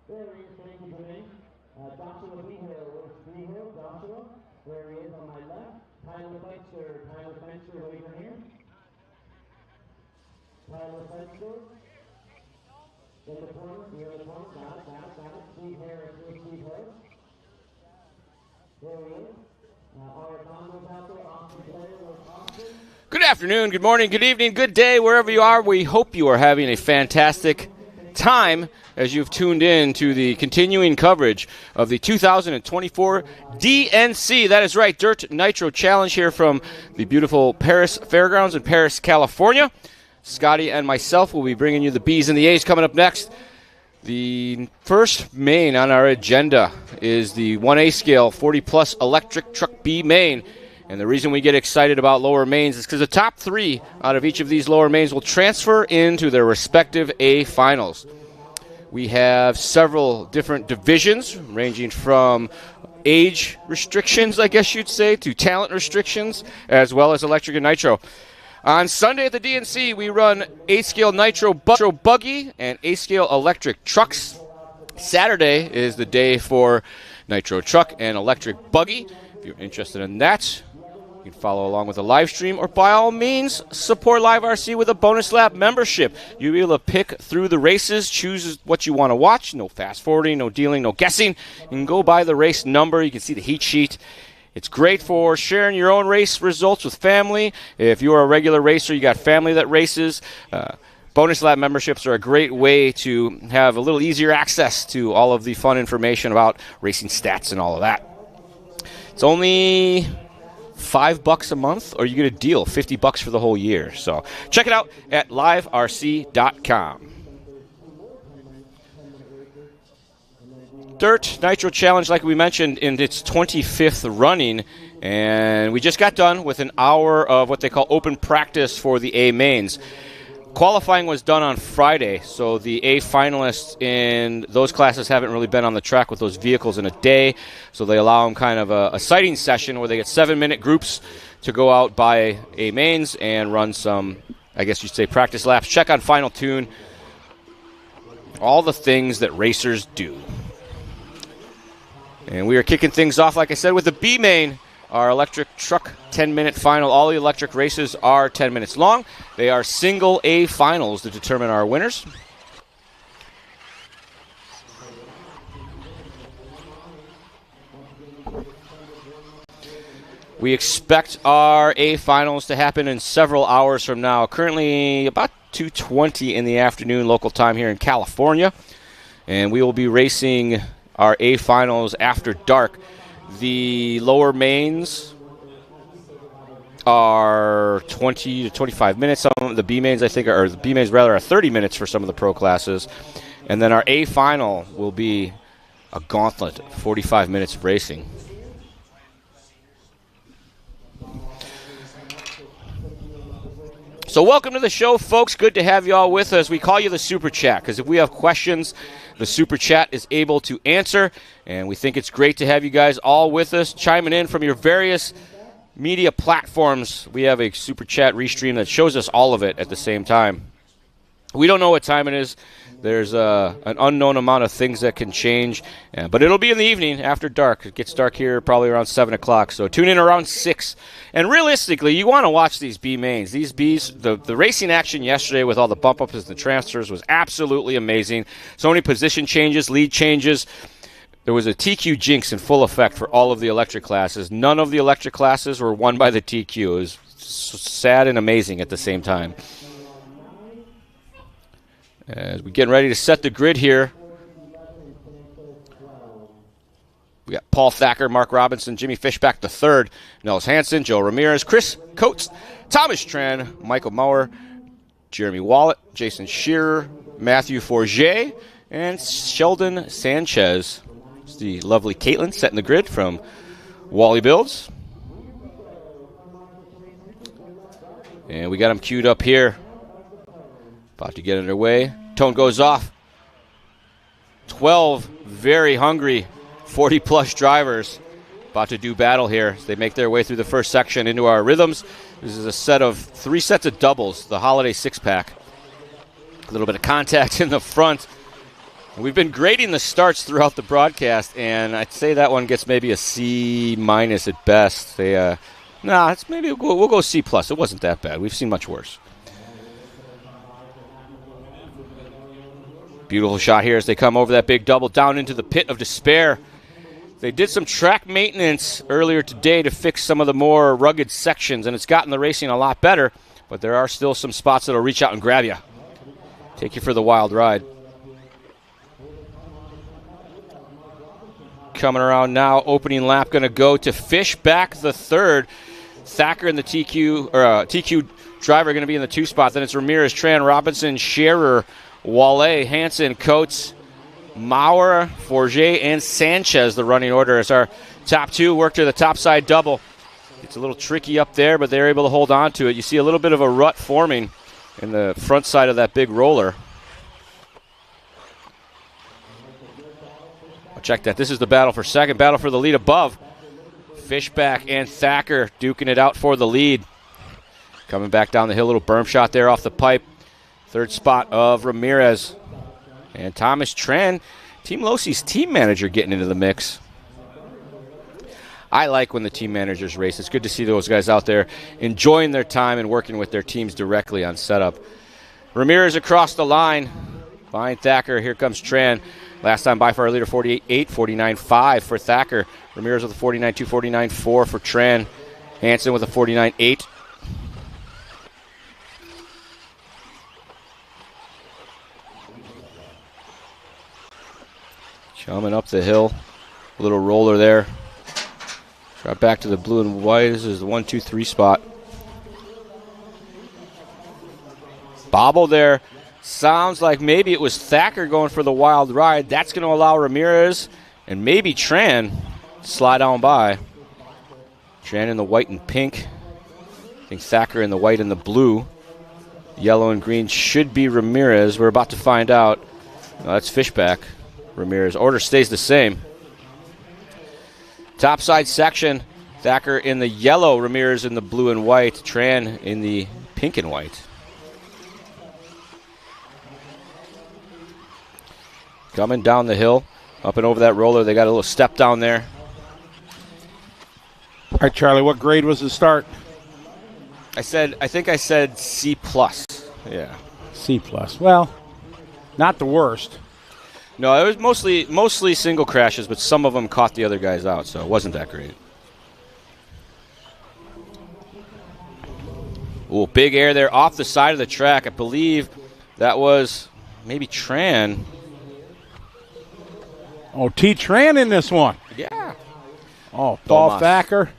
There he is, thank you, Jermaine. Joshua Behill, where's Behill? Joshua, there he is on my left. Tyler Fenster, wave your hand. Tyler Fenster. In the corner, here in the corner, got it. Steve Harris, here's Steve Harris. There he is. Our Congo's out there, Austin Player with Austin. Good afternoon, good morning, good evening, good day, wherever you are. We hope you are having a fantastic time as you've tuned in to the continuing coverage of the 2024 DNC. That is right, Dirt Nitro Challenge here from the beautiful Paris Fairgrounds in Paris, California. Scotty and myself will be bringing you the B's and the A's coming up next. The first main on our agenda is the 1A scale 40-plus electric truck B main. And the reason we get excited about lower mains is because the top three out of each of these lower mains will transfer into their respective A finals. We have several different divisions ranging from age restrictions, I guess you'd say, to talent restrictions, as well as electric and nitro. On Sunday at the DNC, we run A-scale nitro buggy and A-scale electric trucks. Saturday is the day for nitro truck and electric buggy. If you're interested in that, you can follow along with a live stream, or by all means, support Live RC with a bonus lap membership. You'll be able to pick through the races, choose what you want to watch. No fast forwarding, no dealing, no guessing. You can go by the race number. You can see the heat sheet. It's great for sharing your own race results with family. If you are a regular racer, you got family that races. Bonus lap memberships are a great way to have a little easier access to all of the fun information about racing stats and all of that. It's only $5 a month, or you get a deal, $50 for the whole year. So check it out at liverc.com. Dirt Nitro Challenge, like we mentioned, in its 25th running, and we just got done with an hour of what they call open practice for the A mains. Qualifying was done on Friday, so the A finalists in those classes haven't really been on the track with those vehicles in a day, so they allow them kind of a sighting session where they get 7-minute groups to go out by A mains and run some, I guess you'd say, practice laps, check on final tune, all the things that racers do. And we are kicking things off, like I said, with the B main, our electric truck 10-minute final. All the electric races are 10 minutes long. They are single A finals to determine our winners. We expect our A finals to happen in several hours from now. Currently about 2:20 in the afternoon local time here in California. And we will be racing our A finals after dark. The lower mains are 20 to 25 minutes. Some of the B mains, I think, are 30 minutes for some of the pro classes. And then our A final will be a gauntlet, 45 minutes of racing. So welcome to the show, folks. Good to have you all with us. We call you the Super Chat because if we have questions, the Super Chat is able to answer. And we think it's great to have you guys all with us, chiming in from your various media platforms. We have a Super Chat restream that shows us all of it at the same time. We don't know what time it is. There's an unknown amount of things that can change. But it'll be in the evening after dark. It gets dark here probably around 7 o'clock. So tune in around 6. And realistically, you want to watch these B mains. These Bs, the racing action yesterday with all the bump-ups and the transfers was absolutely amazing. So many position changes, lead changes. There was a TQ jinx in full effect for all of the electric classes. None of the electric classes were won by the TQ. It was sad and amazing at the same time. As we get ready to set the grid here, we got Paul Thacker, Mark Robinson, Jimmy Fishback III, Nels Hansen, Joe Ramirez, Chris Coates, Thomas Tran, Michael Maurer, Jeremy Wallet, Jason Shearer, Matthew Forget, and Sheldon Sanchez. It's the lovely Caitlin setting the grid from Wally Builds. And we got them queued up here. About to get underway. Tone goes off. 12 very hungry 40-plus drivers about to do battle here as they make their way through the first section into our rhythms. This is a set of 3 sets of doubles, the holiday 6-pack. A little bit of contact in the front. We've been grading the starts throughout the broadcast, and I'd say that one gets maybe a C- at best. It's maybe we'll go C+. It wasn't that bad. We've seen much worse. Beautiful shot here as they come over that big double down into the pit of despair. They did some track maintenance earlier today to fix some of the more rugged sections, and it's gotten the racing a lot better, but there are still some spots that'll reach out and grab you. Take you for the wild ride. Coming around now, opening lap going to go to Fishback the third. Thacker and the TQ driver going to be in the 2 spot. Then it's Ramirez, Tran, Robinson, Scherer, Wale, Hansen, Coates, Maurer, Forget, and Sanchez, the running order as our top 2 work to the top side double. It's a little tricky up there, but they're able to hold on to it. You see a little bit of a rut forming in the front side of that big roller. Check that. This is the battle for second, battle for the lead above. Fishback and Thacker duking it out for the lead. Coming back down the hill, little berm shot there off the pipe. 3rd spot of Ramirez. And Thomas Tran, Team Losey's team manager, getting into the mix. I like when the team managers race. It's good to see those guys out there enjoying their time and working with their teams directly on setup. Ramirez across the line. Behind Thacker, here comes Tran. Last time by far leader 48.8, 49.5 for Thacker. Ramirez with a 49.2, 49.4 for Tran. Hansen with a 49.8. Coming up the hill. A little roller there. Drop back to the blue and white. This is the 1, 2, 3 spot. Bobble there. Sounds like maybe it was Thacker going for the wild ride. That's going to allow Ramirez and maybe Tran to slide on by. Tran in the white and pink. I think Thacker in the white and the blue. Yellow and green should be Ramirez. We're about to find out. No, that's Fishback. Ramirez. Order stays the same. Topside section. Thacker in the yellow. Ramirez in the blue and white. Tran in the pink and white. Coming down the hill, up and over that roller. They got a little step down there. All right, Charlie, what grade was the start? I think I said C+. Yeah. C+. Well, not the worst. No, it was mostly single crashes, but some of them caught the other guys out, so it wasn't that great. Ooh, big air there off the side of the track. I believe that was maybe Tran. Oh, T. Tran in this one. Yeah. Oh, Paul Thacker.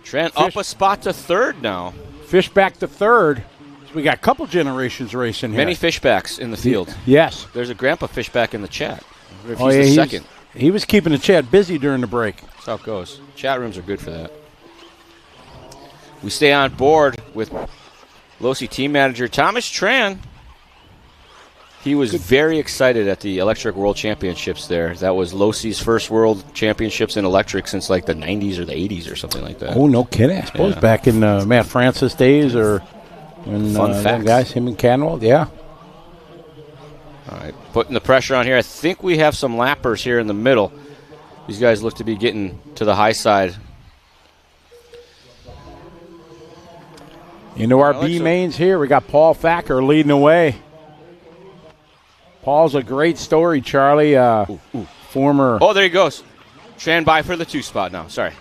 Tran up a spot to 3rd now. Fishback to 3rd. So we got a couple generations racing here. Many Fishbacks in the field. Yes. There's a Grandpa Fishback in the chat. If oh, he's yeah, the second. He was keeping the chat busy during the break. That's how it goes. Chat rooms are good for that. We stay on board with Losey team manager Thomas Tran. He was very excited at the Electric World Championships there. That was Losey's first World Championships in electric since like the 90s or the 80s or something like that. Oh, no kidding. I suppose back in Matt Francis days or when guys, him and Canwell, yeah. All right, putting the pressure on here. I think we have some lappers here in the middle. These guys look to be getting to the high side. Into our B mains here, we got Paul Thacker leading the way. Paul's a great story, Charlie. Former. Oh, there he goes. Tran by for the 2 spot now. Sorry.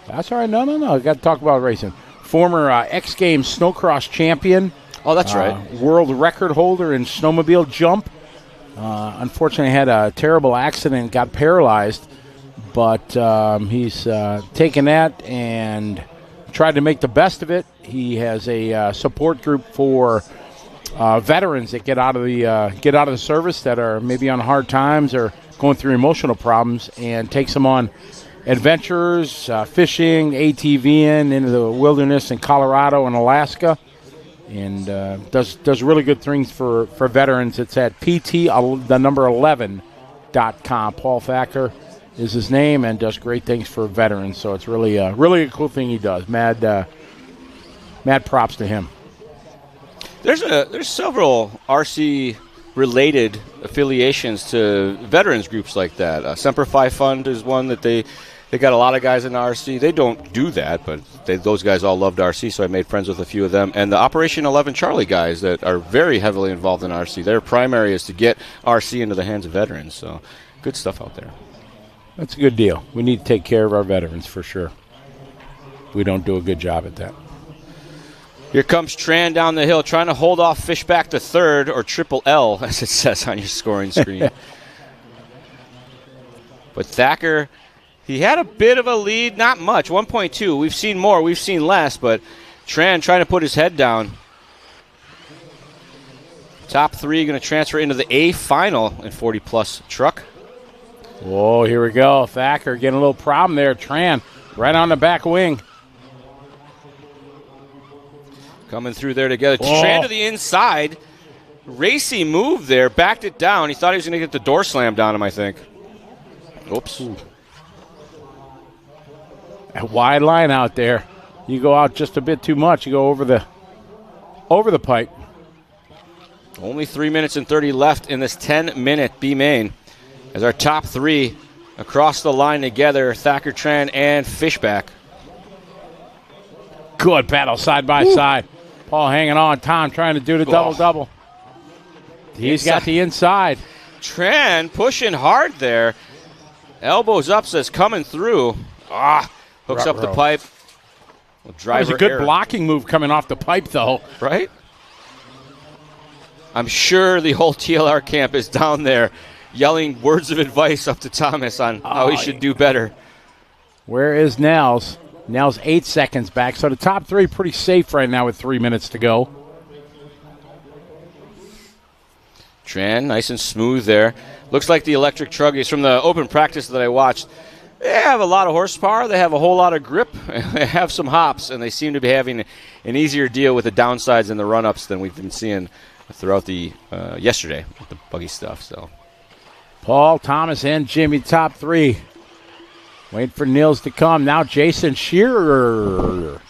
That's all right. No. I got to talk about racing. Former X Games snowcross champion. Oh, that's right. World record holder in snowmobile jump. Unfortunately, had a terrible accident, got paralyzed. But he's taken that and tried to make the best of it. He has a support group for veterans that get out of the service that are maybe on hard times or going through emotional problems, and takes them on adventures, fishing, ATVing into the wilderness in Colorado and Alaska, and does really good things for veterans. It's at pt11.com. Paul Thacker is his name, and does great things for veterans. So it's really a cool thing he does. Mad props to him. There's several RC related affiliations to veterans groups like that. Semper Fi Fund is one that they got a lot of guys in RC. They don't do that, but those guys all loved RC, so I made friends with a few of them. And the Operation 11 Charlie guys that are very heavily involved in RC. Their primary is to get RC into the hands of veterans, so good stuff out there. That's a good deal. We need to take care of our veterans for sure. We don't do a good job at that. Here comes Tran down the hill, trying to hold off Fishback to third, or triple L, as it says on your scoring screen. But Thacker, he had a bit of a lead, not much, 1.2. We've seen more, we've seen less, but Tran trying to put his head down. Top three going to transfer into the A final in 40-plus truck. Whoa, here we go. Thacker getting a little problem there. Tran right on the back wing. Coming through there together. Tran to the inside. Racy move there, backed it down. He thought he was going to get the door slammed on him, I think. Oops. A wide line out there. You go out just a bit too much. You go over the pipe. Only 3 minutes and 30 left in this 10-minute B main. As our top three across the line together, Thacker, Tran, and Fishback. Good battle side by side. Paul hanging on. Tom trying to do the double-double. He's got the inside. Tran pushing hard there. Elbows up, says coming through. Hooks up the pipe. That was a good blocking move coming off the pipe, though. Right? I'm sure the whole TLR camp is down there yelling words of advice up to Thomas on how he should do better. Where is Nels? Nels 8 seconds back. So the top three pretty safe right now with 3 minutes to go. Tran, nice and smooth there. Looks like the electric truggies from the open practice that I watched. They have a lot of horsepower. They have a whole lot of grip. They have some hops, and they seem to be having an easier deal with the downsides and the run-ups than we've been seeing throughout the yesterday with the buggy stuff. So, Paul, Thomas, and Jimmy, top three. Wait for Nils to come. Now Jason Shearer.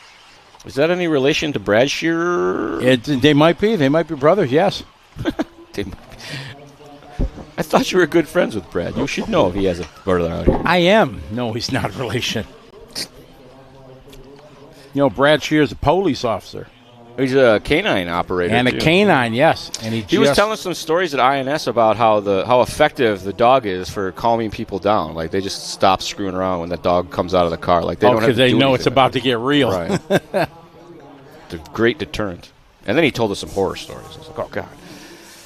Is that any relation to Brad Shearer? They might be. They might be brothers, yes. I thought you were good friends with Brad. You should know if he has a brother out here. I am. No, he's not a relation. You know, Brad Shearer's a police officer. He's a canine operator. And a canine, yes. And he was telling some stories at INS about how effective the dog is for calming people down. Like, they just stop screwing around when that dog comes out of the car. Like, they don't have to because they do know it's about to get real. Right. It's a great deterrent. And then he told us some horror stories. I was like, oh, God.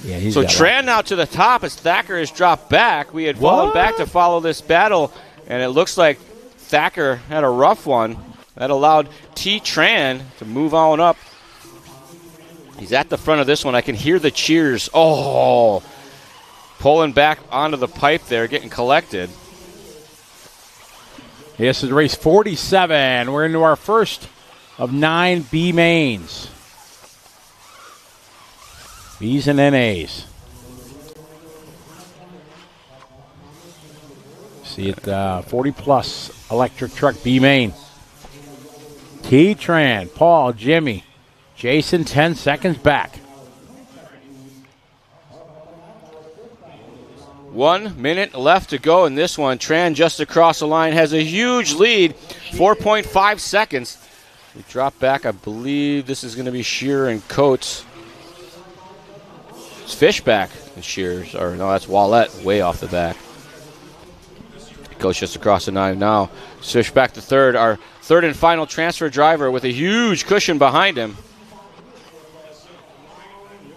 Yeah, so Tran now to the top as Thacker has dropped back. We had fallen back to follow this battle, and it looks like Thacker had a rough one. That allowed T. Tran to move on up. He's at the front of this one. I can hear the cheers. Oh, pulling back onto the pipe there, getting collected. This is race 47. We're into our first of 9 B mains. B's and NAs. See it, 40-plus electric truck B main. T-Tran, Paul, Jimmy, Jason, 10 seconds back. 1 minute left to go in this one. Tran just across the line has a huge lead, 4.5 seconds. We drop back. I believe this is going to be Shearer and Coates. It's Fishback and Shears. Or no, that's Wallette way off the back. Coates just across the line now. Fishback to third. Our third and final transfer driver with a huge cushion behind him.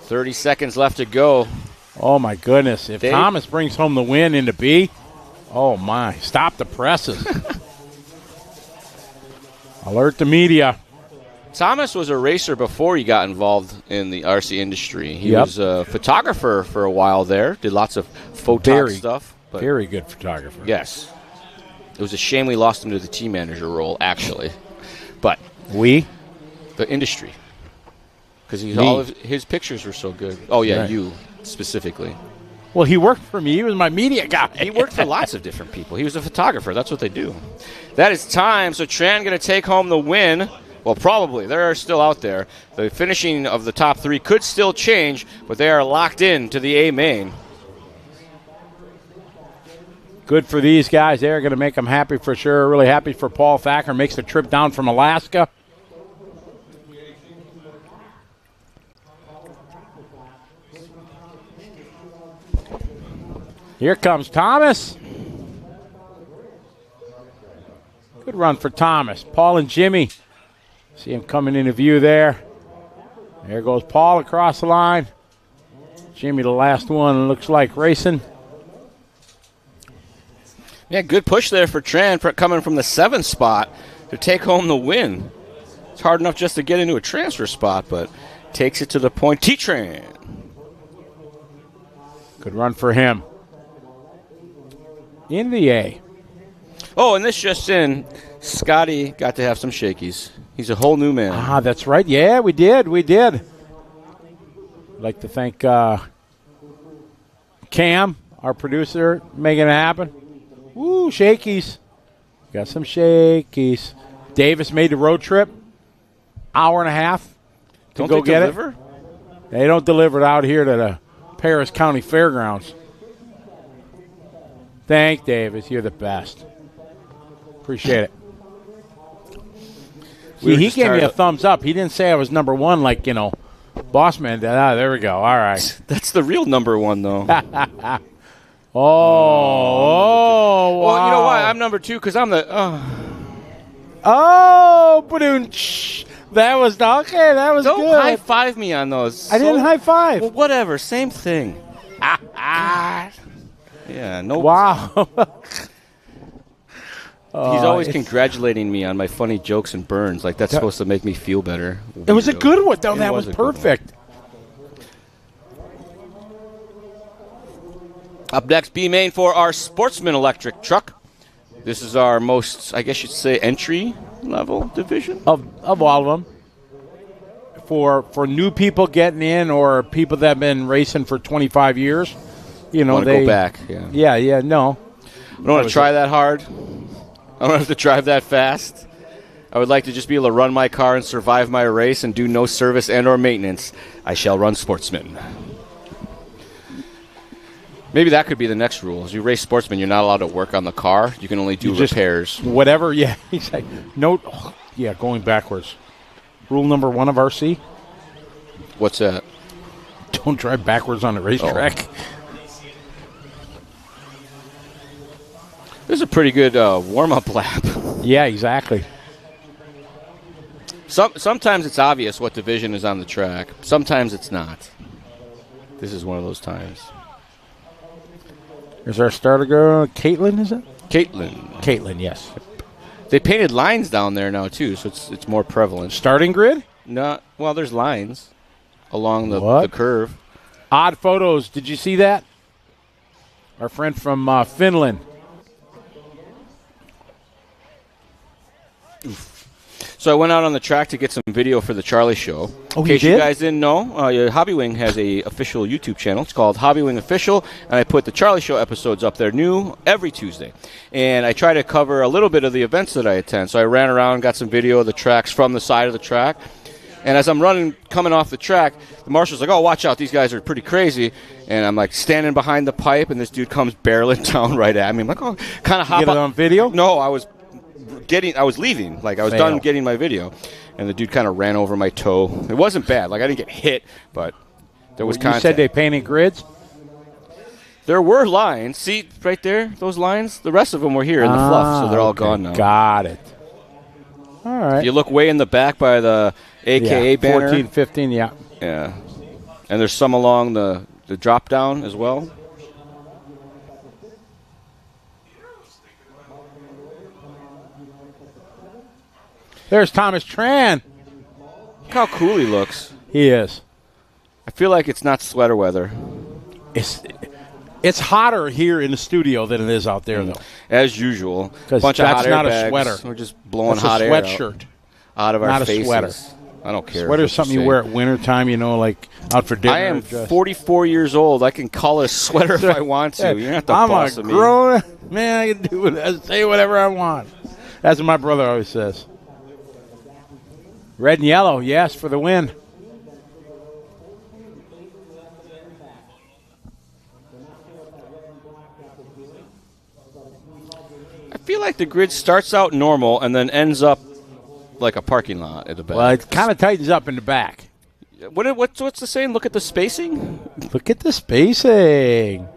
30 seconds left to go. Oh, my goodness. If Thomas brings home the win into B, oh, my. Stop the presses. Alert the media. Thomas was a racer before he got involved in the RC industry. He was a photographer for a while there. Did lots of photo stuff. But very good photographer. Yes. It was a shame we lost him to the team manager role, actually. But the industry. Because all of his pictures were so good. Oh, yeah, right. You specifically. Well, he worked for me. He was my media guy. He worked for lots of different people. He was a photographer. That's what they do. That is time. So Tran going to take home the win Well, probably. They're still out there. The finishing of the top 3 could still change, but they are locked in to the A main. Good for these guys. They're going to make them happy for sure. Really happy for Paul Thacker. Makes the trip down from Alaska. Here comes Thomas. Good run for Thomas. Paul and Jimmy. See him coming into view there. There goes Paul across the line. Jimmy, the last one, looks like racing. Yeah, good push there for Tran coming from the 7th spot to take home the win. It's hard enough just to get into a transfer spot, but takes it to the point. T-Tran. Good run for him. In the A. Oh, and this just in, Scotty got to have some shakies. He's a whole new man. Ah, that's right. Yeah, we did. I'd like to thank Cam, our producer, making it happen. Woo, shakies. Got some shakies. Davis made the road trip. Hour and a half to go get it. They don't deliver it out here to the Paris County Fairgrounds. Thank Davis. You're the best. Appreciate it. He gave me a thumbs up. He didn't say I was number 1 like, Bossman did. Ah, there we go. All right. That's the real number 1, though. Oh, well, wow. You know why? I'm number 2 because I'm the. That was okay. That was Don't good. high five me on those. I didn't high five. Well, whatever. Same thing. Yeah. No. Wow. He's always congratulating me on my funny jokes and burns. Like that's supposed to make me feel better. It was a good one, though. That was perfect. Up next, B main for our Sportsman electric truck. This is our most, I guess you'd say, entry-level division? Of all of them. For new people getting in or people that have been racing for 25 years. Want to go back, yeah. Yeah, no. I don't want to try that hard. I don't have to drive that fast. I would like to just be able to run my car and survive my race and do no service and or maintenance. I shall run Sportsman. Maybe that could be the next rule. As you race Sportsman, you're not allowed to work on the car. You can only do repairs. Whatever, yeah. He's like, going backwards. Rule number 1 of RC. What's that? Don't drive backwards on the racetrack. This is a pretty good warm-up lap. Yeah, exactly. Sometimes it's obvious what division is on the track. Sometimes it's not. This is one of those times. Is our starter girl Caitlin, is it? Caitlin, yes. They painted lines down there now, too, so it's more prevalent. Starting grid? No, well, there's lines along the curve. Odd photos. Did you see that? Our friend from Finland. So I went out on the track to get some video for the Charlie Show. Oh, in case you guys didn't know, Hobby Wing has a official YouTube channel. It's called Hobby Wing Official, and I put the Charlie Show episodes up there new every Tuesday. And I try to cover a little bit of the events that I attend. So I ran around, got some video of the tracks from the side of the track. And as I'm coming off the track, the marshal's like, oh, watch out, these guys are pretty crazy. And I'm like standing behind the pipe, and this dude comes barreling down right at me. I'm like, oh, kind of hop up. Get it on video? No, I was leaving. Like, I was done getting my video. And the dude kind of ran over my toe. It wasn't bad. Like, I didn't get hit, but there was contact. You said they painted grids? There were lines. See, right there, those lines? The rest of them were here in the fluff, so they're all gone now. Got it. All right. If you look way in the back by the AKA banner. 14, 15, yeah. Yeah. And there's some along the drop down as well. There's Thomas Tran. Look how cool he looks. He is. I feel like it's not sweater weather. It's hotter here in the studio than it is out there, though. As usual. Because that's not a sweater. We're just blowing hot air out of our faces. Not a sweater. I don't care. Sweater's something you wear at wintertime, like out for dinner. I am 44 years old. I can call it a sweater if I want to. You're not the boss of me. I'm a grown man. I can say whatever I want. That's what my brother always says. Red and yellow, yes, for the win. I feel like the grid starts out normal and then ends up like a parking lot at the back. Well, it kind of tightens up in the back. What's the saying? Look at the spacing? Look at the spacing.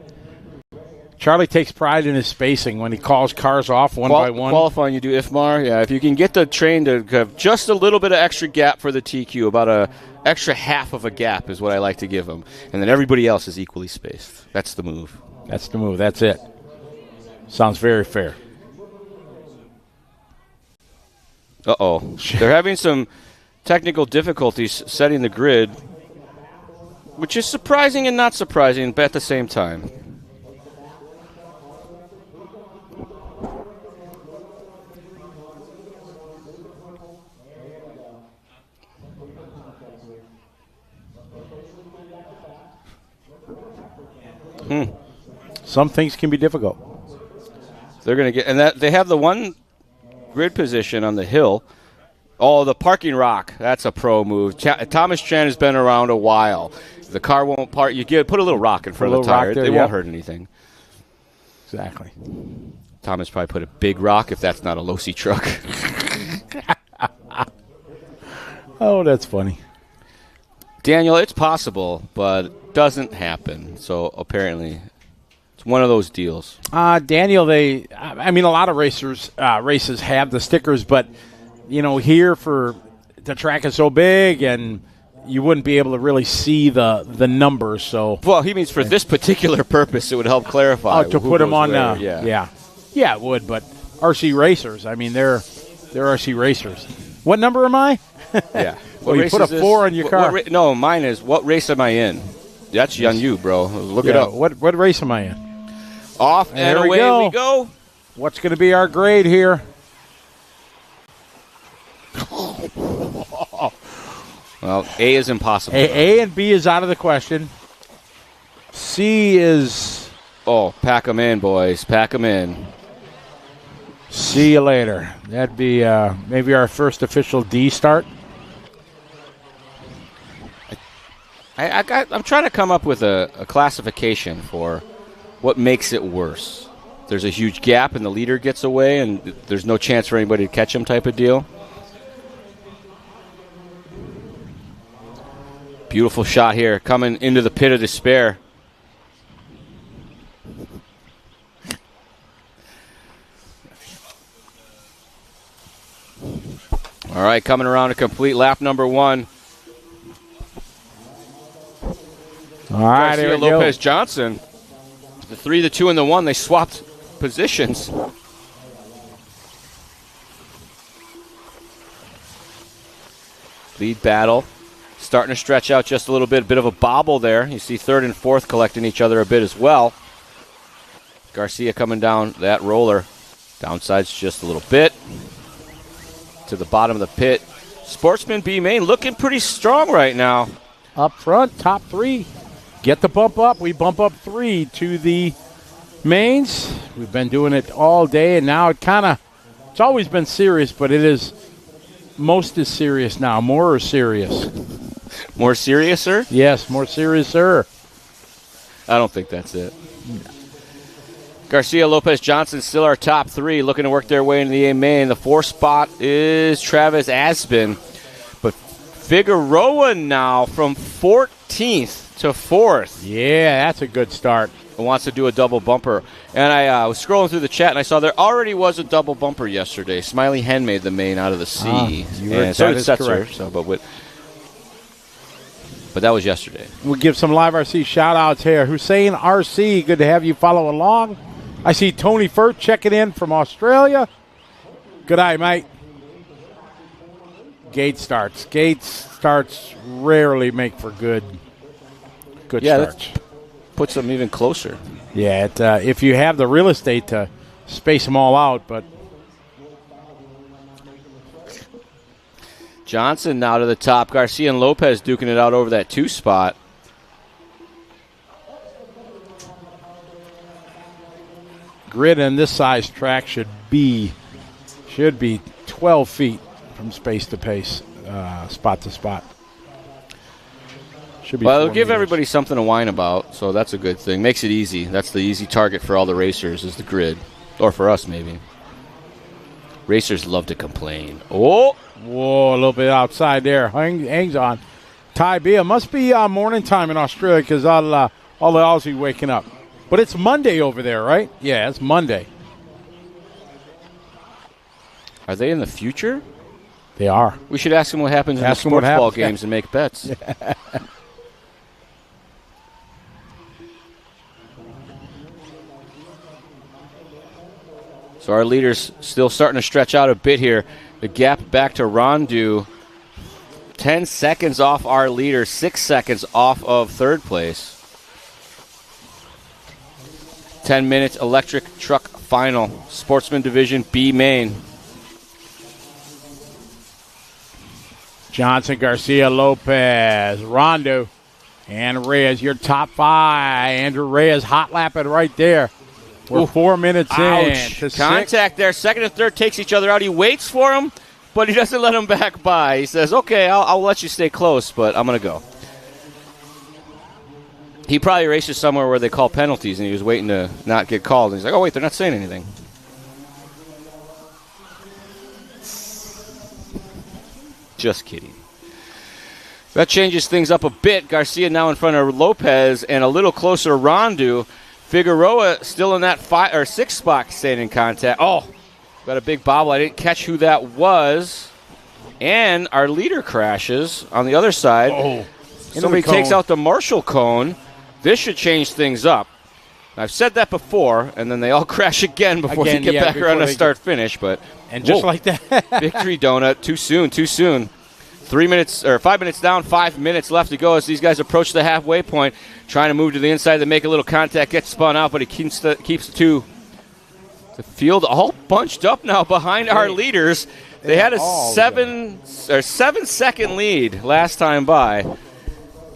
Charlie takes pride in his spacing when he calls cars off one by one. Qualifying, you do IFMAR. Yeah, if you can get the train to have just a little bit of extra gap for the TQ, about a extra half of a gap is what I like to give them. And then everybody else is equally spaced. That's the move. That's the move. That's it. Sounds very fair. Uh-oh. They're having some technical difficulties setting the grid, which is surprising and not surprising, but at the same time. Some things can be difficult. They're going to get, and that they have the one grid position on the hill. Oh, the parking rock. That's a pro move. Thomas Chan has been around a while. The car won't park. Put a little rock in front of the tire. It won't hurt anything. Exactly. Thomas probably put a big rock if that's not a Losi truck. Oh, that's funny. Daniel, it's possible, but it doesn't happen. So apparently, it's one of those deals. Daniel, a lot of races have the stickers, but here the track is so big and you wouldn't be able to really see the numbers. So, well, he means for this particular purpose, it would help clarify. To put them on, yeah, it would. But RC racers, they're RC racers. What number am I? Yeah. Well, you put a 4 on your car. No, mine is, what race am I in? That's on you, bro. Look it up. What race am I in? Off and away we go. What's going to be our grade here? Well, A is impossible. A and B is out of the question. C is... Oh, pack them in, boys. Pack them in. See you later. That'd be maybe our first official D start. I'm trying to come up with a classification for what makes it worse. There's a huge gap and the leader gets away and there's no chance for anybody to catch him type of deal. Beautiful shot here coming into the pit of despair. All right, coming around to complete lap number 1. All right, here we go. Lopez Johnson. The 3, the 2, and the 1, they swapped positions. Lead battle. Starting to stretch out just a little bit. A bit of a bobble there. You see 3rd and 4th collecting each other a bit as well. Garcia coming down that roller. Downsides just a little bit. To the bottom of the pit. Sportsman B Main looking pretty strong right now. Up front, top 3. Get the bump up. We bump up 3 to the mains. We've been doing it all day, and now it's always been serious, but it is most is serious now. More or serious? More serious, sir? Yes, more serious, sir. I don't think that's it. Garcia, Lopez, Johnson still our top 3, looking to work their way into the A main. The 4th spot is Travis Aspen. But Figueroa now from 14th to 4th. Yeah, that's a good start. And wants to do a double bumper. And I was scrolling through the chat, and I saw there already was a double bumper yesterday. Smiley Hen made the main out of the C. And so did Setzer. So, but that was yesterday. We'll give some live RC shout-outs here. Hussein RC, good to have you follow along. I see Tony Furt checking in from Australia. Good eye, mate. Gate starts rarely make for good starts. Puts them even closer. Yeah, if you have the real estate to space them all out, but Johnson now to the top. Garcia and Lopez duking it out over that 2 spot. Grid in this size track should be 12 feet from space to pace. spot to spot. Should be. Well, it'll give everybody something to whine about, so that's a good thing. Makes it easy. That's the easy target for all the racers is the grid. Or for us, maybe. Racers love to complain. Oh! Whoa, a little bit outside there. Hangs on. Ty B. It must be morning time in Australia because all the Aussie waking up. But it's Monday over there, right? Yeah, it's Monday. Are they in the future? They are. We should ask them what happens in the sports ball games and make bets. So our leader's still starting to stretch out a bit here. The gap back to Rondu. 10 seconds off our leader, 6 seconds off of third place. 10 minutes electric truck final. Sportsman Division B main. Johnson, Garcia, Lopez, Rondo, and Reyes, your top 5. Andrew Reyes hot lapping right there. We're 4 minutes in. To Contact 6. There. Second and third takes each other out. He waits for him, but he doesn't let him back by. He says, okay, I'll let you stay close, but I'm going to go. He probably races somewhere where they call penalties, and he was waiting to not get called. And he's like, oh, wait, they're not saying anything. Just kidding. That changes things up a bit. Garcia now in front of Lopez and a little closer Rondu. Figueroa still in that 5 or 6 spot staying in contact. Oh, got a big bobble. I didn't catch who that was. And our leader crashes on the other side. Oh, somebody takes out the Marshall cone. This should change things up. I've said that before, and then they all crash again before they get back around to start-finish. But and just like that, victory donut. Too soon. 3 minutes or 5 minutes down, 5 minutes left to go as these guys approach the halfway point, trying to move to the inside to make a little contact, gets spun out, but he keeps the field all bunched up now behind our leaders. They had a 7-second lead last time by,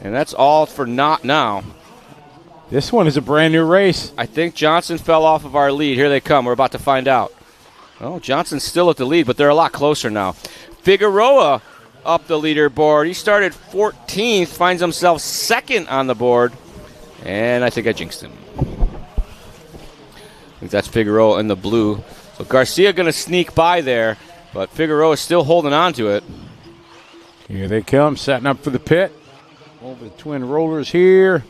and that's all for not now. This one is a brand new race. I think Johnson fell off of our lead. Here they come. We're about to find out. Oh, Johnson's still at the lead, but they're a lot closer now. Figueroa up the leaderboard. He started 14th, finds himself second on the board, and I think I jinxed him. I think that's Figueroa in the blue. So Garcia going to sneak by there, but Figueroa is still holding on to it. Here they come, setting up for the pit. Over the twin rollers here.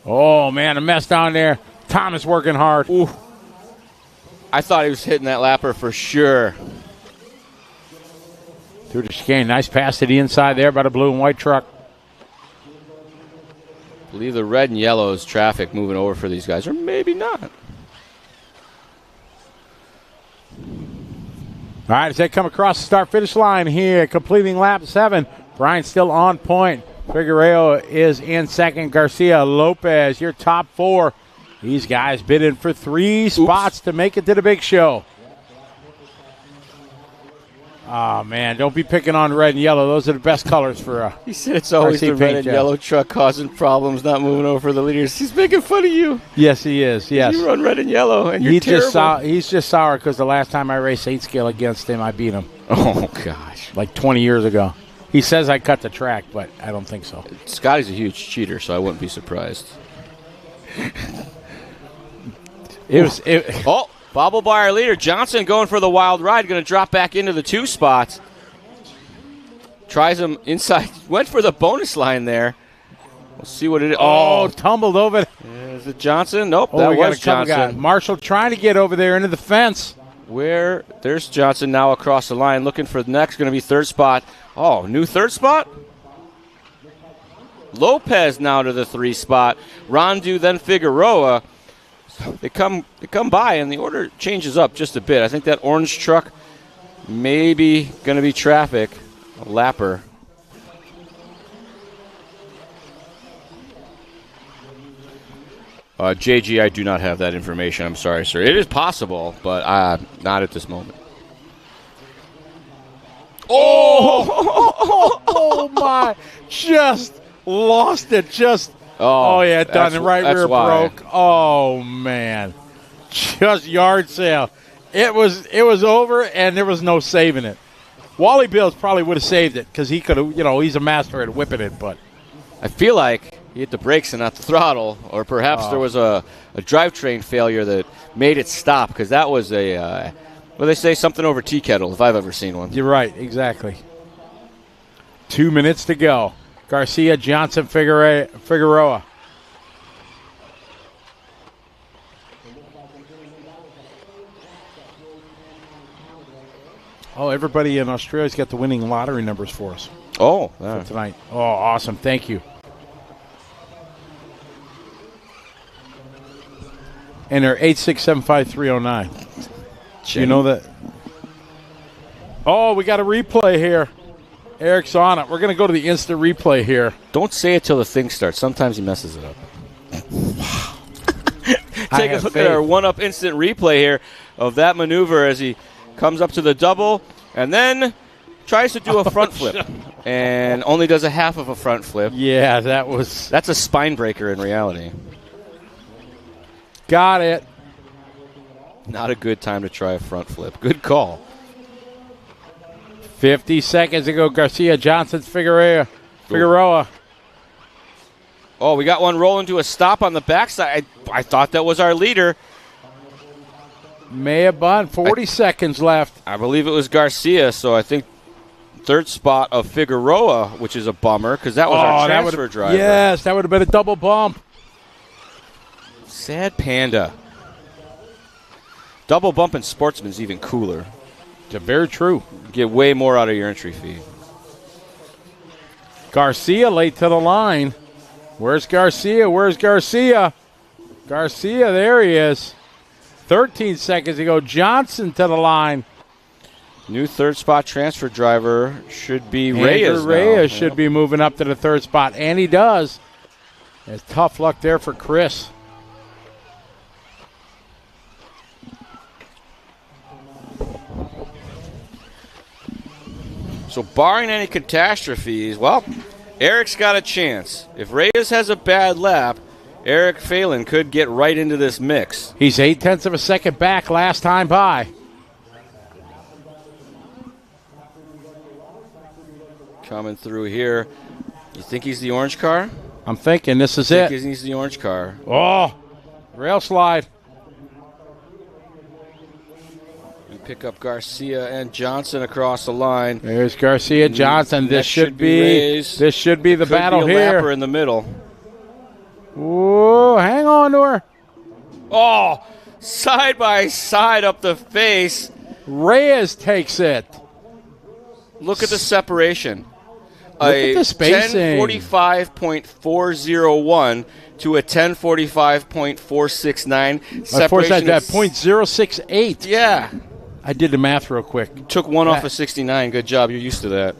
Oh, man, a mess down there. Thomas working hard. Ooh. I thought he was hitting that lapper for sure. Through the chicane. Nice pass to the inside there by the blue and white truck. I believe the red and yellow is traffic moving over for these guys, or maybe not. All right, as they come across the start-finish line here, completing lap 7. Brian still on point. Figueroa is in second. Garcia, Lopez, your top 4. These guys bidding for 3 spots to make it to the big show. Oh, man, don't be picking on red and yellow. Those are the best colors for he said it's always the red and yellow truck causing problems, not moving over for the leaders. He's making fun of you. Yes, he is, yes. You run red and yellow, and you're terrible. He's just sour because the last time I raced 8 scale against him, I beat him. Oh, gosh. Like 20 years ago. He says I cut the track, but I don't think so. Scotty's a huge cheater, so I wouldn't be surprised. Oh, bobble by our leader. Johnson going for the wild ride, going to drop back into the 2 spots. Tries him inside. Went for the bonus line there. We'll see what it is. Oh, tumbled over. Is it Johnson? Nope, that was Johnson. Marshall trying to get over there into the fence. There's Johnson now across the line, looking for the next, going to be 3rd spot. Oh, new 3rd spot? Lopez now to the 3 spot. Rondu, then Figueroa. They come by, and the order changes up just a bit. I think that orange truck may be going to be traffic. A lapper. JG, I do not have that information. I'm sorry, sir. It is possible, but not at this moment. Oh, my. Just lost it. Oh yeah, done. The right rear broke. Oh, man. Just yard sale. It was over, and there was no saving it. Wally Bills probably would have saved it because he could have, he's a master at whipping it. But I feel like he hit the brakes and not the throttle, or perhaps there was a drivetrain failure that made it stop, because that was they say something over tea kettle if I've ever seen one. You're right, exactly. 2 minutes to go. Garcia, Johnson, Figueroa. Oh, everybody in Australia's got the winning lottery numbers for us. Oh, for tonight. Oh, awesome. Thank you. And they're 8675309. You know that? Oh, we got a replay here. Eric's on it. We're going to go to the instant replay here. Don't say it till the thing starts. Sometimes he messes it up. Take a look at our one-up instant replay here of that maneuver as he comes up to the double and then tries to do a front flip and only does a half of a front flip. Yeah, that's a spine breaker in reality. Got it. Not a good time to try a front flip. Good call. 50 seconds ago, Garcia, Johnson, Figueroa. Oh, we got one rolling to a stop on the backside. I thought that was our leader. May have been 40 seconds left. I believe it was Garcia, so I think third spot of Figueroa, which is a bummer because that was our transfer driver. Yes, that would have been a double bump. Sad panda. Double bump in Sportsman is even cooler. It's very true. Get way more out of your entry fee. Garcia late to the line. Where's Garcia? Garcia, there he is. 13 seconds ago, Johnson to the line. New third spot transfer driver should be Reyes. Reyes should be moving up to the third spot, and he does. It's tough luck there for Chris. So barring any catastrophes, well, Eric's got a chance. If Reyes has a bad lap, Eric Phelan could get right into this mix. He's 0.8 of a second back last time by. Coming through here. You think he's the orange car? I'm thinking this is it. He's the orange car. Oh, rail slide. And pick up Garcia and Johnson across the line. There's Garcia, Johnson. This should be the battle here. Lapper in the middle. Whoa, hang on to her. Oh, side by side up the face. Reyes takes it. Look at the separation. Look at the spacing. 1045.401 to a 1045.469. Separation at 0.068. Yeah. I did the math real quick. Took one off of 69. Good job. You're used to that.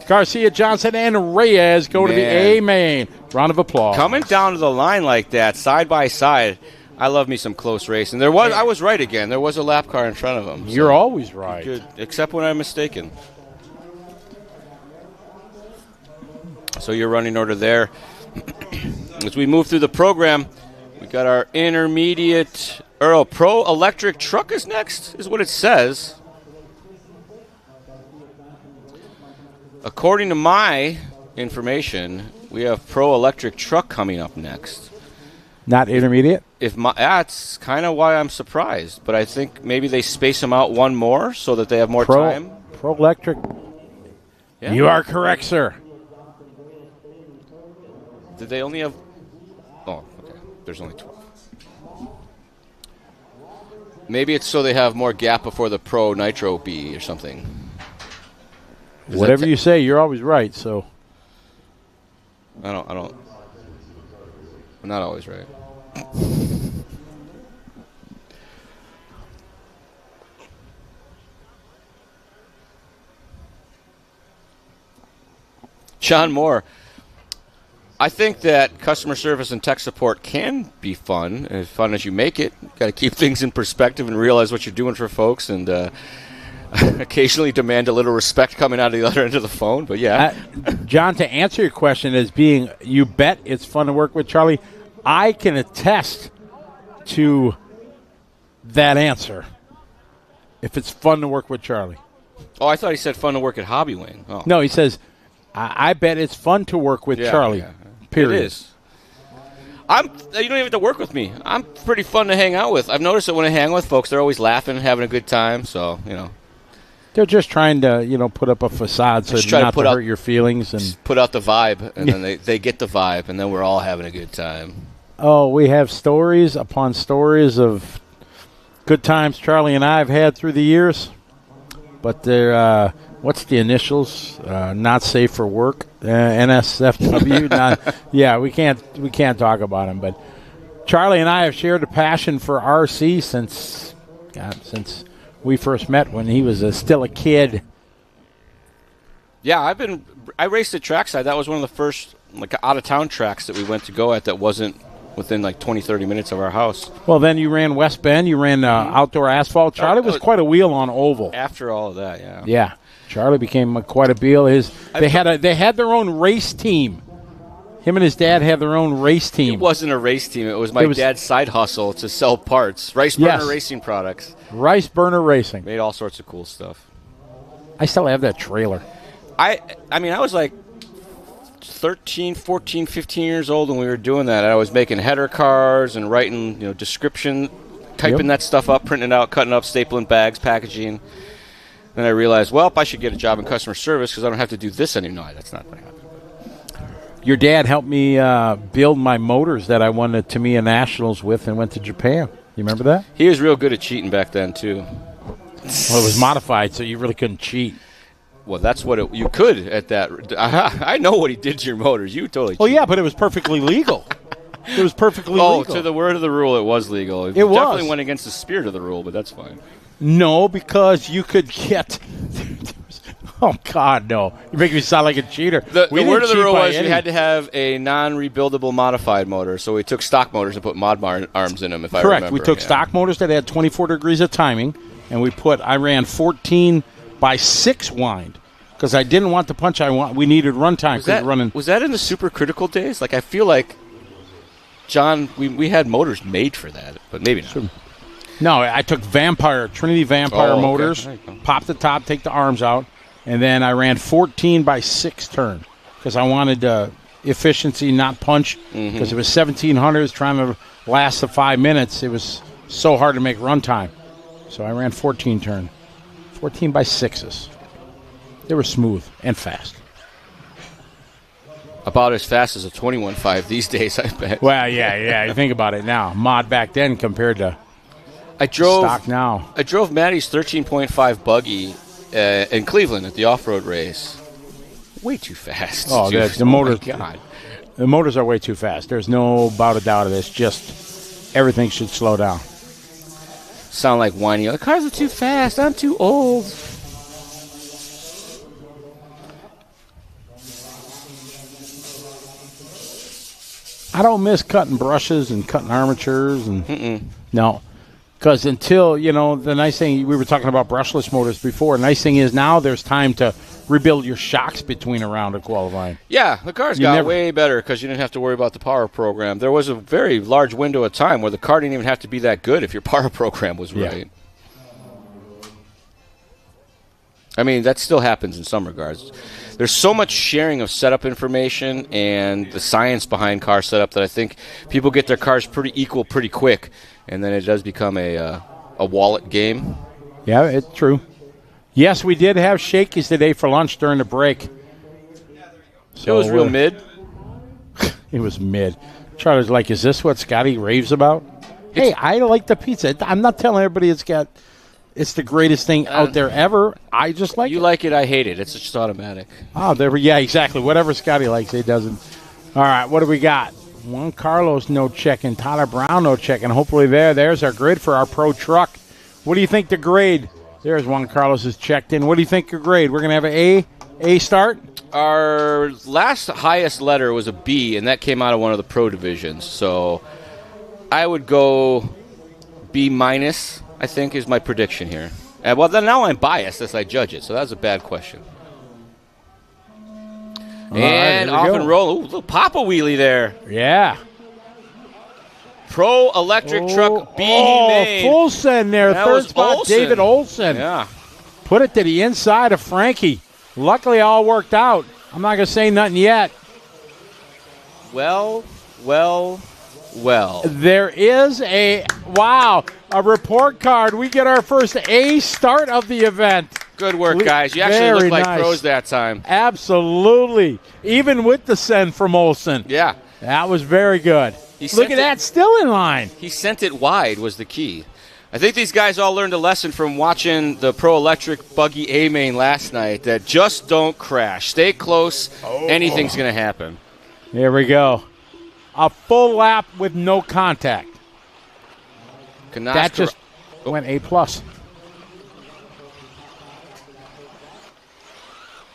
Garcia, Johnson, and Reyes go to the A main. Round of applause. Coming down to the line like that, side by side, I love me some close racing. I was right again. There was a lap car in front of him. So you're always right. Good, except when I'm mistaken. So your running order there. As we move through the program, we got our intermediate, Pro Electric Truck is next, is what it says. According to my information, we have Pro Electric Truck coming up next. Not intermediate? That's kind of why I'm surprised, but I think maybe they space them out one more so that they have more time. Pro Electric. Yeah. You are correct, sir. Did they only have... Oh, okay. There's only 12. Maybe it's so they have more gap before the Pro Nitro B or something. Whatever you say, you're always right, so. I'm not always right. John Moore. I think that customer service and tech support can be fun, as fun as you make it. You've got to keep things in perspective and realize what you're doing for folks, and occasionally demand a little respect coming out of the other end of the phone, but yeah. John, to answer your question as being, you bet it's fun to work with Charlie, I can attest to that answer. if it's fun to work with Charlie. Oh, I thought he said fun to work at Hobby Wing. Oh. No, he says, I bet it's fun to work with Charlie. Yeah. Period. It is. You don't even have to work with me. I'm pretty fun to hang out with. I've noticed that when I hang with folks, they're always laughing, having a good time. So, they're just trying to, put up a facade so not to hurt your feelings and put out the vibe, and then they get the vibe, and then we're all having a good time. Oh, we have stories upon stories of good times Charlie and I have had through the years, but they're what's the initials? Not safe for work. NSFW. We can't talk about them. But Charlie and I have shared a passion for RC since we first met when he was still a kid. Yeah, I raced at trackside. That was one of the first out of town tracks that we went to go at that wasn't within 20, 30 minutes of our house. Well, then you ran West Bend. You ran outdoor asphalt. Charlie was quite a wheel on oval. After all of that, yeah. Yeah. Charlie became quite a wheel. They had their own race team. Him and his dad had their own race team. It wasn't a race team. It was my dad's side hustle to sell parts. Rice Burner Racing products. Rice Burner Racing. Made all sorts of cool stuff. I still have that trailer. I was 13, 14, 15 years old when we were doing that. I was making header cards and writing, description, typing that stuff up, printing it out, cutting up, stapling bags, packaging. Then I realized, I should get a job in customer service because I don't have to do this anymore. No, that's not what happened. Your dad helped me build my motors that I won the Tamiya Nationals with and went to Japan. You remember that? He was real good at cheating back then, too. Well, it was modified, so you really couldn't cheat. Well, that's what you could at that. I know what he did to your motors. You totally cheated. Oh, yeah, but it was perfectly legal. It was perfectly legal. Oh, to the word of the rule, it was legal. It definitely went against the spirit of the rule, but that's fine. No, because you could get... Oh, God, no. You make me sound like a cheater. The word of the rule was you had to have a non-rebuildable modified motor, so we took stock motors and put mod arms in them, if I remember. Correct. We took stock motors that had 24 degrees of timing, and I ran 14 by 6 wind, because I didn't want the punch we needed runtime. Was that in the super critical days? I feel like, John, we had motors made for that, but maybe not. Sure. No, I took Trinity Vampire motors, pop the top, take the arms out, and then I ran 14 by 6 turn because I wanted efficiency, not punch, because it was 1,700s trying to last the 5 minutes. It was so hard to make runtime. So I ran 14 turn, 14 by 6s. They were smooth and fast. About as fast as a 21.5 these days, I bet. Well, yeah. You think about it now. Mod back then compared to stock now. I drove Maddie's 13.5 buggy in Cleveland at the off-road race. Way too fast. Oh, the motors! God, the motors are way too fast. There's no about a doubt of this. Just everything should slow down. Sound like whiny. The cars are too fast. I'm too old. I don't miss cutting brushes and cutting armatures and no. Because until, the nice thing, we were talking about brushless motors before. The nice thing is now there's time to rebuild your shocks between a round of qualifying. Yeah, the cars got way better because you didn't have to worry about the power program. There was a very large window of time where the car didn't even have to be that good if your power program was right. I mean, that still happens in some regards. There's so much sharing of setup information and the science behind car setup that I think people get their cars pretty equal pretty quick. And then it does become a wallet game. Yeah, it's true. Yes, we did have Shakey's today for lunch during the break. So it was real mid. It was mid. Charlie's like, is this what Scotty raves about? Hey, I like the pizza. I'm not telling everybody it's the greatest thing out there ever. I just like it. You like it, I hate it. It's just automatic. Oh, yeah, exactly. Whatever Scotty likes, he doesn't. All right, what do we got? Juan Carlos, no checking. Tyler Brown, no checking. Hopefully there's our grid for our pro truck. What do you think the grade? There's Juan Carlos is checked in. What do you think your grade? We're going to have an A start? Our last highest letter was a B, and that came out of one of the pro divisions. So I would go B minus, I think, is my prediction here. Well, then now I'm biased as I judge it, so that was a bad question. And off and roll. Ooh, little Papa wheelie there. Yeah. Pro Electric Truck B Main. Full send there. That Third was spot, Olsen. David Olsen. Yeah. Put it to the inside of Frankie. Luckily, all worked out. I'm not going to say nothing yet. Well. There is a report card. We get our first A start of the event. Good work, guys. You actually looked like pros that time. Absolutely. Even with the send from Olsen. Yeah. That was very good. Look at that, still in line. He sent it wide was the key. I think these guys all learned a lesson from watching the Pro Electric Buggy A-Main last night that just don't crash. Stay close. Anything's going to happen. Here we go. A full lap with no contact. That just went A+.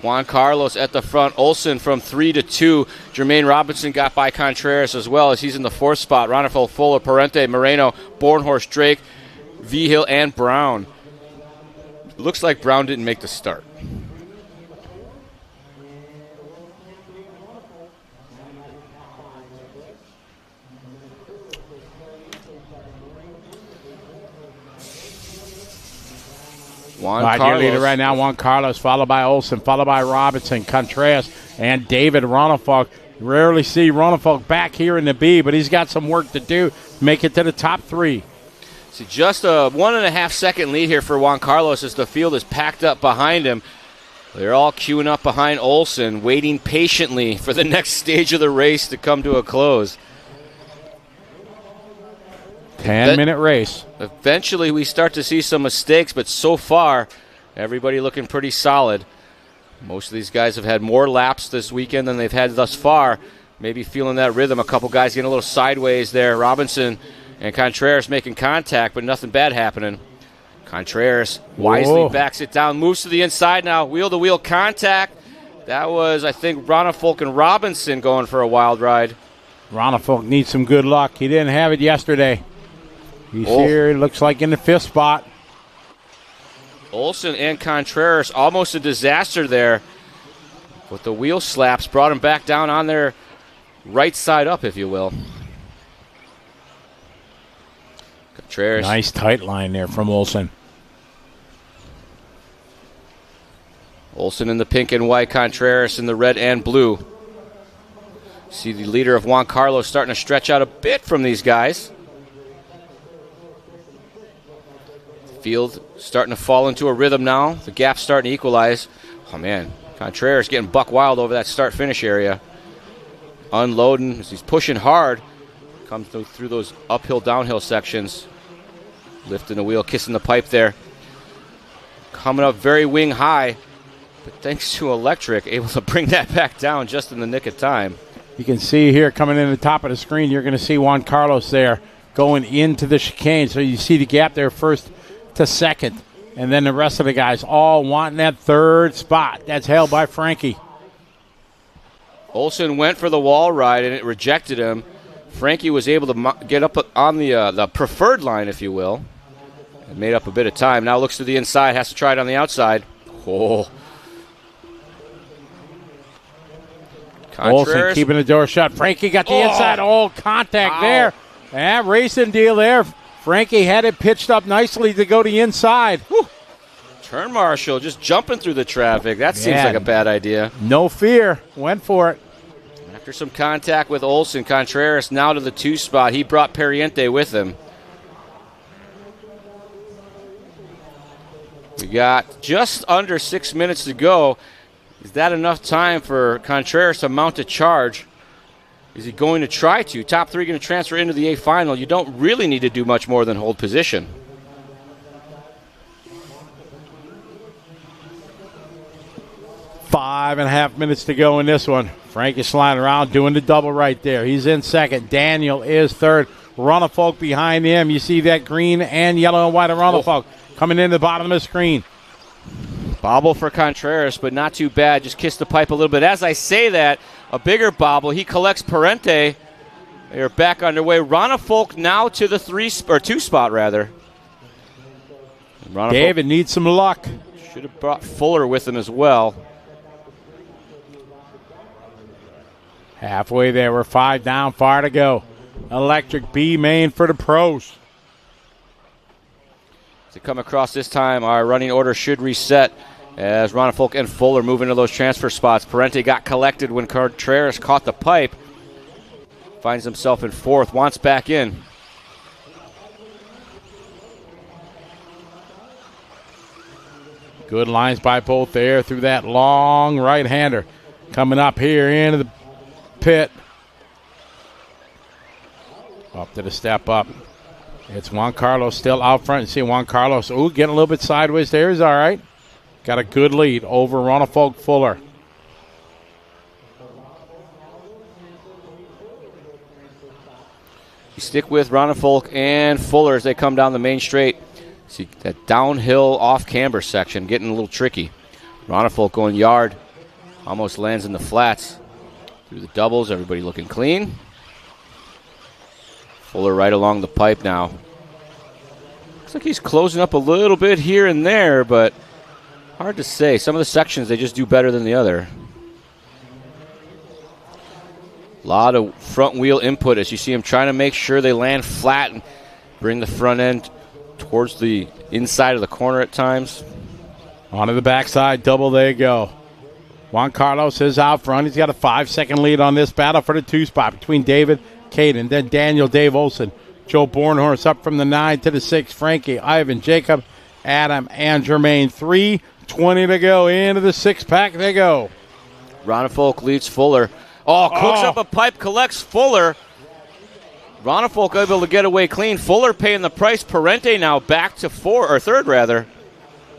Juan Carlos at the front. Olsen from 3 to 2. Jermaine Robinson got by Contreras as well as he's in the 4th spot. Ronifel, Fuller, Parente, Moreno, Bornhorst, Drake, Vigil, and Brown. Looks like Brown didn't make the start. Your leader right now, Juan Carlos, followed by Olsen, followed by Robinson, Contreras, and David Ronefalk. Rarely see Ronefalk back here in the B, but he's got some work to do to make it to the top 3. See, just a 1.5 second lead here for Juan Carlos as the field is packed up behind him. They're all queuing up behind Olsen, waiting patiently for the next stage of the race to come to a close. 10-minute race. Eventually, we start to see some mistakes, but so far, everybody looking pretty solid. Most of these guys have had more laps this weekend than they've had thus far. Maybe feeling that rhythm. A couple guys getting a little sideways there. Robinson and Contreras making contact, but nothing bad happening. Contreras wisely backs it down, moves to the inside now. Wheel-to-wheel contact. That was, I think, Ronefalk and Robinson going for a wild ride. Ronefalk needs some good luck. He didn't have it yesterday. He's here, looks like in the 5th spot. Olsen and Contreras, almost a disaster there. But the wheel slaps brought him back down on their right side up, if you will. Contreras. Nice tight line there from Olsen. Olsen in the pink and white, Contreras in the red and blue. See the leader of Juan Carlos starting to stretch out a bit from these guys. Field starting to fall into a rhythm now. The gap's starting to equalize. Oh, man. Contreras getting buck wild over that start-finish area. Unloading as he's pushing hard. Comes through those uphill-downhill sections. Lifting the wheel, kissing the pipe there. Coming up very wing high. But thanks to Electric, able to bring that back down just in the nick of time. You can see here coming in the top of the screen, you're going to see Juan Carlos there going into the chicane. So you see the gap there first to second, and then the rest of the guys all wanting that 3rd spot. That's held by Frankie. Olsen went for the wall ride, and it rejected him. Frankie was able to get up on the preferred line, if you will, and made up a bit of time. Now looks to the inside, has to try it on the outside. Contreras. Olsen keeping the door shut. Frankie got the inside. Contact there. And racing deal there. Frankie had it pitched up nicely to go to the inside. Whew. Turn marshal just jumping through the traffic. That seems like a bad idea. No fear. Went for it. After some contact with Olsen, Contreras now to the 2 spot. He brought Periente with him. We got just under 6 minutes to go. Is that enough time for Contreras to mount a charge? Is he going to try to? Top 3 going to transfer into the A final. You don't really need to do much more than hold position. Five and a half minutes to go in this one. Frank is sliding around, doing the double right there. He's in second. Daniel is third. Ronefalk behind him. You see that green and yellow and white of Ronefalk coming in the bottom of the screen. Bobble for Contreras, but not too bad. Just kissed the pipe a little bit. As I say that, a bigger bobble. He collects Parente. They are back underway. Ronefalk now to the 2 spot rather. David needs some luck. Should have brought Fuller with him as well. Halfway there. We're 5 down, far to go. Electric B main for the pros. To come across this time, our running order should reset as Ronifolk and Fuller move into those transfer spots. Parente got collected when Contreras caught the pipe. Finds himself in fourth, wants back in. Good lines by both there through that long right-hander. Coming up here into the pit. Up to the step up. It's Juan Carlos still out front. You see Juan Carlos, getting a little bit sideways there. He's all right. Got a good lead over Ronifolk Fuller. You stick with Ronifolk and Fuller as they come down the main straight. See that downhill off-camber section getting a little tricky. Ronifolk going yard. Almost lands in the flats. Through the doubles, everybody looking clean. Fuller right along the pipe now. Looks like he's closing up a little bit here and there, but hard to say. Some of the sections, they just do better than the other. A lot of front wheel input as you see him trying to make sure they land flat and bring the front end towards the inside of the corner at times. Onto the backside, double, there you go. Juan Carlos is out front. He's got a 5-second lead on this battle for the 2 spot between David Caden, then Daniel Dave Olson. Joe Bornhorst up from the 9 to the 6. Frankie, Ivan, Jacob, Adam, and Jermaine. 3:20 to go. Into the 6-pack they go. Ronifolk leads Fuller. Cooks up a pipe, collects Fuller. Ronifolk able to get away clean. Fuller paying the price. Parente now back to third rather.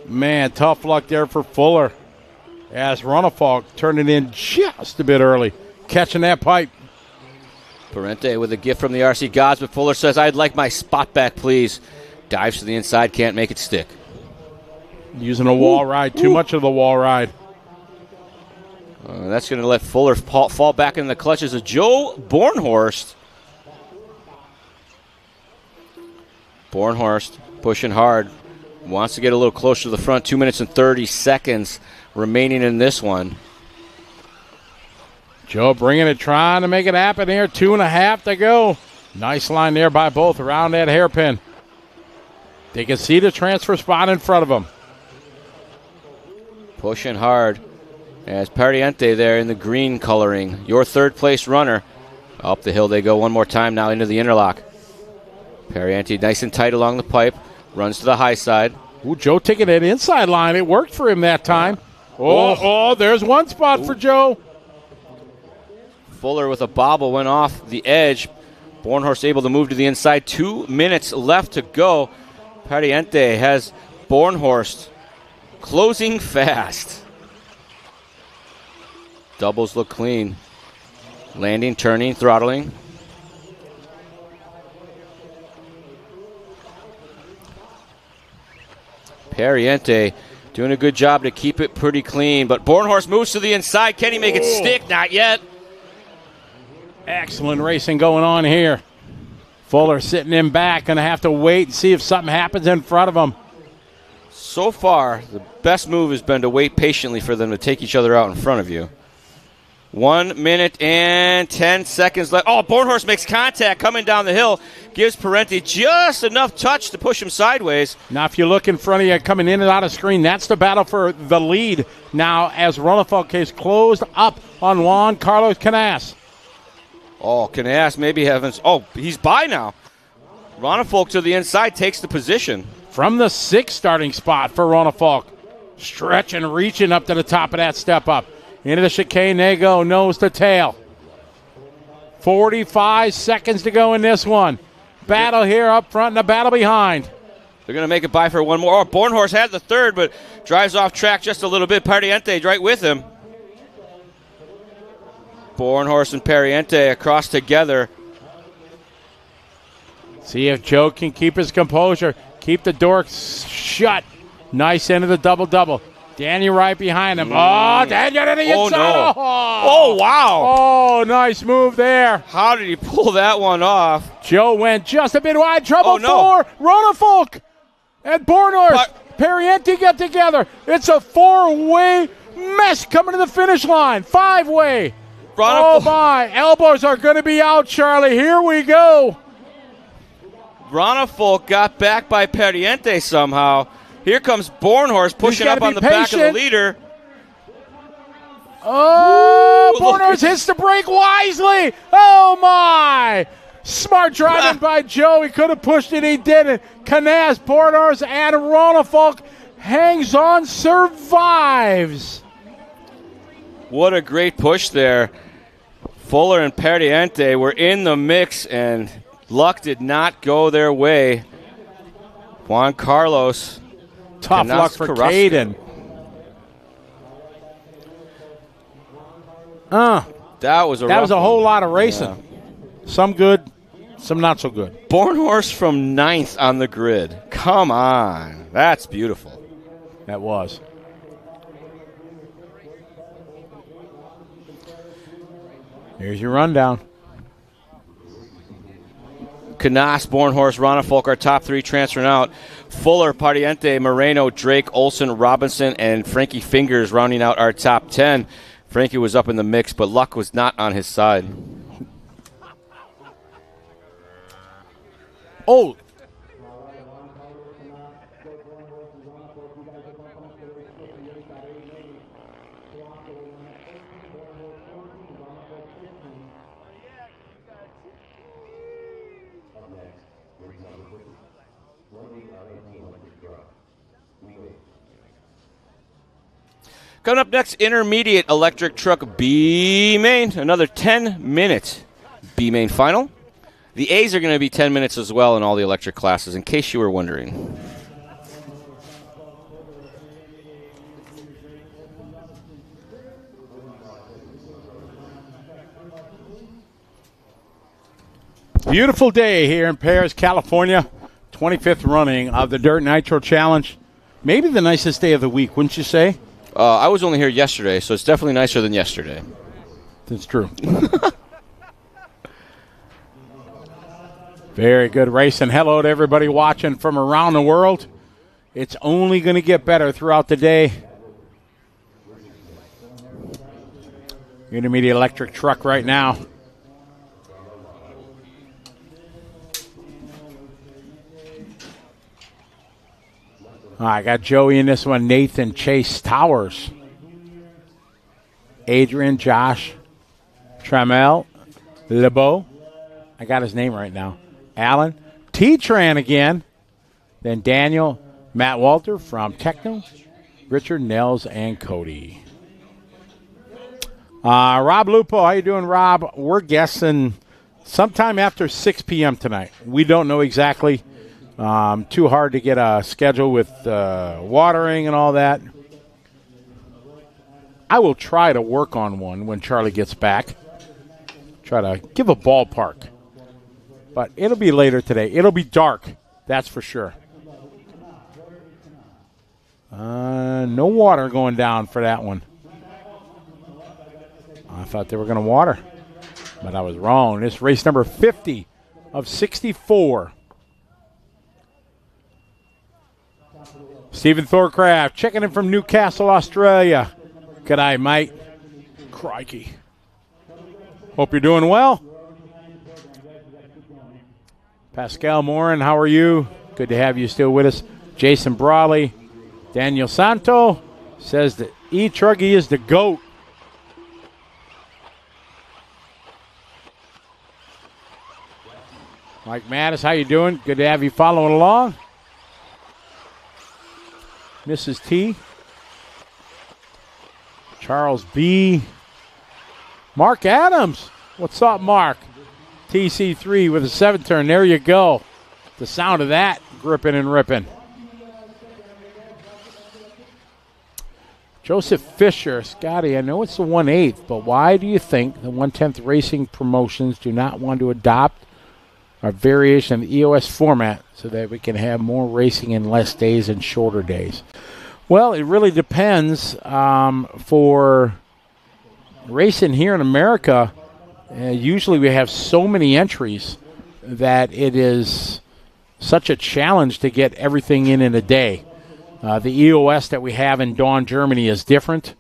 Man, tough luck there for Fuller. As Ronifolk turned it in just a bit early. Catching that pipe. Parente with a gift from the RC Gods, but Fuller says, I'd like my spot back, please. Dives to the inside, can't make it stick. Using a wall ride, too much of the wall ride. That's going to let Fuller fall back in the clutches of Joe Bornhorst. Bornhorst pushing hard. Wants to get a little closer to the front. 2 minutes and 30 seconds remaining in this one. Joe bringing it, trying to make it happen here. 2.5 to go. Nice line there by both around that hairpin. They can see the transfer spot in front of them. Pushing hard as Pariente there in the green coloring. Your third place runner. Up the hill they go one more time now into the interlock. Pariente nice and tight along the pipe. Runs to the high side. Ooh, Joe taking that inside line. It worked for him that time. There's one spot for Joe. Fuller with a bobble went off the edge. Bornhorst able to move to the inside. 2 minutes left to go. Pariente has Bornhorst closing fast. Doubles look clean. Landing, turning, throttling. Pariente doing a good job to keep it pretty clean, but Bornhorst moves to the inside. Can he make it stick? Not yet. Excellent racing going on here. Fuller sitting in back, going to have to wait and see if something happens in front of him. So far, the best move has been to wait patiently for them to take each other out in front of you. 1 minute and 10 seconds left. Bornhorst makes contact coming down the hill. Gives Parente just enough touch to push him sideways. Now, if you look in front of you, coming in and out of screen, that's the battle for the lead. Now, as Ronifolk case closed up on Juan Carlos Canas. Canas maybe having... he's by now. Ronifolk to the inside takes the position. From the 6th starting spot for Ronifolk. Stretching, reaching up to the top of that step up. Into the chicane they go, nose to tail. 45 seconds to go in this one. Battle here up front and a battle behind. They're going to make it by for one more. Bornhorst had the third, but drives off track just a little bit. Pariente right with him. Bornhorst and Pariente across together. See if Joe can keep his composure. Keep the door shut. Nice end of the double-double. Danny right behind him. Daniel to the inside. No. Wow. Nice move there. How did he pull that one off? Joe went just a bit wide. Trouble for Ronifolk and Bornhorst. Pariente get together. It's a 4-way mess coming to the finish line. 5-way. Oh, my. Elbows are going to be out, Charlie. Here we go. Ronifolk got back by Perdiente somehow. Here comes Bornhorst pushing up on the back of the leader. Oh, Bornhorst hits the brake wisely. Oh, my. Smart driving by Joe. He could have pushed it. He didn't. Canaz, Bornhorst, and Ronifolk hangs on, survives. What a great push there. Fuller and Perdiente were in the mix, and luck did not go their way. Juan Carlos. Tough luck for Caden. That was a whole lot of racing. Yeah. Some good, some not so good. Bornhorst from 9th on the grid. Come on. That's beautiful. That was. Here's your rundown. Canas, Bornhorst, Ronifolk, our top 3 transferring out. Fuller, Perdiente, Moreno, Drake, Olson, Robinson, and Frankie Fingers rounding out our top 10. Frankie was up in the mix, but luck was not on his side. Oh. Coming up next, intermediate electric truck B main. Another 10-minute B main final. The A's are going to be 10 minutes as well in all the electric classes, in case you were wondering. Beautiful day here in Paris, California. 25th running of the Dirt Nitro Challenge. Maybe the nicest day of the week, wouldn't you say? I was only here yesterday, so it's definitely nicer than yesterday. That's true. Very good racing. Hello to everybody watching from around the world. It's only going to get better throughout the day. Intermediate electric truck right now. I got Joey in this one, Nathan, Chase, Towers, Adrian, Josh, Trammell, LeBeau. I got his name right now. Alan, T-Tran again. Then Daniel, Matt Walter from Techno, Richard, Nels, and Cody. Rob Lupo, how you doing, Rob? We're guessing sometime after 6 p.m. tonight. We don't know exactly. Too hard to get a schedule with watering and all that. I will try to work on one when Charlie gets back. Try to give a ballpark. But it'll be later today. It'll be dark, that's for sure. No water going down for that one. I thought they were going to water, but I was wrong. This race number 50 of 64. Stephen Thorcraft checking in from Newcastle, Australia. G'day, mate. Crikey. Hope you're doing well. Pascal Morin, how are you? Good to have you still with us. Jason Brawley. Daniel Santo says that E-Truggy is the GOAT. Mike Mattis, how you doing? Good to have you following along. Mrs. T. Charles B. Mark Adams. What's up, Mark? TC3 with a 7-turn. There you go. The sound of that gripping and ripping. Joseph Fisher. Scotty, I know it's the 1/8, but why do you think the 1/10 racing promotions do not want to adopt a variation of the EOS format so that we can have more racing in less days and shorter days? Well, it really depends. For racing here in America, usually we have so many entries that it is such a challenge to get everything in a day. The EOS that we have in Dawn, Germany is different.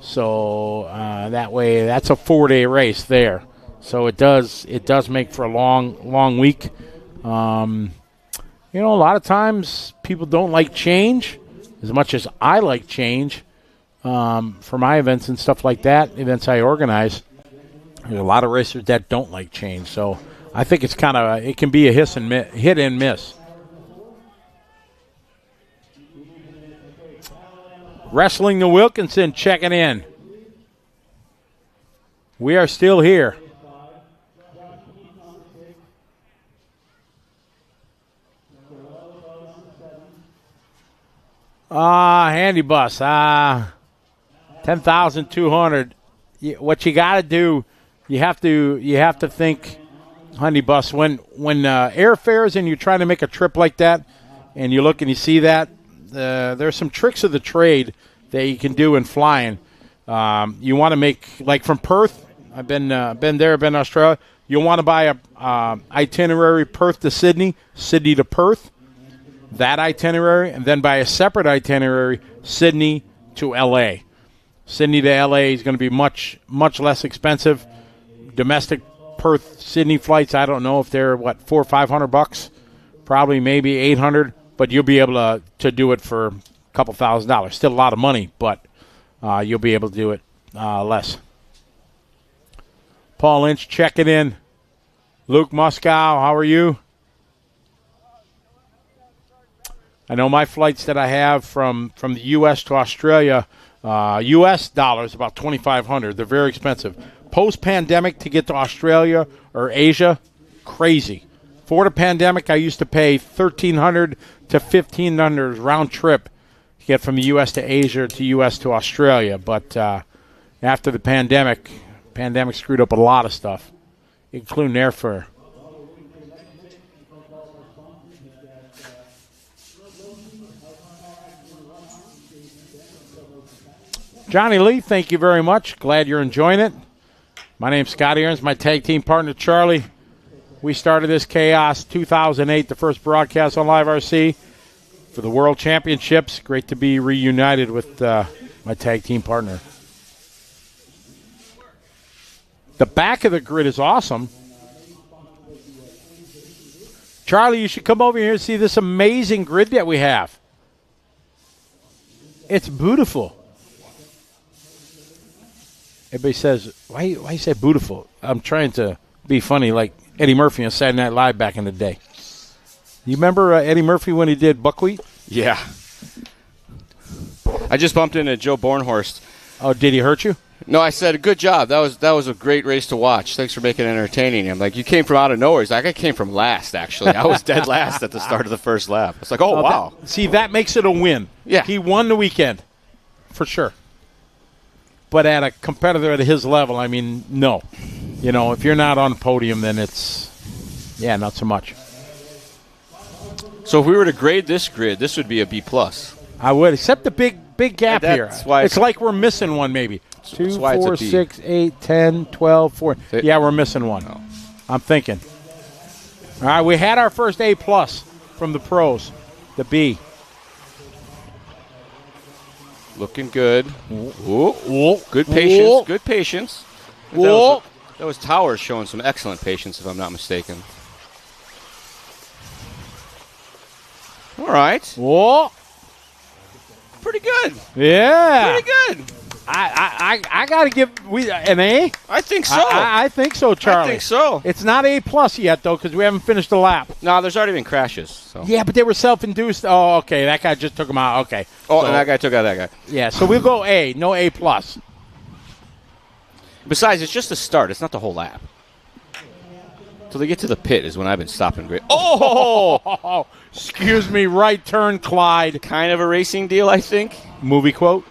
So that way, that's a 4-day race there. So it does make for a long week. A lot of times people don't like change as much as I like change for my events and stuff like that, events I organize. There's a lot of racers that don't like change. So I think it's it can be a hit and miss. Wrestling the Wilkinson checking in. We are still here. Handy bus. 10,200. What you got to do, you have to think, Handy bus, when airfares and you're trying to make a trip like that, and you look and you see that, there's some tricks of the trade that you can do in flying. You want to make, like from Perth, I've been there, been to Australia. You'll want to buy a itinerary Perth to Sydney, Sydney to Perth, that itinerary, and then buy a separate itinerary, Sydney to L.A. Sydney to L.A. is going to be much less expensive. Domestic Perth Sydney flights, I don't know if they're $400 or $500, probably maybe $800, but you'll be able to do it for a couple $1,000. Still a lot of money, but you'll be able to do it less. Paul Lynch checking in. Luke Muskow, how are you? I know my flights that I have from the U.S. to Australia, U.S. dollars, about $2,500. They're very expensive. Post-pandemic, to get to Australia or Asia, crazy. For the pandemic, I used to pay $1,300 to $1,500 round trip to get from the U.S. to Asia to U.S. to Australia. But after the pandemic screwed up a lot of stuff, including airfare. Johnny Lee, thank you very much. Glad you're enjoying it. My name's Scott Aarons, my tag team partner, Charlie. We started this chaos 2008, the first broadcast on Live RC for the World Championships. Great to be reunited with my tag team partner. The back of the grid is awesome. Charlie, you should come over here and see this amazing grid that we have. It's beautiful. Everybody says, why you say beautiful? I'm trying to be funny like Eddie Murphy on Saturday Night Live back in the day. You remember Eddie Murphy when he did Buckwheat? Yeah. I just bumped into Joe Bornhorst. Oh, did he hurt you? No, I said, good job. That was a great race to watch. Thanks for making it entertaining. I'm like, you came from out of nowhere. He's like, I came from last, actually. I was dead last at the start of the first lap. It's like, oh, wow. That makes it a win. Yeah. He won the weekend, for sure. But at a competitor at his level, I mean, no. You know, if you're not on the podium, then it's, not so much. So if we were to grade this grid, this would be a B+. I would, except the big gap here. Why it's like we're missing one maybe. 2, why 4, it's a B. 6, 8, 10, 12, 4. Yeah, we're missing one. Oh. I'm thinking. All right, we had our first A+ from the pros, the B. Looking good. Ooh. Good patience. Ooh. Good patience. Ooh. That was Towers showing some excellent patience, if I'm not mistaken. All right. Ooh. Pretty good. Yeah. Pretty good. I got to give an A? I think so. I think so, Charlie. I think so. It's not A+ yet, though, because we haven't finished the lap. No, there's already been crashes. So. Yeah, but they were self-induced. Oh, okay. That guy just took them out. Okay. Oh, and that guy took out that guy. Yeah, so we'll go A, no A+. Besides, it's just the start. It's not the whole lap. Till they get to the pit is when I've been stopping great. Oh! Excuse me, right turn, Clyde. Kind of a racing deal, I think. Movie quote.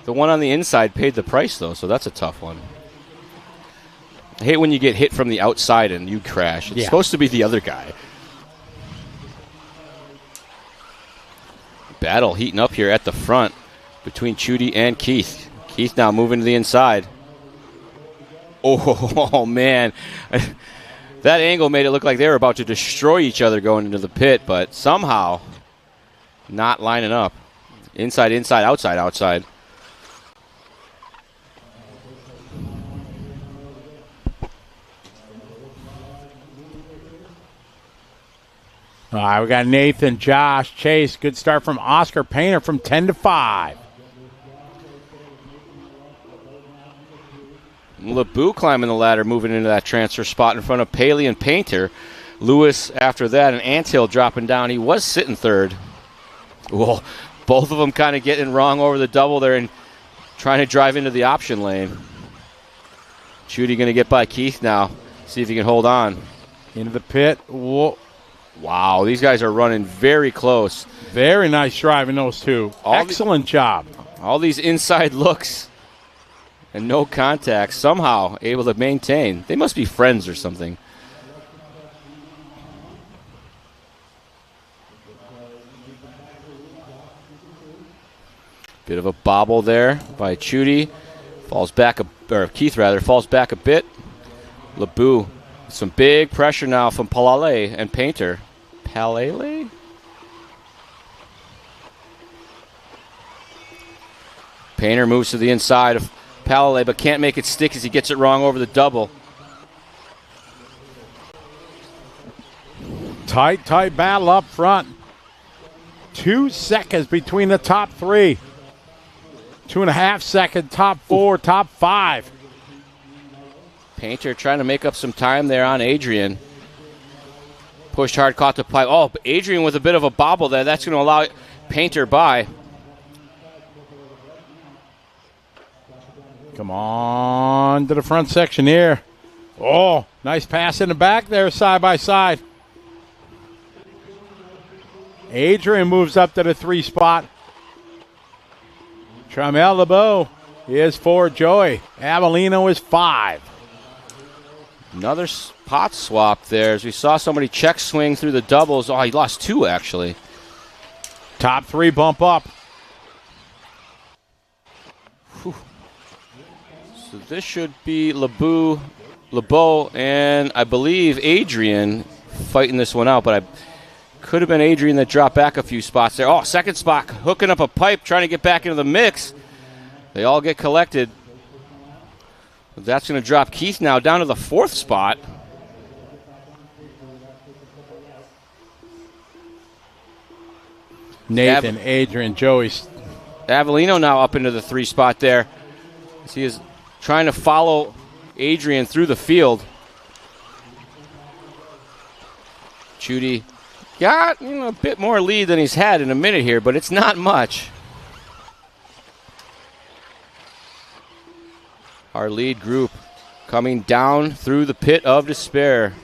The one on the inside paid the price, though, so that's a tough one. I hate when you get hit from the outside and you crash. It's supposed to be the other guy. Battle heating up here at the front between Chudy and Keith. Keith now moving to the inside. Oh, man. That angle made it look like they were about to destroy each other going into the pit, but somehow not lining up. Inside, outside. All right, we got Nathan, Josh, Chase. Good start from Oscar Painter from 10-5. LeBeau climbing the ladder, moving into that transfer spot in front of Paley and Painter. Lewis after that, and Anthill dropping down. He was sitting third. Well, both of them kind of getting wrong over the double there and trying to drive into the option lane. Chudy going to get by Keith now. See if he can hold on. Into the pit. Whoa. Wow, these guys are running very close. Very nice driving, those two. Excellent job. All these inside looks and no contact, somehow able to maintain. They must be friends or something. Bit of a bobble there by Chudy. Keith falls back a bit. LeBeau, some big pressure now from Palale and Painter. Palale? Painter moves to the inside of Palale, but can't make it stick as he gets it wrong over the double. Tight battle up front. 2 seconds between the top three. 2.5 second, top four, top five. Painter trying to make up some time there on Adrian. Pushed hard, caught the pipe. Oh, Adrian with a bit of a bobble there. That's going to allow Painter by. Come on to the front section here. Oh, nice pass in the back there, side by side. Adrian moves up to the 3 spot. Tramel LeBeau is 4. Joey Avellino is 5. Another spot swap there as we saw somebody check swing through the doubles. Oh, he lost 2 actually. Top 3 bump up. Whew. So this should be LeBeau, and I believe Adrian fighting this one out, but could have been Adrian that dropped back a few spots there. Oh, second spot, hooking up a pipe, trying to get back into the mix. They all get collected. That's going to drop Keith now down to the 4th spot. Nathan, Adrian, Joey. Avellino now up into the 3 spot there. As he is trying to follow Adrian through the field. Chudy got a bit more lead than he's had in a minute here, but it's not much. Our lead group coming down through the pit of despair.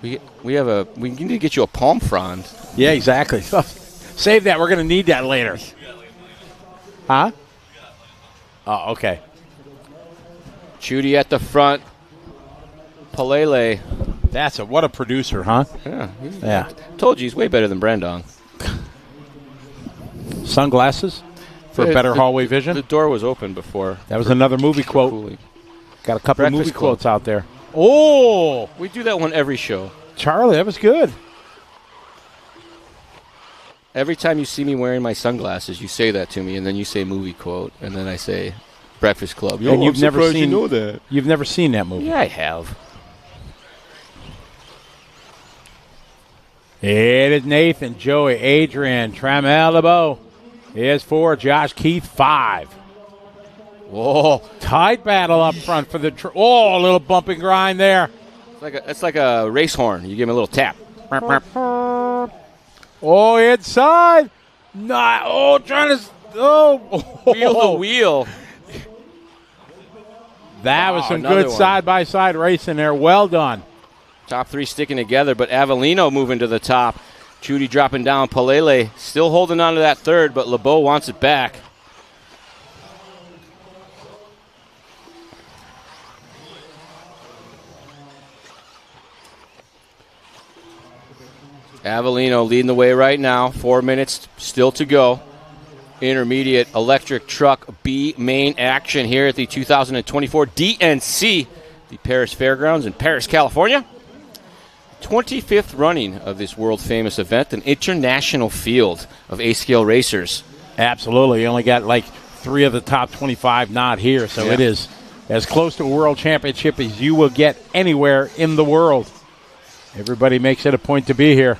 We need to get you a palm frond. Yeah, exactly. Save that. We're going to need that later. Huh? Oh, okay. Chudy at the front. Palele. What a producer, huh? Yeah. Told you he's way better than Brandon. Sunglasses for better hallway vision. The door was open before. That was another movie quote. Cooling. Got a couple of movie quotes out there. Oh! We do that one every show. Charlie, that was good. Every time you see me wearing my sunglasses, you say that to me, and then you say movie quote, and then I say Breakfast Club. And you've never seen that. You've never seen that movie. Yeah, I have. It is Nathan, Joey, Adrian, Tramel LeBeau is 4. Josh Keith 5. Whoa, tight battle up front for the. A little bump and grind there. It's like a race horn. You give him a little tap. Oh, inside. Trying to. Wheel the wheel. That was some good side-by-side racing there. Well done. Top 3 sticking together, but Avellino moving to the top. Chudy dropping down. Palele still holding on to that 3rd, but LeBeau wants it back. Avellino leading the way right now. 4 minutes still to go. Intermediate electric truck B main action here at the 2024 DNC, the Paris Fairgrounds in Paris, California. 25th running of this world-famous event, an international field of A-scale racers. Absolutely. You only got like 3 of the top 25 not here, so It is as close to a world championship as you will get anywhere in the world. Everybody makes it a point to be here.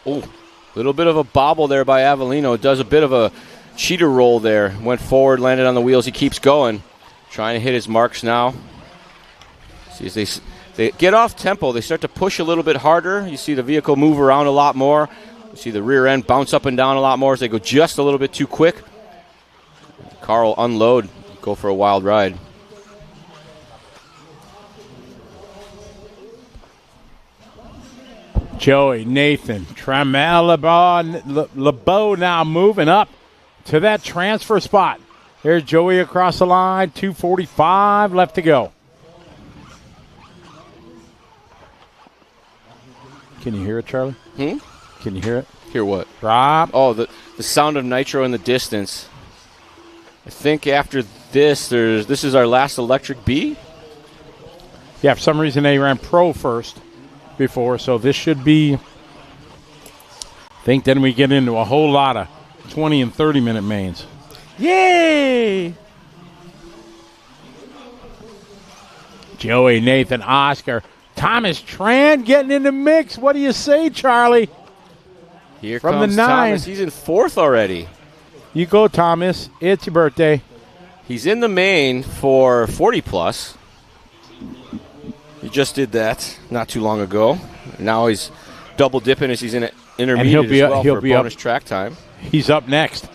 Oh, a little bit of a bobble there by Avellino. Does a bit of a cheater roll there. Went forward, landed on the wheels. He keeps going. Trying to hit his marks now. See, as they get off tempo, they start to push a little bit harder. You see the vehicle move around a lot more. You see the rear end bounce up and down a lot more as they go just a little bit too quick. Car will unload, go for a wild ride. Joey, Nathan, Trammell, LeBeau now moving up to that transfer spot. There's Joey across the line, 2:45 left to go. Can you hear it, Charlie? Can you hear it? Hear what? Drop. Oh, the sound of Nitro in the distance. I think after this, this is our last Electric B. Yeah, for some reason they ran Pro first before, so this should be, I think then we get into a whole lot of 20 and 30-minute mains. Yay! Joey, Nathan, Oscar, Thomas Tran getting in the mix. What do you say, Charlie? Here from comes the 9. Thomas. He's in 4th already. You go, Thomas. It's your birthday. He's in the main for 40+. He just did that not too long ago. Now he's double dipping as he's in an intermediate as well for bonus track time. He's up next.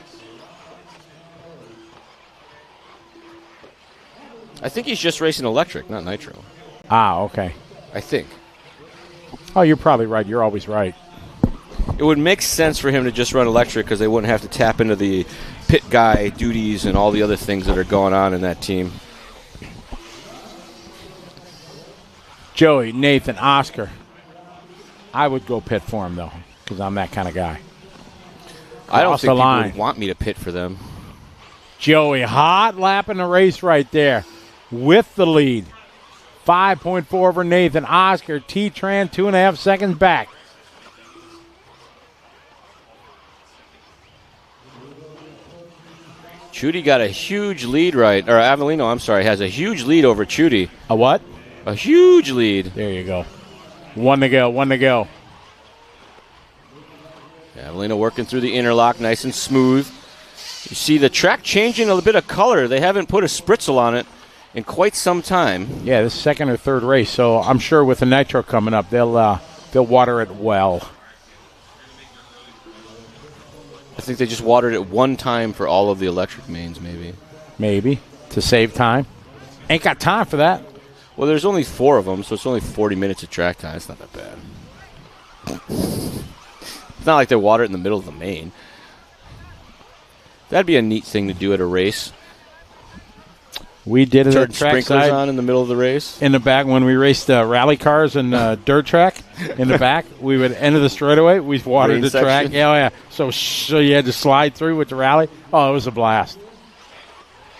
I think he's just racing electric, not nitro. Ah, okay. I think. Oh, you're probably right. You're always right. It would make sense for him to just run electric because they wouldn't have to tap into the pit guy duties and all the other things that are going on in that team. Joey, Nathan, Oscar. I would go pit for him, though, because I'm that kind of guy. I don't think people would want me to pit for them. Joey, hot lap in the race right there with the lead. 5.4 over Nathan. Oscar, T-Tran, 2.5 seconds back. Chudy got a huge lead or Avellino, I'm sorry, has a huge lead over Chudy. A what? A huge lead. There you go. 1 to go, 1 to go. Avellino working through the interlock nice and smooth. You see the track changing a bit of color. They haven't put a spritzel on it in quite some time. Yeah, this is second or third race, so I'm sure with the nitro coming up, they'll water it well. I think they just watered it one time for all of the electric mains, maybe. Maybe, to save time. Ain't got time for that. Well, there's only 4 of them, so it's only 40 minutes of track time. It's not that bad. It's not like they water it in the middle of the main. That'd be a neat thing to do at a race. We did it at sprinklers trackside on in the middle of the race. In the back when we raced rally cars and dirt track. In the back, we would enter the straightaway. We watered the track. Yeah. So you had to slide through with the rally. Oh, it was a blast.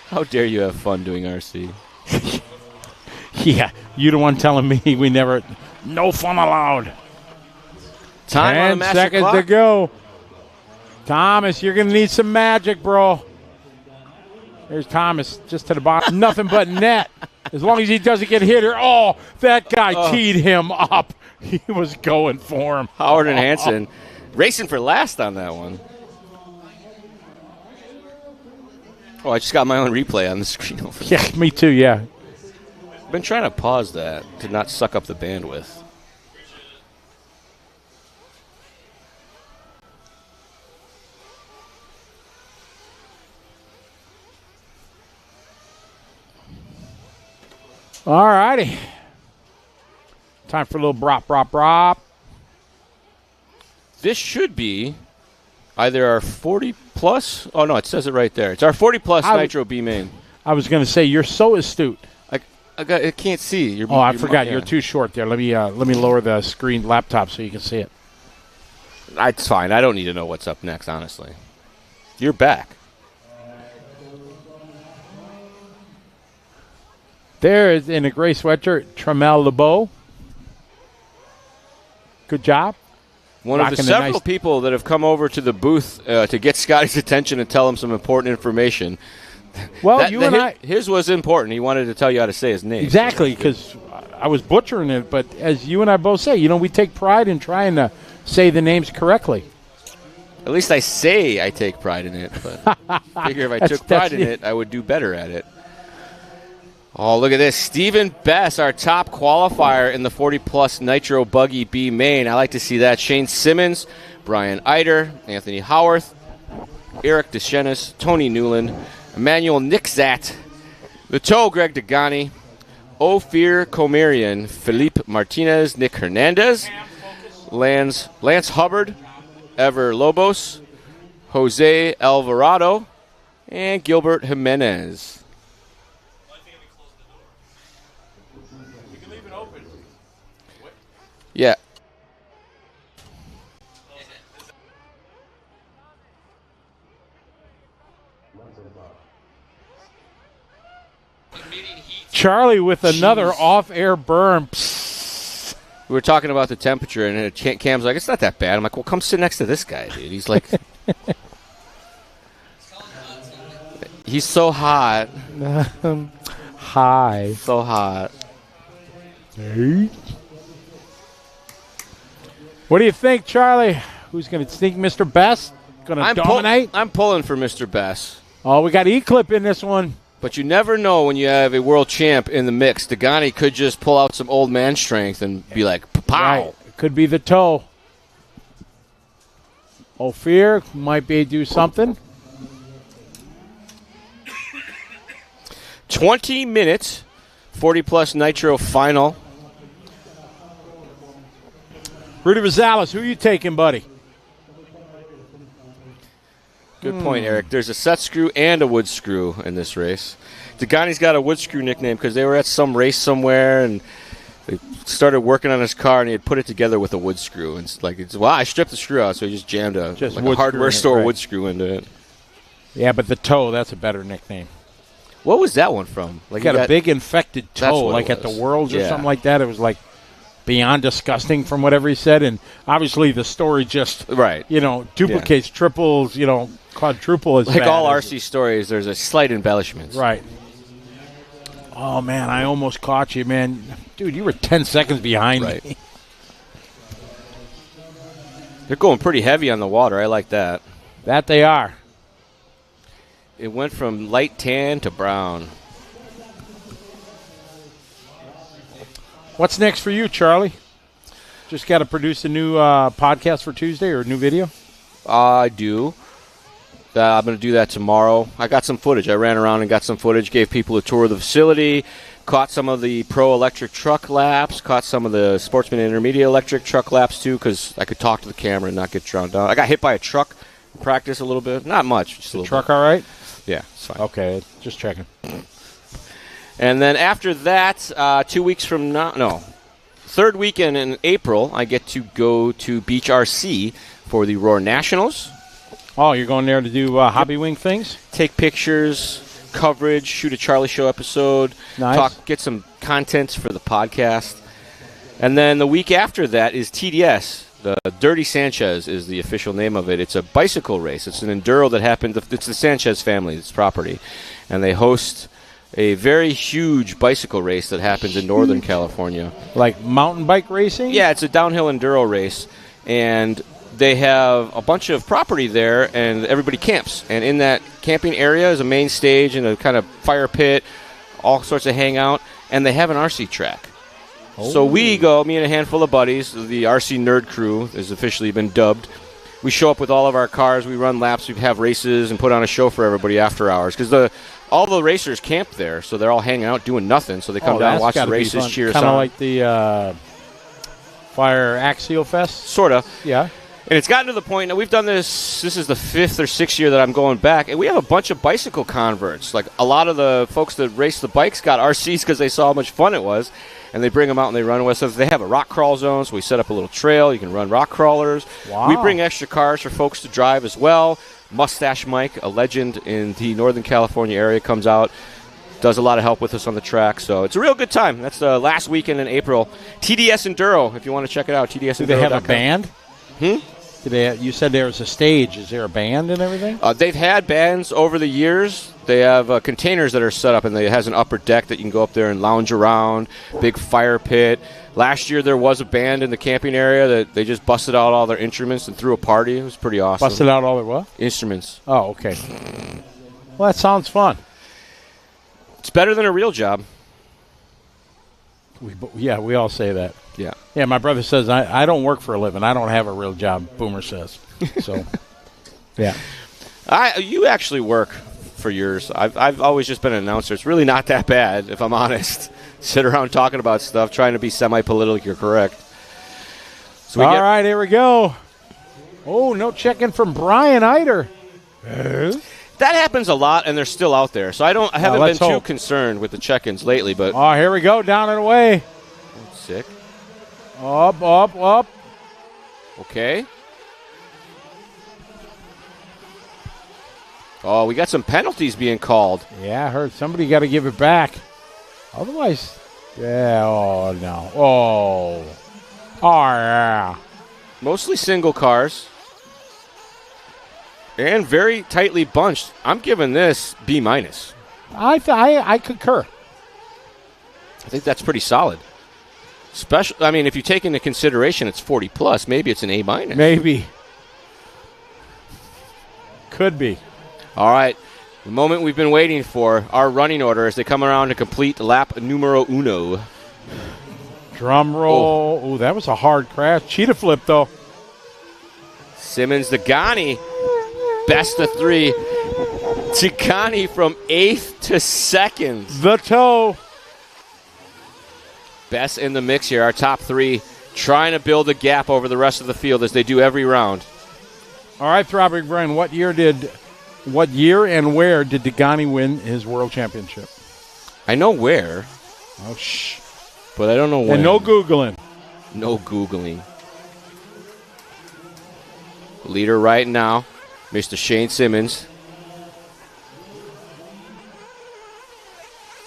How dare you have fun doing RC? Yeah, you the one telling me we never. No fun allowed. Time 10 on the master seconds clock. to go. Thomas, you're going to need some magic, bro. There's Thomas, just to the bottom. Nothing but net. As long as he doesn't get hit here. Oh, that guy teed him up. He was going for him. Howard and Hansen racing for last on that one. Oh, I just got my own replay on the screen over there. Yeah, me too, yeah. I've been trying to pause that to not suck up the bandwidth. All righty. Time for a little brop. This should be either our 40 plus. Oh, no, it says it right there. It's our 40 plus Nitro B main. I was going to say, you're so astute. I can't see. I forgot. You're too short there. Let me lower the screen laptop so you can see it. It's fine. I don't need to know what's up next, honestly. You're back. There is in a gray sweatshirt, Trammell LeBeau. Good job. One of the several people that have come over to the booth to get Scotty's attention and tell him some important information. Well, his was important. He wanted to tell you how to say his name. Exactly, because I was butchering it, but as you and I both say, we take pride in trying to say the names correctly. At least I say I take pride in it, but I figure if I took pride in it, I would do better at it. Oh, look at this. Stephen Bess, our top qualifier in the 40-plus Nitro Buggy B main. I like to see that. Shane Simmons, Brian Eider, Anthony Howarth, Eric DeShenis, Tony Newland, Emmanuel Nixat, the Toe, Greg Degani, Ophir Komarian, Felipe Martinez, Nick Hernandez, Lance Hubbard, Ever Lobos, Jose Alvarado, and Gilbert Jimenez. Yeah. Charlie with another off-air burn. Psst. We were talking about the temperature, and Cam's like, it's not that bad. I'm like, well, come sit next to this guy, dude. He's like, he's so hot. Hi. So hot. Hey. What do you think, Charlie? Who's going to sneak Mr. Bess? Going to dominate? I'm pulling for Mr. Bess. Oh, we got E-Clip in this one. But you never know when you have a world champ in the mix. Degani could just pull out some old man strength and be like, pow. Right. It could be the toe. Ophir might be do something. 20 minutes, 40-plus Nitro final. Rudy Rosales, who are you taking, buddy? Good point, Eric. There's a set screw and a wood screw in this race. Degani's got a wood screw nickname because they were at some race somewhere and they started working on his car and he had put it together with a wood screw. And I stripped the screw out, so he just jammed a hardware store wood screw into it. Yeah, but the toe, that's a better nickname. What was that one from? Like got a big infected toe, like at the Worlds or something like that. It was like beyond disgusting from whatever he said. And obviously the story just, duplicates, triples, quadruple as like bad all RC stories, there's a slight embellishment. Right. Oh, man, I almost caught you, man. Dude, you were 10 seconds behind me. They're going pretty heavy on the water. I like that. That they are. It went from light tan to brown. What's next for you, Charlie? Just got to produce a new podcast for Tuesday or a new video? I do. I'm going to do that tomorrow. I got some footage. I ran around and got some footage, gave people a tour of the facility, caught some of the pro electric truck laps, caught some of the Sportsman intermediate electric truck laps, too, because I could talk to the camera and not get drowned out. I got hit by a truck in practice a little bit. Not much. Just a little truck bit. All right? Yeah, it's fine. Okay, just checking. And then after that, 2 weeks from now, third weekend in April, I get to go to Beach RC for the Roar Nationals. Oh, you're going there to do hobby wing things? Take pictures, coverage, shoot a Charlie Show episode, nice. Get some content for the podcast. And then the week after that is TDS. The Dirty Sanchez is the official name of it. It's a bicycle race. It's an enduro that happened. It's the Sanchez family, it's property. And they host a very huge bicycle race that happens in Northern California. Like mountain bike racing? Yeah, it's a downhill enduro race. And they have a bunch of property there, and everybody camps. And in that camping area is a main stage and a kind of fire pit, all sorts of hangout. And they have an RC track. Oh. So we go, me and a handful of buddies, the RC Nerd Crew has officially been dubbed. We show up with all of our cars, we run laps, we have races, and put on a show for everybody after hours. Because all the racers camp there, so they're all hanging out doing nothing. So they come down, watch the races, cheer us on. Kind of like the Fire Axial Fest? Sort of. Yeah. And it's gotten to the point that we've done this is the 5th or 6th year that I'm going back, and we have a bunch of bicycle converts. Like a lot of the folks that race the bikes got RCs because they saw how much fun it was, and they bring them out and they run with us. So they have a rock crawl zone, so we set up a little trail. You can run rock crawlers. Wow. We bring extra cars for folks to drive as well. Mustache Mike, a legend in the Northern California area, comes out, does a lot of help with us on the track. So it's a real good time. That's the last weekend in April. TDS Enduro, if you want to check it out, TDS Enduro. Do they have a band? You said there was a stage. Is there a band and everything? They've had bands over the years. They have containers that are set up, and it has an upper deck that you can go up there and lounge around, big fire pit. Last year there was a band in the camping area that they just busted out all their instruments and threw a party. It was pretty awesome. Busted out all their what? Instruments. Oh, okay. Well, that sounds fun. It's better than a real job. We all say that. Yeah. Yeah, my brother says, I don't work for a living. I don't have a real job, Boomer says. So, yeah. You actually work for yours. I've always just been an announcer. It's really not that bad, if I'm honest. Sit around talking about stuff, trying to be semi-politically correct. So all right, here we go. Oh, no check-in from Brian Eider. That happens a lot, and they're still out there. So I haven't been too concerned with the check-ins lately. But oh, here we go, down and away. Sick. Up. Okay. Oh, we got some penalties being called. Yeah, I heard somebody got to give it back. Otherwise, yeah, oh, no. Oh, yeah. Mostly single cars. And very tightly bunched. I'm giving this B-. I concur. I think that's pretty solid. If you take into consideration it's 40+, maybe it's an A-. Maybe. Could be. All right. The moment we've been waiting for, our running order as they come around to complete lap numero uno. Drum roll. Oh, that was a hard crash. Cheetah flip, though. Simmons, Degani, best of 3. Degani from 8th to 2nd. The toe. Best in the mix here. Our top 3 trying to build a gap over the rest of the field as they do every round. All right, Throbbing Brian, what year and where did Degani win his world championship? I know where. Oh, shh. But I don't know when. And no Googling. No Googling. Leader right now, Mr. Shane Simmons.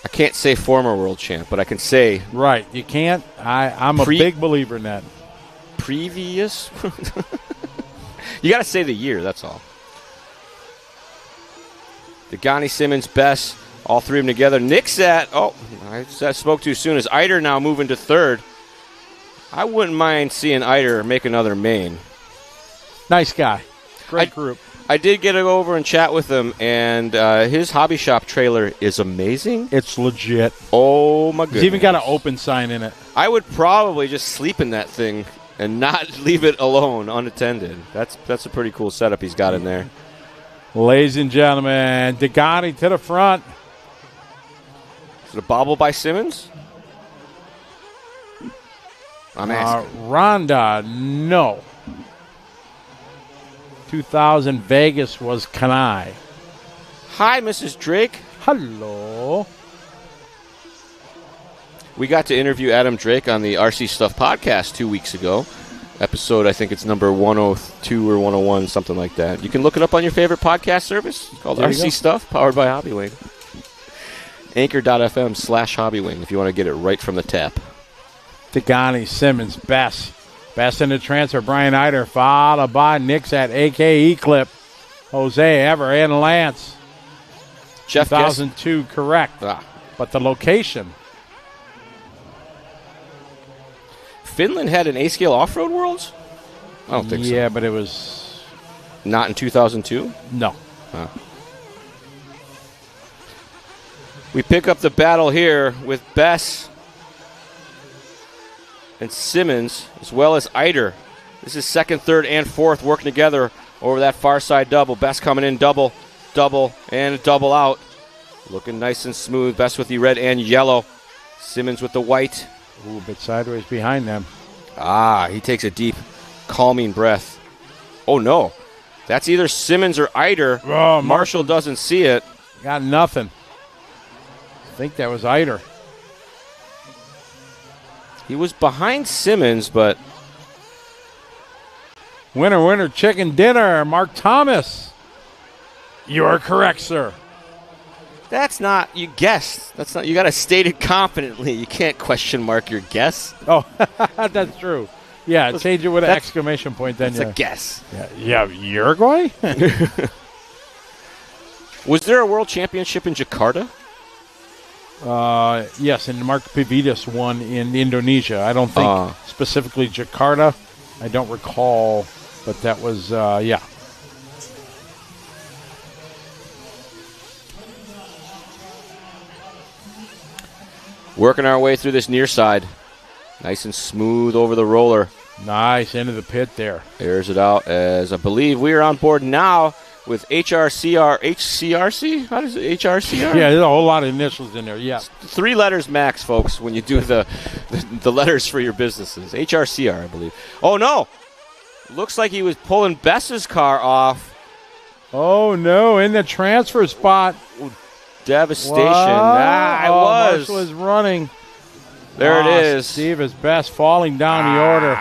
I can't say former world champ, but I can say. Right, you can't. I'm a big believer in that. Previous? You got to say the year, that's all. Degani, Simmons, Bess, all 3 of them together. Nick's I spoke too soon. Is Eider now moving to 3rd? I wouldn't mind seeing Eider make another main. Nice guy. Great group. I did get to go over and chat with him, and his hobby shop trailer is amazing. It's legit. Oh, my goodness. He's even got an open sign in it. I would probably just sleep in that thing and not leave it alone, unattended. That's a pretty cool setup he's got in there. Ladies and gentlemen, Degani to the front. Is it a bobble by Simmons? I'm asking. Rhonda, no. 2000 Vegas was Kanai. Hi, Mrs. Drake. Hello. We got to interview Adam Drake on the RC Stuff podcast 2 weeks ago. Episode, I think it's number 102 or 101, something like that. You can look it up on your favorite podcast service. It's called RC Stuff, powered by Hobbywing. Anchor.fm/Hobbywing if you want to get it right from the tap. Degani, Simmons, Bess. Best in the transfer, Brian Eider, followed by Nick's at AKE Clip. Jose, Ever, and Lance. Jeff 2002, correct. But the location. Finland had an A-scale off-road Worlds? I don't think so. Yeah, but it was... Not in 2002? No. We pick up the battle here with Bess and Simmons, as well as Eider. This is 2nd, 3rd, and 4th working together over that far side double. Bess coming in double, and a double out. Looking nice and smooth. Bess with the red and yellow. Simmons with the white. Ooh, a bit sideways behind them. He takes a deep, calming breath. Oh, no. That's either Simmons or Eider. Oh, Marshall doesn't see it. Got nothing. I think that was Eider. He was behind Simmons, but... Winner, chicken dinner. Mark Thomas. You are correct, sir. That's not, you guessed. That's not, you got to state it confidently. You can't question mark your guess. Oh, that's true. Yeah, change it with an exclamation point then. That's a guess. Yeah, Uruguay? Was there a world championship in Jakarta? Yes, and Mark Pavidis won in Indonesia. I don't think specifically Jakarta. I don't recall, but that was, yeah. Working our way through this near side. Nice and smooth over the roller. Nice, into the pit there. Airs it out as I believe we are on board now with HCRC? How does it, HRCR? Yeah, there's a whole lot of initials in there, yeah. 3 letters max, folks, when you do the letters for your businesses. HRCR, I believe. Oh, no. Looks like he was pulling Bess's car off. Oh, no, in the transfer spot. Devastation. It was. Marshall was running. There it is. Steve is Bess falling down the order.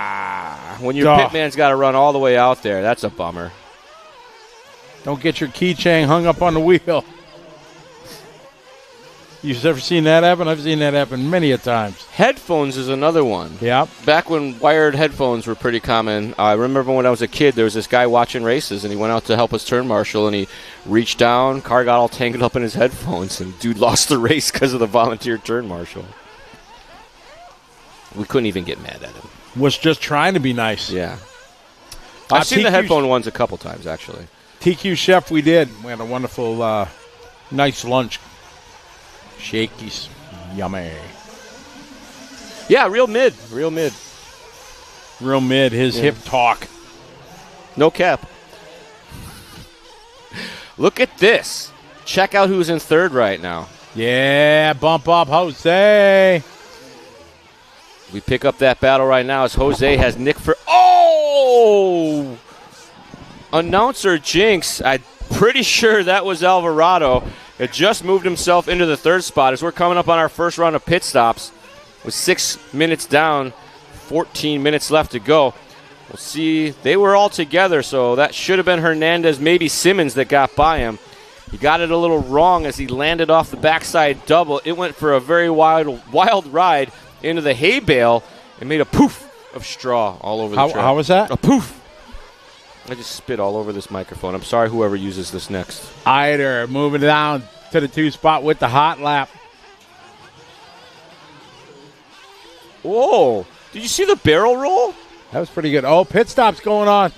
When your pitman's got to run all the way out there, that's a bummer. Don't get your keychain hung up on the wheel. You've ever seen that happen? I've seen that happen many a times. Headphones is another one. Yep. Back when wired headphones were pretty common, I remember when I was a kid, there was this guy watching races, and he went out to help his turn marshal, and he reached down, car got all tangled up in his headphones, and dude lost the race because of the volunteer turn marshal. We couldn't even get mad at him. Was just trying to be nice. Yeah. I've seen the headphone ones a couple times, actually. TQ Chef, we did. We had a wonderful, nice lunch. Shakey's. Yummy. Yeah, real mid. Real mid. Real mid. His hip talk. No cap. Look at this. Check out who's in third right now. Yeah, bump up Jose. We pick up that battle right now as Jose has Nick for... Oh! Announcer Jinx. I'm pretty sure that was Alvarado. It just moved himself into the third spot as we're coming up on our first round of pit stops with 6 minutes down, 14 minutes left to go. We'll see. They were all together, so that should have been Hernandez, maybe Simmons that got by him. He got it a little wrong as he landed off the backside double. It went for a very wild ride into the hay bale and made a poof of straw all over the track. How was that? A poof. I just spit all over this microphone. I'm sorry whoever uses this next. Eider moving down to the 2 spot with the hot lap. Whoa. Did you see the barrel roll? That was pretty good. Oh, pit stop's going on.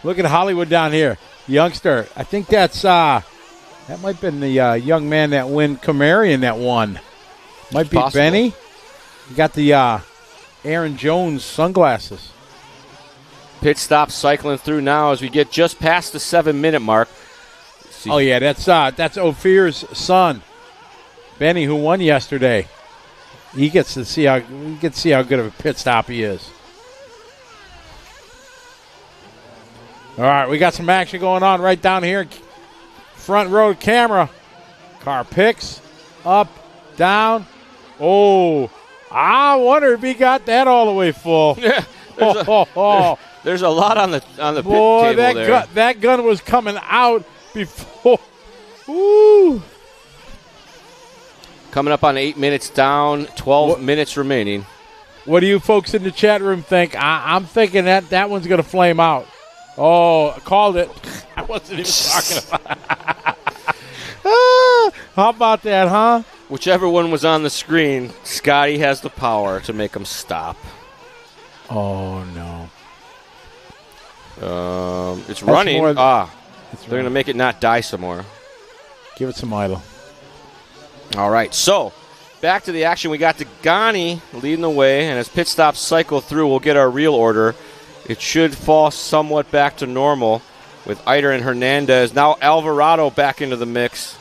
Look at Hollywood down here. Youngster. I think that's that might have been the young man that won Camarian that won. Might be possible. Benny. You got the Aaron Jones sunglasses. Pit stop cycling through now as we get just past the 7-minute mark. Oh yeah, that's Ophir's son, Benny, who won yesterday. He gets to see how good of a pit stop he is. All right, we got some action going on right down here. Front row camera. Car picks up, down. Oh, I wonder if he got that all the way full. Yeah, there's a lot on the pit boy, table there. That gun was coming out before. Ooh. Coming up on 8 minutes down, 12 minutes remaining. What do you folks in the chat room think? I'm thinking that one's going to flame out. Oh, I called it. I wasn't even talking about it. How about that, huh? Whichever one was on the screen, Scotty has the power to make them stop. Oh, no. It's running. They're going to make it not die some more. Give it some idle. All right, so back to the action. We got Degani leading the way, and as pit stops cycle through, we'll get our real order. It should fall somewhat back to normal with Eider and Hernandez. Now Alvarado back into the mix.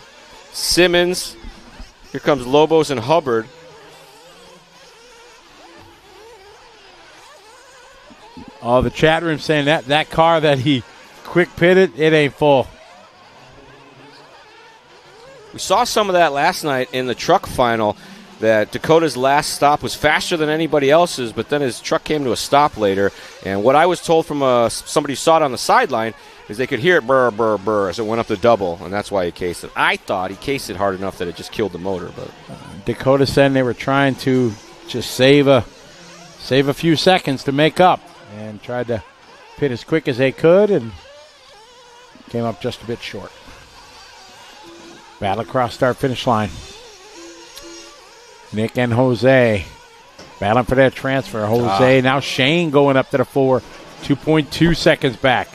Simmons. Here comes Lobos and Hubbard. Oh, the chat room saying that car that he quick pitted, it ain't full. We saw some of that last night in the truck final, that Dakota's last stop was faster than anybody else's, but then his truck came to a stop later. And what I was told from somebody who saw it on the sideline is they could hear it burr, burr, burr as it went up the double, and that's why he cased it. I thought he cased it hard enough that it just killed the motor. But Dakota said they were trying to just save a few seconds to make up, and tried to pit as quick as they could and came up just a bit short. Battle across start finish line. Nick and Jose battling for that transfer. Jose, now Shane going up to the 4. 2.2 seconds back.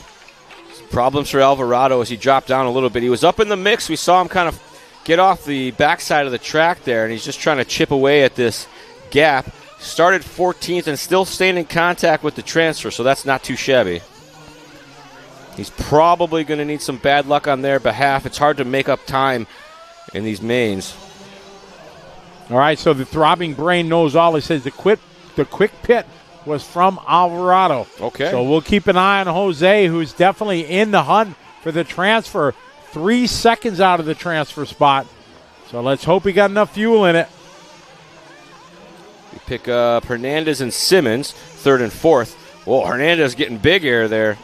Problems for Alvarado as he dropped down a little bit. He was up in the mix. We saw him kind of get off the backside of the track there, and he's just trying to chip away at this gap. Started 14th and still staying in contact with the transfer, so that's not too shabby. He's probably going to need some bad luck on their behalf. It's hard to make up time in these mains. All right, so the throbbing brain knows all. He says the quick pit was from Alvarado. Okay. So we'll keep an eye on Jose, who's definitely in the hunt for the transfer. 3 seconds out of the transfer spot. So let's hope he got enough fuel in it. We pick up Hernandez and Simmons, 3rd and 4th. Whoa, Hernandez getting big air there.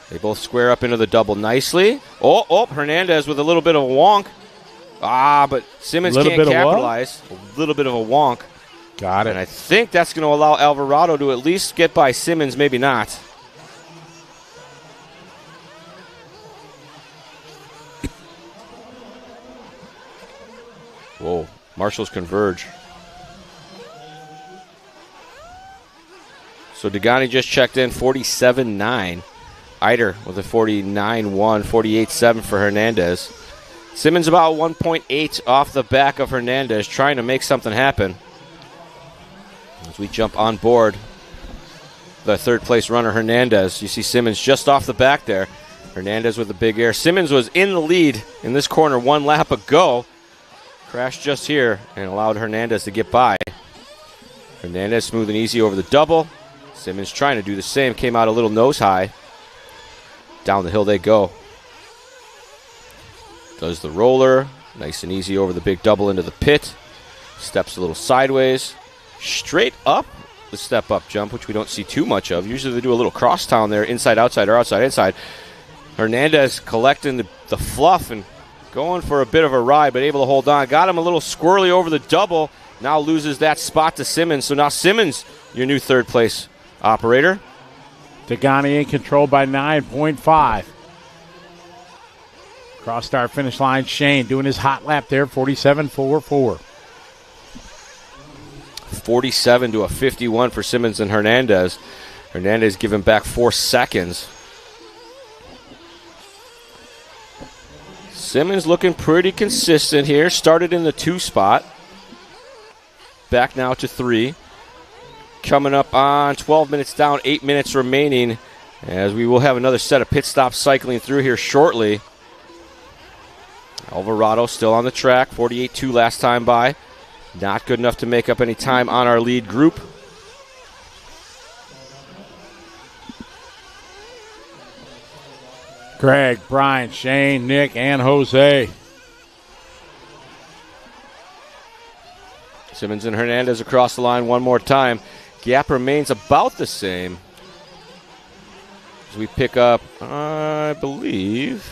They both square up into the double nicely. Oh, Hernandez with a little bit of a wonk. But Simmons can't capitalize. A little bit of a wonk. Got it. And I think that's going to allow Alvarado to at least get by Simmons, maybe not. Whoa, marshals converge. So Degani just checked in 47.9. Eider with a 49.1, 48.7 for Hernandez. Simmons about 1.8 off the back of Hernandez, trying to make something happen. As we jump on board the third place runner, Hernandez. You see Simmons just off the back there. Hernandez with the big air. Simmons was in the lead in this corner 1 lap ago. Crashed just here and allowed Hernandez to get by. Hernandez smooth and easy over the double. Simmons trying to do the same. Came out a little nose high. Down the hill they go. Does the roller. Nice and easy over the big double into the pit. Steps a little sideways. Straight up the step-up jump, which we don't see too much of. Usually they do a little crosstown there, inside, outside, or outside, inside. Hernandez collecting the fluff and going for a bit of a ride, but able to hold on. Got him a little squirrely over the double. Now loses that spot to Simmons. So now Simmons, your new third-place operator. Degani in control by 9.5. Cross start finish line. Shane doing his hot lap there, 47.44. 47 to a 51 for Simmons and Hernandez. Hernandez giving back 4 seconds. Simmons looking pretty consistent here. Started in the 2 spot. Back now to 3. Coming up on 12 minutes down, 8 minutes remaining, as we will have another set of pit stops cycling through here shortly. Alvarado still on the track, 48.2 last time by. Not good enough to make up any time on our lead group. Greg, Brian, Shane, Nick, and Jose. Simmons and Hernandez across the line one more time. Gap remains about the same. As we pick up, I believe,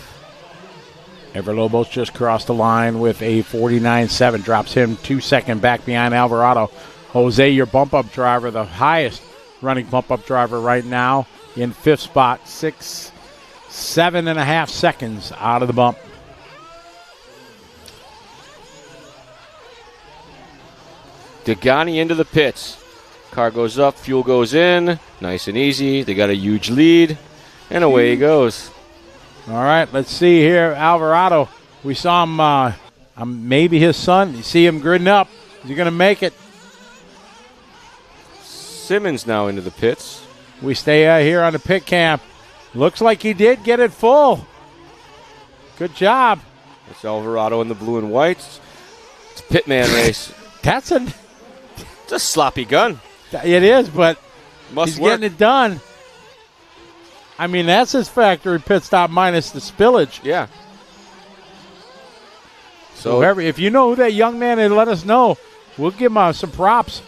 Everlobos just crossed the line with a 49.7. Drops him 2 seconds back behind Alvarado. Jose, your bump-up driver, the highest running bump-up driver right now in 5th spot. 7.5 seconds out of the bump. Degani into the pits. Car goes up, fuel goes in. Nice and easy. They got a huge lead. And away he goes. All right, let's see here. Alvarado, we saw him, maybe his son. You see him gritting up. Is he going to make it? Simmons now into the pits. We stay here on the pit camp. Looks like he did get it full. Good job. It's Alvarado in the blue and white. It's a pitman race. It's a sloppy gun. It is, but he's getting it done. I mean, that's his factory pit stop minus the spillage. Yeah. So if you know who that young man is, let us know. We'll give him some props.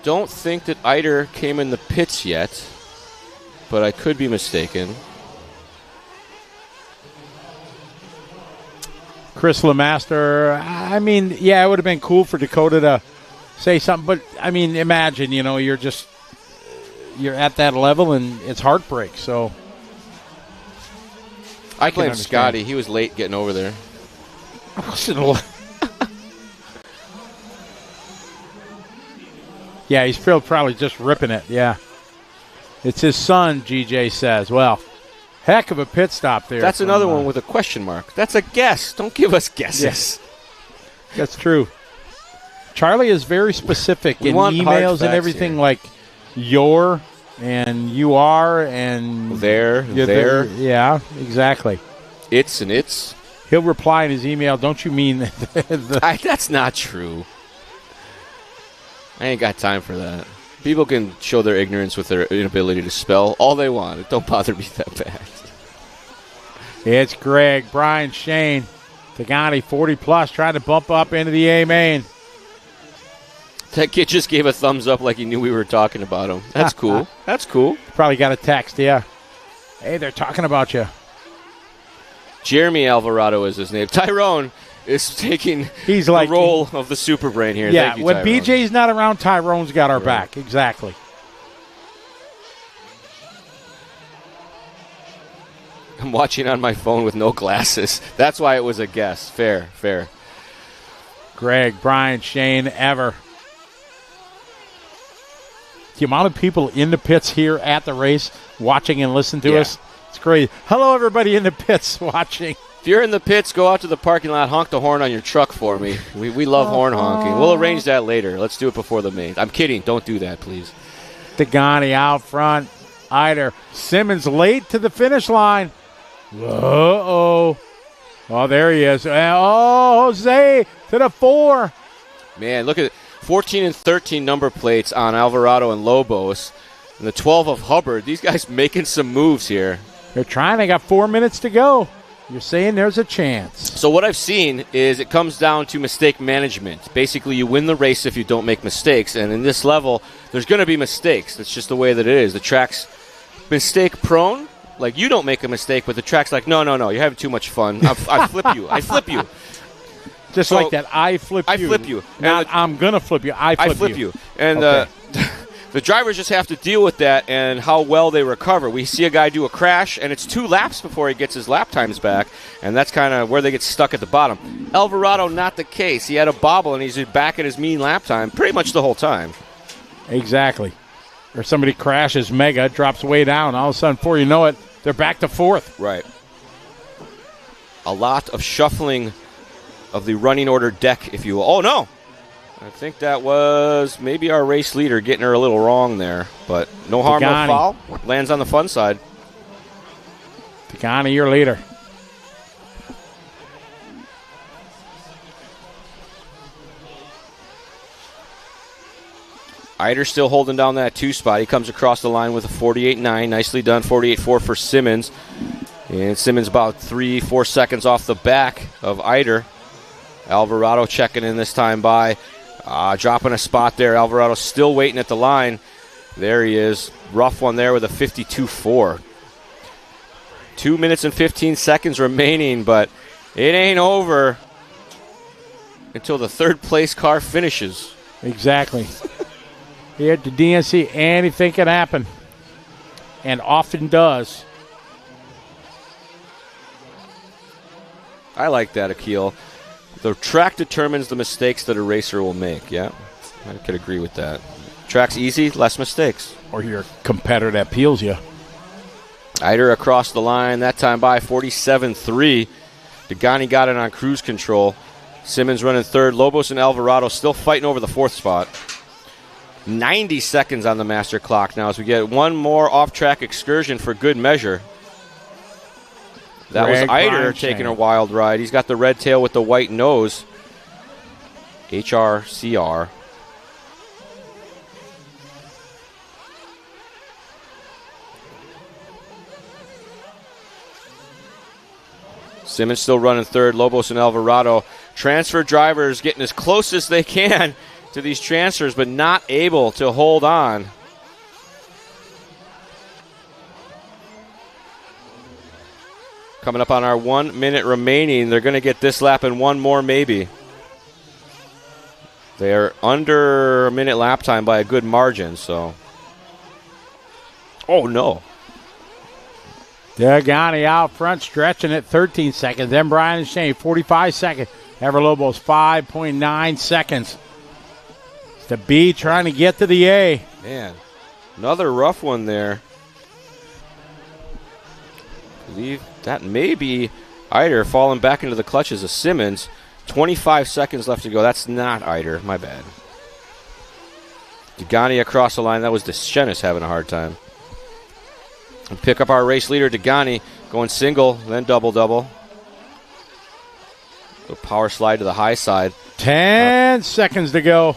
Don't think that Eider came in the pits yet, but I could be mistaken. Chris Lemaster, I mean, yeah, it would have been cool for Dakota to say something. But, I mean, imagine, you're at that level, and it's heartbreak. So I blame understand. Scotty. He was late getting over there. Yeah, he's probably just ripping it, yeah. It's his son, GJ says. Well, heck of a pit stop there. That's another one with a question mark. That's a guess. Don't give us guesses. Yes. That's true. Charlie is very specific in emails and everything, here. like your and you are and there. Yeah, exactly. It's and it's. He'll reply in his email, don't you mean that's not true. I ain't got time for that. People can show their ignorance with their inability to spell all they want. It don't bother me that bad. It's Greg, Brian, Shane, Tagani, 40-plus, trying to bump up into the A main. That kid just gave a thumbs up like he knew we were talking about him. That's cool. That's cool. Probably got a text, yeah. Hey, they're talking about you. Jeremy Alvarado is his name. Tyrone is taking the role of the super brain here. Yeah, Thank you, when Tyrone. BJ's not around, Tyrone's got our back. Exactly. I'm watching on my phone with no glasses. That's why it was a guess. Fair. Greg, Brian, Shane, Ever. The amount of people in the pits here at the race watching and listening to us, it's great. Hello, everybody in the pits watching. If you're in the pits, go out to the parking lot, honk the horn on your truck for me. We love horn honking. We'll arrange that later. Let's do it before the main. I'm kidding. Don't do that, please. Tagani out front. Eider. Simmons late to the finish line. Uh-oh. Oh, there he is. Oh, Jose to the 4. Man, look at it. 14 and 13 number plates on Alvarado and Lobos. And the 12 of Hubbard. These guys making some moves here. They're trying. They got 4 minutes to go. You're saying there's a chance. So what I've seen is it comes down to mistake management. Basically, you win the race if you don't make mistakes. And in this level, there's going to be mistakes. That's just the way that it is. The track's mistake prone. Like, you don't make a mistake, but the track's like, no, you're having too much fun. I flip you. I flip you. Just so, like that, I flip you. I flip you. Not, I'm going to flip you. I flip you. And okay. The drivers just have to deal with that and how well they recover. We see a guy do a crash, and it's 2 laps before he gets his lap times back, and that's kind of where they get stuck at the bottom. Alvarado, not the case. He had a bobble, and he's back at his mean lap time pretty much the whole time. Exactly. Or somebody crashes mega, drops way down. All of a sudden, before you know it, they're back to 4th. Right. A lot of shuffling of the running order deck, if you will. Oh, no. I think that was maybe our race leader getting her a little wrong there. But no harm, no foul. Lands on the fun side. Tagani, your leader. Eider still holding down that 2 spot. He comes across the line with a 48.9. Nicely done, 48.4 for Simmons. And Simmons about 3-4 seconds off the back of Eider. Alvarado checking in this time by. Dropping a spot there. Alvarado still waiting at the line. There he is. Rough one there with a 52.4. 2 minutes and 15 seconds remaining, but it ain't over until the 3rd place car finishes. Exactly. Here at the DNC, anything can happen, and often does. I like that, Akil. The track determines the mistakes that a racer will make, yeah? I could agree with that. Track's easy, less mistakes. Or your competitor that peels you. Eider across the line, that time by 47.3. Tagani got it on cruise control. Simmons running 3rd. Lobos and Alvarado still fighting over the 4th spot. 90 seconds on the master clock now as we get one more off-track excursion for good measure. That was Eider taking a wild ride. He's got the red tail with the white nose. HRCR. Simmons still running 3rd. Lobos and Alvarado. Transfer drivers getting as close as they can to these transfers, but not able to hold on. Coming up on our 1 minute remaining. They're going to get this lap and one more maybe. They're under a minute lap time by a good margin, so. Oh, no. Dagani out front, stretching at 13 seconds. Then Brian and Shane, 45 seconds. Everlobos, 5.9 seconds. It's the B trying to get to the A. Man, another rough one there. I believe that may be Eider falling back into the clutches of Simmons. 25 seconds left to go. That's not Eider. My bad. Dagani across the line. That was Deschenes having a hard time. And pick up our race leader, Dagani, going single, then double-double. So power slide to the high side. 10 seconds to go.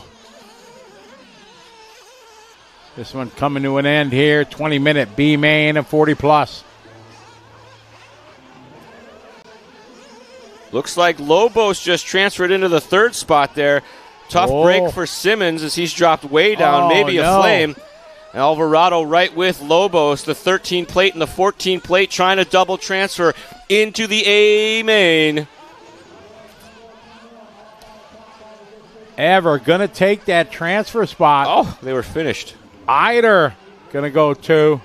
This one coming to an end here. 20-minute B main and 40+. Looks like Lobos just transferred into the third spot there. Tough break for Simmons as he's dropped way down, maybe a flame. Alvarado right with Lobos, the 13 plate and the 14 plate, trying to double transfer into the A main. Ever going to take that transfer spot. Oh, they were finished. Eider going to go 2.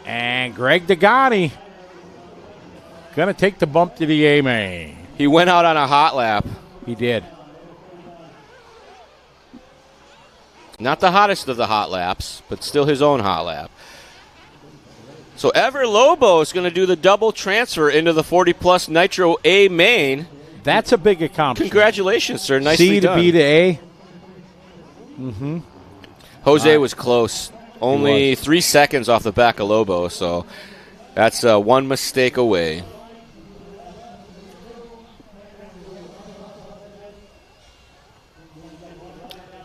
And Greg Dagani going to take the bump to the A main. He went out on a hot lap. He did. Not the hottest of the hot laps, but still his own hot lap. So Ever Lobo is going to do the double transfer into the 40+ Nitro A main. That's a big accomplishment. Congratulations, sir. Nicely done. C to B to A. Jose was close. Only 3 seconds off the back of Lobo, so that's one mistake away.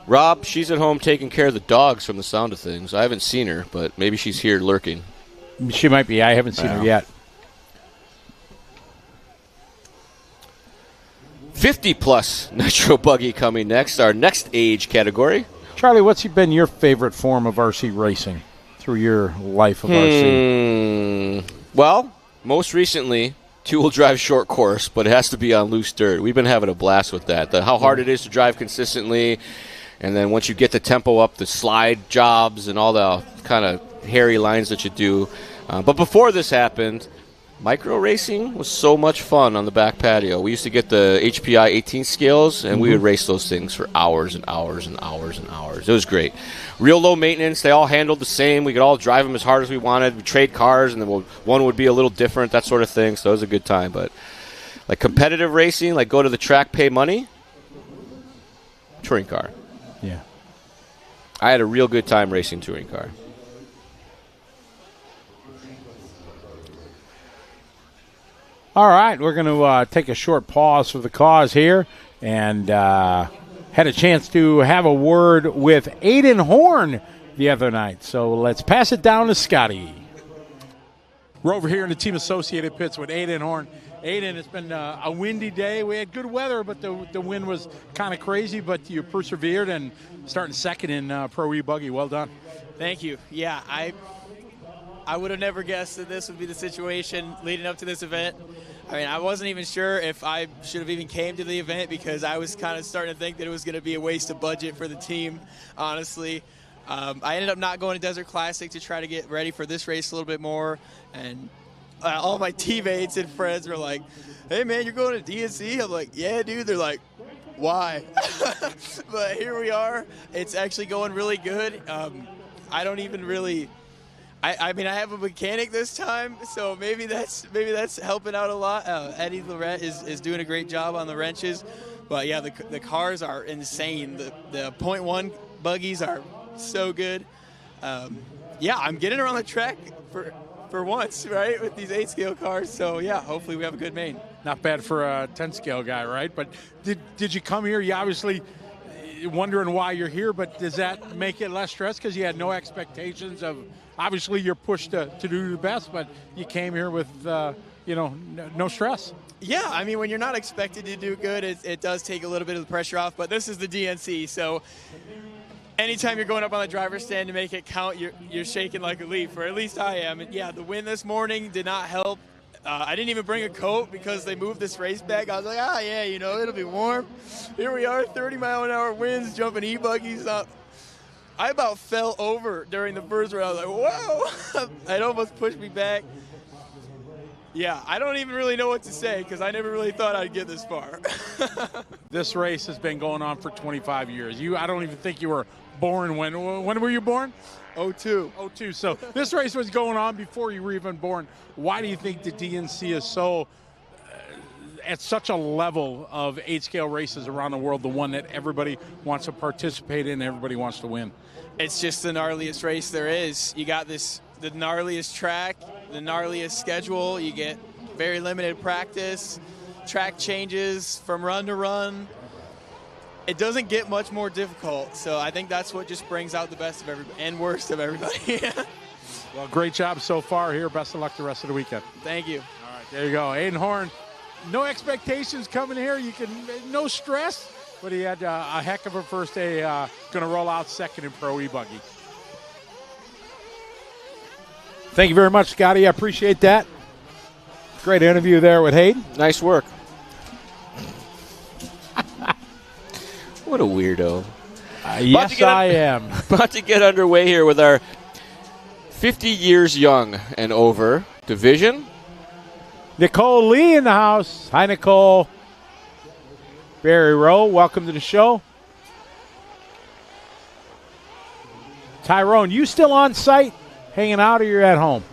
Rob, she's at home taking care of the dogs from the sound of things. I haven't seen her, but maybe she's here lurking. She might be. I haven't seen her yet. 50+ Nitro Buggy coming next, our next age category. Charlie, what's been your favorite form of RC racing through your life of RC? Well, most recently, two-wheel drive short course, but it has to be on loose dirt. We've been having a blast with that. How hard it is to drive consistently. And then once you get the tempo up, the slide jobs and all the kind of hairy lines that you do. But before this happened, micro racing was so much fun on the back patio. We used to get the HPI 18 scales, and we would race those things for hours and hours and hours and hours. It was great. Real low maintenance. They all handled the same. We could all drive them as hard as we wanted. We trade cars, and then one would be a little different, that sort of thing. So it was a good time. But like competitive racing, like go to the track, pay money, touring car. Yeah. I had a real good time racing touring car. All right, we're going to take a short pause for the cause here and had a chance to have a word with Aiden Horn the other night. So let's pass it down to Scotty. We're over here in the Team Associated pits with Aiden Horn. Aiden, it's been a windy day. We had good weather, but the wind was kind of crazy, but you persevered and starting second in Pro E Buggy. Well done. Thank you. Yeah, I would have never guessed that this would be the situation leading up to this event. I mean, I wasn't even sure if I should have even came to the event because I was kind of starting to think that it was going to be a waste of budget for the team, honestly. I ended up not going to Desert Classic to try to get ready for this race a little bit more, and all my teammates and friends were like, hey, man, you're going to DNC? I'm like, yeah, dude. They're like, why? But here we are. It's actually going really good. I don't even really – I mean, I have a mechanic this time, so maybe that's helping out a lot. Eddie Lorette is doing a great job on the wrenches. But, yeah, the cars are insane. The .1 buggies are so good. Yeah, I'm getting around the track for once, right, with these 8-scale cars. So, yeah, hopefully we have a good main. Not bad for a 10-scale guy, right? But did you come here? You obviously wondering why you're here, but does that make it less stress because you had no expectations of – obviously you're pushed to do the best, but you came here with, no stress. Yeah, I mean, when you're not expected to do good, it does take a little bit of the pressure off, but this is the DNC, so – anytime you're going up on the driver's stand to make it count, you're shaking like a leaf, or at least I am. And yeah, the wind this morning did not help. I didn't even bring a coat because they moved this race back. I was like, yeah, it'll be warm. Here we are, 30-mile-an-hour winds, jumping e-buggies up. I about fell over during the first round. I was like, whoa! It almost pushed me back. Yeah, I don't even really know what to say because I never really thought I'd get this far. This race has been going on for 25 years. I don't even think you were born when were you born? 02. 02. So this race was going on before you were even born. Why do you think the DNC is so at such a level of 8-scale races around the world, the one that everybody wants to participate in, everybody wants to win? It's just the gnarliest race there is. You got the gnarliest track, the gnarliest schedule. You get very limited practice, track changes from run to run. It doesn't get much more difficult, so I think that's what just brings out the best of everybody and worst of everybody. Well, great job so far here. Best of luck the rest of the weekend. Thank you. All right, there you go. Aiden Horn, no expectations coming here. No stress, but he had a heck of a first day. Going to roll out second in Pro E-Buggy. Thank you very much, Scotty. I appreciate that. Great interview there with Hayden. Nice work. What a weirdo. Yes, I am. About to get underway here with our 50 years young and over division. Nicole Lee in the house. Hi, Nicole. Barry Rowe, welcome to the show. Tyrone, you still on site, hanging out, or you're at home?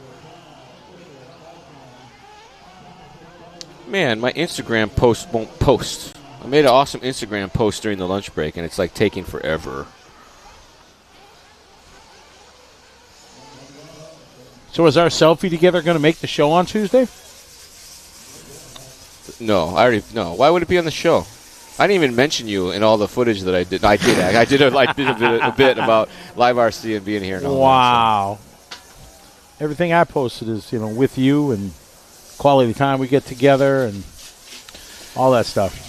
Man, my Instagram post won't post. I made an awesome Instagram post during the lunch break, and it's like taking forever. So is our selfie together going to make the show on Tuesday? No, no. Why would it be on the show? I didn't even mention you in all the footage that I did. I did a bit about Live RC and being here. And all wow. That, so. Everything I posted is, with you and quality time we get together and all that stuff.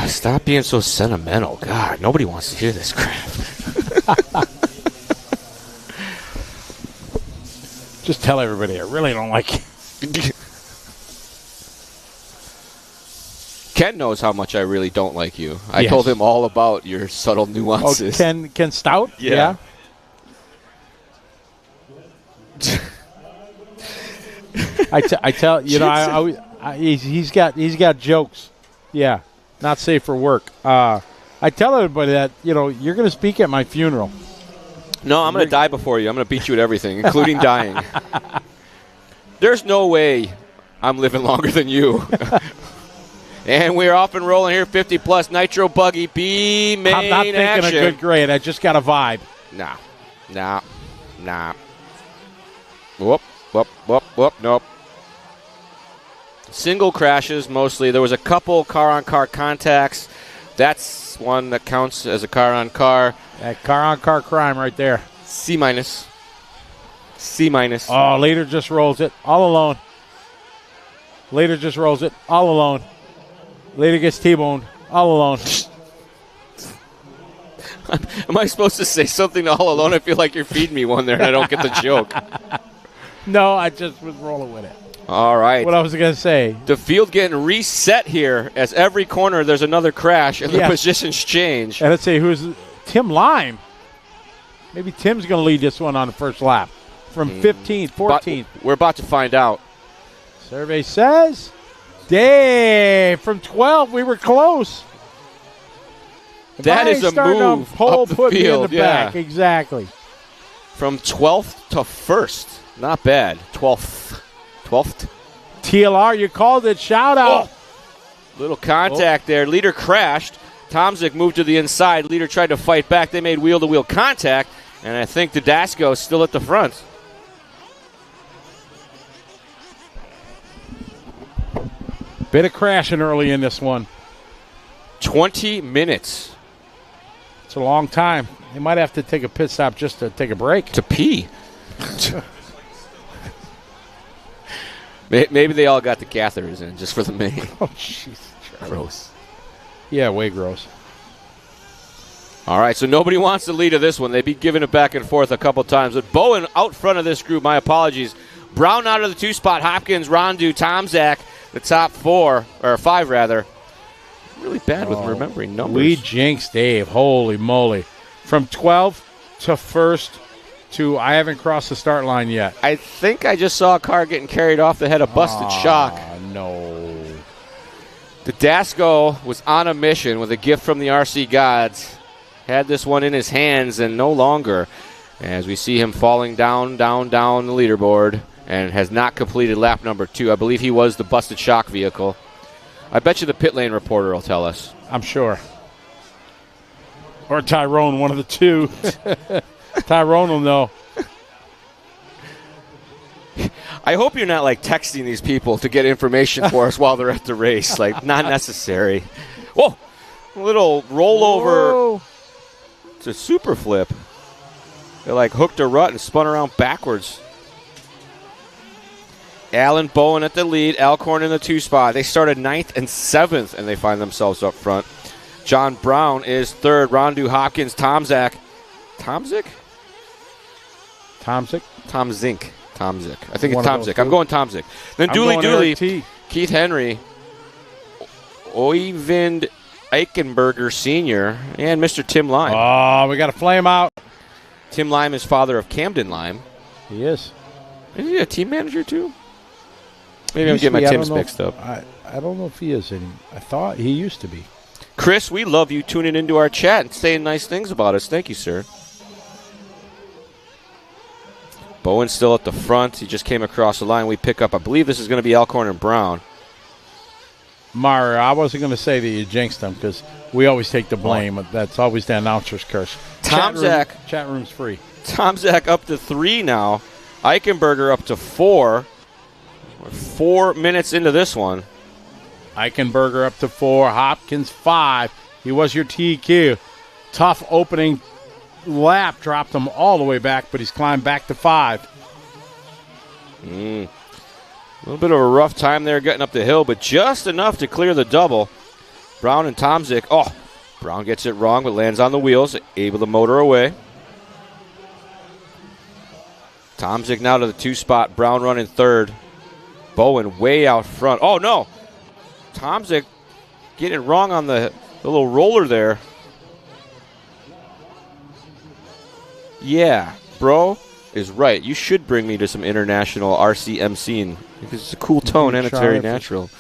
Stop being so sentimental. God, nobody wants to hear this crap. Just tell everybody I really don't like you. Ken knows how much I really don't like you. I told him all about your subtle nuances. Oh, Ken Stout? Yeah. I tell he's got jokes. Yeah, not safe for work. I tell everybody that you're going to speak at my funeral. No, I'm going to die before you. I'm going to beat you at everything, including dying. There's no way I'm living longer than you. And we're off and rolling here. 50-plus Nitro Buggy B main I'm not thinking action. a good grade. I just got a vibe. Nah. Whoop, nope. Single crashes mostly. There was a couple car-on-car contacts. That's one that counts as a car-on-car. That car-on-car crime right there. C-. Oh, Leader just rolls it all alone. Leader just rolls it all alone. Leader gets T-boned all alone. Am I supposed to say something all alone? I feel like you're feeding me one there and I don't get the joke. No, I just was rolling with it. All right. What I was going to say. The field getting reset here as every corner there's another crash and the positions change. And let's see, who's Tim Lime? Maybe Tim's going to lead this one on the first lap from 15th, 14th. We're about to find out. Survey says, Dave, from 12, we were close. That is a move pole up the put field. Me in the back. Exactly. From 12th to 1st. Not bad. 12th. TLR, you called it. Shout out. Little contact there. Leader crashed. Tomzik moved to the inside. Leader tried to fight back. They made wheel-to-wheel contact. And I think Didasco is still at the front. Bit of crashing early in this one. 20 minutes. It's a long time. They might have to take a pit stop just to take a break. To pee. Maybe they all got the catheters in just for the main. Oh, jeez. Gross. Yeah, way gross. All right, so nobody wants the lead of this one. They'd be giving it back and forth a couple times. But Bowen out front of this group, my apologies, Brown out of the 2 spot. Hopkins, Rondu, Tomzak, the top 4, or 5 rather. Really bad with remembering numbers. We jinxed Dave. Holy moly. From 12 to first to I haven't crossed the start line yet. I think I just saw a car getting carried off that had a busted shock. No. The Dasco was on a mission with a gift from the RC gods. Had this one in his hands and no longer. As we see him falling down the leaderboard and has not completed lap number 2. I believe he was the busted shock vehicle. I bet you the pit lane reporter will tell us. I'm sure. Or Tyrone, one of the two. Tyrone will know. I hope you're not, like, texting these people to get information for us while they're at the race. Like, not necessary. Whoa! A little rollover. It's a super flip. They, like, hooked a rut and spun around backwards. Alan Bowen at the lead. Alcorn in the 2 spot. They started 9th and 7th, and they find themselves up front. John Brown is 3rd. Rondu, Hopkins, Tomzak. Tomzik? Tomzik. I think it's Tomzik. I'm going Tomzik. Then Dooley, Keith Henry, Oyvind Eichenberger Sr., and Mr. Tim Lime. Oh, we got to flame out. Tim Lime is father of Camden Lime. He is. Is he a team manager too? Maybe I'm getting my Tims mixed up. I don't know if he is anymore. I thought he used to be. Chris, we love you tuning into our chat and saying nice things about us. Thank you, sir. Bowen's still at the front. He just came across the line. We pick up. I believe this is going to be Alcorn and Brown. Mario, I wasn't going to say that you jinxed them because we always take the blame. That's always the announcer's curse. Tomzak. Chat room's free. Tomzak up to 3 now. Eichenberger up to 4. We're 4 minutes into this one. Eichenberger up to 4. Hopkins 5. He was your TQ. Tough opening lap. Dropped him all the way back, but he's climbed back to 5. A little bit of a rough time there getting up the hill, but just enough to clear the double. Brown and Tomzak. Oh, Brown gets it wrong, but lands on the wheels, able to motor away. Tomzak now to the 2 spot. Brown running 3rd. Bowen way out front. Oh, no. Tomzak getting it wrong on the little roller there. Yeah, bro is right. You should bring me to some international RCMCing because it's a cool tone and it's very natural.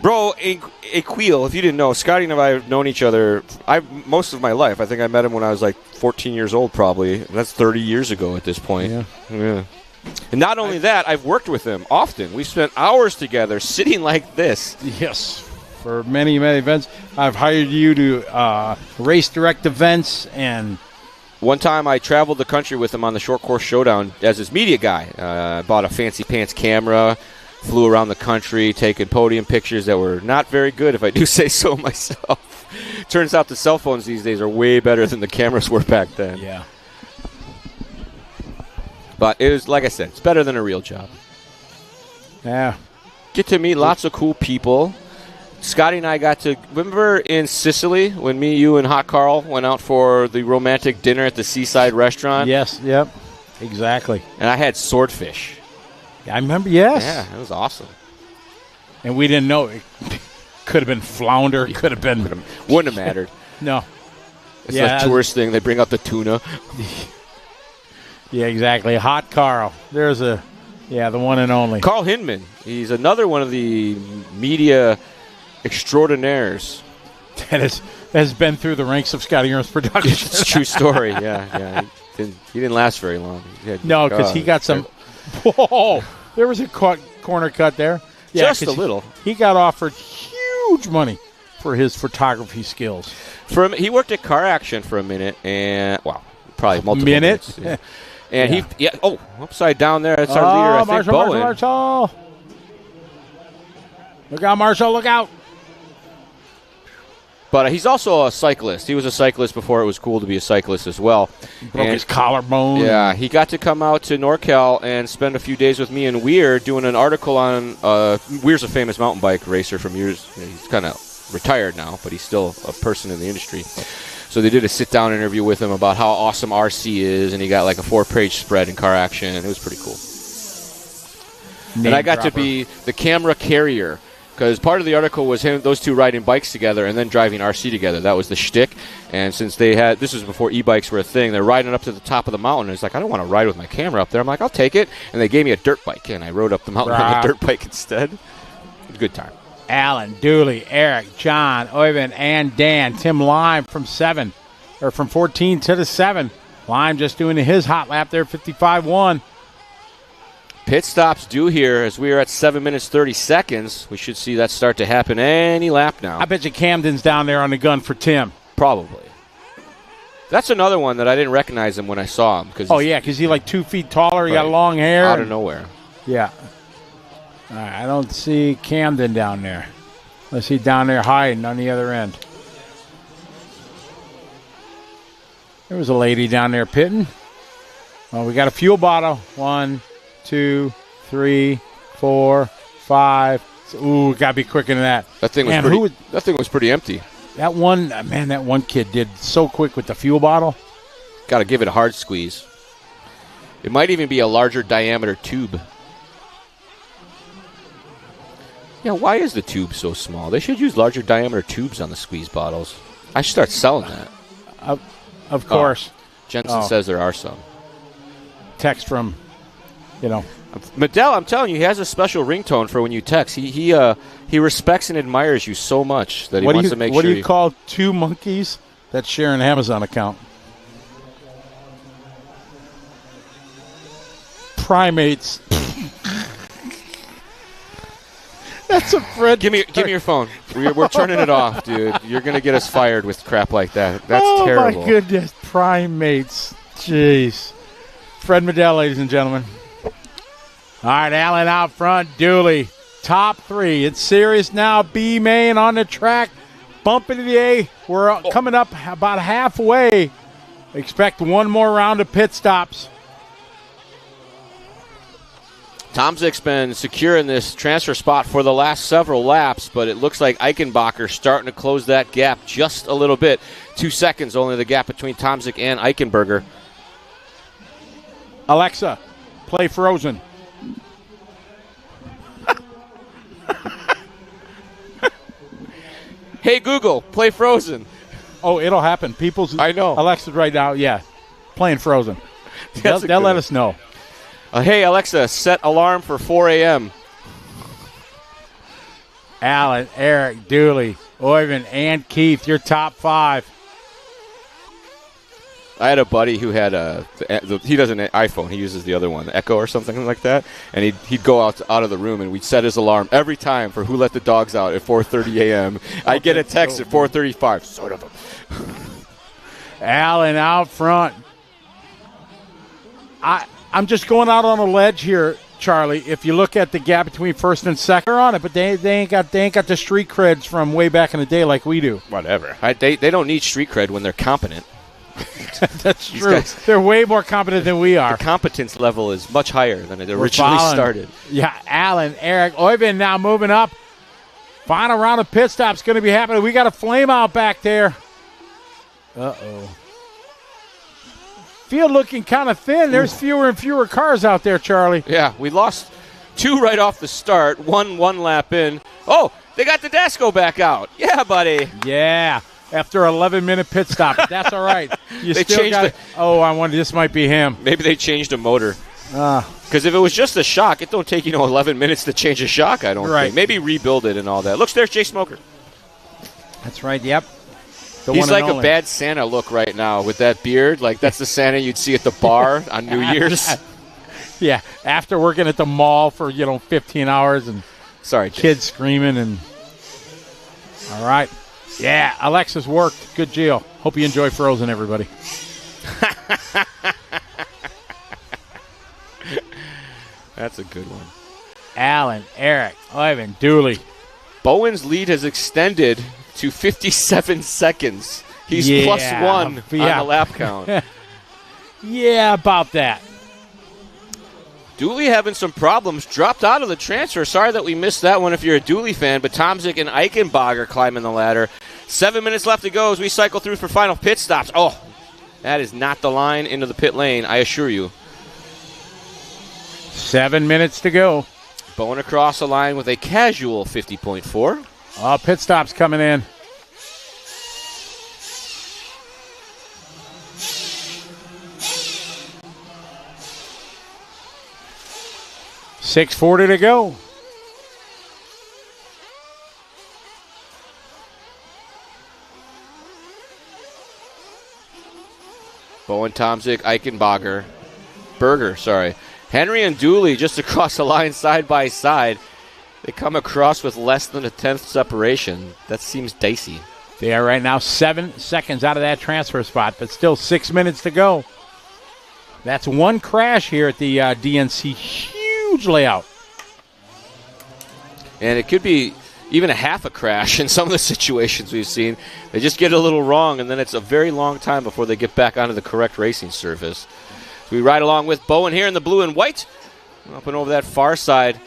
Bro, Aquil, if you didn't know, Scotty and I have known each other most of my life. I think I met him when I was like 14 years old probably. That's 30 years ago at this point. Yeah. And not only that, I've worked with him often. We've spent hours together sitting like this. Yes, for many, many events. I've hired you to race direct events. And one time I traveled the country with him on the Short Course Showdown as his media guy. I bought a fancy pants camera, flew around the country, taking podium pictures that were not very good, if I do say so myself. Turns out the cell phones these days are way better than the cameras were back then. Yeah. But it was, like I said, it's better than a real job. Yeah. Get to meet lots of cool people. Scotty and I got to, remember in Sicily when me, you, and Hot Carl went out for the romantic dinner at the seaside restaurant? Yes, yep, exactly. And I had swordfish. I remember, yes. Yeah, it was awesome. And we didn't know. It could have been flounder. It could have been. Wouldn't have mattered. No. It's a tourist thing. They bring out the tuna. Yeah, exactly. Hot Carl. There's the one and only. Carl Hinman. He's another one of the media extraordinaires. That has been through the ranks of Scotty Ernst Productions. It's a true story, yeah. He didn't last very long. No, because he got some. Whoa! There was a corner cut there. Yeah, just a little. He got offered huge money for his photography skills. He worked at Car Action for a minute, and probably multiple minutes. Yeah. And upside down there. That's our leader, I think, Bowen. Marshall. Look out, Marshall! Look out! But he's also a cyclist. He was a cyclist before it was cool to be a cyclist as well. Broke his collarbone. Yeah, he got to come out to NorCal and spend a few days with me and Weir doing an article on Weir's a famous mountain bike racer from years. He's kind of retired now, but he's still a person in the industry. So they did a sit-down interview with him about how awesome RC is, and he got like a 4-page spread in Car Action. It was pretty cool. And I got to be the camera carrier because part of the article was those two riding bikes together and then driving RC together. That was the shtick. And since this was before e-bikes were a thing, they're riding up to the top of the mountain. And it's like, I don't want to ride with my camera up there. I'm like, I'll take it. And they gave me a dirt bike, and I rode up the mountain on the dirt bike instead. It was a good time. Alan, Dooley, Eric, John, Oyvind, and Dan. Tim Lime from 14 to the 7. Lime just doing his hot lap there, 55-1. Pit stops due here as we are at 7 minutes 30 seconds. We should see that start to happen any lap now. I bet you Camden's down there on the gun for Tim. Probably. That's another one that I didn't recognize him when I saw him. Because he's like 2 feet taller. He got long hair. Out of nowhere. Yeah. All right, I don't see Camden down there. Unless he's down there hiding on the other end. There was a lady down there pitting. Well, we got a fuel bottle. 1, 2, 3, 4, 5. Ooh, got to be quicker than that. That thing was pretty empty. That one kid did so quick with the fuel bottle. Got to give it a hard squeeze. It might even be a larger diameter tube. Yeah, why is the tube so small? They should use larger diameter tubes on the squeeze bottles. I should start selling that. Of course. Jensen says there are some. Text from, Medell, I'm telling you, he has a special ringtone for when you text. He respects and admires you so much that he wants to make sure. What do you call 2 monkeys that share an Amazon account? Primates. That's a Fred. Give me your phone. We're turning it off, dude. You're gonna get us fired with crap like that. That's terrible. Oh my goodness, primates. Jeez. Fred Medell, ladies and gentlemen. All right, Allen out front. Dooley, top 3. It's serious now. B main on the track. Bump into the A. We're coming up about halfway. Expect one more round of pit stops. Tomzik's been secure in this transfer spot for the last several laps, but it looks like Eichenbacher starting to close that gap just a little bit. 2 seconds only the gap between Tomzik and Eichenberger. Alexa, play Frozen. Hey, Google, play Frozen. Oh, it'll happen. I know. Alexa's right now, yeah, playing Frozen. They'll let us know. Hey, Alexa, set alarm for 4 a.m. Alan, Eric, Dooley, Oyvind, and Keith, your top 5. I had a buddy who had he does an iPhone. He uses the other one, the Echo or something like that. And he'd go out of the room, and we'd set his alarm every time for who let the dogs out at 4:30 a.m. I get a text at 4:35. Sort of. Alan out front. I'm just going out on a ledge here, Charlie. If you look at the gap between first and second, they're on it, but they ain't got the street creds from way back in the day like we do. Whatever. They don't need street cred when they're competent. That's true. They're way more competent than we are. The competence level is much higher than it originally started. Yeah, Alan, Eric, Oyvind now moving up. Final round of pit stops going to be happening. We got a flame out back there. Uh-oh. Field looking kind of thin. There's fewer and fewer cars out there, Charlie. Yeah, we lost 2 right off the start. One lap in. Oh, they got the Dasco back out. Yeah, buddy. Yeah. After an 11-minute pit stop. That's all right. They still got I wonder, this might be him. Maybe they changed a motor. Because if it was just a shock, it don't take 11 minutes to change a shock, I don't think. Maybe rebuild it and all that. Look, there's Jay Smoker. That's right, yep. He's like a bad Santa look right now with that beard. Like, that's the Santa you'd see at the bar on New Year's. Yeah, after working at the mall for, 15 hours and kids screaming and all right. Yeah, Alexa's worked. Good deal. Hope you enjoy Frozen, everybody. That's a good one. Alan, Eric, Oyvind, Dooley. Bowen's lead has extended to 57 seconds. He's +1 on the lap count. Yeah, about that. Dooley having some problems. Dropped out of the transfer. Sorry that we missed that one if you're a Dooley fan, but Tomzik and Eichenbacher climbing the ladder. 7 minutes left to go as we cycle through for final pit stops. Oh, that is not the line into the pit lane, I assure you. 7 minutes to go. Bowen across the line with a casual 50.4. Pit stop's coming in. $6:40 to go. Bowen, Tomzik, Berger. Henry and Dooley just across the line side by side. They come across with less than a 10th separation. That seems dicey. They are right now 7 seconds out of that transfer spot, but still 6 minutes to go. That's one crash here at the DNC. Huge layout. And it could be even a half a crash in some of the situations we've seen. They just get a little wrong, and then it's a very long time before they get back onto the correct racing surface. So we ride along with Bowen here in the blue and white. Up and over that far side.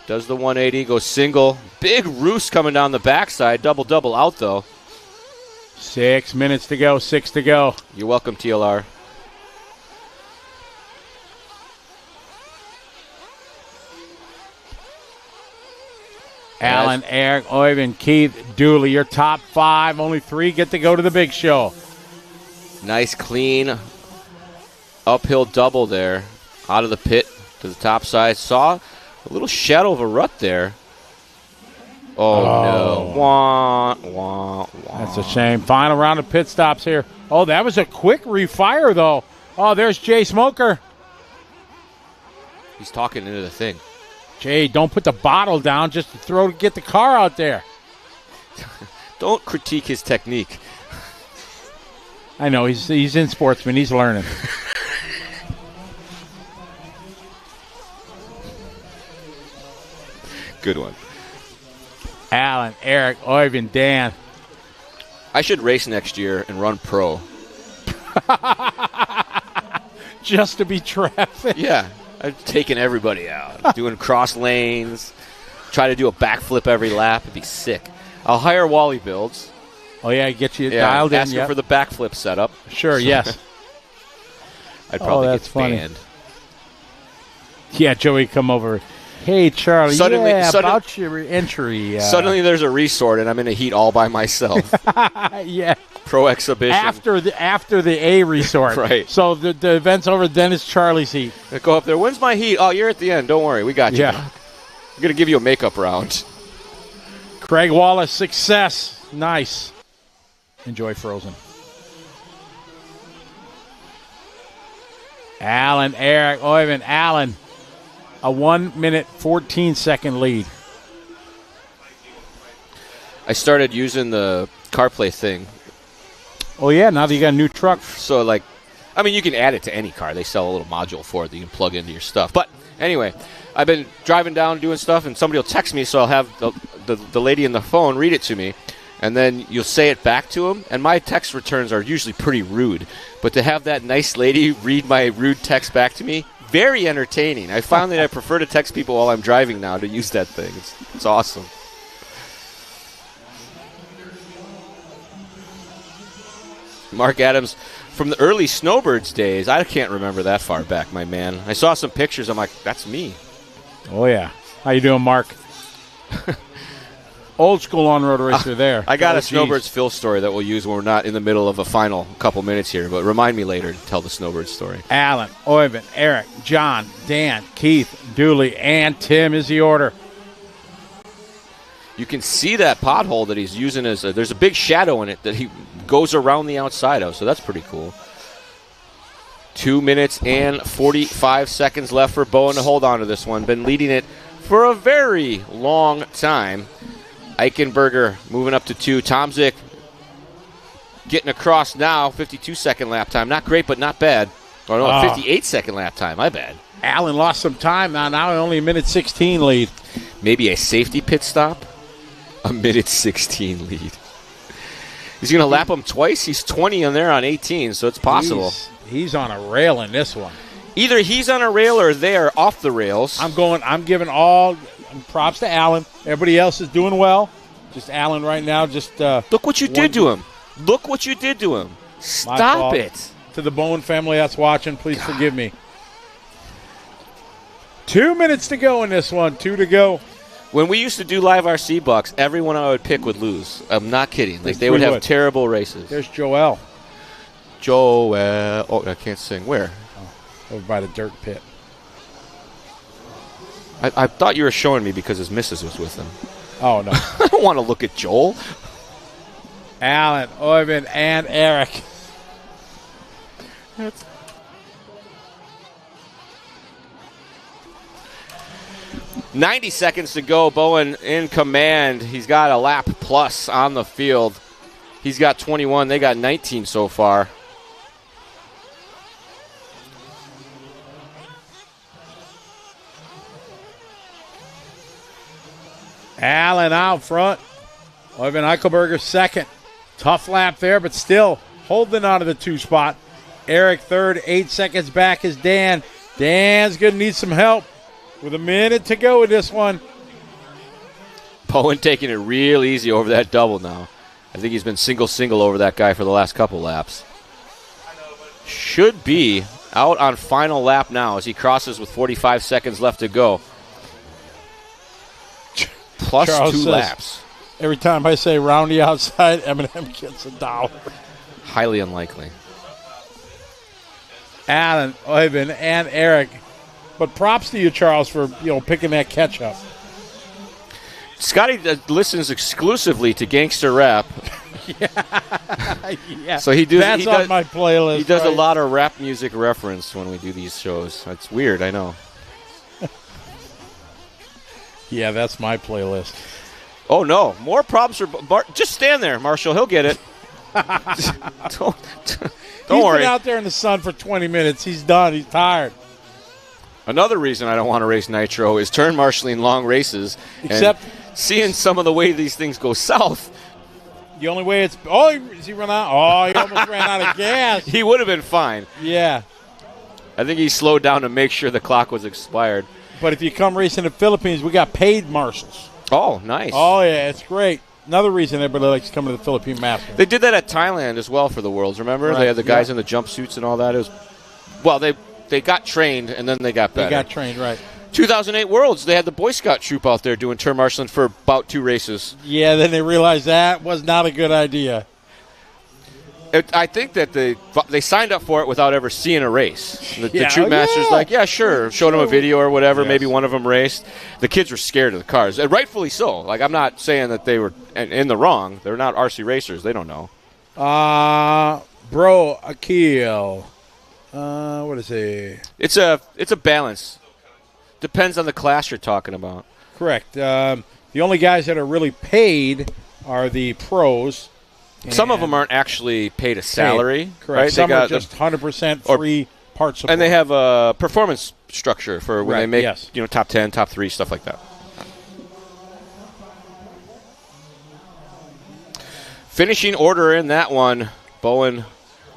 Does the 180, goes single. Big roost coming down the backside. Double out, though. 6 minutes to go, 6 to go. You're welcome, TLR. Alan, Eric, Oyvind, Keith, Dooley, your top 5. Only 3 get to go to the big show. Nice, clean, uphill double there. Out of the pit to the top side. Saw a little shadow of a rut there. Oh, no. Wah, wah, wah. That's a shame. Final round of pit stops here. Oh, that was a quick refire, though. Oh, there's Jay Smoker. He's talking into the thing. Jay, don't put the bottle down just to get the car out there. Don't critique his technique. I know, he's in Sportsman. He's learning. Good one. Alan, Eric, Oyvind, Dan. I should race next year and run pro. Just to be traffic. Yeah. I've taken everybody out. Doing cross lanes. Try to do a backflip every lap. It'd be sick. I'll hire Wally Builds. Oh, yeah, get you dialed in. Ask him for the backflip setup. Sure, yes. I'd probably that's get funny. banned. Yeah, Joey, come over. Hey, Charlie, about your entry. Suddenly there's a resort, and I'm in a heat all by myself. Yeah. Pro exhibition. After the A resort. Right. So the event's over, then it's Charlie's heat. I go up there. When's my heat? Oh, you're at the end. Don't worry. We got you. Yeah. I'm going to give you a makeup round. Craig Wallace, success. Nice. Enjoy Frozen. Alan, Eric, Oyvind, Alan. A 1 minute, 14-second lead. I started using the CarPlay thing. Oh, yeah, now that you got a new truck. So, you can add it to any car. They sell a little module for it that you can plug into your stuff. But anyway, I've been driving down doing stuff, and somebody will text me, so I'll have the lady in the phone read it to me, and then you'll say it back to them. And my text returns are usually pretty rude. But to have that nice lady read my rude text back to me, very entertaining. I found that I prefer to text people while I'm driving now to use that thing. It's awesome. Mark Adams from the early Snowbirds days. I can't remember that far back, my man. I saw some pictures. I'm like, that's me. Oh, yeah. How you doing, Mark? Old school on-road racer there. I got a Snowbirds Phil story that we'll use when we're not in the middle of a final couple minutes here, but remind me later to tell the Snowbirds story. Alan, Oyvind, Eric, John, Dan, Keith, Dooley, and Tim is the order. You can see that pothole that he's using as there's a big shadow in it that he goes around the outside of, so that's pretty cool. 2 minutes and 45 seconds left for Bowen to hold on to this one. Been leading it for a very long time. Eichenberger moving up to 2. Tomzik getting across now. 52-second lap time. Not great, but not bad. Oh, no, 58-second lap time. My bad. Allen lost some time. Now only a minute 16 lead. Maybe a safety pit stop. A minute 16 lead. He's going to lap him twice. He's 20 in there on 18, so it's possible. He's on a rail in this one. Either he's on a rail or they're off the rails. I'm giving all props to Allen. Everybody else is doing well. Just Allen right now. Look what you did to him. Look what you did to him. Stop it. To the Bowen family that's watching, please forgive me. 2 minutes to go in this one. 2 to go. When we used to do live RC bucks, everyone I would pick would lose. I'm not kidding. Like, they would have terrible races. There's Joel. Oh, I can't sing. Where? Over by the dirt pit. I thought you were showing me because his missus was with him. Oh, no. I don't want to look at Joel. Alan, Oyvind, and Eric. 90 seconds to go. Bowen in command. He's got a lap plus on the field. He's got 21. They got 19 so far. Allen out front. Oyvind Eichelberger second. Tough lap there, but still holding on to the 2 spot. Eric third. 8 seconds back is Dan. Dan's going to need some help with a minute to go in this one. Bowen taking it real easy over that double now. I think he's been single over that guy for the last couple laps. Should be out on final lap now as he crosses with 45 seconds left to go. Plus Charles 2 says, laps. Every time I say roundy outside, Eminem gets $1. Highly unlikely. Allen, Oyvind, and Eric. But props to you, Charles, for picking that catch up. Scotty listens exclusively to gangster rap. Yeah. So That's on my playlist. He does a lot of rap music reference when we do these shows. That's weird, I know. Yeah, that's my playlist. Oh, no. More props for Bart. Just stand there, Marshall. He'll get it. Don't worry. He's been out there in the sun for 20 minutes. He's done. He's tired. Another reason I don't want to race Nitro is turn marshaling long races. Except and seeing some of the way these things go south. The only way it's – does he run out? Oh, he almost ran out of gas. He would have been fine. Yeah. I think he slowed down to make sure the clock was expired. But if you come racing in the Philippines, we got paid marshals. Oh, nice. Oh, yeah, it's great. Another reason everybody likes coming to the Philippine Masters. They did that at Thailand as well for the Worlds, remember? Right. They had the guys in the jumpsuits and all that. It was they got trained, and then they got better. They got trained, right. 2008 Worlds, they had the Boy Scout troop out there doing turn marshaling for about 2 races. Yeah, then they realized that was not a good idea. I think that they signed up for it without ever seeing a race. The troop master's like, yeah, sure. Showed them a video or whatever. Yes. Maybe one of them raced. The kids were scared of the cars, and rightfully so. Like, I'm not saying that they were in the wrong. They're not RC racers. They don't know. Bro, Akil. What is he? It's a balance. Depends on the class you're talking about. Correct. The only guys that are really paid are the pros. Some of them aren't actually paid a salary. Correct. Right? Some are just 100% free part support. And they have a performance structure for when they make top 10, top 3, stuff like that. Finishing order in that one, Bowen,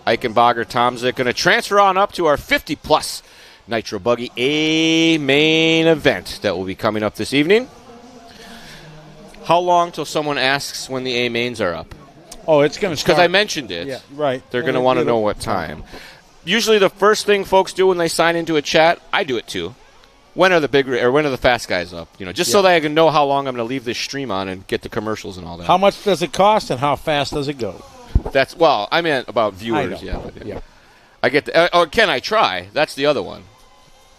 Eichenbacher, Tomzik, going to transfer on up to our 50-plus Nitro Buggy A main event that will be coming up this evening. How long till someone asks when the A mains are up? Oh, it's going to start. Because I mentioned it. Yeah, right. They're going to want to know what time. Usually the first thing folks do when they sign into a chat, I do it too. When are the fast guys up? So that I can know how long I'm going to leave this stream on and get the commercials and all that. How much does it cost and how fast does it go? I meant about viewers. Yeah. I get or can I try? That's the other one.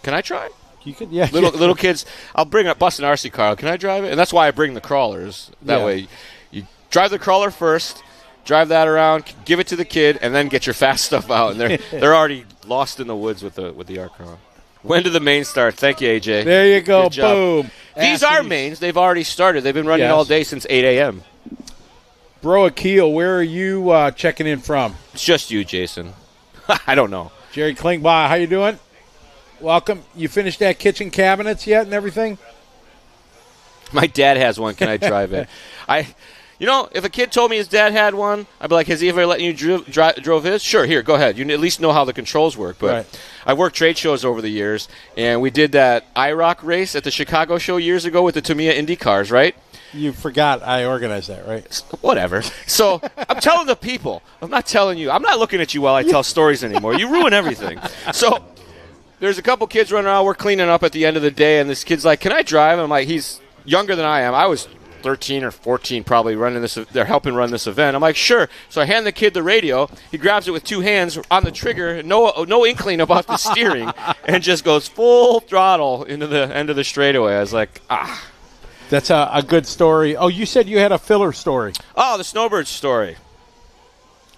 Can I try? You could, yeah. Little kids, I'll bust an RC car. Can I drive it? And that's why I bring the crawlers. That way, you drive the crawler first, drive that around, give it to the kid, and then get your fast stuff out. And they're already lost in the woods with the art car. When did the mains start? Thank you, AJ. There you go. Boom. These are mains. They've already started. They've been running all day since 8 a.m. Bro Akil, where are you checking in from? It's just you, Jason. I don't know. Jerry Klingby, how you doing? Welcome. You finished that kitchen cabinets yet and everything? My dad has one. Can I drive it? If a kid told me his dad had one, I'd be like, has he ever let you drove his? Sure, here, go ahead. You at least know how the controls work. But I've worked trade shows over the years, and we did that IROC race at the Chicago show years ago with the Tamiya Indy cars, right? You forgot I organized that, right? Whatever. So I'm telling the people. I'm not telling you. I'm not looking at you while I tell stories anymore. You ruin everything. So there's a couple kids running around. We're cleaning up at the end of the day, and this kid's like, "Can I drive?" And I'm like, he's younger than I am. I was 13 or 14 probably running this. They're helping run this event. I'm like, sure. So I hand the kid the radio. He grabs it with 2 hands on the trigger, no inkling about the steering, and just goes full throttle into the end of the straightaway. I was like, ah. That's a good story. Oh, you said you had a filler story. Oh, the snowbird story.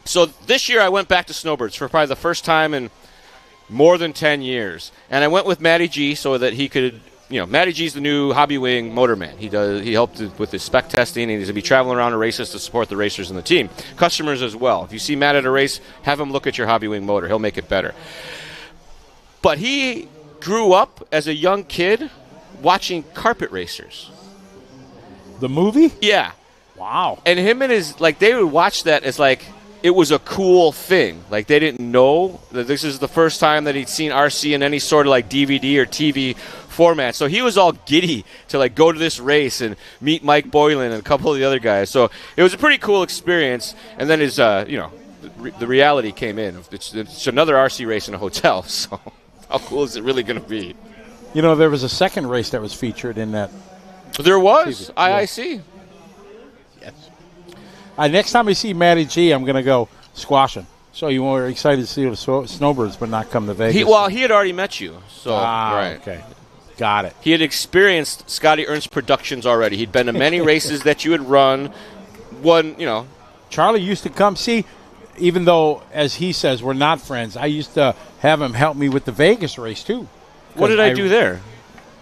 So this year I went back to snowbirds for probably the first time in more than 10 years. And I went with Matty G so that he could, Matty G's the new Hobby Wing motorman. He helped with his spec testing, and he's going to be traveling around to races to support the racers and the team. Customers as well. If you see Matt at a race, have him look at your Hobby Wing motor. He'll make it better. But he grew up as a young kid watching carpet racers. The movie? Yeah. Wow. And him and they would watch that as it was a cool thing. Like, they didn't know that this is the first time that he'd seen RC in any sort of DVD or TV format. So he was all giddy to go to this race and meet Mike Boylan and a couple of the other guys. So it was a pretty cool experience. And then his, the reality came in. It's another RC race in a hotel. So how cool is it really going to be? There was a second race that was featured in that. There was TV. IIC. Yes. Next time I see Matty G, I'm going to go squashing. So you were excited to see the snowbirds, but not come to Vegas. He had already met you. So right. Okay. Got it. He had experienced Scotty Ernst Productions already. He'd been to many races that you had run. Charlie used to come see, even though, as he says, we're not friends, I used to have him help me with the Vegas race, too. What did I do there?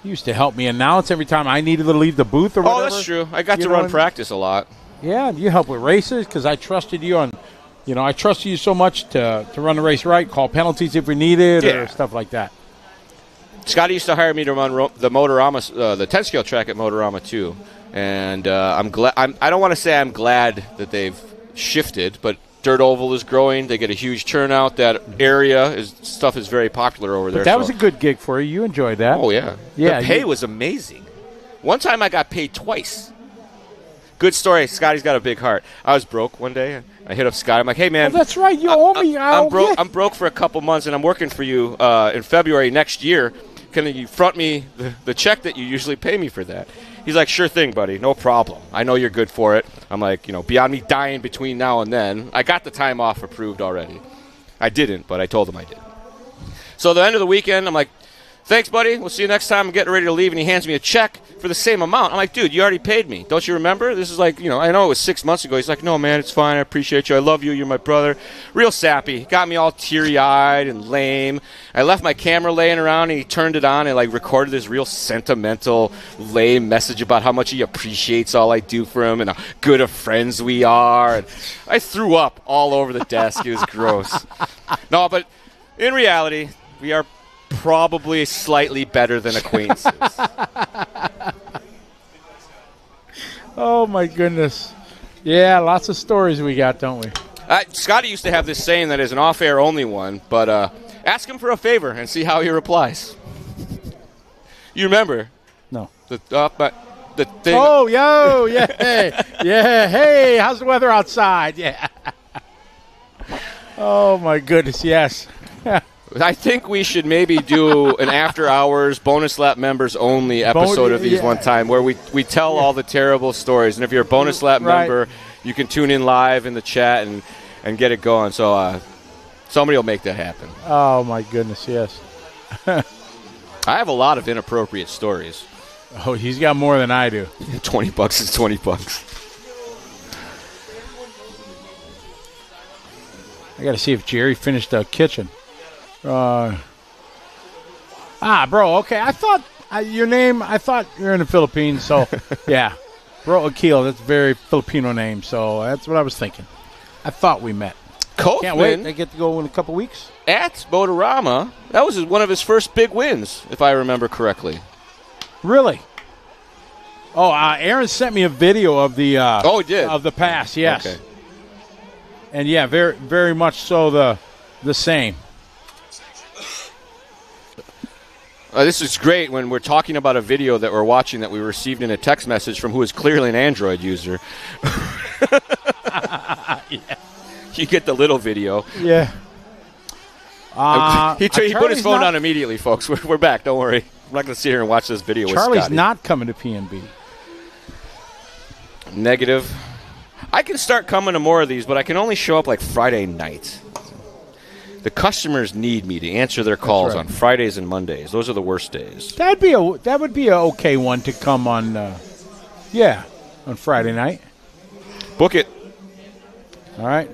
He used to help me announce every time I needed to leave the booth or whatever. Oh, that's true. I got to run practice a lot. Yeah, you help with races because I trusted you on, I trusted you so much to run the race right, call penalties if we needed or stuff like that. Scotty used to hire me to run the Motorama, the 10-scale track at Motorama too, and I'm glad. I don't want to say I'm glad that they've shifted, but Dirt Oval is growing. They get a huge turnout. That area stuff is very popular over there. But that was a good gig for you. You enjoyed that. Oh yeah. The pay was amazing. One time I got paid twice. Good story. Scotty's got a big heart. I was broke one day. I hit up Scotty. I'm like, hey, man. Oh, that's right. You owe me. I'm broke for a couple months, and I'm working for you in February next year. Can you front me the check that you usually pay me for that? He's like, sure thing, buddy. No problem. I know you're good for it. I'm like, beyond me dying between now and then, I got the time off approved already. I didn't, but I told him I did. So the end of the weekend, I'm like, thanks, buddy. We'll see you next time. I'm getting ready to leave, and he hands me a check for the same amount. I'm like, dude, you already paid me. Don't you remember? This is I know it was 6 months ago. He's like, no, man, it's fine. I appreciate you. I love you. You're my brother. Real sappy. Got me all teary-eyed and lame. I left my camera laying around, and he turned it on and, recorded this real sentimental, lame message about how much he appreciates all I do for him and how good of friends we are. And I threw up all over the desk. It was gross. No, but in reality, we are probably slightly better than acquaintances. Oh, my goodness. Yeah, lots of stories we got, don't we? Scotty used to have this saying that is an off-air only one, but ask him for a favor and see how he replies. You remember? No. The thing. Oh, yeah, yeah, hey, how's the weather outside? Yeah. Oh, my goodness, yes. I think we should maybe do an after-hours bonus lap members only episode of these one time where we tell all the terrible stories. And if you're a bonus lap member, you can tune in live in the chat and get it going. So somebody will make that happen. Oh, my goodness, yes. I have a lot of inappropriate stories. Oh, he's got more than I do. $20 is $20. I got to see if Jerry finished the kitchen. Bro, okay. I thought your name, I thought you're in the Philippines, so, yeah. Bro Akil, that's a very Filipino name, so that's what I was thinking. I thought we met. Can't wait. I get to go in a couple weeks. At Motorama, that was one of his first big wins, if I remember correctly. Really? Oh, Aaron sent me a video of the he did? Of the pass, yes. Okay. And, yeah, very, very much so the same. This is great when we're talking about a video that we're watching that we received in a text message from who is clearly an Android user. Yeah. You get the little video. Yeah. He put his phone down immediately, folks. We're back. Don't worry. I'm not going to sit here and watch this video with Charlie's Scotty. not coming to PNB. Negative. I can start coming to more of these, but I can only show up like Friday night. The customers need me to answer their calls on Fridays and Mondays. Those are the worst days. That would be a okay one to come on. On Friday night. Book it. All right.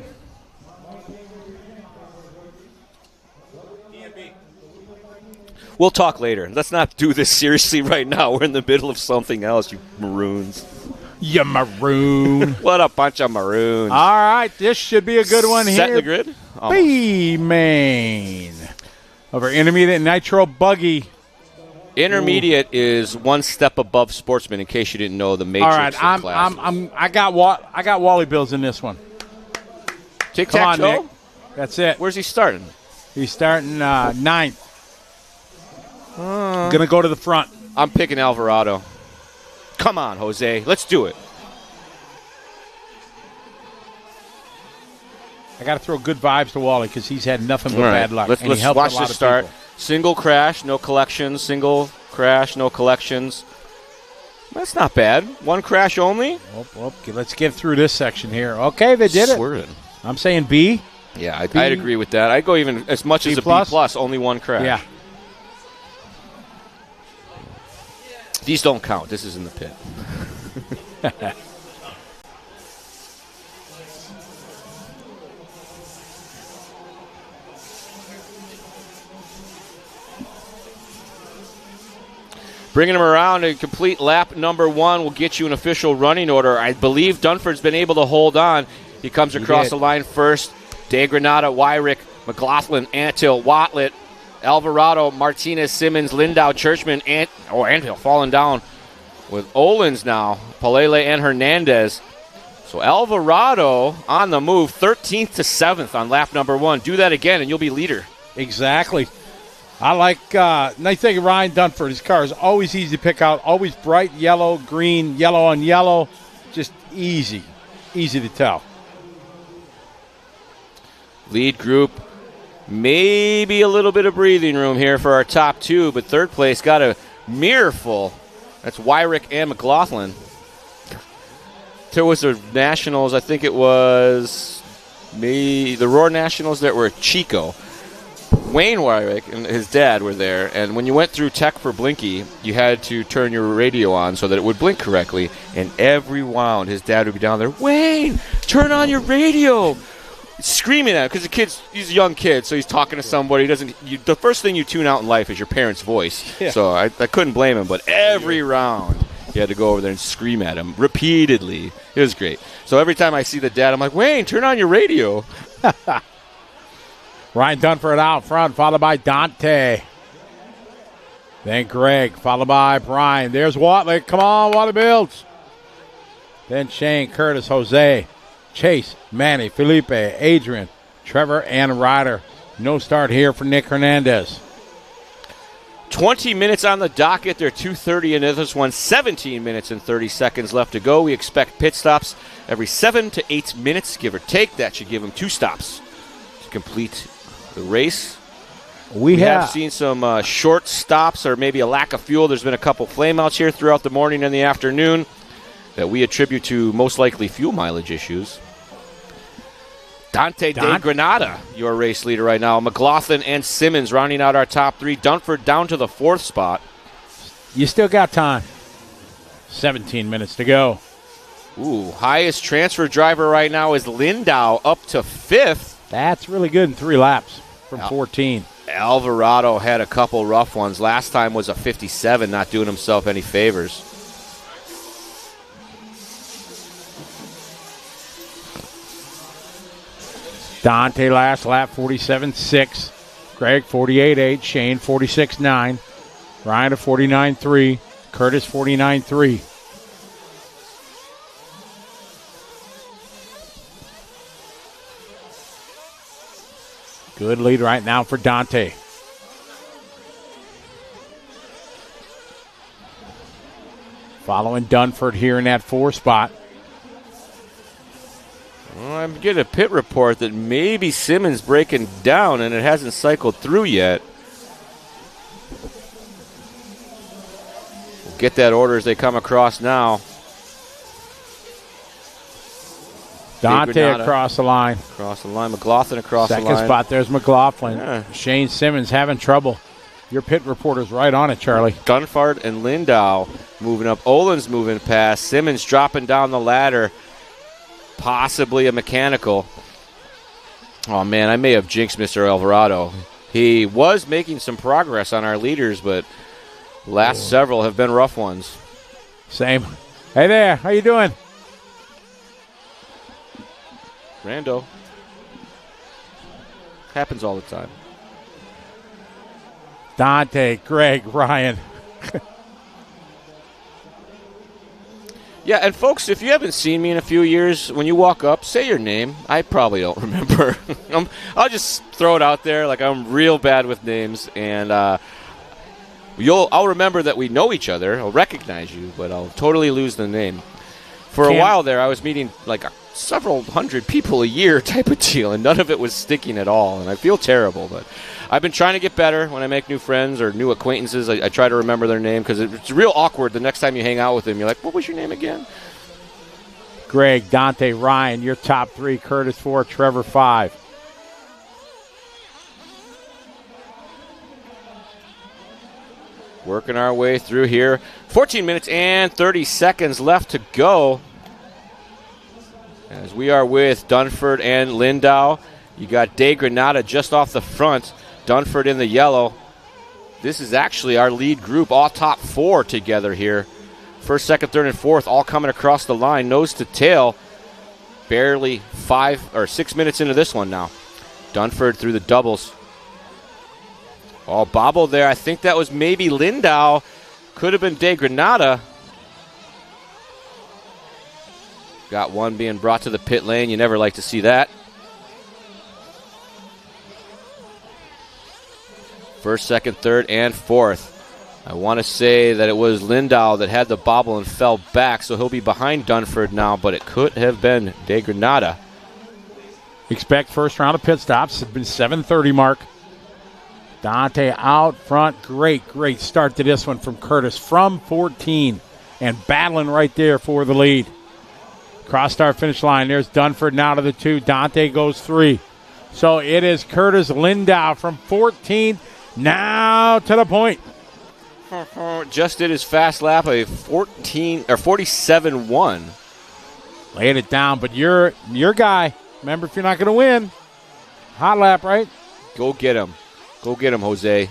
We'll talk later. Let's not do this seriously right now. We're in the middle of something else, you maroons. You maroon. What a bunch of maroons. All right, this should be a good one here. Set the grid. B main of our intermediate Nitro buggy. Intermediate is one step above Sportsman. In case you didn't know, the matrix. All right, I got Wally Bills in this one. Tic-tac-toe? Nick. That's it. Where's he starting? He's starting ninth. Gonna go to the front. I'm picking Alvarado. Come on, Jose. Let's do it. I got to throw good vibes to Wally because he's had nothing but bad luck. Let's watch this start. Single crash, no collections. Single crash, no collections. That's not bad. One crash only. Okay, let's get through this section here. Okay, they did it. I'm saying B. Yeah, I'd agree with that. I'd go even as much as a B plus. Only one crash. Yeah. These don't count. This is in the pit. Bringing him around to complete lap number 1 will get you an official running order. I believe Dunford's been able to hold on. He comes across the line first. De Granada, Wyrick, McLaughlin, Antill, Watlett, Alvarado, Martinez, Simmons, Lindau, Churchman, Antill falling down with Olins now, Palele and Hernandez. So Alvarado on the move, 13th to 7th on lap number 1. Do that again and you'll be leader. Exactly. I like, nice thing of Ryan Dunford. His car is always easy to pick out, always bright yellow, green, yellow on yellow. Just easy to tell. Lead group, maybe a little bit of breathing room here for our top 2, but third place got a mirror full. That's Wyrick and McLaughlin. There was the Nationals, I think it was the Roar Nationals that were Chico. Wayne Wyrick and his dad were there, and when you went through tech for Blinky, you had to turn your radio on so that it would blink correctly, and every round his dad would be down there, Wayne, turn on your radio! Screaming at him, because he's a young kid, so he's talking to somebody. The first thing you tune out in life is your parent's voice. Yeah. So I couldn't blame him, but every round you had to go over there and scream at him repeatedly. It was great. So every time I see the dad, I'm like, Wayne, turn on your radio. Ryan Dunford out front, followed by Dante. Then Greg, followed by Brian. There's Watley. Come on, Watley Builds. Then Shane, Curtis, Jose, Chase, Manny, Felipe, Adrian, Trevor, and Ryder. No start here for Nick Hernandez. 20 minutes on the docket. They're 2:30 into this one. 17 minutes and 30 seconds left to go. We expect pit stops every 7 to 8 minutes, give or take. That should give them 2 stops to complete the race. We have seen some short stops or maybe a lack of fuel. There's been a couple flameouts here throughout the morning and the afternoon that we attribute to most likely fuel mileage issues. Dante De Granada, your race leader right now. McLaughlin and Simmons rounding out our top 3. Dunford down to the 4th spot. You still got time. 17 minutes to go. Ooh, highest transfer driver right now is Lindau up to 5th. That's really good in 3 laps from 14. Alvarado had a couple rough ones. Last time was a 57, not doing himself any favors. Dante last lap, 47.6. Greg, 48.8. Shane, 46.9. Ryan, 49.3. Curtis, 49.3. Good lead right now for Dante. Following Dunford here in that 4 spot. Well, I'm getting a pit report that maybe Simmons breaking down, and it hasn't cycled through yet. We'll get that order as they come across now. Dante across the line. Across the line. McLaughlin across the line. Second spot, there's McLaughlin. Yeah. Shane Simmons having trouble. Your pit reporter's right on it, Charlie. Dunford and Lindau moving up. Olin's moving past. Simmons dropping down the ladder. Possibly a mechanical. Oh, man, I may have jinxed Mr. Alvarado. He was making some progress on our leaders, but last several have been rough ones. Same. Hey there, how you doing? Rando. Happens all the time. Dante, Greg, Ryan. Yeah, and folks, if you haven't seen me in a few years, when you walk up, say your name. I probably don't remember. I'll just throw it out there. Like, I'm real bad with names, and I'll remember that we know each other. I'll recognize you, but I'll totally lose the name. For a while there, I was meeting like several hundred people a year type of deal, and none of it was sticking at all, and I feel terrible. But I've been trying to get better when I make new friends or new acquaintances. I try to remember their name because it's real awkward the next time you hang out with them. You're like, what was your name again? Greg, Dante, Ryan, your top 3. Curtis 4, Trevor 5. Working our way through here. 14 minutes and 30 seconds left to go. As we are with Dunford and Lindau. You got De Granada just off the front. Dunford in the yellow. This is actually our lead group, all top 4 together here. First, second, third, and fourth all coming across the line, nose to tail. Barely 5 or 6 minutes into this one now. Dunford through the doubles. Oh, bobble there. I think that was maybe Lindau. Could have been De Granada. Got one being brought to the pit lane. You never like to see that. First, second, third, and fourth. I want to say that it was Lindau that had the bobble and fell back, so he'll be behind Dunford now, but it could have been De Granada. Expect first round of pit stops. It's been 7:30 mark. Dante out front. Great start to this one from Curtis from 14 and battling right there for the lead. Cross start finish line. There's Dunford now to the 2. Dante goes 3. So it is Curtis Lindau from 14 now to the point. Just did his fast lap, a 47-1. Laying it down, but your guy. Remember, if you're not going to win, hot lap, right? Go get him. Go get him, Jose.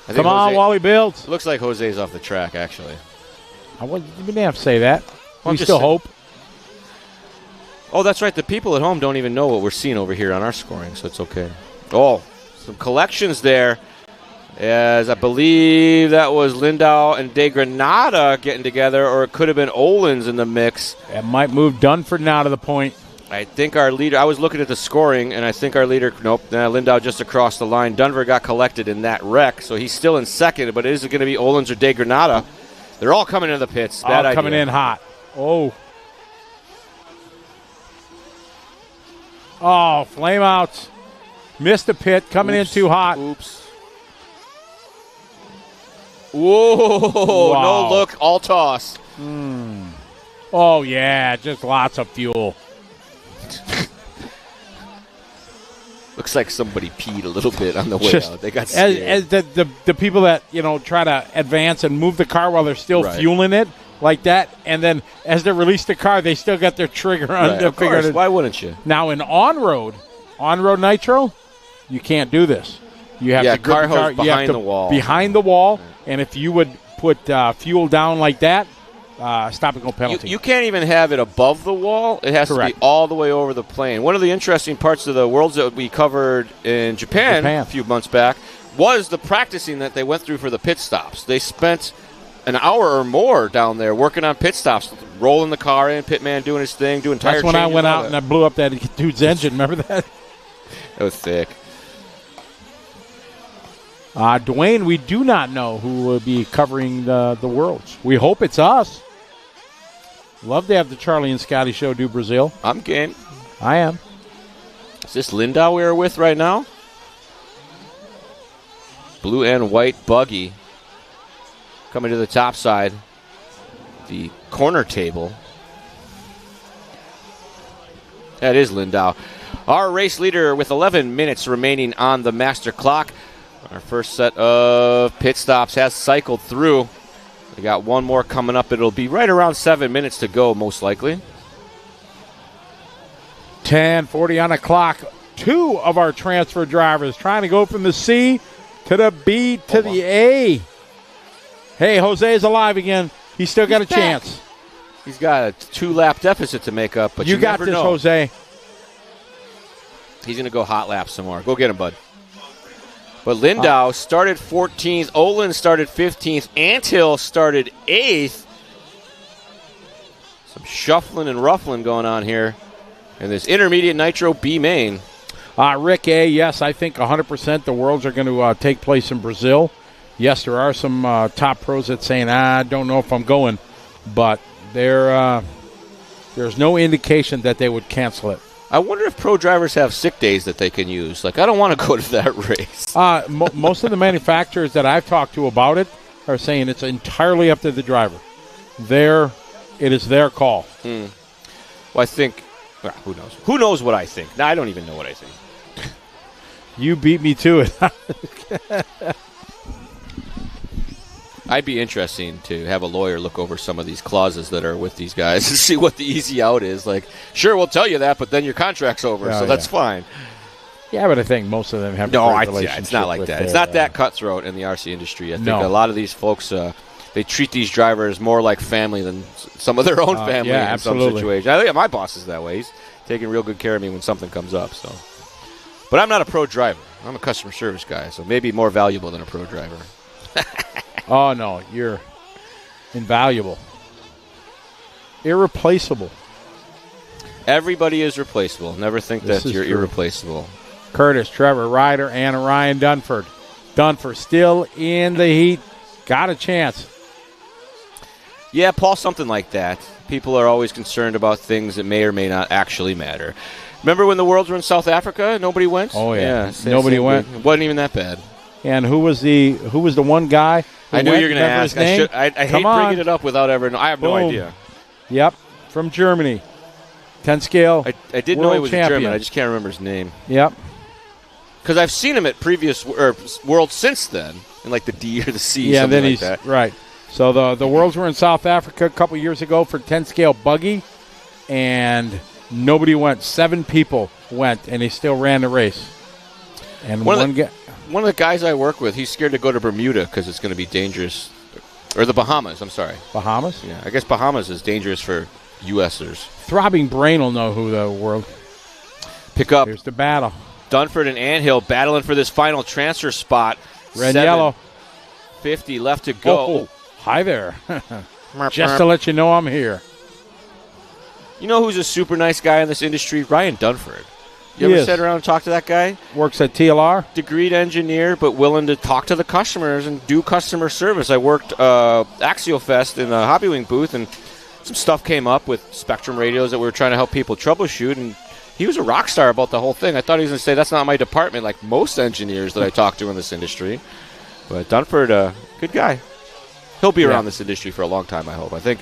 Come on, Wally builds. Looks like Jose's off the track, actually. You didn't have to say that. Well, we still hope. Oh, that's right. The people at home don't even know what we're seeing over here on our scoring, so it's okay. Oh, some collections there. As I believe that was Lindau and De Granada getting together, or it could have been Olin's in the mix. That might move Dunford now to the point. I think our leader, I was looking at the scoring, and I think our leader, Lindau just across the line. Dunford got collected in that wreck, so he's still in second, but is it going to be Olin's or De Granada? They're all coming into the pits. Bad idea. Coming in hot. Oh, flame outs. Missed the pit, coming in too hot. Oops. Whoa, wow. No look, all toss. Oh, yeah, just lots of fuel. Looks like somebody peed a little bit on the way out. They got scared. As the people that, try to advance and move the car while they're still fueling it like that, and then as they release the car, they still got their trigger on. Right. Of course. Why wouldn't you? Now, in on-road Nitro, you can't do this. You have to car hose behind the wall. Behind the wall, and if you would put fuel down like that, stop and go penalty. You can't even have it above the wall. It has to be all the way over the plane. One of the interesting parts of the Worlds that we covered in Japan a few months back was the practicing that they went through for the pit stops. They spent an hour or more down there working on pit stops, rolling the car in, pit man doing his thing, doing tire changes. That's when I went out and I blew up that dude's engine. Remember that? That was thick. Dwayne, we do not know who will be covering the Worlds. We hope it's us. Love to have the Charlie and Scotty show do Brazil. I'm game. I am. Is this Lindau we are with right now? Blue and white buggy coming to the top side. The corner table. That is Lindau. Our race leader with 11 minutes remaining on the master clock. Our first set of pit stops has cycled through. We got one more coming up. It'll be right around 7 minutes to go, most likely. 10:40 on the clock. Two of our transfer drivers trying to go from the C to the B to the A. Hey, Jose is alive again. He's still got a chance. He's got a 2-lap deficit to make up, but you got never this, know. Jose. He's going to go hot lap some more. Go get him, bud. But Lindau started 14th. Olin started 15th. Anthill started 8th. Some shuffling and ruffling going on here in this intermediate Nitro B main. Rick A., yes, I think 100% the Worlds are going to take place in Brazil. Yes, there are some top pros that saying, I don't know if I'm going. But there's no indication that they would cancel it. I wonder if pro drivers have sick days that they can use. Like, I don't want to go to that race. Most of the manufacturers that I've talked to about it are saying it's entirely up to the driver. It is their call. Well, I think, well, who knows? Who knows what I think? No, I don't even know what I think. You beat me to it. I'd be interesting to have a lawyer look over some of these clauses that are with these guys and see what the easy out is. Like, sure, we'll tell you that, but then your contract's over, so that's fine. Yeah, but I think most of them have it's not like that. It's not that cutthroat in the RC industry. I think a lot of these folks, they treat these drivers more like family than some of their own family in some situations. I think my boss is that way. He's taking real good care of me when something comes up. So, but I'm not a pro driver. I'm a customer service guy, so maybe more valuable than a pro driver. Oh, no, you're invaluable. Irreplaceable. Everybody is replaceable. Never think that you're irreplaceable. Curtis, Trevor, Ryder, and Ryan Dunford. Dunford still in the heat. Got a chance. Yeah, Paul, something like that. People are always concerned about things that may or may not actually matter. Remember when the Worlds were in South Africa? Nobody went? Oh, yeah. Nobody went. It wasn't even that bad. And who was the one guy? I knew you were going to ask. I hate bringing it up without ever. I have no idea. Yep, from Germany. 10 scale. I did know he was a German. I just can't remember his name. Yep. Because I've seen him at previous Worlds since then, in like the D or the C. Yeah, something then like that. Right. So the Worlds were in South Africa a couple years ago for 10 scale buggy, and nobody went. 7 people went, and he still ran the race. And one of the guys I work with, he's scared to go to Bermuda because it's going to be dangerous. Or the Bahamas, I'm sorry. Bahamas? Yeah, I guess Bahamas is dangerous for U.S.ers. Throbbing Brain will know who the world. Pick up. Here's the battle. Dunford and Anthill battling for this final transfer spot. Red and yellow. 50 left to go. Oh, hi there. Just to let you know I'm here. You know who's a super nice guy in this industry? Ryan Dunford. You ever sit around and talk to that guy? Works at TLR. Degreed engineer, but willing to talk to the customers and do customer service. I worked Axial Fest in a Hobby Wing booth, and some stuff came up with Spectrum radios that we were trying to help people troubleshoot, and he was a rock star about the whole thing. I thought he was going to say, that's not my department, like most engineers that I talk to in this industry. But Dunford, good guy. He'll be around this industry for a long time, I hope. I think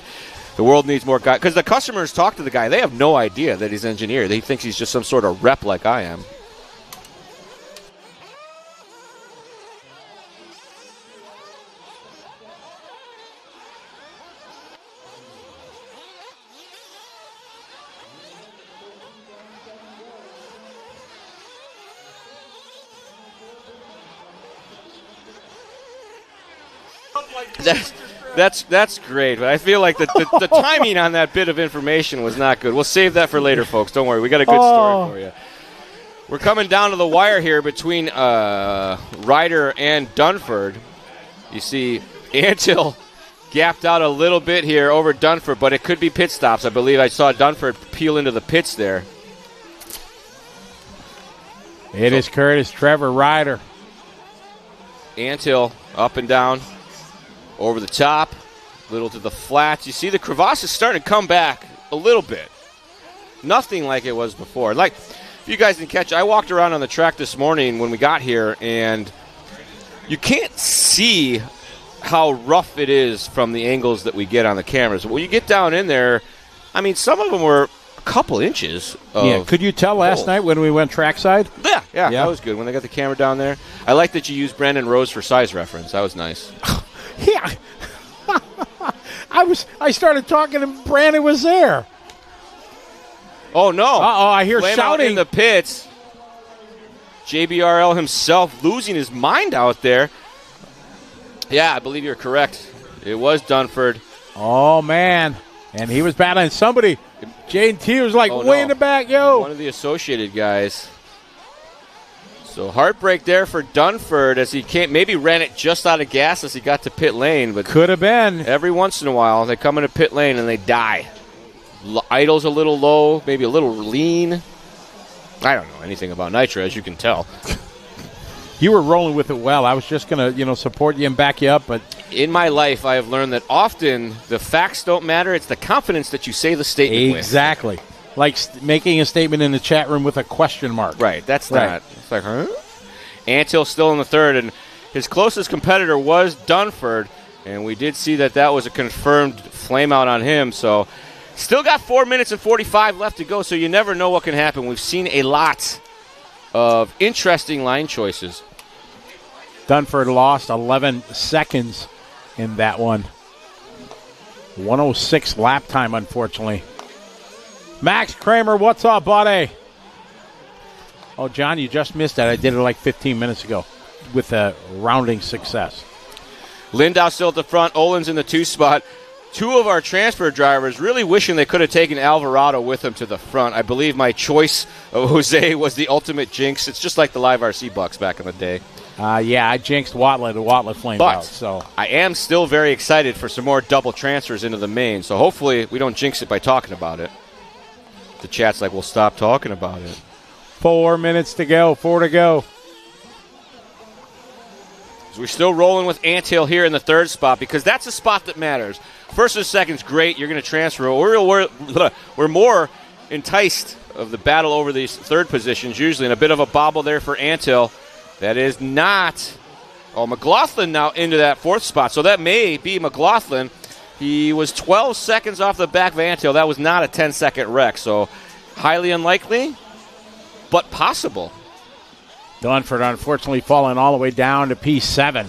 the world needs more guys. Because the customers talk to the guy. They have no idea that he's an engineer. They think he's just some sort of rep like I am. That's great, but I feel like the timing on that bit of information was not good. We'll save that for later, folks. Don't worry. We got a good story for you. We're coming down to the wire here between Ryder and Dunford. You see Anthill gapped out a little bit here over Dunford, but it could be pit stops. I believe I saw Dunford peel into the pits there. It is Curtis, Trevor, Ryder. Anthill up and down. Over the top, little to the flats. You see the crevasse is starting to come back a little bit. Nothing like it was before. Like, if you guys didn't catch, I walked around on the track this morning when we got here, and you can't see how rough it is from the angles that we get on the cameras. When you get down in there, I mean, some of them were a couple inches of Yeah, could you tell last night when we went trackside? Yeah, that was good when they got the camera down there. I like that you used Brandon Rose for size reference. That was nice. Yeah. I started talking and Brandon was there. Oh, no. Uh-oh, I hear Flame out shouting. in the pits. JBRL himself losing his mind out there. Yeah, I believe you're correct. It was Dunford. Oh, man. And he was battling somebody. J&T was like way in the back, yo. One of the associated guys. So heartbreak there for Dunford as he maybe ran it just out of gas as he got to pit lane. But could have been. Every once in a while, they come into pit lane and they die. Idle's a little low, maybe a little lean. I don't know anything about Nitro, as you can tell. You were rolling with it well. I was just going to, support you and back you up. But in my life, I have learned that often the facts don't matter. It's the confidence that you say the statement with. Exactly. Like making a statement in the chat room with a question mark. Right. That's not. It's like, huh? Antill still in the third, and his closest competitor was Dunford, and we did see that was a confirmed flame out on him. So still got 4 minutes and 45 left to go, so you never know what can happen. We've seen a lot of interesting line choices. Dunford lost 11 seconds in that one. 106 lap time, unfortunately. Max Kramer, what's up, buddy? Oh, John, you just missed that. I did it like 15 minutes ago with a rounding success. Lindau still at the front. Olin's in the 2 spot. 2 of our transfer drivers really wishing they could have taken Alvarado with them to the front. I believe my choice of Jose was the ultimate jinx. It's just like the Live RC Bucks back in the day. Yeah, I jinxed Watlett, and Watlett flamed out. So I am still very excited for some more double transfers into the main. So hopefully we don't jinx it by talking about it. The chat's like, we'll stop talking about it. 4 minutes to go. 4 to go. So we're still rolling with Antill here in the 3rd spot because that's a spot that matters. First and second's great. You're going to transfer. We're more enticed of the battle over these 3rd positions usually, and a bit of a bobble there for Antill. That is not. Oh, McLaughlin now into that 4th spot. So that may be McLaughlin. He was 12 seconds off the back of Antill. That was not a 10-second wreck. So highly unlikely, but possible. Dunford, unfortunately, falling all the way down to P7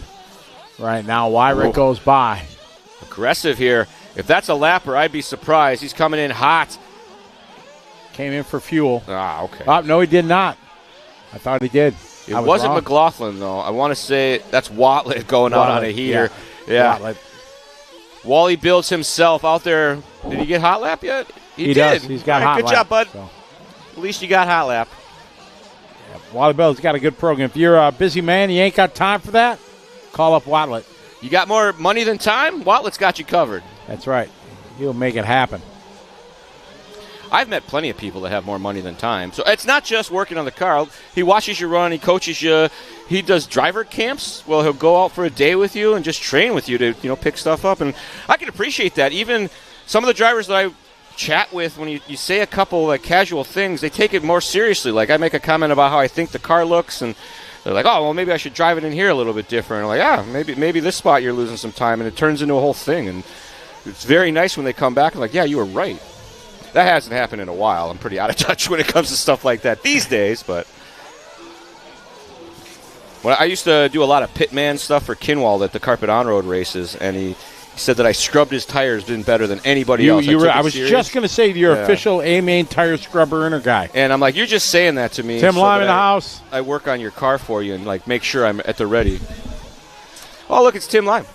right now. Wyrick goes by. Aggressive here. If that's a lapper, I'd be surprised. He's coming in hot. Came in for fuel. Ah, okay. Oh, no, he did not. I thought he did. It wasn't McLaughlin, though. I want to say that's Watlett going out on a heater. Yeah. Watlett. Wally builds himself out there. Did he get hot lap yet? He does. He's got hot lap. Good job, bud. So. At least you got hot lap. Yeah, Wally Bell's got a good program. If you're a busy man, you ain't got time for that, call up Watlett. You got more money than time? Watlett's got you covered. That's right. He'll make it happen. I've met plenty of people that have more money than time. So it's not just working on the car. He watches you run. He coaches you. He does driver camps. Well, he'll go out for a day with you and just train with you to, pick stuff up. And I can appreciate that. Even some of the drivers that I chat with, when you say a couple casual things, they take it more seriously. Like I make a comment about how I think the car looks, and they're like, oh, well, maybe I should drive it in here a little bit different. I'm like, maybe this spot you're losing some time, and it turns into a whole thing. And it's very nice when they come back and like, yeah, you were right. That hasn't happened in a while. I'm pretty out of touch when it comes to stuff like that these days, but well, I used to do a lot of pitman stuff for Kinwald at the Carpet On-Road races, and he said that I scrubbed his tires been better than anybody else. I was just going to say you're official A-Main tire scrubber inner guy. And I'm like, you're just saying that to me. Tim Lime in the house. I work on your car for you and make sure I'm at the ready. Oh, look, it's Tim Lime.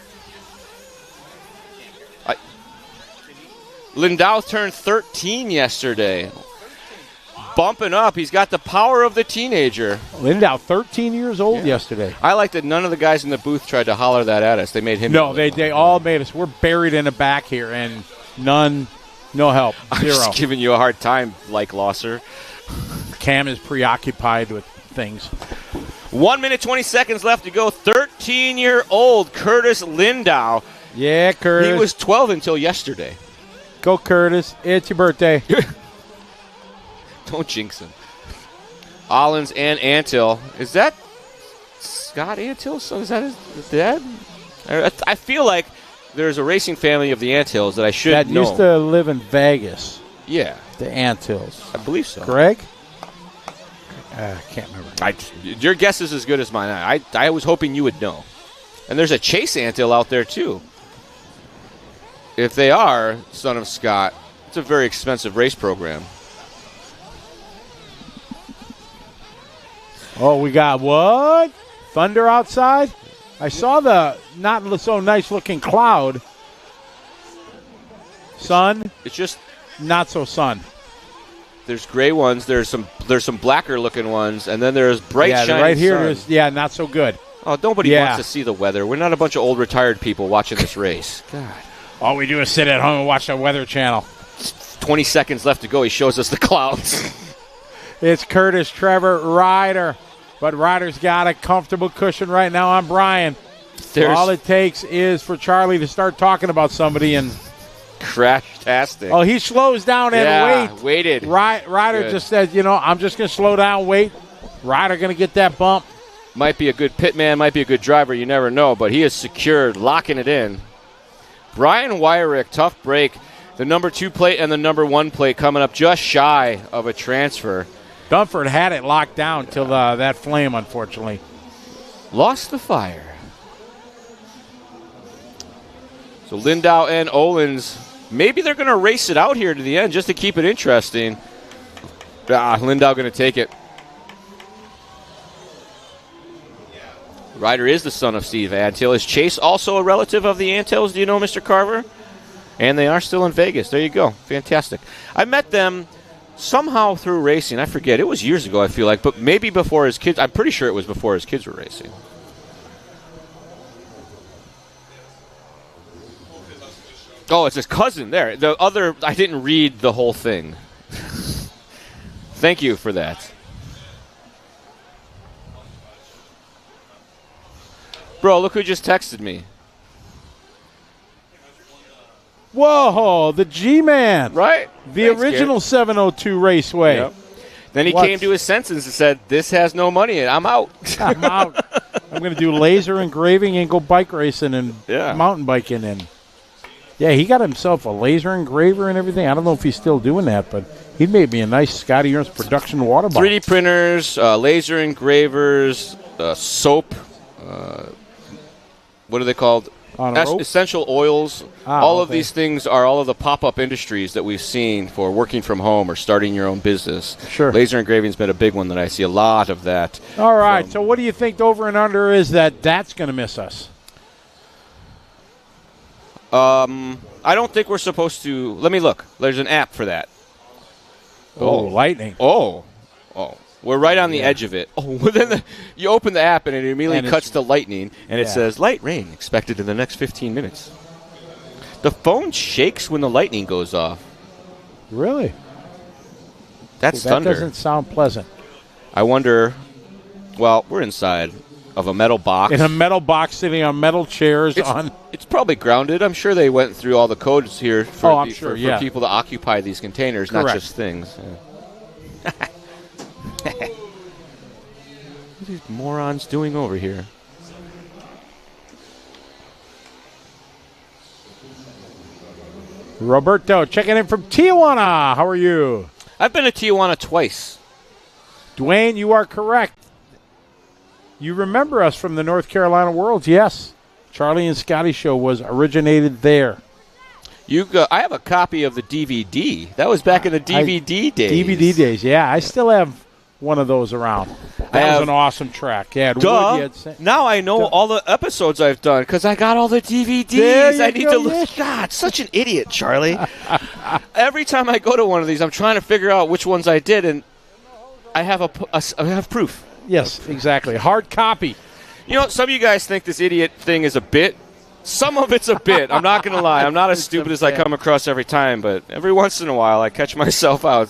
Lindau turned 13 yesterday. Bumping up. He's got the power of the teenager. Lindau, 13 years old yesterday. I like that none of the guys in the booth tried to holler that at us. They made him. No, they all made us. We're buried in the back here, and no help. Zero. I'm just giving you a hard time, Losser. Cam is preoccupied with things. 1 minute, 20 seconds left to go. 13-year-old Curtis Lindau. Yeah, Curtis. He was 12 until yesterday. Go, Curtis. It's your birthday. Don't jinx him. Ollins and Antill. Is that Scott Antill? So is that his dad? I feel like there's a racing family of the Antills that I should know. That used to live in Vegas. Yeah. The Antills. I believe so. Greg? I can't remember. Your guess is as good as mine. I was hoping you would know. And there's a Chase Antill out there, too. If they are son of Scott, it's a very expensive race program. Oh, we got what? Thunder outside? I saw the not so nice looking cloud. Sun? It's just not so sun. There's gray ones, there's some blacker looking ones, and then there's bright shining right here sun. is not so good. Oh, nobody wants to see the weather. We're not a bunch of old retired people watching this race. God. All we do is sit at home and watch the Weather Channel. 20 seconds left to go. He shows us the clouds. It's Curtis, Trevor, Ryder. But Ryder's got a comfortable cushion right now on Brian. All it takes is for Charlie to start talking about somebody and crash-tastic. Oh, he slows down and waited. Ryder just says, I'm just going to slow down, wait. Ryder going to get that bump. Might be a good pit man, might be a good driver, you never know, but he is secured, locking it in. Brian Wyrick, tough break. The number 2 plate and the number 1 plate coming up just shy of a transfer. Dunford had it locked down till that flame, unfortunately. Lost the fire. So Lindau and Olins, maybe they're going to race it out here to the end just to keep it interesting. Lindau going to take it. Ryder is the son of Steve Antill. Is Chase also a relative of the Antills? Do you know, Mr. Carver? And they are still in Vegas. There you go. Fantastic. I met them somehow through racing. I forget. It was years ago, I feel like, but maybe before his kids. I'm pretty sure it was before his kids were racing. Oh, it's his cousin there. The other, I didn't read the whole thing. Thank you for that. Bro, look who just texted me. Whoa, the G-Man. Right? The original 702 Raceway. Yep. Then he came to his senses and said, this has no money in it. I'm out. I'm out. I'm going to do laser engraving and go bike racing and mountain biking. And yeah, he got himself a laser engraver and everything. I don't know if he's still doing that, but he made me a nice Scotty Ernst production water bottle. 3D printers, laser engravers, soap. What are they called? Essential oils. All of these things are all of the pop-up industries that we've seen for working from home or starting your own business. Sure. Laser engraving's been a big one that I see a lot of that. All right. So what do you think the over and under is that's going to miss us? I don't think we're supposed to. Let me look. There's an app for that. Oh, lightning. Oh. We're right on the edge of it. Oh, well, then you open the app and it immediately cuts to lightning, and it says, light rain expected in the next 15 minutes. The phone shakes when the lightning goes off. Really? That's thunder. That doesn't sound pleasant. I wonder, well, we're inside of a metal box. In a metal box sitting on metal chairs. It's probably grounded. I'm sure they went through all the codes here for people to occupy these containers, not just things. Yeah. What are these morons doing over here? Roberto checking in from Tijuana. How are you? I've been to Tijuana twice. Dwayne, you are correct. You remember us from the North Carolina Worlds. Yes. Charlie and Scotty show was originated there. I have a copy of the DVD. That was back in the DVD days. DVD days, yeah. I still have one of those around. That was an awesome track. Yeah, now I know all the episodes I've done because I got all the DVDs. I need to look. God, such an idiot, Charlie. Every time I go to one of these, I'm trying to figure out which ones I did, and I have I have proof. Yes, exactly. Hard copy. You know, some of you guys think this idiot thing is a bit. Some of it's a bit. I'm not going to lie. I'm not as stupid as I come across every time, but every once in a while I catch myself out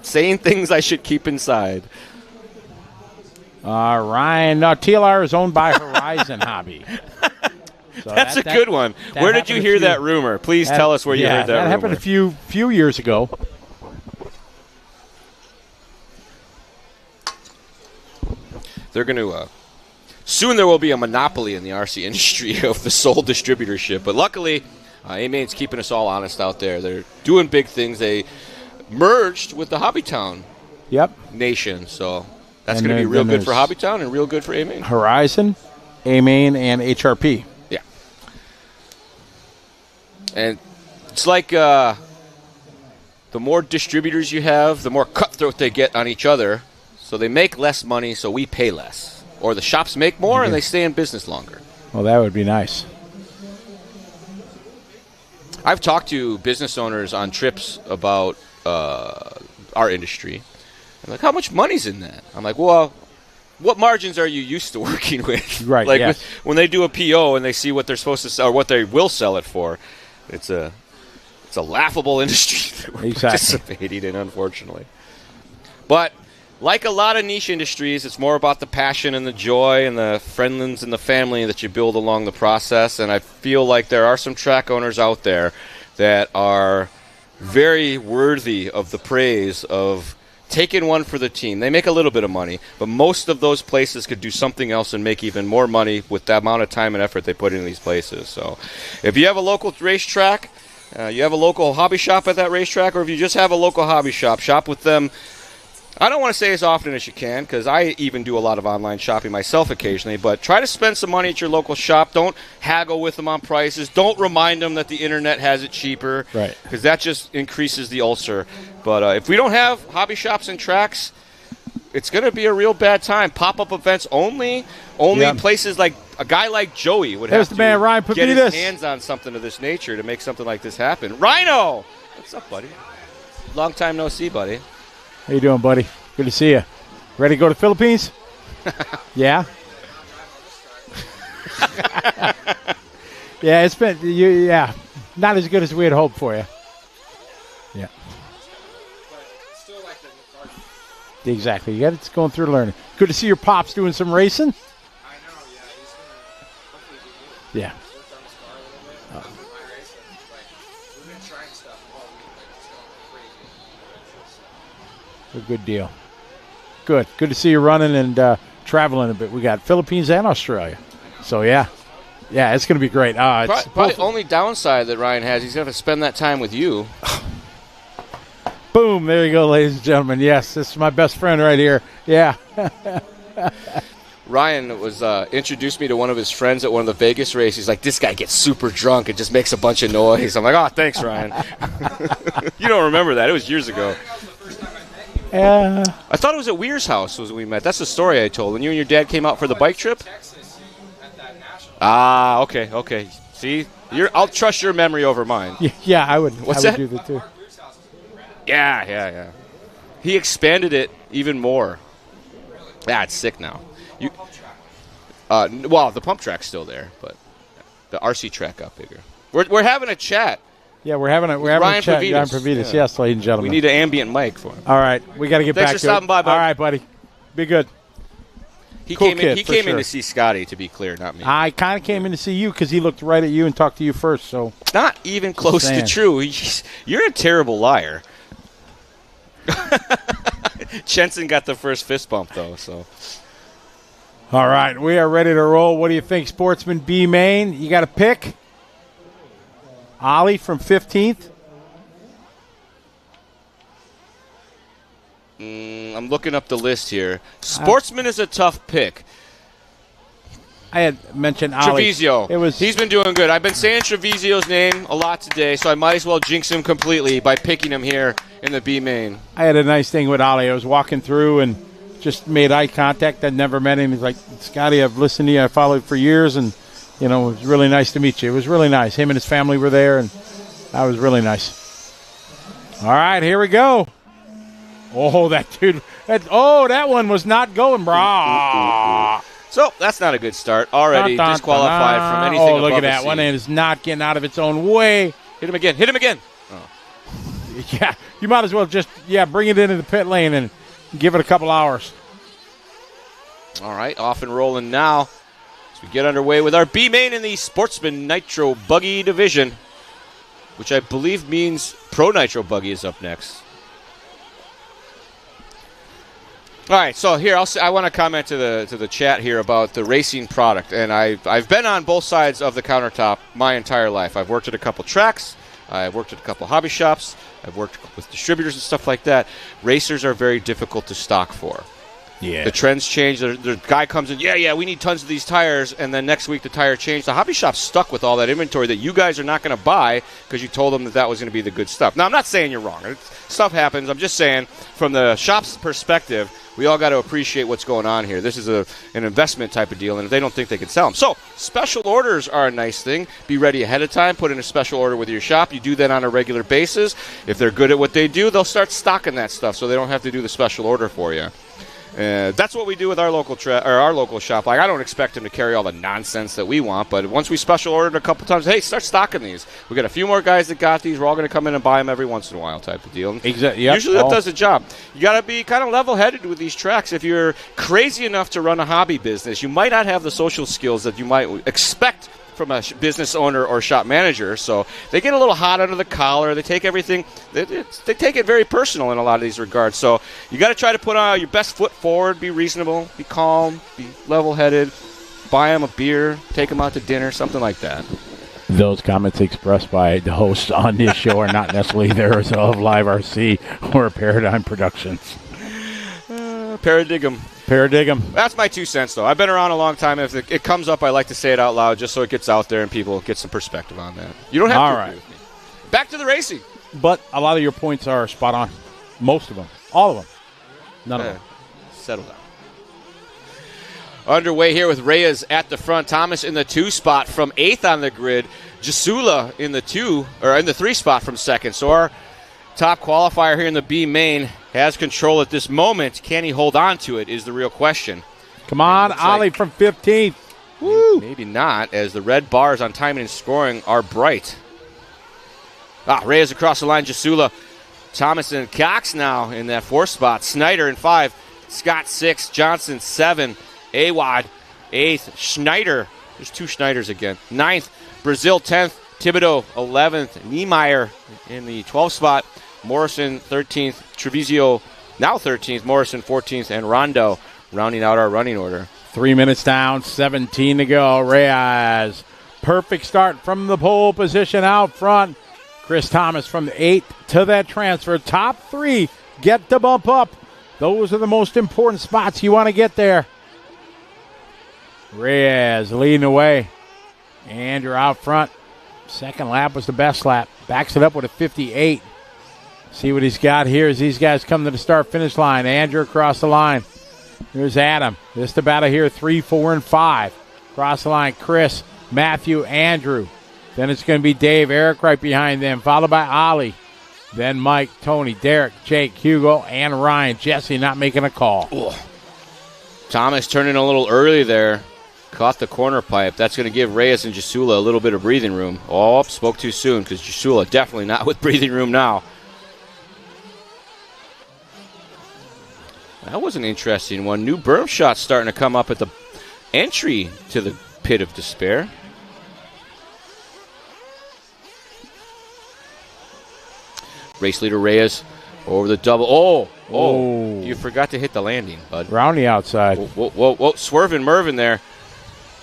saying things I should keep inside. Ryan, TLR is owned by Horizon Hobby. So that's a good one. Where did you hear that rumor? Please tell us where you heard that rumor. That happened a few years ago. they're going to soon there will be a monopoly in the RC industry of the sole distributorship. But luckily, MAINS keeping us all honest out there. They're doing big things. They merged with the Hobbytown nation, so that's going to be real good for Hobbytown and real good for AMAIN. Horizon, AMAIN, and HRP. Yeah. And it's like the more distributors you have, the more cutthroat they get on each other. So they make less money, so we pay less. Or the shops make more and they stay in business longer. Well, that would be nice. I've talked to business owners on trips about our industry. I'm like, how much money's in that? I'm like, well, what margins are you used to working with? Right, like yes. when they do a PO and they see what they're supposed to sell or what they will sell it for, it's a laughable industry that we're participating in, unfortunately. But like a lot of niche industries, it's more about the passion and the joy and the friends and the family that you build along the process. And I feel like there are some track owners out there that are very worthy of the praise of taking one for the team. They make a little bit of money, but most of those places could do something else and make even more money with the amount of time and effort they put into these places. So if you have a local racetrack, you have a local hobby shop at that racetrack, or if you just have a local hobby shop, shop with them. I don't want to say as often as you can, because I even do a lot of online shopping myself occasionally, but try to spend some money at your local shop. Don't haggle with them on prices. Don't remind them that the internet has it cheaper, because that just increases the ulcer. But if we don't have hobby shops and tracks, it's going to be a real bad time. Pop-up events only places like a guy like Joey would have to get his hands on something of this nature to make something like this happen. Rhino! What's up, buddy? Long time no see, buddy. How you doing, buddy? Good to see you. Ready to go to the Philippines? Yeah? Yeah, it's been not as good as we had hoped for you. Yeah. Exactly. You got it's going through learning. Good to see your pops doing some racing. I know, yeah. He's going to hopefully be good. Yeah. Worked on his car a little bit. My race, and we've been trying stuff all week. It's going crazy. A good deal. Good. Good to see you running and traveling a bit. We got Philippines and Australia. So, yeah. Yeah, it's going to be great. Probably only downside that Ryan has, he's going to spend that time with you. Boom. There you go, ladies and gentlemen. Yes, this is my best friend right here. Yeah. Ryan was introduced me to one of his friends at one of the Vegas races. He's like, this guy gets super drunk and just makes a bunch of noise. I'm like, oh, thanks, Ryan. You don't remember that. It was years ago. I thought it was at Weir's house was when we met. That's the story I told. When you and your dad came out for the bike trip? Ah, okay. See? I'll trust your memory over mine. Yeah, I would. What's I that? would do that too. Yeah. He expanded it even more. Yeah, it's sick now. Well, the pump track's still there, but the RC track got bigger. We're having a chat. Yeah, we're having a chat. Ryan Pravitas. Yes, ladies and gentlemen. We need an ambient mic for him. All right, we got to get back to it. Thanks for stopping by, bud. All right, buddy. Be good. He Cool came kid, in. He came sure. in to see Scotty, to be clear, not me. I kind of came in to see you because he looked right at you and talked to you first. So not even close to true. You're a terrible liar. Jensen got the first fist bump, though. So, all right, we are ready to roll. What do you think, Sportsman B Main? You got a pick? Ollie from 15th. I'm looking up the list here. Sportsman is a tough pick. I had mentioned Ollie. Treviso. He's been doing good. I've been saying Treviso's name a lot today, so I might as well jinx him completely by picking him here in the B main. I had a nice thing with Ollie. I was walking through and just made eye contact. I'd never met him. He's like, Scotty, I've listened to you. I followed for years, and, it was really nice to meet you. It was really nice. Him and his family were there, and that was really nice. All right, here we go. Oh, that dude. That one was not going, brah. So that's not a good start. Already disqualified from anything above look at that C. one. And it's not getting out of its own way. Hit him again. Oh. Yeah, you might as well just, bring it into the pit lane and give it a couple hours. All right, off and rolling now as we get underway with our B main in the Sportsman Nitro Buggy division, which I believe means Pro Nitro Buggy is up next. All right, so here I want to comment to the chat here about the racing product, and I've been on both sides of the countertop my entire life. I've worked at a couple tracks, I've worked at a couple hobby shops, I've worked with distributors and stuff like that. Racers are very difficult to stock for. Yeah. The trends change. The guy comes in, we need tons of these tires, and then next week the tire changed. The hobby shop's stuck with all that inventory that you guys are not going to buy because you told them that was going to be the good stuff. Now, I'm not saying you're wrong. Stuff happens. I'm just saying from the shop's perspective, we all got to appreciate what's going on here. This is an investment type of deal, and if they don't think they can sell them. So special orders are a nice thing. Be ready ahead of time. Put in a special order with your shop. You do that on a regular basis. If they're good at what they do, they'll start stocking that stuff so they don't have to do the special order for you. That's what we do with our local shop. Like, I don't expect them to carry all the nonsense that we want, but once we special ordered a couple times, hey, start stocking these. We got a few more guys that got these. We're all going to come in and buy them every once in a while type of deal. Exactly. Yep. Usually that does the job. You got to be kind of level-headed with these tracks. If you're crazy enough to run a hobby business, you might not have the social skills that you might expect from a business owner or shop manager. So they get a little hot under the collar. They take everything, they take it very personal in a lot of these regards. So you got to try to put your best foot forward, be reasonable, be calm, be level-headed, buy them a beer, take them out to dinner, something like that. Those comments expressed by the hosts on this show are not necessarily theirs of Live RC or Paradigm Productions. Paradigm. That's my 2 cents, though. I've been around a long time. If it comes up, I like to say it out loud just so it gets out there and people get some perspective on that. You don't have to agree with me. Back to the racing. But a lot of your points are spot on. Most of them. All of them. None of them. Settle down. Underway here with Reyes at the front. Thomas in the 2 spot from 8th on the grid. Jasula in the 3 spot from 2nd. So our top qualifier here in the B main has control at this moment. Can he hold on to it is the real question. Come on, Ollie from 15th. Woo. Maybe not, as the red bars on timing and scoring are bright. Reyes across the line, Jasula. Thomas and Cox now in that 4th spot. Snyder in 5. Scott 6. Johnson 7. Awad 8th. Schneider. There's 2 Schneiders again. 9th. Brazil 10th. Thibodeau 11th. Niemeyer in the 12th spot. Morrison 13th. Trevizio now 13th. Morrison 14th. And Rondo rounding out our running order. 3 minutes down, 17 to go. Reyes. Perfect start from the pole position out front. Chris Thomas from the 8th to that transfer. Top 3 get to bump up. Those are the most important spots you want to get there. Reyes leading the way. Andrew out front. Second lap was the best lap. Backs it up with a 58. See what he's got here as these guys come to the start-finish line. Andrew across the line. Here's Adam. This the battle here, 3, 4, and 5. Across the line, Chris, Matthew, Andrew. Then it's going to be Dave, Eric right behind them, followed by Ollie. Then Mike, Tony, Derek, Jake, Hugo, and Ryan. Jesse not making a call. Ooh. Thomas turning a little early there. Caught the corner pipe. That's going to give Reyes and Jasula a little bit of breathing room. Oh, spoke too soon because Jasula definitely not with breathing room now. That was an interesting one. New berm shots starting to come up at the entry to the pit of despair. Race leader Reyes over the double. Oh, you forgot to hit the landing, bud. Round the outside. Whoa. Swerving Mervin there.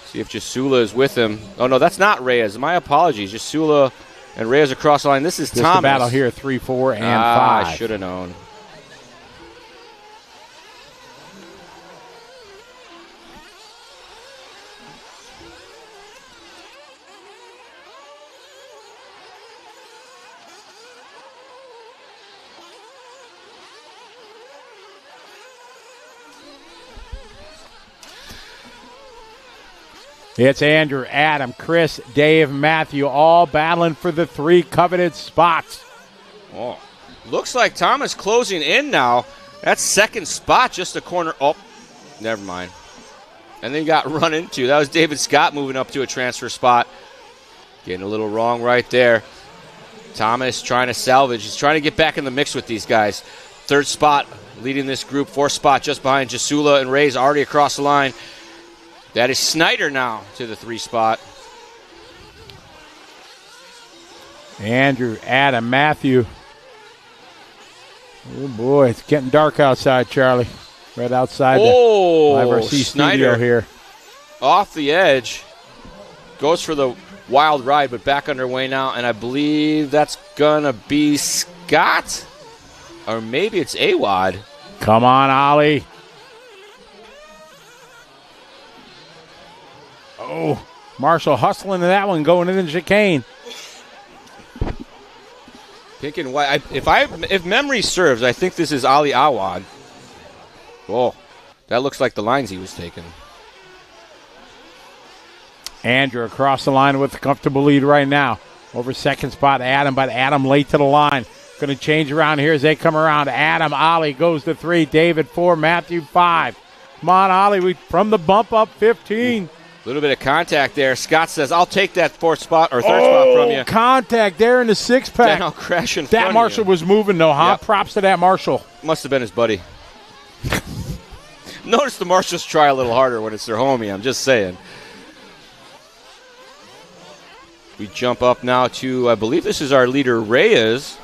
See if Jasula is with him. Oh, no, that's not Reyes. My apologies. Jasula and Reyes across the line. This is Thomas. The battle here, 3, 4, and 5. I should have known. It's Andrew, Adam, Chris, Dave, Matthew, all battling for the 3 coveted spots. Oh, looks like Thomas closing in now. That's 2nd spot, just a corner. Oh, never mind. And then got run into. That was David Scott moving up to a transfer spot. Getting a little wrong right there. Thomas trying to salvage. He's trying to get back in the mix with these guys. 3rd spot leading this group. 4th spot just behind Jasula and Reyes already across the line. That is Snyder now to the 3 spot. Andrew, Adam, Matthew. Oh, boy, it's getting dark outside, Charlie. right outside the RC Snyder studio here. Off the edge. Goes for the wild ride, but back underway now, and I believe that's going to be Scott. Or maybe it's Awad. Come on, Ollie. Oh, Marshall hustling to that one, going into the chicane. Pink and white. If memory serves, I think this is Ali Awad. Oh, that looks like the lines he was taking. Andrew across the line with a comfortable lead right now. Over second spot, Adam, but Adam late to the line. Going to change around here as they come around. Adam, Ollie goes to 3, David 4, Matthew 5. Come on, Ollie, from the bump up 15. A little bit of contact there. Scott says, I'll take that fourth spot or third spot from you. Contact there in the six-pack. Then I'll crash in front That Marshall of you. was moving, though, huh? Yep. Props to that Marshall. Must have been his buddy. Notice the Marshalls try a little harder when it's their homie. I'm just saying. We jump up now to, I believe this is our leader, Reyes.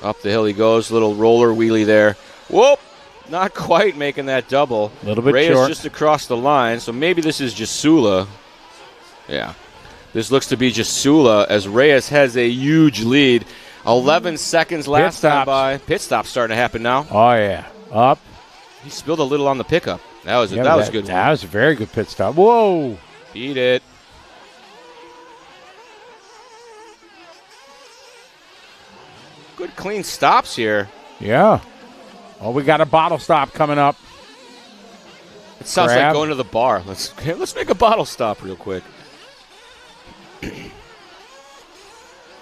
Up the hill he goes, little roller wheelie there. Whoop! Not quite making that double. A little bit Reyes short. just across the line, so maybe this is Jasula. Yeah. This looks to be Jasula as Reyes has a huge lead. 11 seconds last time by. Pit stop starting to happen now. Oh, yeah. Up. He spilled a little on the pickup. That was a good one. That was a very good pit stop. Whoa. Beat it. Good clean stops here. Yeah. Oh, we got a bottle stop coming up. It sounds like going to the bar. Let's make a bottle stop real quick.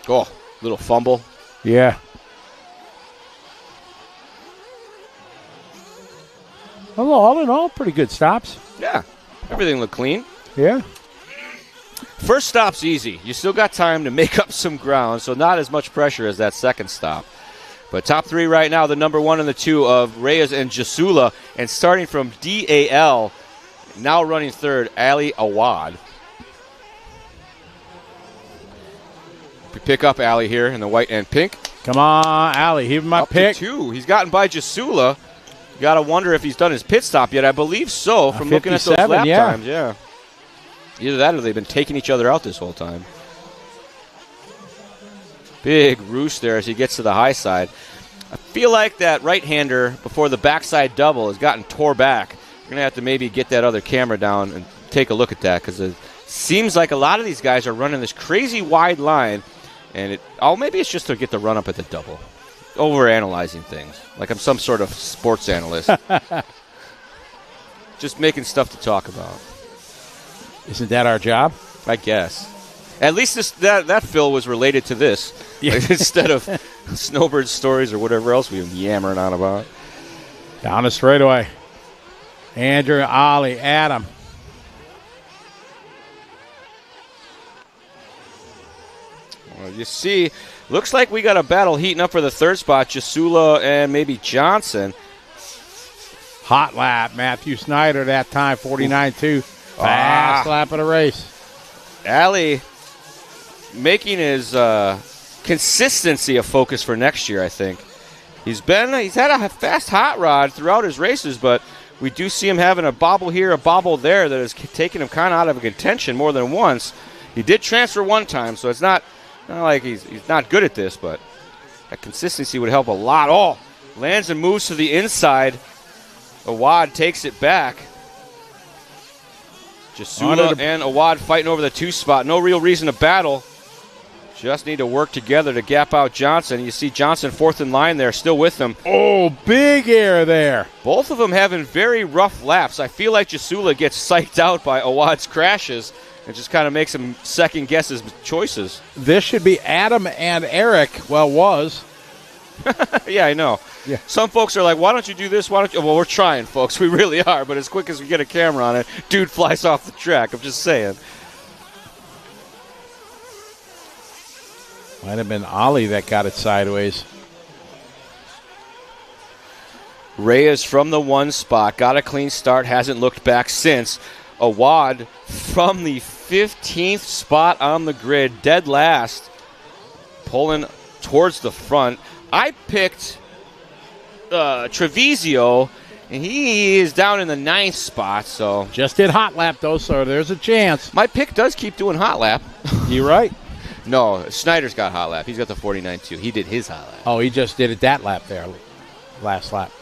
Oh, little fumble. Yeah. Well, all in all, pretty good stops. Yeah. Everything looked clean. Yeah. First stop's easy. You still got time to make up some ground, so not as much pressure as that second stop. But top three right now, the number 1 and the 2 of Reyes and Jasula. And starting from DAL, now running third, Ali Awad. We pick up Ali here in the white and pink. Come on, Ali. Heave him my up pick. To 2. He's gotten by Jasula. You got to wonder if he's done his pit stop yet. I believe so from looking at those lap times. Yeah. Either that or they've been taking each other out this whole time. Big roost there as he gets to the high side. I feel like that right-hander before the backside double has gotten tore back. We're going to have to maybe get that other camera down and take a look at that because it seems like a lot of these guys are running this crazy wide line. And maybe it's just to get the run up at the double. Overanalyzing things. Like I'm some sort of sports analyst. Just making stuff to talk about. Isn't that our job? I guess. At least that fill was related to this. Yeah. Instead of Snowbird stories or whatever else we've been yammering on about. Down the straightaway. Andrew, Ollie, Adam. Well, you see, looks like we got a battle heating up for the third spot. Jasula and maybe Johnson. Hot lap. Matthew Snyder that time, 49.2. Fast lap of the race. Ali making his consistency a focus for next year, I think. He's had a fast hot rod throughout his races, but we do see him having a bobble here, a bobble there that has taken him kind of out of contention more than once. He did transfer one time, so it's not like he's not good at this, but that consistency would help a lot. Oh, lands and moves to the inside. Awad takes it back. Jasula and Awad fighting over the 2 spot. No real reason to battle. Just need to work together to gap out Johnson. You see Johnson fourth in line there, still with them. Oh, big air there. Both of them having very rough laps. I feel like Jasula gets psyched out by Awad's crashes and just kind of makes him second guess his choices. This should be Adam and Eric. Well, was. Yeah, I know. Yeah. Some folks are like, why don't you do this? Why don't you? Well, we're trying, folks. We really are. But as quick as we get a camera on it, dude flies off the track. I'm just saying. Might have been Ollie that got it sideways. Reyes from the 1 spot. Got a clean start. Hasn't looked back since. Awad from the 15th spot on the grid, dead last, pulling towards the front. I picked Treviso, and he is down in the 9th spot. So just did hot lap, though, so there's a chance. My pick does keep doing hot lap. You right? No, Snyder's got hot lap. He's got the 49 too. He did his hot lap. Oh, he just did it that lap there, last lap.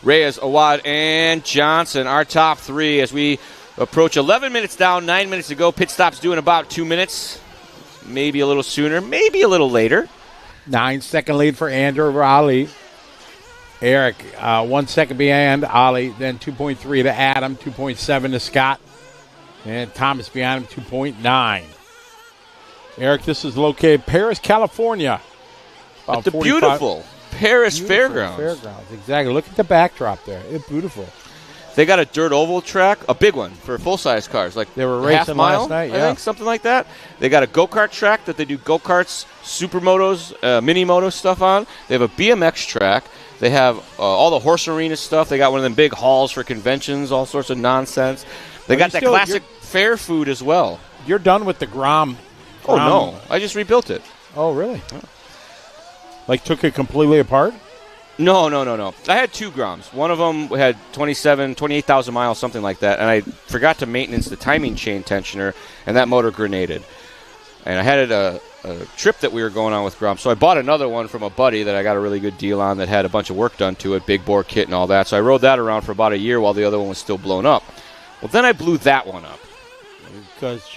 Reyes, Awad, and Johnson, our top three as we approach 11 minutes down, 9 minutes to go. Pit stop's doing about 2 minutes, maybe a little sooner, maybe a little later. 9-second lead for Andrew over Ali. Eric, 1 second behind Ali, then 2.3 to Adam, 2.7 to Scott, and Thomas behind him, 2.9. Eric, this is located Paris, California. At the beautiful Paris Fairgrounds. Fairgrounds, exactly. Look at the backdrop there. It's beautiful. They got a dirt oval track, a big one for full-size cars. Like they were half racing mile, last night, I think, something like that. They got a go-kart track that they do go-karts, supermotos, mini-moto stuff on. They have a BMX track. They have all the horse arena stuff. They got one of them big halls for conventions, all sorts of nonsense. They got that classic fair food as well. You're done with the Grom. Oh, no. I just rebuilt it. Oh, really? Oh. Like took it completely apart? No. I had 2 Groms. One of them had 28,000 miles, something like that, and I forgot to maintenance the timing chain tensioner, and that motor grenaded. And I had a trip that we were going on with Grom, so I bought another one from a buddy that I got a really good deal on that had a bunch of work done to it, big bore kit and all that. So I rode that around for about a year while the other one was still blown up. Well, then I blew that one up. Because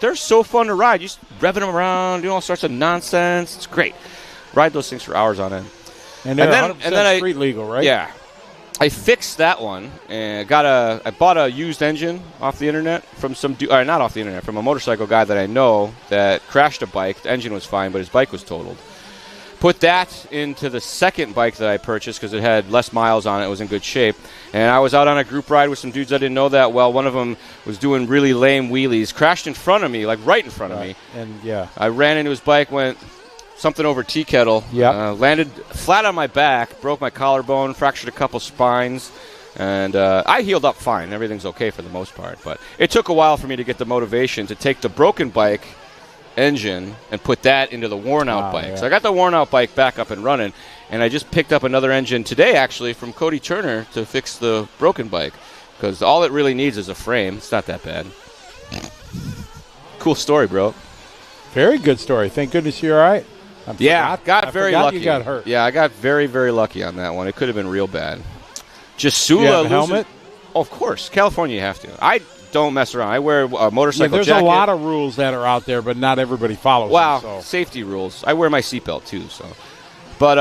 they're so fun to ride. You just revving them around, doing all sorts of nonsense. It's great. Ride those things for hours on end. And then street legal, right? Yeah. I fixed that one and I bought a used engine off the internet from not off the internet, from a motorcycle guy that I know that crashed a bike. The engine was fine, but his bike was totaled. Put that into the second bike that I purchased because it had less miles on it. It was in good shape. And I was out on a group ride with some dudes I didn't know that well. One of them was doing really lame wheelies, crashed in front of me, like right in front of me. And yeah, I ran into his bike, went something over tea kettle, landed flat on my back, broke my collarbone, fractured a couple spines, and I healed up fine. Everything's okay for the most part. But it took a while for me to get the motivation to take the broken bike engine and put that into the worn-out bike. Yeah. So I got the worn-out bike back up and running, and I just picked up another engine today, actually, from Cody Turner to fix the broken bike, because all it really needs is a frame. It's not that bad. Cool story, bro. Very good story. Thank goodness you're all right. Got very lucky. You got hurt. Yeah, I got very, very lucky on that one. It could have been real bad. Jasula you have a helmet? Oh, of course. California, you have to. I don't mess around. I wear a motorcycle there's jacket. A lot of rules that are out there, but not everybody follows them. So. Safety rules. I wear my seatbelt, too. So, but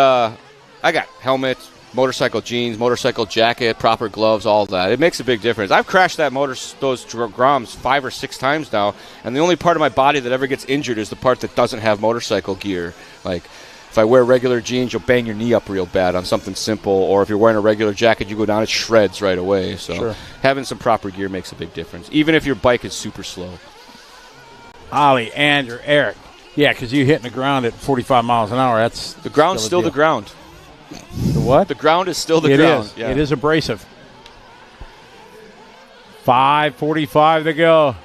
I got helmet, motorcycle jeans, motorcycle jacket, proper gloves, all that. It makes a big difference. I've crashed those Groms 5 or 6 times now, and the only part of my body that ever gets injured is the part that doesn't have motorcycle gear. Like, if I wear regular jeans, you'll bang your knee up real bad on something simple, or if you're wearing a regular jacket, you go down, it shreds right away. So having some proper gear makes a big difference, even if your bike is super slow. Ollie, Andrew, Eric. Yeah, because you're hitting the ground at 45 miles an hour. That's the ground's still the ground. The what? The ground is still the ground. Is. Yeah. It is abrasive. 5:45 to go.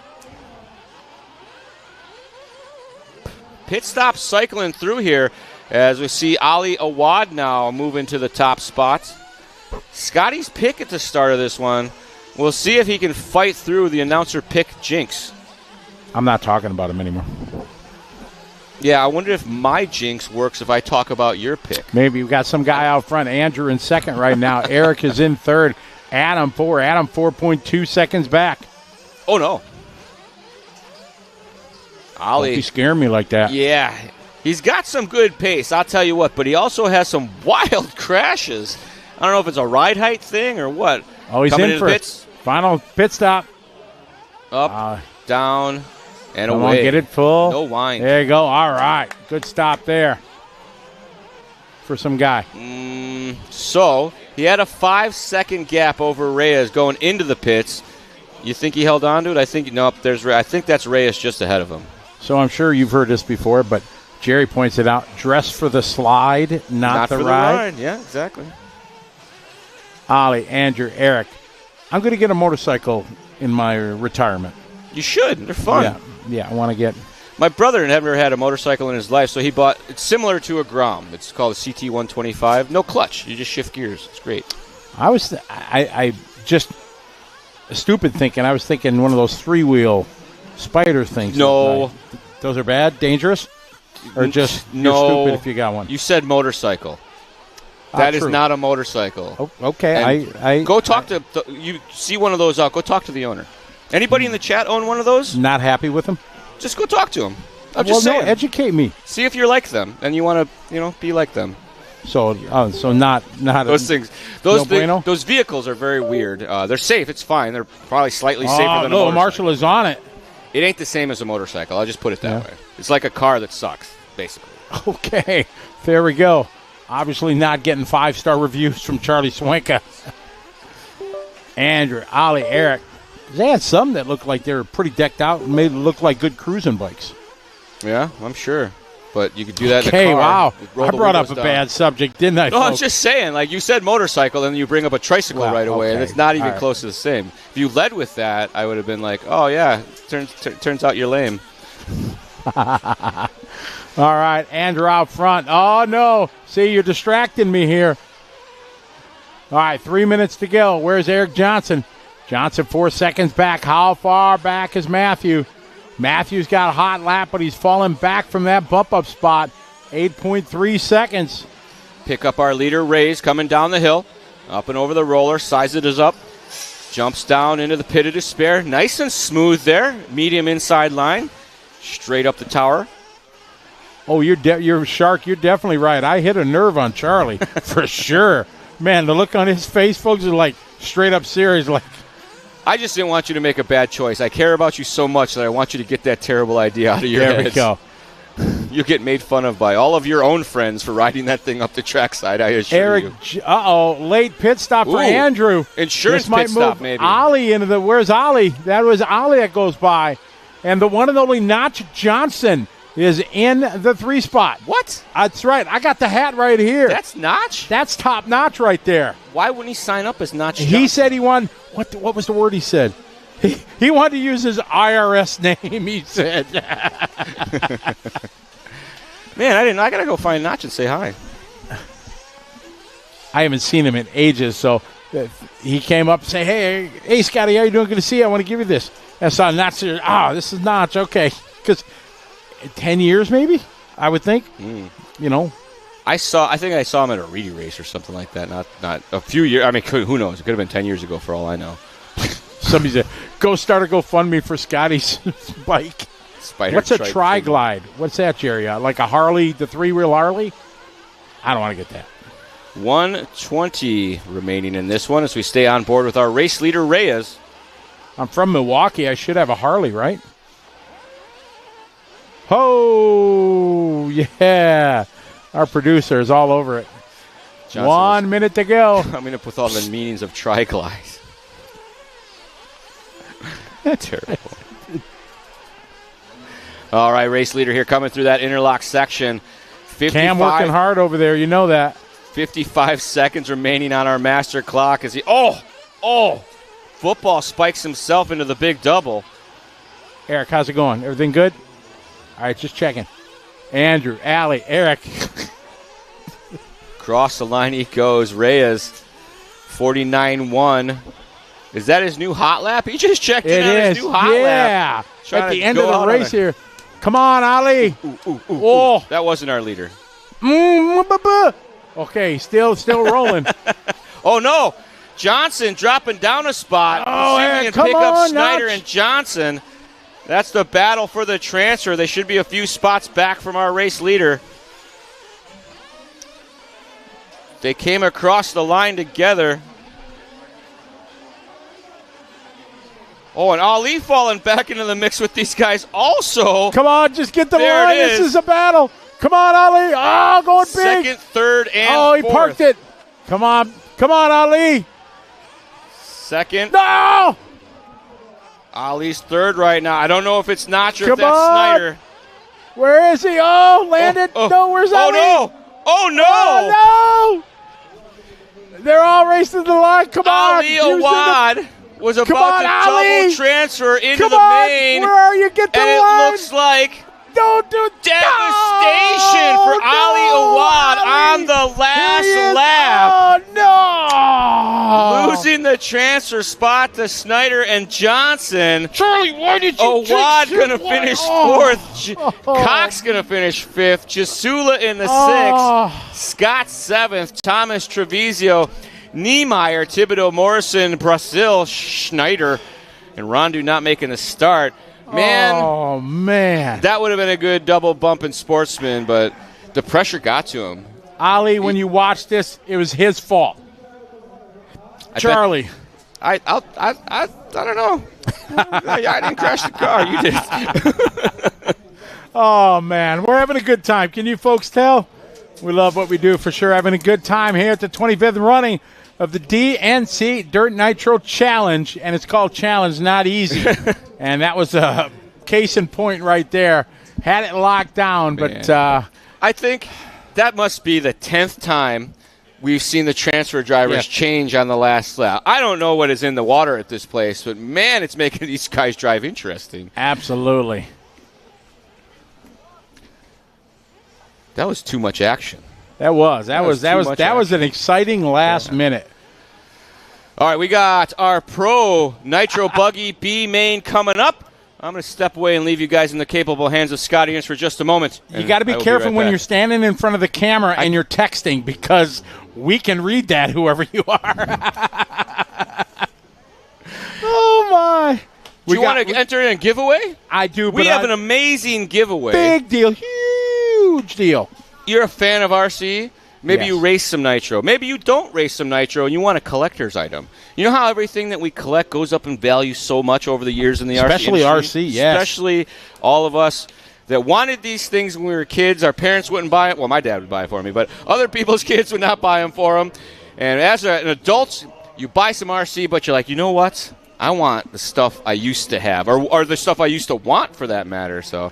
Pit stop cycling through here as we see Ali Awad now moving to the top spot. Scotty's pick at the start of this one. We'll see if he can fight through the announcer pick jinx. I'm not talking about him anymore. Yeah, I wonder if my jinx works if I talk about your pick. Maybe we've got some guy out front. Andrew in second right now. Eric is in third. Adam 4. Adam 4.2 seconds back. Oh, no. Ali. Don't be scaring me like that. Yeah. He's got some good pace, I'll tell you what, but he also has some wild crashes. I don't know if it's a ride height thing or what. Oh, he's in for final pit stop. Up, down, and come away. On, get it full. No wind. There you go. All right. Good stop there for some guy. So he had a 5-second gap over Reyes going into the pits. You think he held on to it? I think I think that's Reyes just ahead of him. So I'm sure you've heard this before, but Jerry points it out. Dress for the slide, not the for ride. The ride. Yeah, exactly. Ollie, Andrew, Eric. I'm going to get a motorcycle in my retirement. You should. They're fun. Yeah, I want to get. My brother never had a motorcycle in his life, so he bought. It's similar to a Grom. It's called a CT125. No clutch. You just shift gears. It's great. I just stupid thinking. I was thinking one of those 3-wheel spider things. No, those are bad, dangerous, or just no. You're stupid if you got one. You said motorcycle. That is True. not a motorcycle. Oh, okay, I go talk to. You see one of those out. Go talk to the owner. Anybody in the chat own one of those? Not happy with them. Just go talk to them. I'm just saying. No, educate me. See if you're like them, and you want to, be like them. So not those things. Bueno? Those vehicles are very weird. They're safe. It's fine. They're probably slightly safer than a motorcycle. Marshall is on it. It ain't the same as a motorcycle. I'll just put it that way. It's like a car that sucks, basically. Okay, there we go. Obviously not getting 5-star reviews from Charlie Swanka. Andrew, Ollie, Eric. They had some that looked like they were pretty decked out and made it look like good cruising bikes. Yeah, I'm sure. But you could do that in a car. Okay, wow. I brought up a bad subject, didn't I? No, I'm just saying. Like you said motorcycle, and you bring up a tricycle right away, and it's not even close to the same. If you led with that, I would have been like, oh, yeah, turns out you're lame. All right, Andrew out front. Oh, no. See, you're distracting me here. All right, 3 minutes to go. Where's Eric Johnson? Johnson 4 seconds back. How far back is Matthew? Matthew's got a hot lap, but he's falling back from that bump-up spot. 8.3 seconds. Pick up our leader, Rays, coming down the hill. Up and over the roller. Sizes up. Jumps down into the pit of despair. Nice and smooth there. Medium inside line. Straight up the tower. Oh, you're Shark. You're definitely right. I hit a nerve on Charlie for sure. Man, the look on his face, folks, is like straight up serious. Like, I just didn't want you to make a bad choice. I care about you so much that I want you to get that terrible idea out of your head. There we go. You'll get made fun of by all of your own friends for riding that thing up the trackside, I assure you. Eric, late pit stop for Andrew. Insurance pit stop, maybe. Ollie into the, where's Ollie? That was Ollie that goes by. And the one and only Notch Johnson is in the 3 spot. What? That's right. I got the hat right here. That's Notch? That's top notch right there. Why wouldn't he sign up as Notch Johnson? He said he wanted, what was the word he said? He wanted to use his IRS name, he said. Man, I got to go find Notch and say hi. I haven't seen him in ages, so he came up and said, hey, Scotty, how you doing? Good to see you. I want to give you this. And so Notch said, this is Notch. Okay. Because 10 years maybe, I would think. You know. I think I saw him at a Reedy race or something like that. Not a few years. I mean, who knows? It could have been 10 years ago for all I know. Somebody said, go start a GoFundMe for Scotty's bike. What's a tri-glide? What's that, Jerry? Like a Harley, the 3-wheel Harley? I don't want to get that. 1:20 remaining in this one as we stay on board with our race leader, Reyes. I'm from Milwaukee. I should have a Harley, right? Oh, yeah. Our producer is all over it. Johnson 1 minute to go. Coming up with all the meanings of tri-glide. Terrible. All right, race leader here coming through that interlock section. Cam working hard over there, you know that. 55 seconds remaining on our master clock as he football spikes himself into the big double. Eric, how's it going? Everything good? All right, just checking. Andrew, Allie, Eric. Cross the line he goes. Reyes, 49.1. Is that his new hot lap? He just checked in on his new hot lap. Yeah, at the end of the race here. Come on, Ollie. Ooh. That wasn't our leader. Okay, still rolling. Oh, no. Johnson dropping down a spot. Oh, Eric, come pick on, up Snyder Notch. and Johnson. That's the battle for the transfer. They should be a few spots back from our race leader. They came across the line together. Oh, and Ali falling back into the mix with these guys also. Come on, just get the there line. This is a battle. Come on, Ali. Oh, going big. Second, third, and fourth. He parked it. Come on, Ali. Second. No! Ali's third right now. I don't know if it's Notch or if that's Snyder. Where is he? Oh, landed. No, where's Ali? Oh, no. Oh, no. They're all racing the line. Come on. Ali Awad. was about to double transfer into the main. Where are you? Get the and line. It looks like Don't do devastation for Ali Awad on the last lap. Oh, no. Losing the transfer spot to Snyder and Johnson. Charlie, why did you Awad going to finish fourth. Cox going to finish fifth. Jasula in the sixth. Scott seventh. Thomas Treviso. Niemeyer, Thibodeau, Morrison, Brazil, Schneider, and Rondu not making the start. Man, that would have been a good double bump in Sportsman, but the pressure got to him. Ali, when you watch this, it was his fault. Charlie. I don't know. I didn't crash the car. You did. Oh, man. We're having a good time. Can you folks tell? We love what we do for sure. Having a good time here at the 25th running of the DNC Dirt Nitro Challenge, and it's called Challenge, not easy. And that was a case in point right there. Had it locked down, but I think that must be the 10th time we've seen the transfer drivers change on the last lap. I don't know what is in the water at this place, but, man, it's making these guys drive interesting. Absolutely. That was too much action. That was an exciting last minute. All right, we got our Pro Nitro Buggy B main coming up. I'm going to step away and leave you guys in the capable hands of Scott Earns for just a moment. You got to be careful when you're standing in front of the camera and you're texting, because we can read that, whoever you are. Oh, my. Do you want to enter in a giveaway? I do. We have an amazing giveaway. Big deal. Huge deal. You're a fan of RC? Maybe you race some Nitro. Maybe you don't race some Nitro and you want a collector's item. You know how everything that we collect goes up in value so much over the years in the Especially RC industry? RC, yes. Especially all of us that wanted these things when we were kids. Our parents wouldn't buy it. Well, my dad would buy it for me, but other people's kids would not buy them for them. And as an adult, you buy some RC, but you're like, you know what? I want the stuff I used to have, or the stuff I used to want, for that matter. So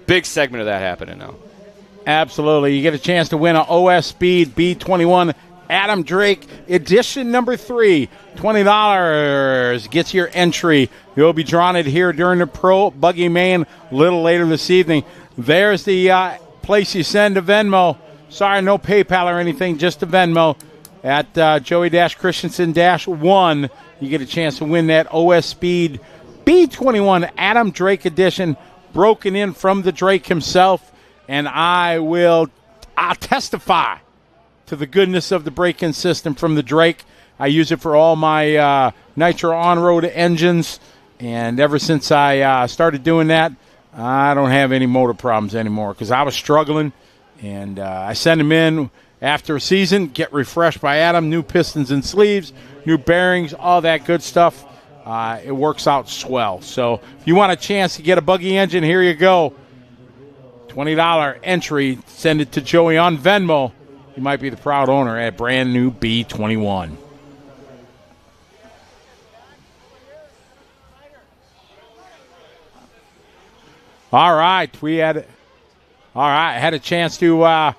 big segment of that happening now. Absolutely. You get a chance to win an OS Speed B21 Adam Drake edition number 3. $20 gets your entry. You'll be drawn it here during the Pro Buggy Main a little later this evening. There's the place you send a Venmo. Sorry, no PayPal or anything, just a Venmo at Joey-Christensen-1. You get a chance to win that OS Speed B21 Adam Drake edition, broken in from the Drake himself. And I'll testify to the goodness of the break-in system from the Drake. I use it for all my Nitro on-road engines, and ever since I started doing that, I don't have any motor problems anymore, because I was struggling, and I send them in after a season, get refreshed by Adam, new pistons and sleeves, new bearings, all that good stuff. It works out swell. So if you want a chance to get a buggy engine, here you go. $20 entry, send it to Joey on Venmo. You might be the proud owner at brand new B21. All right, I had a chance to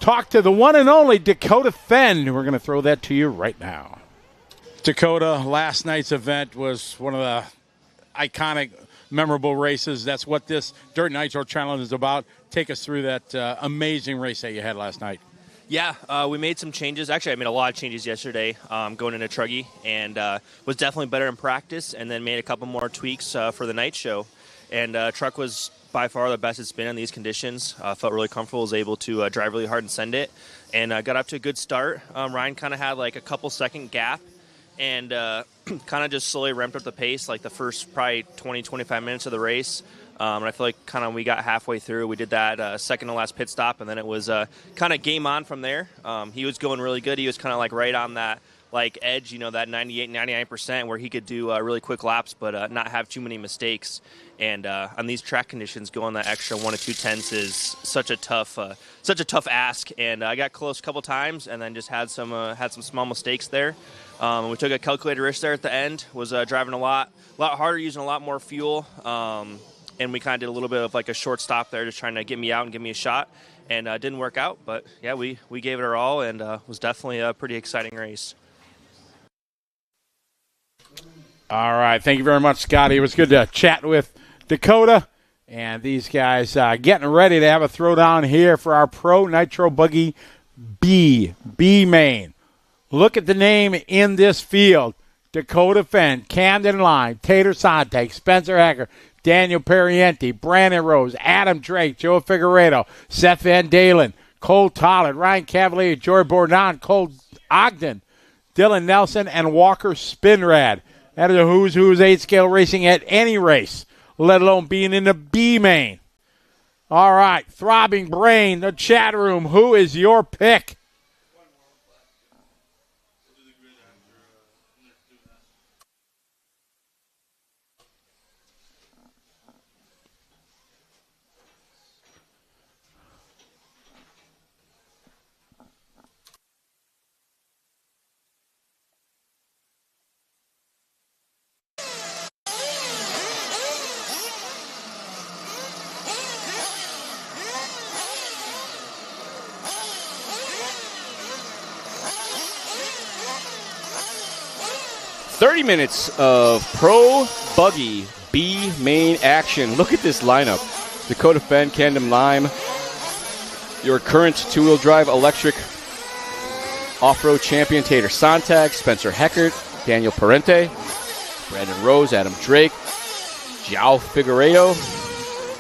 talk to the one and only Dakota Fenn. We're going to throw that to you right now. Dakota, last night's event was one of the iconic, memorable races. That's what this Dirt Nitro Challenge is about. Take us through that amazing race that you had last night. Yeah, we made some changes. Actually, I made a lot of changes yesterday going into Truggy, and was definitely better in practice, and then made a couple more tweaks for the night show. And truck was by far the best it's been in these conditions. Felt really comfortable, was able to drive really hard and send it, and got up to a good start. Ryan kind of had like a couple-second gap, and kind of just slowly ramped up the pace like the first probably 20-25 minutes of the race. And I feel like kind of we got halfway through. We did that second to last pit stop, and then it was kind of game on from there. He was going really good. He was kind of like right on that like edge, you know, that 98, 99% where he could do really quick laps, but not have too many mistakes. And on these track conditions, going that extra 1 to 2 tenths is such a tough ask. And I got close a couple times, and then just had some small mistakes there. We took a calculated risk there at the end. Was driving a lot harder, using a lot more fuel. And we kind of did a little bit of like a short stop there, just trying to get me out and give me a shot. And it didn't work out, but yeah, we gave it our all, and was definitely a pretty exciting race. All right. Thank you very much, Scotty. It was good to chat with Dakota. And these guys getting ready to have a throwdown here for our Pro Nitro Buggy B main. Look at the name in this field. Dakota Fenn, Camden Line, Tater Sontag, Spencer Hacker, Daniel Perrienti, Brandon Rose, Adam Drake, Joe Figueredo, Seth Van Dalen, Cole Tollett, Ryan Cavalier, Jory Bourdon, Cole Ogden, Dylan Nelson, and Walker Spinrad. That is a who's 8-scale racing at any race, let alone being in the B main. All right, Throbbing Brain, the chat room. Who is your pick? 30 minutes of Pro Buggy B main action. Look at this lineup. Dakota Fenn, Camden Lime, your current two-wheel drive electric off-road champion Tater Sontag, Spencer Heckert, Daniel Parente, Brandon Rose, Adam Drake, Joao Figueiredo,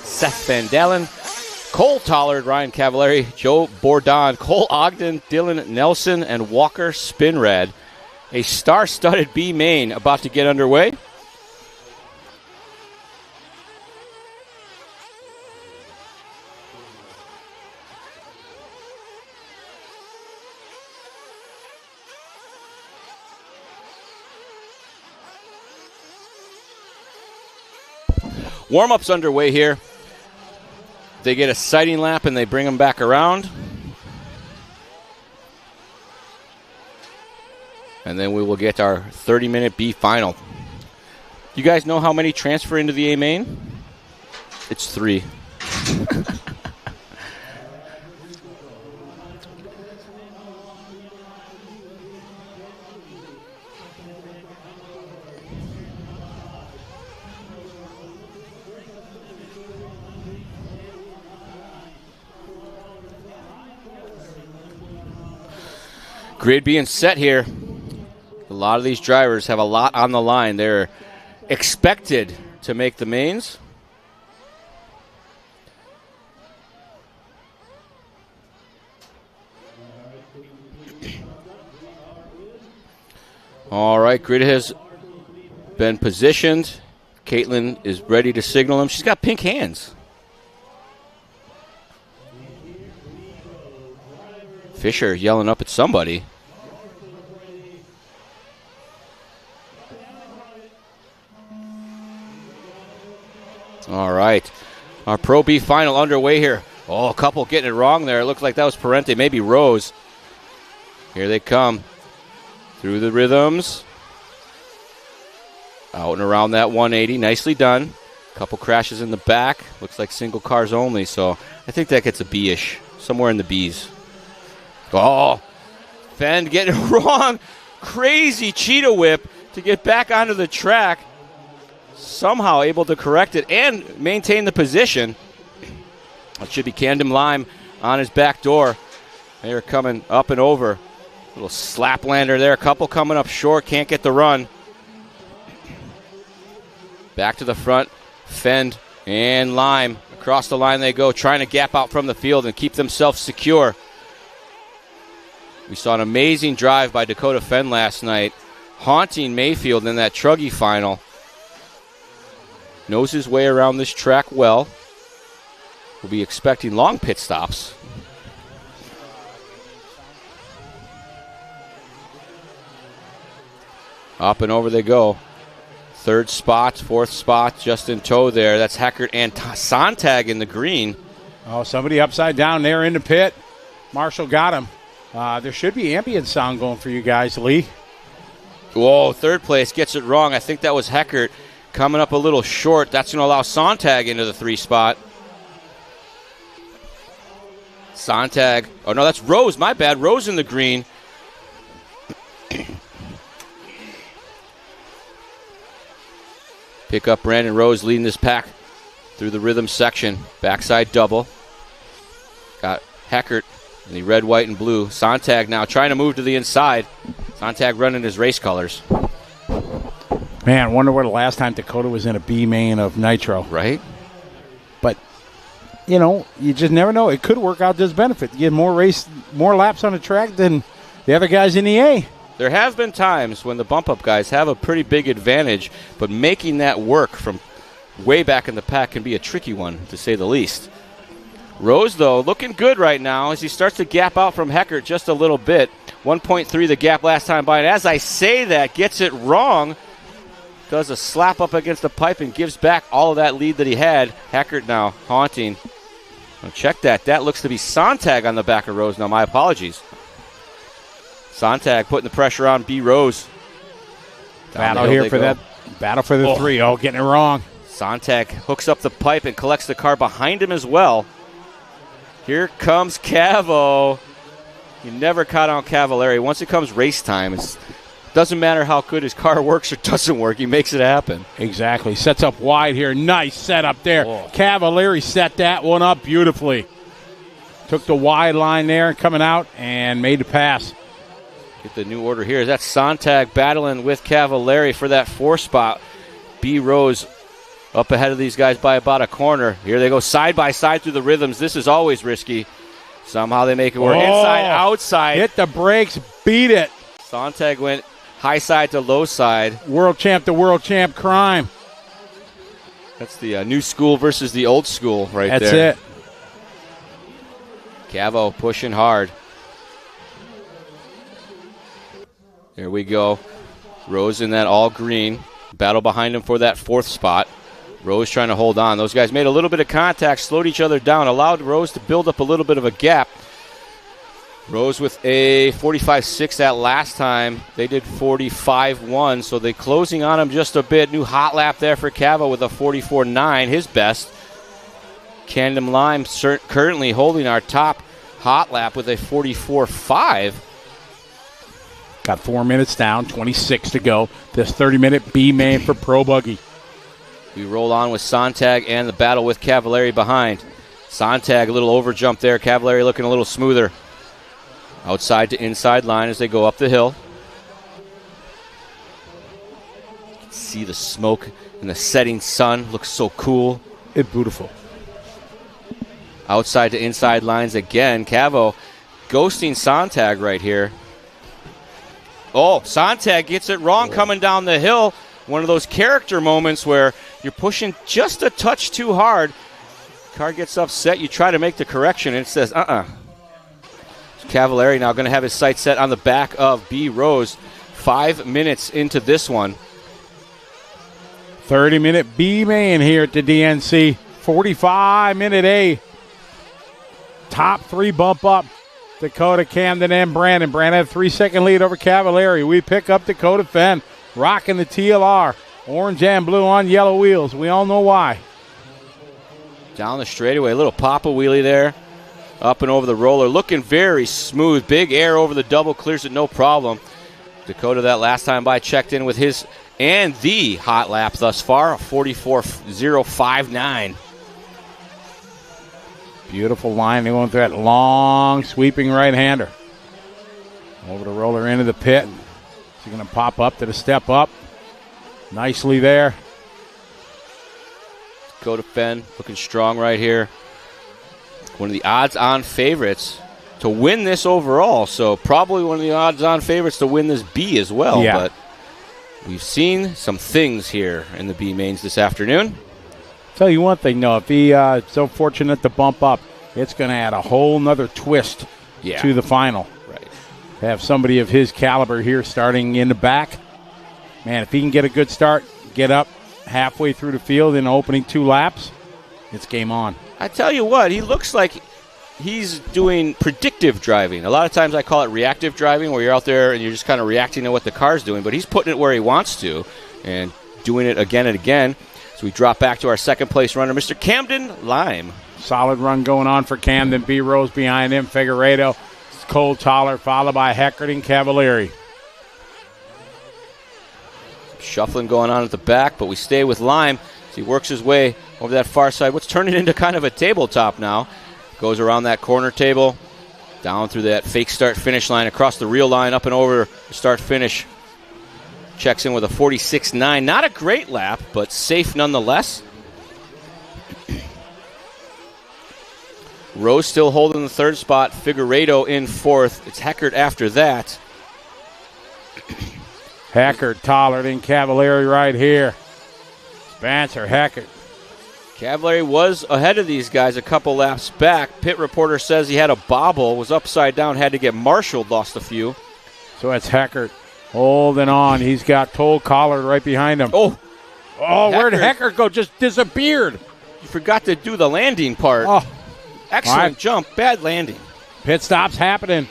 Seth Van Dalen, Cole Tollard, Ryan Cavalieri, Joe Bourdon, Cole Ogden, Dylan Nelson, and Walker Spinrad. A star-studded B main about to get underway. Warm-up's underway here. They get a sighting lap and they bring them back around. And then we will get our 30-minute B final. You guys know how many transfer into the A main? It's 3. Grid being set here. A lot of these drivers have a lot on the line. They're expected to make the mains. All right, grid has been positioned. Caitlin is ready to signal him. She's got pink hands. Fisher yelling up at somebody. All right. Our Pro B final underway here. Oh, a couple getting it wrong there. It looked like that was Parente, maybe Rose. Here they come. Through the rhythms. Out and around that 180. Nicely done. A couple crashes in the back. Looks like single cars only, so I think that gets a B-ish. Somewhere in the Bs. Oh, Fenn getting it wrong. Crazy cheetah whip to get back onto the track. Somehow able to correct it and maintain the position. It should be Camden Lime on his back door. They're coming up and over. Little slap lander there. A couple coming up short. Can't get the run. Back to the front. Fend and Lime. Across the line they go, trying to gap out from the field and keep themselves secure. We saw an amazing drive by Dakota Fenn last night, haunting Mayfield in that Truggy final. Knows his way around this track well. We'll be expecting long pit stops. Up and over they go. Third spot, fourth spot, just in tow there. That's Heckert and Sontag in the green. Oh, somebody upside down there in the pit. Marshall got him. There should be ambient sound going for you guys, Lee. Whoa, third place gets it wrong. I think that was Heckert coming up a little short. That's going to allow Sontag into the 3 spot. Sontag. Oh, no, that's Rose. My bad. Rose in the green. pick up Brandon Rose leading this pack through the rhythm section. Backside double. Got Heckert in the red, white, and blue. Sontag now trying to move to the inside. Sontag running his race colors. Man, I wonder where the last time Dakota was in a B main of Nitro. Right? But, you know, you just never know. It could work out to his benefit. You get more laps on the track than the other guys in the A. There have been times when the bump-up guys have a pretty big advantage, but making that work from way back in the pack can be a tricky one, to say the least. Rose, though, looking good right now as he starts to gap out from Heckert just a little bit. 1.3 the gap last time by, and as I say that, gets it wrong. Does a slap up against the pipe and gives back all of that lead that he had. Heckert now haunting. Now check that. That looks to be Sontag on the back of Rose. Now, my apologies. Sontag putting the pressure on B. Rose. Battle here for that. Battle for the 3. Oh, getting it wrong. Sontag hooks up the pipe and collects the car behind him as well. Here comes Cavo. You never caught on Cavallari. Once it comes race time, it doesn't matter how good his car works or doesn't work. He makes it happen. Exactly. Sets up wide here. Nice setup there. Cavallari set that one up beautifully. Took the wide line there, coming out, and made the pass. Get the new order here. That's Sontag battling with Cavallari for that 4 spot. B. Rose up ahead of these guys by about a corner. Here they go side by side through the rhythms. This is always risky. Somehow they make it work. Inside, outside. Hit the brakes, beat it. Sontag went high side to low side. World champ to world champ crime. That's the new school versus the old school right there. That's it. Cavo pushing hard. There we go. Rose in that all green. Battle behind him for that 4th spot. Rose trying to hold on. Those guys made a little bit of contact, slowed each other down, allowed Rose to build up a little bit of a gap. Rose with a 45.6 that last time. They did 45.1, so they're closing on him just a bit. New hot lap there for Cavo with a 44.9, his best. Camden Lime currently holding our top hot lap with a 44.5. Got 4 minutes down, 26 to go. This 30-minute B main for Pro Buggy. We roll on with Sontag and the battle with Cavallari behind. Sontag, a little over jump there. Cavallari looking a little smoother. Outside to inside line as they go up the hill. You can see the smoke and the setting sun. Looks so cool. It's beautiful. Outside to inside lines again. Cavo ghosting Sontag right here. Oh, Sontag gets it wrong coming down the hill. One of those character moments where you're pushing just a touch too hard. Car gets upset. You try to make the correction, and it says, Cavallari now going to have his sights set on the back of B. Rose. 5 minutes into this one. 30-minute B main here at the DNC. 45-minute A. Top 3 bump up. Dakota, Camden, and Brandon. Brandon had a 3-second lead over Cavallari. We pick up Dakota Fenn. Rocking the TLR. Orange and blue on yellow wheels. We all know why. Down the straightaway. A little pop-a wheelie there. Up and over the roller. Looking very smooth. Big air over the double. Clears it no problem. Dakota that last time by checked in with his and the hot lap thus far. A 44.059. Beautiful line. They went through that long sweeping right-hander. Over the roller into the pit. He's going to pop up to the step up. Nicely there. Dakota Fenn looking strong right here. One of the odds-on favorites to win this overall. So probably one of the odds-on favorites to win this B as well. Yeah. But we've seen some things here in the B mains this afternoon. Tell you one thing, though. If he's so fortunate to bump up, it's going to add a whole nother twist to the final. Right. To have somebody of his caliber here starting in the back. Man, if he can get a good start, get up halfway through the field in the opening 2 laps, it's game on. I tell you what, he looks like he's doing predictive driving. A lot of times I call it reactive driving, where you're out there and you're just kind of reacting to what the car's doing, but he's putting it where he wants to and doing it again and again. So we drop back to our second place runner, Mr. Camden Lime. Solid run going on for Camden. B. Rose behind him. Figueredo, Cole Toller, followed by Heckert and Cavallari. Shuffling going on at the back, but we stay with Lime as he works his way over that far side. What's turning into kind of a tabletop now. Goes around that corner table, down through that fake start-finish line, across the real line, up and over the start-finish. Checks in with a 46.9. Not a great lap, but safe nonetheless. Rose still holding the third spot. Figueiredo in fourth. It's Heckert after that. Heckert taller than Cavalieri right here. Spencer Heckert. Cavalieri was ahead of these guys a couple laps back. Pit reporter says he had a bobble, was upside down, had to get marshaled, lost a few. So it's Heckert holding on. He's got Toll Collard right behind him. Oh, where'd Heckert go? Just disappeared. You forgot to do the landing part. Oh, excellent jump, bad landing. Pit stop's happening.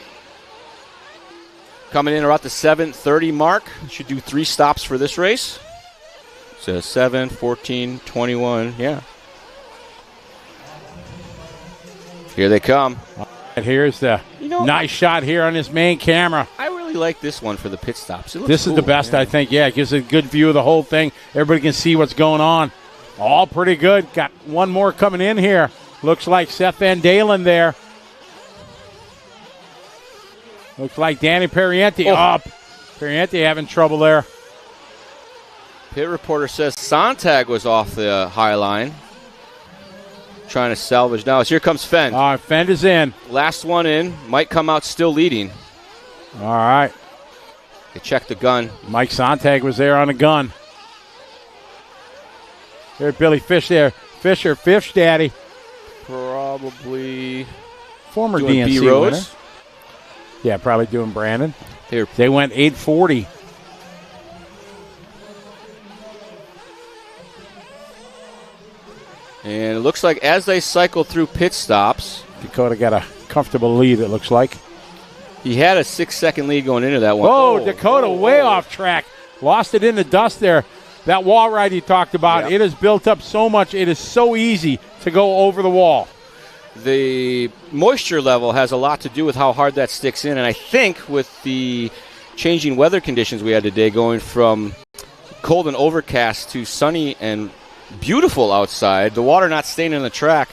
Coming in about the 7:30 mark. Should do 3 stops for this race. So 7, 14, 21, yeah. Here they come. And here's the nice shot here on this main camera. I really like this one for the pit stops. This is the best, I think. Yeah, it gives a good view of the whole thing. Everybody can see what's going on. All pretty good. Got one more coming in here. Looks like Seth Van Dalen there. Looks like Danny Perrienti up. Perrienti having trouble there. Pit reporter says Sontag was off the high line. Trying to salvage now. Here comes Fend. All right, Fend is in. Last one in. Might come out still leading. All right. They check the gun. Mike Sontag was there on the gun. There's Billy Fish there. Fisher, Fish Daddy. Probably former doing DNC B-Rose. winner. Yeah, probably doing Brandon. Here. They went 840. And it looks like as they cycle through pit stops, Dakota got a comfortable lead, it looks like. He had a 6-second lead going into that one. Whoa, Dakota way off track. Lost it in the dust there. That wall ride you talked about, it has built up so much. It is so easy to go over the wall. The moisture level has a lot to do with how hard that sticks in. And I think with the changing weather conditions we had today, going from cold and overcast to sunny and beautiful outside, the water not staying in the track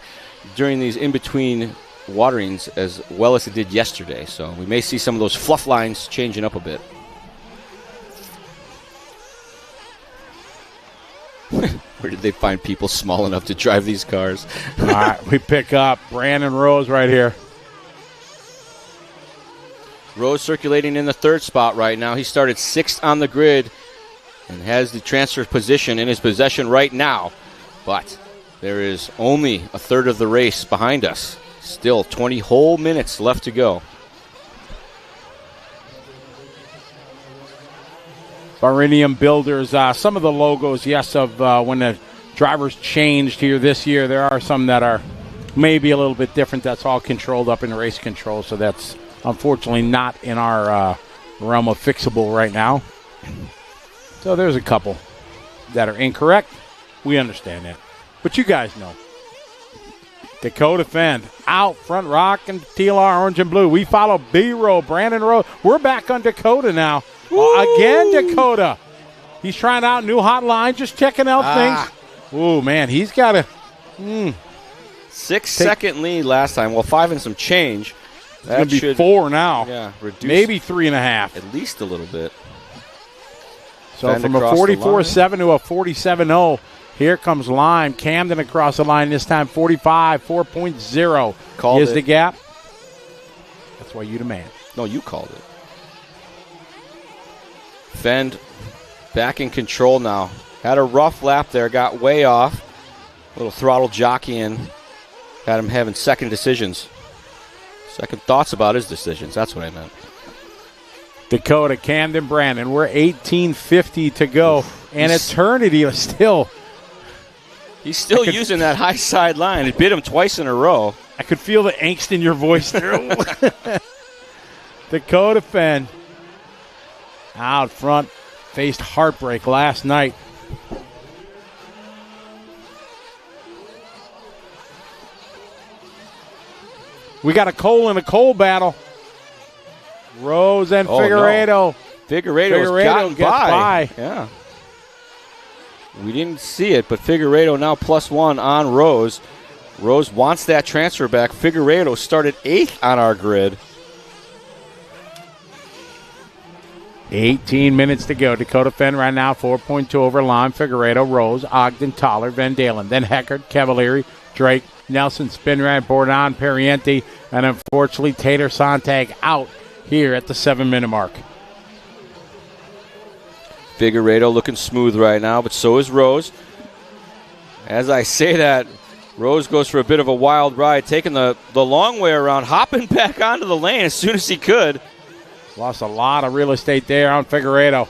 during these in-between waterings as well as it did yesterday. So we may see some of those fluff lines changing up a bit. Where did they find people small enough to drive these cars? All right, we pick up Brandon Rose right here. Rose circulating in the third spot right now. He started 6th on the grid and has the transfer position in his possession right now. But there is only a third of the race behind us. Still 20 whole minutes left to go. Barinium Builders, some of the logos, yes, of when the drivers changed here this year. There are some that are maybe a little bit different. That's all controlled up in race control, so that's unfortunately not in our realm of fixable right now. So there's a couple that are incorrect. We understand that. But you guys know. Dakota Fend out front, rocking TLR orange and blue. We follow B-Row, Brandon Rowe. We're back on Dakota now. Again, Dakota. He's trying out new hot line, just checking out things. Oh, man, he's got a 6-second lead last time. Well, 5 and some change. It's going to be 4 now. Yeah, reduce maybe 3.5. At least a little bit. So Fend from a 44.7 to a 47.0, here comes Lime. Camden across the line this time, 45, 4.0. Called is it. the gap. That's why you the man. No, you called it. Fend back in control now. Had a rough lap there, got way off. Little throttle jockeying. Had him having second decisions. Second thoughts about his decisions. That's what I meant. Dakota, Camden, Brandon. We're 18:50 to go. And Eternity is still. He's still using that high side line. It bit him twice in a row. I could feel the angst in your voice there. Dakota Fend. Out front. Faced heartbreak last night. We got a Cole and a Cole battle. Rose and Figueiredo. No. Figueiredo gets by. Yeah. We didn't see it, but Figueredo now +1 on Rose. Rose wants that transfer back. Figueredo started 8th on our grid. 18 minutes to go. Dakota Fenn right now, 4.2 over Lime, Figueredo, Rose, Ogden, Toller, Van Dalen, then Heckard, Cavalieri, Drake, Nelson, Spinrad, Bordon, Pariente, and unfortunately Tater Sontag out here at the 7-minute mark. Figueredo looking smooth right now, but so is Rose. As I say that, Rose goes for a bit of a wild ride, taking the long way around, hopping back onto the lane as soon as he could. Lost a lot of real estate there on Figueredo.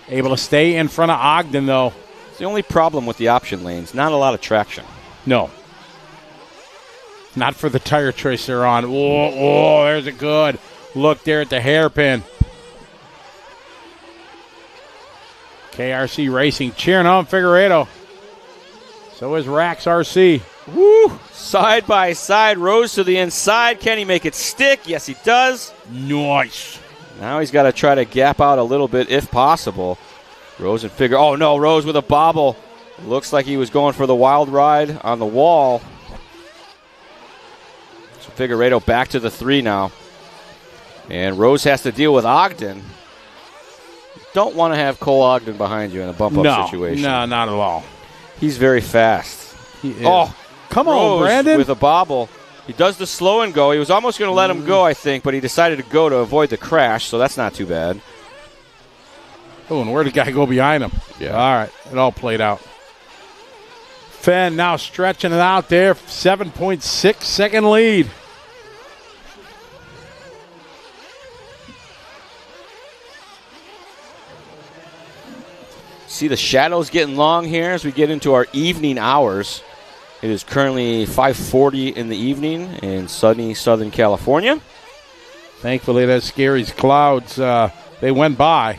Able to stay in front of Ogden, though. It's the only problem with the option lanes, not a lot of traction. No. Not for the tire choice they're on. Oh, there's a good look there at the hairpin. KRC Racing cheering on Figueredo. So is Rax RC. Woo! Side by side, Rose to the inside. Can he make it stick? Yes, he does. Nice. Now he's got to try to gap out a little bit if possible. Rose and Figueredo. Oh, no, Rose with a bobble. Looks like he was going for the wild ride on the wall. So Figueredo back to the 3 now. And Rose has to deal with Ogden. Don't want to have Cole Ogden behind you in a bump-up situation. No, not at all. He's very fast. He is. Oh, come Rose on, Brandon. with a bobble. He does the slow and go. He was almost going to let him go, I think, but he decided to go to avoid the crash, so that's not too bad. Oh, and where'd the guy go behind him? Yeah. All right, it all played out. Fenn now stretching it out there, 7.6 second lead. See the shadows getting long here as we get into our evening hours. It is currently 5:40 in the evening in sunny Southern California. Thankfully, that scary clouds, they went by.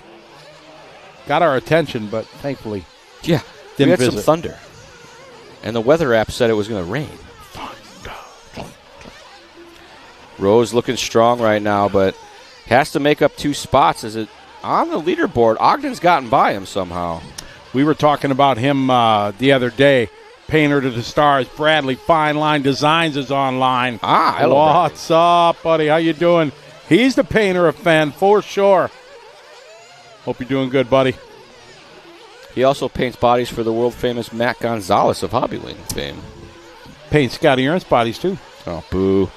Got our attention, but thankfully Yeah, didn't we had visit. some thunder. And the weather app said it was going to rain. Rose looking strong right now, but has to make up 2 spots. Is it on the leaderboard? Ogden's gotten by him somehow. We were talking about him the other day. Painter to the Stars, Bradley Fine Line Designs is online. Hello, What's up, buddy? How you doing? He's the painter of Fenn, for sure. Hope you're doing good, buddy. He also paints bodies for the world-famous Matt Gonzalez of Hobbywing fame. Paints Scotty Ernst bodies, too. Oh, boo.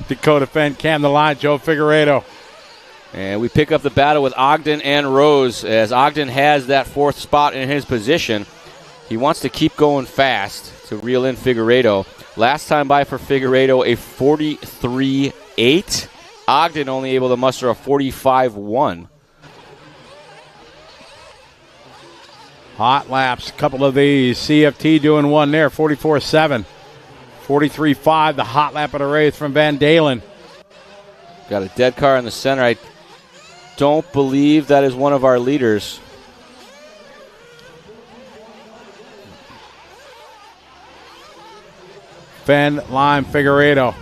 Dakota Fenn, Cam the line, Joe Figueredo. And we pick up the battle with Ogden and Rose as Ogden has that 4th spot in his position. He wants to keep going fast to reel in Figueredo. Last time by for Figueredo, a 43.8. Ogden only able to muster a 45.1. Hot laps, a couple of these. CFT doing one there, 44.7. 43.5, the hot lap of the race from Van Dalen. Got a dead car in the center. I don't believe that is one of our leaders. Fenn, Lime, Figueredo. I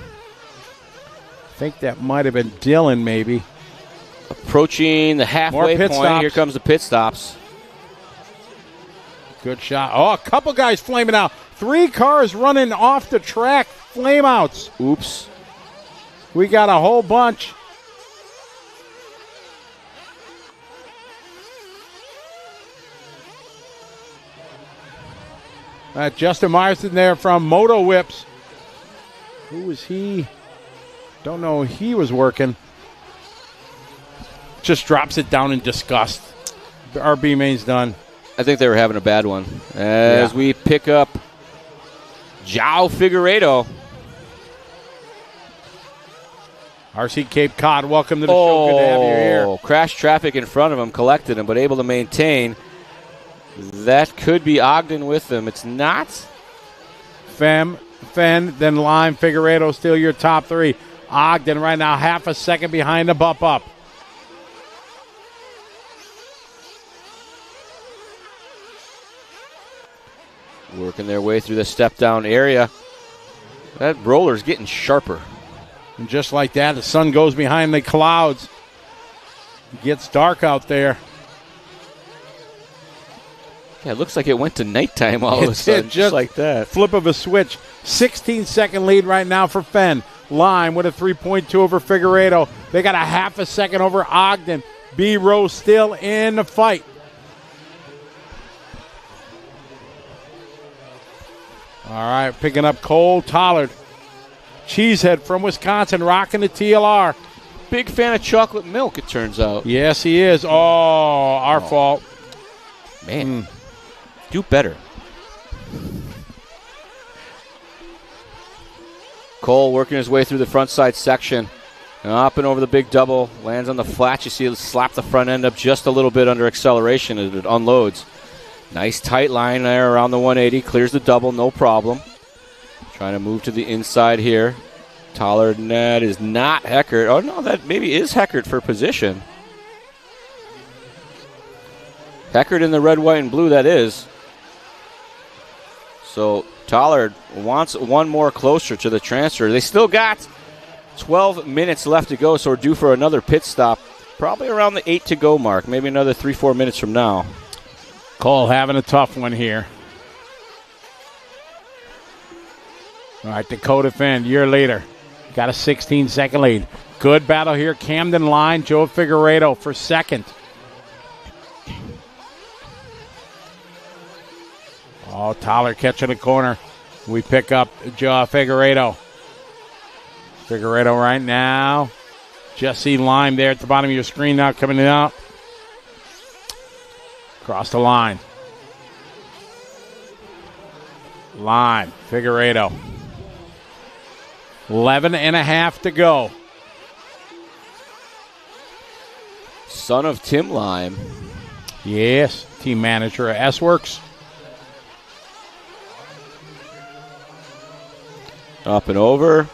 think that might have been Dylan, maybe. Approaching the halfway pit point. stops. Here comes the pit stops. Good shot. Oh, a couple guys flaming out. 3 cars running off the track. Flame outs. Oops. We got a whole bunch. Justin Myerson there from Moto Whips. Who was he? Don't know. He was working. Just drops it down in disgust. Our B-main's done. I think they were having a bad one. As we pick up João Figueiredo. RC Cape Cod, welcome to the show. Good to have you here. Crash traffic in front of him, collected him, but able to maintain. That could be Ogden with them. It's not. Fenn, then Lime, Figueredo, still your top 3. Ogden right now half a second behind the bump up. Working their way through the step-down area. That roller's getting sharper. And just like that, the sun goes behind the clouds. It gets dark out there. Yeah, it looks like it went to nighttime all of a sudden, just like that. Flip of a switch. 16-second lead right now for Fenn. Lime with a 3.2 over Figueredo. They got a half a second over Ogden. B. Rose still in the fight. All right, picking up Cole Tollard. Cheesehead from Wisconsin, rocking the TLR. Big fan of chocolate milk, it turns out. Yes, he is. Oh, our fault. Man, do better. Cole working his way through the front side section. And up and over the big double. Lands on the flat. You see it slap the front end up just a little bit under acceleration as it unloads. Nice tight line there around the 180. Clears the double, no problem. Trying to move to the inside here. Tollard, and that is not Heckert. Oh, no, that maybe is Heckert for position. Heckert in the red, white, and blue, that is. So Tollard wants one more closer to the transfer. They still got 12 minutes left to go, so we're due for another pit stop. Probably around the 8 to go mark, maybe another 3-4 minutes from now. Cole having a tough one here. All right, Dakota Fenn, year later. Got a 16-second lead. Good battle here. Camden line, Joe Figueredo for second. Oh, Tollard catching the corner. We pick up Joe Figueredo. Figueredo right now. Jesse Lime there at the bottom of your screen now coming out. Across the line. Lime, Figueredo. 11 and a half to go. Son of Tim Lime. Yes, team manager at S-Works. Up and over.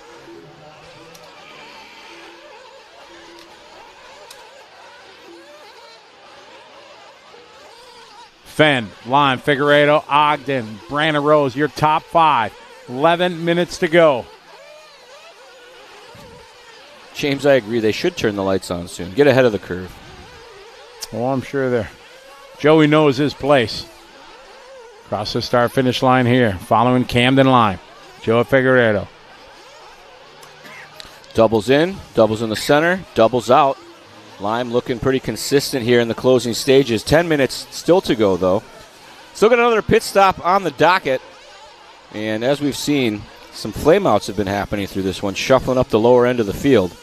Fenn, Lime, Figueredo, Ogden, Brandon Rose, your top 5. 11 minutes to go. James, I agree. They should turn the lights on soon. Get ahead of the curve. Oh, I'm sure they're. Joey knows his place. Across the start-finish line here, following Camden Lime. Joe Figueredo. Doubles in the center, doubles out. Lime looking pretty consistent here in the closing stages. 10 minutes still to go, though. Still got another pit stop on the docket. And as we've seen, some flameouts have been happening through this one, shuffling up the lower end of the field.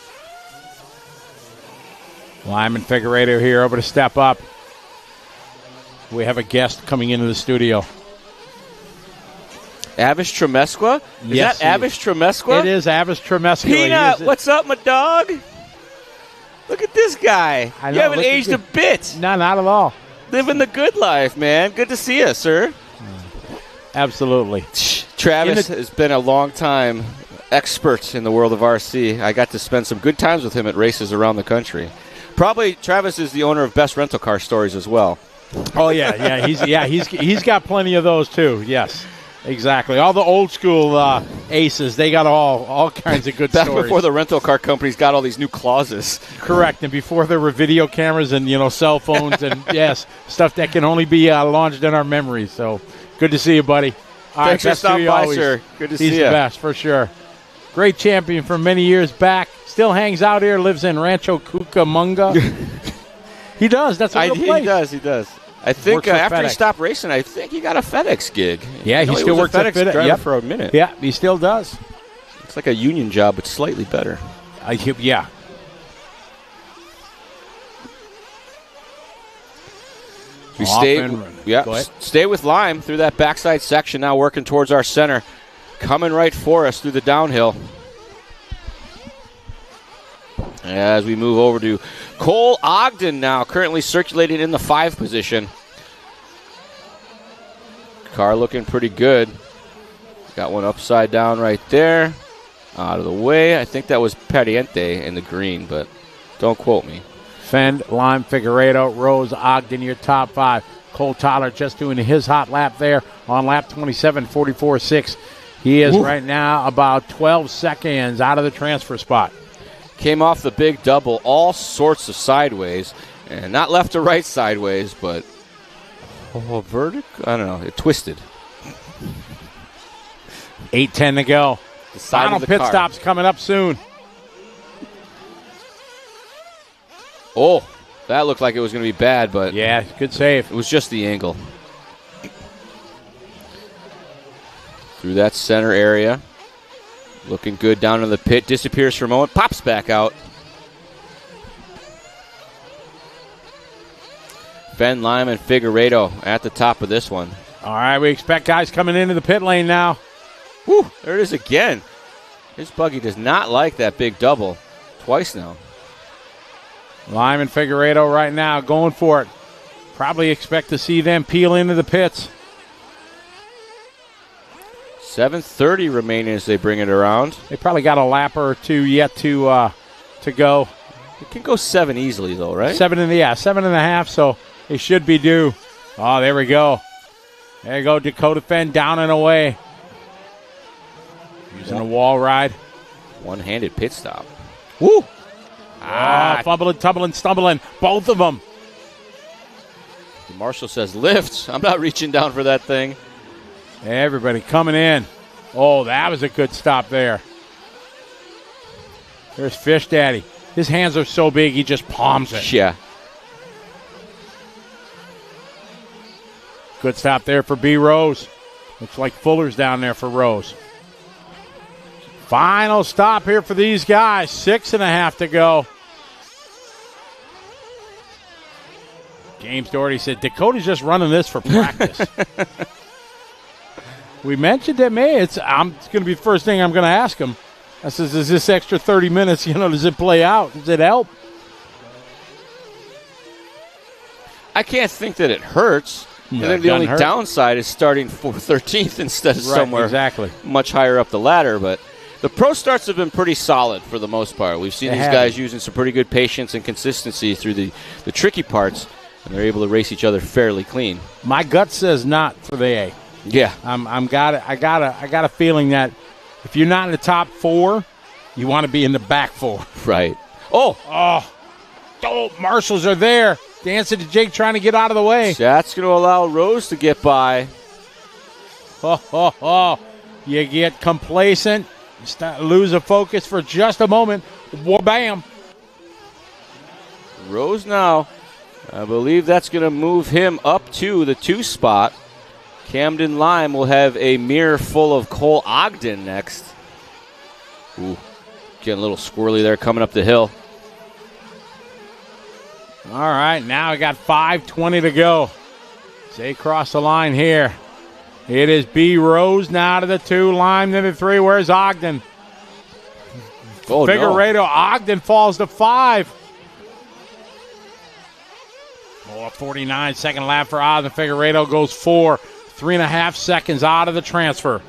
Lime and Figueredo here over to step up. We have a guest coming into the studio. Avish Tremesqua? Yes, that Avish Tremesqua? It is Avish Tremesqua. Peanut, what's up, my dog? Look at this guy. I know, you haven't aged a bit. No, not at all. Living the good life, man. Good to see you, sir. Absolutely. Travis has been a long time expert in the world of RC. I got to spend some good times with him at races around the country. Probably Travis is the owner of Best Rental Car Stories as well. Oh yeah, he's got plenty of those too. Yes, exactly. All the old school aces, they got all kinds of good Back stories. before the rental car companies got all these new clauses. Correct, and before there were video cameras and cell phones and yes, stuff that can only be launched in our memories. So good to see you, buddy. All Thanks right, for stopping by, sir. Good to see you. He's the best for sure. Great champion from many years back. Still hangs out here. Lives in Rancho Cucamonga. He does. That's a real place. He does. I think after he stopped racing, I think he got a FedEx gig. Yeah, he still works at FedEx driver for a minute. Yeah, he still does. It's like a union job, but slightly better. Yeah. We stay with Lime through that backside section, now working towards our center. Coming right for us through the downhill. As we move over to Cole Ogden now, currently circulating in the 5 position. Car looking pretty good. Got one upside down right there. Out of the way. I think that was Pariente in the green, but don't quote me. Fenn, Lime, Figueredo, Rose, Ogden, your top 5. Cole Tollard just doing his hot lap there on lap 27, 44.6. He is right now about 12 seconds out of the transfer spot. Came off the big double, all sorts of sideways, and not left to right sideways, but Oh, vertical? I don't know. It twisted. 8:10 to go. The side Final of the pit car. stop's coming up soon. Oh, that looked like it was going to be bad, but Yeah, good save. it was just the angle. Through that center area. Looking good down in the pit. Disappears for a moment. Pops back out. Fenn, Lime, and Figueiredo at the top of this one. All right, we expect guys coming into the pit lane now. Whew, there it is again. This buggy does not like that big double. Twice now. Lime and Figueiredo right now going for it. Probably expect to see them peel into the pits. 7:30 remaining as they bring it around. They probably got a lap or two yet to go. It can go 7 easily, though, right? 7.5, so they should be due. Oh, there we go. There you go, Dakota Fenn down and away. Using a wall ride. One-handed pit stop. Woo! Fumbling, tumbling, stumbling, both of them. Marshall says, lift. I'm not reaching down for that thing. Everybody coming in. Oh, that was a good stop there. There's Fish Daddy. His hands are so big, he just palms it. Yeah. Good stop there for B. Rose. Looks like Fuller's down there for Rose. Final stop here for these guys. 6.5 to go. James Doherty said, Dakota's just running this for practice. We mentioned it, it's going to be the first thing I'm going to ask him. I says, is this extra 30 minutes, does it play out? Does it help? I can't think that it hurts. No, I think the only downside is starting for 13th instead of somewhere exactly much higher up the ladder. But the pro starts have been pretty solid for the most part. We've seen these guys using some pretty good patience and consistency through the tricky parts, and they're able to race each other fairly clean. My gut says not for the A. Yeah, I got a feeling that if you're not in the top 4, you want to be in the back 4. right. Oh, marshals are there. Dancing to Jake, trying to get out of the way. That's going to allow Rose to get by. You get complacent. Lose a focus for just a moment. Bam. Rose now, I believe that's going to move him up to the 2 spot. Camden Lime will have a mirror full of Cole Ogden next. Ooh, getting a little squirrely there coming up the hill. All right, now we got 5:20 to go. They cross the line here. It is B. Rose now to the 2, Lime to the 3. Where's Ogden? Figueiredo. No. Ogden falls to 5. 49 second lap for Ogden. Figueiredo goes 4. 3.5 seconds out of the transfer.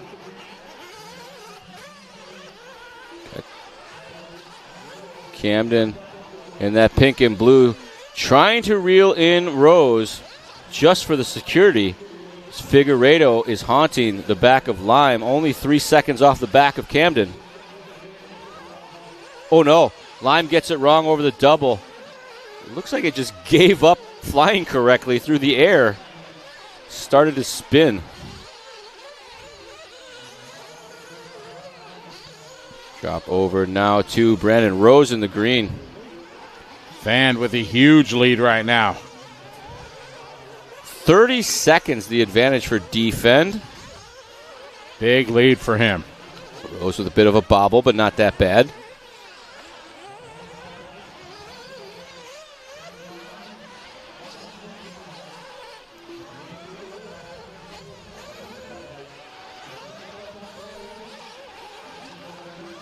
Camden in that pink and blue trying to reel in Rose just for the security. Figueiredo is haunting the back of Lime, only 3 seconds off the back of Camden. Oh no, Lime gets it wrong over the double. It looks like it just gave up flying correctly through the air. Started to spin. Drop over now to Brandon Rose in the green. Fan with a huge lead right now. 30 seconds the advantage for Defend. Big lead for him. Rose with a bit of a bobble, but not that bad.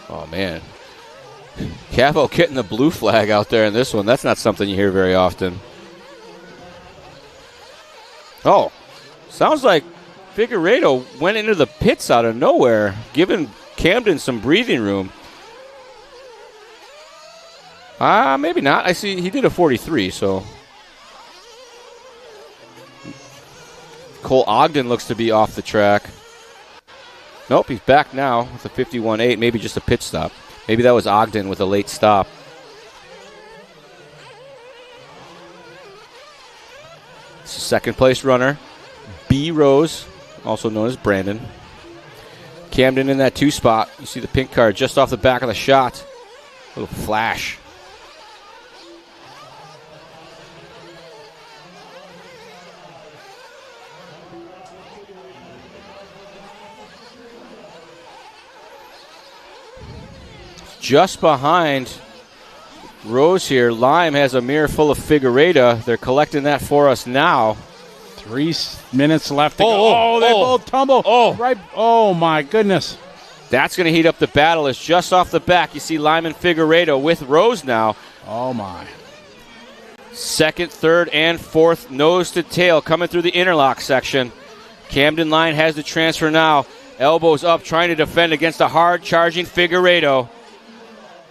Oh, man. Cavo getting the blue flag out there in this one. That's not something you hear very often. Oh, sounds like Figueiredo went into the pits out of nowhere, giving Camden some breathing room. Maybe not. I see he did a 43, so. Cole Ogden looks to be off the track. Nope, he's back now with a 51.8, maybe just a pit stop. Maybe that was Ogden with a late stop. Second place runner, B. Rose, also known as Brandon. Camden in that 2 spot. You see the pink card just off the back of the shot. Little flash. Just behind Rose here, Lime has a mirror full of Figueredo. They're collecting that for us now. 3 minutes left to go. They both tumble. Right. Oh, my goodness. That's going to heat up the battle. It's just off the back. You see Lime and Figueredo with Rose now. Oh, my. Second, third, and fourth, nose to tail, coming through the interlock section. Camden Line has the transfer now. Elbows up, trying to defend against a hard-charging Figueredo.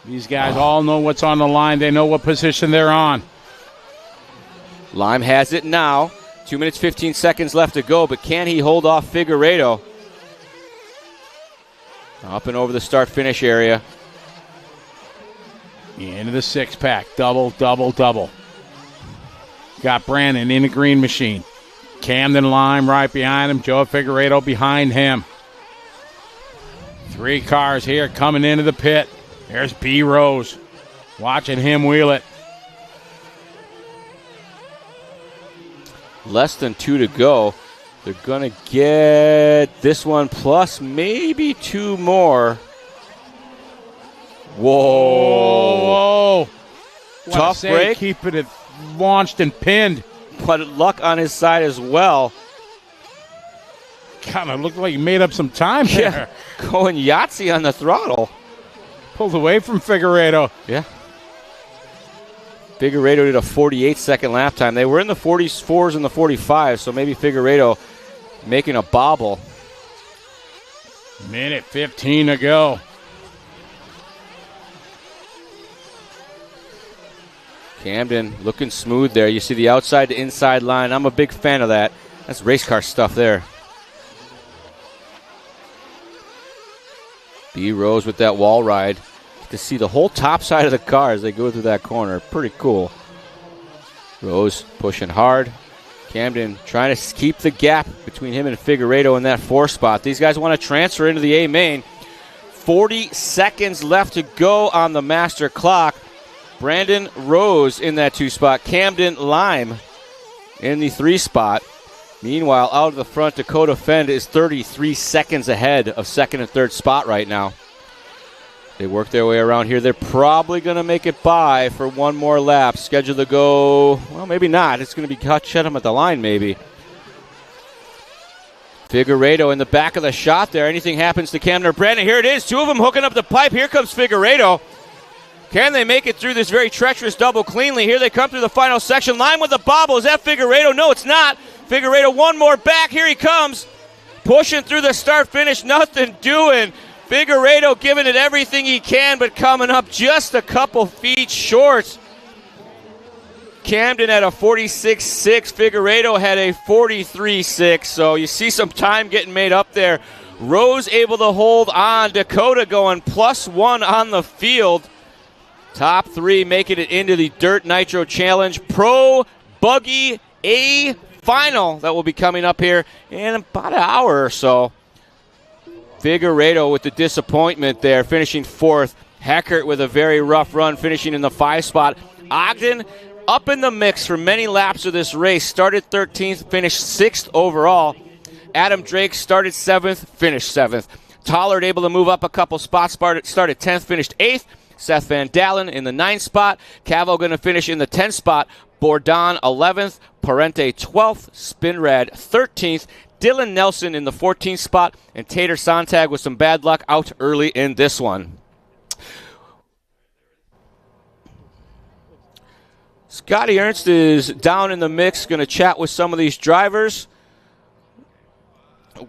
These guys all know what's on the line. They know what position they're on. Lime has it now. 2 minutes, 15 seconds left to go, but can he hold off Figueredo? Up and over the start-finish area. Into the 6-pack. Double, double, double. Got Brandon in the green machine. Camden Lime right behind him. Joe Figueredo behind him. 3 cars here coming into the pit. There's B. Rose. Watching him wheel it. Less than 2 to go. They're going to get this one plus maybe 2 more. Whoa. Tough break. Keeping it launched and pinned. But luck on his side as well. Kind of looked like he made up some time there. Going Yahtzee on the throttle. Pulled away from Figueredo. Yeah. Figueredo did a 48-second lap time. They were in the 44s and the 45s, so maybe Figueredo making a bobble. Minute 15 to go. Camden looking smooth there. You see the outside to inside line. I'm a big fan of that. That's race car stuff there. B. Rose with that wall ride. To see the whole top side of the car as they go through that corner. Pretty cool. Rose pushing hard. Camden trying to keep the gap between him and Figueredo in that 4 spot. These guys want to transfer into the A main. 40 seconds left to go on the master clock. Brandon Rose in that 2 spot. Camden Lime in the 3 spot. Meanwhile, out of the front, Dakota Fend is 33 seconds ahead of 2nd and 3rd spot right now. They work their way around here. They're probably going to make it by for 1 more lap. Scheduled to go, well, maybe not. It's going to be Cheatham at the line, maybe. Figueredo in the back of the shot there. Anything happens to Camden or Brandon. Here it is. 2 of them hooking up the pipe. Here comes Figueredo. Can they make it through this very treacherous double cleanly? Here they come through the final section. Line with the bobble. Is that Figueredo? No, it's not. Figueredo 1 more back. Here he comes. Pushing through the start-finish. Nothing doing. Figueredo giving it everything he can, but coming up just a couple feet short. Camden had a 46.6. Figueredo had a 43.6. So you see some time getting made up there. Rose able to hold on. Dakota going +1 on the field. Top 3 making it into the Dirt Nitro Challenge Pro Buggy A final that will be coming up here in about an hour or so. Figueredo with the disappointment there, finishing 4th. Heckert with a very rough run, finishing in the 5 spot. Ogden up in the mix for many laps of this race. Started 13th, finished 6th overall. Adam Drake started 7th, finished 7th. Tollard able to move up a couple spots, started 10th, finished 8th. Seth Van Dalen in the 9th spot. Cavill going to finish in the 10th spot. Bourdon 11th. Parente 12th. Spinrad 13th. Dylan Nelson in the 14th spot. And Tater Sontag with some bad luck out early in this one. Scotty Ernst is down in the mix. Going to chat with some of these drivers.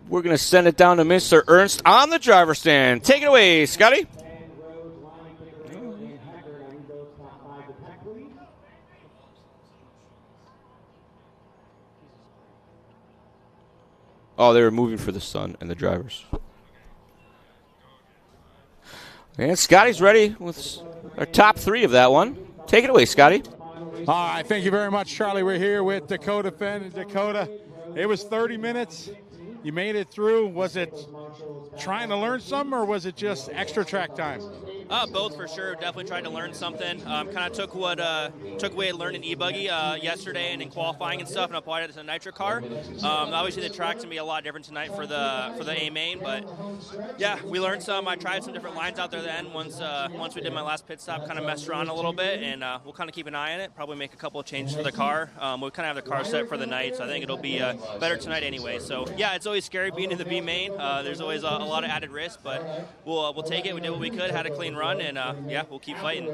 We're going to send it down to Mr. Ernst on the driver's stand. Take it away, Scotty. Oh, they were moving for the sun and the drivers. And Scotty's ready with our top 3 of that one. Take it away, Scotty. All right, thank you very much, Charlie. We're here with Dakota Fenn. And Dakota, it was 30 minutes. You made it through. Was it trying to learn something, or was it just extra track time? Both for sure. Definitely tried to learn something. Kind of took what I learned in e-buggy yesterday and in qualifying and stuff, and applied it to the Nitro car. Obviously, the track's gonna be a lot different tonight for the A main, but yeah, we learned some. I tried some different lines out there then. Once we did my last pit stop, kind of messed around a little bit, and we'll kind of keep an eye on it. Probably make a couple of changes to the car. We kind of have the car set for the night, so I think it'll be better tonight anyway. So yeah, it's always scary being in the B main. There's always a lot of added risk, but we'll take it. We did what we could, had a clean run, and yeah, we'll keep fighting.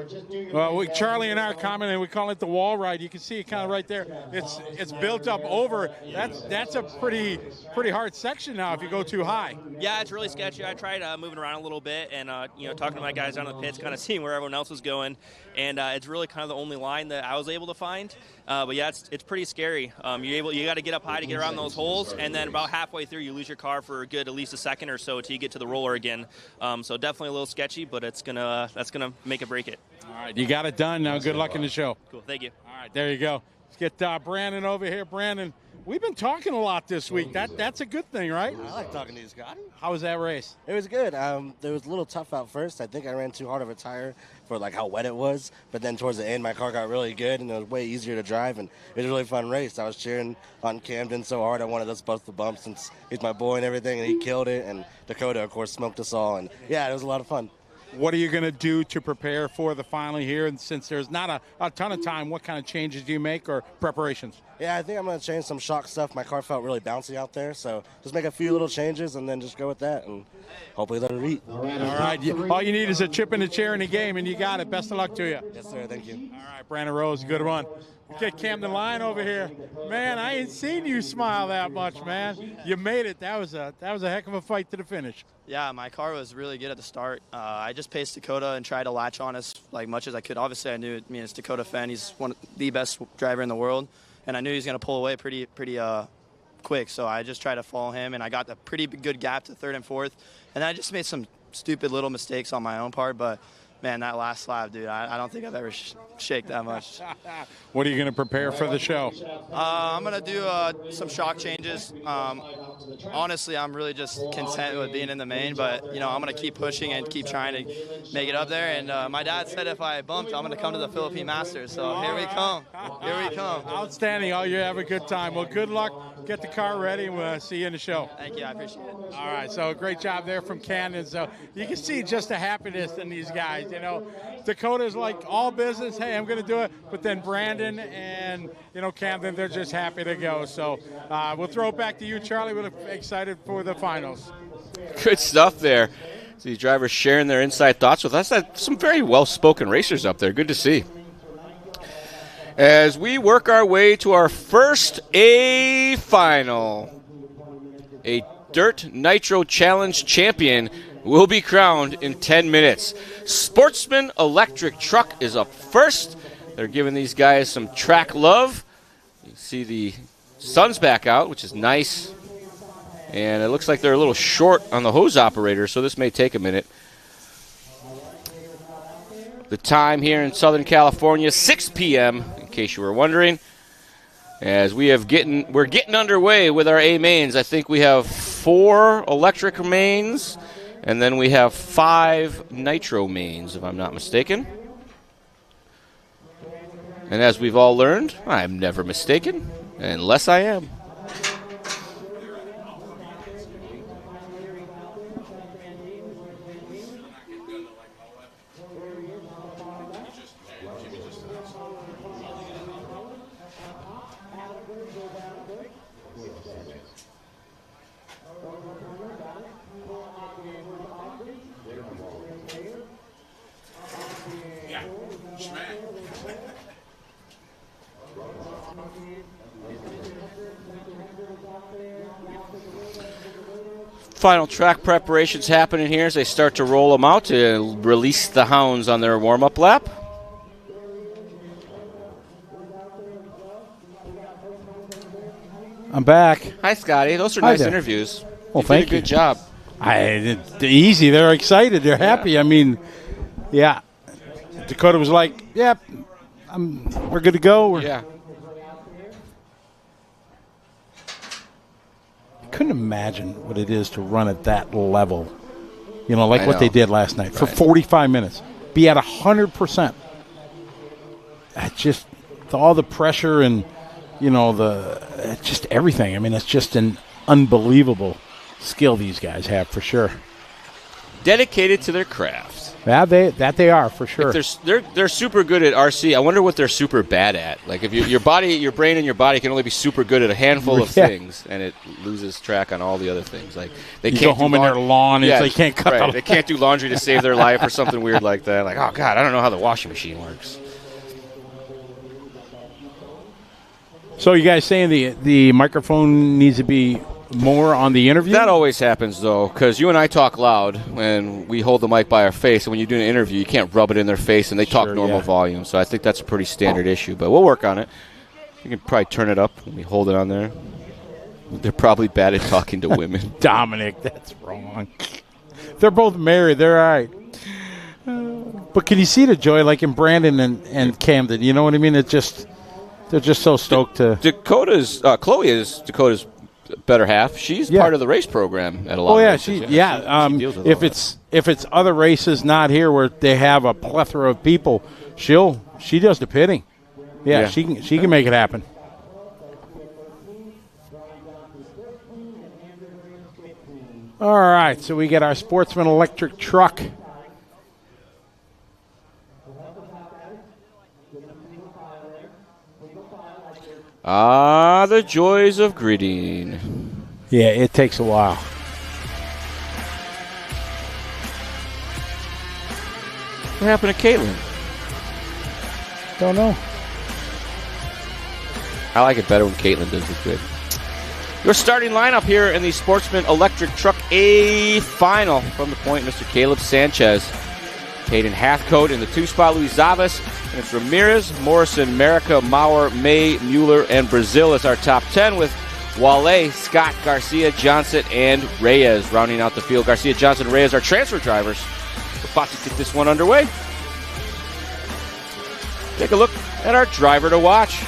Well, Charlie and I are commenting. We call it the wall ride. You can see it kind of right there. It's built up over. That's a pretty hard section now if you go too high. Yeah, it's really sketchy. I tried moving around a little bit and talking to my guys down in the pits, kind of seeing where everyone else was going, and it's really kind of the only line that I was able to find. But yeah, it's pretty scary. You got to get up high to get around those holes, and then about halfway through you lose your car for a good at least a second or so till you get to the roller again. So definitely a little sketchy, but that's gonna make it break it. All right, you got it done. Now good luck in the show. Cool, thank you. All right, there you go. Let's get Brandon over here. Brandon, we've been talking a lot this week. That's a good thing, right? I like talking to you, Scotty. How was that race? It was good. It was a little tough out first. I think I ran too hard of a tire for like how wet it was. But then towards the end, my car got really good, and it was way easier to drive. And it was a really fun race. I was cheering on Camden so hard. I wanted us both to bump since he's my boy and everything, and he killed it. And Dakota, of course, smoked us all. And yeah, it was a lot of fun. What are you going to do to prepare for the final here? And since there's not a ton of time, what kind of changes do you make or preparations? Yeah, I think I'm going to change some shock stuff. My car felt really bouncy out there, so just make a few little changes and then just go with that and hopefully let it eat. All right. All you need is a chip in the chair in the game, and you got it. Best of luck to you. Yes, sir. Thank you. All right, Brandon Rose, good one. Get Camden Line over here. Man, I ain't seen you smile that much, man. You made it. That was a heck of a fight to the finish. Yeah, my car was really good at the start. I just paced Dakota and tried to latch on as much as I could. Obviously, I knew it's Dakota Fenn. He's one of the best driver in the world, and I knew he was going to pull away pretty quick. So I just tried to follow him, and I got a pretty good gap to third and fourth. And I just made some stupid little mistakes on my own part, but man, that last lap, dude, I don't think I've ever shaked that much. What are you going to prepare for the show? I'm going to do some shock changes. Honestly, I'm really just content with being in the main, but, I'm going to keep pushing and keep trying to make it up there. And my dad said if I bumped, I'm going to come to the Philippine Masters. So here we come. Here we come. Outstanding. Oh, you have a good time. Well, good luck. Get the car ready, and we'll see you in the show. Thank you. I appreciate it. All right. So great job there from Camden. So you can see just the happiness in these guys. Dakota's like all business. Hey, I'm going to do it. But then Brandon and, Camden, they're just happy to go. So we'll throw it back to you, Charlie. We're excited for the finals. Good stuff there. So these drivers sharing their inside thoughts with us. That's some very well-spoken racers up there. Good to see. As we work our way to our first A final, a Dirt Nitro Challenge champion will be crowned in 10 minutes. Sportsman Electric Truck is up first. They're giving these guys some track love. You can see the sun's back out, which is nice. And it looks like they're a little short on the hose operator, so this may take a minute. The time here in Southern California, 6 p.m., in case you were wondering. As we're getting underway with our A mains. I think we have 4 electric mains, and then we have 5 nitro mains, if I'm not mistaken. And as we've all learned, I'm never mistaken, unless I am. Final track preparations happening here as they start to roll them out to release the hounds on their warm-up lap. I'm back. Hi, Scotty. Those are Hi nice there. interviews. Well, You thank did a you. good job. Easy. They're excited. They're happy. I mean, yeah. Dakota was like, yep, we're good to go. Yeah. I couldn't imagine what it is to run at that level. You know, like what they did last night for 45 minutes. Be at 100%. Just all the pressure and, you know, just everything. I mean, it's just an unbelievable skill these guys have for sure. Dedicated to their craft. Yeah, they are for sure. They're super good at RC. I wonder what they're super bad at. Like if your brain and your body can only be super good at a handful of things, and it loses track on all the other things. Like they you can't go home in their lawn, and they can't cut. They can't do laundry to save their life or something weird like that. Like, oh God, I don't know how the washing machine works. So you guys saying the microphone needs to be more on the interview? That always happens, though, because you and I talk loud when we hold the mic by our face, and when you do an interview, you can't rub it in their face, and they talk normal volume. So I think that's a pretty standard issue, but we'll work on it. You can probably turn it up when we hold it on there. They're probably bad at talking to women. Dominic, that's wrong. They're both married. They're all right. But can you see the joy, like in Brandon and Camden? You know what I mean? They're just so stoked to. Chloe is Dakota's better half. She's part of the race program at a lot of races. She deals with if it's other races not here where they have a plethora of people, she does the pitting. Yeah. She can make it happen. All right, so we get our Sportsman electric truck. Ah, the joys of gridding. Yeah, it takes a while. What happened to Caitlin? Don't know. I like it better when Caitlin does the grid. Your starting lineup here in the Sportsman Electric Truck A final. From the point, Mr. Caleb Sanchez. Hayden Hathcote in the 2-spot, Luis Zavis. And it's Ramirez, Morrison, Merica, Maurer, May, Mueller, and Brazil as our top 10 with Wale, Scott, Garcia, Johnson, and Reyes rounding out the field. Garcia, Johnson, and Reyes are transfer drivers. We're about to get this one underway. Take a look at our driver to watch.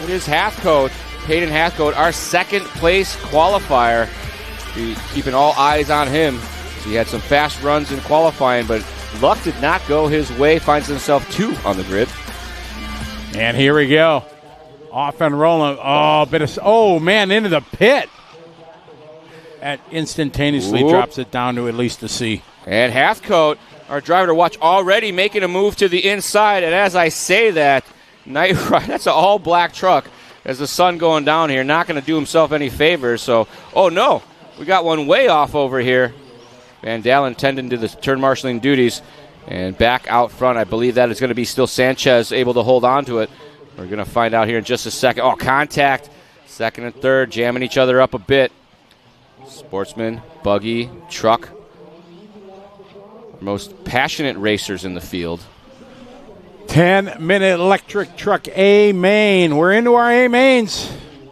It is Hathcote, Hayden Hathcote, our second place qualifier. Keeping all eyes on him. He had some fast runs in qualifying, but luck did not go his way. Finds himself 2 on the grid. And here we go. Off and rolling. Into the pit. That instantaneously drops it down to at least a C. And Hathcote, our driver to watch, already making a move to the inside. And as I say that, Night Ride, that's an all-black truck as the sun going down here. Not going to do himself any favors. So, no, we got one way off over here. Van Dalen tending to the turn marshaling duties. And back out front, I believe that is going to be still Sanchez able to hold on to it. We're going to find out here in just a second. Contact. Second and third jamming each other up a bit. Sportsman, buggy, truck. Most passionate racers in the field. 10-minute electric truck A main. We're into our A mains.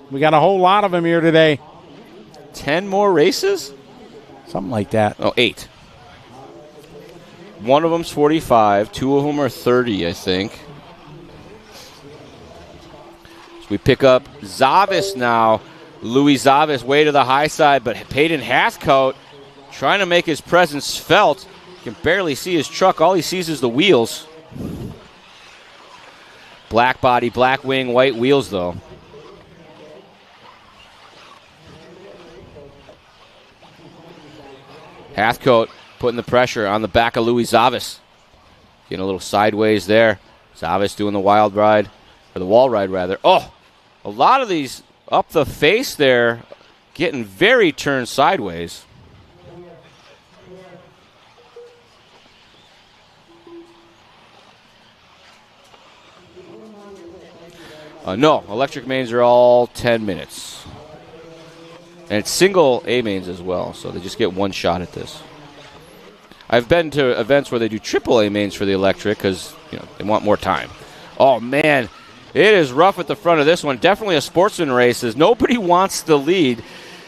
We got a whole lot of them here today. 10 more races? Something like that. 8. One of them's 45. 2 of them are 30, I think. So we pick up Zavis now. Louis Zavis way to the high side, but Hayden Hathcote trying to make his presence felt. You can barely see his truck. All he sees is the wheels. Black body, black wing, white wheels, though. Hathcote putting the pressure on the back of Louis Zavis. Getting a little sideways there. Zavis doing the wild ride, or the wall ride, rather. A lot of these up the face there, getting very turned sideways. No, electric mains are all 10 minutes. And it's single A mains as well, so they just get one shot at this. I've been to events where they do triple A mains for the electric because they want more time. Oh, man, it is rough at the front of this one. Definitely a Sportsman race as nobody wants the lead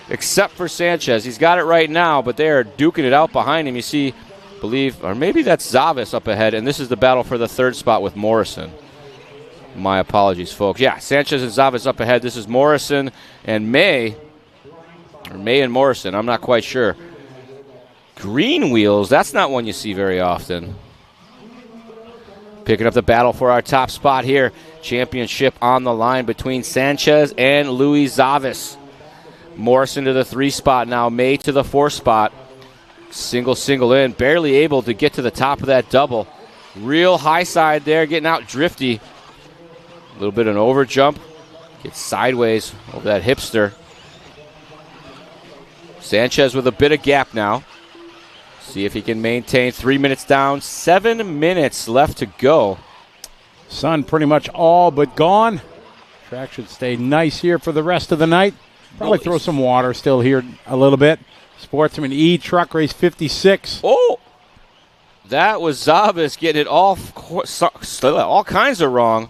except for Sanchez. He's got it right now, but they are duking it out behind him. You see, or maybe that's Zavis up ahead, and this is the battle for the third spot with Morrison. My apologies, folks. Yeah, Sanchez and Zavas up ahead. This is Morrison and May. Or May and Morrison, I'm not quite sure. Green wheels, that's not one you see very often. Picking up the battle for our top spot here. Championship on the line between Sanchez and Luis Zavas. Morrison to the 3 spot now. May to the 4 spot. Single in. Barely able to get to the top of that double. Real high side there. Getting out drifty. A little bit of an over jump. Gets sideways over that hipster. Sanchez with a bit of gap now. See if he can maintain. 3 minutes down. 7 minutes left to go. Sun pretty much all but gone. Track should stay nice here for the rest of the night. Probably throw some water still here a little bit. Sportsman E, truck race 56. Oh! That was Zavas getting it all kinds of wrong.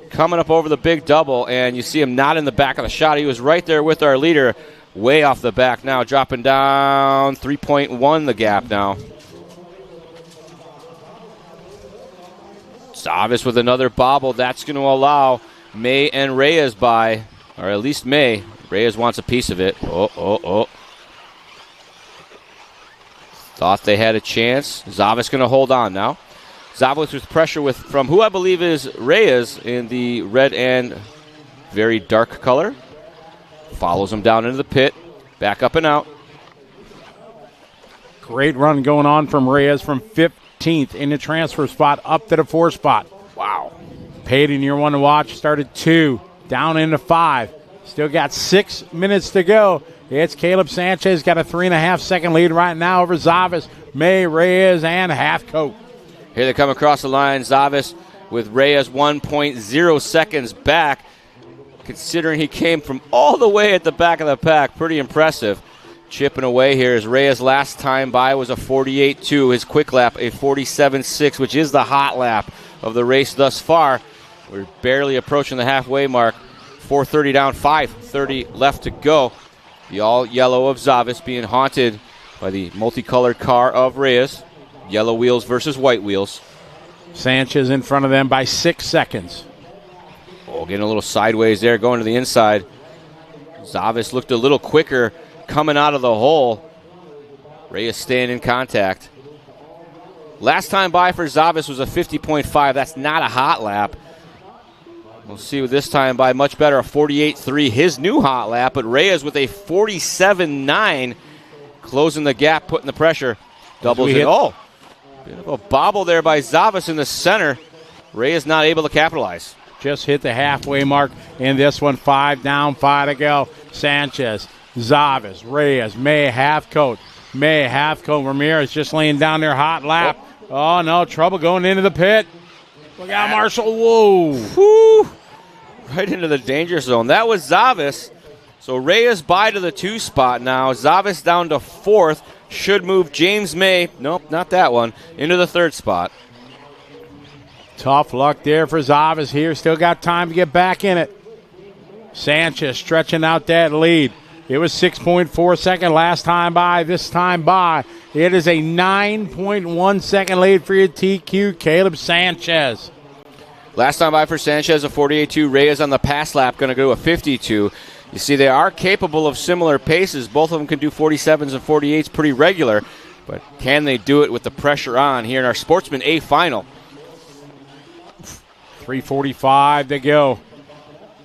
Coming up over the big double, and you see him not in the back of the shot. He was right there with our leader, way off the back now, dropping down 3.1 the gap now. Zavas with another bobble. That's going to allow May and Reyes by, or at least May. Reyes wants a piece of it. Oh. Thought they had a chance. Zavas going to hold on now. Zavas with pressure from who I believe is Reyes in the red and very dark color. Follows him down into the pit. Back up and out. Great run going on from Reyes from 15th in the transfer spot up to the 4 spot. Wow. Payton, you're one to watch. Started 2, down into 5. Still got 6 minutes to go. It's Caleb Sanchez, got a 3.5 second lead right now over Zavas, May, Reyes, and Halfcoat. Here they come across the line. Zavas with Reyes 1.0 seconds back. Considering he came from all the way at the back of the pack, pretty impressive. Chipping away here as Reyes' last time by was a 48.2. His quick lap, a 47.6, which is the hot lap of the race thus far. We're barely approaching the halfway mark. 4:30 down, 5:30 left to go. The all-yellow of Zavas being haunted by the multicolored car of Reyes. Yellow wheels versus white wheels. Sanchez in front of them by 6 seconds. Oh, getting a little sideways there, going to the inside. Zavas looked a little quicker coming out of the hole. Reyes staying in contact. Last time by for Zavas was a 50.5. That's not a hot lap. We'll see with this time by much better, a 48.3, his new hot lap, but Reyes with a 47.9, closing the gap, putting the pressure. Doubles it. Oh, bit of a bobble there by Zavas in the center. Reyes not able to capitalize. Just hit the halfway mark in this one. 5 down, 5 to go. Sanchez, Zavas, Reyes, May, Halfcoat. May, Halfcoat, Ramirez just laying down their hot lap. Oh, no, trouble going into the pit. Look out, Marshall. Whoa. Whew. Right into the danger zone. That was Zavas. So Reyes by to the 2 spot now. Zavas down to 4th. Should move James May. Nope, not that one. Into the 3rd spot. Tough luck there for Zavas here. Still got time to get back in it. Sanchez stretching out that lead. It was 6.4 second last time by. This time by, it is a 9.1 second lead for your TQ, Caleb Sanchez. Last time by for Sanchez, a 48.2. Reyes on the pass lap, going to go a 52. You see, they are capable of similar paces. Both of them can do 47s and 48s pretty regular. But can they do it with the pressure on here in our Sportsman A final? 3:45 to go.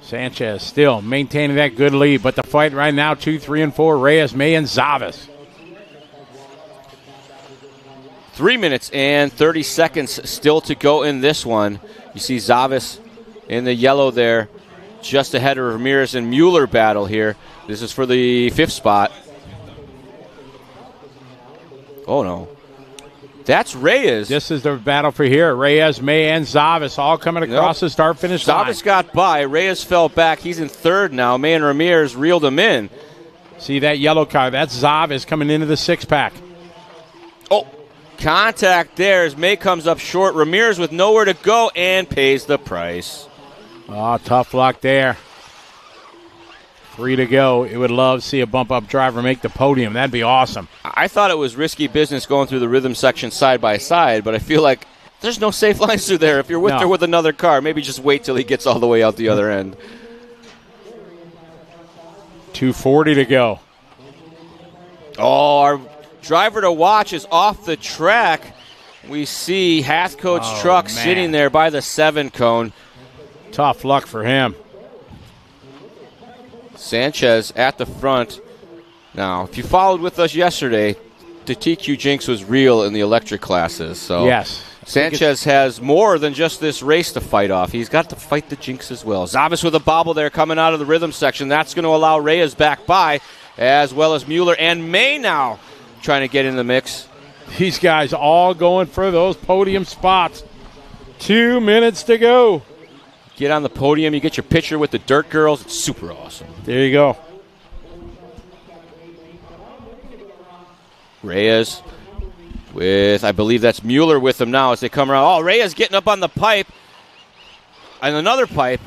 Sanchez still maintaining that good lead, but the fight right now, 2, 3, and 4, Reyes, May, and Zavas. 3 minutes and 30 seconds still to go in this one. You see Zavas in the yellow there, just ahead of Ramirez and Mueller battle here. This is for the 5th spot. Oh, no. That's Reyes. This is the battle for here. Reyes, May, and Zavas all coming across the start-finish line. Zavas got by. Reyes fell back. He's in 3rd now. May and Ramirez reeled him in. See that yellow car? That's Zavas coming into the 6-pack. Oh, contact there as May comes up short. Ramirez with nowhere to go and pays the price. Oh, tough luck there. 3 to go. It would love to see a bump-up driver make the podium. That'd be awesome. I thought it was risky business going through the rhythm section side by side, but I feel like there's no safe lines through there. If you're with there with another car, maybe just wait till he gets all the way out the other end. 2:40 to go. Oh, our driver to watch is off the track. We see Hathcote's truck sitting there by the 7 cone. Tough luck for him. Sanchez at the front. Now, if you followed with us yesterday, the TQ jinx was real in the electric classes. So yes, Sanchez has more than just this race to fight off. He's got to fight the jinx as well. Zavis with a bobble there coming out of the rhythm section. That's going to allow Reyes back by, as well as Mueller and May now trying to get in the mix. These guys all going for those podium spots. 2 minutes to go. Get on the podium. You get your picture with the Dirt Girls. It's super awesome. There you go. Reyes with, I believe that's Mueller with him now as they come around. Oh, Reyes getting up on the pipe. And another pipe.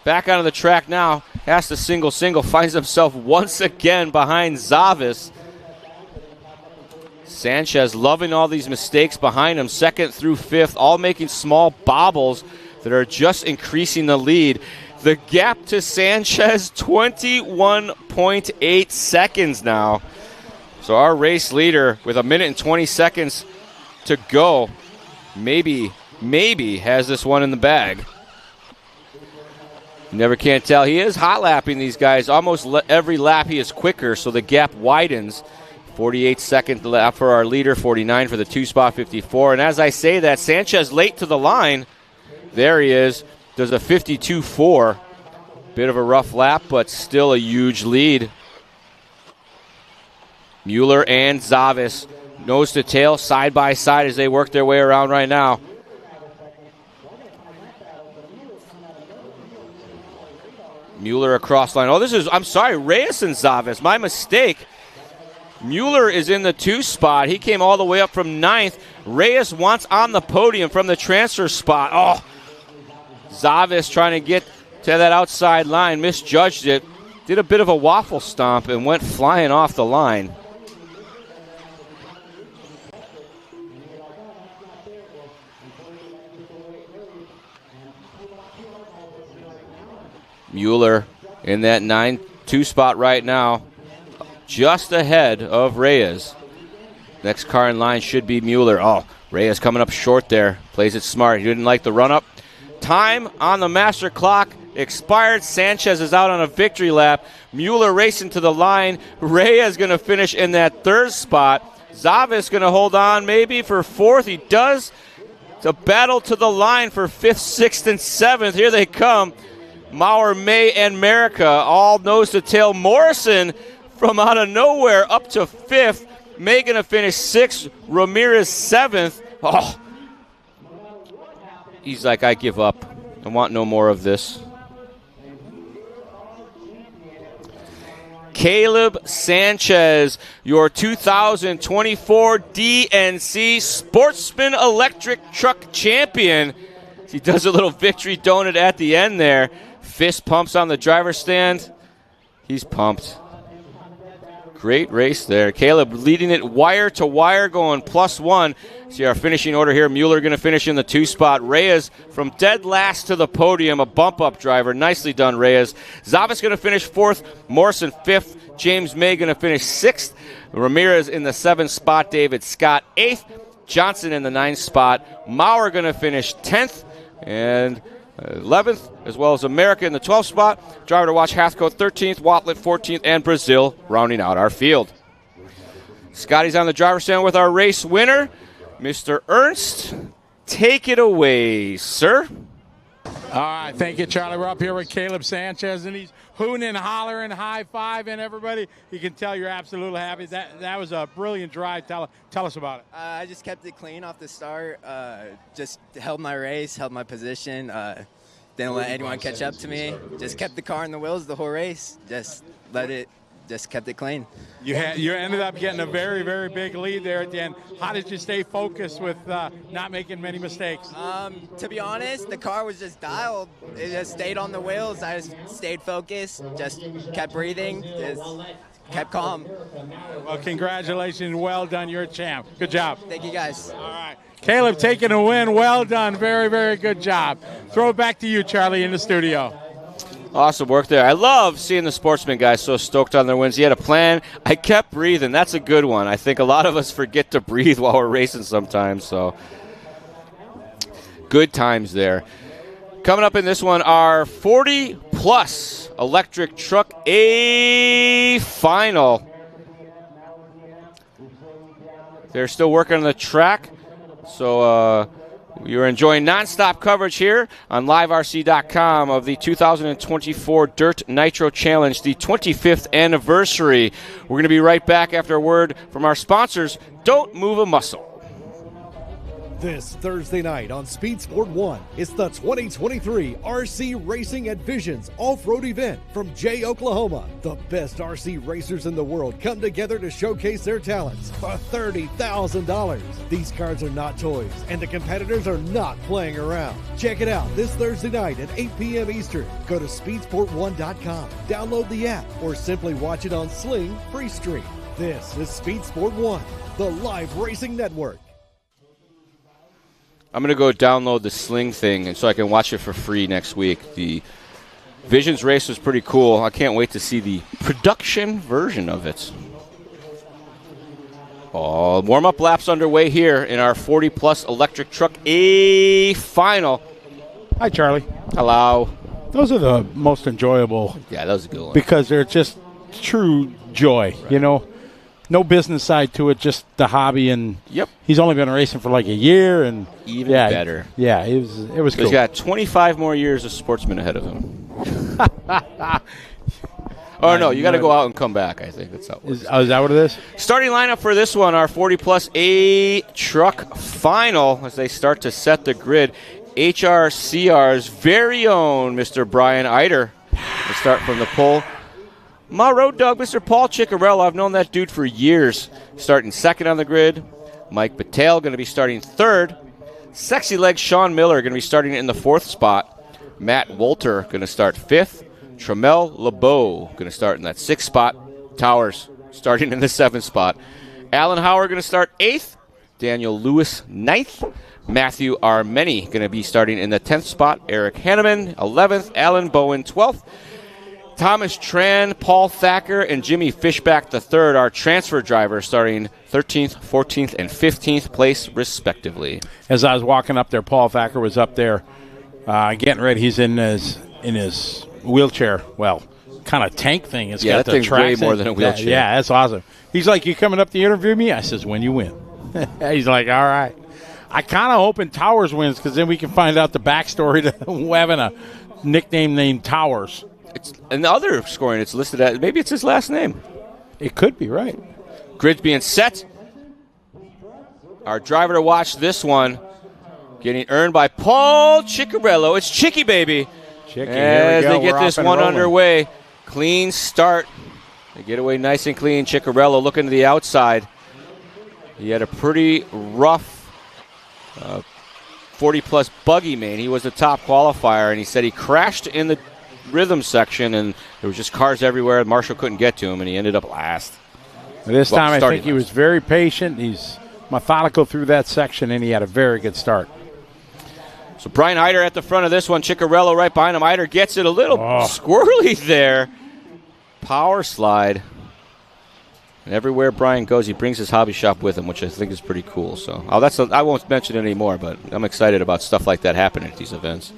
Back onto the track now. Has to single. Finds himself once again behind Zavis. Sanchez loving all these mistakes behind him. 2nd through 5th, all making small bobbles that are just increasing the lead. The gap to Sanchez, 21.8 seconds now. So our race leader with 1 minute and 20 seconds to go maybe has this one in the bag. You never can tell. He is hot lapping these guys. Almost every lap he is quicker, so the gap widens. 48-second lap for our leader, 49 for the 2-spot, 54. And as I say that, Sanchez late to the line. There he is. Does a 52.4. Bit of a rough lap, but still a huge lead. Mueller and Zavis, nose to tail, side by side as they work their way around right now. Mueller across line. Oh, I'm sorry, Reyes and Zavis. My mistake. Mueller is in the 2 spot. He came all the way up from 9th. Reyes wants on the podium from the transfer spot. Oh, Zavis trying to get to that outside line. Misjudged it. Did a bit of a waffle stomp and went flying off the line. Mueller in that 9-2 spot right now. Just ahead of Reyes. Next car in line should be Mueller. Oh, Reyes coming up short there. Plays it smart. He didn't like the run-up. Time on the master clock expired. Sanchez is out on a victory lap. Mueller racing to the line. Reyes going to finish in that 3rd spot. Zavis going to hold on maybe for 4th. He does. It's a battle to the line for 5th, 6th, and 7th. Here they come. Maurer, May, and Merica all nose to tail. Morrison from out of nowhere up to 5th. May going to finish 6th. Ramirez 7th. Oh, he's like, I give up. I want no more of this. Caleb Sanchez, your 2024 DNC Sportsman Electric Truck Champion. He does a little victory donut at the end there. Fist pumps on the driver's stand. He's pumped. Great race there. Caleb leading it wire to wire, going +1. See our finishing order here. Mueller going to finish in the 2 spot. Reyes from dead last to the podium, a bump-up driver. Nicely done, Reyes. Zavis going to finish 4th. Morrison 5th. James May going to finish 6th. Ramirez in the 7th spot. David Scott 8th. Johnson in the 9th spot. Maurer going to finish 10th. And 11th, as well as America in the 12th spot. Driver to watch, Hathcote 13th, Watlet 14th, and Brazil rounding out our field. Scotty's on the driver's stand with our race winner, Mr. Ernst. Take it away, sir. All right, thank you, Charlie. We're up here with Caleb Sanchez, and he's hooning, hollering, high-fiving everybody. You can tell you're absolutely happy. That was a brilliant drive. Tell us about it. I just kept it clean off the start. Just held my race, held my position. Didn't let anyone catch up to me. Just kept the car in the wheels the whole race. Just kept it clean. You ended up getting a very, very big lead there at the end. How did you stay focused with not making many mistakes? To be honest, the car was just dialed. It just stayed on the wheels. I just stayed focused, just kept breathing. kept calm. Well, congratulations. Well done. You're a champ. Good job. Thank you, guys. All right. Caleb taking a win. Well done. Very, very good job. Throw it back to you, Charlie, in the studio. Awesome work there. I love seeing the Sportsman guys so stoked on their wins. He had a plan. I kept breathing. That's a good one. I think a lot of us forget to breathe while we're racing sometimes. So good times there. Coming up in this one, our 40-plus electric truck A final. They're still working on the track. So you're enjoying nonstop coverage here on liverc.com of the 2024 Dirt Nitro Challenge, the 25th anniversary. We're going to be right back after a word from our sponsors. Don't move a muscle. This Thursday night on Speed Sport 1, it's the 2023 RC Racing at Visions Off-Road event from Jay, Oklahoma. The best RC racers in the world come together to showcase their talents for $30,000. These cars are not toys, and the competitors are not playing around. Check it out this Thursday night at 8 p.m. Eastern. Go to speedsport1.com, download the app, or simply watch it on Sling Free Stream. This is Speed Sport 1, the live racing network. I'm going to go download the Sling thing and so I can watch it for free next week. The Visions race was pretty cool. I can't wait to see the production version of it. Oh, warm-up laps underway here in our 40-plus electric truck A final. Hi, Charlie. Hello. Those are the most enjoyable. Yeah, that was a good one. Because they're just true joy, right. You know. No business side to it, just the hobby. And yep, he's only been racing for like a year, and even better. Yeah, it was cool. He's got 25 more years of Sportsman ahead of him. Oh no, you got to go out and come back. I think that's how it works. Is that what it is? Starting lineup for this one, our 40-plus A truck final, as they start to set the grid. HRCR's very own Mr. Brian Eider will start from the pole. My road dog, Mr. Paul Ciccarello, I've known that dude for years. Starting second on the grid. Mike Patel going to be starting third. Sexy Leg Sean Miller going to be starting in the fourth spot. Matt Wolter going to start fifth. Tramel LeBeau going to start in that sixth spot. Towers starting in the seventh spot. Alan Howard going to start eighth. Daniel Lewis ninth. Matthew Armeni going to be starting in the 10th spot. Eric Hanneman 11th. Alan Bowen 12th. Thomas Tran, Paul Thacker, and Jimmy Fishback III, our transfer drivers, starting 13th, 14th, and 15th place, respectively. As I was walking up there, Paul Thacker was up there getting ready. He's in his wheelchair, well, kind of tank thing. It's got that thing's way more than a wheelchair. Yeah, that's awesome. He's like, you coming up to interview me? I says, when you win. He's like, all right. I kind of hoping Towers wins because then we can find out the backstory to having a nickname named Towers. It's in the other scoring it's listed at, maybe it's his last name. It could be, right. Grid's being set. Our driver to watch this one getting earned by Paul Ciccarello. It's Chicky, baby. Chicky, as here we go. They get this one underway. Clean start. They get away nice and clean. Ciccarello looking to the outside. He had a pretty rough 40-plus buggy main. He was the top qualifier, and he said he crashed in the rhythm section, and there was just cars everywhere. Marshall couldn't get to him, and he ended up last. This time I think he was very patient. He's methodical through that section, and he had a very good start. So Brian Eider at the front of this one. Ciccarello right behind him. Eider gets it a little squirrely there. Power slide. And everywhere Brian goes, he brings his hobby shop with him, which I think is pretty cool. So I won't mention it anymore, but I'm excited about stuff like that happening at these events.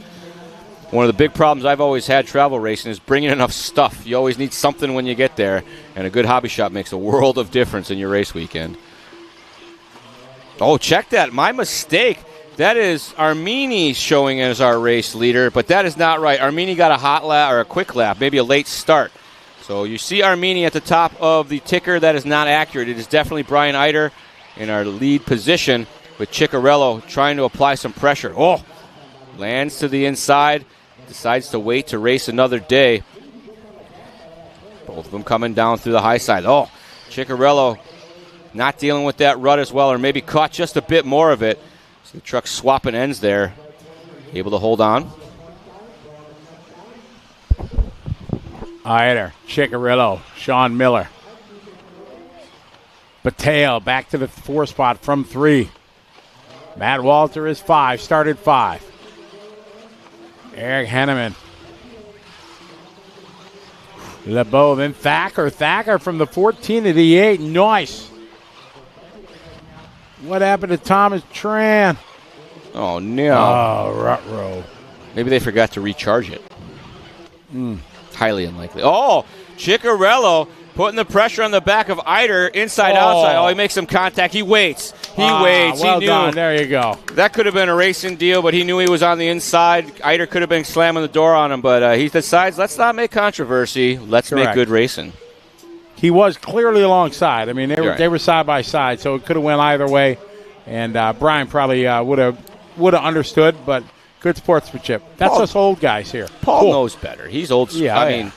One of the big problems I've always had travel racing is bringing enough stuff. You always need something when you get there, and a good hobby shop makes a world of difference in your race weekend. Oh, check that. My mistake. That is Armini showing as our race leader, but that is not right. Armini got a hot lap or a quick lap, maybe a late start. So you see Armini at the top of the ticker. That is not accurate. It is definitely Brian Eider in our lead position with Ciccarello trying to apply some pressure. Oh, lands to the inside. Decides to wait to race another day. Both of them coming down through the high side. Oh, Ciccarello not dealing with that rut as well, or maybe caught just a bit more of it. So the truck swapping ends there. Able to hold on. Eider, Ciccarello, Sean Miller. Battelle back to the 4 spot from 3. Matt Walter is 5, started 5. Eric Henneman. LeBeau, then Thacker. Thacker from the 14 to the 8. Nice. What happened to Thomas Tran? Oh, no. Oh, ruh-roh. Maybe they forgot to recharge it. Highly unlikely. Oh, Ciccarello putting the pressure on the back of Eider, inside, outside. Oh, he makes some contact. He waits. He waits. Well he knew. done. There you go. That could have been a racing deal, but he knew he was on the inside. Eider could have been slamming the door on him, but he decides, let's not make controversy. Let's make good racing. He was clearly alongside. I mean, they were right. side by side, so it could have went either way. And Brian probably would have understood, but good sportsmanship. That's us old guys here. Paul knows better. He's old school. Yeah, I mean,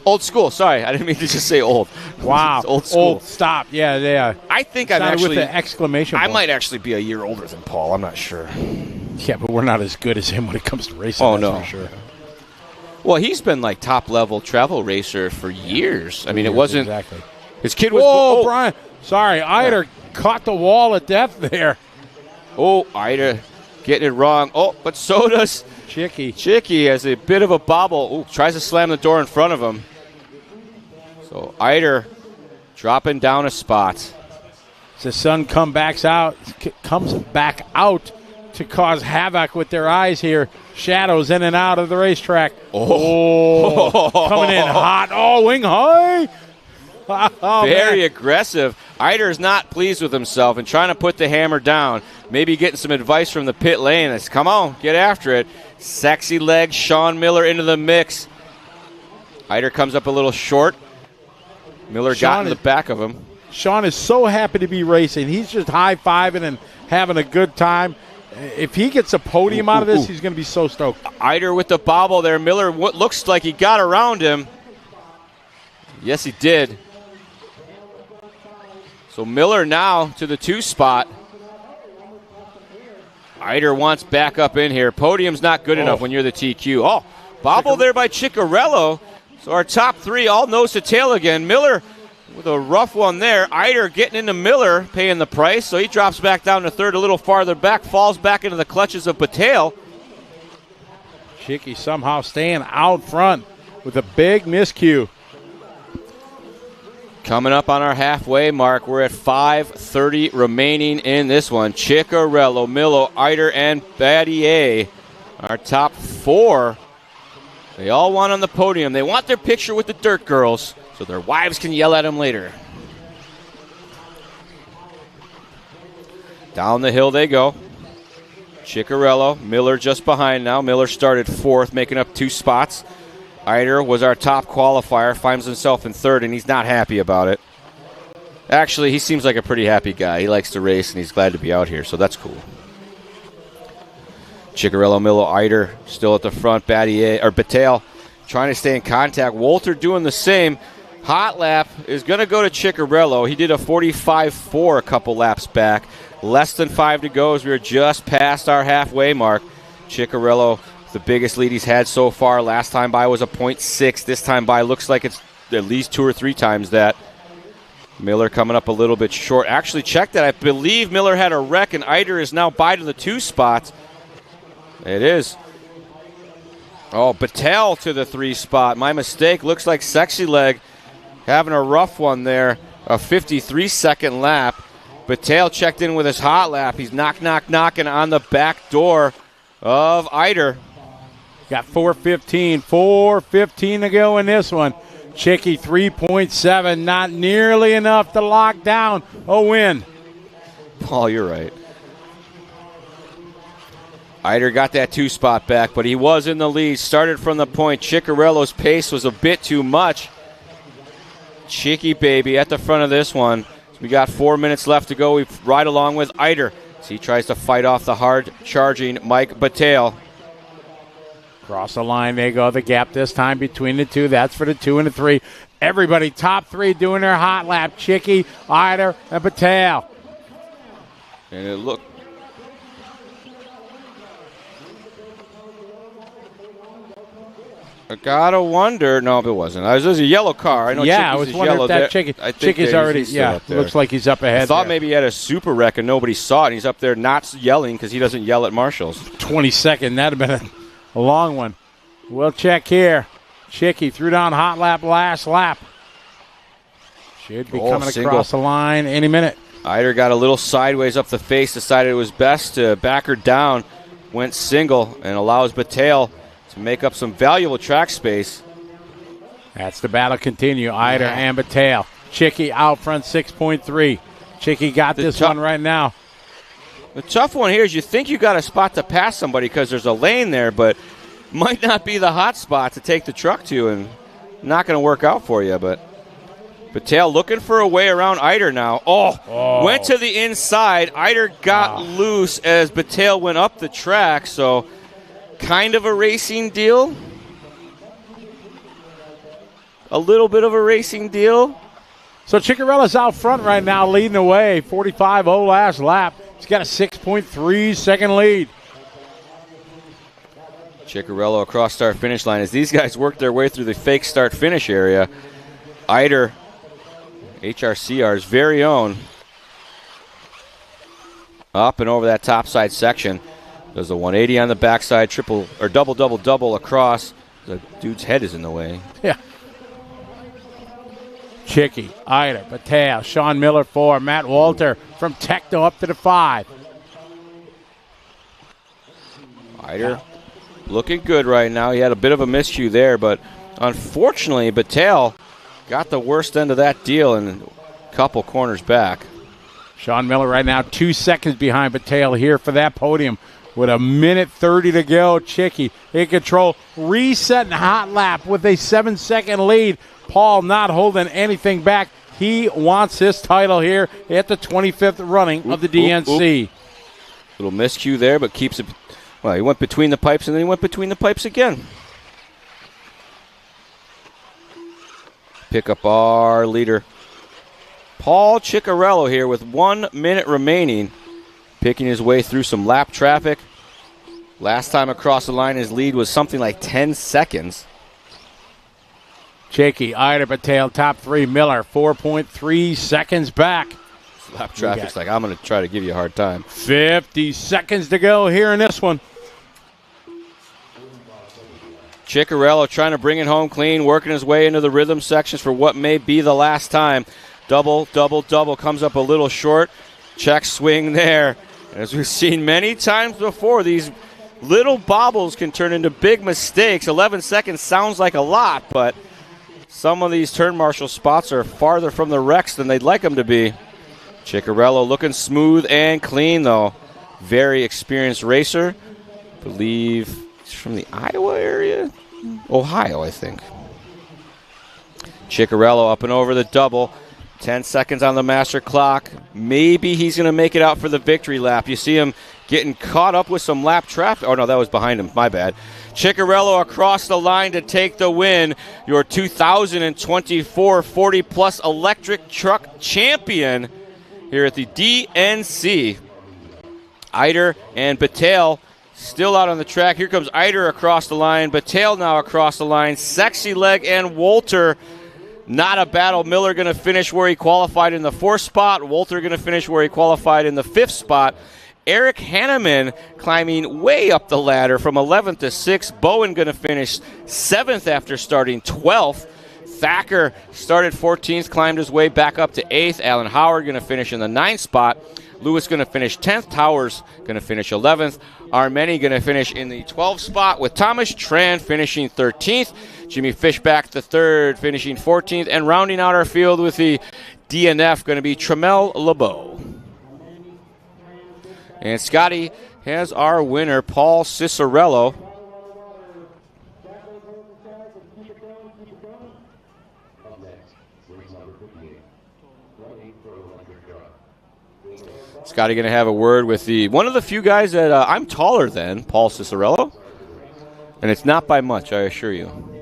old school. Sorry, I didn't mean to just say old. Wow. Old school. Old. Stop. Yeah. I think I'm Started actually with the exclamation I point. might actually be a year older than Paul. I'm not sure. Yeah, but we're not as good as him when it comes to racing. Oh, that's no. for sure. Well, he's been like top level travel racer for years. I mean, it wasn't exactly. His kid was. Oh, Brian. Sorry, Eider caught the wall of death there. Oh, Eider getting it wrong. Oh, but so does Chicky has a bit of a bobble. Oh, tries to slam the door in front of him. So Eider dropping down a spot. The sun comes back out to cause havoc with their eyes here. Shadows in and out of the racetrack. Oh, coming in hot. Oh, wing high. Oh, very man. aggressive. Eider's not pleased with himself and trying to put the hammer down. Maybe getting some advice from the pit lane. It's, come on, get after it. Sexy leg, Sean Miller into the mix. Eider comes up a little short. Miller got in the back of him. Sean is so happy to be racing. He's just high-fiving and having a good time. If he gets a podium out of this, he's going to be so stoked. Eider with the bobble there. Miller, what looks like he got around him. Yes, he did. So Miller now to the 2 spot. Eider wants back up in here. Podium's not good enough when you're the TQ. Oh, bobble there by Ciccarello. So our top 3 all nose to tail again. Miller with a rough one there. Eider getting into Miller, paying the price. So he drops back down to 3rd a little farther back, falls back into the clutches of Battelle. Chicky somehow staying out front with a big miscue. Coming up on our halfway mark, we're at 5:30 remaining in this one. Ciccarello, Miller, Eider, and Battier, our top 4. They all want on the podium. They want their picture with the Dirt Girls so their wives can yell at them later. Down the hill they go. Ciccarello, Miller just behind now. Miller started 4th, making up 2 spots. Eider was our top qualifier, finds himself in 3rd, and he's not happy about it. Actually, he seems like a pretty happy guy. He likes to race, and he's glad to be out here, so that's cool. Ciccarello, Miller, Eider still at the front. Battelle trying to stay in contact. Walter doing the same. Hot lap is going to go to Ciccarello. He did a 45.4 a couple laps back. Less than 5 to go as we were just past our halfway mark. Ciccarello, the biggest lead he's had so far. Last time by was a 0.6. This time by looks like it's at least 2 or 3 times that. Miller coming up a little bit short. Actually, check that. I believe Miller had a wreck, and Eider is now by to the 2 spots. It is. Oh, Battelle to the 3 spot. My mistake. Looks like Sexy Leg having a rough one there. A 53-second lap. Battelle checked in with his hot lap. He's knocking on the back door of Eider. Got 4:15 to go in this one. Chicky 3.7, not nearly enough to lock down a win. Paul, you're right. Eider got that 2 spot back, but he was in the lead. Started from the point. Ciccarello's pace was a bit too much. Chicky baby at the front of this one. We got 4 minutes left to go. We ride along with Eider as he tries to fight off the hard-charging Mike Battelle. Cross the line they go. The gap this time between the 2. That's for the 2 and the 3. Everybody top 3 doing their hot lap. Chicky, Eider, and Battelle. And it looked. I gotta wonder. No, it wasn't. It was a yellow car. I know. Yeah, Chickies I was is wondering yellow if that there. Chickies already. Yeah, looks like he's up ahead. I thought there. maybe he had a super wreck and nobody saw it. And he's up there not yelling because he doesn't yell at marshals. 22nd. That'd have been a long one. We'll check here. Chickie threw down hot lap last lap. Should be coming across the line any minute. Eider got a little sideways up the face, decided it was best to back her down, went single, and allows Battelle to make up some valuable track space. That's the battle continue. Eider and Battelle. Chickie out front 6.3. Chickie got this one right now. The tough one here is you think you got a spot to pass somebody because there's a lane there, but might not be the hot spot to take the truck to, and not going to work out for you. But Battelle looking for a way around Eider now. Went to the inside. Eider got loose as Battelle went up the track, so kind of a racing deal. A little bit of a racing deal. So Ciccarella's out front right now, leading the way. 45-0 last lap. He's got a 6.3 second lead. Ciccarello across start-finish line as these guys work their way through the fake start-finish area. Eider, HRCR's very own, up and over that topside section. Does a 180 on the backside, triple or double across. The dude's head is in the way. Yeah. Chickie, Eider, Battelle, Sean Miller 4, Matt Walter from Techno up to the 5. Eider looking good right now. He had a bit of a miscue there, but unfortunately, Battelle got the worst end of that deal and a couple corners back. Sean Miller right now 2 seconds behind Battelle here for that podium with a minute 30 to go. Chickie in control, resetting hot lap with a 7-second lead. Paul not holding anything back. He wants his title here at the 25th running of the DNC. Little miscue there, but keeps it. Well, he went between the pipes, and then he went between the pipes again. Pick up our leader, Paul Ciccarello, here with 1 minute remaining, picking his way through some lap traffic. Last time across the line, his lead was something like 10 seconds. Chickie, Eider, Battelle, top 3. Miller, 4.3 seconds back. Lap traffic's like, I'm going to try to give you a hard time. 50 seconds to go here in this one. Ciccarello trying to bring it home clean, working his way into the rhythm sections for what may be the last time. Double, comes up a little short. Check swing there. As we've seen many times before, these little bobbles can turn into big mistakes. 11 seconds sounds like a lot, but some of these turn marshal spots are farther from the wrecks than they'd like them to be. Ciccarello looking smooth and clean, though. Very experienced racer. Believe he's from the Iowa area? Ohio, I think. Ciccarello up and over the double. 10 seconds on the master clock. Maybe he's going to make it out for the victory lap. You see him getting caught up with some lap traffic. Oh, no, that was behind him. My bad. Ciccarello across the line to take the win. Your 2024 40-plus electric truck champion here at the DNC. Eider and Battelle still out on the track. Here comes Eider across the line. Battelle now across the line. Sexy Leg and Walter. Not a battle. Miller going to finish where he qualified in the 4th spot. Walter going to finish where he qualified in the 5th spot. Eric Hanneman climbing way up the ladder from 11th to 6th. Bowen going to finish 7th after starting 12th. Thacker started 14th, climbed his way back up to 8th. Alan Howard going to finish in the 9th spot. Lewis going to finish 10th. Towers going to finish 11th. Armeni going to finish in the 12th spot, with Thomas Tran finishing 13th. Jimmy Fishback the 3rd, finishing 14th. And rounding out our field with the DNF going to be Tremel LeBeau. And Scotty has our winner, Paul Ciccarello. Scotty going to have a word with the one of the few guys that I'm taller than, Paul Ciccarello. And it's not by much, I assure you.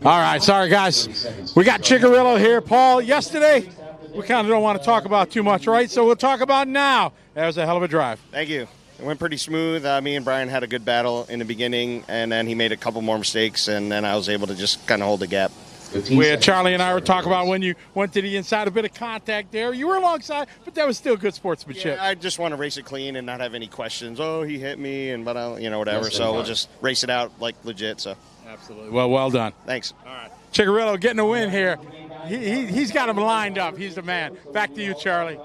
All right, sorry guys. We got Chicarillo here. Paul, yesterday we kind of don't want to talk about too much, right? So we'll talk about now. That was a hell of a drive. Thank you. It went pretty smooth. Me and Brian had a good battle in the beginning, and then he made a couple more mistakes, and then I was able to just kind of hold the gap. Charlie and I were talking about when you went to the inside, a bit of contact there. You were alongside, but that was still good sportsmanship. Yeah, I just want to race it clean and not have any questions. Oh, he hit me, and whatever. So we'll just race it out like legit. So absolutely. Well done. Thanks. All right, Chicarillo getting a win here. He's got him lined up. He's the man. Back to you, Charlie.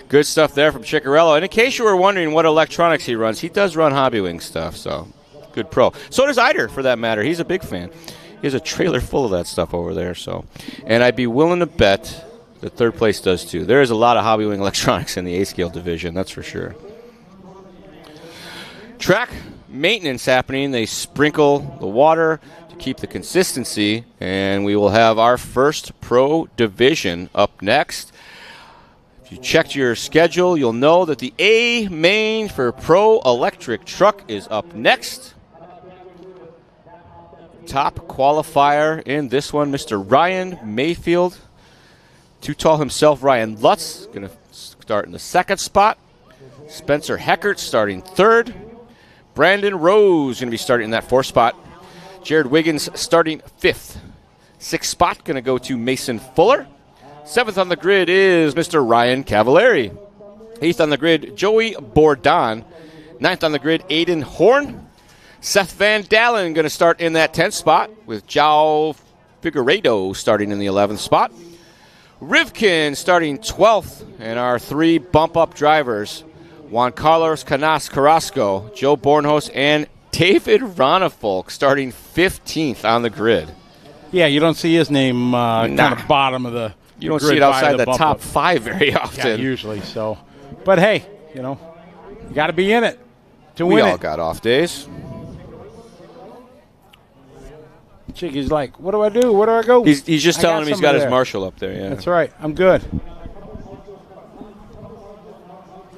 Good stuff there from Chicarello. And in case you were wondering what electronics he runs, he does run Hobbywing stuff, so good pro. So does Eider, for that matter. He's a big fan. He has a trailer full of that stuff over there. So, and I'd be willing to bet that third place does too. There is a lot of Hobbywing electronics in the A-scale division, that's for sure. Track maintenance happening. They sprinkle the water to keep the consistency, and we will have our first pro division up next. If you checked your schedule, you'll know that the A main for Pro Electric Truck is up next. Top qualifier in this one, Mr. Ryan Mayfield. Too tall himself, Ryan Lutz, going to start in the second spot. Spencer Heckert starting third. Brandon Rose going to be starting in that fourth spot. Jared Wiggins starting fifth. Sixth spot going to go to Mason Fuller. Seventh on the grid is Mr. Ryan Cavallari. Eighth on the grid, Joey Bourdon. Ninth on the grid, Aiden Horn. Seth Van Dalen going to start in that 10th spot with João Figueiredo starting in the 11th spot. Rivkin starting 12th, and our three bump-up drivers, Juan Carlos Canas Carrasco, Joe Bornhos, and David Ronnefolk starting 15th on the grid. Yeah, you don't see his name kind of bottom of the You don't see it outside the top five very often. Yeah, usually. So, but hey, you got to be in it to win it. We all got off days. Chicky's like, what do I do? Where do I go? He's just telling him he's got his marshal up there. Yeah, that's right. I'm good.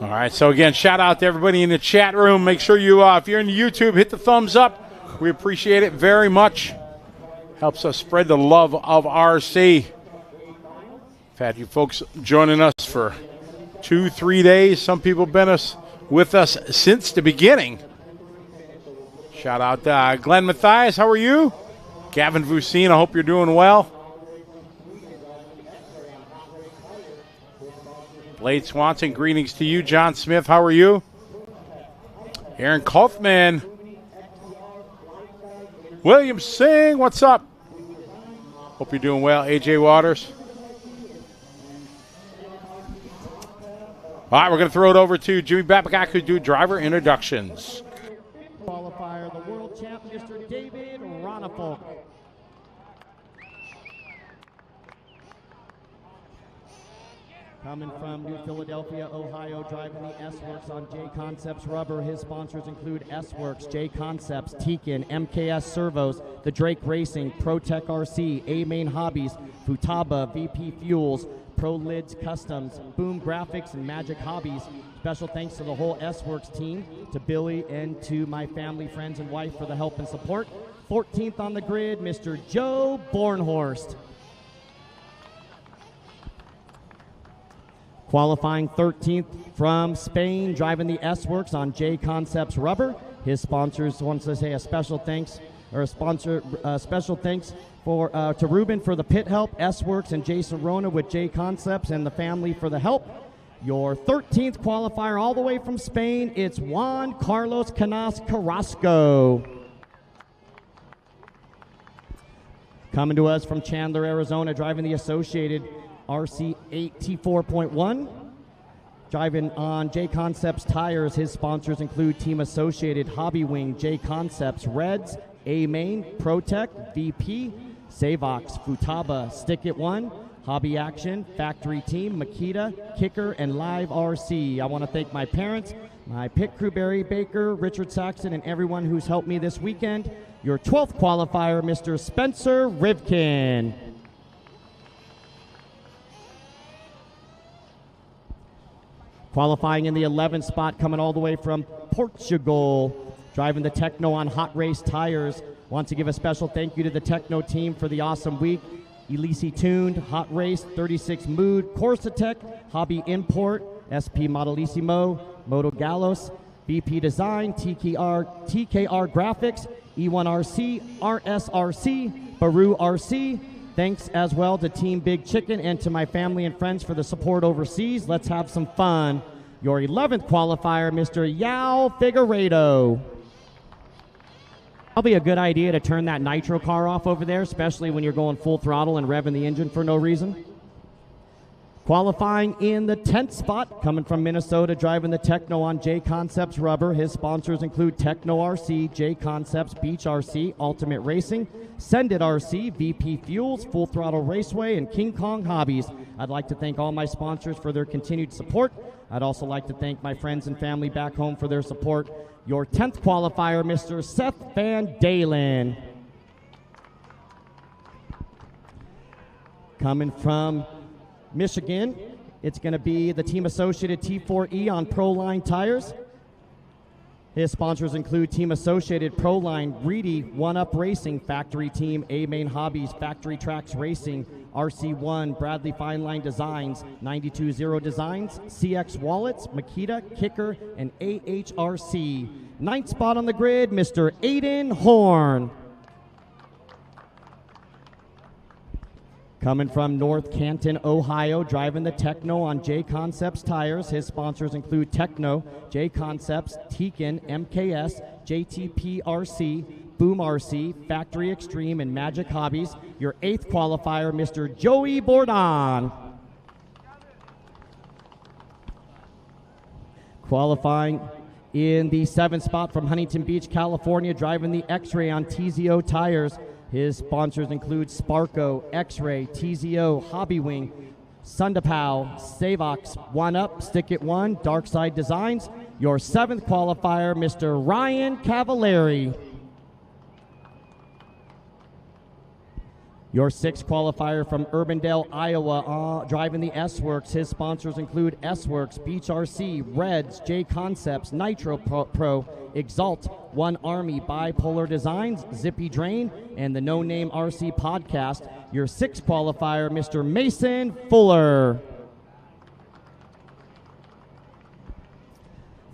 All right. So again, shout out to everybody in the chat room. Make sure you, if you're in the YouTube, hit the thumbs up. We appreciate it very much. Helps us spread the love of RC. We've had you folks joining us for 2-3 days. Some people have been with us since the beginning. Shout out to Glenn Mathias. How are you? Gavin Vucine, I hope you're doing well. Blade Swanson, greetings to you. John Smith, how are you? Aaron Kaufman. William Singh, what's up? Hope you're doing well. AJ Waters. All right, we're going to throw it over to Jimmy Babcock, who do driver introductions. Qualifier, the world champ, Mr. David Ronnefolk. Coming from New Philadelphia, Ohio, driving the S-Works on J Concepts Rubber. His sponsors include S-Works, J Concepts, Tekin, MKS Servos, The Drake Racing, ProTech RC, A-Main Hobbies, Futaba, VP Fuels, Pro Lids Customs, Boom Graphics, and Magic Hobbies. Special thanks to the whole S-Works team, to Billy, and to my family, friends, and wife for the help and support. 14th on the grid, Mr. Joe Bornhorst. Qualifying 13th from Spain, driving the S-Works on J Concepts Rubber. His sponsors wants to say a special thanks, special thanks to Ruben for the pit help, S-Works, and Jason Rona with J Concepts and the family for the help. Your 13th qualifier all the way from Spain, it's Juan Carlos Canas Carrasco. Coming to us from Chandler, Arizona, driving the Associated RC8 T4.1. Driving on J Concepts tires, his sponsors include Team Associated, Hobbywing, J Concepts, Reds, A-Main, ProTech, VP, Savox, Futaba, Stick It One, Hobby Action, Factory Team, Makita, Kicker, and Live RC. I want to thank my parents, my pit crew, Barry Baker, Richard Saxon, and everyone who's helped me this weekend. Your 12th qualifier, Mr. Spencer Rivkin. Qualifying in the 11th spot, coming all the way from Portugal. driving the Techno on Hot Race tires. Want to give a special thank you to the Techno team for the awesome week. Elise Tuned, Hot Race, 36 Mood, Corsatec, Hobby Import, SP Modelissimo, Moto Gallos, BP Design, TKR Graphics, E1RC, RSRC, Baru RC. Thanks as well to Team Big Chicken and to my family and friends for the support overseas. Let's have some fun. Your 11th qualifier, Mr. Yao Figueiredo. Probably a good idea to turn that Nitro car off over there, especially when you're going full throttle and revving the engine for no reason. Qualifying in the 10th spot, coming from Minnesota, driving the Techno on J Concepts rubber. His sponsors include Techno RC, J Concepts, Beach RC, Ultimate Racing, Send It RC, VP Fuels, Full Throttle Raceway, and King Kong Hobbies. I'd like to thank all my sponsors for their continued support. I'd also like to thank my friends and family back home for their support. Your 10th qualifier, Mr. Seth Van Dalen. Coming from Michigan, it's going to be the Team Associated T4E on Proline tires. His sponsors include Team Associated, Proline, Reedy, One Up Racing, Factory Team, A-Main Hobbies, Factory Tracks Racing, RC1, Bradley Fine Line Designs, 92 Designs, CX Wallets, Makita, Kicker, and AHRC. 9th spot on the grid, Mr. Aiden Horn. Coming from North Canton, Ohio, driving the Techno on J Concepts tires. His sponsors include Techno, J Concepts, Tekin, MKS, JTP RC, Boom RC, Factory Extreme, and Magic Hobbies. Your 8th qualifier, Mr. Joey Bourdon. Qualifying in the 7th spot from Huntington Beach, California, driving the X-Ray on TZO tires. His sponsors include Sparco, X-Ray, TZO, Hobbywing, Sundapow, Savox, One Up, Stick It One, Dark Side Designs. Your 7th qualifier, Mr. Ryan Cavallari. Your 6th qualifier from Urbandale, Iowa, driving the S-Works. His sponsors include S-Works, Beach RC, Reds, J Concepts, Nitro Pro, Exalt, One Army, Bipolar Designs, Zippy Drain, and the No Name RC Podcast. Your 6th qualifier, Mr. Mason Fuller.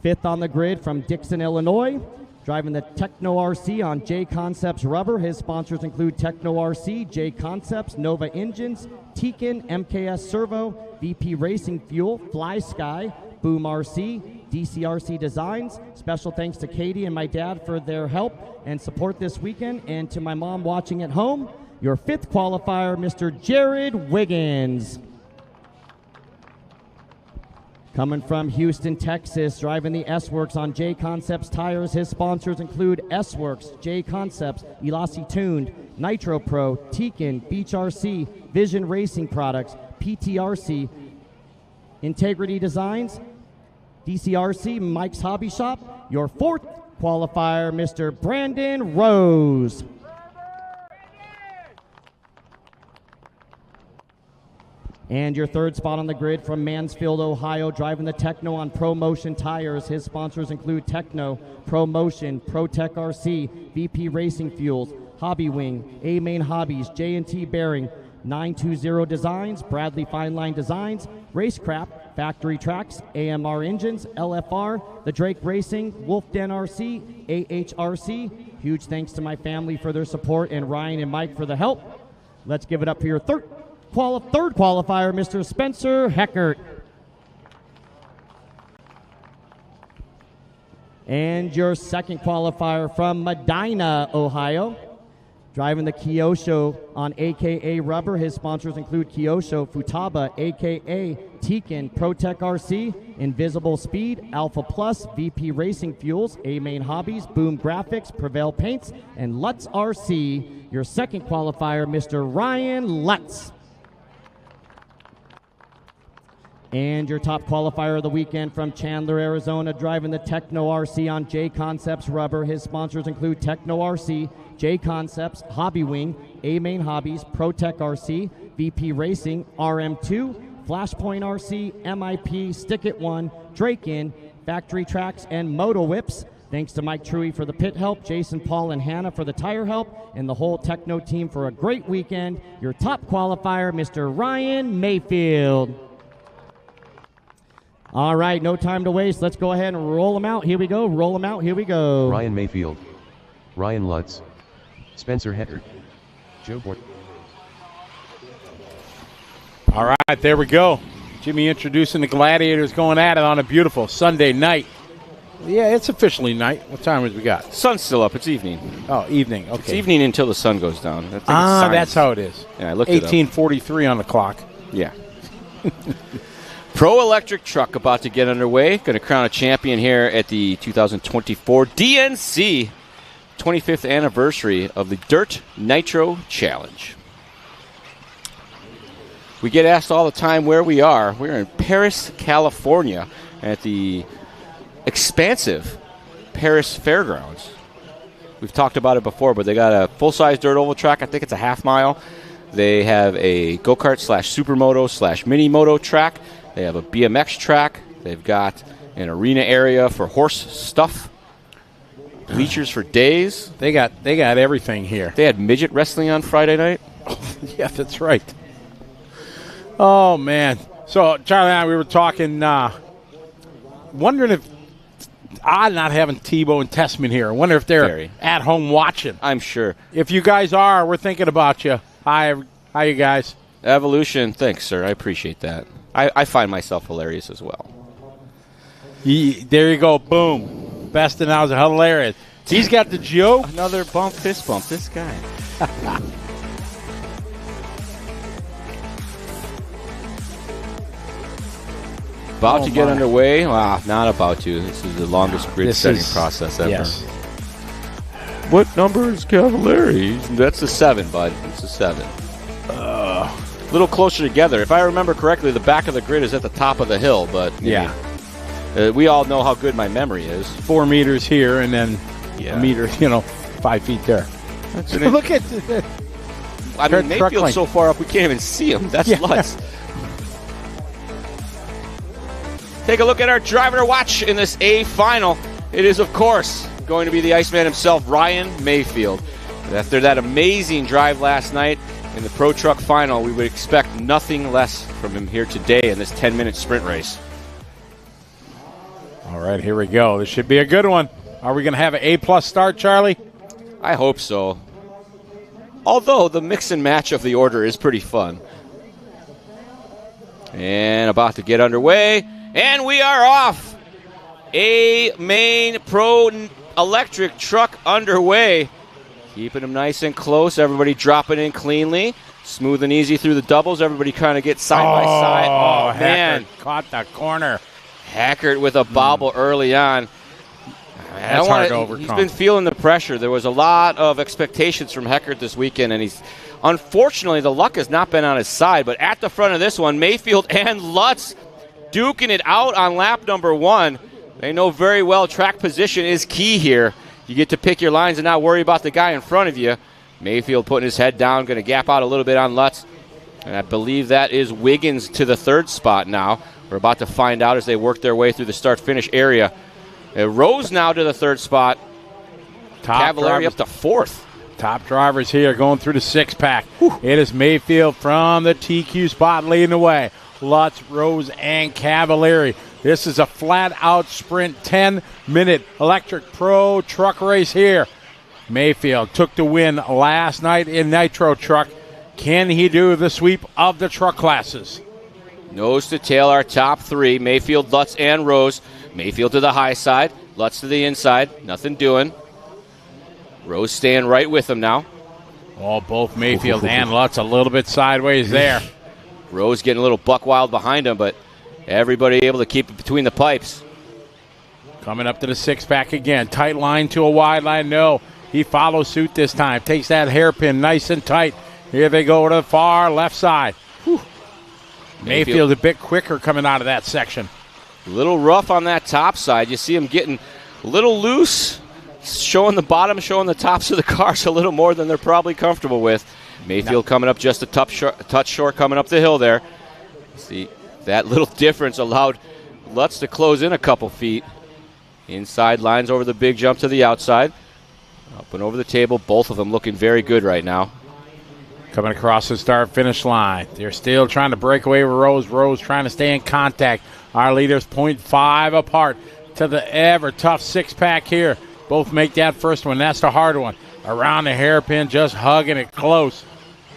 5th on the grid from Dixon, Illinois, driving the Techno RC on J Concepts rubber. His sponsors include Techno RC, J Concepts, Nova Engines, Tekin, MKS Servo, VP Racing Fuel, Fly Sky, Boom RC, DCRC Designs. Special thanks to Katie and my dad for their help and support this weekend, and to my mom watching at home. Your 5th qualifier, Mr. Jared Wiggins. Coming from Houston, Texas, driving the S-Works on J Concepts tires. His sponsors include S-Works, J Concepts, Elasi Tuned, Nitro Pro, Tekin, Beach RC, Vision Racing Products, PTRC, Integrity Designs, DCRC, Mike's Hobby Shop. Your 4th qualifier, Mr. Brandon Rose. And your 3rd spot on the grid from Mansfield, Ohio, driving the Techno on ProMotion tires. His sponsors include Techno, ProMotion, ProTech RC, VP Racing Fuels, Hobbywing, A-Main Hobbies, J&T Bearing, 920 Designs, Bradley Fine Line Designs, Racecraft, Factory Tracks, AMR Engines, LFR, The Drake Racing, Wolf Den RC, AHRC. Huge thanks to my family for their support and Ryan and Mike for the help. Let's give it up for your third qualifier, Mr. Spencer Heckert. And your 2nd qualifier from Medina, Ohio, driving the Kyosho on AKA rubber. His sponsors include Kyosho, Futaba, AKA Tekin, ProTech RC, Invisible Speed, Alpha Plus, VP Racing Fuels, A-Main Hobbies, Boom Graphics, Prevail Paints, and Lutz RC. Your 2nd qualifier, Mr. Ryan Lutz. And your top qualifier of the weekend from Chandler, Arizona, driving the Techno RC on J Concepts rubber. His sponsors include Techno RC, J Concepts, Hobbywing, A-Main Hobbies, ProTech RC, VP Racing, RM2, Flashpoint RC, MIP, Stick It One, Drake In, Factory Tracks, and Moto Whips. Thanks to Mike Truey for the pit help, Jason, Paul, and Hannah for the tire help, and the whole Techno team for a great weekend. Your top qualifier, Mr. Ryan Mayfield. All right, no time to waste. Let's go ahead and roll them out. Here we go. Roll them out. Here we go. Ryan Mayfield, Ryan Lutz, Spencer Heckert, Joe Bort. All right, there we go. Jimmy introducing the Gladiators going at it on a beautiful Sunday night. Yeah, it's officially night. What time has we got? Sun's still up. It's evening. Oh, evening. Okay. It's evening until the sun goes down. That's how it is. Yeah, I looked it up. 1843 on the clock. Yeah. Pro Electric Truck about to get underway. Going to crown a champion here at the 2024 DNC 25th anniversary of the Dirt Nitro Challenge. We get asked all the time where we are. We're in Paris, California at the expansive Paris Fairgrounds. We've talked about it before, but they got a full-size dirt oval track. I think it's a half mile. They have a go-kart / supermoto / mini-moto track. They have a BMX track. They've got an arena area for horse stuff. Bleachers for days. They got everything here. They had midget wrestling on Friday night. Yeah, that's right. Oh, man. So, Charlie and I, we were talking, wondering if odd not having Tebow and Tessman here. I wonder if they're at home watching. I'm sure. If you guys are, we're thinking about you. Hi, you guys. Evolution. Thanks, sir. I appreciate that. I find myself hilarious as well. There you go. Boom. Best announcer. Hilarious. He's got the joke. Another fist bump. This guy. About to get underway. Wow, not about to. This is the longest grid setting process ever. Yes. What number is Cavallari? That's a 7, bud. It's a 7. A little closer together. If I remember correctly, the back of the grid is at the top of the hill, but yeah. We all know how good my memory is. 4 meters here and then a meter, 5 feet there. Look at the I mean, Mayfield's so far up we can't even see him. That's nuts. Take a look at our driver to watch in this A final. It is, of course, going to be the Iceman himself, Ryan Mayfield. After that amazing drive last night in the Pro Truck Final, we would expect nothing less from him here today in this 10-minute sprint race. All right, here we go. This should be a good one. Are we going to have an A-plus start, Charlie? I hope so. Although the mix and match of the order is pretty fun. And about to get underway. And we are off. A main Pro Electric Truck underway. Keeping them nice and close. Everybody dropping in cleanly. Smooth and easy through the doubles. Everybody kind of gets side by side. Oh, man. Caught the corner. Hackert with a bobble early on. That's hard to overcome. He's been feeling the pressure. There was a lot of expectations from Hackert this weekend, and unfortunately, the luck has not been on his side. But at the front of this one, Mayfield and Lutz duking it out on lap number 1. They know very well track position is key here. You get to pick your lines and not worry about the guy in front of you. Mayfield putting his head down, going to gap out a little bit on Lutz. And I believe that is Wiggins to the 3rd spot now. We're about to find out as they work their way through the start-finish area. Rose now to the 3rd spot. Cavallari up to 4th. Top drivers here going through the 6-pack. It is Mayfield from the TQ spot leading the way. Lutz, Rose, and Cavallari. This is a flat-out sprint, 10-minute electric pro truck race here. Mayfield took the win last night in Nitro Truck. Can he do the sweep of the truck classes? Nose to tail, our top 3. Mayfield, Lutz, and Rose. Mayfield to the high side. Lutz to the inside. Nothing doing. Rose staying right with him now. Oh, both Mayfield and Lutz a little bit sideways there. Rose getting a little buck wild behind him, but everybody able to keep it between the pipes. Coming up to the 6-pack again. Tight line to a wide line. No, he follows suit this time. Takes that hairpin nice and tight. Here they go to the far left side. Mayfield a bit quicker coming out of that section. A little rough on that top side. You see him getting a little loose, showing the bottom, showing the tops of the cars a little more than they're probably comfortable with. Mayfield coming up just a touch short coming up the hill there. See, that little difference allowed Lutz to close in a couple feet. Inside lines over the big jump to the outside. Up and over the table. Both of them looking very good right now. Coming across the start-finish line. They're still trying to break away with Rose. Rose trying to stay in contact. Our leaders 0.5 apart to the ever-tough six-pack here. Both make that first one. That's the hard one. Around the hairpin, just hugging it close.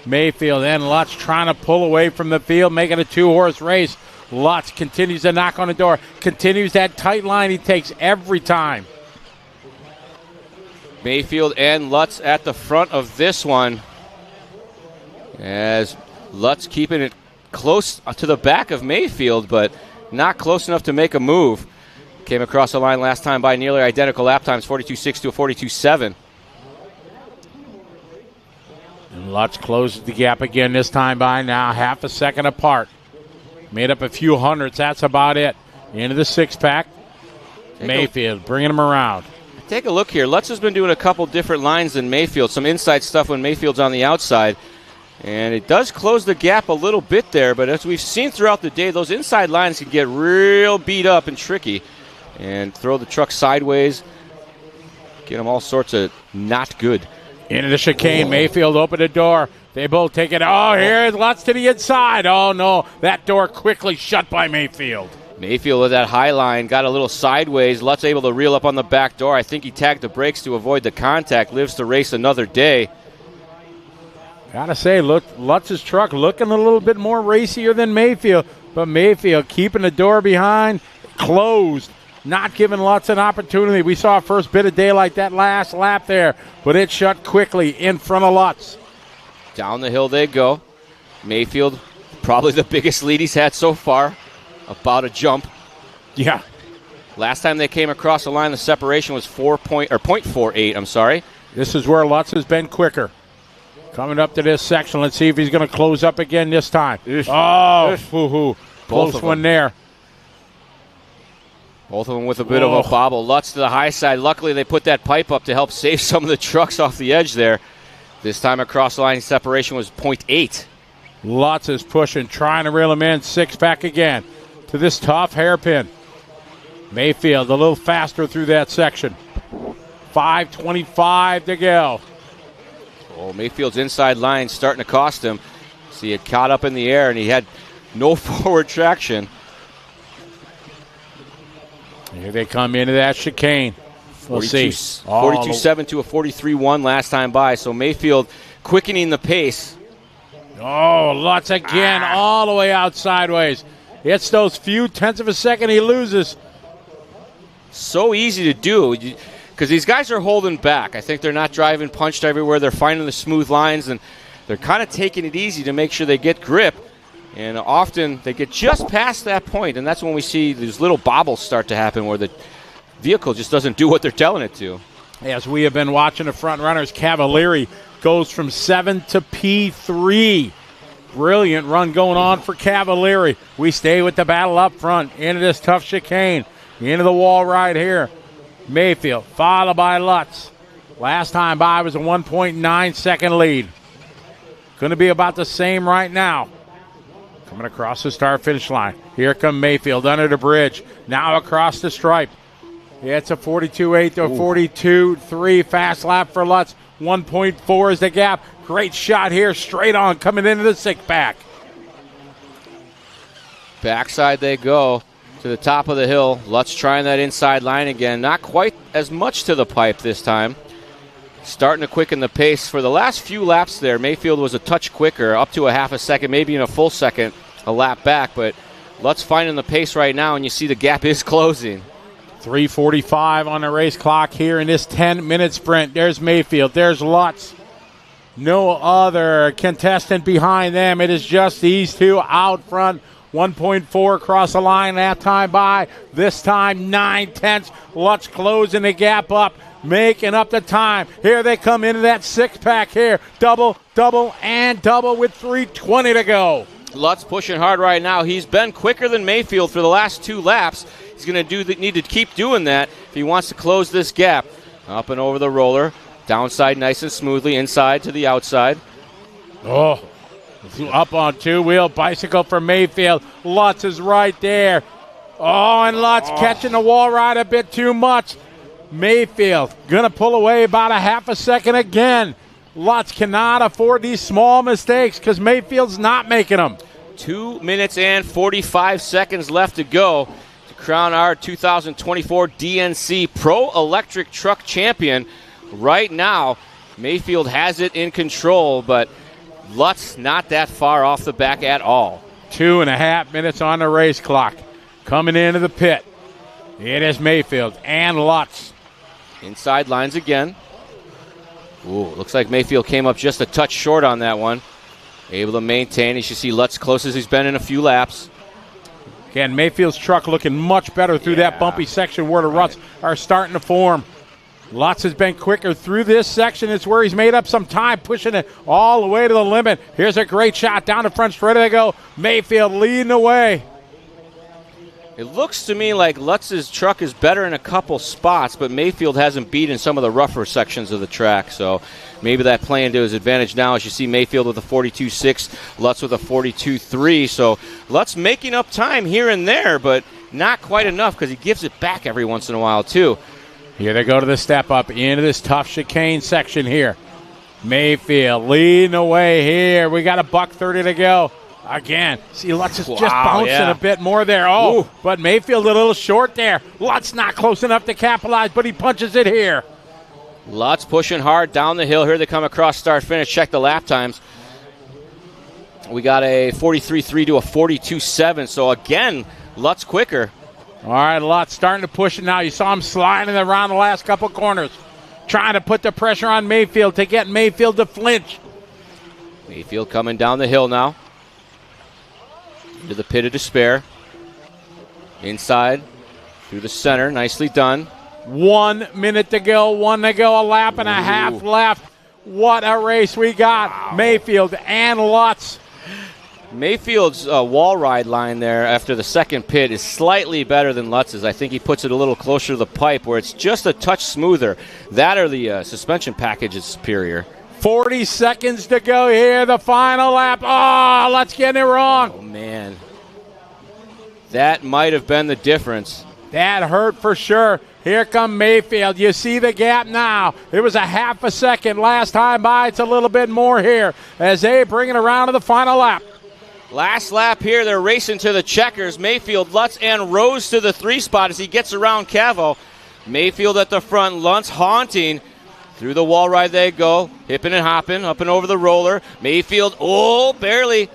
Mayfield and Lutz trying to pull away from the field, making a two-horse race. Lutz continues to knock on the door. Continues that tight line he takes every time. Mayfield and Lutz at the front of this one. As Lutz keeping it close to the back of Mayfield, but not close enough to make a move. Came across the line last time by nearly identical lap times, 42.6 to a 42.7. And Lutz closes the gap again, this time by now half a second apart. Made up a few hundredths, that's about it. Into the six-pack. Mayfield bringing him around. Take a look here. Lutz has been doing a couple different lines than Mayfield. Some inside stuff when Mayfield's on the outside. And it does close the gap a little bit there, but as we've seen throughout the day, those inside lines can get real beat up and tricky. And throw the truck sideways. Get them all sorts of not good. Into the chicane. Mayfield opened the door. They both take it. Oh, here's Lutz to the inside. Oh, no. That door quickly shut by Mayfield. Mayfield with that high line got a little sideways. Lutz able to reel up on the back door. I think he tagged the brakes to avoid the contact. Lives to race another day. Gotta say, look, Lutz's truck looking a little bit more racier than Mayfield. But Mayfield keeping the door behind, closed. Not giving Lutz an opportunity. We saw a first bit of daylight that last lap there, but it shut quickly in front of Lutz. Down the hill they go. Mayfield, probably the biggest lead he's had so far. About a jump. Yeah. Last time they came across the line, the separation was 0.48. I'm sorry. This is where Lutz has been quicker. Coming up to this section, let's see if he's going to close up again this time. Oh, close one there. Both of them with a bit of a bobble. Lutz to the high side. Luckily, they put that pipe up to help save some of the trucks off the edge there. This time across the line, separation was 0.8. Lutz is pushing, trying to reel him in. Six-pack again to this tough hairpin. Mayfield a little faster through that section. 5:25 to go. Oh, Mayfield's inside line starting to cost him. See, it caught up in the air, and he had no forward traction. Here they come into that chicane. We'll see. 42.7 to a 43.1 last time by. So Mayfield quickening the pace. Oh, Lutz again, all the way out sideways. It's those few tenths of a second he loses. So easy to do because these guys are holding back. I think they're not driving punched everywhere. They're finding the smooth lines, and they're kind of taking it easy to make sure they get grip. And often they get just past that point, and that's when we see these little bobbles start to happen where the vehicle just doesn't do what they're telling it to. As we have been watching the front runners, Cavalieri goes from 7 to P3. Brilliant run going on for Cavalieri. We stay with the battle up front into this tough chicane. Into the wall right here. Mayfield followed by Lutz. Last time by was a 1.9 second lead. Going to be about the same right now. Coming across the start-finish line. Here come Mayfield under the bridge. Now across the stripe. It's a 42.8 to a 42.3 fast lap for Lutz. 1.4 is the gap. Great shot here, straight on, coming into the six-pack. Backside they go to the top of the hill. Lutz trying that inside line again. Not quite as much to the pipe this time. Starting to quicken the pace. For the last few laps there, Mayfield was a touch quicker, up to a half a second, maybe in a full second, a lap back. But Lutz finding the pace right now, and you see the gap is closing. 3:45 on the race clock here in this 10-minute sprint. There's Mayfield. There's Lutz. No other contestant behind them. It is just these two out front. 1.4 across the line that time by. This time 9/10. Lutz closing the gap up, making up the time. Here they come into that six-pack here. Double, and double with 3:20 to go. Lutz pushing hard right now. He's been quicker than Mayfield for the last two laps. He's going to need to keep doing that if he wants to close this gap. Up and over the roller. Downside nice and smoothly. Inside to the outside. Oh, up on two-wheel bicycle for Mayfield. Lutz is right there. Oh, and Lutz catching the wall ride a bit too much. Mayfield going to pull away about a half a second again. Lutz cannot afford these small mistakes because Mayfield's not making them. 2 minutes and 45 seconds left to go to crown our 2024 DNC Pro Electric Truck Champion. Right now, Mayfield has it in control, but Lutz not that far off the back at all. 2.5 minutes on the race clock. Coming into the pit, it is Mayfield and Lutz. Inside lines again. Ooh, looks like Mayfield came up just a touch short on that one. Able to maintain. You should see Lutz close as he's been in a few laps. Again, Mayfield's truck looking much better through that bumpy section where the ruts are starting to form. Lutz has been quicker through this section. It's where he's made up some time, pushing it all the way to the limit. Here's a great shot down the front straight they go. Mayfield leading the way. It looks to me like Lutz's truck is better in a couple spots, but Mayfield hasn't beat in some of the rougher sections of the track. So maybe that playing to his advantage now as you see Mayfield with a 42.6, Lutz with a 42.3. So Lutz making up time here and there, but not quite enough because he gives it back every once in a while too. Here they go to the step up into this tough chicane section here. Mayfield leading the way here. We got a $1:30 to go. Again, see Lutz is just bouncing a bit more there. Oh, but Mayfield a little short there. Lutz not close enough to capitalize, but he punches it here. Lutz pushing hard down the hill. Here they come across start finish. Check the lap times. We got a 43.3 to a 42.7. So again, Lutz quicker. All right, Lutz starting to push it now. You saw him sliding around the last couple corners, trying to put the pressure on Mayfield to get Mayfield to flinch. Mayfield coming down the hill now. Into the pit of despair. Inside, through the center, nicely done. 1 minute to go, a lap and a half left. What a race we got. Wow. Mayfield and Lutz. Mayfield's wall ride line there after the second pit is slightly better than Lutz's. I think he puts it a little closer to the pipe where it's just a touch smoother. That or the suspension package is superior. 40 seconds to go here, the final lap. Oh, Lutz getting it wrong. Oh, man. That might have been the difference. That hurt for sure. Here come Mayfield. You see the gap now. It was a half a second last time by. It's a little bit more here as they bring it around to the final lap. Last lap here, they're racing to the checkers. Mayfield, Lutz, and Rose to the 3 spot as he gets around Cavo. Mayfield at the front, Lutz haunting. Through the wall ride they go, hipping and hopping, up and over the roller. Mayfield, barely.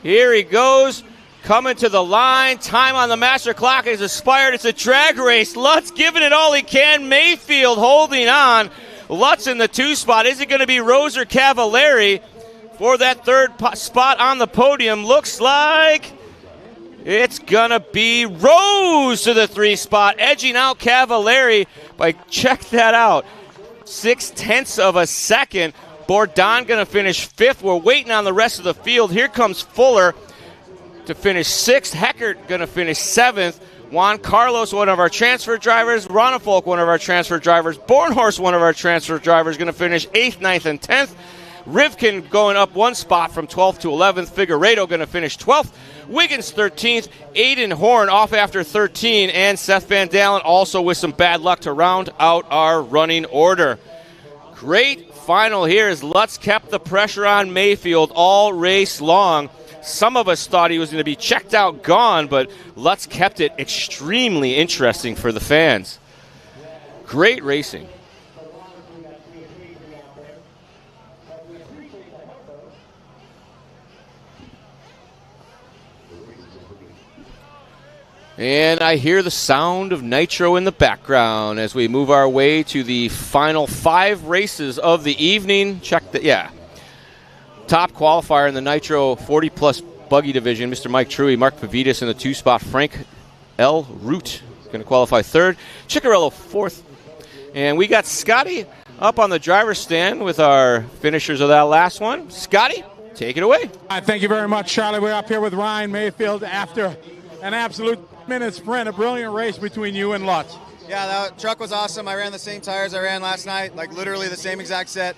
Here he goes, coming to the line. Time on the master clock is expired. It's a drag race. Lutz giving it all he can. Mayfield holding on. Lutz in the 2 spot. Is it going to be Rose or Cavallari for that 3rd spot on the podium? Looks like it's going to be Rose to the 3 spot, edging out Cavallari. But check that out, 0.6 of a second. Bourdon going to finish 5th. We're waiting on the rest of the field. Here comes Fuller to finish 6th. Heckert going to finish 7th. Juan Carlos, one of our transfer drivers. Ronnefolk, one of our transfer drivers. Bornhorst, one of our transfer drivers, going to finish 8th, 9th, and 10th. Rivkin going up 1 spot from 12th to 11th. Figueredo going to finish 12th. Wiggins 13th. Aiden Horn off after 13. And Seth Van Dalen also with some bad luck to round out our running order. Great final here as Lutz kept the pressure on Mayfield all race long. Some of us thought he was going to be checked out, gone, but Lutz kept it extremely interesting for the fans. Great racing. And I hear the sound of Nitro in the background as we move our way to the final 5 races of the evening. Check that, Top qualifier in the Nitro 40-plus buggy division, Mr. Mike Truey, Mark Pavitas in the 2 spot, Frank L. Root going to qualify 3rd, Ciccarello 4th. And we got Scotty up on the driver's stand with our finishers of that last one. Scotty, take it away. Thank you very much, Charlie. We're up here with Ryan Mayfield after an absolute minute sprint, a brilliant race between you and Lutz. Yeah, that truck was awesome. I ran the same tires I ran last night, like literally the same exact set,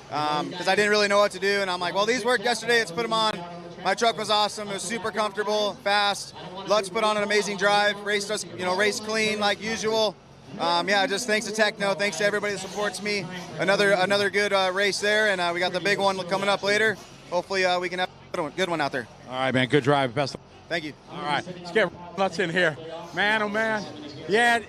because I didn't really know what to do. And I'm like, well, these worked yesterday. Let's put them on. My truck was awesome. It was super comfortable, fast. Lutz put on an amazing drive, raced us, raced clean like usual. Just thanks to Techno, thanks to everybody that supports me. Another good race there, and we got the big one coming up later. Hopefully we can have a good one out there. All right, man. Good drive. Best of luck. Thank you. All right, let's get Lutz in here. Man, oh, man. Yeah,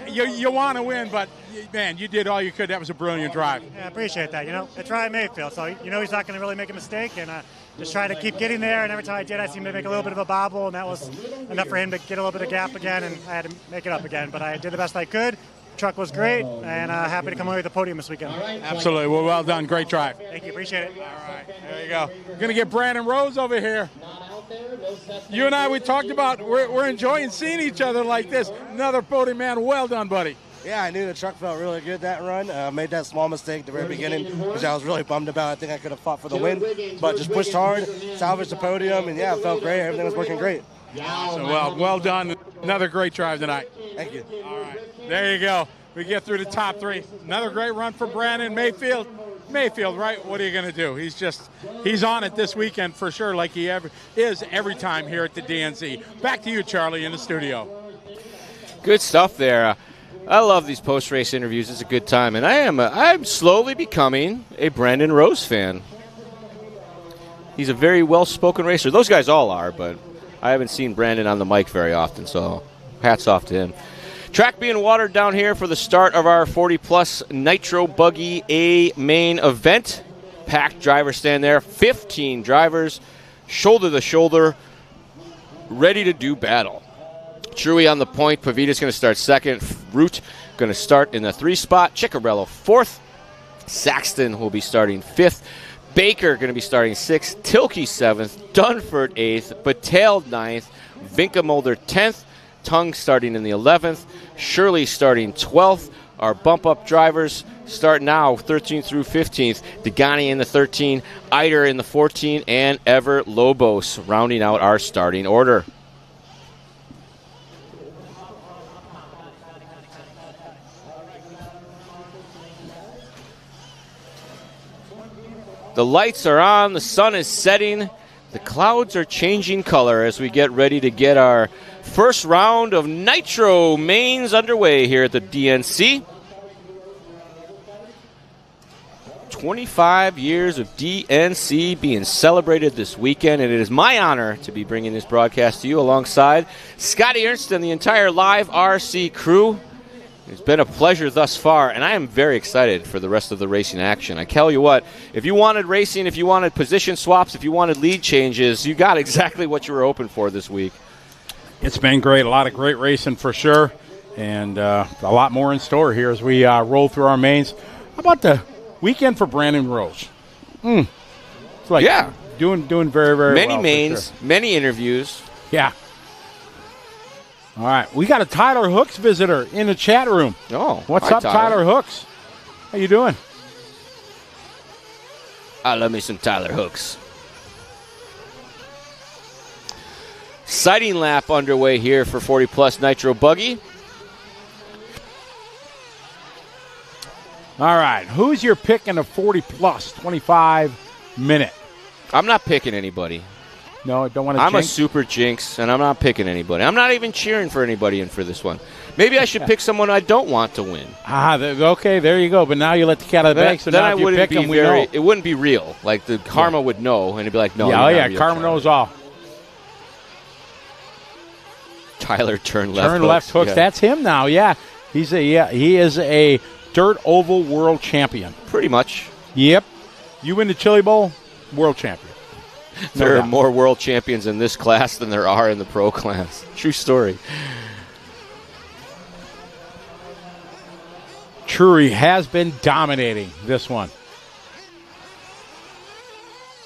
you want to win, but, man, you did all you could. That was a brilliant drive. Yeah, I appreciate that. It's Ryan Mayfield, so he's not going to really make a mistake, and just try to keep getting there. And every time I did, I seemed to make a little bit of a bobble, and that was enough for him to get a little bit of gap again, and I had to make it up again. But I did the best I could. Truck was great, and happy to come away with the podium this weekend. Absolutely. Well done. Great drive. Thank you. Appreciate it. All right. There you go. We're going to get Brandon Rose over here. You and I, we talked about we're enjoying seeing each other like this. Another podium man. Well done, buddy. Yeah, I knew the truck felt really good that run. Made that small mistake at the very beginning, which I was really bummed about. I think I could have fought for the win, but just pushed hard, salvaged the podium, and yeah, it felt great. Everything was working great. So well done. Another great drive tonight. Thank you. All right. There you go. We get through the top three. Another great run for Brandon Mayfield. Mayfield, right? What are you going to do? He's on it this weekend for sure, like he is every time here at the DNC. Back to you, Charlie, in the studio. Good stuff there. I love these post-race interviews. It's a good time, and I'm slowly becoming a Brandon Rose fan. He's a very well-spoken racer. Those guys all are, but I haven't seen Brandon on the mic very often, so hats off to him. Track being watered down here for the start of our 40-plus Nitro Buggy A main event. Packed driver stand there, 15 drivers, shoulder to shoulder, ready to do battle. Truey on the point. Pavita's going to start second. Root going to start in the 3 spot. Ciccarello fourth. Saxton will be starting 5th. Baker going to be starting 6th. Tilke 7th. Dunford 8th. Patel 9th. Vinkamulder 10th. Tung starting in the 11th. Shirley starting 12th. Our bump-up drivers start now 13th through 15th. Degani in the 13, Eider in the 14, and Ever Lobos rounding out our starting order. The lights are on. The sun is setting. The clouds are changing color as we get ready to get our first round of Nitro mains underway here at the DNC. 25 years of DNC being celebrated this weekend, and it is my honor to be bringing this broadcast to you alongside Scotty Ernst and the entire Live RC crew. It's been a pleasure thus far, and I am very excited for the rest of the racing action. I tell you what, if you wanted racing, if you wanted position swaps, if you wanted lead changes, you got exactly what you were hoping for this week. It's been great. A lot of great racing for sure, and a lot more in store here as we roll through our mains. How about the weekend for Brandon Rose? It's like doing very, very well. Many mains, many interviews. Yeah. All right, we got a Tyler Hooks visitor in the chat room. Oh, what's up, Tyler Hooks? How you doing? I love me some Tyler Hooks. Sighting lap underway here for 40-plus Nitro Buggy. All right, who's your pick in a 40-plus 25-minute? I'm not picking anybody. No, I don't want to I'm a super jinx, and I'm not picking anybody. I'm not even cheering for anybody in for this one. Maybe I should pick someone I don't want to win. Okay, there you go. But now you let the cat out of the bag, so now if you pick him, we know. It wouldn't be real. Like, the karma would know, and it'd be like, no. Karma knows all. Tyler turn left hooks. Turn left hooks. Yeah. That's him now, yeah. He is a dirt oval world champion. Pretty much. Yep. You win the Chili Bowl, world champion. There are more world champions in this class than there are in the pro class. True story. Trury has been dominating this one.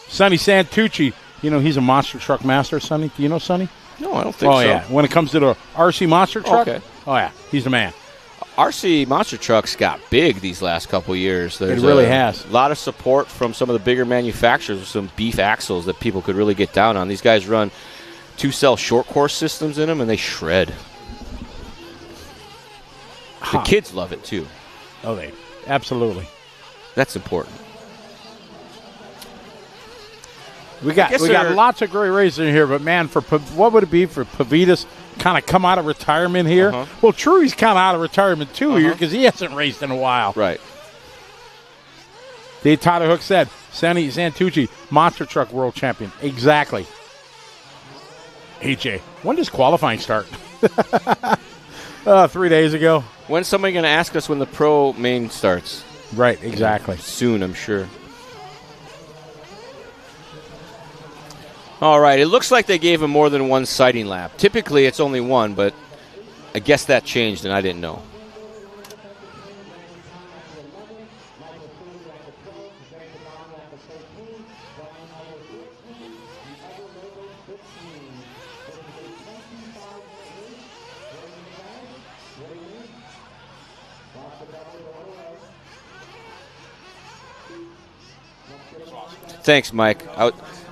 Sonny Santucci, he's a monster truck master, Sonny. Do you know Sonny? No, I don't think so. Oh, yeah. When it comes to the RC monster truck, oh, yeah, he's the man. RC monster trucks got big these last couple years. It really has. A lot of support from some of the bigger manufacturers with some beef axles that people could really get down on. These guys run 2-cell short course systems in them, and they shred. The kids love it, too. Oh, they absolutely. That's important. We got lots of great racers in here, but man, what would it be for Pavitas kind of come out of retirement here? Well, Truey's kind of out of retirement too here because he hasn't raced in a while. Right. Dave Tyler Hook said, Sonny Santucci, monster truck world champion. Exactly. AJ, when does qualifying start? 3 days ago. When's somebody going to ask us when the pro main starts? Right, exactly. Soon, I'm sure. All right, it looks like they gave him more than one sighting lap. Typically, it's only one, but I guess that changed, and I didn't know. Thanks, Mike.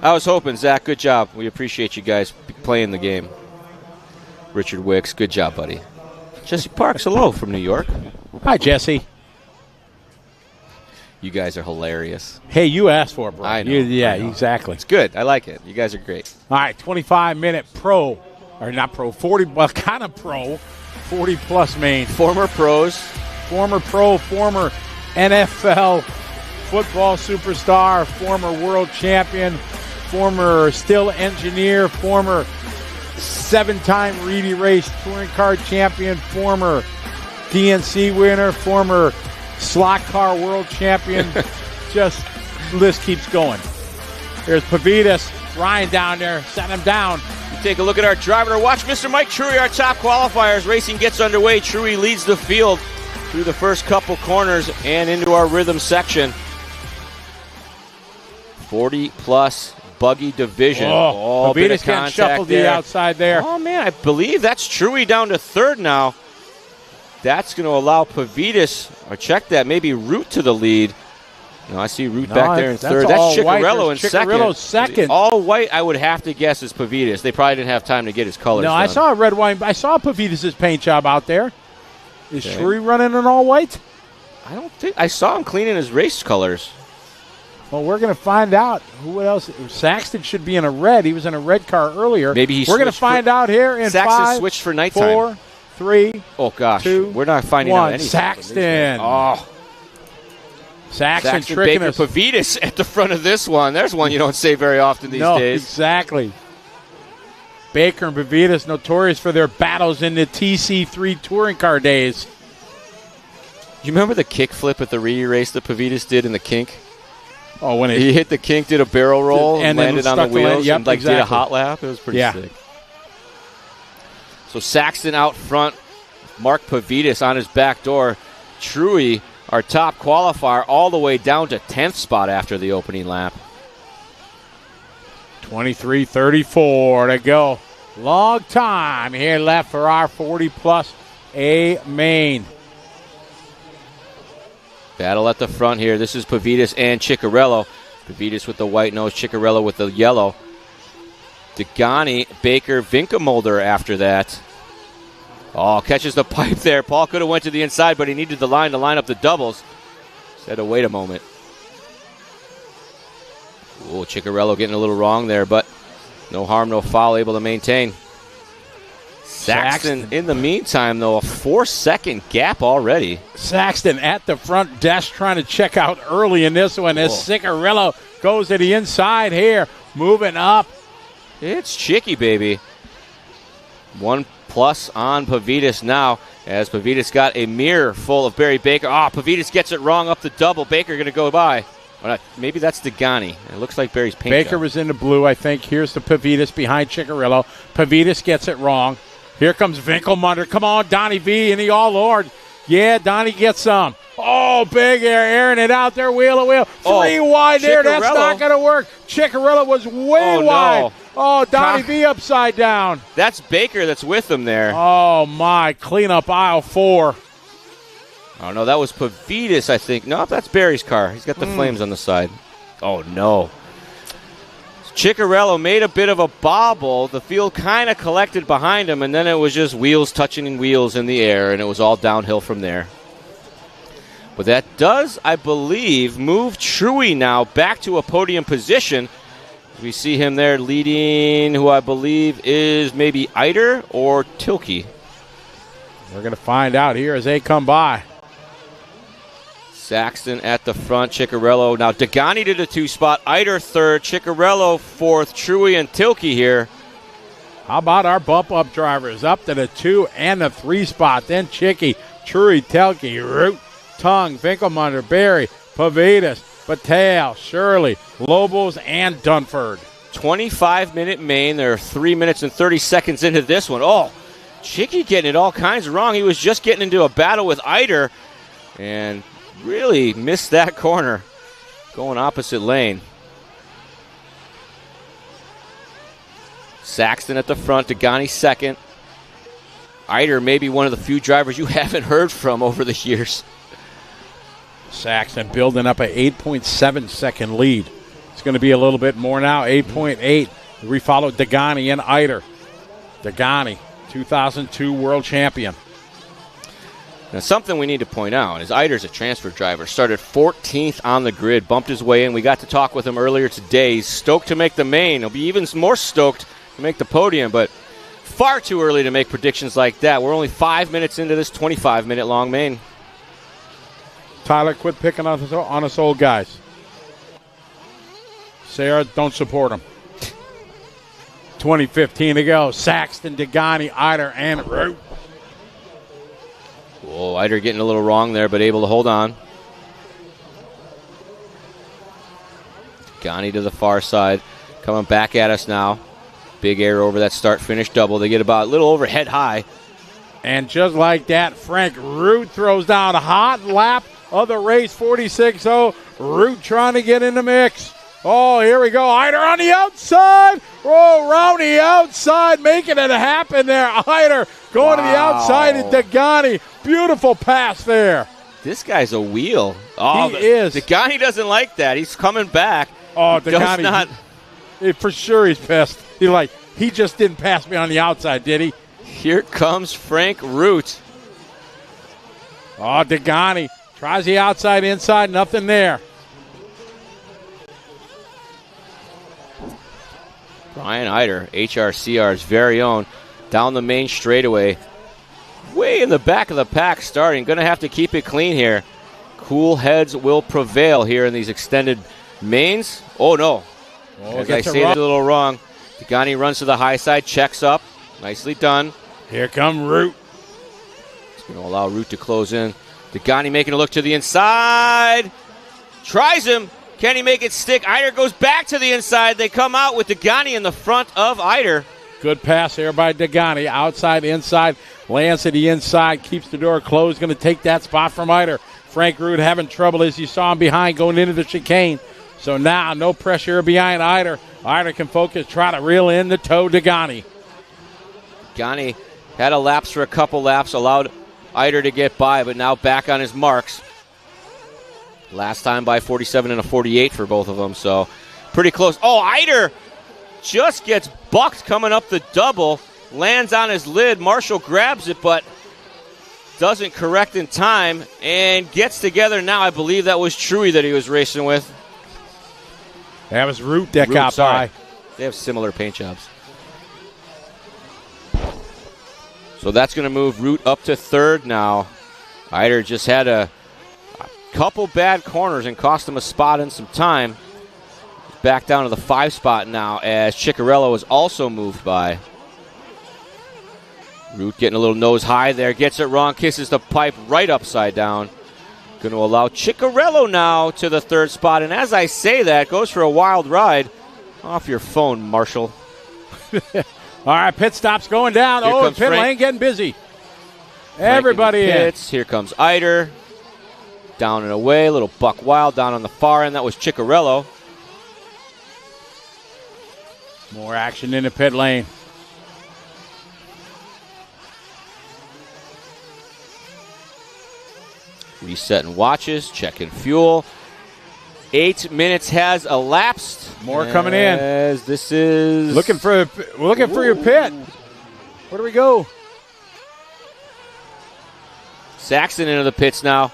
I was hoping, Zach, good job. We appreciate you guys playing the game. Richard Wicks, good job, buddy. Jesse Parks, hello from New York. Hi, Jesse. You guys are hilarious. Hey, you asked for it, bro. I know. Exactly. It's good. I like it. You guys are great. All right, 25-minute pro, or not pro, 40, well, kind of pro, 40-plus main. Former pros. Former pro, former NFL football superstar, former world champion, former still engineer, former 7-time Reedy Race touring car champion, former DNC winner, former slot car world champion. Just the list keeps going. There's Pavitas, Ryan down there, setting him down. You take a look at our driver to watch, Mr. Mike Truey, our top qualifiers. Racing gets underway. Truey leads the field through the first couple corners and into our rhythm section. 40-plus buggy division. Pavitas getting shuffled to the outside there. Oh, man, I believe that's Truey down to third now. That's going to allow Pavitas, or check that, maybe Root to the lead. No, I see Root back there in third. That's Ciccarello in second. All white, I would have to guess, is Pavitas. They probably didn't have time to get his colors done. I saw a red wine. I saw Pavitas' paint job out there. Is Truey running an all white? I don't think. I saw him cleaning his race colors. Well, we're going to find out. Who else? Saxton should be in a red. He was in a red car earlier. Maybe we're going to find out here in Saxton 5, switched for nighttime. 4, 3. Oh gosh, 2, we're not finding 1. out anything. Saxton. Oh, Saxton tricking Baker us. Pavitas at the front of this one. There's one you don't say very often these days. Exactly. Baker and Pavitas notorious for their battles in the TC3 touring car days. You remember the kickflip at the Reedy race that Pavitas did in the kink? Oh, when he hit the kink, did a barrel roll, and landed on the wheels, yep, and did a hot lap. It was pretty sick. So Saxton out front, Mark Pavitas on his back door. Truey, our top qualifier, all the way down to 10th spot after the opening lap. 23:34 to go. Long time here left for our 40-plus A main. Battle at the front here. This is Pavitas and Ciccarello. Pavitas with the white nose, Ciccarello with the yellow. Degani, Baker, Vinkemolder after that. Oh, catches the pipe there. Paul could have went to the inside, but he needed the line to line up the doubles. Just had to wait a moment. Oh, Ciccarello getting a little wrong there, but no harm, no foul, able to maintain. Saxton, in the meantime, though, a 4-second gap already. Saxton at the front desk trying to check out early in this one as Ciccarello goes to the inside here, moving up. It's Chicky, baby. 1+ on Pavitas now as Pavitas got a mirror full of Barry Baker. Pavitas gets it wrong up the double. Baker going to go by. Maybe that's Degani. It looks like Barry's paint Baker job. was in the blue, I think. Here's the Pavitas behind Ciccarello. Pavitas gets it wrong. Here comes Winkelmunder. Come on, Donnie V in the all-lord. Yeah, Donnie gets some. Oh, big air, airing it out there, wheel to wheel. 3 wide there. That's not going to work. Ciccarello was way wide. No. Oh, Donnie V upside down. That's Baker that's with him there. Oh, my. Clean up aisle 4. Oh, no, that was Pavitas, I think. No, that's Barry's car. He's got the flames on the side. Oh, no. Ciccarello made a bit of a bobble. The field kind of collected behind him, and then it was just wheels touching wheels in the air, and it was all downhill from there. But that does, I believe, move Truey now back to a podium position We see him there leading, who I believe is maybe Eider or Tilke. We're going to find out here as they come by. Saxton at the front, Ciccarello. Now Degani to the 2 spot, Eider third, Ciccarello fourth, Truey and Tilke here. How about our bump-up drivers up to the 2 and the 3 spot? Then Chicky, Truey, Telke, Root, Tung, Finkelmunder, Barry, Pavitas, Patel, Shirley, Lobos, and Dunford. 25-minute main. They're 3 minutes and 30 seconds into this one. Oh, Chicky getting it all kinds of wrong. He was just getting into a battle with Eider and really missed that corner going opposite lane. Saxton at the front, Degani second. Eider may be one of the few drivers you haven't heard from over the years. Saxton building up an 8.7 second lead. It's going to be a little bit more now, 8.8. We follow Degani and Eider. Degani, 2002 world champion. Now, something we need to point out is Eider's a transfer driver. Started 14th on the grid, bumped his way in. We got to talk with him earlier today. He's stoked to make the main. He'll be even more stoked to make the podium, but far too early to make predictions like that. We're only 5 minutes into this 25-minute long main. Tyler, quit picking on us old guys. Sarah, don't support him. 2015 to go. Saxton, Degani, Eider, and Root. Oh, Eider getting a little wrong there, but able to hold on. Degani to the far side. Coming back at us now. Big air over that start-finish double. They get about a little over head high. And just like that, Frank Root throws down a hot lap of the race, 46-0. Root trying to get in the mix. Oh, here we go. Eider on the outside. Oh, around the outside, making it happen there. Eider going to the outside and Degani. Beautiful pass there. This guy's a wheel. Oh, he is. Degani doesn't like that. He's coming back. Oh, Degani. For sure he's pissed. He just didn't pass me on the outside, did he? Here comes Frank Root. Oh, Degani tries the outside, inside, nothing there. Brian Eider, HRCR's very own, down the main straightaway. Way in the back of the pack starting. Going to have to keep it clean here. Cool heads will prevail here in these extended mains. Oh, no. As I say that a little wrong. Degani runs to the high side, checks up. Nicely done. Here come Root. It's going to allow Root to close in. Degani making a look to the inside. Tries him. Can he make it stick? Eider goes back to the inside. They come out with Degani in the front of Eider. Good pass here by Degani. Outside, inside. Lands to the inside. Keeps the door closed. Going to take that spot from Eider. Frank Root having trouble as you saw him behind going into the chicane. So now no pressure behind Eider. Eider can focus, try to reel in the toe Degani. Degani had a lapse for a couple laps, allowed Eider to get by, but now back on his marks. Last time by 47 and a 48 for both of them, so pretty close. Oh, Eider just gets bucked coming up the double, lands on his lid. Marshall grabs it, but doesn't correct in time and gets together now. I believe that was Truey that he was racing with. That was Root that got by. They have similar paint jobs. So that's going to move Root up to third now. Eider just had a couple bad corners and cost him a spot and some time. Back down to the 5 spot now as Ciccarello is also moved by. Root getting a little nose high there. Gets it wrong. Kisses the pipe right upside down. Going to allow Ciccarello now to the 3rd spot. And as I say that, goes for a wild ride. Off your phone, Marshall. All right, pit stop's going down. Here Pit lane getting busy. Frank Everybody in. Pits. Here comes Eider. Down and away. Little buck wild down on the far end. That was Ciccarello. More action in the pit lane. Resetting watches, checking fuel. 8 minutes has elapsed. More coming in. As this is looking for your pit. Where do we go? Saxton into the pits now.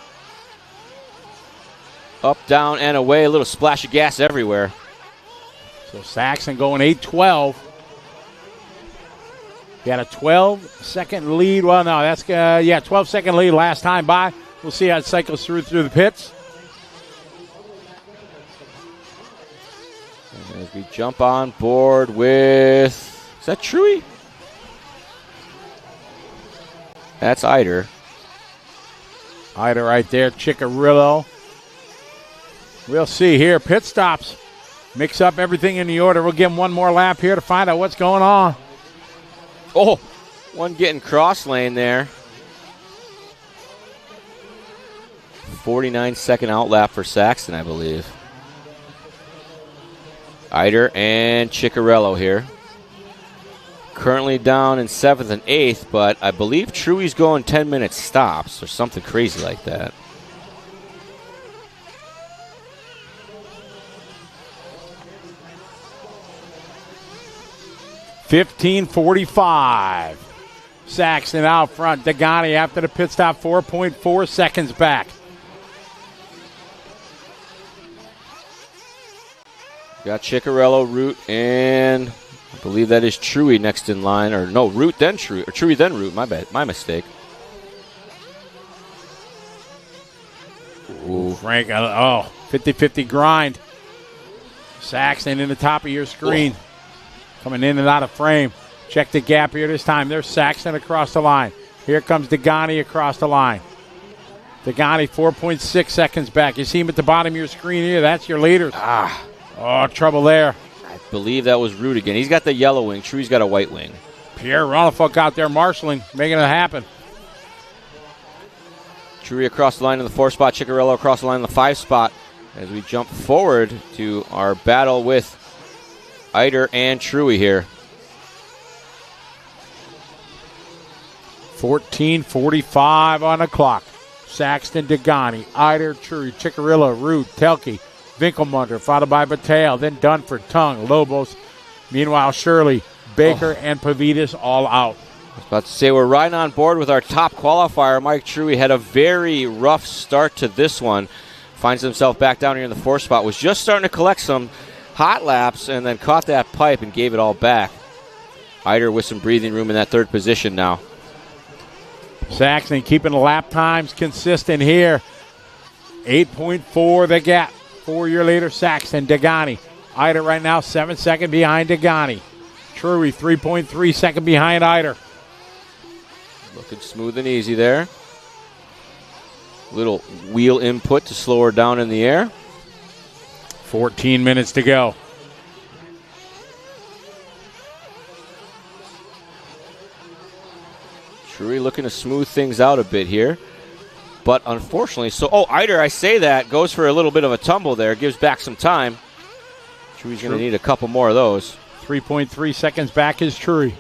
Up, down, and away. A little splash of gas everywhere. So Saxon going 8-12. He had a 12-second lead. Well, no, that's 12-second lead last time by. We'll see how it cycles through the pits. And as we jump on board with, is that Truey? That's Eider. Eider right there, Ciccarillo. We'll see here. Pit stops. Mix up everything in the order. We'll give him one more lap here to find out what's going on. Oh, one getting cross lane there. 49-second out lap for Saxon, I believe. Eider and Ciccarello here. Currently down in 7th and 8th, but I believe Truey's going 10-minute stops or something crazy like that. $15:45. Saxon out front. Degani after the pit stop, 4.4 seconds back. Got Ciccarello, Root, and I believe that is Truey next in line. Or no, Root then Truey. Or Truey then Root. My bad. My mistake. Ooh, Frank. 50-50 grind. Saxon in the top of your screen. Oh. Coming in and out of frame. Check the gap here this time. There's Saxon across the line. Here comes Degani across the line. Degani 4.6 seconds back. You see him at the bottom of your screen here. That's your leaders. Oh, trouble there. I believe that was Root again. He's got the yellow wing. Truey's got a white wing. Pierre Ronafuk out there marshaling, making it happen. Truey across the line in the 4 spot. Ciccarello across the line in the 5 spot. As we jump forward to our battle with Eider and Truey here. 14:45 on the clock. Saxton, Degani, Eider, Truey, Ciccarello, Root, Telke, Winkelmunder, followed by Batale, then Dunford, Tung, Lobos. Meanwhile, Shirley, Baker, and Pavitas all out. I was about to say, we're right on board with our top qualifier. Mike Truey had a very rough start to this one. Finds himself back down here in the 4 spot. Was just starting to collect some hot laps and then caught that pipe and gave it all back. Eider with some breathing room in that 3rd position now. Saxon keeping the lap times consistent here. 8.4 the gap. 4 year later, Saxon, Degani. Eider right now 7 seconds behind Degani. Truey 3.3 seconds behind Eider. Looking smooth and easy there. Little wheel input to slow her down in the air. 14 minutes to go. Truey looking to smooth things out a bit here. But unfortunately, Eider, I say that, goes for a little bit of a tumble there, gives back some time. Truey's going to need a couple more of those. 3.3 seconds back is Truey.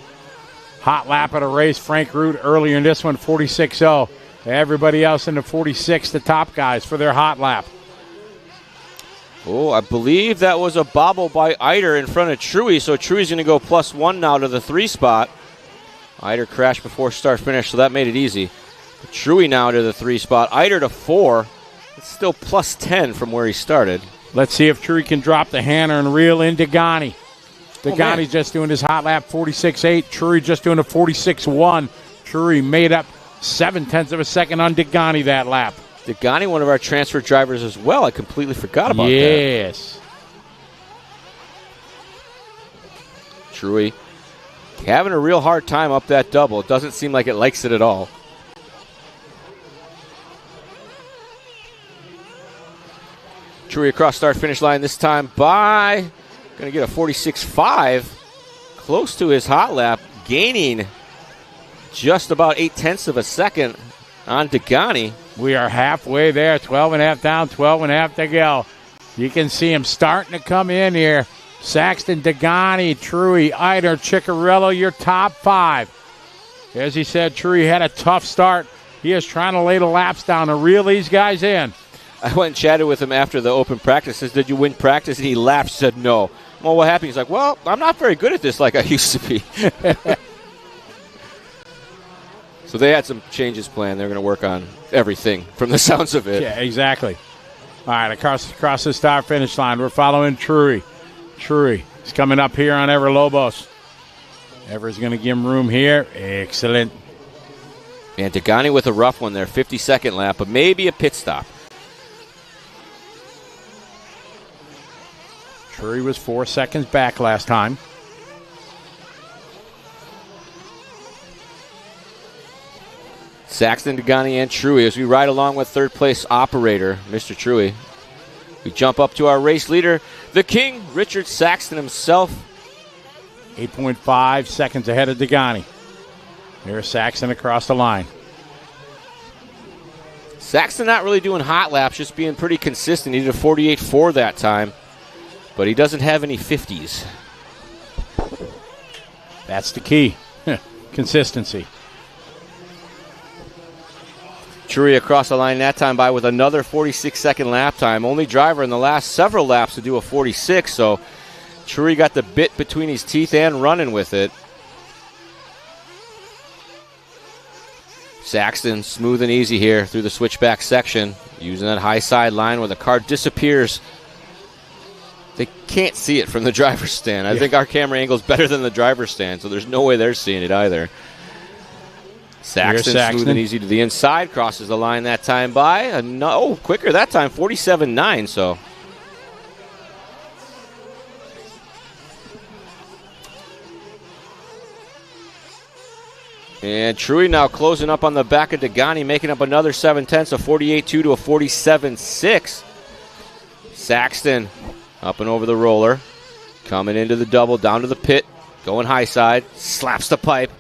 Hot lap of the race. Frank Root earlier in this one, 46.0. Everybody else in the 46, the top guys for their hot lap. Oh, I believe that was a bobble by Eider in front of Truey, so Truey's going to go +1 now to the 3 spot. Eider crashed before start finish, so that made it easy. But Truey now to the 3 spot. Eider to 4. It's still +10 from where he started. Let's see if Truey can drop the hammer and reel in Degani. Degani's just doing his hot lap, 46.8. Truey just doing a 46.1. Truey made up 0.7 of a second on Degani that lap. Degani, one of our transfer drivers as well. I completely forgot about that. Yes. Truey having a real hard time up that double. It doesn't seem like it likes it at all. Truey across start finish line this time by, going to get a 46.5. Close to his hot lap, gaining just about 0.8 of a second on Degani. We are halfway there, 12.5 down, 12.5 to go. You can see him starting to come in here. Saxton, Degani, Truey, Eider, Ciccarello, your top 5. As he said, Truey had a tough start. He is trying to lay the laps down to reel these guys in. I went and chatted with him after the open practice. Says, did you win practice? And he laughed, said no. Well, what happened? He's like, well, I'm not very good at this like I used to be. So they had some changes planned. They're going to work on everything from the sounds of it. Yeah, exactly. All right, across the start finish line, we're following Truey. Truey He's coming up here on Ever Lobos. Ever's going to give him room here. Excellent. And Degani with a rough one there, 52nd lap, but maybe a pit stop. Drury was 4 seconds back last time. Saxton, Degani, and Truey as we ride along with third place operator, Mr. Truey. We jump up to our race leader, the King, Richard Saxton himself. 8.5 seconds ahead of Degani. Here's Saxton across the line. Saxton not really doing hot laps, just being pretty consistent. He did a 48.4 that time, but he doesn't have any 50s. That's the key. Consistency. Truey across the line that time by with another 46-second lap time. Only driver in the last several laps to do a 46, so Truey got the bit between his teeth and running with it. Saxton smooth and easy here through the switchback section, using that high side line where the car disappears. They can't see it from the driver's stand. I think our camera angle is better than the driver's stand, so there's no way they're seeing it either. Saxton smooth and easy to the inside, crosses the line that time by. No, quicker that time, 47.9, so. And Truey now closing up on the back of Degani, making up another 7/10, a 48.2 to a 47.6. Saxton up and over the roller, coming into the double, down to the pit, going high side, slaps the pipe.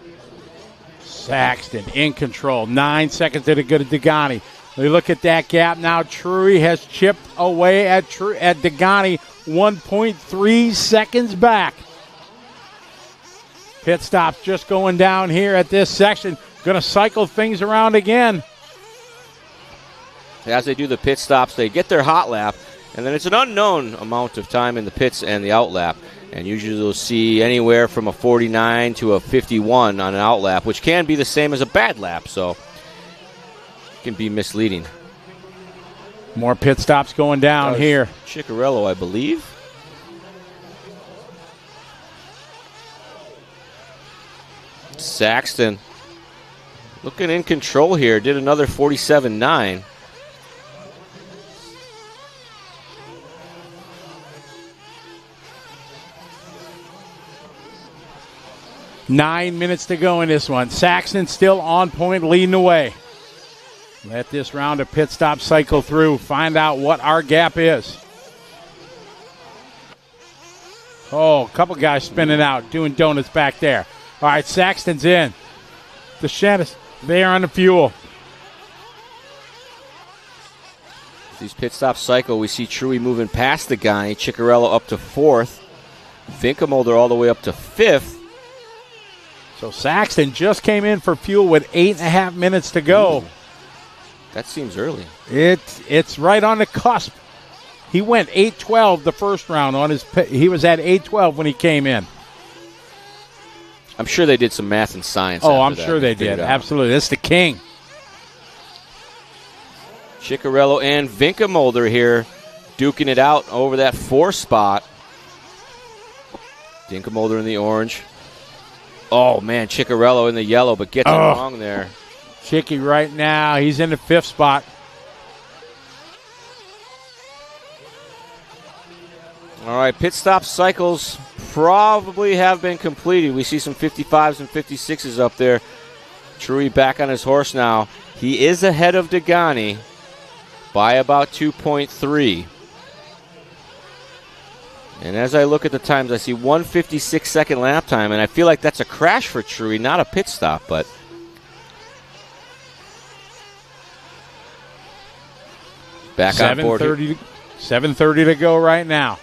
Saxton in control. 9 seconds to the good of Degani. We look at that gap now. Truey has chipped away at Degani, 1.3 seconds back. Pit stop's just going down here at this section. Going to cycle things around again. As they do the pit stops, they get their hot lap, and then it's an unknown amount of time in the pits and the out lap. And usually you'll see anywhere from a 49 to a 51 on an out lap, which can be the same as a bad lap, so it can be misleading. More pit stops going down here. Ciccarello, I believe. Saxton looking in control here. Did another 47.9. Nine minutes to go in this one. Saxton still on point, leading the way. Let this round of pit stop cycle through. Find out what our gap is. Oh, a couple guys spinning out, doing donuts back there. All right, Saxton's in. The Shannis, they are on the fuel. These pit stop cycle, we see Truey moving past the guy. Ciccarello up to 4th. Vinkelmolder all the way up to 5th. So Saxton just came in for fuel with 8.5 minutes to go. Ooh, that seems early. It's right on the cusp. He went 8:12 the first round on his pit. He was at 8:12 when he came in. I'm sure they did some math and science. Oh, I'm sure they did. Absolutely. That's the king. Ciccarello and Vinkelmolder here duking it out over that 4 spot. Vinkelmolder in the orange. Oh, man, Ciccarello in the yellow, but gets it wrong there. Chicky right now, he's in the 5th spot. All right, pit stop cycles probably have been completed. We see some 55s and 56s up there. Truey back on his horse now. He is ahead of Degani by about 2.3. And as I look at the times, I see 1:56 lap time, and I feel like that's a crash for Truey, not a pit stop, but back on board. 7:30 to go right now.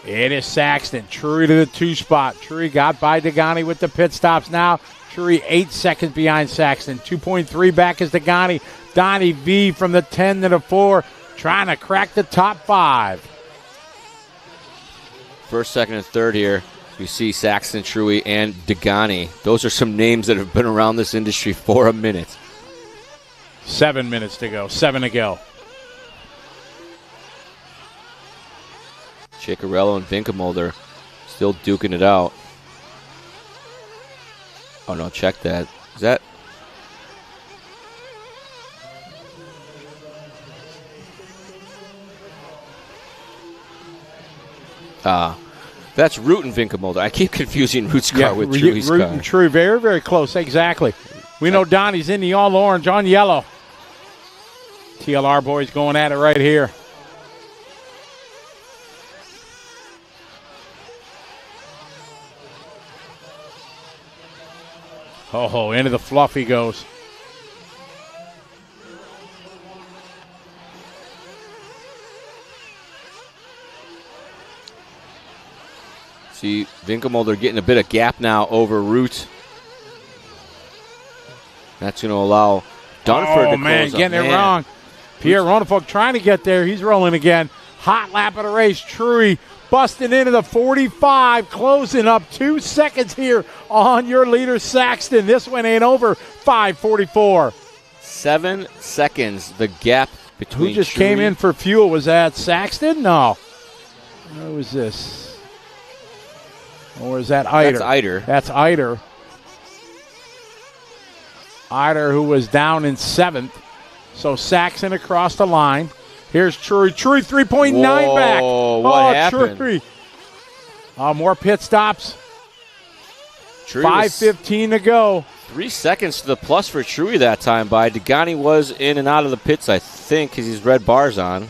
It is Saxton. Truey to the 2 spot. Truey got by Degani with the pit stops now. Truey 8 seconds behind Saxton. 2.3 back is Degani. Donnie V from the 10 to the 4, trying to crack the top 5. First, second, and third here. We see Saxton, Truey, and Degani. Those are some names that have been around this industry for a minute. 7 minutes to go. 7 to go. Ciccarello and Vinkelmolder Still duking it out. Oh, no, check that. Is that? That's Root and Vinkelmolder. I keep confusing Root's car with Truey's Root car. and Truey, very, very close. Exactly. We know Donnie's in the all orange, on yellow. TLR boys going at it right here. Oh, into the fluff he goes. See, Vinkelmolder getting a bit of gap now over Root. That's going to allow Dunford to close up. Getting it wrong. Pierre Ronefolk trying to get there. He's rolling again. Hot lap of the race. Truey busting into the 45, closing up 2 seconds here on your leader, Saxton. This one ain't over. 5:44. 7 seconds, the gap between. Who just Truey. came in for fuel? Was that Saxton? No. Who was this? Or is that Eider? That's Eider. That's Eider. Eider, who was down in 7th. So Saxon across the line. Here's Truey. Truey 3.9 back. What happened? Truey. More pit stops. Truey 5:15 to go. 3 seconds to the plus for Truey that time by. Degani was in and out of the pits, I think, because he's red bars on.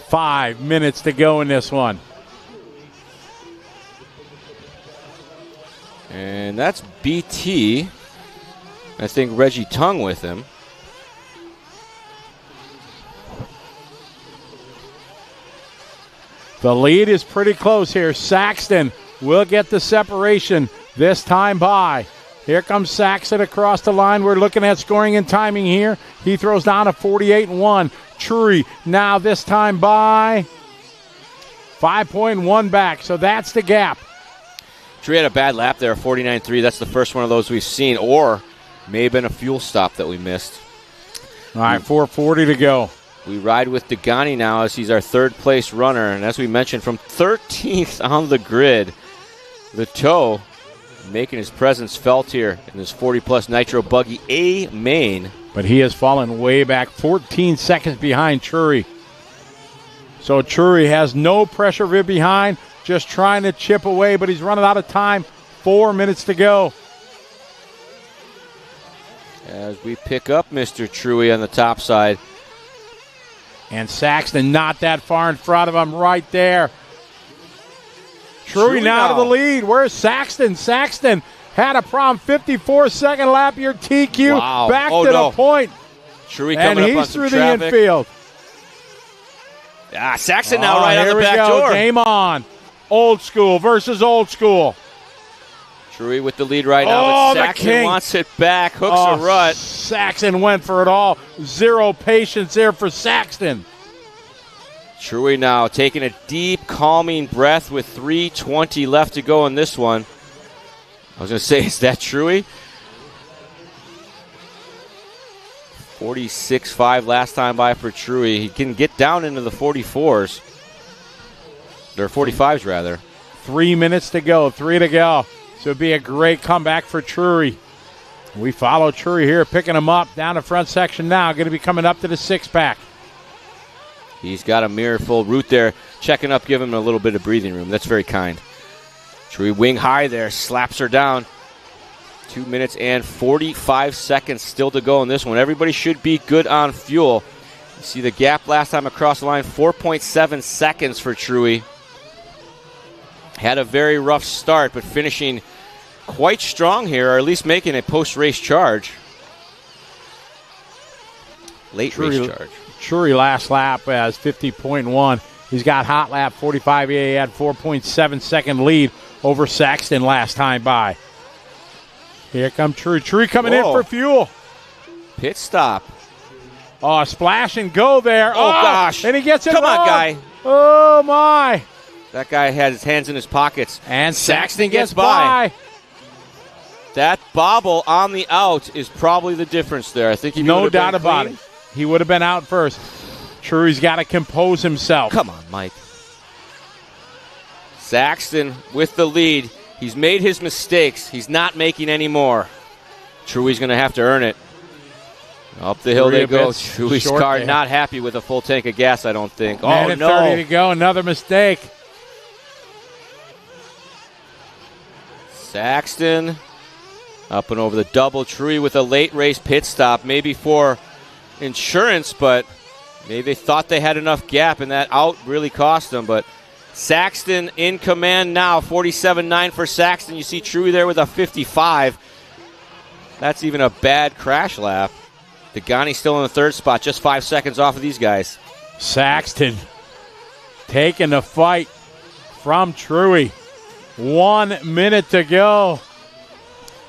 5 minutes to go in this one. And that's BT. I think Reggie Tung with him. The lead is pretty close here. Saxton will get the separation this time by. Here comes Saxton across the line. We're looking at scoring and timing here. He throws down a 48-1. Truey now this time by 5.1 back. So that's the gap. Truey had a bad lap there, 49.3. That's the first one of those we've seen, or may have been a fuel stop that we missed. All right, 4:40 to go. We ride with Degani now as he's our third-place runner. And as we mentioned, from 13th on the grid, the toe making his presence felt here in this 40-plus Nitro Buggy A main. But he has fallen way back, 14 seconds behind Truey. So Truey has no pressure rib behind, just trying to chip away, but he's running out of time. 4 minutes to go. As we pick up Mr. Truey on the top side. And Saxton not that far in front of him right there. Truey now to the lead. Where's Saxton? Saxton had a problem. 54-second lap here. TQ back to the point. Truey coming up on some through traffic. the infield. Saxton now right on the back door. Game on. Old school versus old school. Truey with the lead right now, but Saxton wants it back. Hooks a rut. Saxton went for it all. Zero patience there for Saxton. Truey now taking a deep, calming breath with 3:20 left to go in this one. I was going to say, is that Truey? 46.5 last time by for Truey. He can get down into the 44s. Or 45s, rather. 3 minutes to go. 3 to go. So it'd be a great comeback for Truey. We follow Truey here, picking him up down the front section now. Going to be coming up to the six-pack. He's got a mirror full route there. Checking up, give him a little bit of breathing room. That's very kind. Truey wing high there, slaps her down. 2 minutes and 45 seconds still to go in this one. Everybody should be good on fuel. You see the gap last time across the line, 4.7 seconds for Truey. Had a very rough start, but finishing quite strong here, or at least making a post-race charge. Race charge. Truey last lap has 50.1. He's got hot lap 45. He had 4.7 second lead over Saxton last time by. Here comes Truey. Truey coming in for fuel. Pit stop. Oh, splash and go there. Oh, gosh. And he gets it Come wrong. on, guy. Oh, my. That guy had his hands in his pockets. And Saxton gets by. That bobble on the out is probably the difference there. I think he no doubt about it. He would have been out first. Truey's got to compose himself. Come on, Mike. Saxton with the lead. He's made his mistakes. He's not making any more. Truey's going to have to earn it. Up the hill they go. Truey's car not happy with a full tank of gas, I don't think. Oh, no. 30 to go. Another mistake. Saxton up and over the double. Truey with a late race pit stop, maybe for insurance, but maybe they thought they had enough gap, and that out really cost them. But Saxton in command now, 47.9 for Saxton. You see Truey there with a 55. That's even a bad crash lap. Degani still in the third spot, just 5 seconds off of these guys. Saxton taking the fight from Truey. 1 minute to go.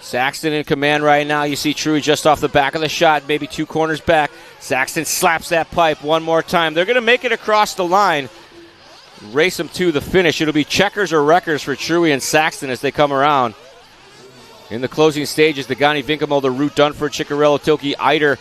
Saxton in command right now. You see Truey just off the back of the shot, maybe 2 corners back. Saxton slaps that pipe one more time. They're going to make it across the line. Race them to the finish. It'll be checkers or wreckers for Truey and Saxton as they come around. In the closing stages, Degani, Vinkelmulder, Root, Dunford, Ciccarello, Tilke, Eider,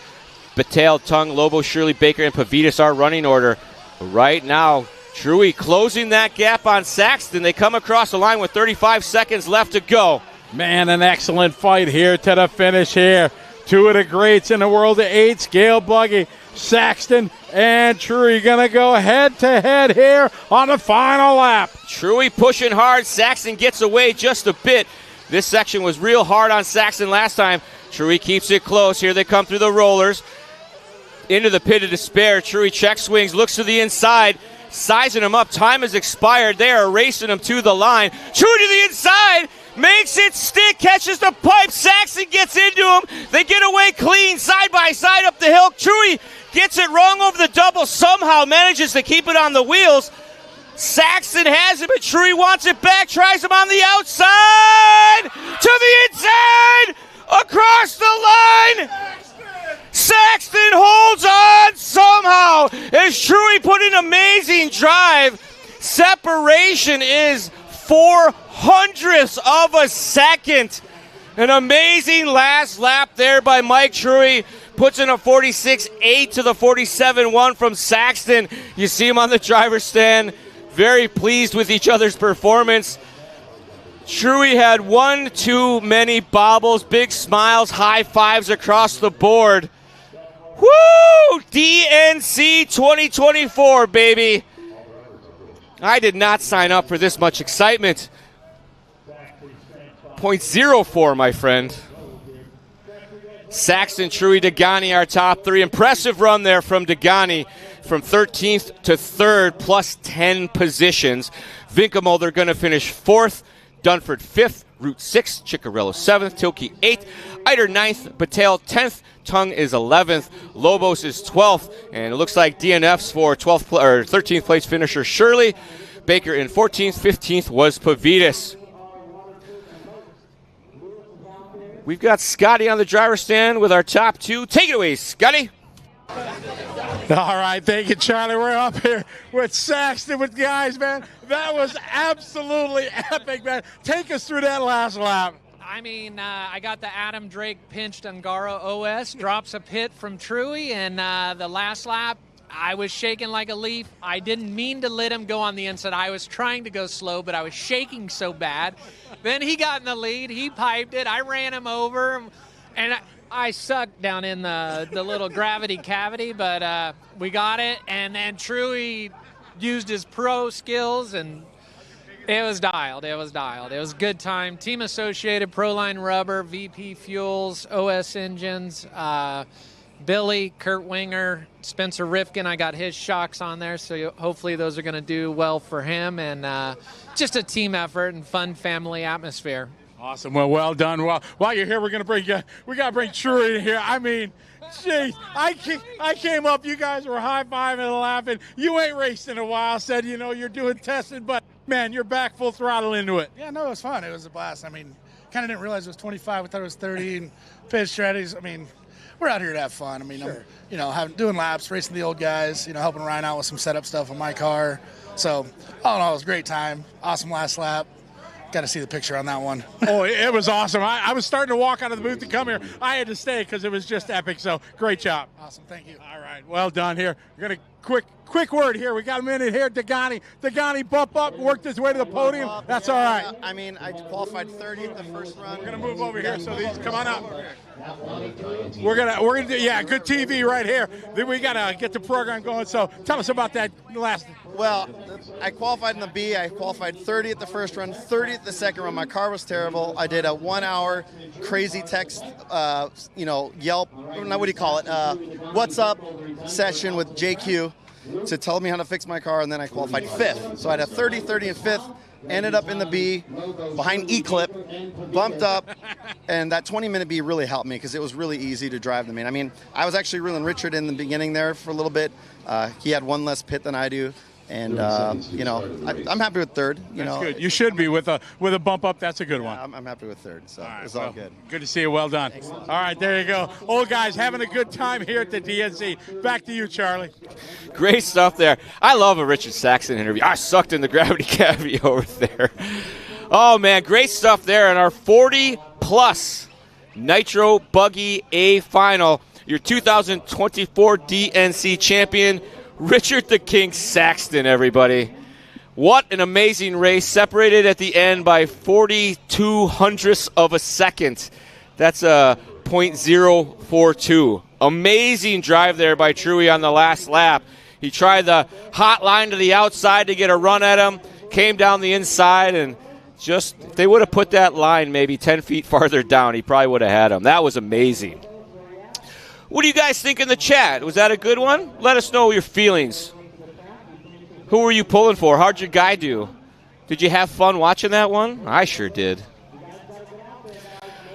Battelle, Tung, Lobo, Shirley, Baker, and Pavitas are running order. Right now, Truey closing that gap on Saxton. They come across the line with 35 seconds left to go. Man, an excellent fight here to the finish here. 2 of the greats in the world of 8, Scale Buggy, Saxton, and Truey going to go head-to-head here on the final lap. Truey pushing hard. Saxton gets away just a bit. This section was real hard on Saxton last time. Truey keeps it close. Here they come through the rollers. Into the pit of despair. Truey check swings, looks to the inside, sizing him up. Time has expired. They are racing him to the line. Truey to the inside. Makes it stick, catches the pipe. Saxton gets into him. They get away clean, side by side up the hill. Truey gets it wrong over the double, somehow manages to keep it on the wheels. Saxton has it, but Truey wants it back, tries him on the outside, to the inside, across the line. Saxton holds on somehow as Truey put an amazing drive. Separation is 0.04 of a second. An amazing last lap there by Mike Truey. Puts in a 46.8 to the 47.1 from Saxton. You see him on the driver's stand. Very pleased with each other's performance. Truey had one too many bobbles, big smiles, high fives across the board. Woo! DNC 2024, baby. I did not sign up for this much excitement. 0.04, my friend. Saxton, Truey, Degani, our top 3. Impressive run there from Degani, from 13th to 3rd, plus 10 positions. Vinkelmulder going to finish 4th, Dunford 5th, Root 6th, Ciccarello 7th, Tilke 8th, Eider 9th, Battelle 10th, Tung is 11th, Lobos is 12th, and it looks like DNFs for 13th place finisher Shirley. Baker in 14th, 15th was Pavitas. We've got Scotty on the driver's stand with our top 2. Take it away, Scotty. All right, thank you, Charlie. We're up here with Saxton with guys, man. That was absolutely epic, man. Take us through that last lap. I mean, I got the Adam Drake pinched Angara OS, drops a pit from Truey, and the last lap, I was shaking like a leaf. I didn't mean to let him go on the inside. I was trying to go slow, but I was shaking so bad. Then he got in the lead. He piped it. I ran him over, and I sucked down in the little gravity cavity, but we got it. And then Truey used his pro skills, and it was dialed. It was dialed. It was a good time. Team Associated, Proline Rubber, VP Fuels, OS Engines, Billy, Kurt Winger, Spencer Rifkin. I got his shocks on there, so hopefully those are going to do well for him. And just a team effort and fun family atmosphere. Awesome. Well done. Well, while you're here, we got to bring Truey in here. I mean, geez, I came up. You guys were high-fiving and laughing. You ain't raced in a while. Said, you're doing testing, but, man, you're back full throttle into it. Yeah, no, it was fun. It was a blast. I mean, kind of didn't realize it was 25. I thought it was 30. And pit strategies, I mean, we're out here to have fun. I mean, sure. I'm, doing laps, racing the old guys, helping Ryan out with some setup stuff on my car. So, all in all, it was a great time. Awesome last lap. got to see the picture on that one. Oh, it was awesome. I was starting to walk out of the booth to come here. I had to stay because it was just epic. So great job. Awesome. Thank you. All right. Well done here. We're going to quick word here. We got a minute here. Dagani bump up, worked his way to the podium. That's all right. I mean, I qualified 30th the first run. We're going to move over here so these come on up. We're gonna do, yeah, good TV right here. Then we gotta get the program going. So tell us about that last. Well, I qualified in the B. I qualified 30th the first run, 30th the second run. My car was terrible. I did a 1 hour crazy text, Yelp. What do you call it? What's up session with JQ to tell me how to fix my car, and then I qualified 5th. So I had a 30, 30, and 5th. Ended up in the B, behind E-Clip, bumped up, and that 20-minute B really helped me because it was really easy to drive the main. I mean, I was actually reeling Richard in the beginning there for a little bit. He had one less pit than I do, and I'm happy with 3rd. That's good. You should be with a bump up. That's a good one. I'm happy with 3rd, so it's all all good. Good to see you. Well done. All right, there you go. Old guys having a good time here at the DNC. Back to you, Charlie. Great stuff there. I love a Richard Saxon interview. I sucked in the gravity cavity over there. Oh, man, great stuff there in our 40-plus Nitro Buggy A final. Your 2024 DNC champion, Richard the King Saxton, everybody. What an amazing race. Separated at the end by 42 hundredths of a second. That's a .042. Amazing drive there by Truey on the last lap. He tried the hot line to the outside to get a run at him, came down the inside, and just, if they would have put that line maybe 10 feet farther down, he probably would have had him. That was amazing. What do you guys think in the chat? Was that a good one? Let us know your feelings. Who were you pulling for? How'd your guy do? Did you have fun watching that one? I sure did.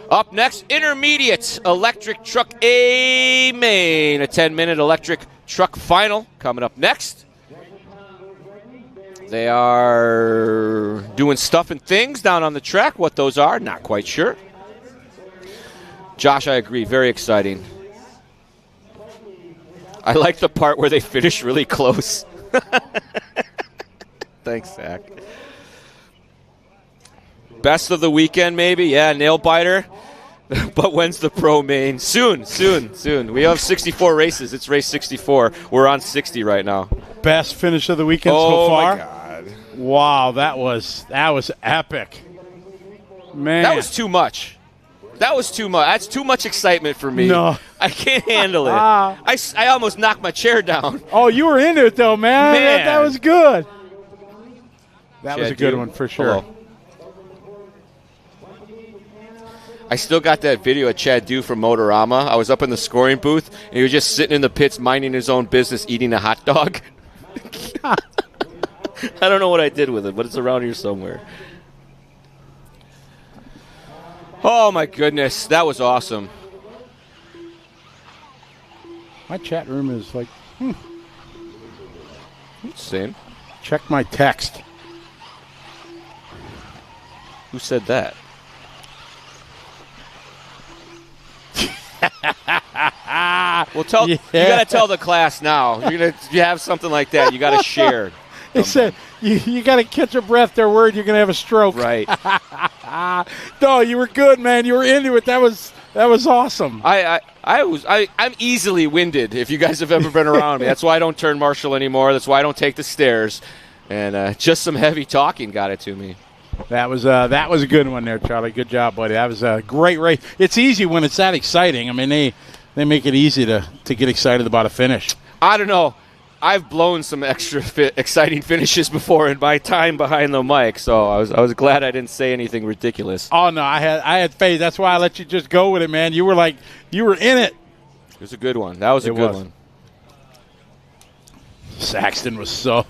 Up next, intermediate electric truck A main. A 10-minute electric truck final coming up next. They are doing stuff and things down on the track. What those are, not quite sure. Josh, I agree. Very exciting. I like the part where they finish really close. Thanks, Zach. Best of the weekend, maybe? Yeah, nail biter. But when's the pro main? Soon. We have 64 races. It's race 64. We're on 60 right now. Best finish of the weekend so far? Oh, my God. Wow, that was epic. Man. That was too much. That's too much excitement for me. No. I can't handle it. I almost knocked my chair down. Oh, you were into it, though, man. That was good. That was a good one for sure. Hello. I still got that video of Chad Dew from Motorama. I was up in the scoring booth, and he was just sitting in the pits minding his own business, eating a hot dog. I don't know what I did with it, but it's around here somewhere. Oh, my goodness. That was awesome. My chat room is like, Same. Check my text. Who said that? Well, you got to tell the class now. You have something like that. You got to share. They said you got to catch your breath. They're worried you're going to have a stroke. Right. No, you were good, man. You were into it. That was awesome. I'm easily winded. If you guys have ever been around me, that's why I don't turn marshal anymore. That's why I don't take the stairs. And just some heavy talking got it to me. That was a good one there, Charlie. Good job, buddy. That was a great race. It's easy when it's that exciting. I mean, they make it easy to get excited about a finish. I don't know. I've blown some extra exciting finishes before in my time behind the mic, so I was glad I didn't say anything ridiculous. Oh no, I had faith. That's why I let you just go with it, man. You were in it. It was a good one. That was a good one. Saxton was so.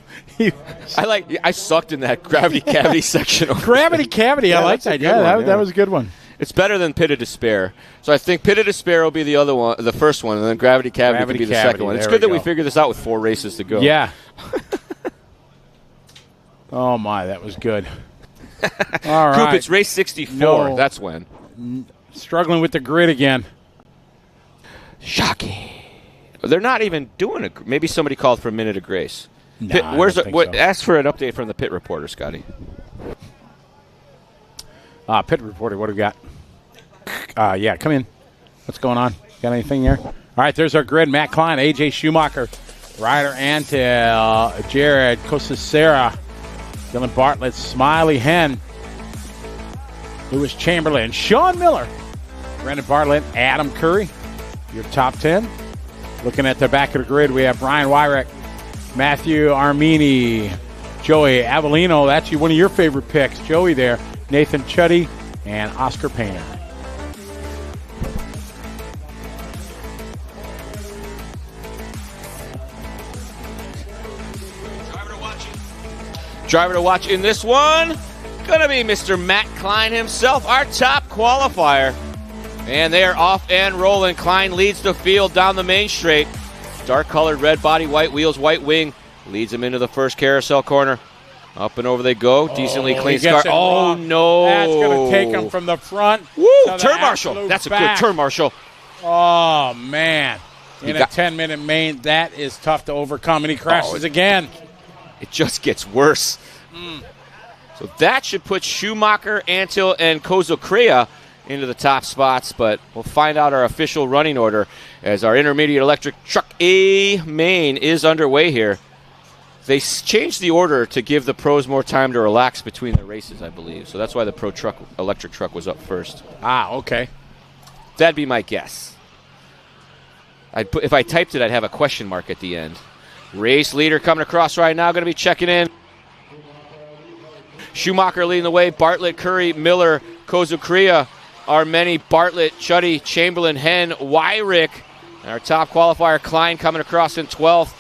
I sucked in that gravity cavity section. Gravity cavity, I like that. Yeah, that was a good one. It's better than Pit of Despair. So I think Pit of Despair will be the other one, the first one, and then Gravity Cavity will be the second one. It's good that we figured this out with 4 races to go. Yeah. Oh, my, that was good. All right. Coop, it's race 64. No. That's when. Struggling with the grid again. Shocking. They're not even doing it. Maybe somebody called for a minute of grace. No, Ask for an update from the pit reporter, Scotty. Pit reporter, what do we got? Yeah, come in. What's going on? Got anything there? All right, there's our grid. Matt Klein, AJ Schumacher, Ryder Antil, Jared Cosacera, Dylan Bartlett, Smiley Hen, Lewis Chamberlain, Sean Miller, Brandon Bartlett, Adam Curry, your top 10. Looking at the back of the grid, we have Brian Wyrick, Matthew Armini, Joey Avellino. That's one of your favorite picks. Joey there. Nathan Chuddy and Oscar Painter. Driver to watch in this one, gonna be Mr. Matt Klein himself, our top qualifier. And they are off and rolling. Klein leads the field down the main straight. Dark colored red body, white wheels, white wing. Leads him into the first carousel corner. Up and over they go. Decently clean start. Oh, no. That's going to take him from the front. Woo! Turn marshal. That's a good turn marshal. Oh, man. In a 10-minute main, that is tough to overcome. And he crashes again. It just gets worse. So that should put Schumacher, Antil, and Kozokrea into the top spots, but we'll find out our official running order as our intermediate electric truck A main is underway here. They changed the order to give the pros more time to relax between the races, I believe. So that's why the pro truck, electric truck, was up first. Okay. That'd be my guess. If I typed it, I'd have a question mark at the end. Race leader coming across right now, going to be checking in. Schumacher leading the way. Bartlett, Curry, Miller, Kozokrea, Armeni, Bartlett, Chuddy, Chamberlain, Hen, Wyrick. And our top qualifier, Klein, coming across in 12th.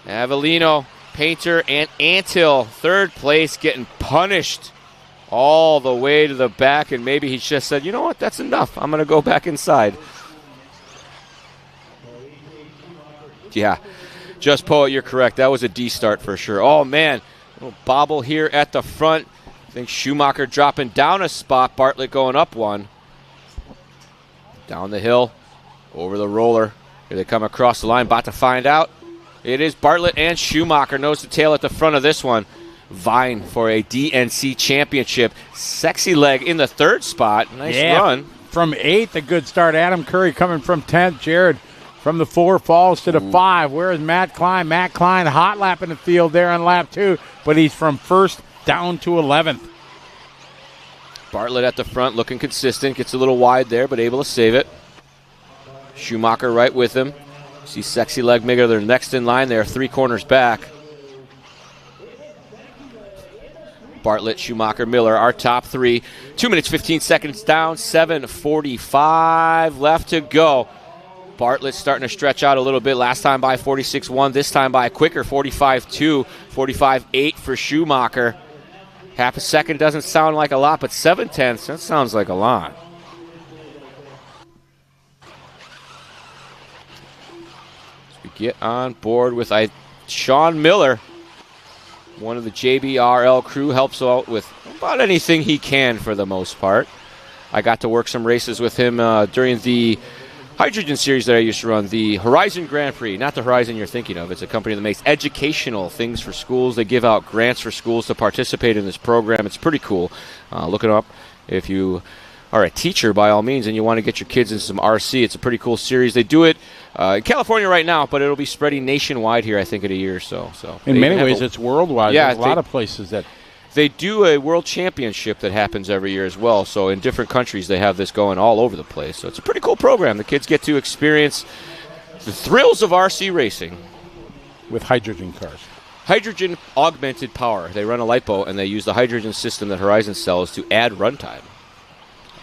Avellino, Painter, and Antil, third place, getting punished all the way to the back. And maybe he just said, you know what, that's enough. I'm going to go back inside. Yeah, Just Poet, you're correct. That was a D start for sure. Oh, man. Little bobble here at the front. I think Schumacher dropping down a spot. Bartlett going up one. Down the hill. Over the roller. Here they come across the line. About to find out. It is Bartlett and Schumacher. Nose to tail at the front of this one. Vying for a DNC championship. Sexy Leg in the third spot. Nice run. From 8th, a good start. Adam Curry coming from 10th. Jared from the 4 falls to the 5. Where is Matt Klein? Matt Klein hot lapping the field there on lap 2, but he's from 1st down to 11th. Bartlett at the front looking consistent. Gets a little wide there, but able to save it. Schumacher right with him. See Sexy Leg Migger, they're next in line there, 3 corners back. Bartlett, Schumacher, Miller, our top 3. 2 minutes, 15 seconds down, 7:45 left to go. Bartlett starting to stretch out a little bit. Last time by 46.1, this time by a quicker 45.2, 45.8 for Schumacher. Half a second doesn't sound like a lot, but 7/10, that sounds like a lot. So we get on board with Sean Miller. One of the JBRL crew, helps out with about anything he can for the most part. I got to work some races with him during the Hydrogen series that I used to run, the Horizon Grand Prix. Not the Horizon you're thinking of. It's a company that makes educational things for schools. They give out grants for schools to participate in this program. It's pretty cool. Look it up. If you are a teacher, by all means, and you want to get your kids into some RC, it's a pretty cool series. They do it in California right now, but it'll be spreading nationwide here, I think, in a year or so. In many ways, it's worldwide. Yeah, there's a lot of places that... They do a world championship that happens every year as well. So in different countries, they have this going all over the place. So it's a pretty cool program. The kids get to experience the thrills of RC racing. With hydrogen cars. Hydrogen augmented power. They run a LiPo, and they use the hydrogen system that Horizon sells to add runtime.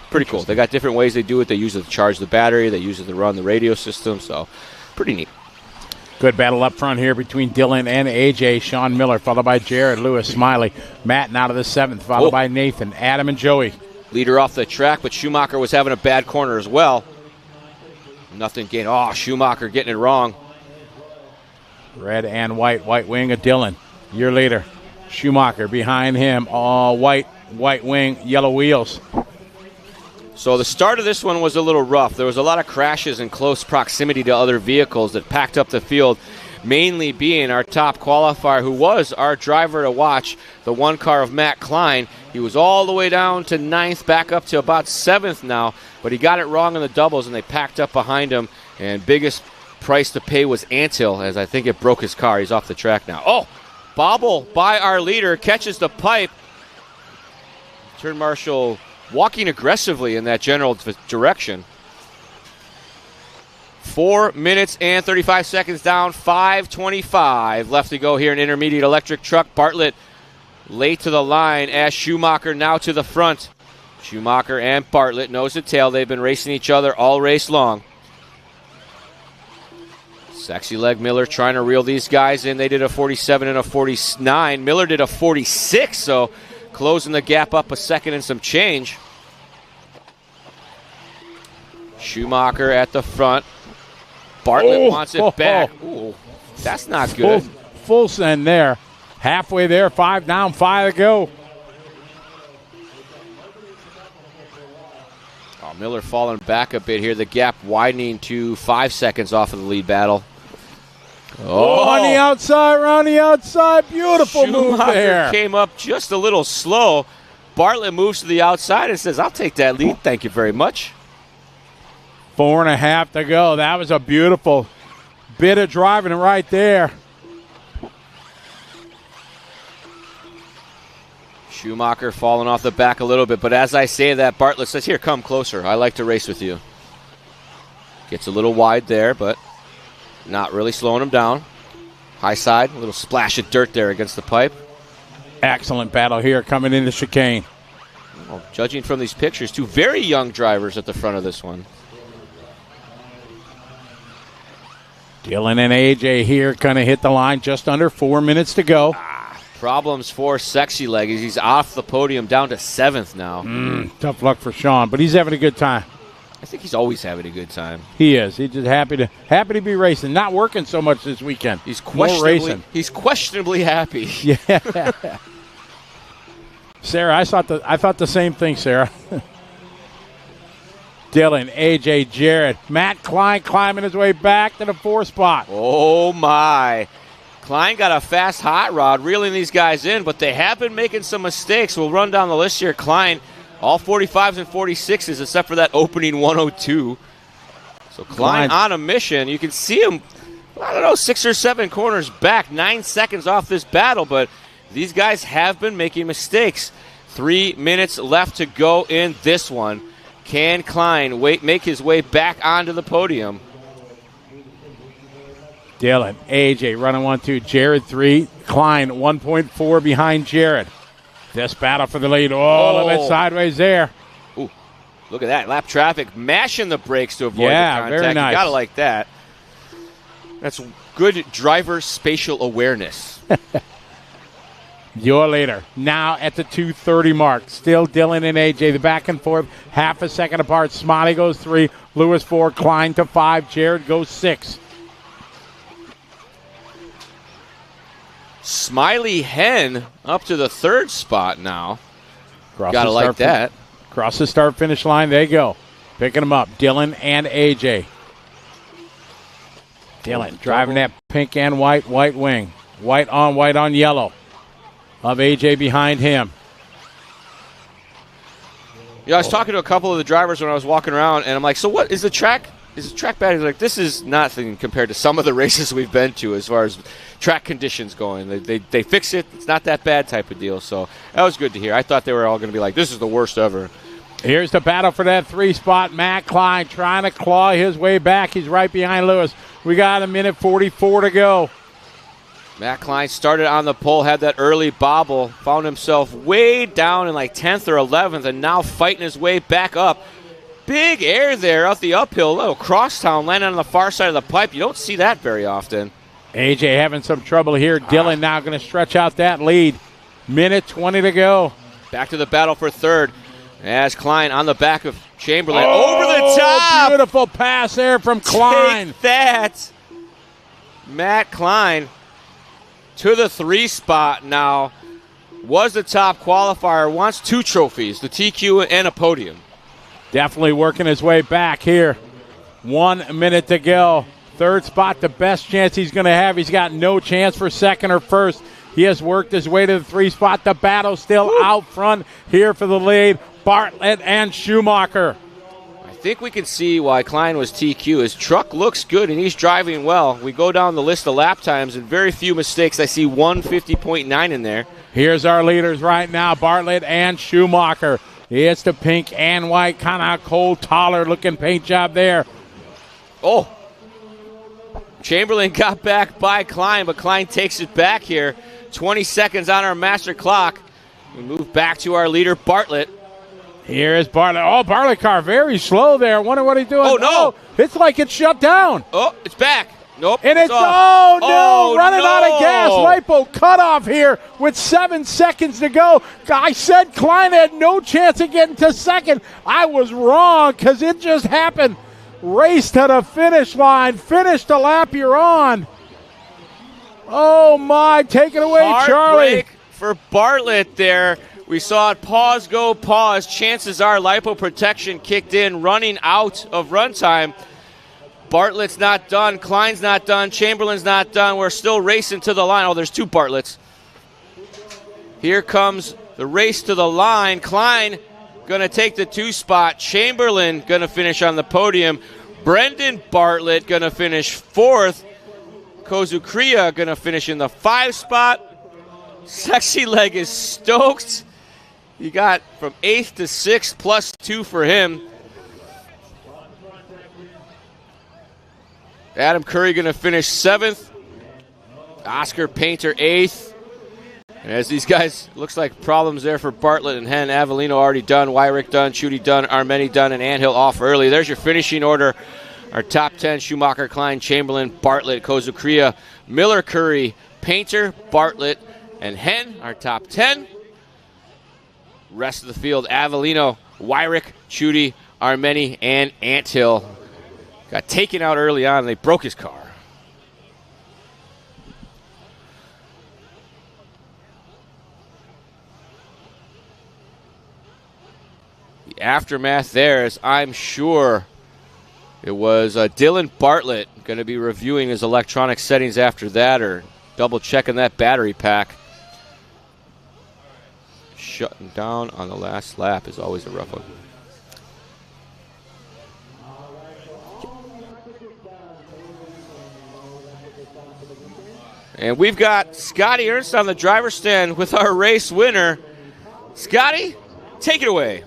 Pretty cool. They got different ways they do it. They use it to charge the battery. They use it to run the radio system. So pretty neat. Good battle up front here between Dylan and AJ. Sean Miller, followed by Jared, Lewis, Smiley. Matt out of the 7th, followed by Nathan, Adam, and Joey. Leader off the track, but Schumacher was having a bad corner as well. Nothing gained. Oh, Schumacher getting it wrong. Red and white wing of Dylan. Your leader. Schumacher behind him. All white wing, yellow wheels. So the start of this one was a little rough. There was a lot of crashes in close proximity to other vehicles that packed up the field. mainly being our top qualifier, who was our driver to watch, the one car of Matt Klein. He was all the way down to 9th, back up to about 7th now, but he got it wrong in the doubles, and they packed up behind him, and biggest price to pay was Anthill, as I think it broke his car. He's off the track now. Oh, bobble by our leader, catches the pipe. Turn marshal walking aggressively in that general direction. 4 minutes and 35 seconds down, 5:25 left to go here in intermediate electric truck. Bartlett late to the line as Schumacher now to the front. Schumacher and Bartlett nose to tail. They've been racing each other all race long. Sexy Leg Miller trying to reel these guys in. They did a 47 and a 49. Miller did a 46, so closing the gap up a second and some change. Schumacher at the front. Bartlett wants it back. Ooh, that's not good. Full send there. Halfway there, 5 down, 5 to go. Oh, Miller falling back a bit here. The gap widening to 5 seconds off of the lead battle. Oh, on the outside, around the outside. Beautiful move there. Came up just a little slow. Bartlett moves to the outside and says, I'll take that lead. Thank you very much. 4.5 to go. That was a beautiful bit of driving right there. Schumacher falling off the back a little bit, but as I say that, Bartlett says, here, come closer. I like to race with you. Gets a little wide there, but not really slowing him down. High side, a little splash of dirt there against the pipe. Excellent battle here coming into chicane. Well, judging from these pictures, two very young drivers at the front of this one. Dylan and AJ here going to hit the line, just under 4 minutes to go. Problems for Sexy Leg. He's off the podium, down to 7th now. Tough luck for Sean, but he's having a good time. I think he's always having a good time. He is. He's just happy to be racing. Not working so much this weekend. He's questionably happy. Yeah. Sarah, I thought the same thing, Sarah. Dylan, AJ, Jared, Matt Klein climbing his way back to the 4th spot. Oh my. Klein got a fast hot rod reeling these guys in, but they have been making some mistakes. We'll run down the list here. Klein, all 45s and 46s except for that opening 102. So Klein on a mission. You can see him, 6 or 7 corners back, 9 seconds off this battle, but these guys have been making mistakes. 3 minutes left to go in this one. Can Klein make his way back onto the podium? Dylan, AJ running 1-2, Jared 3, Klein 1.4 behind Jared. This battle for the lead. Oh, a little bit sideways there. Ooh, look at that. Lap traffic mashing the brakes to avoid the contact. Very nice. You got to like that. That's good driver spatial awareness. Your leader now at the 2:30 mark. Still Dylan and AJ, the back and forth, half a second apart. Smiley goes 3, Lewis 4, Klein to 5, Jared goes 6. Smiley Hen up to the 3rd spot now. Gotta like that. Cross the start-finish line, they go. Picking them up, Dylan and AJ. Dylan driving that pink and white wing. White on yellow. Of AJ behind him. Yeah, I was talking to a couple of the drivers when I was walking around, and I'm like, so what is the track? Is the track bad? He's like, this is nothing compared to some of the races we've been to as far as track conditions going. They fix it. It's not that bad type of deal. So that was good to hear. I thought they were all going to be like, this is the worst ever. Here's the battle for that 3 spot. Matt Klein trying to claw his way back. He's right behind Lewis. We got a minute 44 to go. Matt Klein started on the pole, had that early bobble, found himself way down in like 10th or 11th, and now fighting his way back up. Big air there out the uphill, little crosstown, landing on the far side of the pipe. You don't see that very often. AJ having some trouble here. Dylan now going to stretch out that lead. Minute 20 to go. Back to the battle for 3rd as Klein on the back of Chamberlain. Over the top! Beautiful pass there from Klein. Take that! Matt Klein to the 3 spot now. Was the top qualifier, wants 2 trophies, the TQ and a podium. Definitely working his way back here. 1 minute to go. Third spot, the best chance he's going to have. He's got no chance for second or first. He has worked his way to the 3 spot. The battle still out front here for the lead. Bartlett and Schumacher. I think we can see why Klein was TQ. His truck looks good, and he's driving well. We go down the list of lap times, and very few mistakes. I see 150.9 in there. Here's our leaders right now, Bartlett and Schumacher. It's the pink and white, kind of cold taller-looking paint job there. Oh. Chamberlain got back by Klein, but Klein takes it back here. 20 seconds on our master clock. We move back to our leader, Bartlett. Here is Bartlett. Oh, Bartlett car very slow there. Wonder what he's doing. Oh, no. It's like it's shut down. Oh, it's back. Nope. And it's off. Running out of gas. Lipo cut off here with 7 seconds to go. I said Klein had no chance of getting to second. I was wrong because it just happened. Race to the finish line. Finish the lap you're on. Oh, my. Take it away, Charlie. Heartbreak for Bartlett there. We saw it pause, go, pause. Chances are lipo protection kicked in, running out of runtime. Bartlett's not done. Klein's not done. Chamberlain's not done. We're still racing to the line. Oh, there's 2 Bartletts. Here comes the race to the line. Klein going to take the 2 spot. Chamberlain going to finish on the podium. Brendan Bartlett going to finish 4th. Kozukria going to finish in the 5 spot. Sexy Leg is stoked. He got from 8th to 6th, plus 2 for him. Adam Curry going to finish 7th. Oscar Painter 8th. And as these guys, looks like problems there for Bartlett and Hen. Avellino already done, Wyrick done, Chudy done, Armeni done, and Anthill off early. There's your finishing order. Our top 10, Schumacher, Klein, Chamberlain, Bartlett, Kozukria, Miller, Curry, Painter, Bartlett, and Hen. Our top 10. Rest of the field, Avellino, Wyrick, Chudy, Armeni, and Anthill. Got taken out early on, and they broke his car. The aftermath there is, I'm sure, it was Dylan Bartlett going to be reviewing his electronic settings after that, or double-checking that battery pack. Shutting down on the last lap is always a rough one. And we've got Scotty Ernst on the driver's stand with our race winner. Scotty, take it away.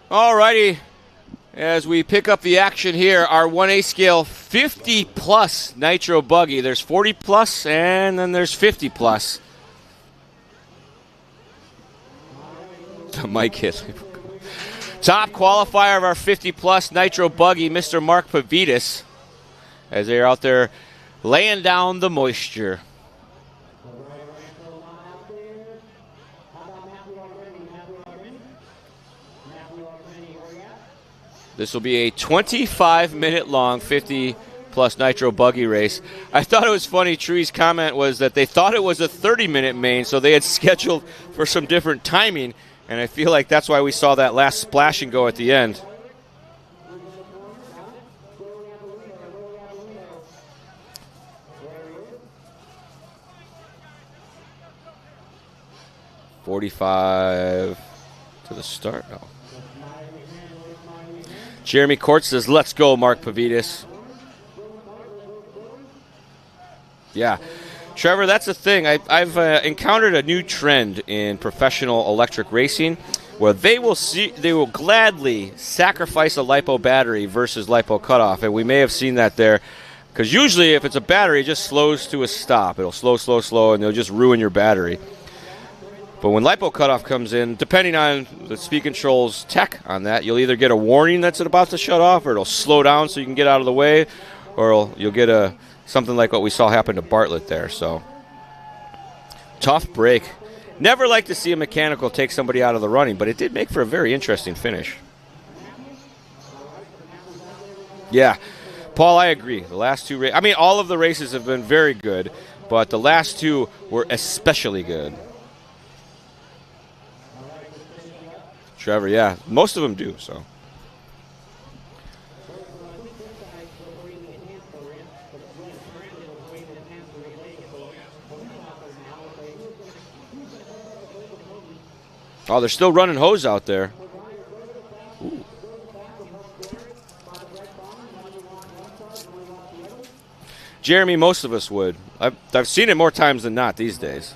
All righty, as we pick up the action here, our 1A scale 50-plus Nitro buggy. There's 40-plus, and then there's 50-plus. The mic hit. Top qualifier of our 50-plus Nitro buggy, Mr. Mark Pavidis, as they're out there laying down the moisture. This will be a 25-minute long 50-plus Nitro buggy race. I thought it was funny, Truey's comment was that they thought it was a 30-minute main, so they had scheduled for some different timing, and I feel like that's why we saw that last splash and go at the end. $45 to the start? No. Jeremy Court says, let's go, Mark Pavidis. Yeah. Trevor, that's the thing. I've encountered a new trend in professional electric racing where they will gladly sacrifice a LiPo battery versus LiPo cutoff, and we may have seen that there. Because usually if it's a battery, it just slows to a stop. It'll slow, and they'll just ruin your battery. But when LiPo cutoff comes in, depending on the speed control's tech on that, you'll either get a warning that's about to shut off, or it'll slow down so you can get out of the way, or you'll get something like what we saw happen to Bartlett there. So tough break. Never like to see a mechanical take somebody out of the running, but it did make for a very interesting finish. Yeah. Paul, I agree. The last two races, all of the races have been very good, but the last two were especially good. Trevor, yeah, most of them do, so. Oh, they're still running hose out there. Ooh. Jeremy, most of us would. I've seen it more times than not these days.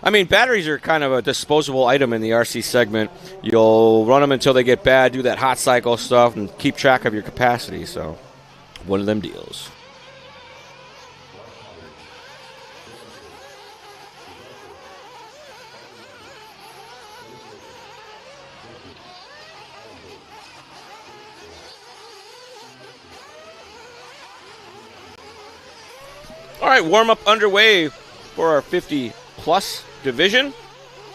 Batteries are kind of a disposable item in the RC segment. You'll run them until they get bad, do that hot cycle stuff, and keep track of your capacity. So, one of them deals. All right, warm-up underway for our 50-plus division.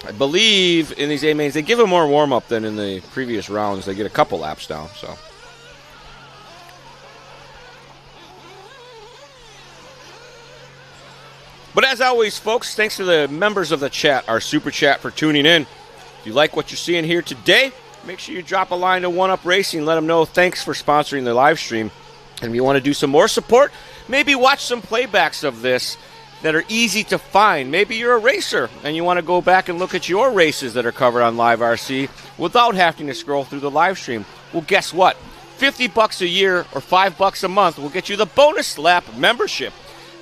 I believe in these A-mains, they give them more warm-up than in the previous rounds. They get a couple laps down, so. But as always, folks, thanks to the members of the chat, our super chat, for tuning in. If you like what you're seeing here today, make sure you drop a line to One Up Racing. Let them know thanks for sponsoring the live stream. And if you want to do some more support, maybe watch some playbacks of this that are easy to find. Maybe you're a racer and you want to go back and look at your races that are covered on Live RC without having to scroll through the live stream. Well, guess what? $50 a year or $5 a month will get you the bonus lap membership,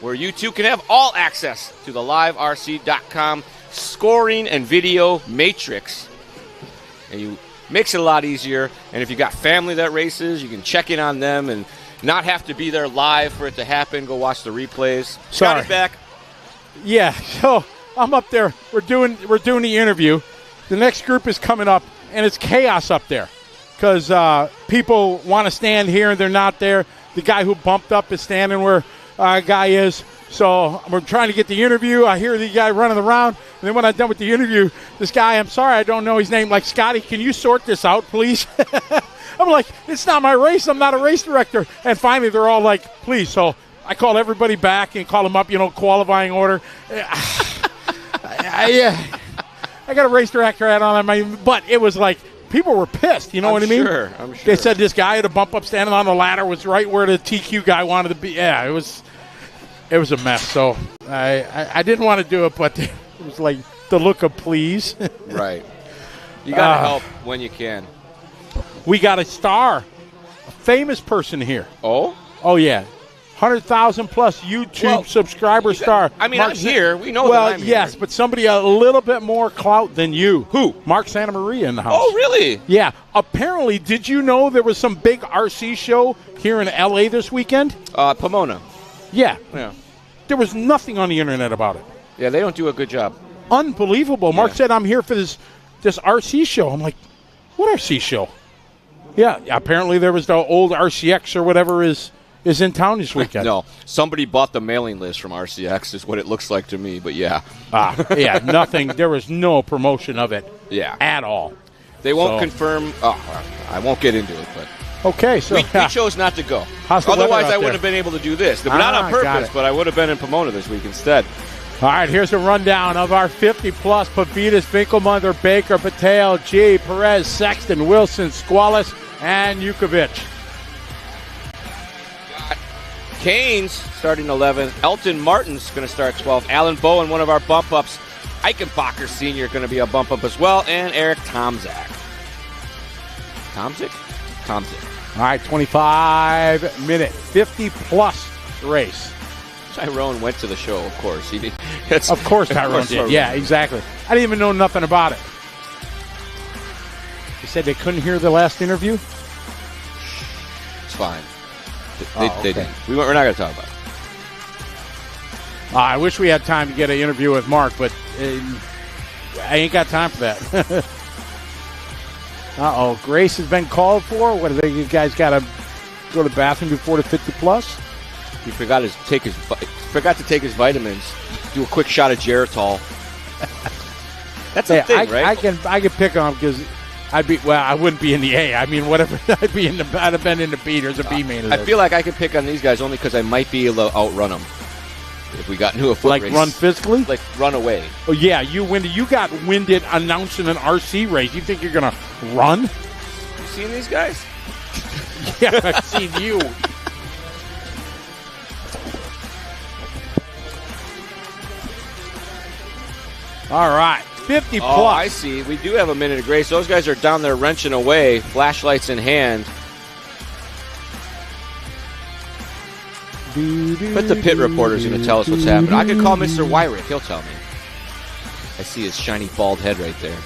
where you too can have all access to the liverc.com scoring and video matrix. And you makes it a lot easier. And if you got family that races, you can check in on them and not have to be there live for it to happen. Go watch the replays. Sorry. Scotty's back. Yeah, so I'm up there. We're doing the interview. The next group is coming up, and it's chaos up there because people want to stand here, and they're not there. The guy who bumped up is standing where our guy is. So we're trying to get the interview. I hear the guy running around, and then when I'm done with the interview, this guy, I'm sorry, I don't know his name, like, Scotty, can you sort this out, please? I'm like, it's not my race. I'm not a race director. And finally, they're all like, please. So I called everybody back and called them up, qualifying order. I got a race director hat on, but it was like people were pissed. You know what I mean? I'm sure. They said this guy had a bump up standing on the ladder was right where the TQ guy wanted to be. Yeah, it was a mess. So I didn't want to do it, but it was like the look of please. Right. You got to help when you can. We got a star, a famous person here. Oh? Oh, yeah. 100,000 plus YouTube subscriber star. I'm here. We know that I'm yes, here. But somebody a little bit more clout than you. Who? Mark Santa Maria in the house. Oh, really? Yeah. Apparently, did you know there was some big RC show here in L.A. this weekend? Pomona. Yeah. Yeah. There was nothing on the internet about it. Yeah, they don't do a good job. Unbelievable. Mark said, I'm here for this RC show. I'm like, what RC show? Yeah, apparently there was the old RCX or whatever is in town this weekend. No, somebody bought the mailing list from RCX is what it looks like to me, but yeah. Yeah, nothing. There was no promotion of it at all. They won't confirm. I won't get into it, but. Okay, so. We chose not to go. Otherwise, I wouldn't have been able to do this. Not on purpose, but I would have been in Pomona this week instead. All right, here's a rundown of our 50-plus: Pavitas, Finkelmunder, Baker, Patel, G, Perez, Sexton, Wilson, Squalis, and Yukovic. Keynes starting 11. Elton Martin's going to start 12. Alan Bowen, one of our bump-ups. Eichenbacher Sr. going to be a bump-up as well. And Eric Tomzak. Tomzak. All right, 25-minute, 50-plus race. Tyrone went to the show, of course. Of course Tyrone did. Yeah, exactly. I didn't even know nothing about it. You said they couldn't hear the last interview? It's fine. They okay. didn't. We're not going to talk about it. I wish we had time to get an interview with Mark, but I ain't got time for that. Uh-oh. Grace has been called for? What, you guys got to go to the bathroom before the 50-plus? He forgot to take his vitamins. Do a quick shot of Geritol. That's a thing, right? I can pick on him because I wouldn't be in the A. I mean, whatever. I'd have been in the B. There's a B main. I feel like I can pick on these guys only because I might be able to outrun them. If we got into a foot race. Like run physically? Like run away. Oh, yeah, you got winded announcing an RC race. You think you're going to run? You seen these guys? Yeah, I've seen you. All right, 50 plus. Oh, I see. We do have a minute of grace. Those guys are down there wrenching away, flashlights in hand. But the pit reporter's going to tell us what's happening. I could call Mr. Wyrick. He'll tell me. I see his shiny bald head right there.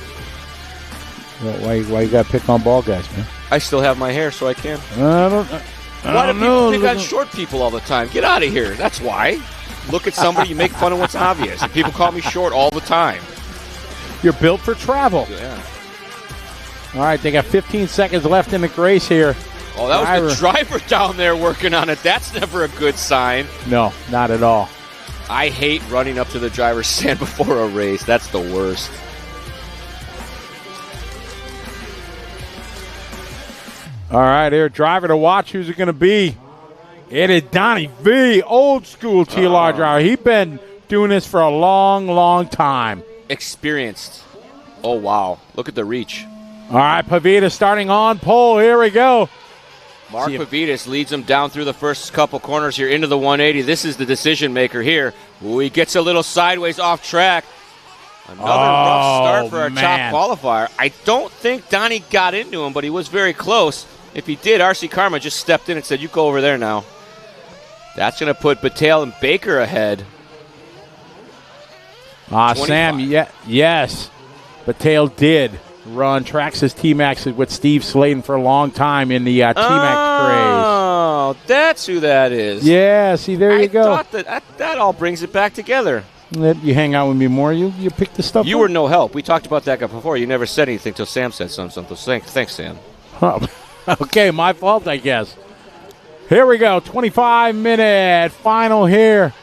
Well, why you got to pick on bald guys, man? I still have my hair, so I can. Why do people pick on short people all the time? Get out of here. That's why. Look at somebody, you make fun of what's obvious. And people call me short all the time. You're built for travel. Yeah. All right, they got 15 seconds left in the grace here. Oh, that was the driver down there working on it. That's never a good sign. No, not at all. I hate running up to the driver's stand before a race. That's the worst. All right, here, driver to watch. Who's it going to be? It is Donnie V, old school TLR driver. He's been doing this for a long, long time. Experienced. Oh, wow. Look at the reach. All right, Pavita starting on pole. Here we go. Mark Pavitas leads him down through the first couple corners here into the 180. This is the decision maker here. Ooh, he gets a little sideways off track. Another rough start for our top qualifier. I don't think Donnie got into him, but he was very close. If he did, RC Karma just stepped in and said, you go over there now. That's going to put Patel and Baker ahead. Sam, yes. Patel did run Traxxas T-Max with Steve Slayton for a long time in the T-Max craze. Oh, that's who that is. Yeah, see, there you go. I thought that all brings it back together. You hang out with me more, you pick the stuff You up. were no help. We talked about that guy before. You never said anything until Sam said something. Thanks, Sam. Oh, okay, my fault, I guess. Here we go, 25-minute final here.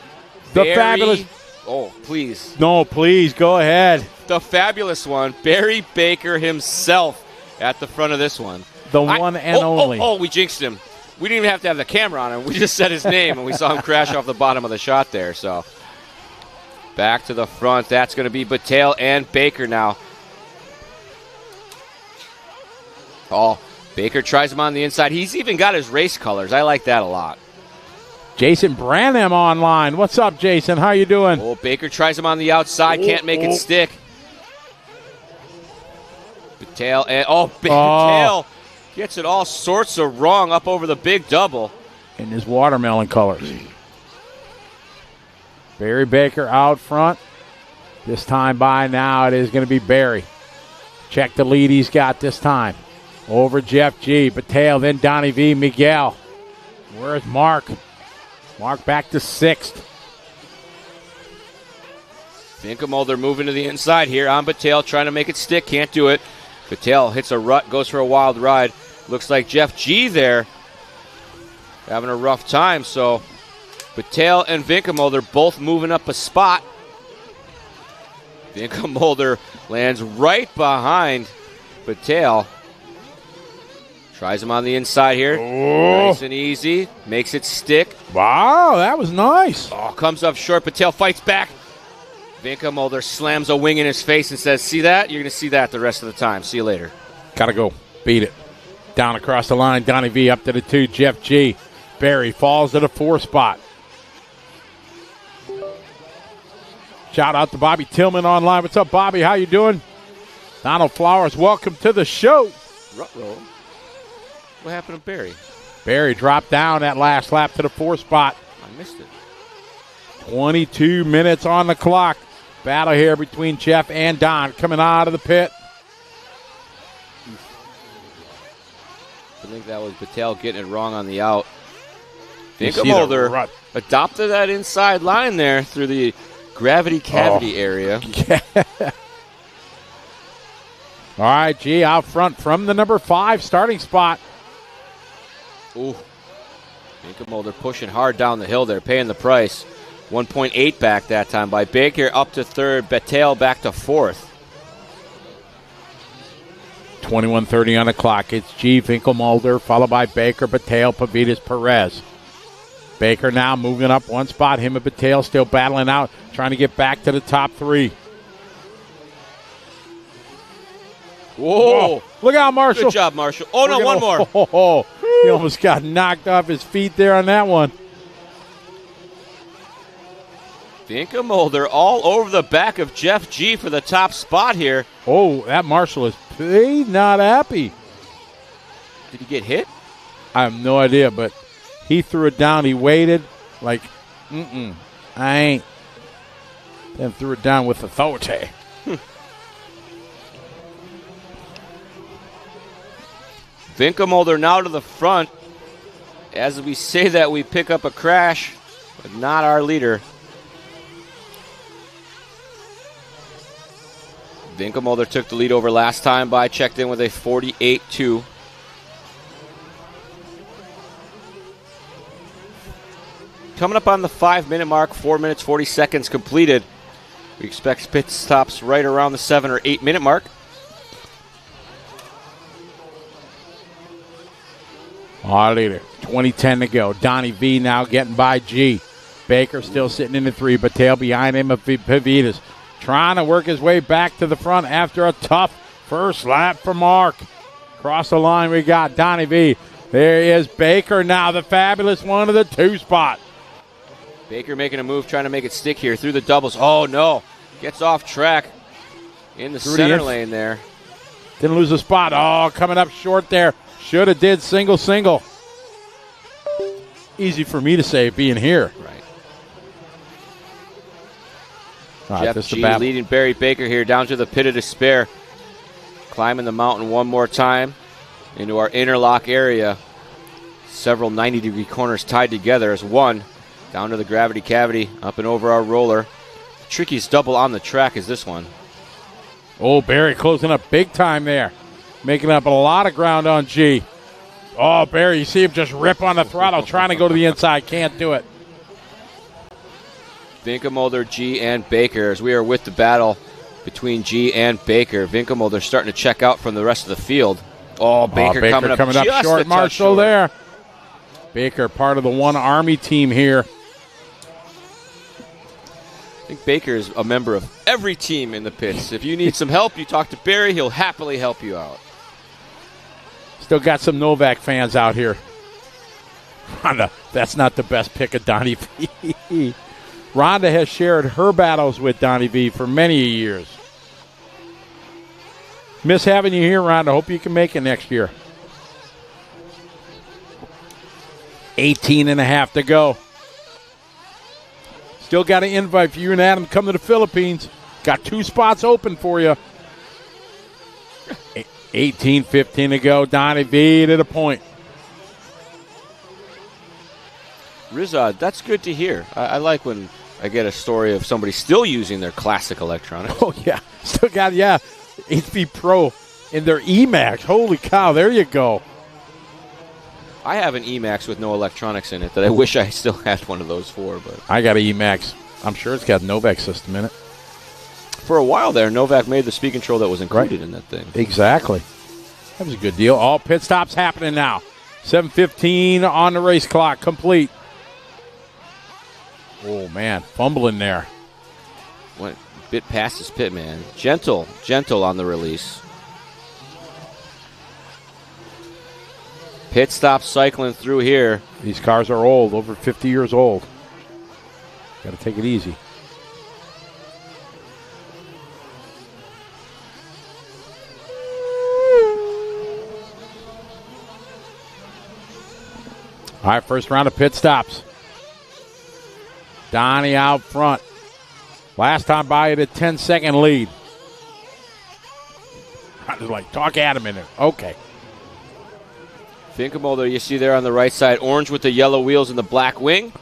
The fabulous. Oh, please. No, please, go ahead. The fabulous one, Barry Baker himself at the front of this one. The one and only. Oh, we jinxed him. We didn't even have to have the camera on him. We just said his name, and we saw him crash off the bottom of the shot there. So back to the front. That's going to be Patel and Baker now. Oh, Baker tries him on the inside. He's even got his race colors. I like that a lot. Jason Branham online. What's up, Jason? How you doing? Oh, Baker tries him on the outside. Can't make it stick. Patel and Patel gets it all sorts of wrong up over the big double. In his watermelon colors. Barry Baker out front. This time by now it is going to be Barry. Check the lead he's got this time. Over Jeff G. Patel, then Donnie V. Miguel. Where's Mark? Mark back to sixth. Vinkelmolder moving to the inside here on Patel, trying to make it stick. Can't do it. Patel hits a rut, goes for a wild ride. Looks like Jeff G there having a rough time. So Patel and Vinkelmolder both moving up a spot. Vinkelmolder lands right behind Patel. Tries him on the inside here. Oh. Nice and easy. Makes it stick. Wow, that was nice. Oh, comes up short. Patel fights back. Vinkelmolder slams a wing in his face and says, see that? You're going to see that the rest of the time. See you later. Gotta go. Beat it. Down across the line. Donnie V up to the 2. Jeff G. Barry falls to the 4 spot. Shout out to Bobby Tillman online. What's up, Bobby? How you doing? Donald Flowers, welcome to the show. Ruh-roh. What happened to Barry? Barry dropped down that last lap to the 4 spot. I missed it. 22 minutes on the clock. Battle here between Jeff and Don coming out of the pit. I think that was Patel getting it wrong on the out. Vinkelmolder adopted that inside line there through the gravity cavity area. Yeah. All right, G out front from the number 5 starting spot. Ooh. Vinkelmolder pushing hard down the hill there, paying the price. 1.8 back that time by Baker, up to third. Patel back to fourth. 21:30 on the clock. It's G. Vinkelmolder, followed by Baker, Patel, Pavitas, Perez. Baker now moving up one spot. Him and Patel still battling out, trying to get back to the top 3. Whoa. Look out, Marshall. Good job, Marshall. Oh, no, one more. He almost got knocked off his feet there on that one. Vinkelmolder all over the back of Jeff G for the top spot here. Oh, that Marshall is not happy. Did he get hit? I have no idea, but he threw it down. He waited like, I ain't. Then threw it down with authority. Vinkelmolder now to the front. As we say that, we pick up a crash, but not our leader. Vinkelmolder took the lead over last time by, checked in with a 48-2. Coming up on the 5-minute mark, 4 minutes, 40 seconds completed. We expect pit stops right around the 7 or 8 minute mark. Our leader, 20-10 to go. Donnie V now getting by G. Baker still sitting in the 3, but tail behind him of Pavitas. Trying to work his way back to the front after a tough first lap for Mark. Across the line we got Donnie V. There is Baker now, the fabulous one to the 2 spot. Baker making a move, trying to make it stick here through the doubles. Oh, no. Gets off track in the center lane there. Didn't lose a spot. Oh, coming up short there. Should have did single. Easy for me to say being here. Right. Jeff G leading Barry Baker here down to the pit of despair. Climbing the mountain one more time into our interlock area. Several 90-degree corners tied together as one. Down to the gravity cavity, up and over our roller. The trickiest double on the track is this one. Oh, Barry closing up big time there. Making up a lot of ground on G. Oh, Barry, you see him just rip on the throttle, trying to go to the inside. Can't do it. Vinkelmolder, G, and Baker as we are with the battle between G and Baker. Vinkelmolder starting to check out from the rest of the field. Oh, Baker coming up short. Marshall there. Baker, part of the One Army team here. I think Baker is a member of every team in the pits. If you need some help, you talk to Barry. He'll happily help you out. Still got some Novak fans out here. Rhonda, that's not the best pick of Donnie V. Rhonda has shared her battles with Donnie V for many years. Miss having you here, Rhonda. Hope you can make it next year. 18.5 to go. Still got an invite for you and Adam to come to the Philippines. Got 2 spots open for you. 18:15 to go. Donnie V to the point. Rizad, that's good to hear. I like when I get a story of somebody still using their classic electronics. Oh, yeah. Still got, HP Pro in their Emax. Holy cow, there you go. I have an Emax with no electronics in it that I wish I still had one of those for. But I got an Emax. I'm sure it's got a Novak system in it. For a while there, Novak made the speed control that was included in that thing. Exactly. That was a good deal. All pit stops happening now. 7:15 on the race clock. Complete. Oh, man. Fumbling there. Went a bit past his pit man. Gentle on the release. Pit stop cycling through here. These cars are old, over 50 years old. Got to take it easy. All right, first round of pit stops. Donnie out front. Last time by at a 10-second lead. I was like, talk at him in there. Okay. Finkelmolder, you see there on the right side, orange with the yellow wheels and the black wing.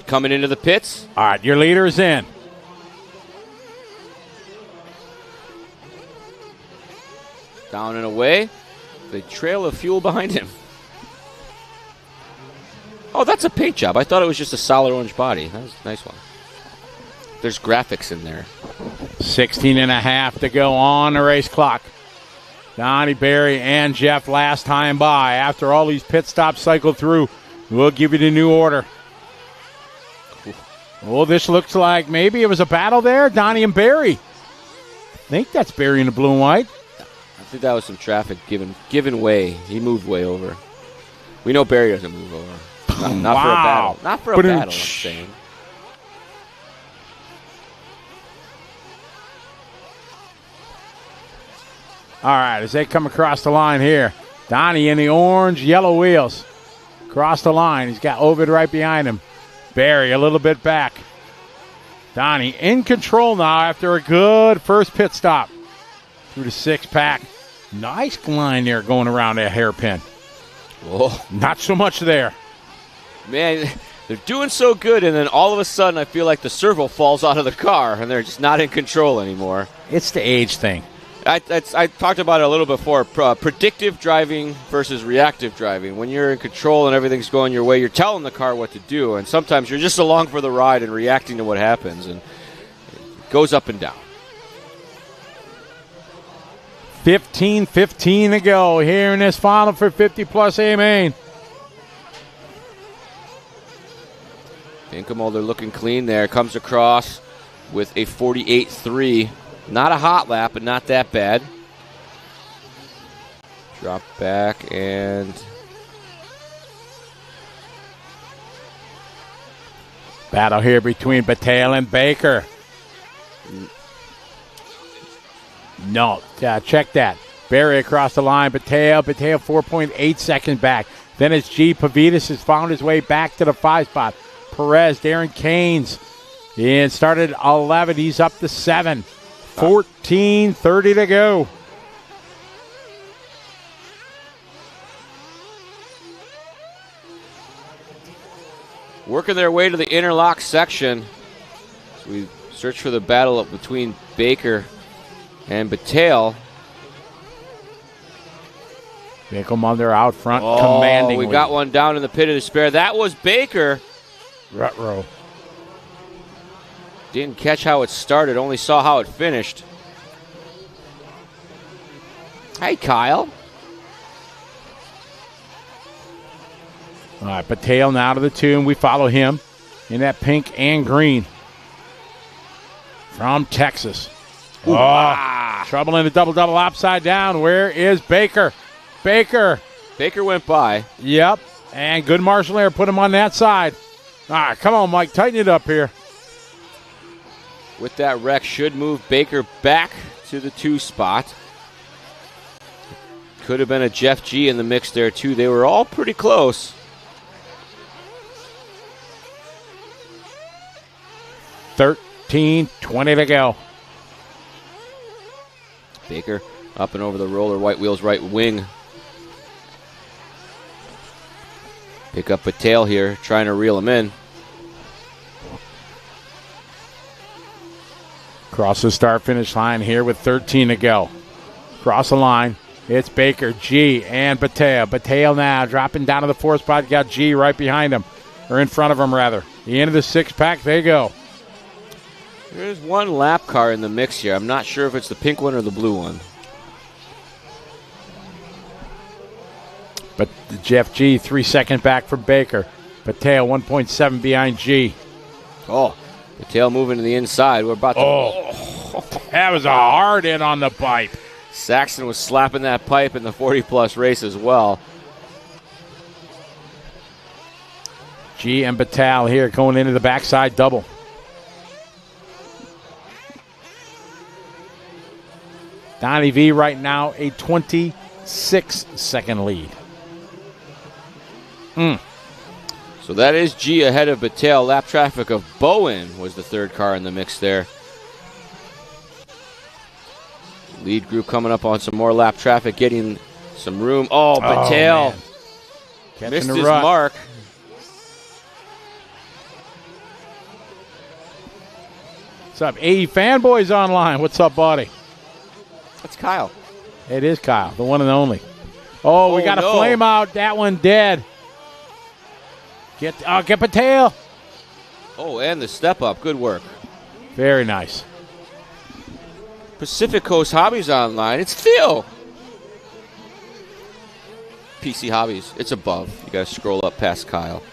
Coming into the pits. All right, your leader is in. Down and away. The trail of fuel behind him. Oh, that's a paint job. I thought it was just a solid orange body. That was a nice one. There's graphics in there. 16 and a half to go on the race clock. Donnie, Barry, and Jeff last time by. After all these pit stops cycle through, we'll give you the new order. Oh, this looks like maybe it was a battle there. Donnie and Barry. I think that's Barry in the blue and white. I think that was some traffic given way. He moved way over. We know Barry doesn't move over. Not for a battle. Not for a battle, I'm saying. All right, as they come across the line here, Donnie in the orange, yellow wheels. Across the line, he's got Ovid right behind him. Barry a little bit back. Donnie in control now after a good first pit stop. Through the six-pack. Nice line there going around that hairpin. Oh, not so much there. Man, they're doing so good, and then all of a sudden I feel like the servo falls out of the car, and they're just not in control anymore. It's the age thing. I talked about it a little before. Predictive driving versus reactive driving. When you're in control and everything's going your way, you're telling the car what to do, and sometimes you're just along for the ride and reacting to what happens, and it goes up and down. 15-15 to go here in this final for 50-plus A-Main. Finkelmolder looking clean there. Comes across with a 48.3. Not a hot lap, but not that bad. Drop back and... battle here between Bataille and Baker. No, check that. Barry across the line. Bataille 4.8 seconds back. Then it's G. Pavitas has found his way back to the 5 spot. Perez, Darren Canes, and started 11. He's up to 7. 14:30 to go. Working their way to the interlock section. So we search for the battle up between Baker and Bataille. Finkelmolder out front, commanding. We got one down in the pit of despair. That was Baker. Ruh-roh. Didn't catch how it started, only saw how it finished. Hey, Kyle. All right, Bataille now to the 2, and we follow him in that pink and green. From Texas. Ooh, trouble in the double-double upside down. Where is Baker? Baker went by. Yep, and good marshal air put him on that side. All right, come on, Mike, tighten it up here. With that wreck, should move Baker back to the 2 spot. Could have been a Jeff G in the mix there, too. They were all pretty close. $13.20 to go. Baker up and over the roller, white wheels, right wing. Pick up Bataille here, trying to reel him in. Cross the start-finish line here with 13 to go. Cross the line. It's Baker, G, and Bataille. Bataille now dropping down to the 4 spot. You got G right behind him, or in front of him, rather. The end of the 6-pack, they go. There's one lap car in the mix here. I'm not sure if it's the pink one or the blue one. But Jeff G, 3 seconds back from Baker. Bataille, 1.7 behind G. Oh, Bataille moving to the inside. We're about to... That was a hard in on the pipe. Saxon was slapping that pipe in the 40-plus race as well. G and Bataille here going into the backside double. Donnie V right now a 26-second lead. So that is G ahead of Battelle. Lap traffic of Bowen was the third car in the mix there. Lead group coming up on some more lap traffic, getting some room. Oh, Battelle missed his mark. What's up, AE Fanboys Online? What's up, buddy? That's Kyle. It is Kyle, the one and only. Oh, we got a flame out. That one dead. Get Battelle. Oh, and the step up. Good work. Very nice. Pacific Coast Hobbies Online. It's Phil. PC Hobbies. It's above. You guys scroll up past Kyle.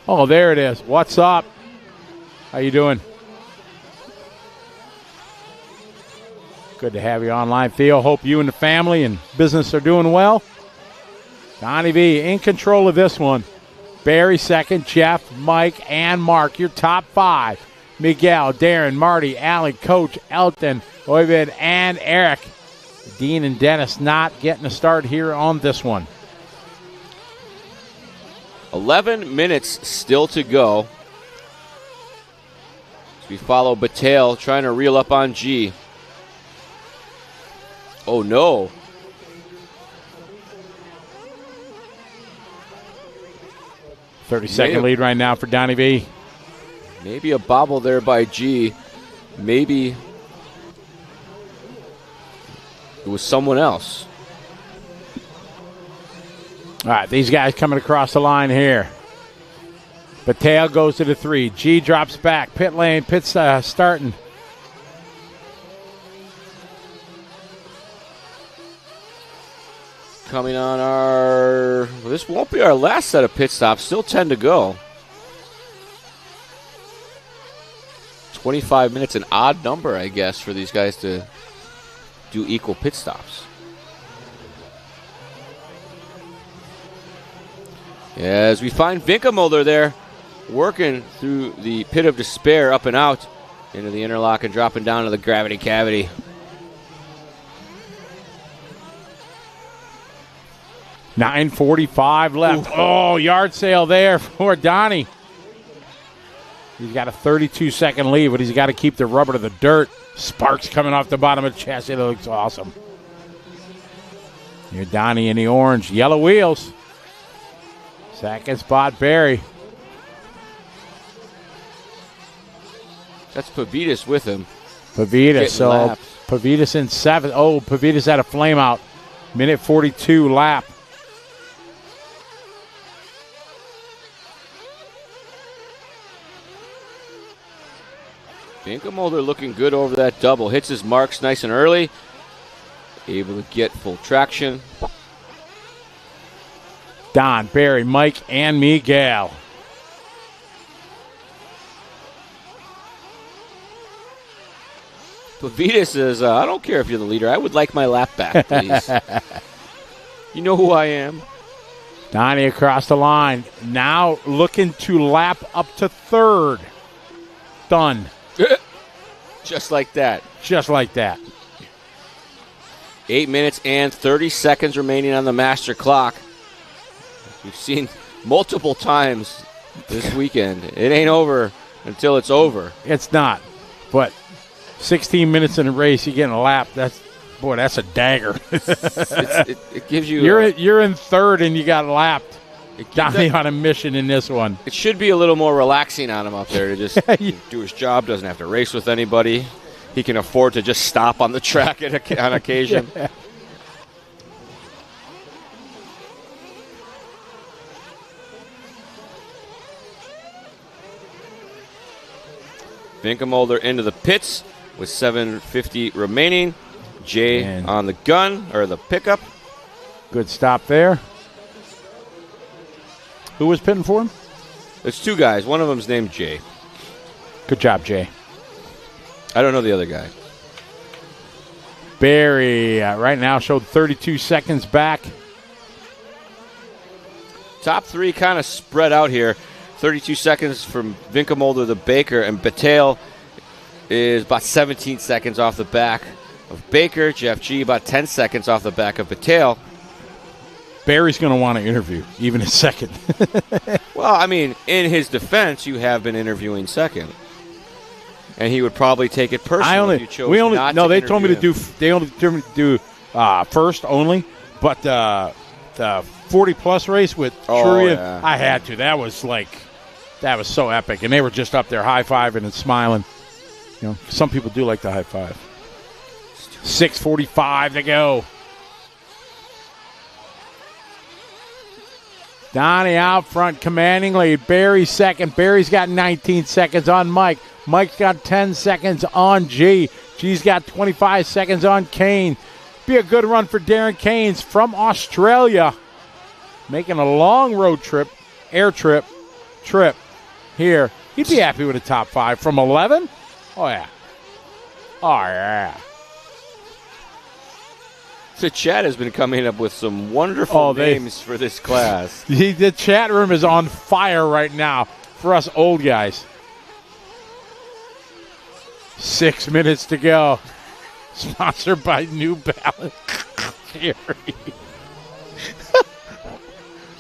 Oh, there it is. What's up? How you doing? Good to have you online, Theo. Hope you and the family and business are doing well. Donnie V in control of this one. Barry second, Jeff, Mike, and Mark. Your top five. Miguel, Darren, Marty, Allie, Coach, Elton, Oyvind, and Eric. Dean and Dennis not getting a start here on this one. 11 minutes still to go. As we follow Battelle trying to reel up on G. Oh, no. Thirty-second lead right now for Donnie V. Maybe a bobble there by G. Maybe it was someone else. All right, these guys coming across the line here. Battelle goes to the 3. G drops back. Pit lane, starting. Coming on our... Well, this won't be our last set of pit stops. Still 10 to go. 25 minutes, an odd number, I guess, for these guys to do equal pit stops. As we find Vinkelmulder there, working through the pit of despair, up and out into the interlock and dropping down to the gravity cavity. $9:45 left. Ooh. Oh, yard sale there for Donnie. He's got a 32-second lead, but he's got to keep the rubber to the dirt. Sparks coming off the bottom of the chassis. It looks awesome. Here's Donnie in the orange. Yellow wheels. Second spot, Barry. That's Pavitas with him. Pavitas. So laps. Pavitas in 7th. Oh, Pavitas had a flame out. Minute 42 lap. Vinkelmulder looking good over that double. Hits his marks nice and early. Able to get full traction. Don, Barry, Mike, and Miguel. Pavitas says, I don't care if you're the leader. I would like my lap back, please. You know who I am. Donnie across the line. Now looking to lap up to 3rd. Done. Just like that. Just like that. 8 minutes and 30 seconds remaining on the master clock. We've seen multiple times this weekend. It ain't over until it's over. It's not. But 16 minutes in a race, you get a lap. That's a dagger. It gives you. You're in 3rd and you got lapped. Donnie on a mission in this one. It should be a little more relaxing on him up there to just do his job. Doesn't have to race with anybody. He can afford to just stop on the track on occasion. Yeah. Vinkelmulder into the pits with 7:50 remaining. Jay on the gun, or the pickup. Good stop there. Who was pitting for him? It's 2 guys. One of them's named Jay. Good job, Jay. I don't know the other guy. Barry right now showed 32 seconds back. Top 3 kind of spread out here. 32 seconds from Vinkelmulder to Baker, and Battelle is about 17 seconds off the back of Baker. Jeff G about 10 seconds off the back of Battelle. Barry's going to want to interview, even in second. Well, I mean, in his defense, you have been interviewing second. And he would probably take it personally if you chose not to they told me to interview do. him. They only told me to do first only, but the 40+ race with Truian, yeah. I had to. That was so epic, and they were just up there high-fiving and smiling. You know, some people do like the high five. 6:45 to go. Donnie out front, commanding lead. Barry second. Barry's got 19 seconds on Mike. Mike's got 10 seconds on G. G's got 25 seconds on Kane. Be a good run for Darren Keynes from Australia. Making a long road trip, air trip here. He'd be happy with a top 5 from 11. Oh, yeah. Oh, yeah. The chat has been coming up with some wonderful names for this class. The chat room is on fire right now for us old guys. 6 minutes to go. Sponsored by New Balance.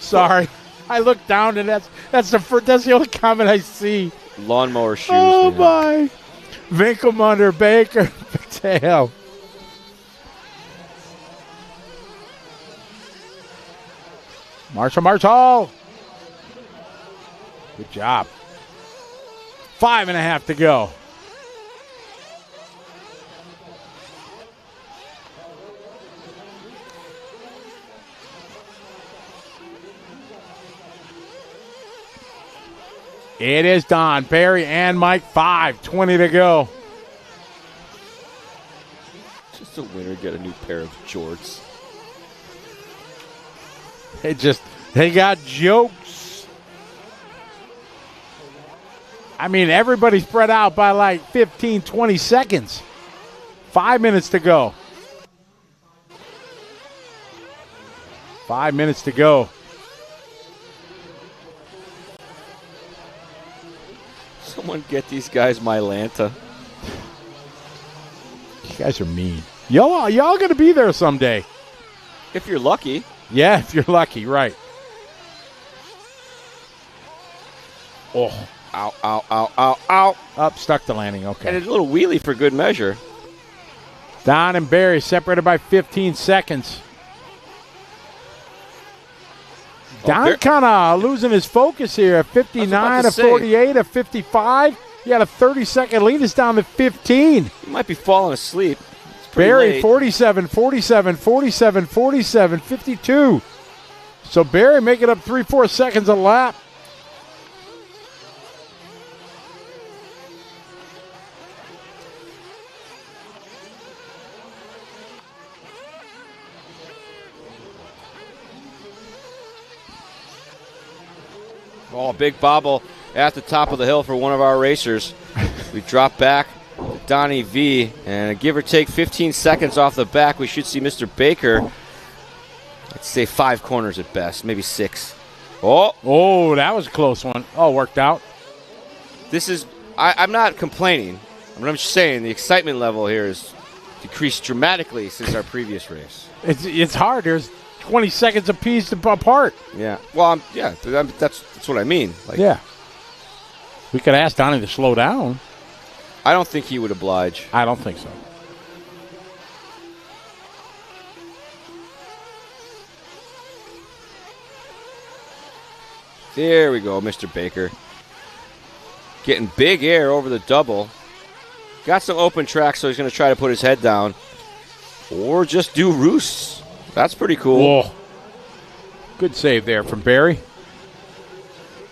Sorry. I look down and that's the only comment I see. Lawnmower shoes. Oh, man. my. Winkelmunder, Baker, Patel. Marshall. Good job. 5.5 to go. It is Don, Barry, and Mike. 5:20 to go. Just a winner get a new pair of jorts. They got jokes. I mean, everybody spread out by like 15, 20 seconds. 5 minutes to go. 5 minutes to go. Someone get these guys Mylanta. You guys are mean. Y'all going to be there someday. If you're lucky. Yeah, if you're lucky, right. Oh. Ow, ow, ow, ow, ow. Up, stuck the landing, okay. And a little wheelie for good measure. Don and Barry separated by 15 seconds. Don kind of losing his focus here. 59 to 48 to 55. He had a 30-second lead. It's down to 15. He might be falling asleep. Barry, late. 47, 47, 47, 47, 52. So Barry making up 3-4 seconds a lap. Oh, big bobble at the top of the hill for one of our racers. We drop back to Donnie V, and give or take 15 seconds off the back, we should see Mr. Baker, let's say 5 corners at best, maybe 6. Oh, that was a close one. Oh, worked out. This is, I'm not complaining. I'm just saying the excitement level here has decreased dramatically since our previous race. It's hard. There's 20 seconds apiece apart. Yeah. Well, that's what I mean. Like, yeah. We could ask Donnie to slow down. I don't think he would oblige. I don't think so. There we go, Mr. Baker. Getting big air over the double. Got some open track, so he's going to try to put his head down. Or just do roosts. That's pretty cool. Whoa. Good save there from Barry.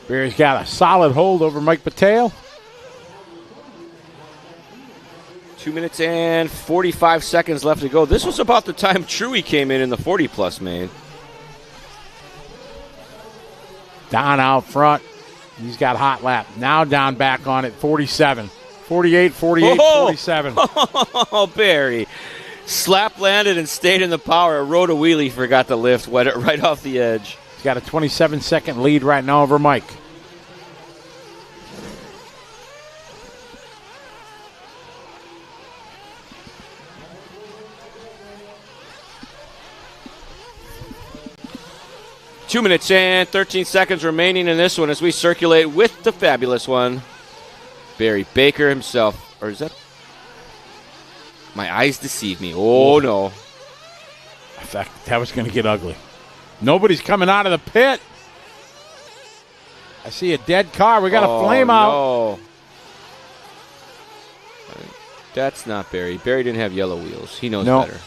Barry's got a solid hold over Mike Patel. 2 minutes and 45 seconds left to go. This was about the time Truey came in the 40-plus main. Don out front. He's got hot lap. Now down back on it, 47. 48, 48, 47. Oh, Barry. Slap landed and stayed in the power. Rode a wheelie, forgot to lift, wet it right off the edge. He's got a 27-second lead right now over Mike. 2 minutes and 13 seconds remaining in this one as we circulate with the fabulous one, Barry Baker himself. Or is that? My eyes deceive me. Oh, no. In fact, that was going to get ugly. Nobody's coming out of the pit. I see a dead car. We got a flame out. No. That's not Barry. Barry didn't have yellow wheels. He knows better.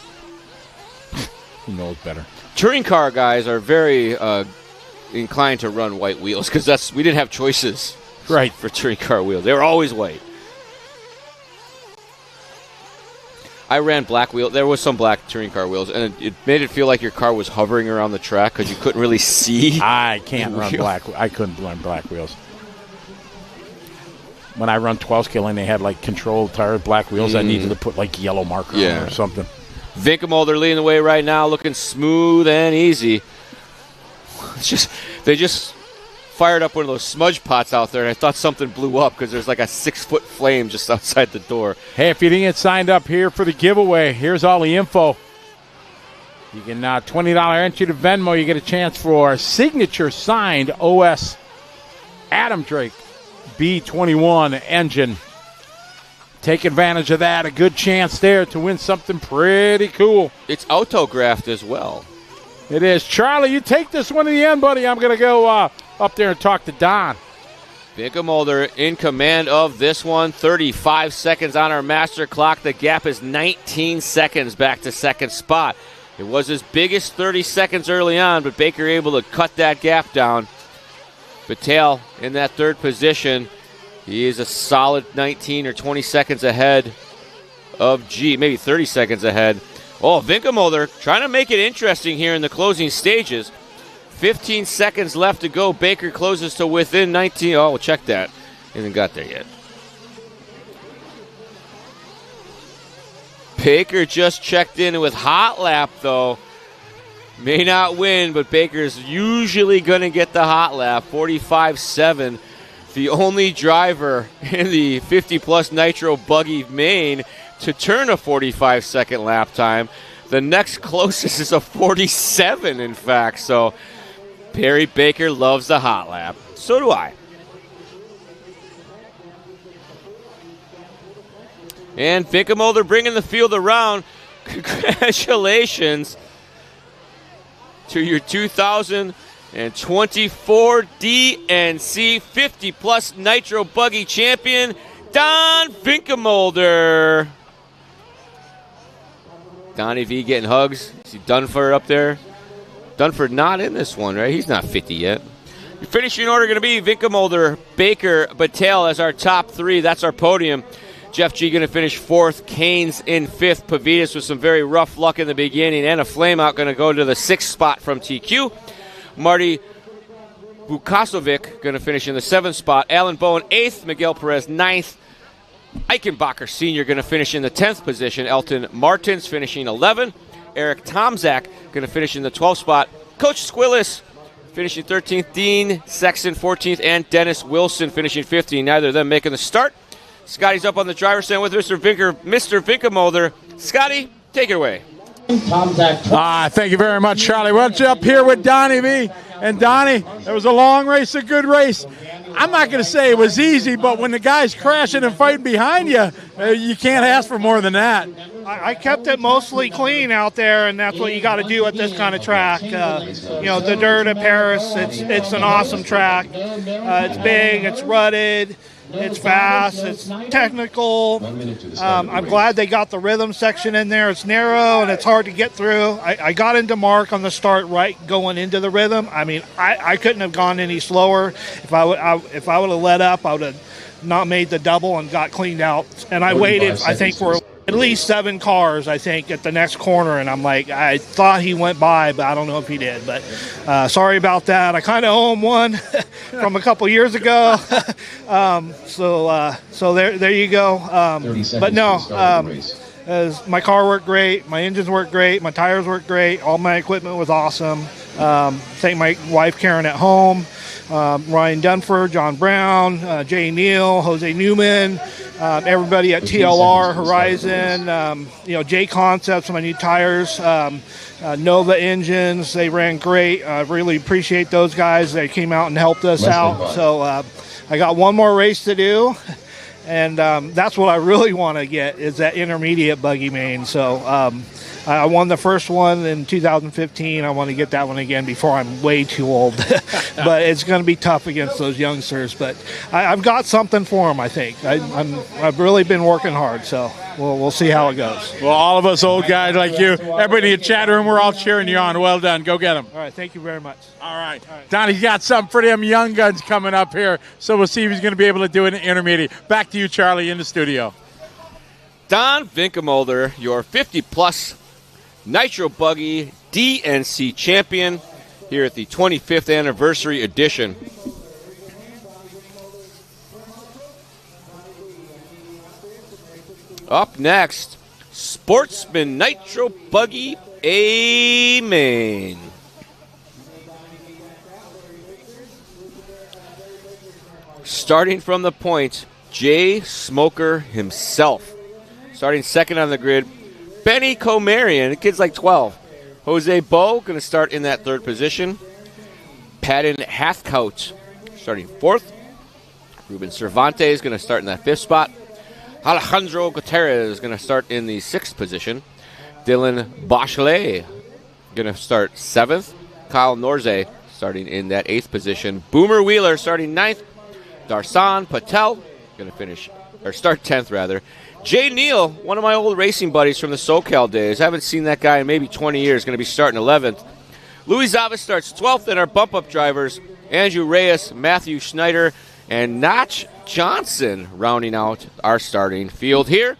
He knows better. Touring car guys are very inclined to run white wheels because we didn't have choices. Right. For touring car wheels. They were always white. I ran black wheels. There was some black touring car wheels, and it made it feel like your car was hovering around the track because you couldn't really see. I can't run black. I couldn't run black wheels. When I run 12 scale and they had like controlled tires, black wheels, I needed to put like yellow marker on or something. Vinkelmolder leading the way right now, looking smooth and easy. They just fired up one of those smudge pots out there, and I thought something blew up because there's like a 6-foot flame just outside the door. Hey, if you didn't get signed up here for the giveaway, here's all the info. You can $20 entry to Venmo. You get a chance for a signature signed OS Adam Drake B21 engine. Take advantage of that. A good chance there to win something pretty cool. It's autographed as well. It is. Charlie, you take this one to the end, buddy. I'm going to go up there and talk to Don. Vinkelmolder in command of this one. 35 seconds on our master clock. The gap is 19 seconds back to second spot. It was his biggest 30 seconds early on, but Baker able to cut that gap down. Battelle in that third position. He is a solid 19 or 20 seconds ahead of maybe 30 seconds ahead. Oh, Vinkelmolder trying to make it interesting here in the closing stages. 15 seconds left to go. Baker closes to within 19. Oh, we'll check that. He hasn't got there yet. Baker just checked in with hot lap, though. May not win, but Baker's usually going to get the hot lap. 45.7. The only driver in the 50-plus Nitro buggy main to turn a 45-second lap time. The next closest is a 47, in fact. So Barry Baker loves the hot lap. So do I. And Vinkelmolder bringing the field around. Congratulations to your 2024 DNC 50-plus Nitro buggy champion, Don Vinkelmolder. Donnie V getting hugs. See Dunford up there. Dunford not in this one, right? He's not 50 yet. Your finishing order going to be Vinkelmolder, Baker, Battelle as our top three. That's our podium. Jeff G going to finish fourth. Canes in fifth. Pavitas with some very rough luck in the beginning. And a flameout going to go to the sixth spot from TQ. Marty Vukasovic going to finish in the seventh spot. Alan Bowen eighth. Miguel Perez ninth. Eichenbacher Sr. going to finish in the 10th position. Elton Martins finishing 11th. Eric Tomzak going to finish in the 12th spot. Coach Squillis finishing 13th. Dean Sexton 14th. And Dennis Wilson finishing 15th. Neither of them making the start. Scotty's up on the driver's stand with Mr. Vinkelmolder. Scotty, take it away. Thank you very much, Charlie. We're up here with Donnie V. And Donnie, it was a long race, a good race. I'm not going to say it was easy, but when the guy's crashing and fighting behind you, you can't ask for more than that. I kept it mostly clean out there, and that's what you got to do at this kind of track. The dirt at Paris, it's an awesome track. It's big, it's rutted. It's fast. It's technical. I'm glad they got the rhythm section in there. It's narrow and it's hard to get through. I got into Mark on the start right going into the rhythm. I mean, I couldn't have gone any slower. If I would have let up, I would have not made the double and got cleaned out. And I waited, I think, for at least 7 cars, I think, at the next corner. And I'm like, I thought he went by, but I don't know if he did. But sorry about that. I kind of owe him one from a couple years ago. So there you go. But no, my car worked great. My engines worked great. My tires worked great. All my equipment was awesome. Thank my wife, Karen, at home. Ryan Dunford, John Brown, Jay Neal, Jose Newman, everybody at TLR, Horizon, J Concepts, my new tires, Nova engines. They ran great. I really appreciate those guys. They came out and helped us out. So I got one more race to do. And that's what I really want to get is that intermediate buggy main. So I won the first one in 2015. I want to get that one again before I'm way too old. But it's going to be tough against those youngsters. But I've got something for them, I think. I've really been working hard, so we'll see how it goes. Well, all of us old guys like you, everybody in the chat room, we're all cheering you on. Well done. Go get them. All right, thank you very much. All right. Donnie's got something for them young guns coming up here, so we'll see if he's going to be able to do it in intermediate. Back to you, Charlie, in the studio. Don Vinkenmolder, your 50-plus Nitro Buggy DNC champion here at the 25th anniversary edition. Up next, Sportsman Nitro Buggy A-Main. Starting from the point, Jay Smoker himself. Starting second on the grid, Benny Comarian, the kid's like 12. Jose Bo going to start in that third position. Patton Hathcote starting fourth. Ruben Cervantes going to start in that fifth spot. Alejandro Gutierrez going to start in the sixth position. Dylan Bachelet going to start seventh. Kyle Norze starting in that eighth position. Boomer Wheeler starting ninth. Darsan Patel going to start 10th rather. Jay Neal, one of my old racing buddies from the SoCal days. I haven't seen that guy in maybe 20 years. Going to be starting 11th. Louis Zavis starts 12th, and our bump-up drivers, Andrew Reyes, Matthew Schneider, and Notch Johnson rounding out our starting field here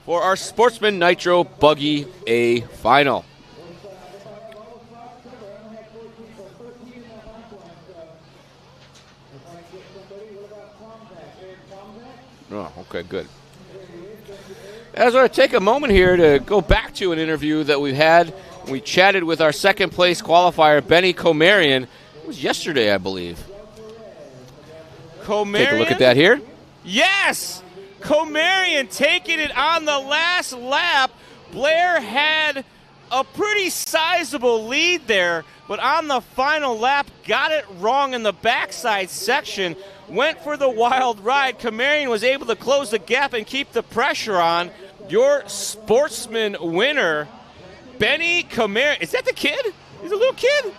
for our Sportsman Nitro Buggy A final. Oh, okay, good. As I take a moment here to go back to an interview that we had. We chatted with our second place qualifier, Benny Comarian. It was yesterday, I believe. Comarian? Take a look at that here. Yes! Comarian taking it on the last lap. Blair had a pretty sizable lead there, but on the final lap, got it wrong in the backside section. Went for the wild ride. Comarian was able to close the gap and keep the pressure on. Your Sportsman winner, Benny Comarian. Is that the kid? He's a little kid?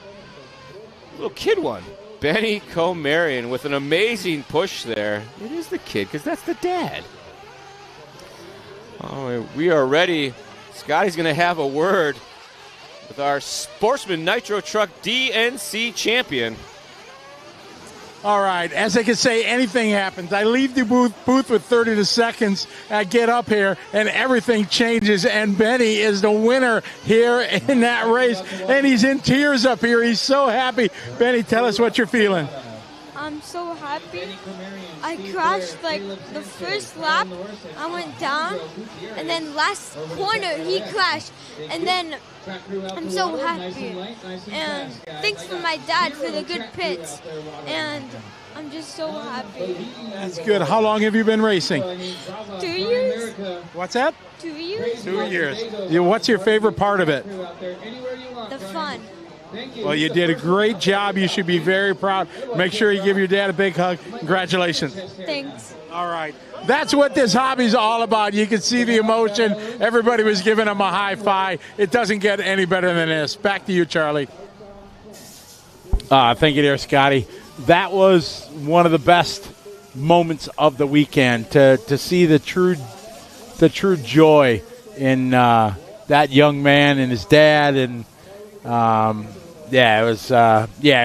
Little kid one. Benny Comarian with an amazing push there. It is the kid because that's the dad. Oh, we are ready. Scotty's going to have a word with our Sportsman Nitro Truck DNC champion. All right, as I can say, anything happens. I leave the booth with 30 seconds. I get up here, and everything changes, and Benny is the winner here in that race, and he's in tears up here. He's so happy. Benny, tell us what you're feeling. I'm so happy. I crashed like the first lap. I went down, and then last corner he crashed, and then I'm so happy. And thanks for my dad for the good pits, and I'm just so happy. That's good. How long have you been racing? 2 years. What's that? 2 years. 2 years. What's your favorite part of it? The fun. Well, you did a great job. You should be very proud. Make sure you give your dad a big hug. Congratulations. Thanks. All right. That's what this hobby's all about. You can see the emotion. Everybody was giving him a high five. It doesn't get any better than this. Back to you, Charlie. Thank you there, Scotty. That was one of the best moments of the weekend to see the true joy in that young man and his dad, and it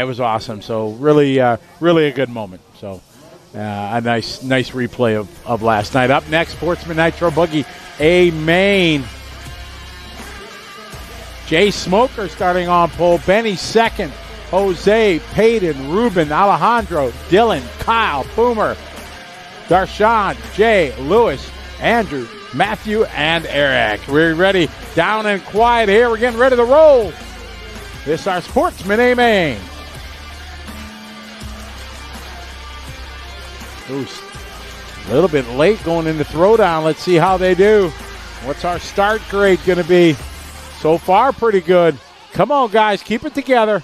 was awesome. So really a good moment. So a nice replay of last night. Up next, Sportsman Nitro Buggy A-Main. Jay Smoker starting on pole. Benny second. Jose, Peyton, Ruben, Alejandro, Dylan, Kyle, Boomer, Darshan, Jay, Lewis, Andrew, Matthew, and Eric. We're ready, down and quiet here. We're getting ready to roll. This is our Sportsman A-Main. A little bit late going into throwdown. Let's see how they do. What's our start grade going to be? So far, pretty good. Come on, guys. Keep it together.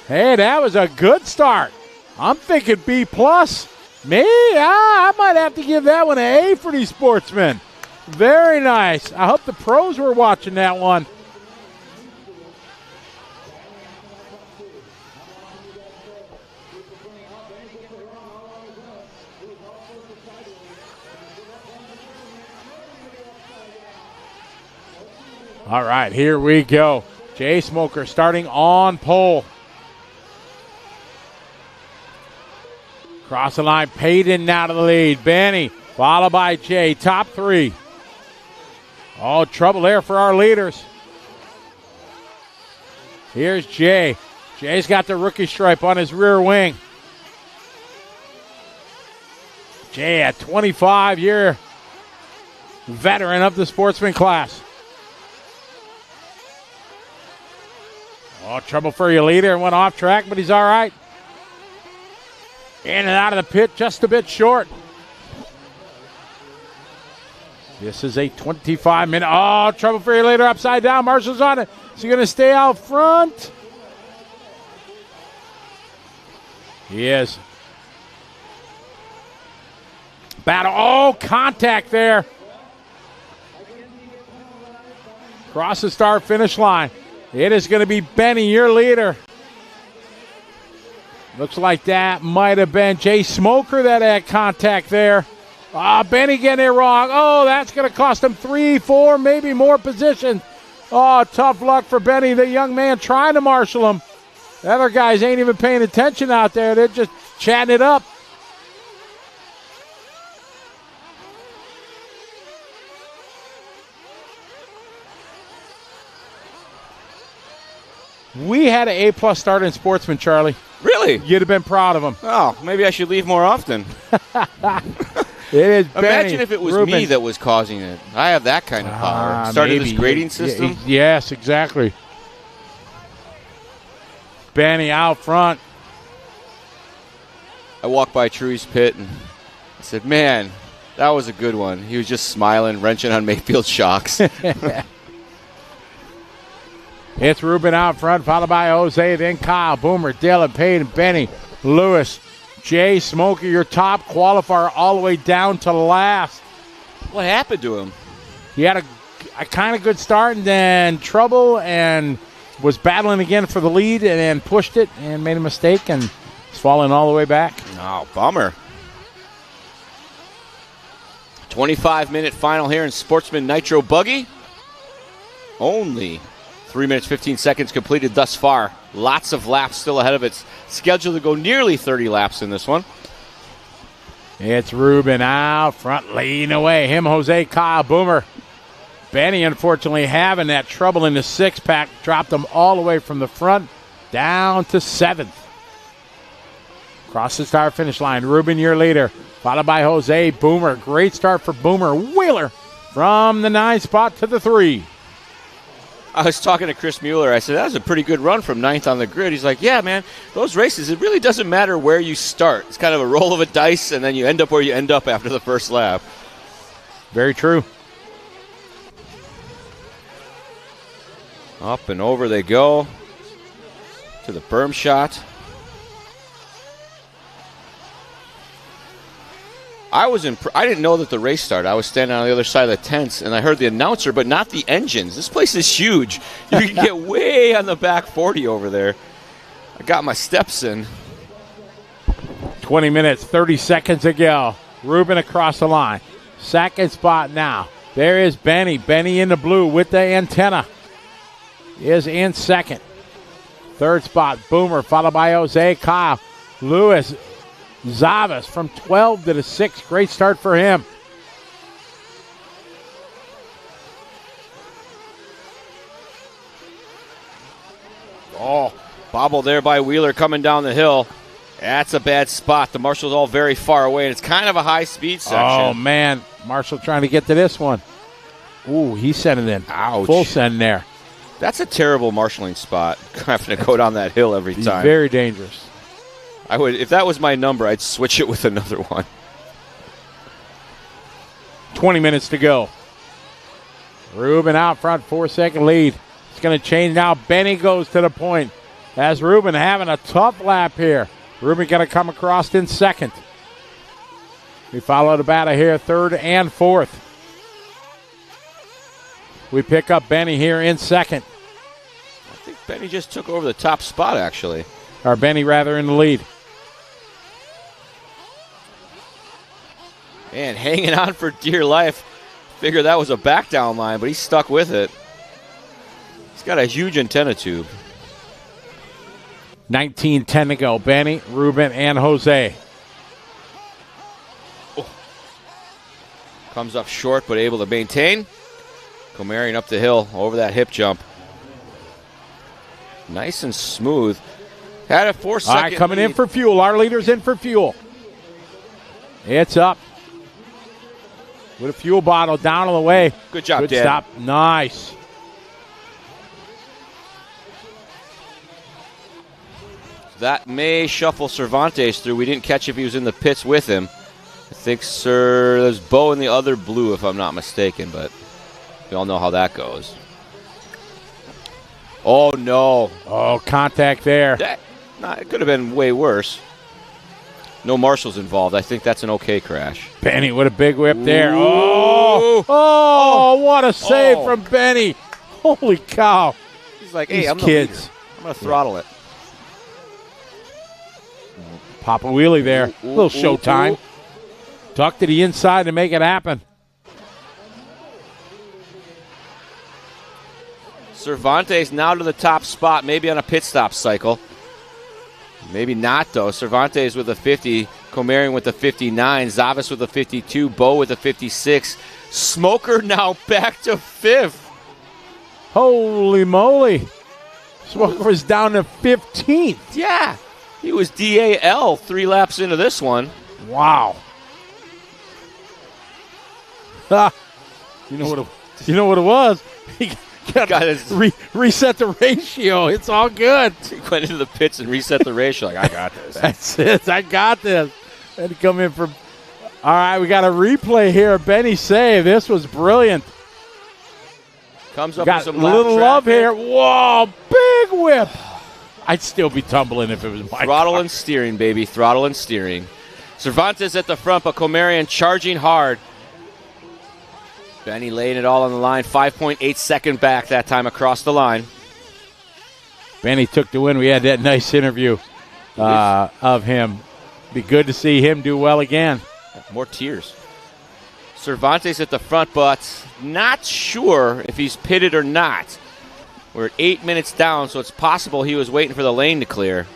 Hey, that was a good start. I'm thinking B+. Me? I might have to give that one an A for these sportsmen. Very nice. I hope the pros were watching that one. All right, here we go. Jay Smoker starting on pole. Cross the line, Payton now to the lead. Benny, followed by Jay, top three. Oh, trouble there for our leaders. Here's Jay. Jay's got the rookie stripe on his rear wing. Jay, a 25-year veteran of the sportsman class. Oh, trouble for your leader. Went off track, but he's all right. In and out of the pit, just a bit short. This is a 25-minute. Oh, trouble for your leader, upside down. Marshall's on it. Is he going to stay out front? He is. Battle. Oh, contact there. Cross the start finish line. It is going to be Benny, your leader. Looks like that might have been Jay Smoker that had contact there. Benny getting it wrong. Oh, that's going to cost him 3, 4, maybe more positions. Oh, tough luck for Benny, the young man trying to marshal him. The other guys ain't even paying attention out there. They're just chatting it up. We had an A+ start in Sportsman, Charlie. Really? You'd have been proud of him. Oh, maybe I should leave more often. It is Benny. Imagine if it was me that was causing it. I have that kind of power. Started this grading system. Yes, exactly. Benny out front. I walked by Truey's pit and I said, man, that was a good one. He was just smiling, wrenching on Mayfield shocks. It's Ruben out front, followed by Jose, then Kyle, Boomer, Dylan, Payton, Benny, Lewis, Jay Smoker, your top qualifier all the way down to last. What happened to him? He had a kind of good start and then trouble and was battling again for the lead and then pushed it and made a mistake and is falling all the way back. Oh, bummer. 25-minute final here in Sportsman Nitro Buggy. Only 3 minutes, 15 seconds completed thus far. Lots of laps still ahead of it. Scheduled to go nearly 30 laps in this one. It's Ruben out front, leading away. Him, Jose, Kyle, Boomer. Benny, unfortunately, having that trouble in the six-pack. Dropped them all the way from the front down to 7th. Cross the start finish line. Ruben, your leader. Followed by Jose, Boomer. Great start for Boomer. Wheeler from the 9 spot to the 3. I was talking to Chris Mueller. I said, that was a pretty good run from 9th on the grid. He's like, yeah, man, those races, it really doesn't matter where you start. It's kind of a roll of a dice, and then you end up where you end up after the first lap. Very true. Up and over they go to the berm shot. I didn't know that the race started. I was standing on the other side of the tents, and I heard the announcer, but not the engines. This place is huge. You can get way on the back 40 over there. I got my steps in. 20 minutes, 30 seconds to go. Ruben across the line. Second spot now. There is Benny. Benny in the blue with the antenna. Is in second. Third spot, Boomer, followed by Jose, Kyle, Lewis, Zavas from 12 to the 6. Great start for him. Oh, bobble there by Wheeler coming down the hill. That's a bad spot. The marshal's all very far away, and it's kind of a high-speed section. Oh, man. Marshall trying to get to this one. Ooh, he sent it in. Ouch. Full send there. That's a terrible marshalling spot, having to go down that hill every time. Very dangerous. I would, if that was my number, I'd switch it with another one. 20 minutes to go. Ruben out front, 4-second lead. It's going to change now. Benny goes to the point. As Ruben having a tough lap here. Ruben going to come across in second. We follow the battle here, third and fourth. We pick up Benny here in second. I think Benny just took over the top spot, actually. Or Benny, rather, in the lead. And hanging on for dear life. Figured that was a back down line, but he's stuck with it. He's got a huge antenna tube. 19-10 to go. Benny, Ruben, and Jose. Oh. Comes up short, but able to maintain. Comarian up the hill over that hip jump. Nice and smooth. Had a 4-second All right, coming lead. in for fuel. Our leader's in for fuel. It's up. With a fuel bottle down on the way. Good job, Good Dad. stop. Nice. That may shuffle Cervantes through. We didn't catch if he was in the pits with him. I think, sir, there's Bo in the other blue, if I'm not mistaken, but we all know how that goes. Oh, no. Oh, contact there. It could have been way worse. No marshals involved. I think that's an okay crash. Benny with a big whip there. Ooh. Oh, what a save from Benny. Holy cow. He's like, These hey, I'm kids. the leader. I'm going to throttle it. Pop a wheelie there. A little showtime. Tuck to the inside to make it happen. Cervantes now to the top spot, maybe on a pit stop cycle. Maybe not, though. Cervantes with a 50, Comarian with a 59, Zavis with a 52, Bo with a 56. Smoker now back to 5th. Holy moly. Smoker was down to 15th. Yeah. He was DAL 3 laps into this one. Wow. You know what it was? He got his reset the ratio. It's all good. He went into the pits and reset the ratio. Like, I got this. That's it. I got this. Had to come in for. All right, we got a replay here. Benny save. This was brilliant. Comes up got with some a little love traffic. here. Whoa, big whip. I'd still be tumbling if it was my Throttle car. and steering, baby. Throttle and steering. Cervantes at the front, but Comarian charging hard. Benny laying it all on the line. 5.8 second back that time across the line. Benny took the win. We had that nice interview of him. Be good to see him do well again. More tears. Cervantes at the front, but not sure if he's pitted or not. We're at 8 minutes down, so it's possible he was waiting for the lane to clear.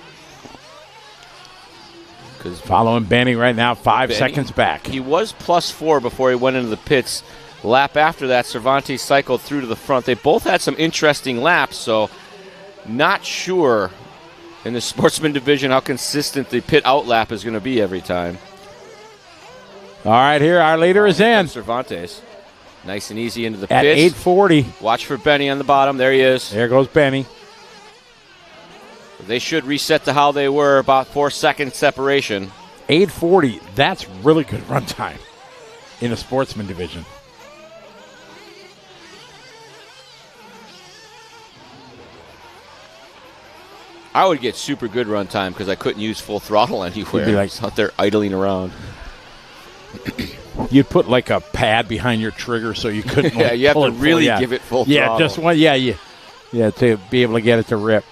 Following Benny right now, 5 seconds back. He was +4 before he went into the pits. Lap after that, Cervantes cycled through to the front. They both had some interesting laps, so not sure in the Sportsman division how consistent the pit out lap is going to be every time. All right, here, our leader is in. Cervantes. Nice and easy into the At pits. 8:40. Watch for Benny on the bottom. There he is. There goes Benny. They should reset to how they were, about 4 second separation. 8:40. That's really good run time in a Sportsman division. I would get super good run time because I couldn't use full throttle anywhere. You'd be like, just out there idling around. You'd put like a pad behind your trigger so you couldn't. Yeah, you have pull to it full, really yeah. give it full Yeah, throttle. just one. Yeah, to be able to get it to rip.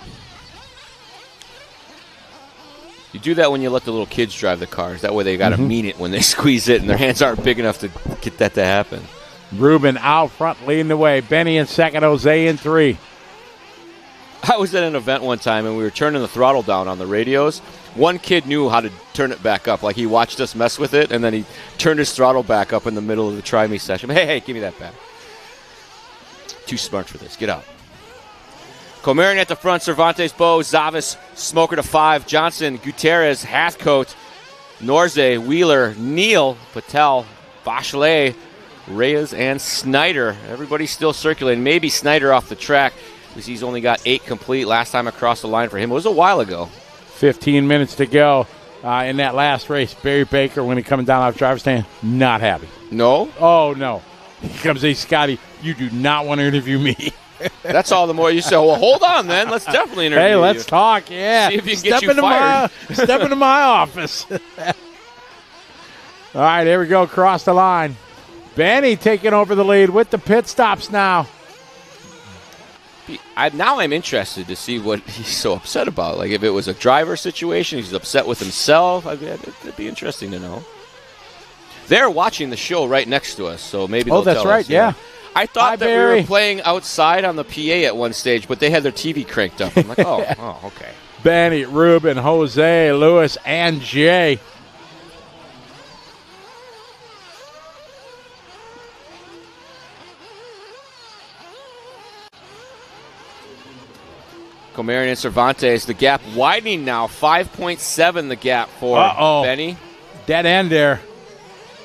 You do that when you let the little kids drive the cars. That way they got to mean it when they squeeze it, and their hands aren't big enough to get that to happen. Ruben out front leading the way. Benny in second. Jose in 3. I was at an event one time, and we were turning the throttle down on the radios. One kid knew how to turn it back up. Like, he watched us mess with it, and then he turned his throttle back up in the middle of the try me session. Hey, give me that back. Too smart for this. Get out. Comarian at the front. Cervantes, Bo, Zavis, Smoker to 5. Johnson, Gutierrez, Hathcote, Norze, Wheeler, Neal, Patel, Bachelet, Reyes, and Snyder. Everybody still circulating. Maybe Snyder off the track. because he's only got 8 complete. Last time across the line for him, it was a while ago. 15 minutes to go in that last race. Barry Baker, when he coming down off driver's stand, not happy. No? Oh, no. He comes, hey, Scotty, you do not want to interview me. That's all the more you say, well, hold on then. Let's definitely interview you. Hey, let's talk, yeah. See if you can get you fired. Step into my office. All right, here we go, across the line. Benny taking over the lead with the pit stops now. Now I'm interested to see what he's so upset about. Like, if it was a driver situation, he's upset with himself. It'd be interesting to know. They're watching the show right next to us, so maybe they'll tell us. Oh, that's right, yeah. I thought that we were playing outside on the PA at one stage, but they had their TV cranked up. I'm like, oh, okay. Benny, Ruben, Jose, Lewis, and Jay. Comerian and Cervantes, the gap widening now, 5.7 the gap for Benny. Dead end there.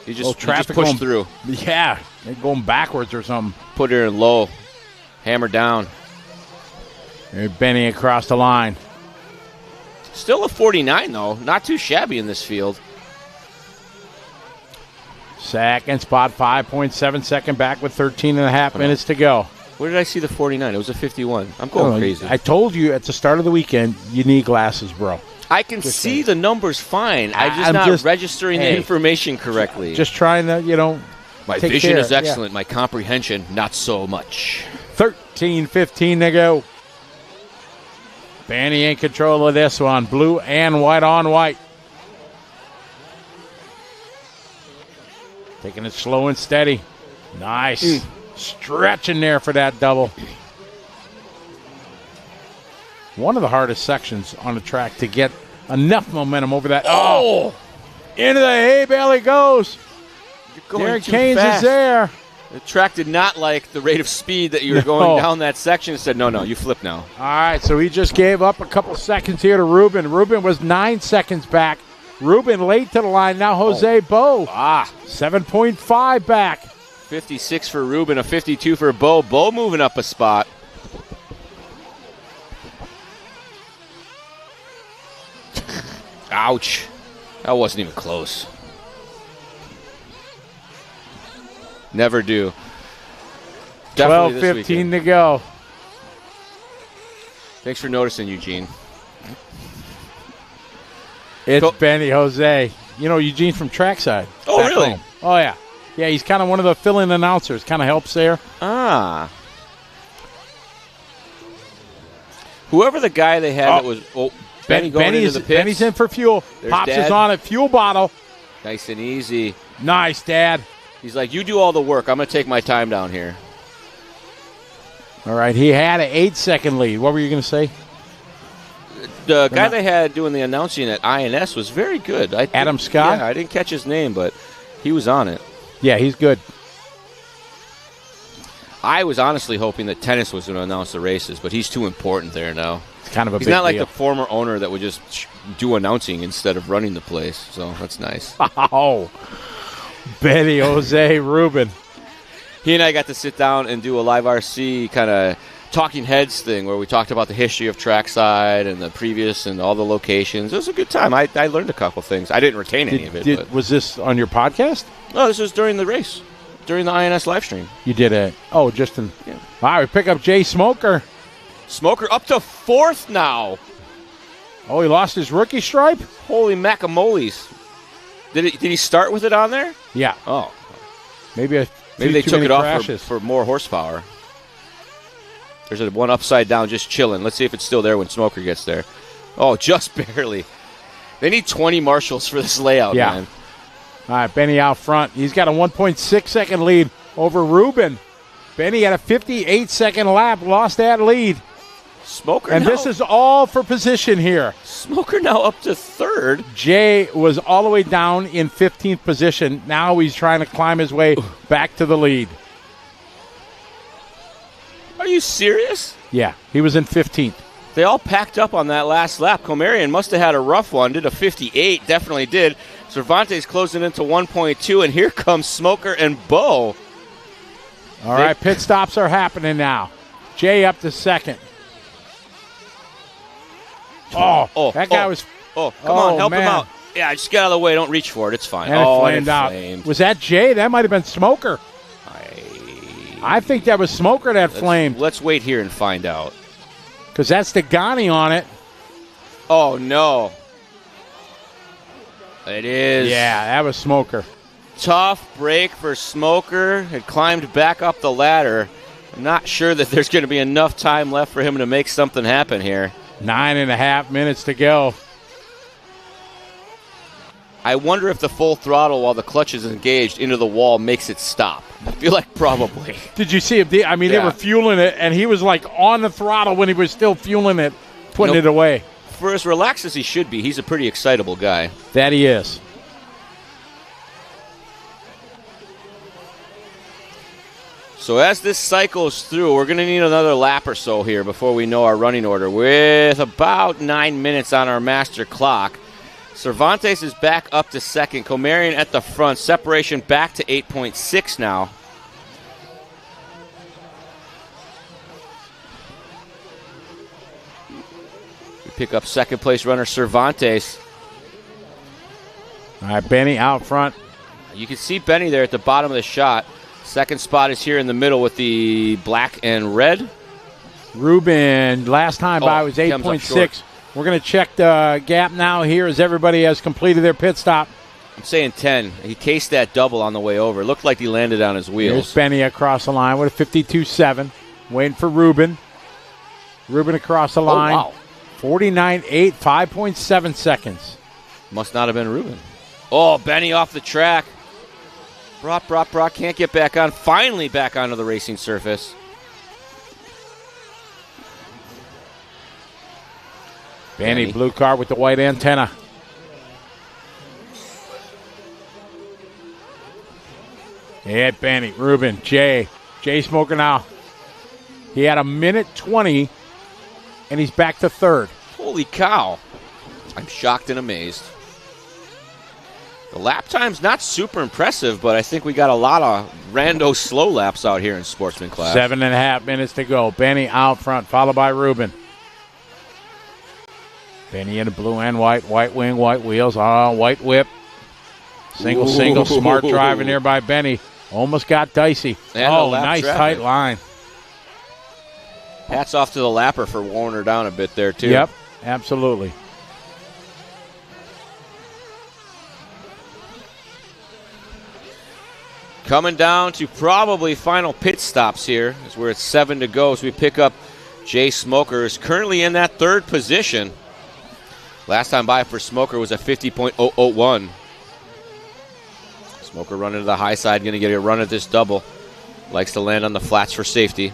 He just pushed through. Yeah, they're going backwards or something. Put her in low. Hammer down. There's Benny across the line. Still a 49, though. Not too shabby in this field. Second spot, 5.7 second back with 13.5 minutes to go. Where did I see the 49? It was a 51. I'm going crazy. I told you at the start of the weekend, you need glasses, bro. I can see the numbers fine. I'm not registering the information correctly. Just trying to, My take vision care. is excellent. My comprehension, not so much. 13:15 to go. Benny in control of this one. Blue and white on white. Taking it slow and steady. Nice. Stretching there for that double. One of the hardest sections on the track to get enough momentum over that. Oh! Into the hay bale he goes. Darren Keynes is there. The track did not like the rate of speed that you were going down that section and said, no, you flip now. All right, so he just gave up a couple seconds here to Ruben. Ruben was 9 seconds back. Ruben late to the line. Now Jose Bo. 7.5 back. 56 for Ruben, a 52 for Bo. Bo moving up a spot. Ouch. That wasn't even close. Never do. 12:15 to go. Thanks for noticing, Eugene. It's Benny Jose. Eugene's from Trackside. Oh, really? Home. Oh, yeah. Yeah, he's kind of one of the fill-in announcers. Kind of helps there. Whoever the guy they had that was Benny going into the pits. Benny's in for fuel. There's Pops Dad. is on it. Fuel bottle. Nice and easy. Nice, Dad. He's like, you do all the work. I'm going to take my time down here. All right, he had an 8-second lead. What were you going to say? The guy they had doing the announcing at INS was very good. Adam Scott? Yeah, I didn't catch his name, but he was on it. Yeah, he's good. I was honestly hoping that Tennis was going to announce the races, but he's too important there now. It's kind of a He's big not like deal. the former owner that would just do announcing instead of running the place, so that's nice. Oh, Benny Jose Ruben. He and I got to sit down and do a live RC kind of talking heads thing where we talked about the history of Trackside and the previous and all the locations. It was a good time. I learned a couple things. I didn't retain any of it. Was this on your podcast? No, this was during the race, during the INS live stream. You did it. Oh, just in. Yeah. All right, we pick up Jay Smoker. Smoker up to 4th now. Oh, he lost his rookie stripe? Holy macamoles. Did he start with it on there? Yeah. Oh. Maybe they took it off for more horsepower. There's one upside down just chilling. Let's see if it's still there when Smoker gets there. Oh, just barely. They need 20 marshals for this layout, man. All right, Benny out front. He's got a 1.6-second lead over Ruben. Benny had a 58-second lap, lost that lead. Smoker and now. This is all for position here. Smoker now up to 3rd. Jay was all the way down in 15th position. Now he's trying to climb his way back to the lead. Are you serious? Yeah, he was in 15th. They all packed up on that last lap. Comerian must have had a rough one. Did a 58, definitely did. Cervantes closing into 1.2, and here comes Smoker and Bo. All right, pit stops are happening now. Jay up to second. That guy was. Oh, come on, help man. him out. Yeah, just get out of the way. Don't reach for it. It's fine. And it and flamed out. flamed. Was that Jay? That might have been Smoker. I think that was Smoker that flamed. Let's wait here and find out. Because that's the Ghani on it. Oh, no. It is. Yeah, that was Smoker. Tough break for Smoker. Had climbed back up the ladder. I'm not sure that there's going to be enough time left for him to make something happen here. 9.5 minutes to go. I wonder if the full throttle while the clutch is engaged into the wall makes it stop. I feel like probably. Did you see him? I mean, they were fueling it, and he was like on the throttle when he was still fueling it, putting it away. For as relaxed as he should be, he's a pretty excitable guy. That he is. So as this cycles through, we're going to need another lap or so here before we know our running order. With about 9 minutes on our master clock. Cervantes is back up to second. Komarian at the front. Separation back to 8.6 now. We pick up second place runner Cervantes. All right, Benny out front. You can see Benny there at the bottom of the shot. Second spot is here in the middle with the black and red. Ruben, last time by was 8.6. We're going to check the gap now here as everybody has completed their pit stop. I'm saying 10. He cased that double on the way over. Looked like he landed on his wheels. Here's Benny across the line with a 52.7. Waiting for Ruben. Ruben across the line. Oh, wow. 49.8, 5.7 seconds. Must not have been Ruben. Oh, Benny off the track. Brock can't get back on. Finally back onto the racing surface. Benny, blue car with the white antenna. Yeah, Benny, Ruben, Jay Smoker now. He had 1:20, and he's back to third. Holy cow. I'm shocked and amazed. The lap time's not super impressive, but I think we got a lot of rando slow laps out here in Sportsman class. 7.5 minutes to go. Benny out front, followed by Ruben. Benny in the blue and white wing, white wheels, white whip. Single, smart driving there by Benny. Almost got dicey. And nice traffic. tight line. Hats off to the lapper for wearing her down a bit there, too. Yep, absolutely. Coming down to probably final pit stops here, as we're at 7 to go, so we pick up Jay Smoker, is currently in that third position. Last time by for Smoker was a 50.001. Smoker running to the high side, going to get a run at this double. Likes to land on the flats for safety.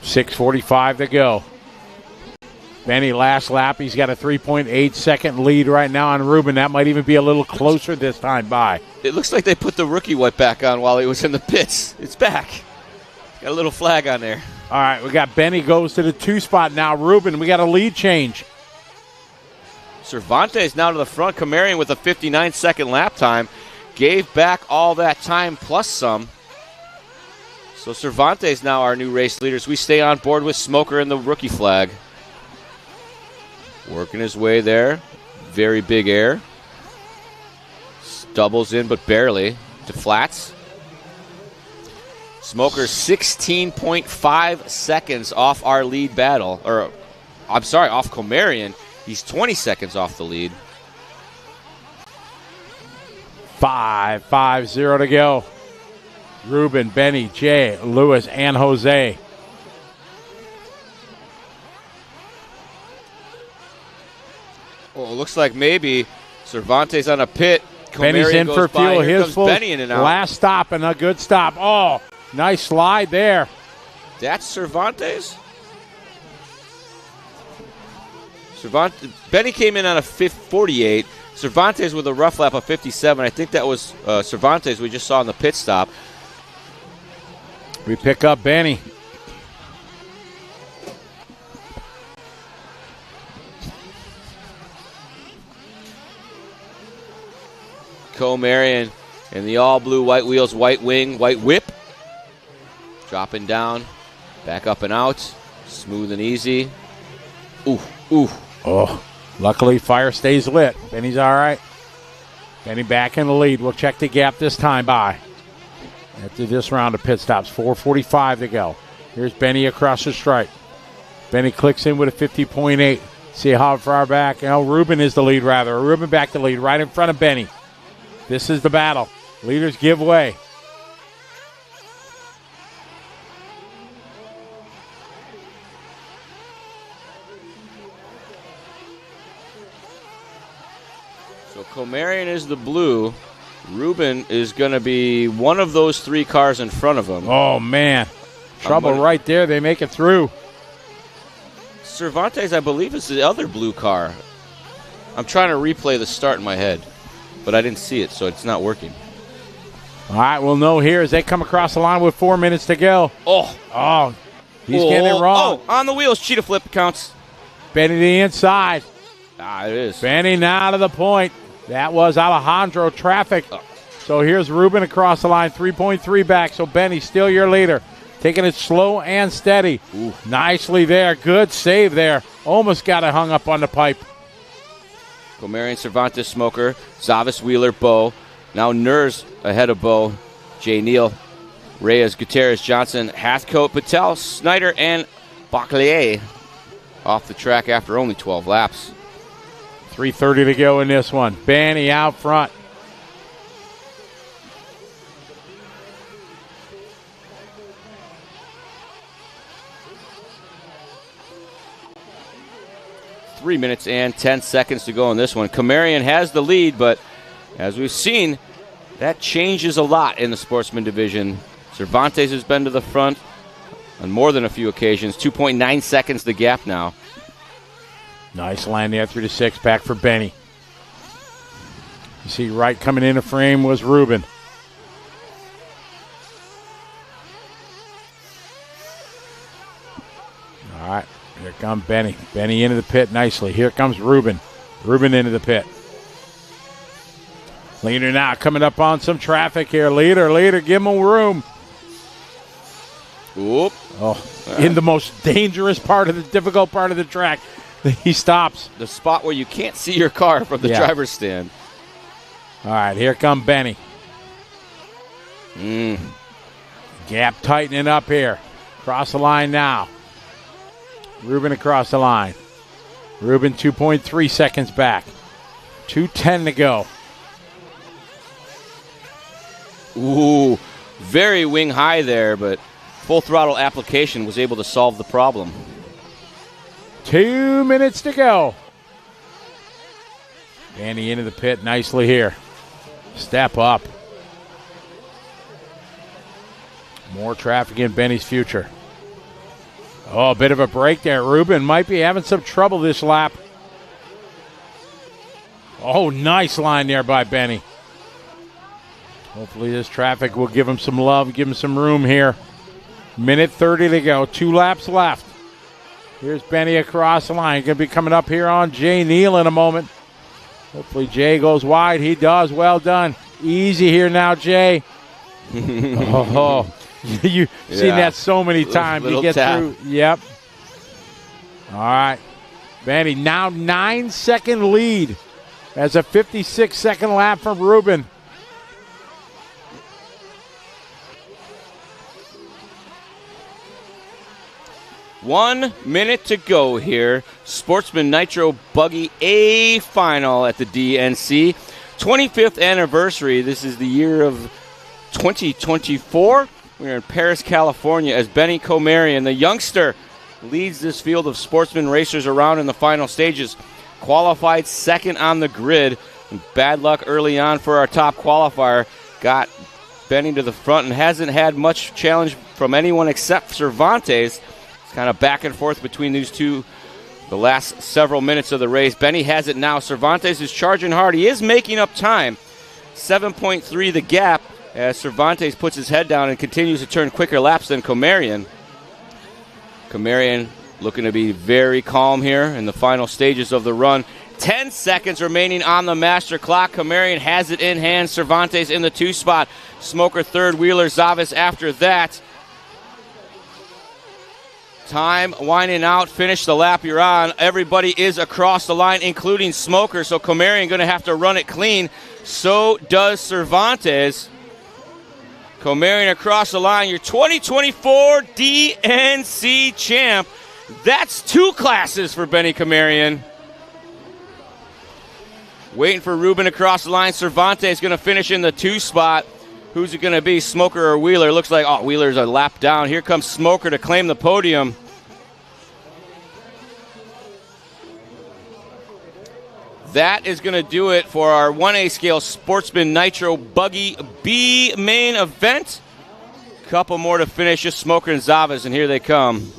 6:45 to go. Benny last lap. He's got a 3.8 second lead right now on Ruben. That might even be a little closer this time by. It looks like they put the rookie white back on while he was in the pits. It's back. Got a little flag on there. All right, we got Benny goes to the 2 spot now. Ruben, we got a lead change. Cervantes now to the front. Komarian with a 59-second lap time. Gave back all that time plus some. So Cervantes now our new race leaders. We stay on board with Smoker and the rookie flag. Working his way there. Very big air. Doubles in, but barely. To flats. Smoker 16.5 seconds off our lead battle. Or, I'm sorry, off Komarian. He's 20 seconds off the lead. 5:50 to go. Ruben, Benny, Jay, Lewis, and Jose. Well, it looks like maybe Cervantes on a pit. Benny's in for fuel. Here's full. Benny in and out. Last stop and a good stop. Oh, nice slide there. That's Cervantes? Benny came in on a 48. Cervantes with a rough lap of 57. I think that was Cervantes we just saw in the pit stop. We pick up Benny. Komarian in the all blue white wheels, white wing, white whip. Dropping down, back up and out, smooth and easy. Ooh, ooh. Oh, luckily fire stays lit. Benny's all right. Benny back in the lead. We'll check the gap this time by. After this round of pit stops, 4:45 to go. Here's Benny across the stripe. Benny clicks in with a 50.8. See how far back. Now Ruben is the lead, rather. Ruben back to lead, right in front of Benny. This is the battle. Leaders give way. So Comarion is the blue. Ruben is going to be one of those 3 cars in front of him. Oh, man. Trouble right there. They make it through. Cervantes, I believe, is the other blue car. I'm trying to replay the start in my head, but I didn't see it, so it's not working. All right, we'll know here as they come across the line with 4 minutes to go. Oh, he's getting it wrong. Oh, on the wheels, cheetah flip counts. Benny to the inside. It is. Benny now to the point. That was Alejandro traffic. So here's Ruben across the line, 3.3 back. So Benny, still your leader. Taking it slow and steady. Ooh. Nicely there. Good save there. Almost got it hung up on the pipe. Comarion, Cervantes, Smoker, Zavis, Wheeler, Bo. Now Nurs ahead of Bo. Jay Neal, Reyes, Gutierrez, Johnson, Hathcote, Patel, Snyder, and Baclier off the track after only 12 laps. 3:30 to go in this one. Benny out front. Three minutes and 10 seconds to go in this one. Comarion has the lead, but as we've seen, that changes a lot in the Sportsman division. Cervantes has been to the front on more than a few occasions. 2.9 seconds the gap now. Nice line there through the 6-pack for Benny. You see right coming into frame was Ruben. All right, here comes Benny. Benny into the pit nicely. Here comes Ruben. Ruben into the pit. Leader now coming up on some traffic here. Leader, give him room. Oop. In the most dangerous part of the difficult part of the track. He stops. The spot where you can't see your car from the driver's stand. All right, here come Benny. Gap tightening up here. Cross the line now. Ruben across the line. Ruben 2.3 seconds back. 2:10 to go. Ooh, very wing high there, but full throttle application was able to solve the problem. 2 minutes to go. Benny into the pit nicely here. Step up. More traffic in Benny's future. Oh, a bit of a break there. Ruben might be having some trouble this lap. Oh, nice line there by Benny. Hopefully this traffic will give him some love, give him some room here. Minute 30 to go. 2 laps left. Here's Benny across the line. Going to be coming up here on Jay Neal in a moment. Hopefully Jay goes wide. He does. Well done. Easy here now, Jay. You've seen that so many times. You get through. Yep. All right. Benny now 9-second lead as a 56-second lap from Ruben. One minute to go here. Sportsman Nitro Buggy A final at the DNC. 25th anniversary. This is the year of 2024. We're in Paris, California, as Benny Comarion, the youngster, leads this field of sportsman racers around in the final stages. Qualified second on the grid. Bad luck early on for our top qualifier. Got Benny to the front and hasn't had much challenge from anyone except Cervantes. It's kind of back and forth between these two the last several minutes of the race. Benny has it now. Cervantes is charging hard. He is making up time. 7.3 the gap as Cervantes puts his head down and continues to turn quicker laps than Comarion. Comarion looking to be very calm here in the final stages of the run. 10 seconds remaining on the master clock. Comarion has it in hand. Cervantes in the 2 spot. Smoker third, Wheeler, Zavis after that. Time winding out. Finish the lap you're on. Everybody is across the line, including Smoker. So Comarion going to have to run it clean. So does Cervantes. Comarion across the line. Your 2024 DNC champ. That's 2 classes for Benny Comarion. Waiting for Ruben across the line. Cervantes going to finish in the 2 spot. Who's it going to be, Smoker or Wheeler? Looks like, Wheeler's a lap down. Here comes Smoker to claim the podium. That is going to do it for our 1A scale Sportsman Nitro Buggy B main event. Couple more to finish, just Smoker and Zavas, and here they come.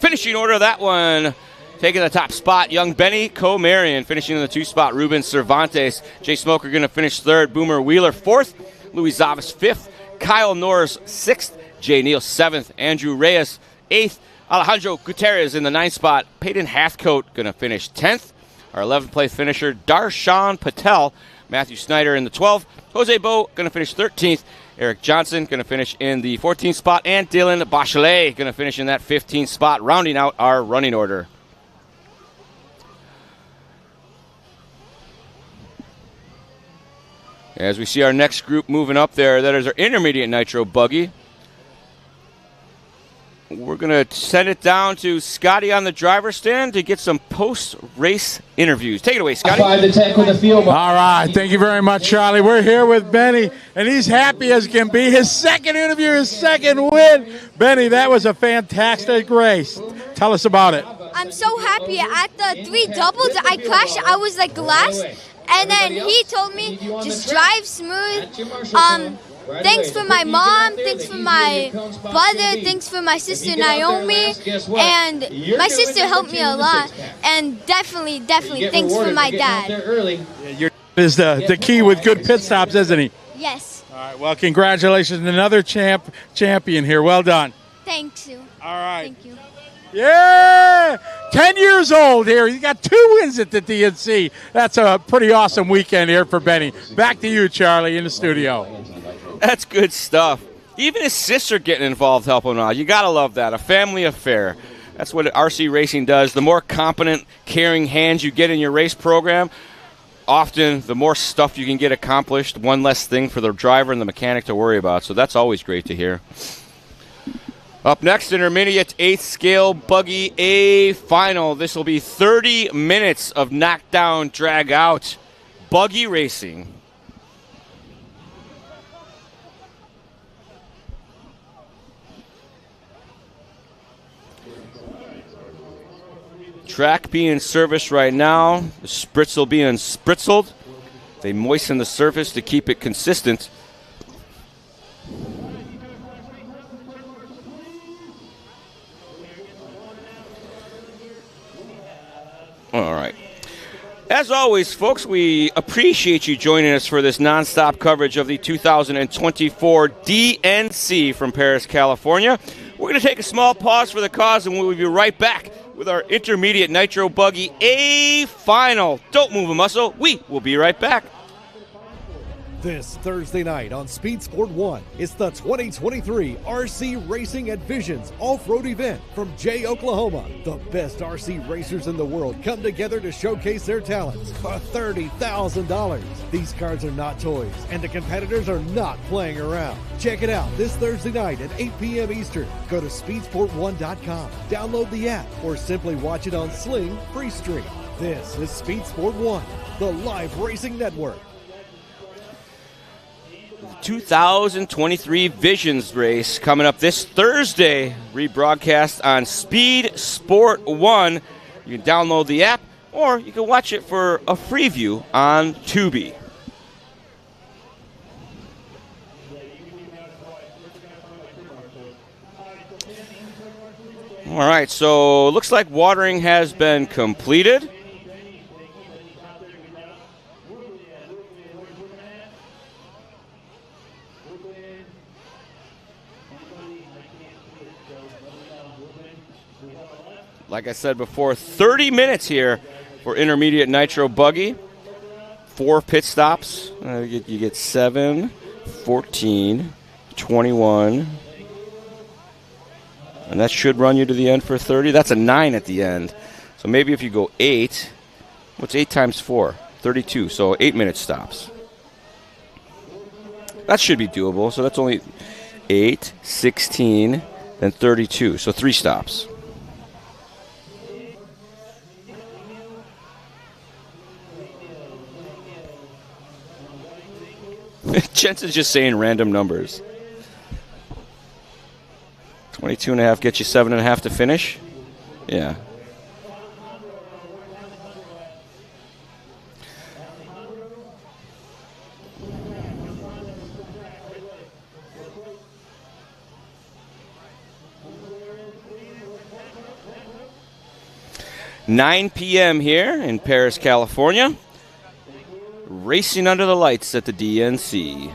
Finishing order of that one. Taking the top spot, young Benny Comarion. Finishing in the 2 spot, Ruben Cervantes. Jay Smoker going to finish 3rd. Boomer Wheeler 4th. Louis Zavas 5th. Kyle Norris 6th. Jay Neal 7th. Andrew Reyes 8th. Alejandro Gutierrez in the 9th spot. Peyton Hathcote going to finish 10th. Our 11th place finisher, Darshan Patel. Matthew Snyder in the 12th. Jose Bo going to finish 13th. Eric Johnson going to finish in the 14th spot. And Dylan Bachelet going to finish in that 15th spot, rounding out our running order. As we see our next group moving up there, that is our intermediate Nitro Buggy. We're going to send it down to Scotty on the driver's stand to get some post-race interviews. Take it away, Scotty. All right, thank you very much, Charlie. We're here with Benny, and he's happy as can be. His 2nd interview, his 2nd win. Benny, that was a fantastic race. Tell us about it. I'm so happy. At the 3 doubles, I crashed. I was like last. And then he told me, just drive smooth. Thanks for my mom, thanks for my brother, thanks for my sister Naomi. And my sister helped me a lot. And definitely thanks for my dad. Your is the key with good pit stops, isn't he? Yes. All right, well, congratulations. Another champion here. Well done. Thanks you. All right. Thank you. Yeah! 10 years old here. He's got 2 wins at the DNC. That's a pretty awesome weekend here for Benny. Back to you, Charlie, in the studio. That's good stuff. Even his sister getting involved helping him out. You got to love that. A family affair. That's what RC Racing does. The more competent, caring hands you get in your race program, often the more stuff you can get accomplished, one less thing for the driver and the mechanic to worry about. So that's always great to hear. Up next, intermediate 8th scale Buggy A final. This will be 30 minutes of knockdown, drag out buggy racing. Track being serviced right now. The spritzel being spritzeled. They moisten the surface to keep it consistent. All right. As always, folks, we appreciate you joining us for this nonstop coverage of the 2024 DNC from Paris, California. We're going to take a small pause for the cause, and we'll be right back with our intermediate Nitro Buggy A final. Don't move a muscle. We will be right back. This Thursday night on Speed Sport 1, it's the 2023 RC Racing at Visions off-road event from Jay, Oklahoma. The best RC racers in the world come together to showcase their talents for $30,000. These cars are not toys, and the competitors are not playing around. Check it out this Thursday night at 8 p.m. Eastern. Go to speedsport1.com, download the app, or simply watch it on Sling Freestream. This is Speed Sport 1, the live racing network. 2023 Visions race coming up this Thursday, rebroadcast on Speed Sport 1. You can download the app, or you can watch it for a free view on Tubi. All right, so looks like watering has been completed. Like I said before, 30 minutes here for intermediate Nitro Buggy. 4 pit stops. You get 7, 14, 21. And that should run you to the end for 30. That's a 9 at the end. So maybe if you go 8, what's 8 times 4? 32. So 8-minute stops. That should be doable. So that's only 8, 16, then 32. So 3 stops. Jensen's just saying random numbers. 22.5 gets you 7.5 to finish? Yeah. $9 p.m. here in Paris, California. Racing under the lights at the DNC.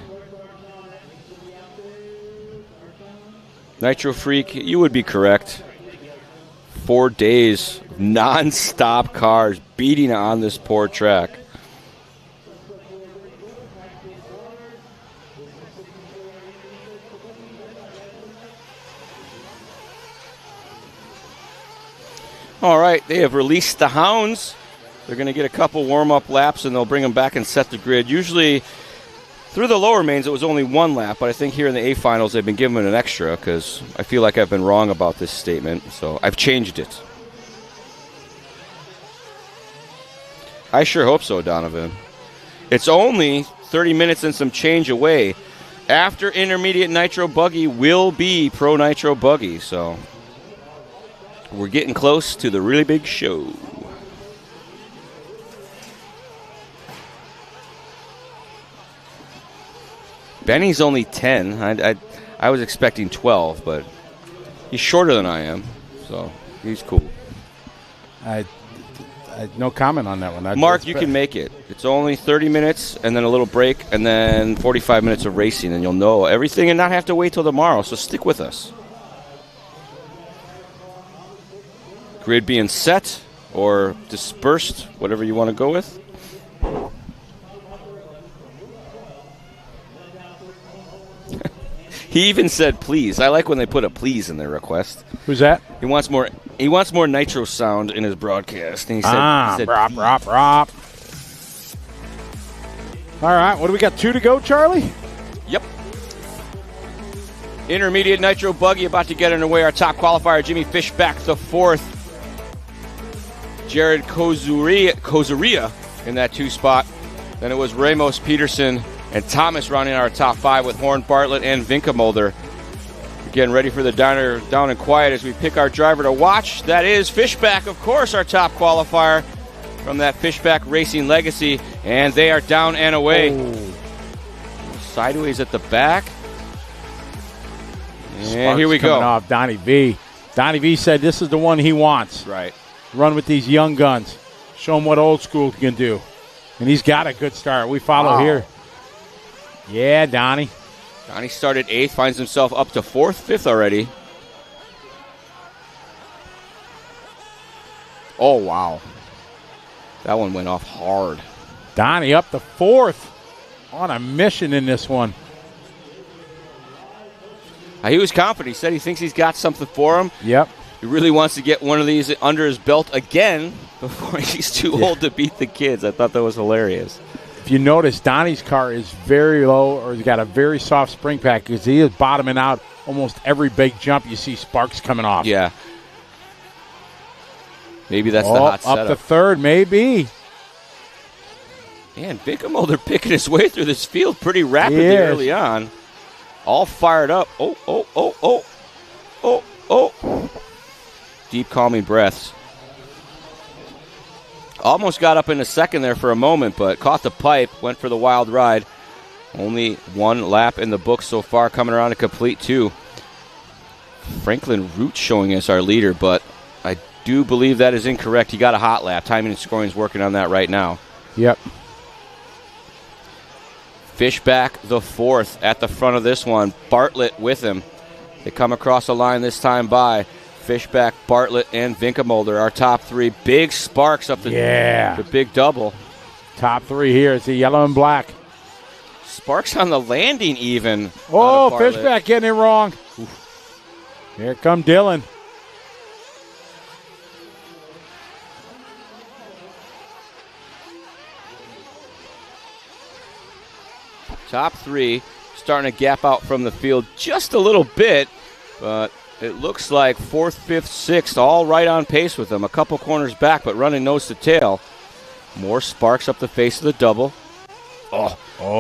Nitro Freak, you would be correct. 4 days of non-stop cars beating on this poor track. All right, they have released the hounds. They're going to get a couple warm-up laps, and they'll bring them back and set the grid. Usually, through the lower mains, it was only 1 lap, but I think here in the A-finals, they've been giving it an extra because I feel like I've been wrong about this statement, so I've changed it. I sure hope so, Donovan. It's only 30 minutes and some change away. After intermediate Nitro Buggy will be Pro Nitro Buggy, so we're getting close to the really big show. Benny's only 10. I was expecting 12, but he's shorter than I am, so he's cool. I no comment on that one. Mark, you can make it. It's only 30 minutes and then a little break and then 45 minutes of racing, and you'll know everything and not have to wait till tomorrow, so stick with us. Grid being set or dispersed, whatever you want to go with. He even said please. I like when they put a please in their request. Who's that? He wants more Nitro sound in his broadcast. And he said, rop, rop, rop. All right, what do we got? 2 to go, Charlie? Yep. Intermediate Nitro Buggy about to get underway. Our top qualifier, Jimmy Fishback, the 4th. Jared Kozuria in that 2 spot. Then it was Ramos Peterson and Thomas running our top 5 with Horn, Bartlett, and Vinkamolder. Getting ready for the diner down and quiet as we pick our driver to watch. That is Fishback, of course, our top qualifier from that Fishback Racing legacy. And they are down and away. Oh. Sideways at the back. And Sparks here we go. Coming off Donnie V. Donnie V said this is the one he wants. Right. Run with these young guns. Show them what old school can do. And he's got a good start. We follow here. Yeah, Donnie. Donnie started 8th, finds himself up to 4th, 5th already. Oh, wow. That one went off hard. Donnie up to 4th. On a mission in this one. He was confident. He said he thinks he's got something for him. Yep. He really wants to get one of these under his belt again before he's too old to beat the kids. I thought that was hilarious. If you notice, Donnie's car is very low, or he's got a very soft spring pack because he is bottoming out almost every big jump. You see sparks coming off. Yeah. Maybe that's the hot setup. Up to 3rd, maybe. Man, Vinkamolder picking his way through this field pretty rapidly early on. All fired up. Oh. Deep calming breaths. Almost got up in a second there for a moment, but caught the pipe, went for the wild ride. Only 1 lap in the book so far, coming around to complete 2. Franklin Root showing us our leader, but I do believe that is incorrect. He got a hot lap. Timing and scoring is working on that right now. Yep. Fishback the 4th at the front of this one. Bartlett with him. They come across the line this time by Fishback, Bartlett, and Vinkamolder. Our top 3. Big sparks up the big double. Top 3 here. It's the yellow and black. Sparks on the landing even. Oh, Fishback getting it wrong. Here come Dylan. Top three starting to gap out from the field just a little bit, but it looks like fourth, fifth, sixth, all right on pace with them. A couple corners back, but running nose to tail. More Sparks up the face of the double. Oh,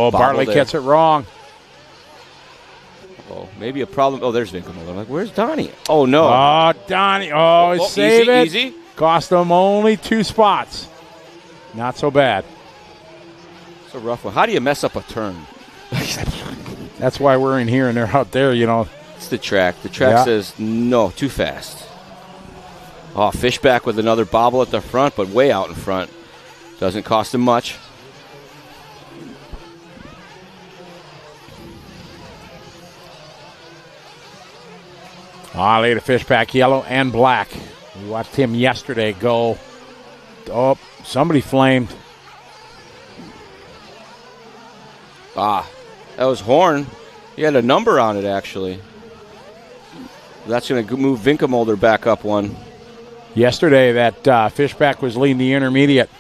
Bartlett gets it wrong. Oh, maybe a problem. Oh, there's Vinkelmuller. I'm like, where's Donnie? Oh, no. Oh, Donnie. Oh, save it. Easy. Cost them only 2 spots. Not so bad. It's a rough one. How do you mess up a turn? That's why we're in here and they're out there, you know. It's the track. The track says, no, too fast. Oh, Fishback with another bobble at the front, but way out in front. Doesn't cost him much. Later Fishback, yellow and black. We watched him yesterday go. Oh, somebody flamed. That was Horn. He had a number on it, actually. That's going to move Vinkelmulder back up one. Yesterday, that Fishback was leading the intermediate.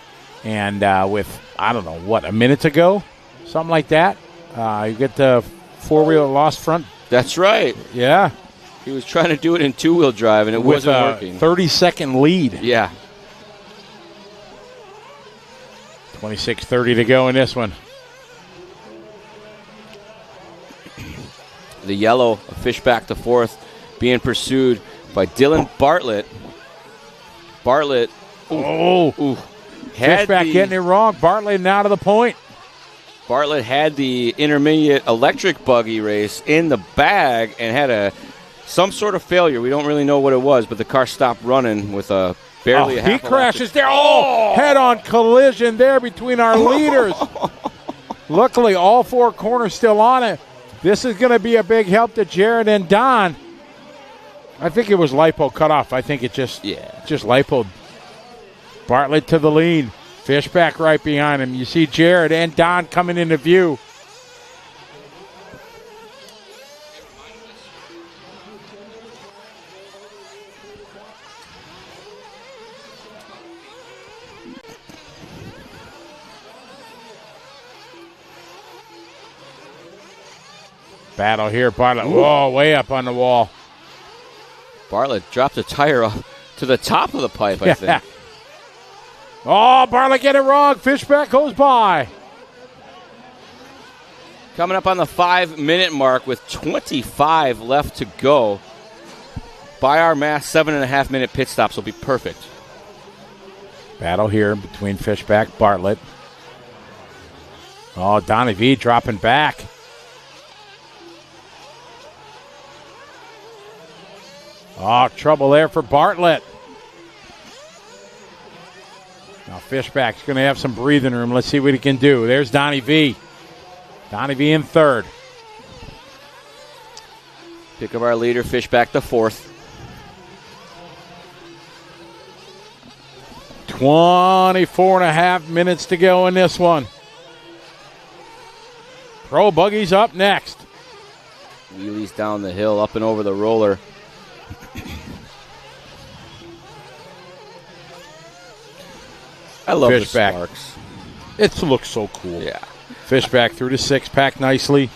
And with, I don't know, what, a minute to go? Something like that. You get the four-wheel lost front. That's right. Yeah. He was trying to do it in two-wheel drive, and it wasn't working. 30-second lead. Yeah. 26:30 to go in this one. The yellow, a Fishback to fourth, being pursued by Dylan Bartlett. Bartlett. Fishback getting it wrong. Bartlett now to the point. Bartlett had the intermediate electric buggy race in the bag and had some sort of failure. We don't really know what it was, but the car stopped running with barely a half. He crashes there. Head-on collision there between our leaders. Luckily, all 4 corners still on it. This is going to be a big help to Jared and Don. I think it was lipo cut off. I think it just lipoed. Bartlett to the lead. Fishback right behind him. You see Jared and Don coming into view. Battle here, Bartlett. Whoa, way up on the wall. Bartlett dropped a tire off to the top of the pipe, I think. Bartlett get it wrong. Fishback goes by. Coming up on the 5-minute mark with 25 left to go. By our math, 7.5-minute pit stops will be perfect. Battle here between Fishback, Bartlett. Donnie V dropping back. Trouble there for Bartlett. Now Fishback's going to have some breathing room. Let's see what he can do. There's Donnie V. Donnie V in third. Pick of our leader, Fishback to fourth. 24.5 minutes to go in this one. Pro Buggy's up next. Wheelies down the hill, up and over the roller. I love Fishback. the Sparks. It looks so cool. Yeah. Fishback through the six-pack nicely.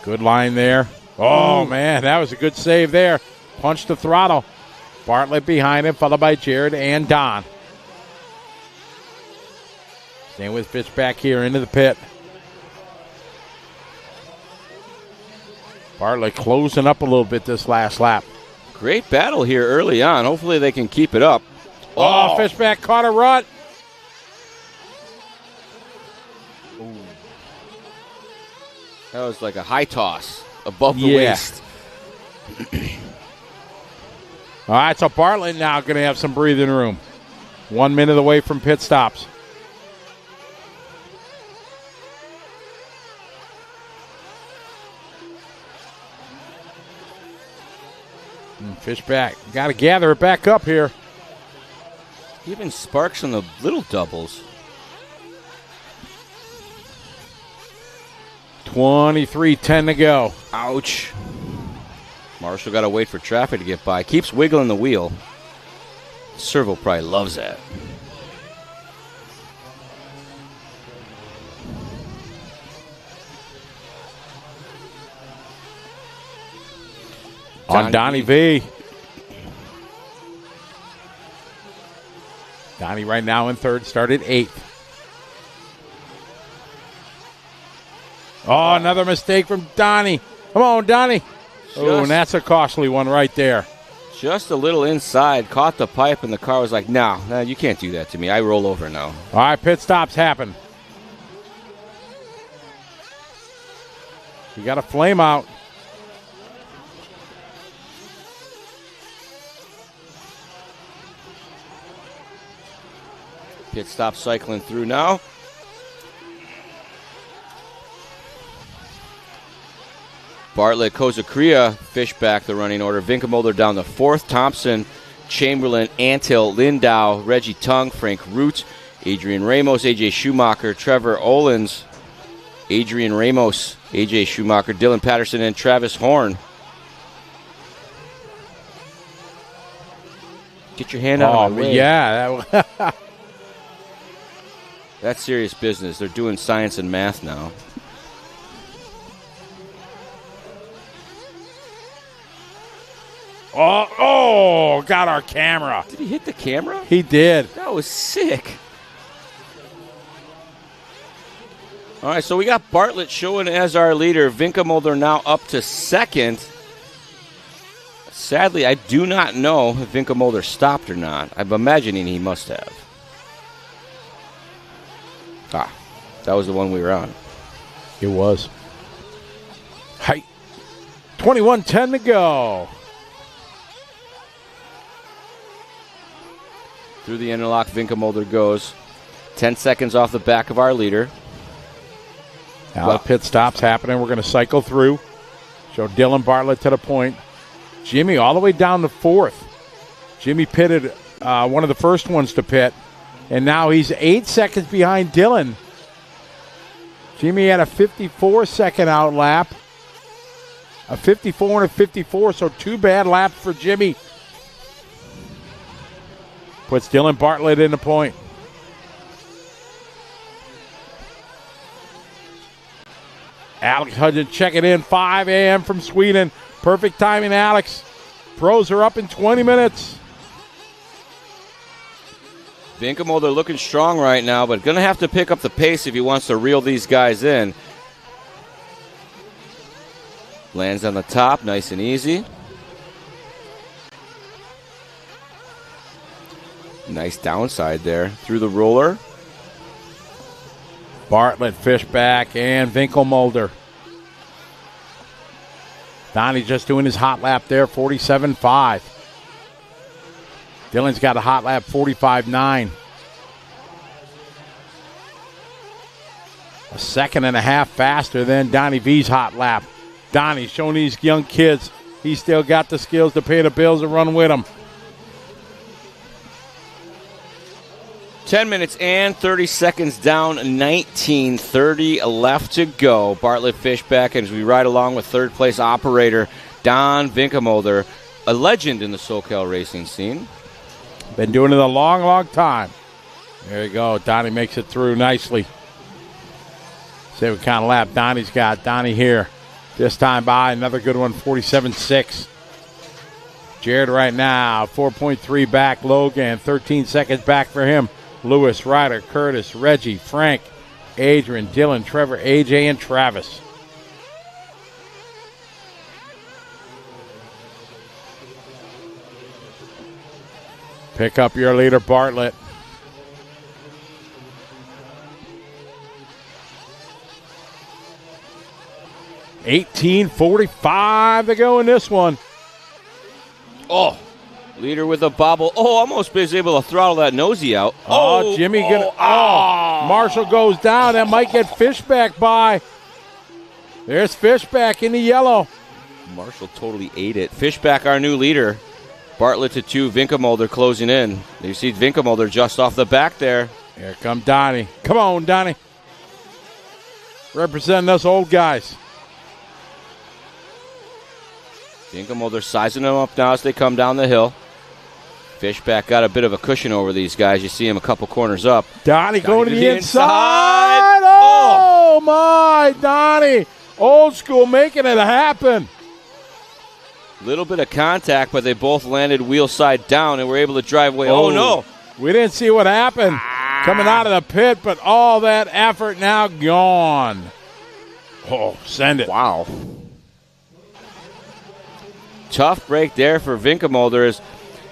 Good line there. Man, that was a good save there. Punch the throttle. Bartlett behind him, followed by Jared and Don. Staying with Fishback here into the pit. Bartlett closing up a little bit this last lap. Great battle here early on. Hopefully they can keep it up. Fishback caught a rut. That was like a high toss above the waist. All right, so Bartlett now going to have some breathing room. 1 minute away from pit stops. Fishback, got to gather it back up here. Even Sparks on the little doubles. 23:10 to go. Ouch. Marshall got to wait for traffic to get by. Keeps wiggling the wheel. Servo probably loves that. On Donnie V. Donnie right now in third, started 8th. Oh, another mistake from Donnie. Come on, Donnie. Oh, and that's a costly one right there. Just a little inside, caught the pipe, and the car was like, no, you can't do that to me. I roll over now. All right, pit stops happen. You got a flame out. Pit stop cycling through now. Bartlett, Kozakria fish back the running order. Vinkelmolder down the 4th. Thompson, Chamberlain, Antill, Lindau, Reggie Tung, Frank Root, Adrian Ramos, AJ Schumacher, Trevor Olens, Adrian Ramos, AJ Schumacher, Dylan Patterson, and Travis Horn. Get your hand out of my way. Yeah. That's serious business. They're doing science and math now. Oh, got our camera. Did he hit the camera? He did. That was sick. All right, so we got Bartlett showing as our leader. Vinkelmolder now up to 2nd. Sadly, I do not know if Vinkelmolder stopped or not. I'm imagining he must have. That was the one we were on. It was. Hey, 21:10 to go. Through the interlock, Vinkelmolder goes. 10 seconds off the back of our leader. Now pit stops happening. We're going to cycle through. Show Dylan Bartlett to the point. Jimmy all the way down to 4th. Jimmy pitted one of the first ones to pit. And now he's 8 seconds behind Dylan. Jimmy had a 54-second out lap. A 54 and a 54, so 2 bad laps for Jimmy. Puts Dylan Bartlett in the point. Alex Hudson checking in, 5 a.m. from Sweden. Perfect timing, Alex. Pros are up in 20 minutes. Vinkelmolder looking strong right now, but going to have to pick up the pace if he wants to reel these guys in. Lands on the top, nice and easy. Nice downside there through the roller. Bartlett, Fishback, and Vinkelmolder. Donnie just doing his hot lap there, 47.5. Dylan's got a hot lap, 45.9. A second and a half faster than Donnie V's hot lap. Donnie showing these young kids he's still got the skills to pay the bills and run with them. 10 minutes and 30 seconds down, 19:30 left to go. Bartlett Fishback, and as we ride along with third place operator Don Vinkelmolder, a legend in the SoCal racing scene. Been doing it a long, long time. There you go. Donnie makes it through nicely. See what kind of lap Donnie's got. Donnie here. This time by another good one, 47.6. Jared right now, 4.3 back. Logan, 13 seconds back for him. Lewis, Ryder, Curtis, Reggie, Frank, Adrian, Dylan, Trevor, AJ, and Travis. Pick up your leader, Bartlett. $18.45 to go in this one. Oh, leader with a bobble. Oh, almost was able to throttle that nosy out. Oh, Jimmy gonna. Oh, Marshall goes down. That might get Fishback by. There's Fishback in the yellow. Marshall totally ate it. Fishback, our new leader. Bartlett to 2. Vinkelmolder closing in. You see Vinkelmolder just off the back there. Here come Donnie. Come on, Donnie. representing us old guys. Dinkelmulder sizing them up now as they come down the hill. Fishback got a bit of a cushion over these guys. You see him a couple corners up. Donnie going to the inside. Oh, my, Donnie. Old school making it happen. Little bit of contact, but they both landed wheel side down and were able to drive away. Oh no. We didn't see what happened coming out of the pit, but all that effort now gone. Oh, send it. Wow. Tough break there for Winkelmulder.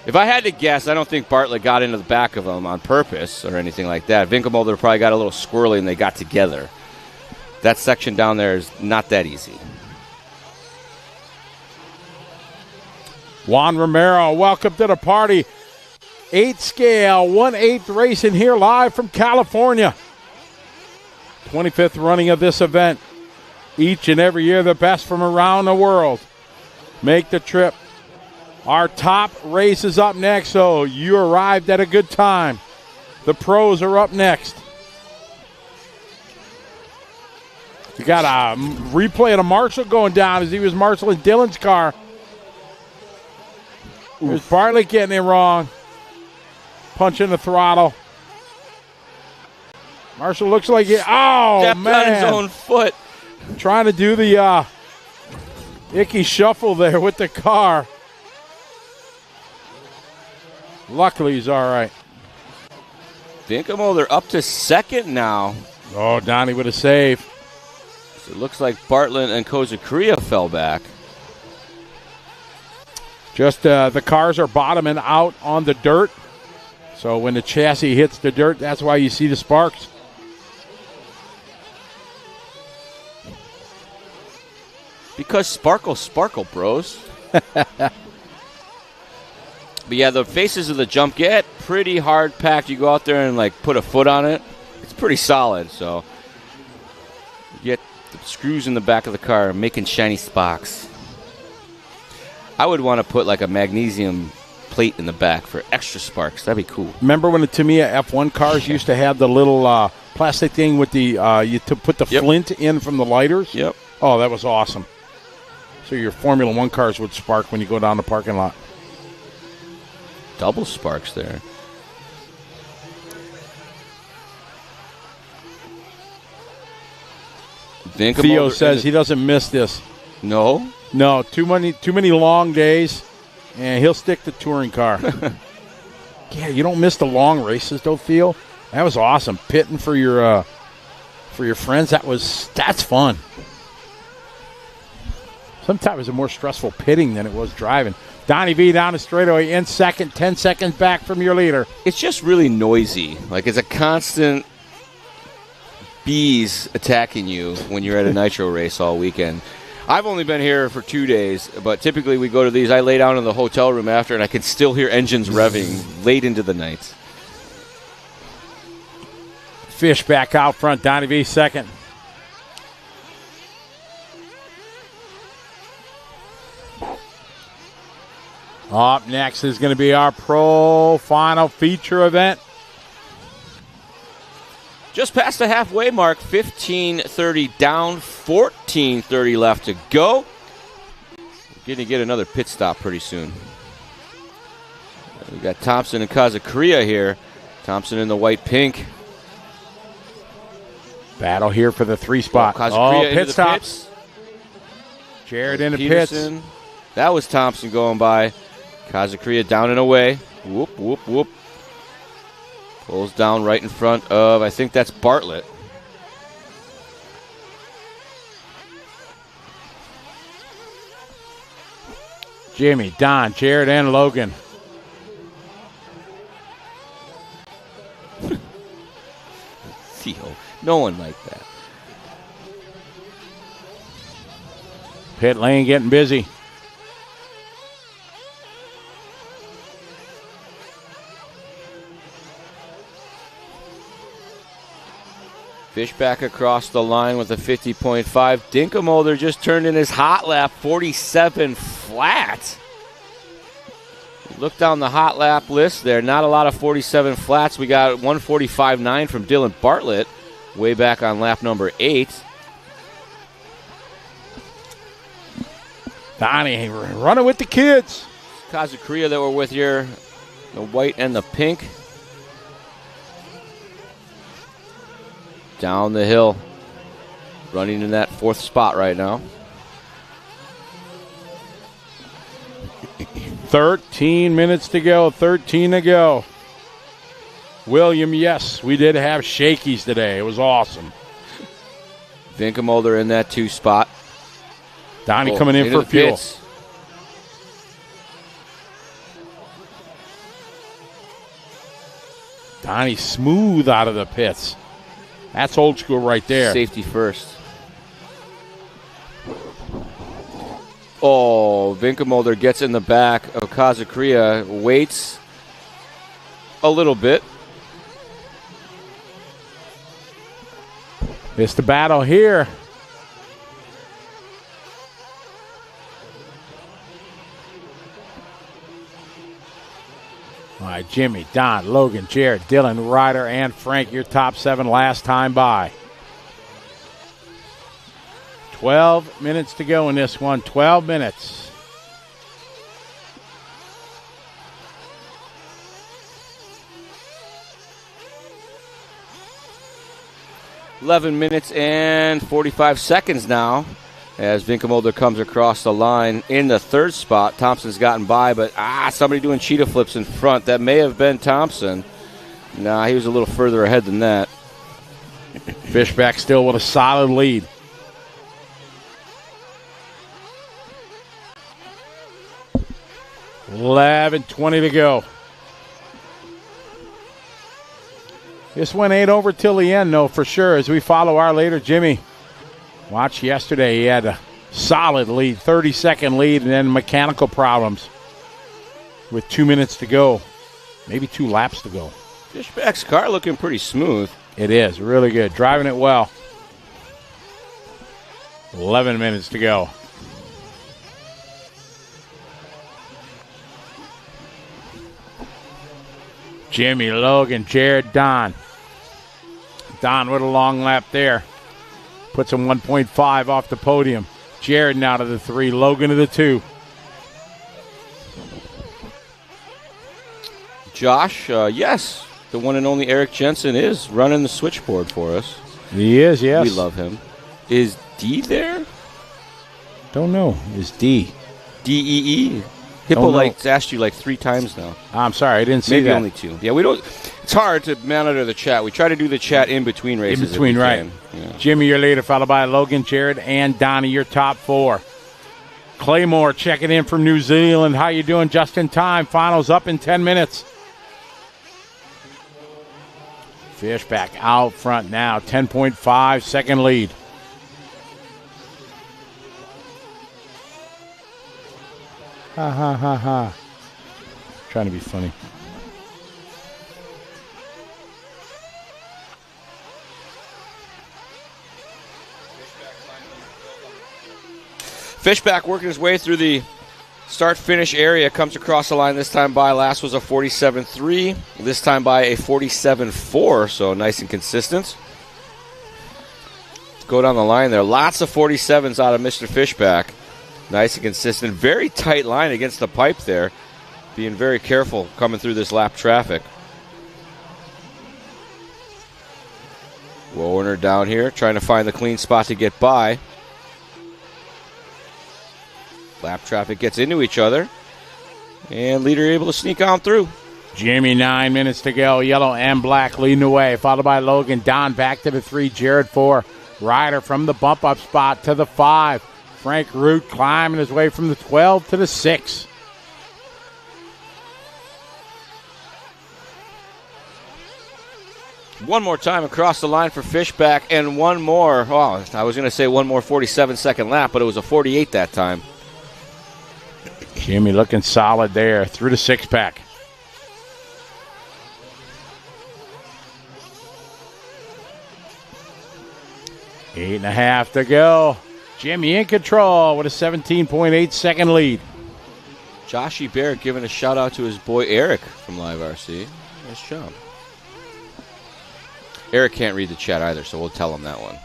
If I had to guess, I don't think Bartlett got into the back of him on purpose or anything like that. Winkelmulder probably got a little squirrely and they got together. That section down there is not that easy. Juan Romero, welcome to the party. 8 scale, 1/8 racing here live from California. 25th running of this event. Each and every year the best from around the world make the trip. Our top race is up next, so you arrived at a good time. The pros are up next. You got a replay of the Marshall going down as he was marshalling Dylan's car. There's Bartlett getting it wrong. Punching the throttle. Marshall looks like he, stepped man. on his own foot. Trying to do the icky shuffle there with the car. Luckily, he's all right. Winkelmulder up to second now. Oh, Donnie with a save. So it looks like Bartlett and Kozakria fell back. Just the cars are bottoming out on the dirt. So when the chassis hits the dirt, that's why you see the sparks. Because sparkle, bros. But yeah, the faces of the jump get pretty hard packed. You go out there and like put a foot on it. It's pretty solid. So you get the screws in the back of the car making shiny sparks. I would want to put like a magnesium plate in the back for extra sparks. That'd be cool. Remember when the Tamiya F1 cars used to have the little plastic thing with the you to put the flint in from the lighters? Yep. Oh, that was awesome. So your Formula One cars would spark when you go down the parking lot. Double sparks there. Theo says he doesn't miss this. No? No, too many long days, and he'll stick to touring car. Yeah, you don't miss the long races, though, Theo. That was awesome. Pitting for your friends, that's fun. Sometimes it was a more stressful pitting than it was driving. Donnie V down the straightaway in second, 10 seconds back from your leader. It's just really noisy. Like it's a constant bees attacking you when you're at a Nitro race all weekend. I've only been here for 2 days, but typically we go to these. I lay down in the hotel room after, and I can still hear engines revving late into the night. Fish back out front. Donnie V second. Up next is going to be our pro final feature event. Just past the halfway mark, 15:30 down, 14:30 left to go. We're going to get another pit stop pretty soon. We got Thompson and Kozakria here. Thompson in the white-pink. Battle here for the 3 spot. Pit stops. Jared in the Peterson. pits. That was Thompson going by. Kozakria down and away. Whoop, whoop, whoop. Pulls down right in front of, I think that's Bartlett. Jimmy, Don, Jared, and Logan. Theo, no one like that. Pit lane getting busy. Fish back across the line with a 50.5. Dinkelmulder just turned in his hot lap, 47 flat. Look down the hot lap list there. Not a lot of 47 flats. We got 145.9 from Dylan Bartlett way back on lap number 8. Donnie running with the kids. Kazukuria that were with here, the white and the pink. Down the hill, running in that 4th spot right now. 13 minutes to go, 13 to go. William, yes, we did have shakies today. It was awesome. Vinkelmolder in that 2 spot. Donnie coming in for fuel. Pits. Donnie smooth out of the pits. That's old school right there. Safety first. Oh, Vinkelmolder gets in the back of Kazukuria, waits a little bit. It's the battle here. All right, Jimmy, Don, Logan, Jared, Dylan, Ryder, and Frank, your top 7 last time by. 12 minutes to go in this one. 12 minutes. $11 minutes and 45 seconds now as Vinkelmolder comes across the line in the 3rd spot. Thompson's gotten by, but somebody doing cheetah flips in front. That may have been Thompson. Nah, he was a little further ahead than that. Fishback still with a solid lead. $11:20 to go. This one ain't over till the end, though, for sure, as we follow our leader, Jimmy. Watch yesterday, he had a solid lead, 30-second lead, and then mechanical problems with 2 minutes to go, maybe 2 laps to go. Fishback's car looking pretty smooth. It is, really good, driving it well. 11 minutes to go. Jimmy, Logan, Jared, Don. Don with a long lap there. Puts him 1.5 off the podium. Jared now to the 3, Logan to the 2. Josh, yes, the one and only Eric Jensen is running the switchboard for us. He is, yes. We love him. Is D there? Don't know. Is D? D-E-E? Hippolyte's asked you like 3 times now. I'm sorry, I didn't see Maybe that. only 2. Yeah, we don't. It's hard to monitor the chat. We try to do the chat in between races. In between, right. Yeah. Jimmy, your leader, followed by Logan, Jared, and Donnie, your top 4. Claymore checking in from New Zealand. How you doing? Just in time. Finals up in 10 minutes. Fishback out front now. 10.5 second lead. Ha, ha, ha, ha. Trying to be funny. Fishback working his way through the start-finish area, comes across the line this time by. Last was a 47.3. This time by a 47.4, so nice and consistent. Let's go down the line there. Lots of 47s out of Mr. Fishback. Nice and consistent. Very tight line against the pipe there. Being very careful coming through this lap traffic. Warner down here, trying to find the clean spot to get by. Lap traffic gets into each other. And leader able to sneak on through. Jimmy, 9 minutes to go. Yellow and black leading the way. Followed by Logan. Don back to the 3. Jared 4. Ryder from the bump-up spot to the 5. Frank Root climbing his way from the 12 to the 6. One more time across the line for Fishback, and one more. Oh, I was going to say one more 47-second lap, but it was a 48 that time. Jimmy looking solid there through the 6-pack. 8.5 to go. Jimmy in control with a 17.8 second lead. Joshy Barrett giving a shout out to his boy Eric from Live RC. Nice job. Eric can't read the chat either, so we'll tell him that one.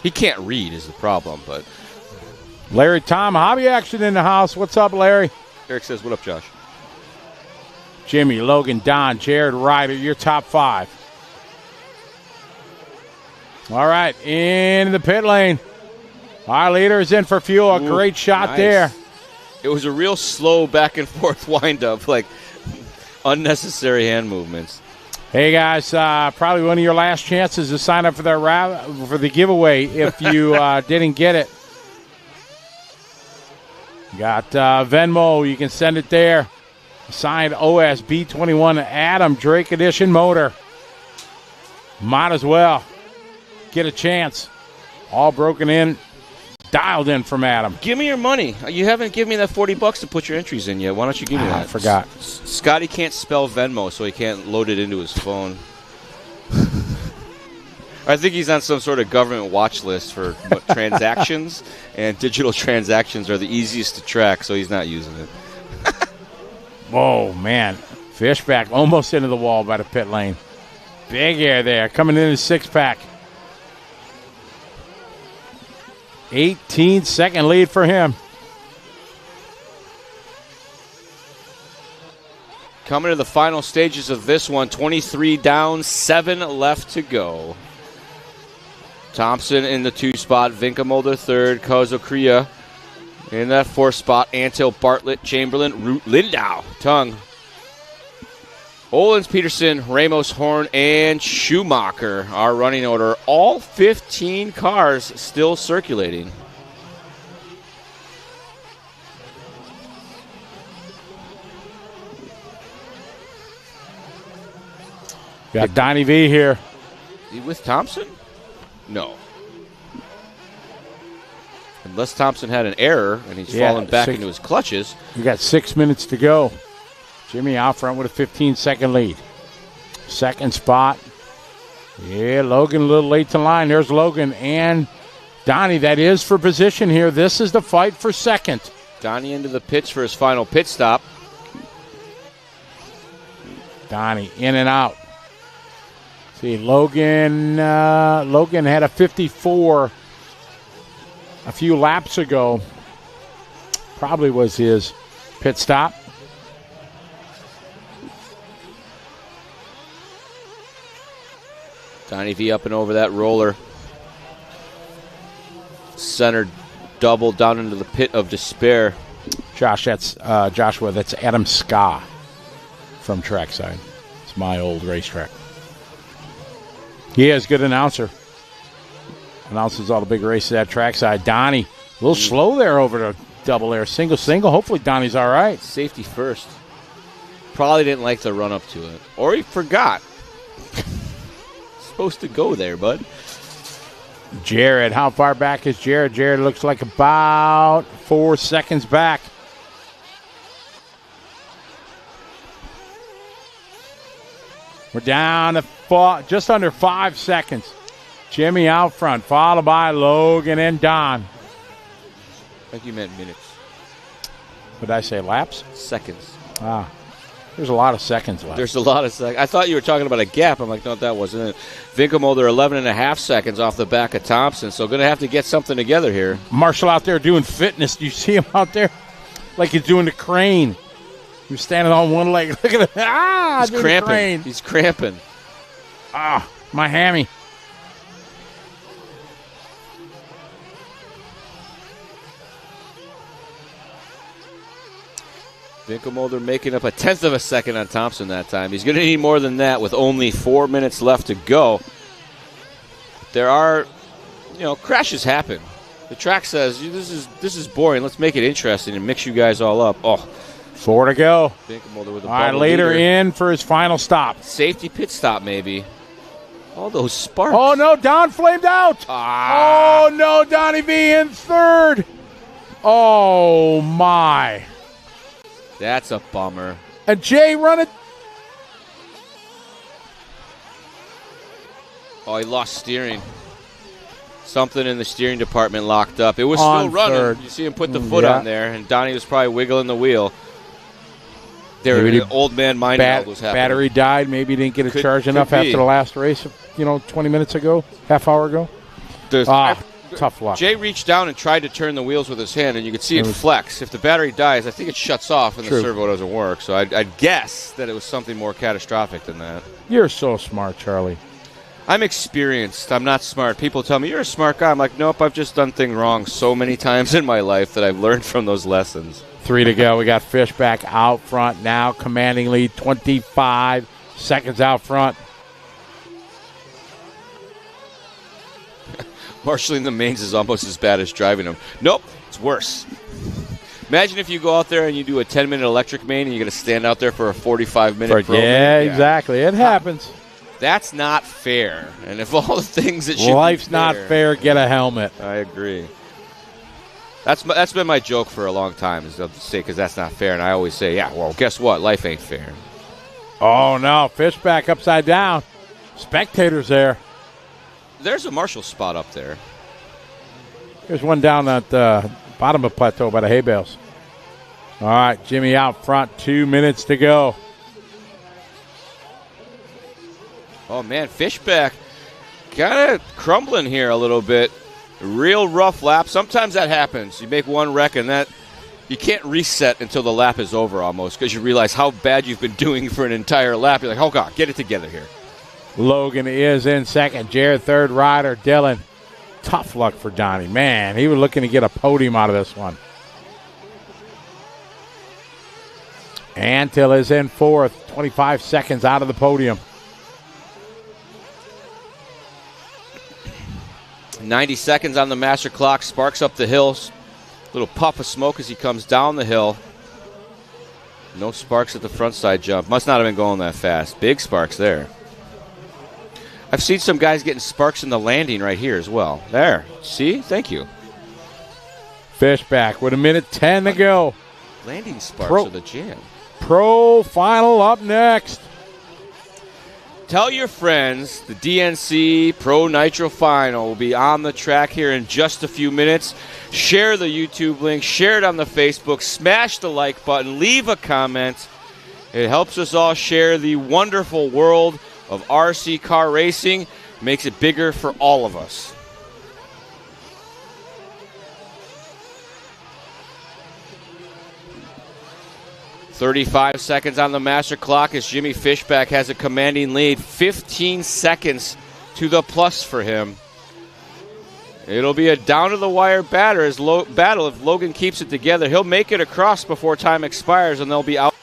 He can't read is the problem, but Larry Tom, hobby action in the house. What's up, Larry? Eric says, what up, Josh? Jimmy, Logan, Don, Jared, Ryder, your top 5. All right, in the pit lane. Our leader is in for fuel. A great shot there. It was a real slow back and forth windup, like unnecessary hand movements. Hey, guys, probably one of your last chances to sign up for the giveaway if you didn't get it. Got Venmo. You can send it there. Signed OS B21 Adam Drake Edition motor. Might as well get a chance. All broken in, dialed in from Adam. Give me your money. You haven't given me that $40 to put your entries in yet. Why don't you give me that? I forgot. Scotty can't spell Venmo, so he can't load it into his phone. I think he's on some sort of government watch list for transactions, and digital transactions are the easiest to track, so he's not using it. Whoa, man. Fishback almost into the wall by the pit lane. Big air there. Coming in his 6-pack. 18-second lead for him. Coming to the final stages of this one. 23 down, 7 left to go. Thompson in the 2 spot. Vinkamolder 3rd. Kozokria in that 4th spot. Antil, Bartlett, Chamberlain, Root, Lindau, Tung. Olins, Peterson, Ramos, Horn, and Schumacher. Our running order. All 15 cars still circulating. Got Donnie V here. Is he with Thompson? No. Unless Thompson had an error and he's fallen back into his clutches. We got 6 minutes to go. Jimmy out front with a 15-second lead. 2nd spot. Yeah, Logan a little late to line. There's Logan and Donnie. That is for position here. This is the fight for 2nd. Donnie into the pits for his final pit stop. Donnie in and out. See, Logan had a 54 a few laps ago. Probably was his pit stop. Donnie V up and over that roller. Center double down into the pit of despair. Joshua, that's Adam Ska from Trackside. It's my old racetrack. He is a good announcer. Announces all the big races at Trackside. Donnie, a little slow there over the double air. Single. Hopefully Donnie's all right. Safety first. Probably didn't like the run up to it. Or he forgot. Supposed to go there, bud. Jared, how far back is Jared? Jared looks like about 4 seconds back. We're down to just under 5 seconds. Jimmy out front, followed by Logan and Don. I think you meant minutes. What did I say, laps? Seconds. There's a lot of seconds left. There's a lot of seconds. I thought you were talking about a gap. I'm like, no, that wasn't it. Vinkamolder 11.5 seconds off the back of Thompson, so going to have to get something together here. Marshall out there doing fitness. Do you see him out there? Like he's doing the crane. He was standing on one leg. Look at him. He's cramping. He's cramping. My hammy. Vinkamolder making up 1/10 of a second on Thompson that time. He's going to need more than that with only 4 minutes left to go. There are, crashes happen. The track says, this is boring. Let's make it interesting and mix you guys all up. 4 to go. Vinkamolder with a all right, later in for his final stop. Safety pit stop, maybe. All those sparks. Oh, no, Don flamed out. Oh, no, Donnie V in 3rd. Oh, my. That's a bummer. And Jay running. Oh, he lost steering. Something in the steering department locked up. It was still running. 3rd. You see him put the foot on there, and Donnie was probably wiggling the wheel. There, old man mind meld was happening. Battery died. Maybe he didn't get a charge enough after the last race, 20 minutes ago, half hour ago. tough luck. Jay reached down and tried to turn the wheels with his hand, and you could see it flex. If the battery dies, I think it shuts off and the servo doesn't work. So I'd guess that it was something more catastrophic than that. You're so smart, Charlie. I'm experienced. I'm not smart. People tell me, you're a smart guy. I'm like, nope, I've just done things wrong so many times in my life that I've learned from those lessons. 3 to go. We got Fishback out front now, commanding lead, 25 seconds out front. Marshalling the mains is almost as bad as driving them. Nope, it's worse. Imagine if you go out there and you do a 10-minute electric main and you're going to stand out there for a 45-minute pro main. Yeah, exactly. It happens. That's not fair. And if all the things that should Life's be fair, not fair, get a helmet. I agree. That's been my joke for a long time, is to say, because that's not fair. And I always say, yeah, well, guess what? Life ain't fair. Oh, no. Fishback upside down. Spectators there. There's a Marshall spot up there. There's one down at the bottom of plateau by the hay bales. All right, Jimmy out front, 2 minutes to go. Oh, man, Fishback kind of crumbling here a little bit. Real rough lap. Sometimes that happens. You make one wreck, and that you can't reset until the lap is over almost, because you realize how bad you've been doing for an entire lap. You're like, oh, God, get it together here. Logan is in second. Jared third rider. Dylan. Tough luck for Donnie. Man, he was looking to get a podium out of this one. Antil is in fourth. 25 seconds out of the podium. 90 seconds on the master clock. Sparks up the hills. Little puff of smoke as he comes down the hill. No sparks at the front side jump. Must not have been going that fast. Big sparks there. I've seen some guys getting sparks in the landing right here as well. There. See? Thank you. Fishback with 1:10 to go. Landing sparks are the jam. Pro final up next. Tell your friends the DNC Pro Nitro Final will be on the track here in just a few minutes. Share the YouTube link. Share it on the Facebook. Smash the like button. Leave a comment. It helps us all share the wonderful world of RC car racing. Makes it bigger for all of us. .35 seconds on the master clock as Jimmy Fishback has a commanding lead. 15 seconds to the plus for him. It'll be a down-to-the-wire battle if Logan keeps it together. He'll make it across before time expires, and they'll be out.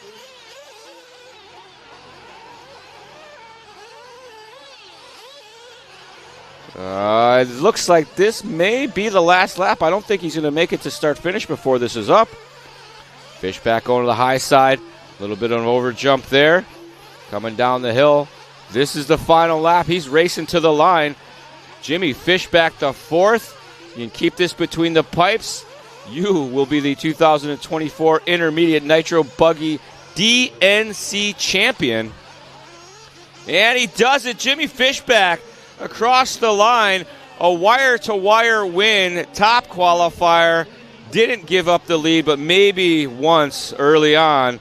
It looks like this may be the last lap. I don't think he's going to make it to start-finish before this is up. Fishback going to the high side. A little bit of an over jump there. Coming down the hill. This is the final lap. He's racing to the line. Jimmy Fishback the fourth. You can keep this between the pipes. You will be the 2024 Intermediate Nitro Buggy DNC champion. And he does it. Jimmy Fishback across the line. A wire-to-wire win. Top qualifier. Didn't give up the lead, but maybe once early on.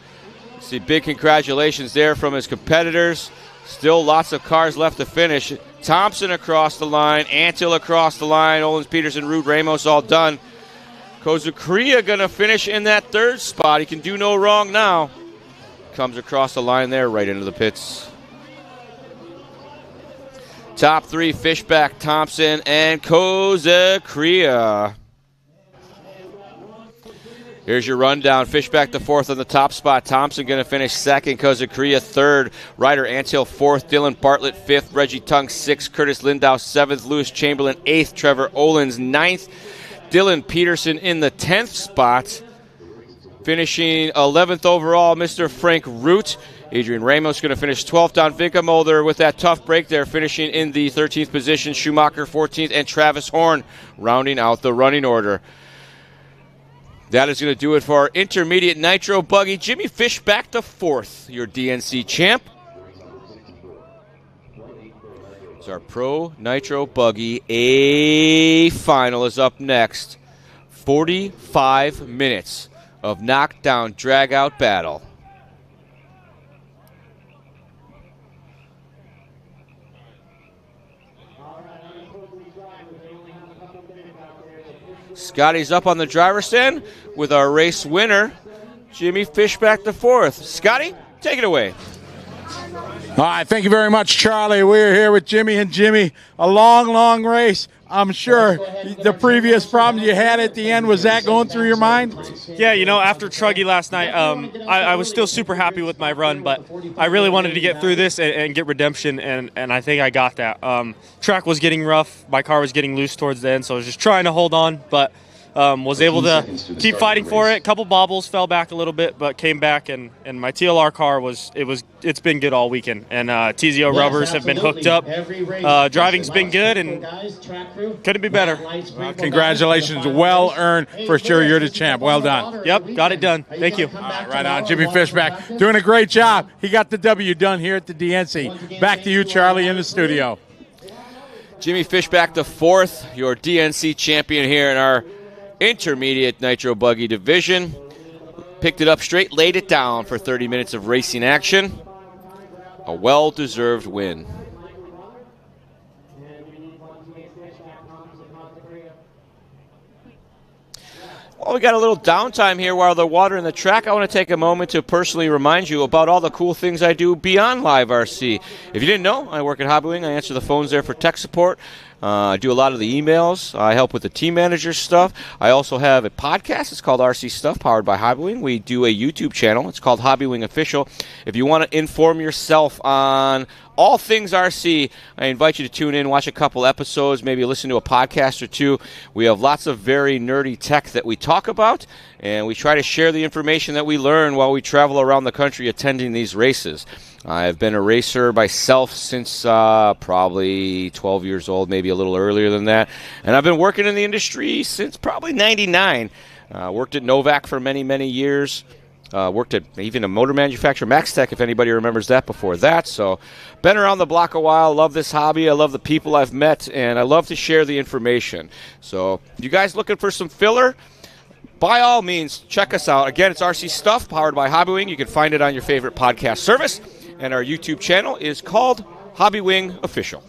See, big congratulations there from his competitors. Still lots of cars left to finish. Thompson across the line, Antil across the line, Olins, Peterson, Rude, Ramos all done. Kozukria going to finish in that third spot. He can do no wrong now. Comes across the line there, right into the pits. Top three, Fishback, Thompson, and Kozukria. Here's your rundown. Fishback the fourth on the top spot. Thompson going to finish second. Kozukria third. Ryder Antil fourth. Dylan Bartlett fifth. Reggie Tung sixth. Curtis Lindau seventh. Lewis Chamberlain eighth. Trevor Olins ninth. Dylan Peterson in the 10th spot. Finishing 11th overall, Mr. Frank Root. Adrian Ramos going to finish 12th. Don Vinkamolder with that tough break there, finishing in the 13th position. Schumacher 14th. And Travis Horn rounding out the running order. That is going to do it for our Intermediate Nitro Buggy. Jimmy Fishback the fourth, your DNC champ. It's our Pro Nitro Buggy. A final is up next. 45 minutes of knockdown, drag-out battle. Scotty's up on the driver's stand with our race winner, Jimmy Fishback the fourth. Scotty, take it away. All right, thank you very much, Charlie. We're here with Jimmy and Jimmy. A long, long race. I'm sure the previous problem you had at the end, was that going through your mind? Yeah, after Truggy last night, I was still super happy with my run, but I really wanted to get through this and get redemption, and I think I got that. Track was getting rough. My car was getting loose towards the end, so I was just trying to hold on, but was able to keep fighting for it. A couple bobbles, fell back a little bit, but came back, and my TLR car it's been good all weekend, and TZO rubbers have been hooked up. Driving's been good, and couldn't be better. Well, congratulations, well earned. For sure, you're the champ. Well done. Yep, got it done. Thank you. Right on, Jimmy Fishback doing a great job. He got the W done here at the DNC. Back to you, Charlie, in the studio. Jimmy Fishback the fourth, your DNC champion here in our intermediate Nitro Buggy division. Picked it up straight, laid it down for 30 minutes of racing action. A well-deserved win. Well, we got a little downtime here while they're watering the track. I want to take a moment to personally remind you about all the cool things I do beyond Live RC. If you didn't know, I work at Hobbywing. I answer the phones there for tech support. I do a lot of the emails. I help with the team manager stuff. I also have a podcast. It's called RC Stuff, powered by Hobbywing. We do a YouTube channel. It's called Hobbywing Official. If you want to inform yourself on all things RC, I invite you to tune in, watch a couple episodes, maybe listen to a podcast or two. We have lots of very nerdy tech that we talk about, and we try to share the information that we learn while we travel around the country attending these races. I've been a racer myself since probably 12 years old, maybe a little earlier than that. And I've been working in the industry since probably 99. Worked at Novak for many, many years. Worked at even a motor manufacturer, MaxTech, if anybody remembers that before that. So been around the block a while. Love this hobby. I love the people I've met, and I love to share the information. So if you guys looking for some filler, by all means, check us out. Again, it's RC Stuff, powered by Hobbywing. You can find it on your favorite podcast service. And our YouTube channel is called Hobbywing Official.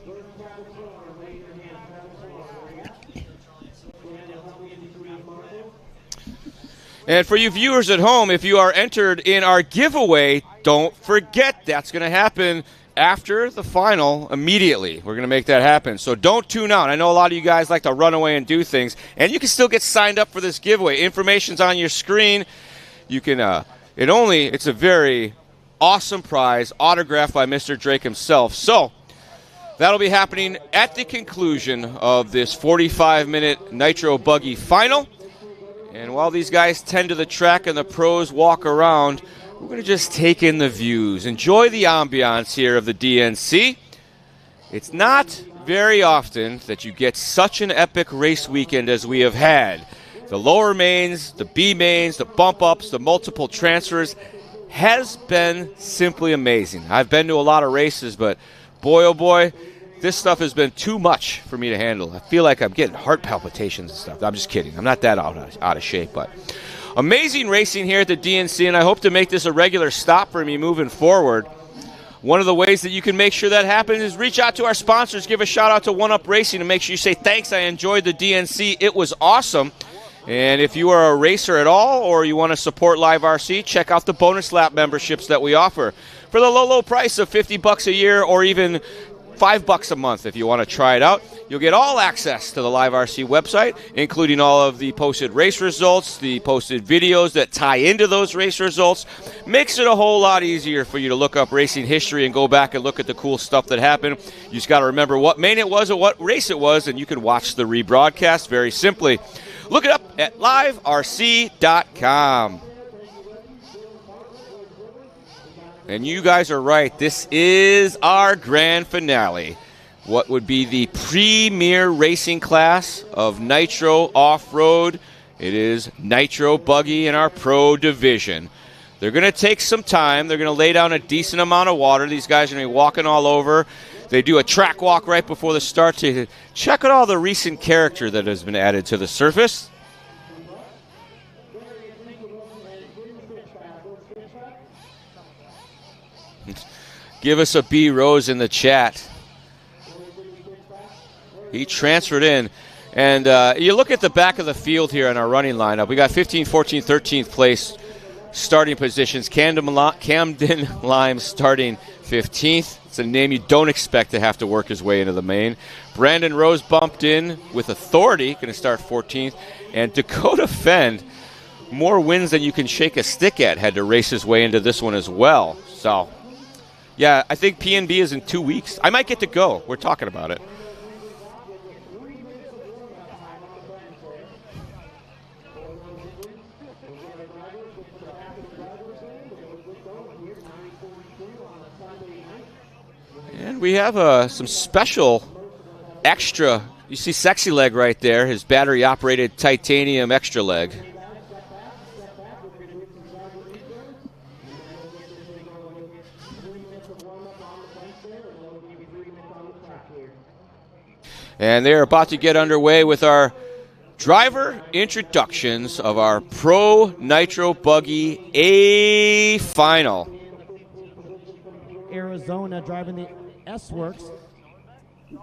And for you viewers at home, if you are entered in our giveaway, don't forget that's going to happen after the final immediately. We're going to make that happen. So don't tune out. I know a lot of you guys like to run away and do things, and you can still get signed up for this giveaway. Information's on your screen. You can, it's a very awesome prize, autographed by Mr. Drake himself. So that'll be happening at the conclusion of this 45-minute Nitro Buggy final. And while these guys tend to the track and the pros walk around, we're going to just take in the views, enjoy the ambiance here of the DNC. It's not very often that you get such an epic race weekend as we have had. The lower mains, the B mains, the bump ups, the multiple transfers has been simply amazing. I've been to a lot of races, but boy, oh boy, this stuff has been too much for me to handle. I feel like I'm getting heart palpitations and stuff. I'm just kidding. I'm not that out of shape, but amazing racing here at the DNC, and I hope to make this a regular stop for me moving forward. One of the ways that you can make sure that happens is reach out to our sponsors. Give a shout out to One Up Racing and make sure you say, thanks, I enjoyed the DNC. It was awesome. And if you are a racer at all or you want to support Live RC, check out the bonus lap memberships that we offer for the low, low price of $50 a year or even $5 a month if you want to try it out. You'll get all access to the Live RC website, including all of the posted race results, the posted videos that tie into those race results. Makes it a whole lot easier for you to look up racing history and go back and look at the cool stuff that happened. You just got to remember what main it was or what race it was, and you can watch the rebroadcast very simply. Look it up at liverc.com. And you guys are right. This is our grand finale. What would be the premier racing class of Nitro Off-Road. It is Nitro Buggy in our Pro Division. They're going to take some time. They're going to lay down a decent amount of water. These guys are going to be walking all over. They do a track walk right before the start to check out all the recent character that has been added to the surface. Give us a B Rose in the chat. He transferred in. And you look at the back of the field here in our running lineup. We got 15, 14, 13th place starting positions. Camden Lime starting 15th. It's a name you don't expect to have to work his way into the main. Brandon Rose bumped in with authority, going to start 14th. And Dakota Fend, more wins than you can shake a stick at, had to race his way into this one as well. So, yeah, I think PNB is in 2 weeks. I might get to go. We're talking about it. And we have some special extra. You see Sexy Leg right there, his battery-operated titanium extra leg. And they're about to get underway with our driver introductions of our Pro Nitro Buggy A Final. Arizona driving the S-Works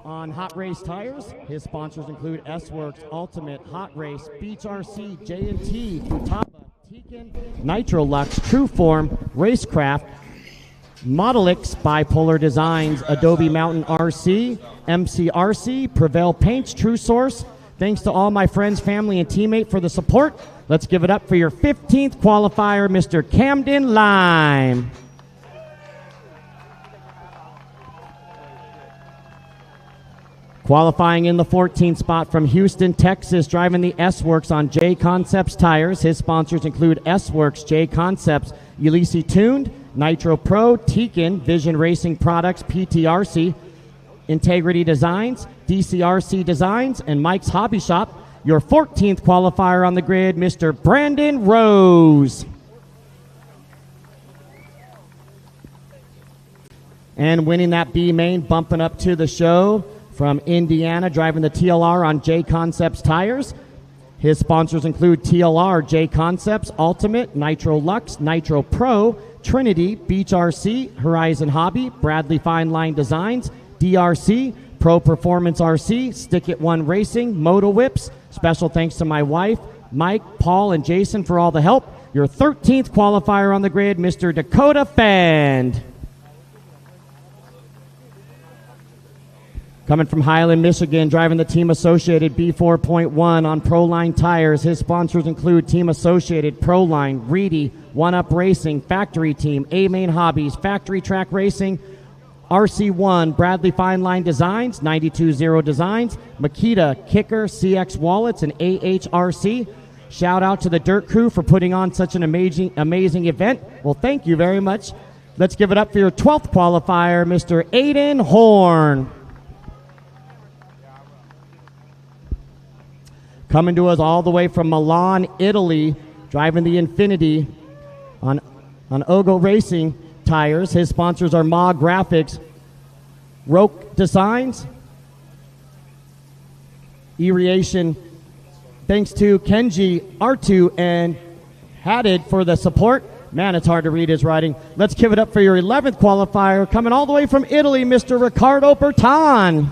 on Hot Race tires. His sponsors include S-Works, Ultimate, Hot Race, Beach RC, J&T, Futaba, Tekin, Nitro Lux, Trueform, Racecraft, Modelix, Bipolar Designs, Adobe Mountain RC, MCRC, Prevail Paints, True Source. Thanks to all my friends, family, and teammate for the support. Let's give it up for your 15th qualifier, Mr. Camden Lime. Qualifying in the 14th spot from Houston, Texas, driving the S-Works on J Concepts tires. His sponsors include S-Works, J Concepts, Ulysses Tuned, Nitro Pro, Tekin, Vision Racing Products, PTRC, Integrity Designs, DCRC Designs, and Mike's Hobby Shop. Your 14th qualifier on the grid, Mr. Brandon Rose. And winning that B main, bumping up to the show from Indiana, driving the TLR on J Concepts tires. His sponsors include TLR, J Concepts, Ultimate, Nitro Lux, Nitro Pro, Trinity, Beach RC, Horizon Hobby, Bradley Fine Line Designs, DRC, Pro Performance RC, Stick It One Racing, Moto Whips. Special thanks to my wife, Mike, Paul, and Jason for all the help. Your 13th qualifier on the grid, Mr. Dakota Fend. Coming from Highland, Michigan, driving the Team Associated B4.1 on Proline tires. His sponsors include Team Associated, Proline, Reedy, One Up Racing, Factory Team, A-Main Hobbies, Factory Track Racing, RC1, Bradley Fine Line Designs, 92-0 Designs, Makita, Kicker, CX Wallets, and AHRC. Shout out to the Dirt Crew for putting on such an amazing event. Well, thank you very much. Let's give it up for your 12th qualifier, Mr. Aiden Horn. Coming to us all the way from Milan, Italy, driving the Infinity on Ogo Racing tires. His sponsors are Ma Graphics, Roke Designs, Aeration. Thanks to Kenji, R2, and Haddad for the support. Man, it's hard to read his writing. Let's give it up for your 11th qualifier, coming all the way from Italy, Mr. Riccardo Bertan.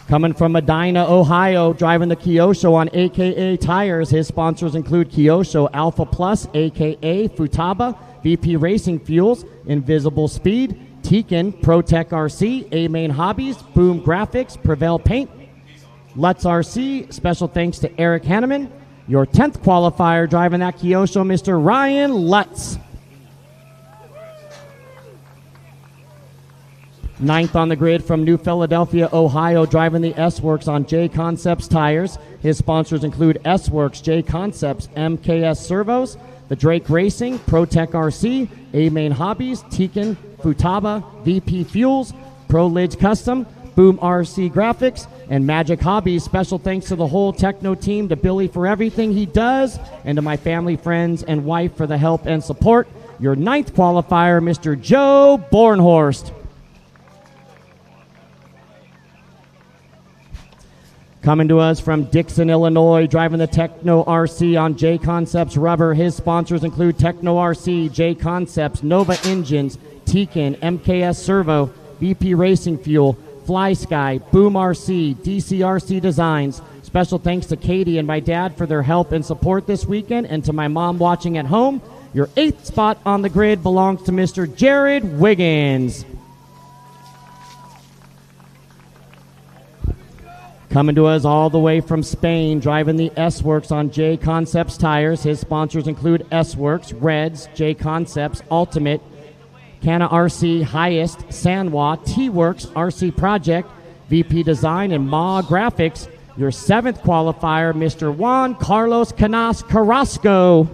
Coming from Medina, Ohio, driving the Kyosho on AKA tires. His sponsors include Kyosho, Alpha Plus, AKA Futaba, VP Racing Fuels, Invisible Speed, Tekin, ProTech RC, A-Main Hobbies, Boom Graphics, Prevail Paint, Lutz RC. Special thanks to Eric Hanneman. Your 10th qualifier driving that Kyosho, Mr. Ryan Lutz. 9th on the grid from New Philadelphia, Ohio, driving the S-Works on J Concepts tires. His sponsors include S-Works, J Concepts, MKS Servos, the Drake Racing, ProTech RC, A-Main Hobbies, Tekin, Futaba, VP Fuels, Pro Lids Custom, Boom RC Graphics, and Magic Hobbies. Special thanks to the whole Techno team, to Billy for everything he does, and to my family, friends, and wife for the help and support. Your 9th qualifier, Mr. Joe Bornhorst. Coming to us from Dixon, Illinois, driving the Techno RC on J Concepts rubber. His sponsors include Techno RC, J Concepts, Nova Engines, Tekin, MKS Servo, VP Racing Fuel, Fly Sky, Boom RC, DCRC Designs. Special thanks to Katie and my dad for their help and support this weekend, and to my mom watching at home. Your 8th spot on the grid belongs to Mr. Jared Wiggins. Coming to us all the way from Spain, driving the S-Works on J Concepts tires. His sponsors include S-Works, Reds, J Concepts, Ultimate, Canna RC, Highest, Sanwa, T-Works, RC Project, VP Design, and Ma Graphics. Your 7th qualifier, Mr. Juan Carlos Canas Carrasco.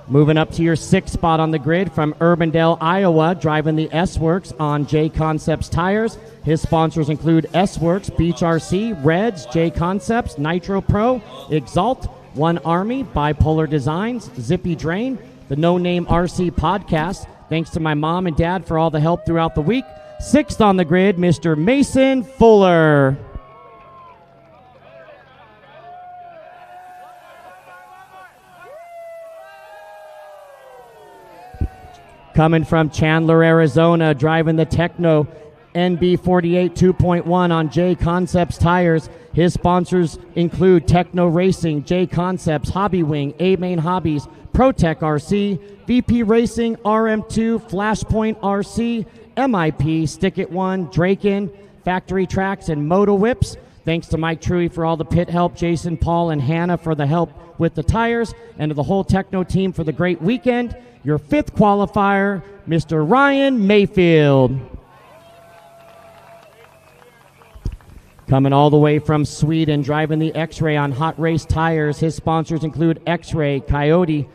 Moving up to your 6th spot on the grid from Urbandale, Iowa, driving the S-Works on J Concepts tires. His sponsors include S-Works, Beach RC, Reds, J Concepts, Nitro Pro, Exalt, One Army, Bipolar Designs, Zippy Drain, the No Name RC podcast. Thanks to my mom and dad for all the help throughout the week. 6th on the grid, Mr. Mason Fuller. Coming from Chandler, Arizona, driving the Techno NB48 2.1 on J Concepts tires. His sponsors include Techno Racing, J Concepts, Hobby Wing, A-Main Hobbies, ProTech RC, VP Racing, RM2, Flashpoint RC, MIP, Stick It One, Draken, Factory Tracks, and Moto Whips. Thanks to Mike Truey for all the pit help, Jason, Paul, and Hannah for the help with the tires, and to the whole Techno team for the great weekend. Your 5th qualifier, Mr. Ryan Mayfield. Coming all the way from Sweden, driving the X-Ray on Hot Race tires. His sponsors include X-Ray, Coyote,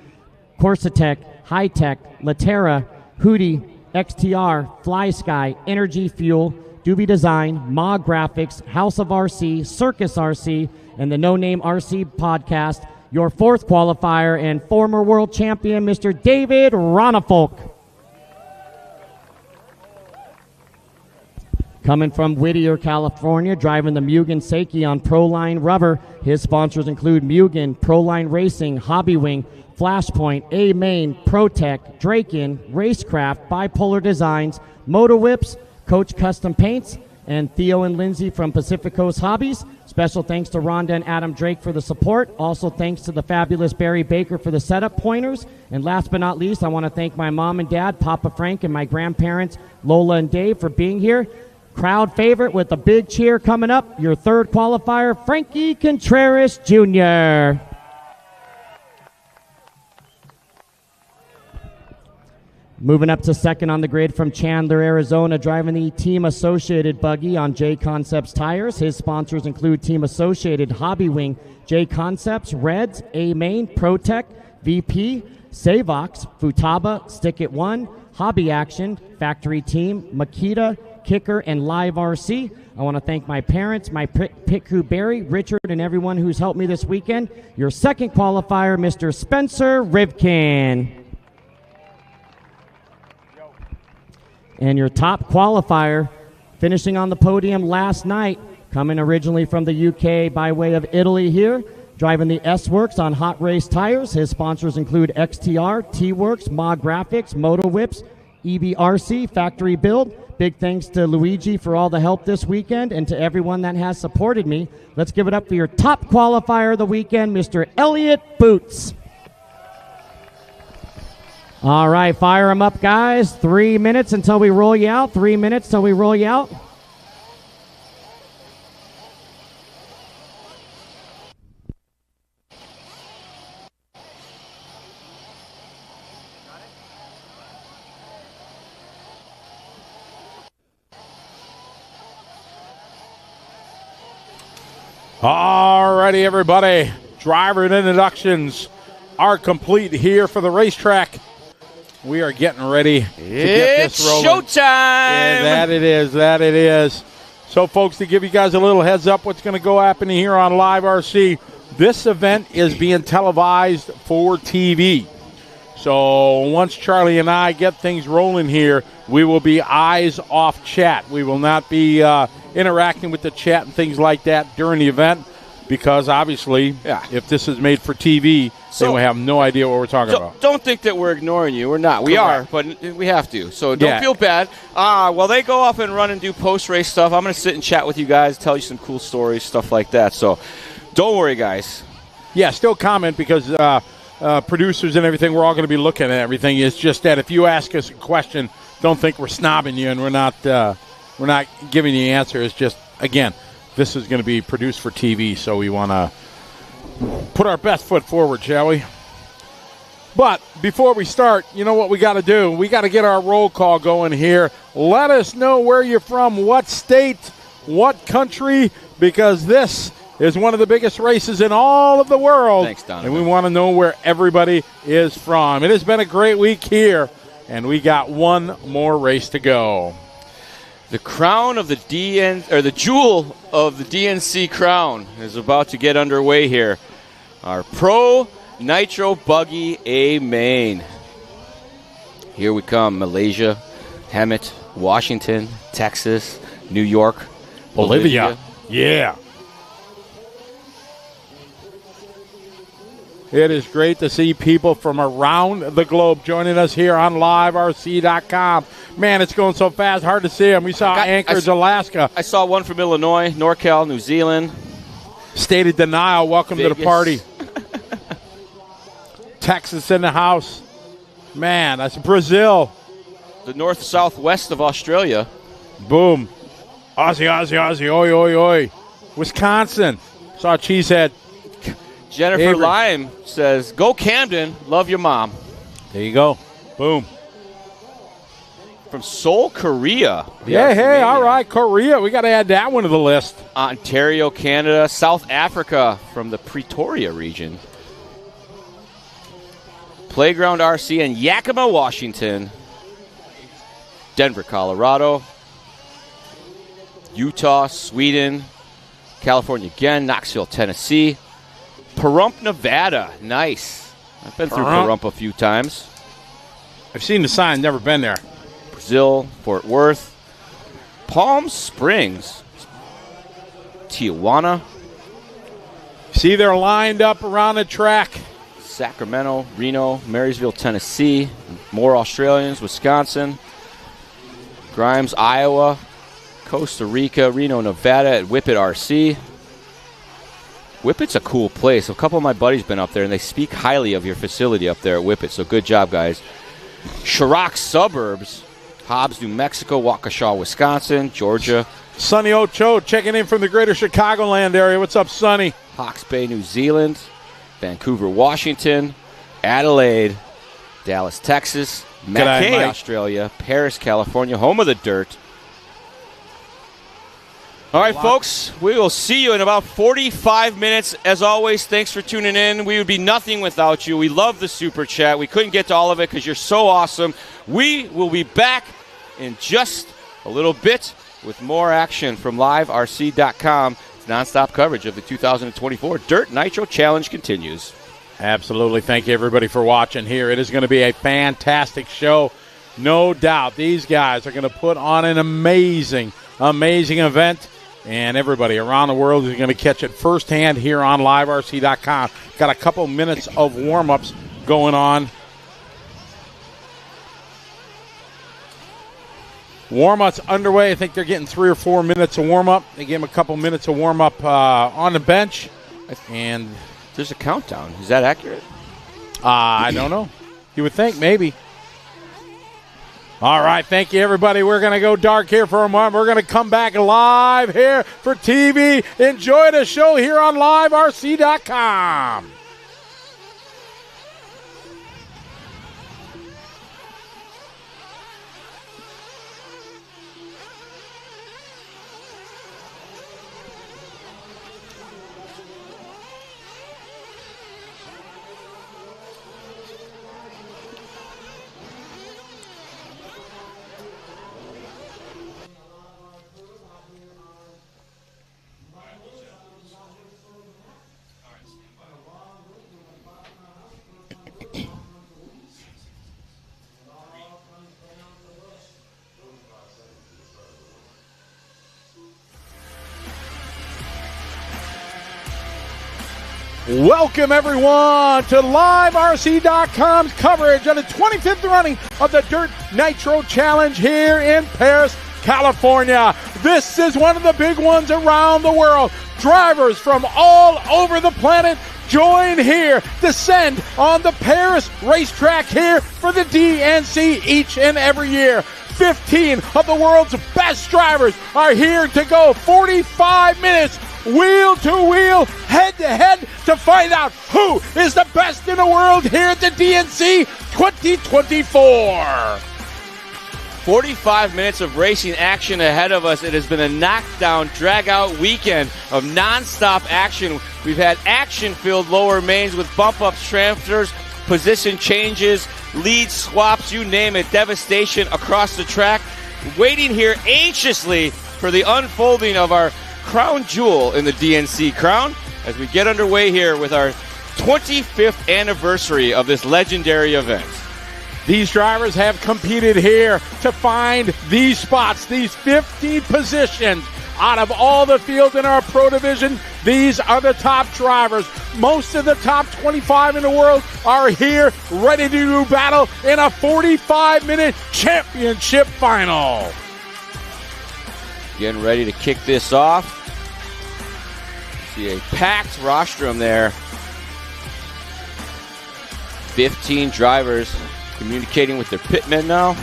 Corsatec, High-Tech, Latera, Hootie, XTR, Fly Sky, Energy Fuel, Doobie Design, Ma Graphics, House of RC, Circus RC, and the No Name RC podcast. Your 4th qualifier and former world champion, Mr. David Ronafolk. Coming from Whittier, California, driving the Mugen Seiki on Proline Rubber. His sponsors include Mugen, Proline Racing, Hobby Wing, Flashpoint, A-Main, ProTech, Draken, Racecraft, Bipolar Designs, Moto Whips, Coach Custom Paints, and Theo and Lindsay from Pacific Coast Hobbies. Special thanks to Rhonda and Adam Drake for the support. Also thanks to the fabulous Barry Baker for the setup pointers. And last but not least, I want to thank my mom and dad, Papa Frank, and my grandparents, Lola and Dave, for being here. Crowd favorite with a big cheer coming up. Your 3rd qualifier, Frankie Contreras Jr. Moving up to 2nd on the grid from Chandler, Arizona, driving the Team Associated buggy on J Concepts tires. His sponsors include Team Associated, Hobby Wing, J Concepts, Reds, A-Main, ProTech, VP, Savox, Futaba, Stick It One, Hobby Action, Factory Team, Makita, Kicker, and Live RC. I want to thank my parents, my pit crew, Barry, Richard, and everyone who's helped me this weekend. Your 2nd qualifier, Mr. Spencer Rivkin. And your top qualifier, finishing on the podium last night, coming originally from the UK by way of Italy here, driving the S-Works on Hot Race tires. His sponsors include XTR, T-Works, Ma Graphics, Moto Whips, EBRC, Factory Build. Big thanks to Luigi for all the help this weekend and to everyone that has supported me. Let's give it up for your top qualifier of the weekend, Mr. Elliot Boots. All right, fire them up, guys. 3 minutes until we roll you out. 3 minutes till we roll you out. All righty, everybody. Driver introductions are complete here for the racetrack. We are getting ready to get this rolling. It's showtime! Yeah, that it is. So, folks, to give you guys a little heads up what's going to go happen here on Live RC, this event is being televised for TV. So once Charlie and I get things rolling here, we will be eyes off chat. We will not be interacting with the chat and things like that during the event. because obviously, if this is made for TV, they will have no idea what we're talking about. Don't think that we're ignoring you. We're not. We are, but we have to. So don't feel bad. While they go off and run and do post-race stuff, I'm going to sit and chat with you guys, tell you some cool stories, stuff like that. So don't worry, guys. Yeah, still comment because producers and everything, we're all going to be looking at everything. It's just that if you ask us a question, don't think we're snobbing you and we're not giving you the answer. It's just, again, this is going to be produced for TV, so we want to put our best foot forward, shall we? But before we start, you know what we got to do? We got to get our roll call going here. Let us know where you're from, what state, what country, because this is one of the biggest races in all of the world. Thanks, Donovan. And we want to know where everybody is from. It has been a great week here, and we got one more race to go. The crown of the the jewel of the DNC crown is about to get underway here. Our Pro Nitro Buggy A Main. Here we come. Malaysia, Hemet, Washington, Texas, New York, Bolivia. Yeah. It is great to see people from around the globe joining us here on liverc.com. Man, it's going so fast, hard to see them. We saw Anchorage, Alaska. I saw one from Illinois, NorCal, New Zealand. State of Denial, welcome Vegas. to the party. Texas in the house. Man, that's Brazil. The north-southwest of Australia. Boom. Aussie, oi, oi, oi. Wisconsin. Saw Cheesehead. Jennifer Avery. Lime says, go Camden, love your mom. There you go. Boom. From Seoul, Korea. Yeah, hey, all right, Korea. We got to add that one to the list. Ontario, Canada. South Africa from the Pretoria region. Playground RC in Yakima, Washington. Denver, Colorado. Utah, Sweden. California again. Knoxville, Tennessee. Pahrump, Nevada. Nice. I've been through Pahrump a few times. I've seen the sign, never been there. Brazil, Fort Worth. Palm Springs. Tijuana. See, they're lined up around the track. Sacramento, Reno, Marysville, Tennessee. More Australians. Wisconsin. Grimes, Iowa. Costa Rica, Reno, Nevada at Whippet RC. Whippet's a cool place. A couple of my buddies been up there, and they speak highly of your facility up there at Whippet, so good job, guys. Chirac Suburbs, Hobbs, New Mexico, Waukesha, Wisconsin, Georgia. Sonny Ocho checking in from the greater Chicagoland area. What's up, Sonny? Hawke's Bay, New Zealand, Vancouver, Washington, Adelaide, Dallas, Texas, Mackay, Australia, Paris, California, home of the dirt. All right, folks, we will see you in about 45 minutes. As always, thanks for tuning in. We would be nothing without you. We love the Super Chat. We couldn't get to all of it because you're so awesome. We will be back in just a little bit with more action from liverc.com. It's nonstop coverage of the 2024 Dirt Nitro Challenge continues. Absolutely. Thank you, everybody, for watching here. It is going to be a fantastic show. No doubt these guys are going to put on an amazing event. And everybody around the world is going to catch it firsthand here on liverc.com. Got a couple minutes of warm-ups going on. Warm-ups underway. I think they're getting 3 or 4 minutes of warm-up. They gave them a couple minutes of warm-up on the bench. And there's a countdown. Is that accurate? I don't know. You would think maybe. All right, thank you, everybody. We're going to go dark here for a moment. We're going to come back live here for TV. Enjoy the show here on liverc.com. Welcome, everyone, to LiveRC.com's coverage of the 25th running of the Dirt Nitro Challenge here in Paris, California. This is one of the big ones around the world. Drivers from all over the planet join here, descend on the Paris racetrack here for the DNC each and every year. 15 of the world's best drivers are here to go 45 minutes wheel to wheel, head to head to find out who is the best in the world here at the DNC 2024. 45 minutes of racing action ahead of us. It has been a knockdown, drag-out weekend of non-stop action. We've had action-filled lower mains with bump-ups, transfers, position changes, lead swaps, you name it, devastation across the track. Waiting here anxiously for the unfolding of our crown jewel in the DNC crown as we get underway here with our 25th anniversary of this legendary event. These drivers have competed here to find these spots, these 15 positions. Out of all the fields in our pro division, these are the top drivers. Most of the top 25 in the world are here ready to do battle in a 45-minute championship final. Getting ready to kick this off. See a packed rostrum there. 15 drivers communicating with their pitmen now.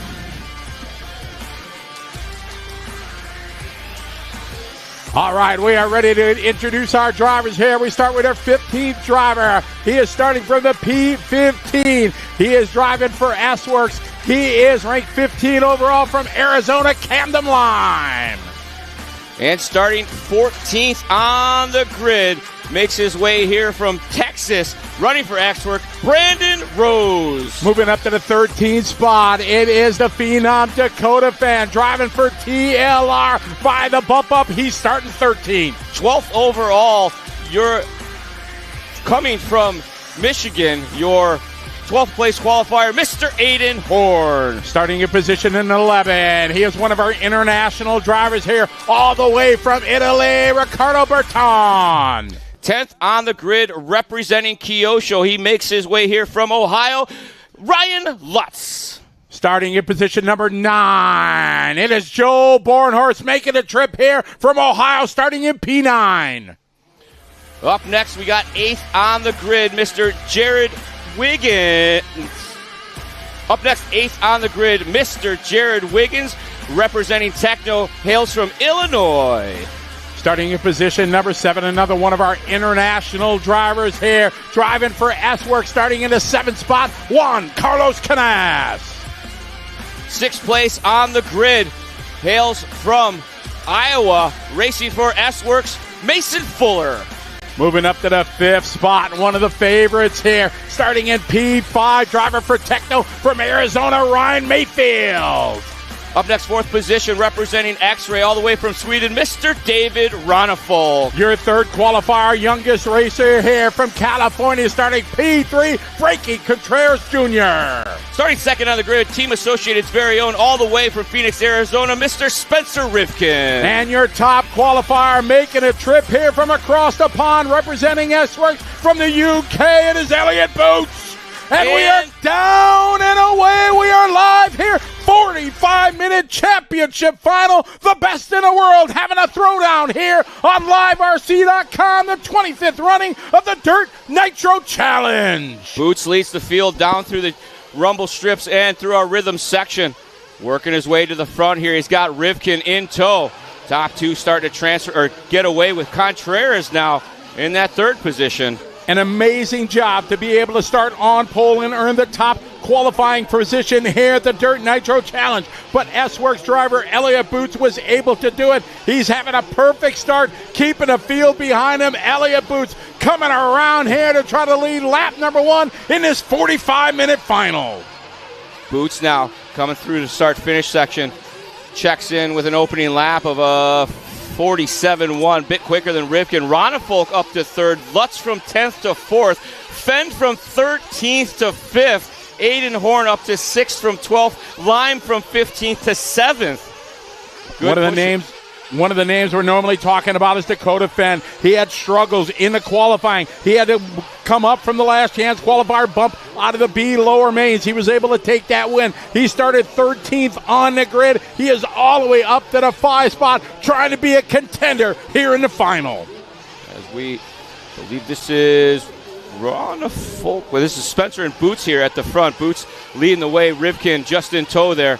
All right, we are ready to introduce our drivers here. We start with our 15th driver. He is starting from the P15. He is driving for S-Works. He is ranked 15 overall from Arizona, Camden Lime. And starting 14th on the grid, makes his way here from Texas, running for X-Work, Brandon Rose. Moving up to the 13th spot, it is the Phenom Dakota fan, driving for TLR by the bump up. He's starting 13th. 12th overall, you're coming from Michigan, your 12th place qualifier, Mr. Aiden Horn. Starting in position in 11. He is one of our international drivers here, all the way from Italy, Riccardo Berton. 10th on the grid, representing Kyosho. He makes his way here from Ohio, Ryan Lutz. Starting in position number 9. It is Joe Bornhorst making a trip here from Ohio, starting in P9. Up next, we got 8th on the grid, Mr. Jared Wiggins. Up next, 8th on the grid, Mr. Jared Wiggins, representing Techno, hails from Illinois. Starting in position number 7, another one of our international drivers here, driving for S-Works, starting in the 7th spot, Juan Carlos Canas. 6th place on the grid, hails from Iowa, racing for S-Works, Mason Fuller. Moving up to the 5th spot, one of the favorites here, starting in P5, driver for Techno from Arizona, Ryan Mayfield. Up next, 4th position, representing X-Ray all the way from Sweden, Mr. David Ronnefold. Your 3rd qualifier, youngest racer here from California, starting P3, Frankie Contreras Jr. Starting 2nd on the grid, Team Associated's very own, all the way from Phoenix, Arizona, Mr. Spencer Rivkin. And your top qualifier, making a trip here from across the pond, representing S-Works from the UK, it is Elliott Boots. And we are down and away. We are live here. 45-minute championship final. The best in the world having a throwdown here on LiveRC.com. The 25th running of the Dirt Nitro Challenge. Boots leads the field down through the rumble strips and through our rhythm section. Working his way to the front here. He's got Rivkin in tow. Top two starting to transfer or get away with Contreras now in that 3rd position. An amazing job to be able to start on pole and earn the top qualifying position here at the Dirt Nitro Challenge. But S-Works driver Elliott Boots was able to do it. He's having a perfect start, keeping the field behind him. Elliott Boots coming around here to try to lead lap number 1 in this 45-minute final. Boots now coming through the start-finish section. Checks in with an opening lap of 47.1, bit quicker than Rivkin. Ronnefolk up to 3rd. Lutz from 10th to 4th. Fenn from 13th to 5th. Aiden Horn up to 6th from 12th. Lime from 15th to 7th. One of the names one of the names we're normally talking about is Dakota Fenn. He had struggles in the qualifying. He had to come up from the last chance qualifier bump out of the B lower mains. He was able to take that win. He started 13th on the grid. He is all the way up to the 5 spot, trying to be a contender here in the final. As we believe this is Ron Folk. Well, this is Spencer and Boots here at the front. Boots leading the way. Rivkin just in tow there.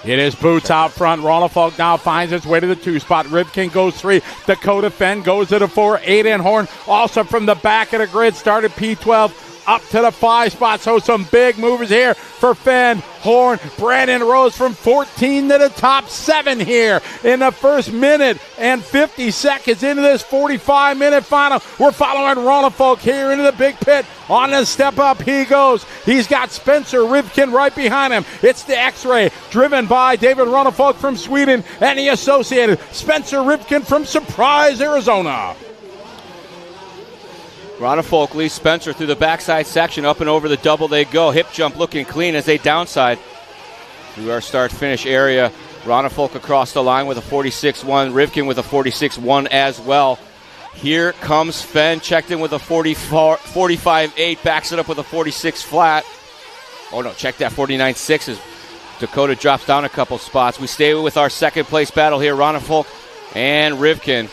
It is Boots out front. Ronald now finds its way to the 2 spot. Rivkin goes 3. Dakota Fenn goes to the 4. Aiden Horn also from the back of the grid started P12 up to the 5 spot. So some big movers here for Fenn, Horn, Brandon Rose from 14 to the top 7 here in the first minute and 50 seconds into this 45-minute final. We're following Ronald Folk here into the big pit. On the step up he goes. He's got Spencer Rivkin right behind him. It's the X-Ray driven by David Ronald Folk from Sweden and the associated Spencer Rivkin from Surprise, Arizona. Ronald Folk leads Spencer through the backside section. Up and over the double they go. Hip jump looking clean as they downside through our start-finish area. Ronald Folk across the line with a 46-1. Rivkin with a 46-1 as well. Here comes Fenn, checked in with a 45-8, backs it up with a 46 flat. Oh no, check that 49-6 as Dakota drops down a couple spots. We stay with our second place battle here, Ronald Folk and Rivkin.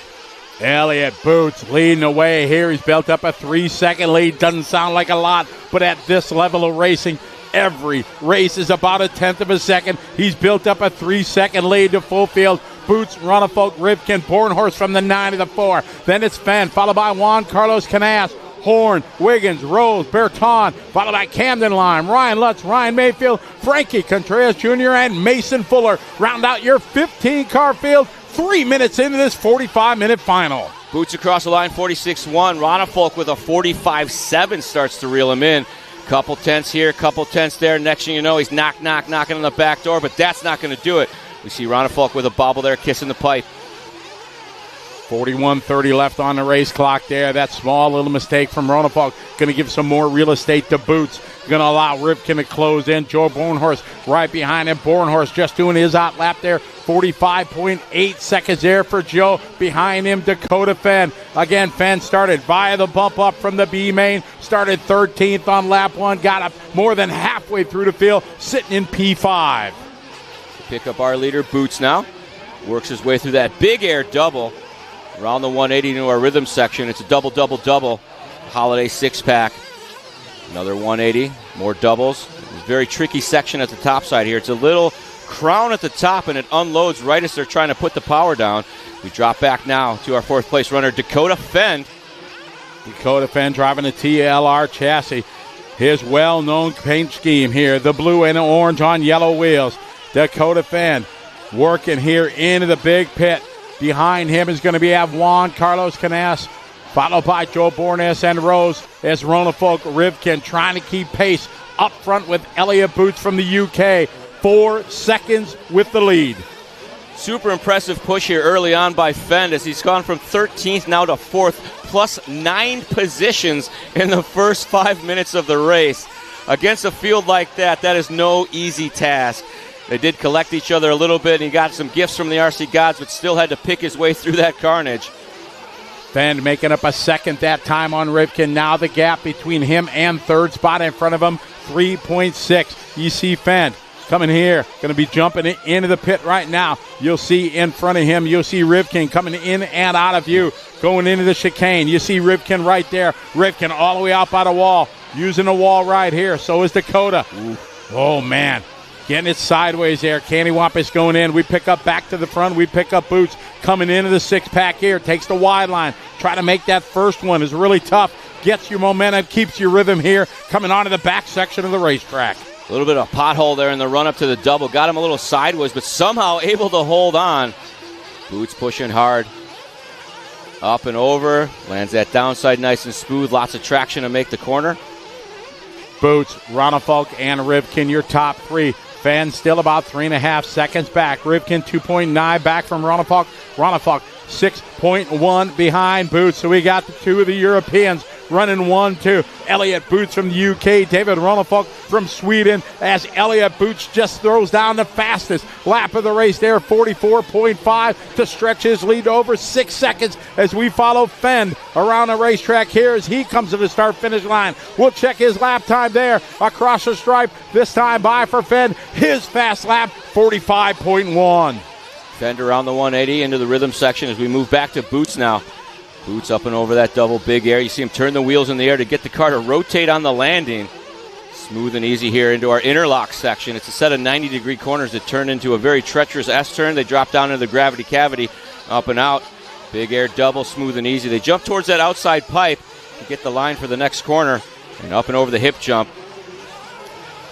Elliott Boots leading the way here. He's built up a 3-second lead. Doesn't sound like a lot, but at this level of racing, every race is about a 1/10 of a second. He's built up a 3-second lead to full field. Boots, Ronald Folk, Rivkin, Bornhorst from the 9 to the 4. Then it's Fenn, followed by Juan Carlos Canas, Horn, Wiggins, Rose, Berton, followed by Camden Lime, Ryan Lutz, Ryan Mayfield, Frankie Contreras Jr., and Mason Fuller. Round out your 15-car field 3 minutes into this 45-minute final. Boots across the line, 46-1. Ronald Folk with a 45-7 starts to reel him in. Couple tenths here, couple tenths there. Next thing you know, he's knocking on the back door, but that's not going to do it. We see Ronald Folk with a bobble there, kissing the pipe. 41:30 left on the race clock there. That small little mistake from Ronald Folk going to give some more real estate to Boots. Going to allow Rivkin to close in. Joe Bornhorst right behind him. Bornhorst just doing his hot lap there. 45.8 seconds there for Joe. Behind him, Dakota Fenn. Again, Fenn started via the bump up from the B main. Started 13th on lap 1. Got up more than halfway through the field, sitting in P5. Pick up our leader, Boots now. Works his way through that big air double. Around the 180 into our rhythm section. It's a double. Holiday 6-pack. Another 180. More doubles. It's a very tricky section at the top side here. It's a little crown at the top, and it unloads right as they're trying to put the power down. We drop back now to our 4th place runner, Dakota Fenn. Dakota Fenn driving the TLR chassis. His well-known paint scheme here. The blue and the orange on yellow wheels. Dakota Fenn working here into the big pit. Behind him is going to be Juan Carlos Canas, followed by Joe Bornhorst and Rose as Ronald Folk Rivkin trying to keep pace up front with Elliott Boots from the UK. 4 seconds with the lead. Super impressive push here early on by Fenn as he's gone from 13th now to 4th, plus 9 positions in the first 5 minutes of the race. Against a field like that, that is no easy task. They did collect each other a little bit, and he got some gifts from the RC gods, but still had to pick his way through that carnage. Fenn making up a second that time on Rivkin. Now the gap between him and 3rd spot in front of him, 3.6. You see Fenn coming here, going to be jumping into the pit right now. You'll see in front of him, you'll see Rivkin coming in and out of view, going into the chicane. You see Rivkin right there. Rivkin all the way out by the wall, using the wall right here. So is Dakota. Ooh. Oh, man. Getting it sideways there. Candywampus going in. We pick up back to the front. We pick up Boots coming into the 6-pack here. Takes the wide line. Try to make that first one is really tough. Gets your momentum, keeps your rhythm here. Coming onto the back section of the racetrack. A little bit of a pothole there in the run up to the double. Got him a little sideways, but somehow able to hold on. Boots pushing hard. Up and over. Lands that downside nice and smooth. Lots of traction to make the corner. Boots, Ronald Folk, and Rivkin, your top 3. Fenn still about 3.5 seconds back. Rivkin 2.9 back from Ronald Folk. Ronald Folk 6.1 behind Boots. So we got the 2 of the Europeans. running 1-2. Elliott Boots from the UK, David Ronnefolk from Sweden, as Elliott Boots just throws down the fastest lap of the race there, 44.5 to stretch his lead over 6 seconds as we follow Fend around the racetrack here as he comes to the start-finish line. We'll check his lap time there across the stripe. This time by for Fend, his fast lap, 45.1. Fend around the 180 into the rhythm section as we move back to Boots now. Boots up and over that double big air. You see him turn the wheels in the air to get the car to rotate on the landing. Smooth and easy here into our interlock section. It's a set of 90-degree corners that turn into a very treacherous S-turn. They drop down into the gravity cavity, up and out. Big air double, smooth and easy. They jump towards that outside pipe to get the line for the next corner, and up and over the hip jump.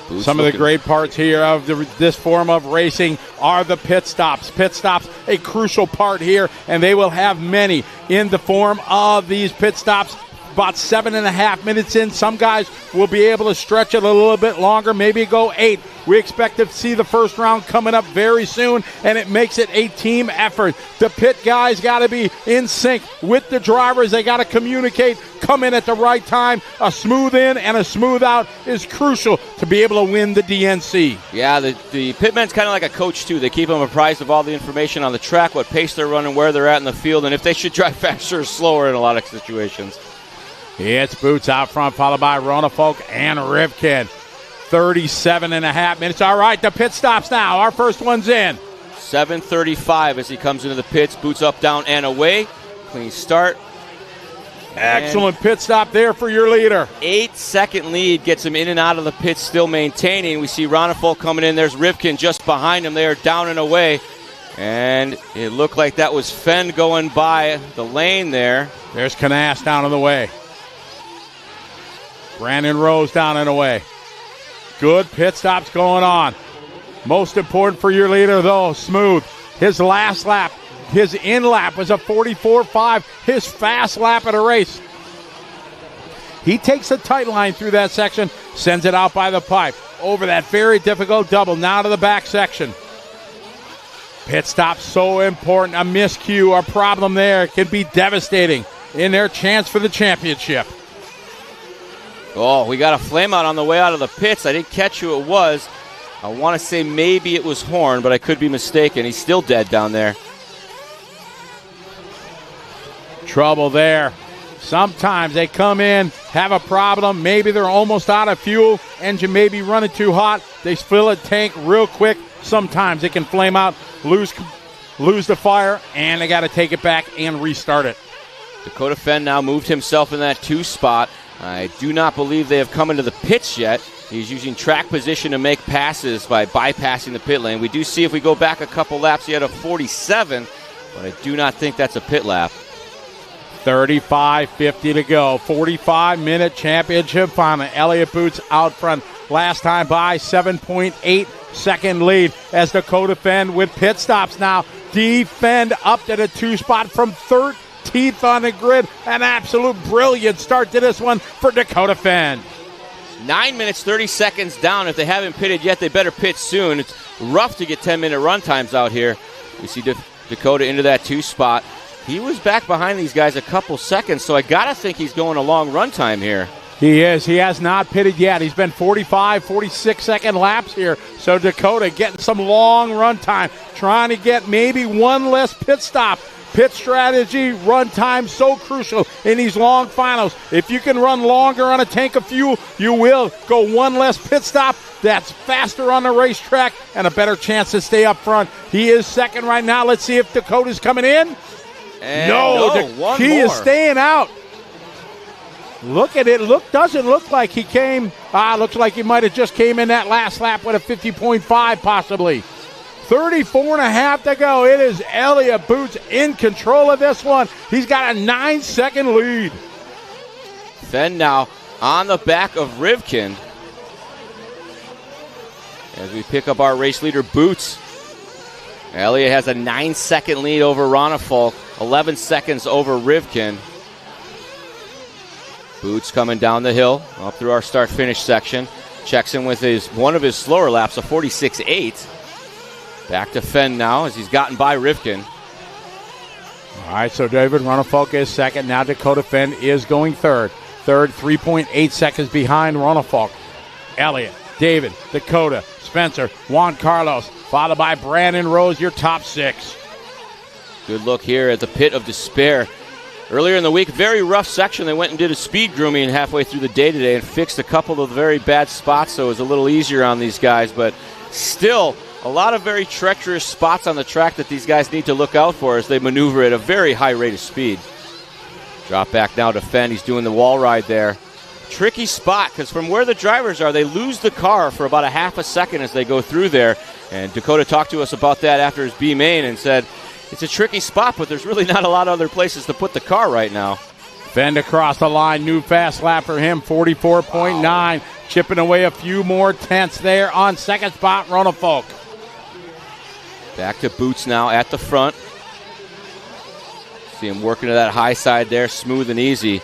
Boots Some of the great parts here of this form of racing are the pit stops. Pit stops, a crucial part here, and they will have many in the form of these pit stops. About 7.5 minutes in, some guys will be able to stretch it a little bit longer, maybe go 8. We expect to see the first round coming up very soon, and it makes it a team effort. The pit guys got to be in sync with the drivers. They got to communicate, come in at the right time. A smooth in and a smooth out is crucial to be able to win the DNC. Yeah, the pitman's kind of like a coach, too. They keep them apprised of all the information on the track, what pace they're running, where they're at in the field, and if they should drive faster or slower in a lot of situations. It's Boots out front, followed by Ronnefolk and Rivkin. 37.5 minutes. All right, the pit stops now. Our first one's in. 7:35 as he comes into the pits. Boots up, down, and away. Clean start. Excellent pit stop there for your leader. 8-second lead gets him in and out of the pits, still maintaining. We see Ronnefolk coming in. There's Rivkin just behind him there, down and away. And it looked like that was Fend going by the lane there. There's Canas down and away. Brandon Rose down and away. Good pit stops going on. Most important for your leader, though, smooth. His last lap, his in lap was a 44.5, his fast lap of the race. He takes a tight line through that section, sends it out by the pipe. Over that very difficult double, now to the back section. Pit stop so important. A miscue, a problem there can be devastating in their chance for the championship. Oh, we got a flame out on the way out of the pits. I didn't catch who it was. I want to say maybe it was Horn, but I could be mistaken. He's still dead down there. Trouble there. Sometimes they come in, have a problem. Maybe they're almost out of fuel. Engine may be running too hot. They fill a tank real quick. Sometimes it can flame out, lose the fire, and they got to take it back and restart it. Dakota Fend now moved himself in that 2 spot. I do not believe they have come into the pits yet. He's using track position to make passes by bypassing the pit lane. We do see if we go back a couple laps, he had a 47, but I do not think that's a pit lap. 35:50 to go. 45-minute championship final. Elliott Boots out front. Last time by 7.8-second lead as Dakota Fend with pit stops now. Defend up to the 2 spot from 13th on the grid. An absolute brilliant start to this one for Dakota Fend. 9 minutes, 30 seconds down. If they haven't pitted yet, they better pit soon. It's rough to get 10-minute run times out here. We see Dakota into that 2 spot. He was back behind these guys a couple seconds, so I got to think he's going a long run time here. He is. He has not pitted yet. He's been 45, 46-second laps here. So Dakota getting some long run time, trying to get maybe one less pit stop. Pit strategy, run time, so crucial in these long finals. If you can run longer on a tank of fuel, you will go one less pit stop. That's faster on the racetrack and a better chance to stay up front. He is second right now. Let's see if Dakota's coming in. No, he is staying out. Look at it. Doesn't look like he came. Looks like he might have just came in that last lap with a 50.5 possibly. 34.5 to go. It is Elliott Boots in control of this one. He's got a 9-second lead. Fend now on the back of Rivkin as we pick up our race leader, Boots. Elliott has a 9-second lead over Ronnefolk, 11 seconds over Rivkin. Boots coming down the hill, up through our start-finish section. Checks in with one of his slower laps, a 46.8. Back to Fend now as he's gotten by Rivkin. All right, so David Ronnefolk is second. Now Dakota Fend is going third. Third, 3.8 seconds behind Ronafalk. Elliott, David, Dakota, Spencer, Juan Carlos, followed by Brandon Rose, your top 6. Good look here at the Pit of Despair. Earlier in the week, very rough section. They went and did a speed grooming halfway through the day today and fixed a couple of very bad spots, so it was a little easier on these guys. But still, a lot of very treacherous spots on the track that these guys need to look out for as they maneuver at a very high rate of speed. Drop back now to Fenn. He's doing the wall ride there. Tricky spot because from where the drivers are, they lose the car for about a half a second as they go through there. And Dakota talked to us about that after his B main and said, it's a tricky spot, but there's really not a lot of other places to put the car right now. Fend across the line, new fast lap for him, 44.9. Wow. Chipping away a few more tenths there on second spot, Ronafalk. Back to Boots now at the front. See him working to that high side there, smooth and easy.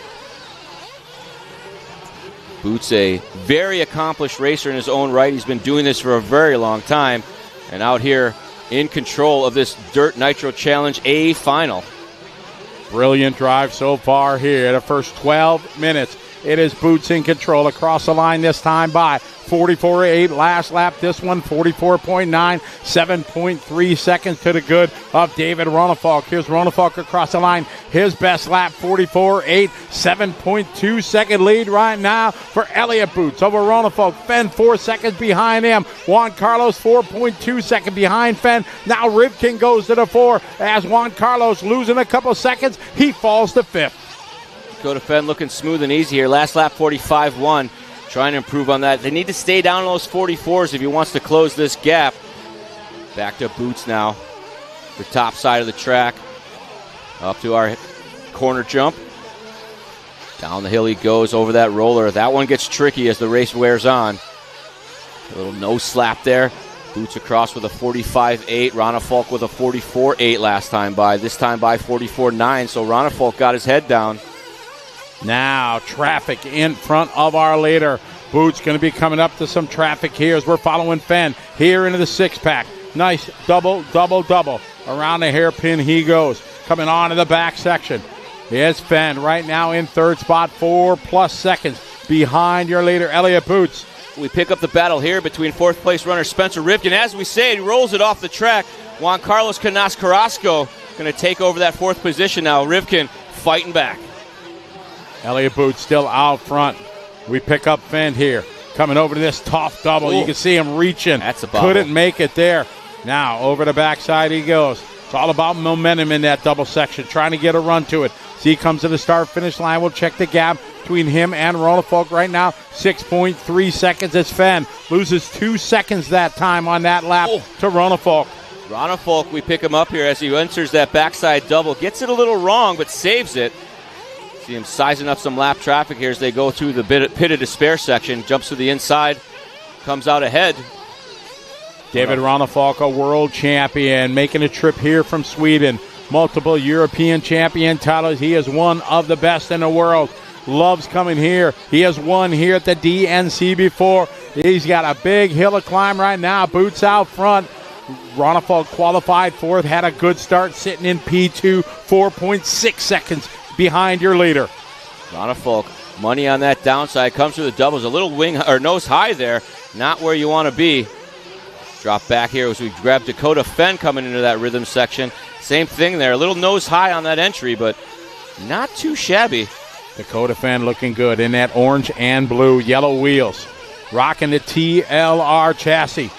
Boots, a very accomplished racer in his own right. He's been doing this for a very long time. And out here in control of this Dirt Nitro Challenge A final. Brilliant drive so far here. The first 12 minutes, it is Boots in control across the line this time by 44.8. Last lap, this one 44.9. 7.3 seconds to the good of David Ronafalk. Here's Ronafalk across the line. His best lap, 44.8. 7.2 second lead right now for Elliott Boots over Ronafalk. Fenn 4 seconds behind him. Juan Carlos 4.2 seconds behind Fenn. Now Rivkin goes to the 4 as Juan Carlos losing a couple seconds. He falls to 5th. Go to Fenn looking smooth and easy here. Last lap 45.1. Trying to improve on that. They need to stay down on those 44s if he wants to close this gap. Back to Boots now. The top side of the track. Up to our corner jump. Down the hill he goes over that roller. That one gets tricky as the race wears on. A little nose slap there. Boots across with a 45.8. Ronafalk with a 44.8 last time by. This time by 44.9. So Ronafalk got his head down. Now traffic in front of our leader. Boots going to be coming up to some traffic here as we're following Fenn here into the 6-pack. Nice double. Around the hairpin he goes. Coming on to the back section. Here's Fenn right now in third spot, 4+ seconds behind your leader, Elliott Boots. We pick up the battle here between fourth place runner Spencer Rivkin. As we say, he rolls it off the track. Juan Carlos Canas Carrasco going to take over that fourth position now. Rivkin fighting back. Elliott Boots still out front. We pick up Fenn here. Coming over to this tough double. Ooh. You can see him reaching. That's a bobble. Couldn't make it there. Now over the backside he goes. It's all about momentum in that double section. Trying to get a run to it. See, he comes to the start-finish line. We'll check the gap between him and Ronafalk right now. 6.3 seconds as Fenn loses 2 seconds that time on that lap to Ronafalk. Ronafalk, we pick him up here as he enters that backside double. Gets it a little wrong, but saves it. See him sizing up some lap traffic here as they go through the Pit of Despair section. Jumps to the inside, comes out ahead. David Ronafalk, a world champion, making a trip here from Sweden. Multiple European champion titles. He is one of the best in the world. Loves coming here. He has won here at the DNC before. He's got a big hill to climb right now. Boots out front. Ronafalk qualified fourth, had a good start sitting in P2, 4.6 seconds behind your leader. Ronafalk, money on that downside, comes through the doubles. A little wing or nose high there, not where you want to be. Drop back here as we grab Dakota Fenn coming into that rhythm section. Same thing there, a little nose high on that entry, but not too shabby. Dakota Fenn looking good in that orange and blue, yellow wheels. Rocking the TLR chassis.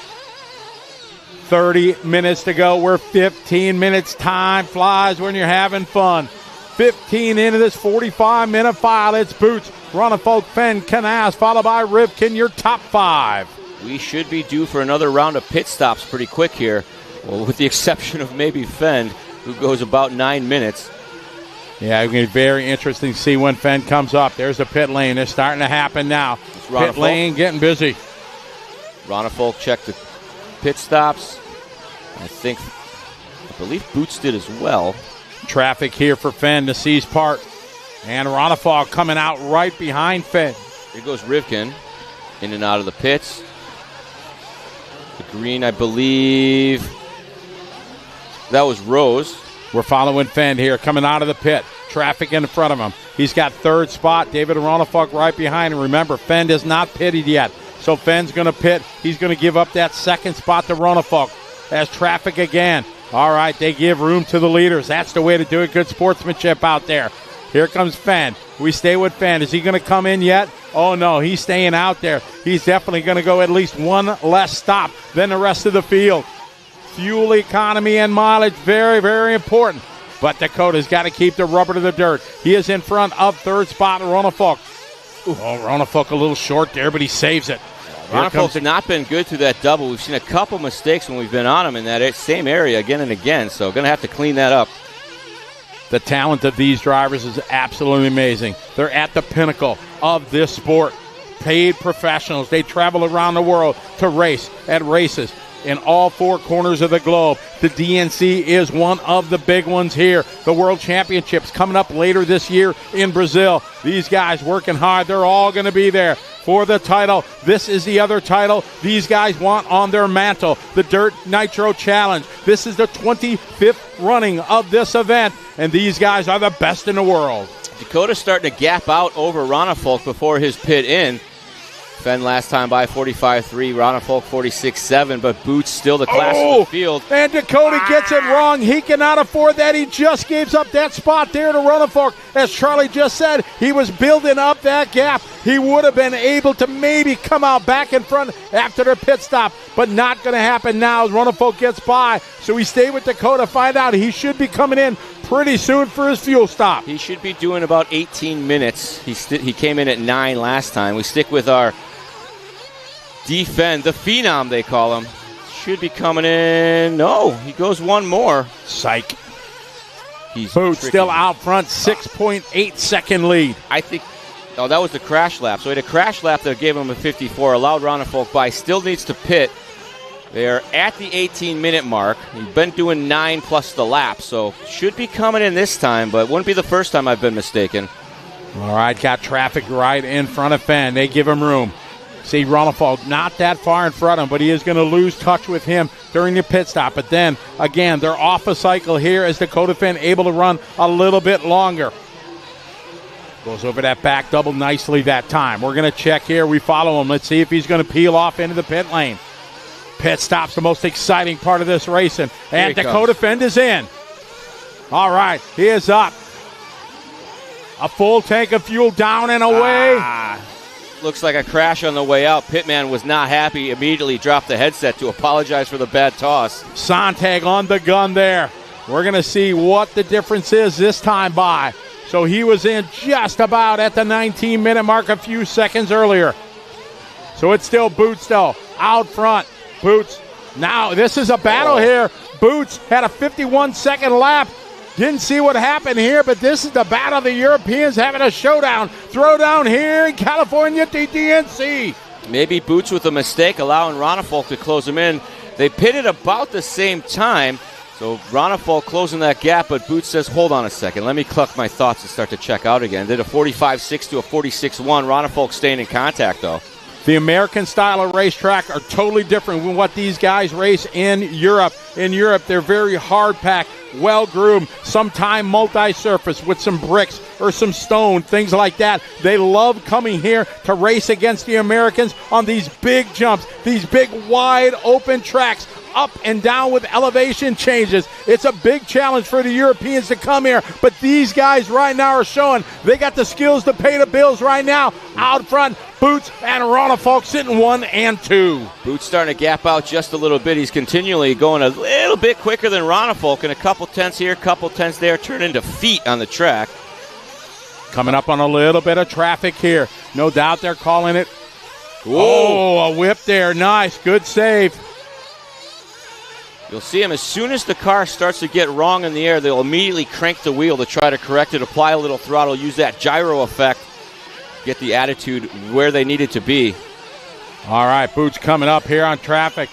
30 minutes to go. We're 15 minutes. Time flies when you're having fun. 15 into this 45-minute file. It's Boots, Ronafalk, Fenn, Canas, followed by Rivkin, your top 5. We should be due for another round of pit stops pretty quick here. Well, with the exception of maybe Fenn, who goes about 9 minutes. Yeah, it's going to be very interesting to see when Fenn comes up. There's the pit lane. It's starting to happen now. Pit lane getting busy. Ronafalk checked the pit stops. I believe Boots did as well. Traffic here for Fenn to seize part. And Ronafalk coming out right behind Fenn. Here goes Rivkin in and out of the pits. The green, I believe, that was Rose. We're following Fenn here, coming out of the pit. Traffic in front of him. He's got third spot. David Ronafalk right behind him. Remember, Fenn is not pitted yet. So Fenn's going to pit. He's going to give up that second spot to Ronafalk. As traffic again. All right, they give room to the leaders. That's the way to do it. Good sportsmanship out there. Here comes Fenn. We stay with Fenn. Is he going to come in yet? Oh, no, he's staying out there. He's definitely going to go at least one less stop than the rest of the field. Fuel economy and mileage, very, very important. But Dakota's got to keep the rubber to the dirt. He is in front of third spot, Ronafalk. Oh, Ronafalk a little short there, but he saves it. Ronafalk's not been good through that double. We've seen a couple mistakes when we've been on him in that same area again and again, so going to have to clean that up. The talent of these drivers is absolutely amazing. They're at the pinnacle of this sport. Paid professionals. They travel around the world to race at races in all four corners of the globe. The DNC is one of the big ones here. The World Championships coming up later this year in Brazil. These guys working hard. They're all going to be there for the title. This is the other title these guys want on their mantle, the Dirt Nitro Challenge. This is the 25th running of this event, and these guys are the best in the world. Dakota's starting to gap out over Ronafalk before his pit in. Fenn last time by 45.3, Ronafalk 46.7, but Boots still the class of the field. And Dakota gets it wrong. He cannot afford that. He just gives up that spot there to Ronafalk. As Charlie just said, he was building up that gap. He would have been able to maybe come out back in front after the pit stop, but not going to happen now as Ronafalk gets by. So we stay with Dakota, find out he should be coming in pretty soon for his fuel stop. He should be doing about 18 minutes. He came in at 9 last time. We stick with our defend, the Phenom they call him. Should be coming in. No, he goes one more. Psych. He's Boots tricky. still out front, 6.8 second lead. I think, that was the crash lap. So he had a crash lap that gave him a 54, allowed Ronafalk by, still needs to pit. They're at the 18-minute mark. He's been doing 9 plus the lap, so should be coming in this time, but wouldn't be the first time I've been mistaken. All right, got traffic right in front of Fenn. They give him room. See, Ronafalk not that far in front of him, but he is going to lose touch with him during the pit stop. But then, again, they're off a cycle here as Dakota Fenn able to run a little bit longer. Goes over that back double nicely that time. We're going to check here. We follow him. Let's see if he's going to peel off into the pit lane. Pit stop's the most exciting part of this racing. And Dakota Fenn is in. All right, he is up. A full tank of fuel down and away. Looks like a crash on the way out. Pitman was not happy. Immediately dropped the headset to apologize for the bad toss. Sontag on the gun there. We're going to see what the difference is this time by. So he was in just about at the 19-minute mark a few seconds earlier. So it's still Boots, though, out front. Boots. Now, this is a battle here. Boots had a 51-second lap. Didn't see what happened here, but this is the battle of the Europeans having a showdown. Throwdown here in California at the DNC. Maybe Boots with a mistake, allowing Ronafalk to close him in. They pitted about the same time, so Ronafalk closing that gap, but Boots says, hold on a second, let me collect my thoughts and start to check out again. Did a 45.6 to a 46.1. Ronafalk staying in contact, though. The American style of racetrack are totally different than what these guys race in Europe. In Europe, they're very hard-packed, well-groomed, sometimes multi-surface with some bricks or some stone, things like that. They love coming here to race against the Americans on these big jumps, these big wide-open tracks, up and down with elevation changes. It's a big challenge for the Europeans to come here, but these guys right now are showing they got the skills to pay the bills right now. Out front, Boots and Ronafalk sitting 1 and 2. Boots starting to gap out just a little bit. He's continually going a little bit quicker than Ronafalk, and a couple tenths here, couple tenths there, turn into feet on the track. Coming up on a little bit of traffic here. No doubt they're calling it. Oh, a whip there. Nice. Good save. You'll see him as soon as the car starts to get wrong in the air, they'll immediately crank the wheel to try to correct it, apply a little throttle, use that gyro effect, get the attitude where they need it to be. All right, Boots coming up here on traffic.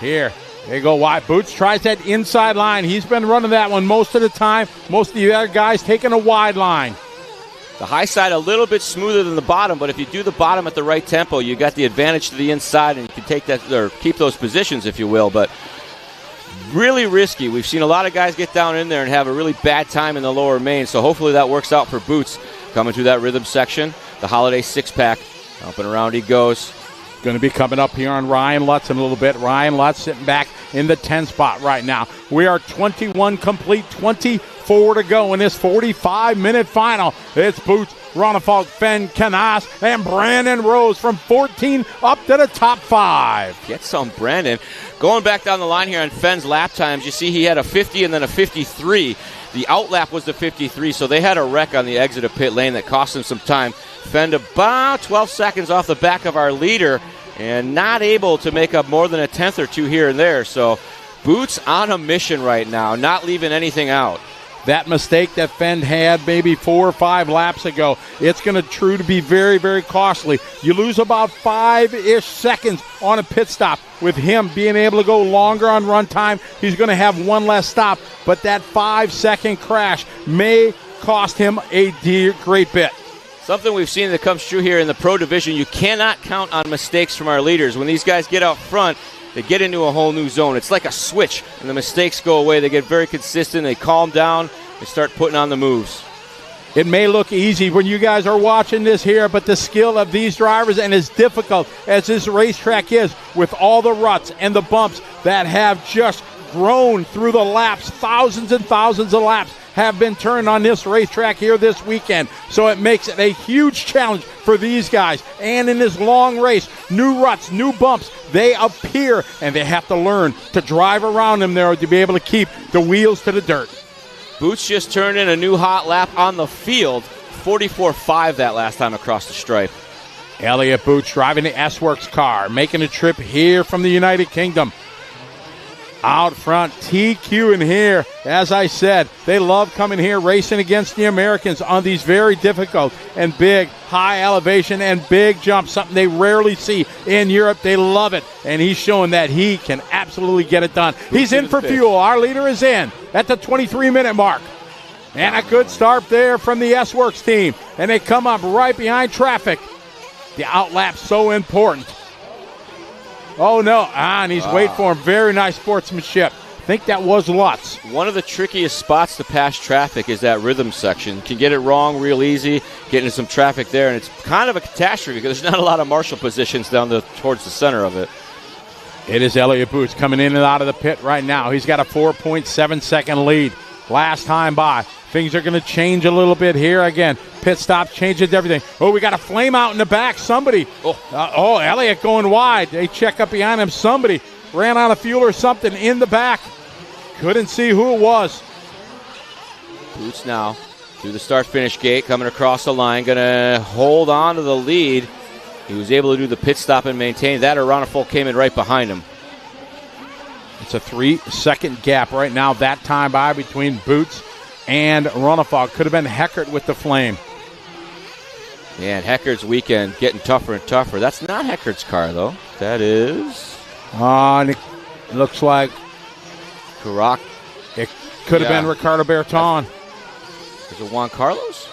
Here, they go wide. Boots tries that inside line. He's been running that one most of the time. Most of the other guys taking a wide line. The high side a little bit smoother than the bottom, but if you do the bottom at the right tempo, you got the advantage to the inside, and you can take that or keep those positions, if you will. But really risky. We've seen a lot of guys get down in there and have a really bad time in the lower main, so hopefully that works out for Boots coming through that rhythm section. The Holiday 6-pack, up and around he goes. Going to be coming up here on Ryan Lutz in a little bit. Ryan Lutz sitting back in the 10 spot right now. We are 21 complete, 24 to go in this 45-minute final. It's Boots, Ronefalk, Fenn, Canas, and Brandon Rose from 14 up to the top 5. Get some, Brandon. Going back down the line here on Fenn's lap times, you see he had a 50 and then a 53. The outlap was the 53, so they had a wreck on the exit of pit lane that cost them some time. Fenn about 12 seconds off the back of our leader and not able to make up more than a tenth or two here and there. So Boots on a mission right now, not leaving anything out. That mistake that Fenn had maybe 4 or 5 laps ago, it's going to prove to be very, very costly. You lose about 5-ish seconds on a pit stop. With him being able to go longer on run time, he's going to have one less stop. But that 5-second crash may cost him a great bit. Something we've seen that comes true here in the pro division, you cannot count on mistakes from our leaders. When these guys get out front, they get into a whole new zone. It's like a switch, and the mistakes go away. They get very consistent. They calm down. They start putting on the moves. It may look easy when you guys are watching this here, but the skill of these drivers, and as difficult as this racetrack is, with all the ruts and the bumps that have just grown through the laps, thousands and thousands of laps have been turned on this racetrack here this weekend. So it makes it a huge challenge for these guys. And in this long race, new ruts, new bumps, they appear, and they have to learn to drive around them there to be able to keep the wheels to the dirt. Boots just turned in a new hot lap on the field, 44.5 that last time across the stripe. Elliott Boots driving the S-Works car, making a trip here from the United Kingdom. Out front, TQ in here. As I said, they love coming here racing against the Americans on these very difficult and big high elevation and big jumps, something they rarely see in Europe. They love it, and he's showing that he can absolutely get it done. He's in for fuel. Our leader is in at the 23-minute mark. And a good start there from the S-Works team, and they come up right behind traffic. The outlap's so important. Oh, no. And he's waiting for him. Very nice sportsmanship. I think that was Lutz. One of the trickiest spots to pass traffic is that rhythm section. Can get it wrong real easy, get into some traffic there, and it's kind of a catastrophe because there's not a lot of marshal positions down towards the center of it. It is Elliott Boots coming in and out of the pit right now. He's got a 4.7-second lead. Last time by. Things are going to change a little bit here again. Pit stop changes everything. Oh, we got a flame out in the back. Somebody. Elliott going wide. They check up behind him. Somebody ran out of fuel or something in the back. Couldn't see who it was. Boots now through the start-finish gate, coming across the line. Going to hold on to the lead. He was able to do the pit stop and maintain that. Ronefalk came in right behind him. It's a 3-second gap right now. That time by between Boots and Ronefalk. Could have been Heckert with the flame. Man, Heckert's weekend getting tougher and tougher. That's not Heckert's car, though. That is... it looks like... Karak. It could have been Ricardo Berton. Is it Juan Carlos?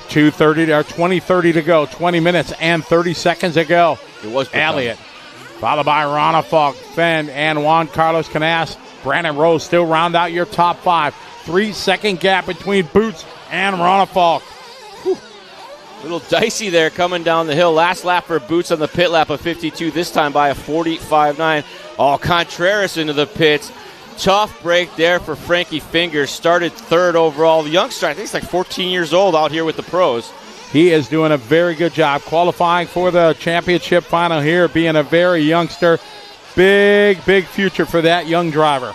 20:30 to go. 20 minutes and 30 seconds to go. It was Elliott. Followed by Ronefalk, Fenn, and Juan Carlos Canas. Brandon Rose still round out your top 5. 3-second gap between Boots and Ronefalk. A little dicey there coming down the hill. Last lap for Boots on the pit lap of 52, this time by a 45.9. Contreras into the pits. Tough break there for Frankie Fingers. Started third overall. The youngster, I think he's like 14 years old out here with the pros. He is doing a very good job qualifying for the championship final here, being a very youngster. Big future for that young driver.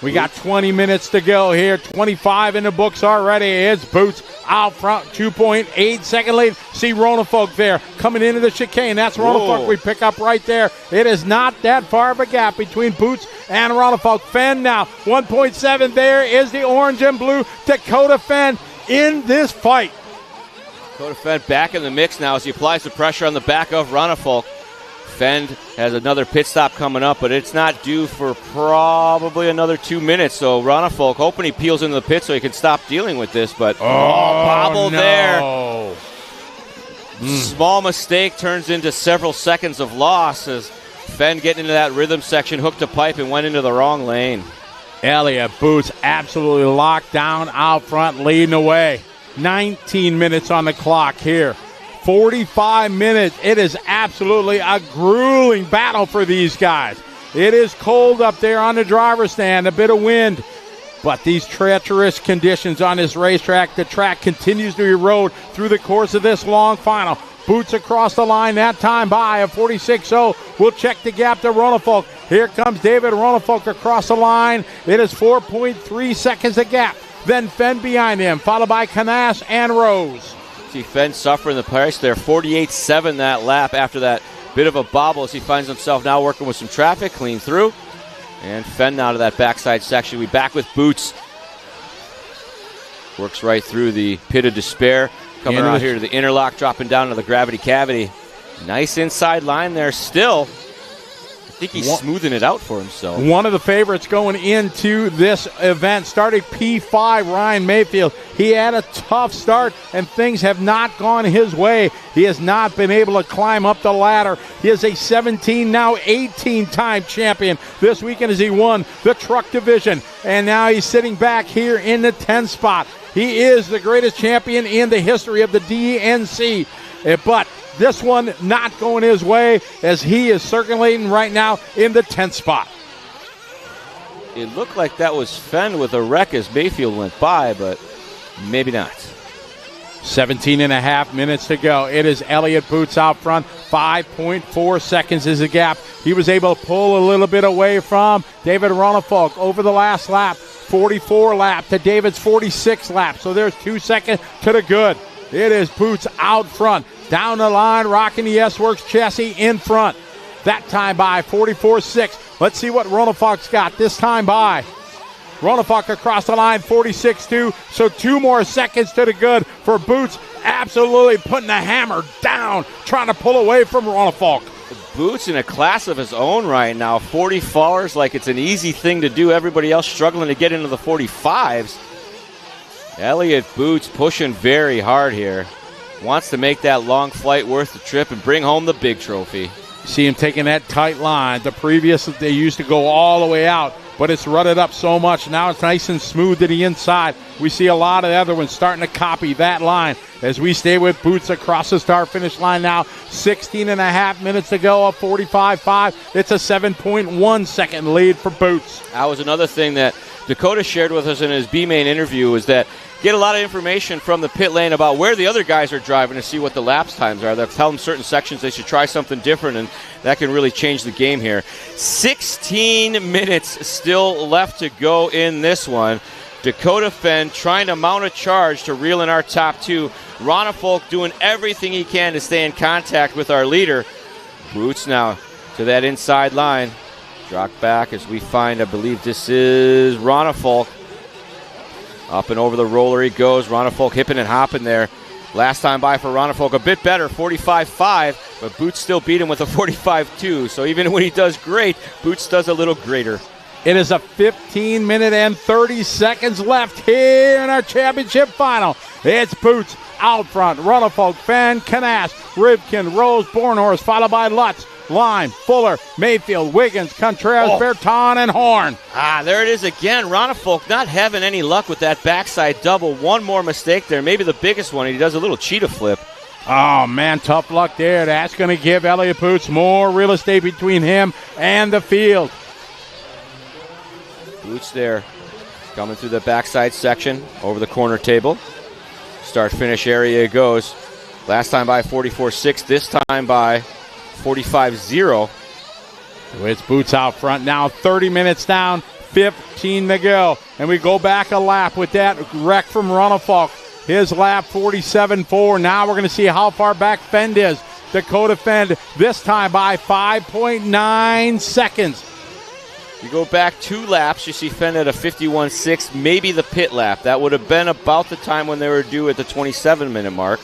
We got 20 minutes to go here. 25 in the books already. It's Boots out front, 2.8-second lead. See Ronefalk there coming into the chicane. That's Ronefalk we pick up right there. It is not that far of a gap between Boots and Ronefalk. Fenn now, 1.7. There is the orange and blue Dakota Fenn in this fight. Dakota Fenn back in the mix now as he applies the pressure on the back of Ronefalk. Fenn has another pit stop coming up, but it's not due for probably another 2 minutes. So Ronefalk hoping he peels into the pit so he can stop dealing with this. But bobble there. Small mistake turns into several seconds of loss as Fenn getting into that rhythm section, hooked a pipe and went into the wrong lane. Elliott Boots absolutely locked down out front, leading the way. 19 minutes on the clock here. 45 minutes. It is absolutely a grueling battle for these guys. It is cold up there on the driver's stand, a bit of wind. But these treacherous conditions on this racetrack, the track continues to erode through the course of this long final. Boots across the line, that time by a 46.0. We'll check the gap to Ronefolk. Here comes David Ronefolk across the line. It is 4.3 seconds a gap. Then Fenn behind him, followed by Canas and Rose. See Fenn suffering the price there. 48.7 that lap after that bit of a bobble as he finds himself now working with some traffic, clean through. And Fenn now to that backside section. We back with Boots. Works right through the pit of despair. Coming around here to the interlock, dropping down to the gravity cavity. Nice inside line there still. I think he's smoothing it out for himself. One of the favorites going into this event, starting P5, Ryan Mayfield. He had a tough start, and things have not gone his way. He has not been able to climb up the ladder. He is a 17, now 18-time champion this weekend as he won the truck division. And now he's sitting back here in the 10th spot. He is the greatest champion in the history of the DNC. But this one not going his way as he is circulating right now in the 10th spot. It looked like that was Fenn with a wreck as Mayfield went by, but maybe not. 17 and a half minutes to go. It is Elliott Boots out front. 5.4 seconds is the gap. He was able to pull a little bit away from David Ronefolk over the last lap. 44 lap to David's 46 lap. So there's 2 seconds to the good. It is Boots out front. Down the line, rocking the S-Works chassis in front. That time by 44.6. Let's see what Ronefolk's got this time by. Ronefolk across the line, 46.2. So 2 more seconds to the good for Boots. Absolutely putting the hammer down, trying to pull away from Ronefolk. Boots in a class of his own right now. 44s like it's an easy thing to do. Everybody else struggling to get into the 45s. Elliott Boots pushing very hard here. Wants to make that long flight worth the trip and bring home the big trophy. See him taking that tight line. The previous, they used to go all the way out, but it's rutted up so much. Now it's nice and smooth to the inside. We see a lot of the other ones starting to copy that line as we stay with Boots across the start-finish line now. 16 and a half minutes to go, up 45.5. It's a 7.1 second lead for Boots. That was another thing that Dakota shared with us in his B-Main interview, was that get a lot of information from the pit lane about where the other guys are driving to see what the lapse times are. They'll tell them certain sections they should try something different, and that can really change the game here. 16 minutes still left to go in this one. Dakota Fenn trying to mount a charge to reel in our top two. Ronefolk doing everything he can to stay in contact with our leader. Boots now to that inside line. Drop back as we find, I believe this is Ronefolk. Up and over the roller he goes. Ronefolk hipping and hopping there. Last time by for Ronefolk, a bit better, 45.5, but Boots still beat him with a 45.2. So even when he does great, Boots does a little greater. It is a 15 minute and 30 seconds left here in our championship final. It's Boots out front. Ronefolk, Fenn, Canas, Rivkin, Rose, Bornhorst, followed by Lutz, Lime, Fuller, Mayfield, Wiggins, Contreras, Berton, and Horn. There it is again. Ronefolk not having any luck with that backside double. One more mistake there, maybe the biggest one. He does a little cheetah flip. Oh, man, tough luck there. That's going to give Elliott Boots more real estate between him and the field. Boots there, coming through the backside section, over the corner table. Start-finish area goes. Last time by 44.6, this time by 45.0. It's Boots out front now, 30 minutes down, 15 to go. And we go back a lap with that wreck from Ronefolk. His lap, 47.4. Now we're going to see how far back Fenn is. Dakota Fenn, this time by 5.9 seconds. You go back 2 laps, you see Fenn at a 51.6, maybe the pit lap. That would have been about the time when they were due at the 27-minute mark.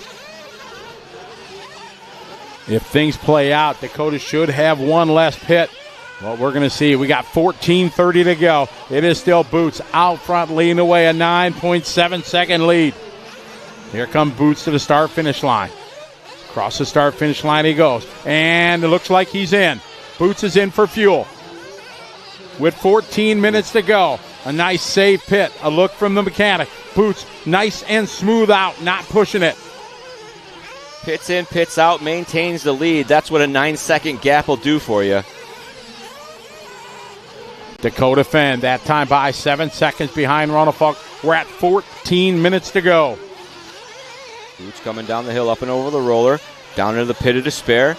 If things play out, Dakota should have one less pit. Well, we're going to see. We got 14:30 to go. It is still Boots out front, leading away, a 9.7 second lead. Here come Boots to the start-finish line. Across the start-finish line he goes. And it looks like he's in. Boots is in for fuel. With 14 minutes to go, a nice safe pit, a look from the mechanic. Boots, nice and smooth out, not pushing it. Pits in, pits out, maintains the lead. That's what a 9-second gap will do for you. Dakota Fenn, that time by 7 seconds behind Ronald. We're at 14 minutes to go. Boots coming down the hill, up and over the roller, down into the pit of despair.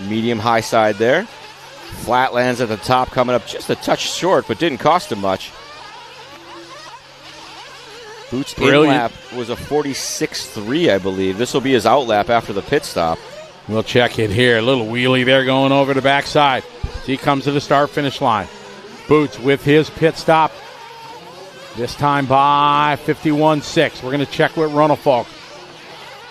Medium high side there. Flat lands at the top, coming up just a touch short, but didn't cost him much. Boots' in-lap was a 46.3, I believe. This will be his out-lap after the pit stop. We'll check it here. A little wheelie there going over the backside. He comes to the start-finish line. Boots with his pit stop. This time by 51.6. We're going to check with Ronald.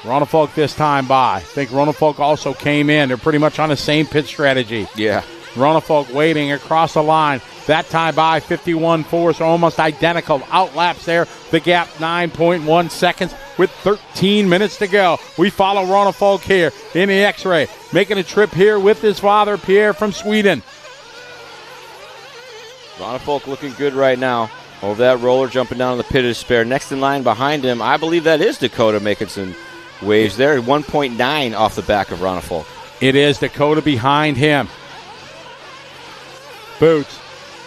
Ronald this time by. I think Ronald also came in. They're pretty much on the same pit strategy. Yeah. Ronald waiting across the line. That time by 51.4, so almost identical. Outlaps there. The gap 9.1 seconds with 13 minutes to go. We follow Ronald here in the X-ray. Making a trip here with his father, Pierre, from Sweden. Ronald looking good right now. Over that roller, jumping down to the pit of despair. Next in line behind him, I believe that is Dakota making some waves there. 1.9 off the back of Ronald. It is Dakota behind him. Boots,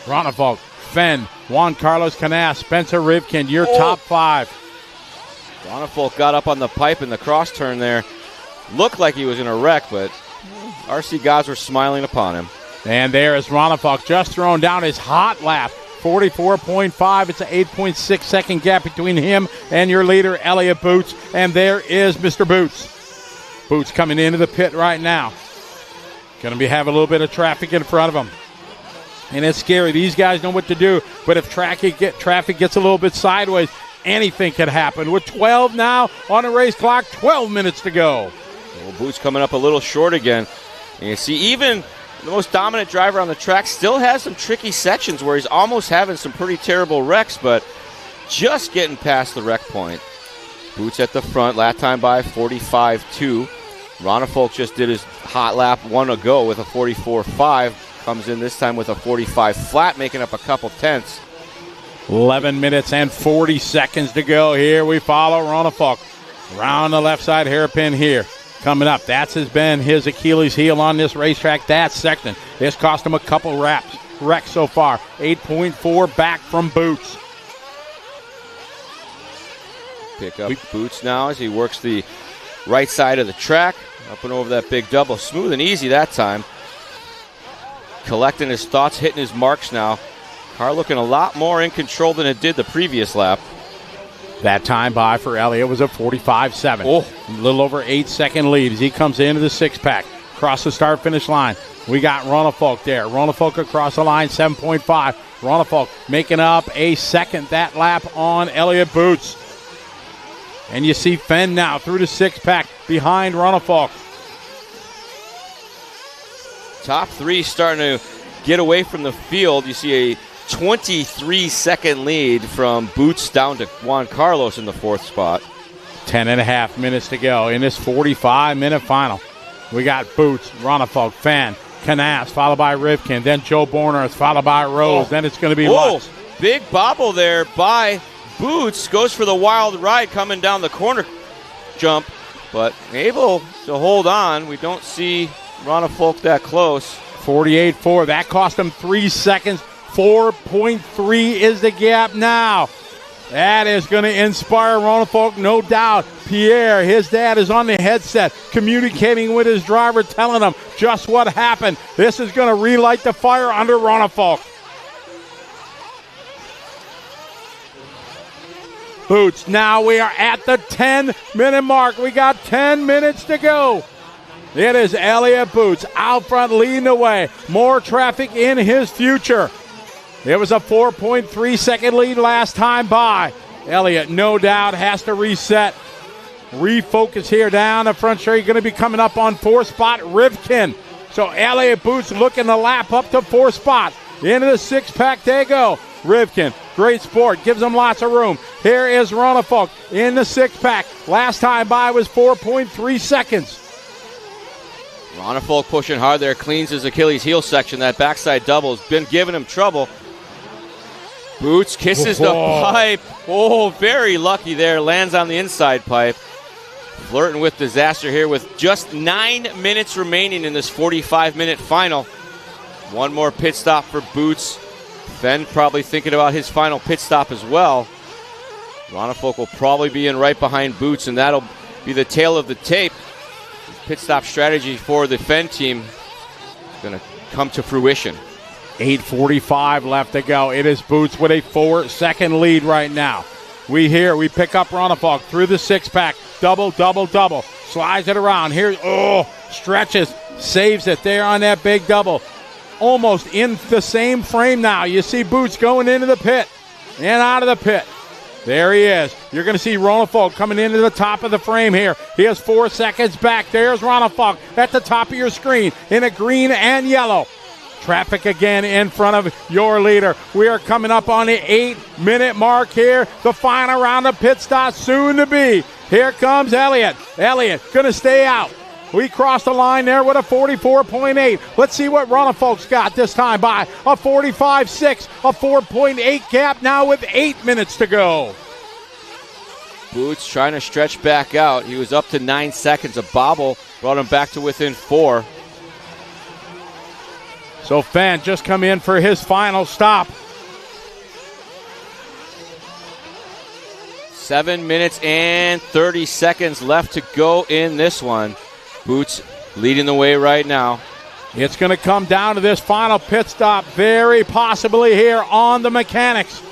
Ronald, Fenn, Juan Carlos Canas, Spencer Rivkin, your top five. Ronald got up on the pipe in the cross turn there. Looked like he was in a wreck, but RC guys were smiling upon him. And there is Ronald just throwing down his hot lap. 44.5. It's an 8.6 second gap between him and your leader, Elliott Boots. And there is Mr. Boots. Boots coming into the pit right now. Going to have a little bit of traffic in front of him. And it's scary. These guys know what to do. But if traffic gets a little bit sideways, anything could happen. With 12 now on the race clock, 12 minutes to go. Well, Boots coming up a little short again. And you see even the most dominant driver on the track still has some tricky sections where he's almost having some pretty terrible wrecks, but just getting past the wreck point. Boots at the front, lap time by 45.2. Ronald just did his hot lap one ago with a 44.5. Comes in this time with a 45 flat, making up a couple tenths. 11 minutes and 40 seconds to go here. We follow Ronald around the left side hairpin here. Coming up, that's been his Achilles heel on this racetrack. That section. This cost him a couple wrecks so far. 8.4 back from Boots. Pick up Boots now as he works the right side of the track. Up and over that big double. Smooth and easy that time. Collecting his thoughts, hitting his marks now. Car looking a lot more in control than it did the previous lap. That time by for Elliott was a 45.7. Oh, a little over 8 second lead as he comes into the six-pack. Across the start-finish line. We got Ronald there. Ronald across the line, 7.5. Ronald making up a second that lap on Elliott Boots. And you see Fenn now through the six-pack behind Ronald. Top three starting to get away from the field. You see a 23-second lead from Boots down to Juan Carlos in the fourth spot. 10.5 minutes to go in this 45-minute final. We got Boots, Ronald, Fenn, Canas, followed by Rivkin, then Joe Borner, followed by Rose. Then it's going to be Lutz. Big bobble there by Boots. Goes for the wild ride coming down the corner jump, but able to hold on. We don't see Ronald that close. 48.4. That cost him 3 seconds. 4.3 is the gap now. That is going to inspire Ronald, no doubt. Pierre, his dad, is on the headset communicating with his driver, telling him just what happened. This is going to relight the fire under Ronald. Boots, now we are at the 10-minute mark. We got 10 minutes to go. It is Elliott Boots out front leading the way. More traffic in his future. It was a 4.3 second lead last time by. Elliott, no doubt, has to reset. Refocus here down the front straight. Going to be coming up on fourth spot, Rivkin. So Elliott Boots looking to lap up to fourth spot. Into the six-pack they go. Rivkin, great sport, gives him lots of room. Here is Ronald in the six-pack. Last time by was 4.3 seconds. Ronifolk pushing hard there, cleans his Achilles heel section. That backside double has been giving him trouble. Boots kisses the pipe. Oh, very lucky there. Lands on the inside pipe. Flirting with disaster here with just 9 minutes remaining in this 45-minute final. One more pit stop for Boots. Fenn probably thinking about his final pit stop as well. Ronifolk will probably be in right behind Boots, and that'll be the tail of the tape. Pit stop strategy for the Fenn team is going to come to fruition. 8:45 left to go. It is Boots with a 4-second lead right now. We pick up Ronifolk through the six-pack. Double. Slides it around. Here, stretches, saves it there on that big double. Almost in the same frame now. You see Boots going into the pit and out of the pit. There he is. You're going to see Ronifolk coming into the top of the frame here. He has 4 seconds back. There's Ronifolk at the top of your screen in a green and yellow. Traffic again in front of your leader. We are coming up on the 8-minute mark here. The final round of pit stops soon to be. Here comes Elliott. Elliott going to stay out. We crossed the line there with a 44.8. Let's see what Ronifolk's got this time by a 45.6, a 4.8 gap now with 8 minutes to go. Boots trying to stretch back out. He was up to 9 seconds. A bobble brought him back to within 4. So Fenn just come in for his final stop. 7 minutes and 30 seconds left to go in this one. Boots leading the way right now. It's going to come down to this final pit stop, very possibly here on the mechanics.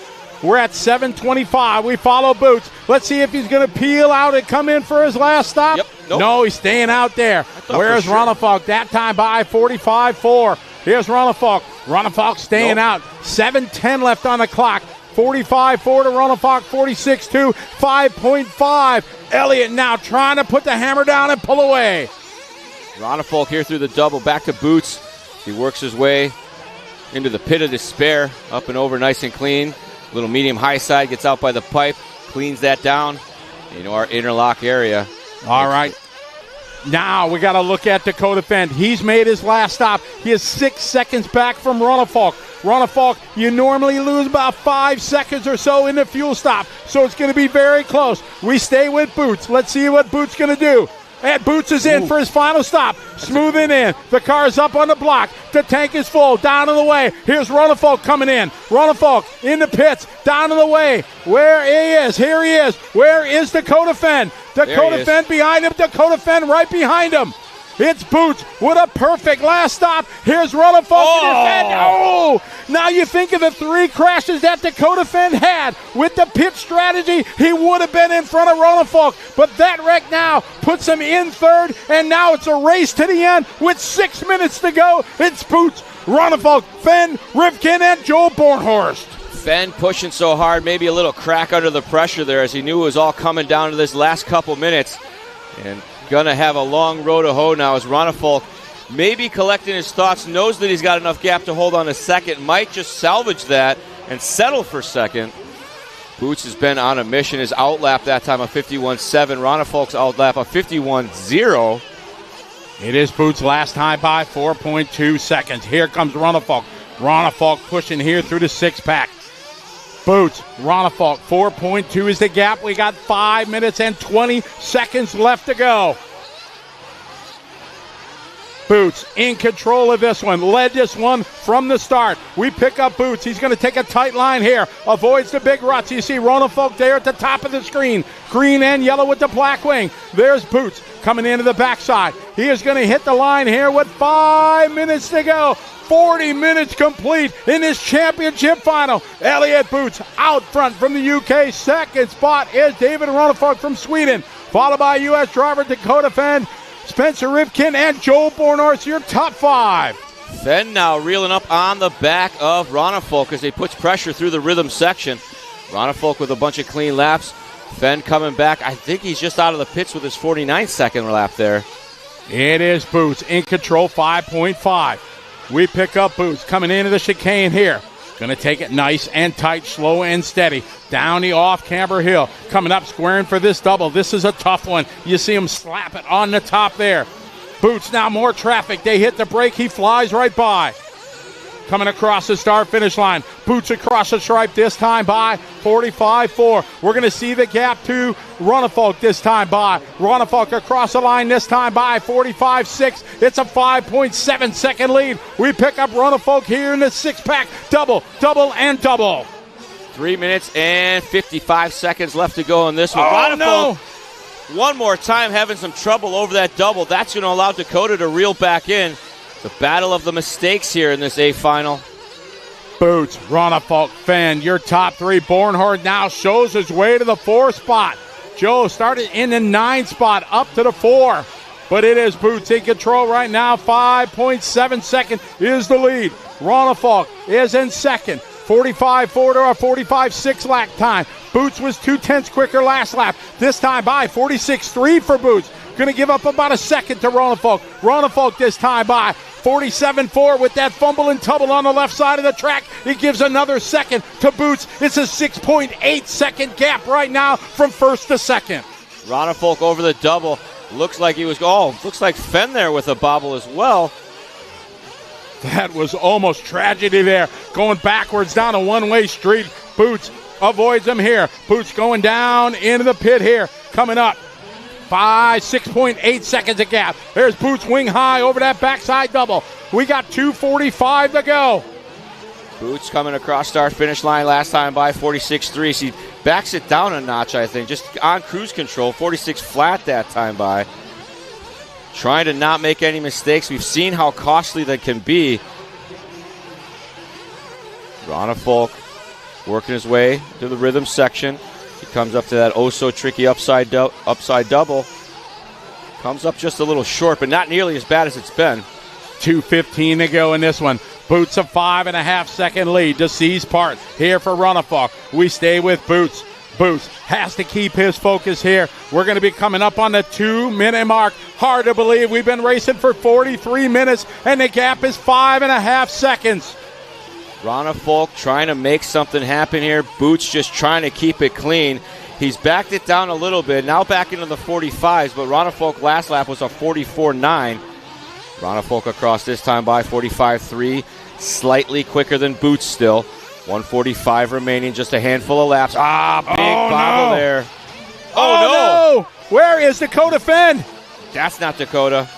We're at 7:25. We follow Boots. Let's see if he's going to peel out and come in for his last stop. Yep. Nope. No, he's staying out there. Where's Ronifolk? That time by 45.4. Here's Ronifolk. Ronifolk staying out. 7:10 left on the clock. 45.4 to Ronifolk. 46.2. 5.5. Elliott now trying to put the hammer down and pull away. Ronifolk here through the double. Back to Boots. He works his way into the pit of despair. Up and over nice and clean. Little medium high side. Gets out by the pipe. Cleans that down into our interlock area. All right. Now we got to look at Dakota Fenn. He's made his last stop. He is 6 seconds back from Ronifolk. Ronifolk, you normally lose about 5 seconds or so in the fuel stop, so it's going to be very close. We stay with Boots. Let's see what Boots going to do. And Boots is in for his final stop. Smoothing in. The car is up on the block. The tank is full. Down and away. Here's Ronifolk coming in. Ronifolk in the pits. Down and away. Where he is. Here he is. Where is Dakota Fenn? Dakota Fenn behind him. Dakota Fenn right behind him. It's Boots with a perfect last stop. Here's Ronifolk. Oh! Now you think of the 3 crashes that Dakota Fenn had. With the pit strategy, he would have been in front of Ronifolk. But that wreck now puts him in third, and now it's a race to the end with 6 minutes to go. It's Boots, Ronifolk, Fenn, Rivkin, and Joel Bornhorst. Fenn pushing so hard, maybe a little crack under the pressure there as he knew it was all coming down to this last couple minutes. And going to have a long road to hoe now as Ronifolk maybe collecting his thoughts, knows that he's got enough gap to hold on a second, might just salvage that and settle for second. Boots has been on a mission. His outlap that time of 51.7. Ronifolk's outlap of 51.0. It is Boots' last time by 4.2 seconds. Here comes Ronifolk. Ronifolk pushing here through the 6-pack. Boots, Ronifolk, 4.2 is the gap. We got 5 minutes and 20 seconds left to go. Boots in control of this one. Led this one from the start. We pick up Boots. He's going to take a tight line here. Avoids the big ruts. You see Ronifolk there at the top of the screen. Green and yellow with the black wing. There's Boots coming into the backside. He is going to hit the line here with 5 minutes to go. 40 minutes complete in this championship final. Elliott Boots out front from the UK. Second spot is David Ronifolk from Sweden, followed by U.S. driver Dakota Fenn, Spencer Rivkin, and Joel Bornhorst, your top 5. Fenn now reeling up on the back of Ronifolk as he puts pressure through the rhythm section. Ronifolk with a bunch of clean laps. Fenn coming back. I think he's just out of the pits with his 49-second lap there. It is Boots in control, 5.5. We pick up Boots coming into the chicane here. Going to take it nice and tight, slow and steady. Down the off-camber hill. Coming up, squaring for this double. This is a tough one. You see him slap it on the top there. Boots now more traffic. They hit the brake. He flies right by. Coming across the start-finish line. Boots across the stripe this time by 45-4. We're going to see the gap to Runafolk this time by. Runafolk across the line this time by 45-6. It's a 5.7-second lead. We pick up Runafolk here in the six-pack. Double, and double. 3 minutes and 55 seconds left to go in this one. Oh, no. One more time having some trouble over that double. That's going to allow Dakota to reel back in. The battle of the mistakes here in this A final. Boots, Runafolk, Fenn, your top three. Bornhard now shows his way to the 4 spot. Joe started in the 9 spot up to the 4. But it is Boots in control right now. 5.7 second is the lead. Runafolk is in second. 45-4 to a 45-6 lap time. Boots was 0.2 quicker last lap. This time by 46-3 for Boots. Going to give up about a second to Runafolk. Runafolk this time by 47-4 with that fumble and tumble on the left side of the track. It gives another second to Boots. It's a 6.8 second gap right now from first to second. Runafolk over the double. Looks like he was, looks like Fenn there with a bobble as well. That was almost tragedy there. Going backwards down a one-way street. Boots avoids him here. Boots going down into the pit here. Coming up. 6.8 seconds a gap. There's Boots wing high over that backside double. We got 2:45 to go. Boots coming across start finish line last time by 46.3. So he backs it down a notch, I think. Just on cruise control. 46 flat that time by. Trying to not make any mistakes. We've seen how costly that can be. Runafolk working his way to the rhythm section. He comes up to that oh-so-tricky upside double. Comes up just a little short, but not nearly as bad as it's been. 2:15 to go in this one. Boots a 5.5 second lead to C's part here for Runafolk. We stay with Boots. Boots has to keep his focus here. We're going to be coming up on the 2-minute mark. Hard to believe we've been racing for 43 minutes, and the gap is 5.5 seconds. Runafolk trying to make something happen here. Boots just trying to keep it clean. He's backed it down a little bit. Now back into the 45s, but Runafolk last lap was a 44.9. Runafolk across this time by 45.3. Slightly quicker than Boots still. 145 remaining, just a handful of laps. Big bobble there. Oh, no! Where is Dakota Fenn? That's not Dakota.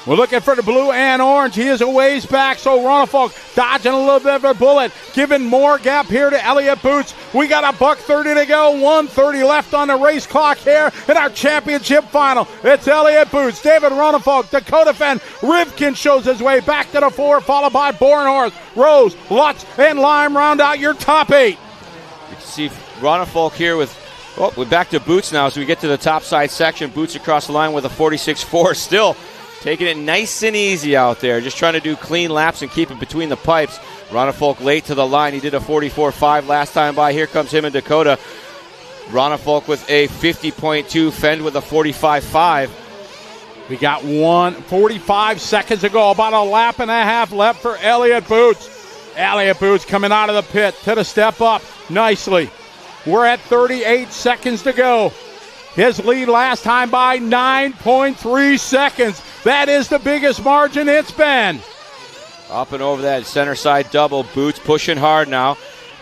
We're looking for the blue and orange. He is a ways back, so Runafolk dodging a little bit of a bullet, giving more gap here to Elliott Boots. We got a $1:30 to go, 1:30 left on the race clock here in our championship final. It's Elliott Boots, David Runafolk, Dakota Fenn. Rivkin shows his way back to the 4, followed by Bornhorst, Rose, Lutz, and Lime round out your top 8. You can see Runafolk here with, we're back to Boots now as we get to the top side section. Boots across the line with a 46.4 still. Taking it nice and easy out there. Just trying to do clean laps and keep it between the pipes. Runafolk late to the line. He did a 44.5 last time by. Here comes him and Dakota. Runafolk with a 50.2. Fenn with a 45.5. We got 45 seconds to go. About a lap and a half left for Elliott Boots. Elliott Boots coming out of the pit to the step up nicely. We're at 38 seconds to go. His lead last time by 9.3 seconds. That is the biggest margin it's been. Up and over that center side double. Boots pushing hard now.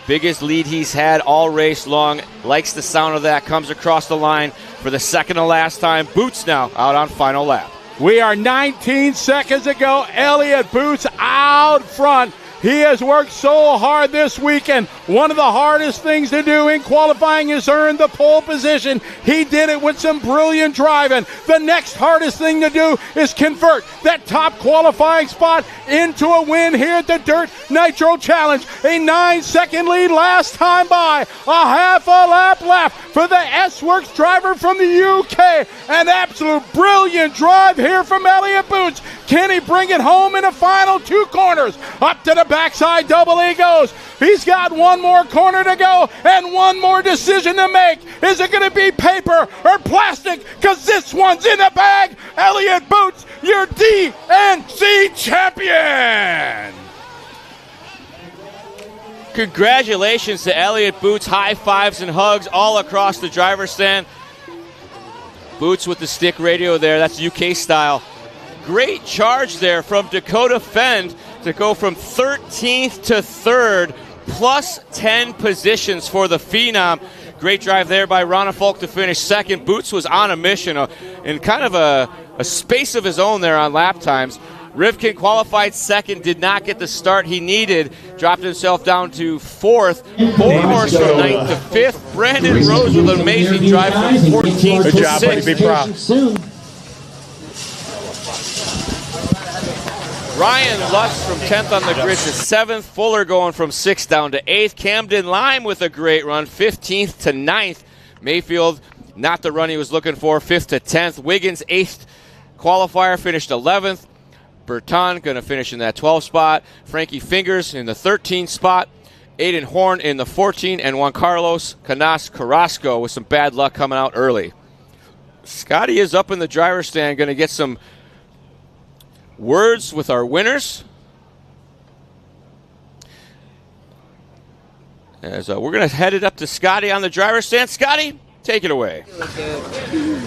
Biggest lead he's had all race long. Likes the sound of that. Comes across the line for the second to last time. Boots now out on final lap. We are 19 seconds to go. Elliott Boots out front. He has worked so hard this weekend. One of the hardest things to do in qualifying is earn the pole position. He did it with some brilliant driving. The next hardest thing to do is convert that top qualifying spot into a win here at the Dirt Nitro Challenge. A 9-second lead last time by. A half a lap left for the S-Works driver from the UK. An absolute brilliant drive here from Elliott Boots. Can he bring it home in the final 2 corners? Up to the backside double he goes. He's got one more corner to go and one more decision to make. Is it going to be paper or plastic? Because this one's in the bag. Elliott Boots, your DNC champion. Congratulations to Elliott Boots. High fives and hugs all across the driver's stand. Boots with the stick radio there. That's UK style. great charge there from Dakota Fend to go from 13th to 3rd, plus 10 positions for the Phenom. Great drive there by Ronnefolk to finish second. Boots was on a mission in kind of a space of his own there on lap times. Rivkin qualified second, did not get the start he needed, dropped himself down to 4th. Bullhorse from 9th to 5th. Brandon Rose with an amazing drive from 14th to 6th. Good job, buddy. Be proud. Ryan Lutz from 10th on the grid to 7th. Fuller going from 6th down to 8th. Camden Lime with a great run, 15th to 9th. Mayfield, not the run he was looking for, 5th to 10th. Wiggins, 8th qualifier, finished 11th. Berton going to finish in that 12th spot. Frankie Fingers in the 13th spot. Aiden Horn in the 14th. And Juan Carlos Canas Carrasco with some bad luck coming out early. Scotty is up in the driver's stand, going to get some words with our winners. As we're going to head it up to Scotty on the driver's stand. Scotty, take it away.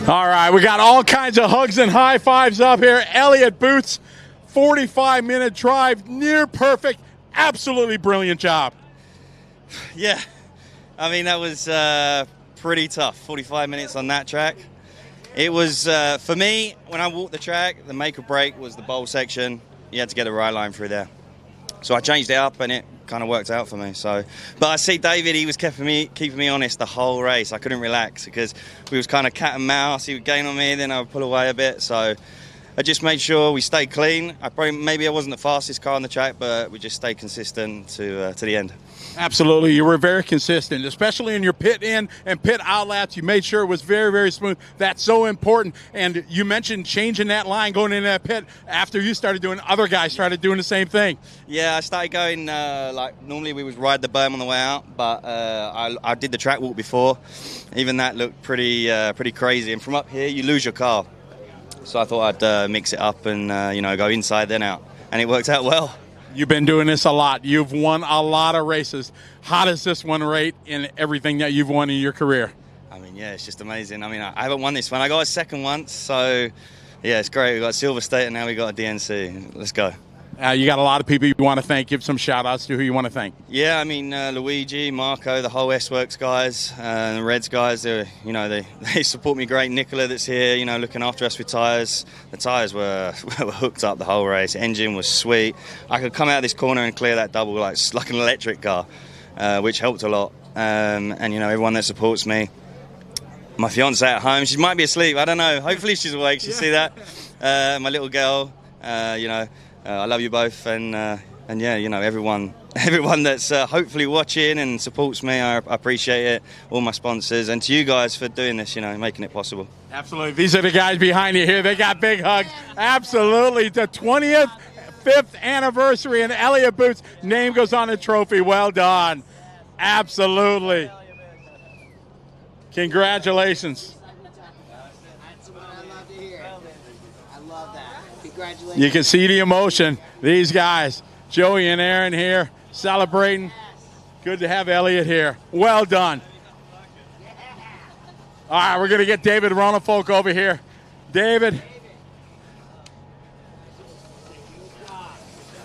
All right, we got all kinds of hugs and high fives up here. Elliott Boots, 45-minute drive, near perfect, absolutely brilliant job. Yeah, I mean, that was pretty tough, 45 minutes on that track. It was, for me, when I walked the track, the make or break was the bowl section. You had to get the right line through there. So I changed it up, and it kind of worked out for me. So, but I see David, he was keeping me honest the whole race. I couldn't relax because we was kind of cat and mouse. He would gain on me, then I would pull away a bit. So I just made sure we stayed clean. Maybe I wasn't the fastest car on the track, but we just stayed consistent to the end. Absolutely. You were very consistent, especially in your pit in and pit out laps. You made sure it was very, very smooth. That's so important. And you mentioned changing that line going into that pit after you started doing, other guys started doing the same thing. Yeah, I started going, like normally we would ride the berm on the way out, but I did the track walk before. Even that looked pretty crazy. And from up here, you lose your car. So I thought I'd mix it up and, go inside then out. And it worked out well. You've been doing this a lot. You've won a lot of races. How does this one rate in everything that you've won in your career? I mean, yeah, it's just amazing. I mean, I haven't won this one. I got a second once, so yeah, it's great. We got Silver State and now we got a DNC. Let's go. You got a lot of people you want to thank. Give some shout-outs to who you want to thank. Yeah, I mean, Luigi, Marco, the whole S-Works guys, the Reds guys, they support me great. Nicola that's here, looking after us with tyres. The tyres were hooked up the whole race. Engine was sweet. I could come out of this corner and clear that double like an electric car, which helped a lot. And, everyone that supports me. My fiance at home, she might be asleep, I don't know. Hopefully she's awake, she'll see that. My little girl, I love you both, and yeah, everyone that's hopefully watching and supports me, I appreciate it. All my sponsors, and to you guys for doing this, making it possible. Absolutely. These are the guys behind you here. They got big hugs. Absolutely. The 25th anniversary, and Elliott Boots' name goes on the trophy. Well done. Absolutely. Congratulations. You can see the emotion. These guys, Joey and Aaron here, celebrating. Good to have Elliott here. Well done. All right, we're going to get David Ronnefolk over here. David.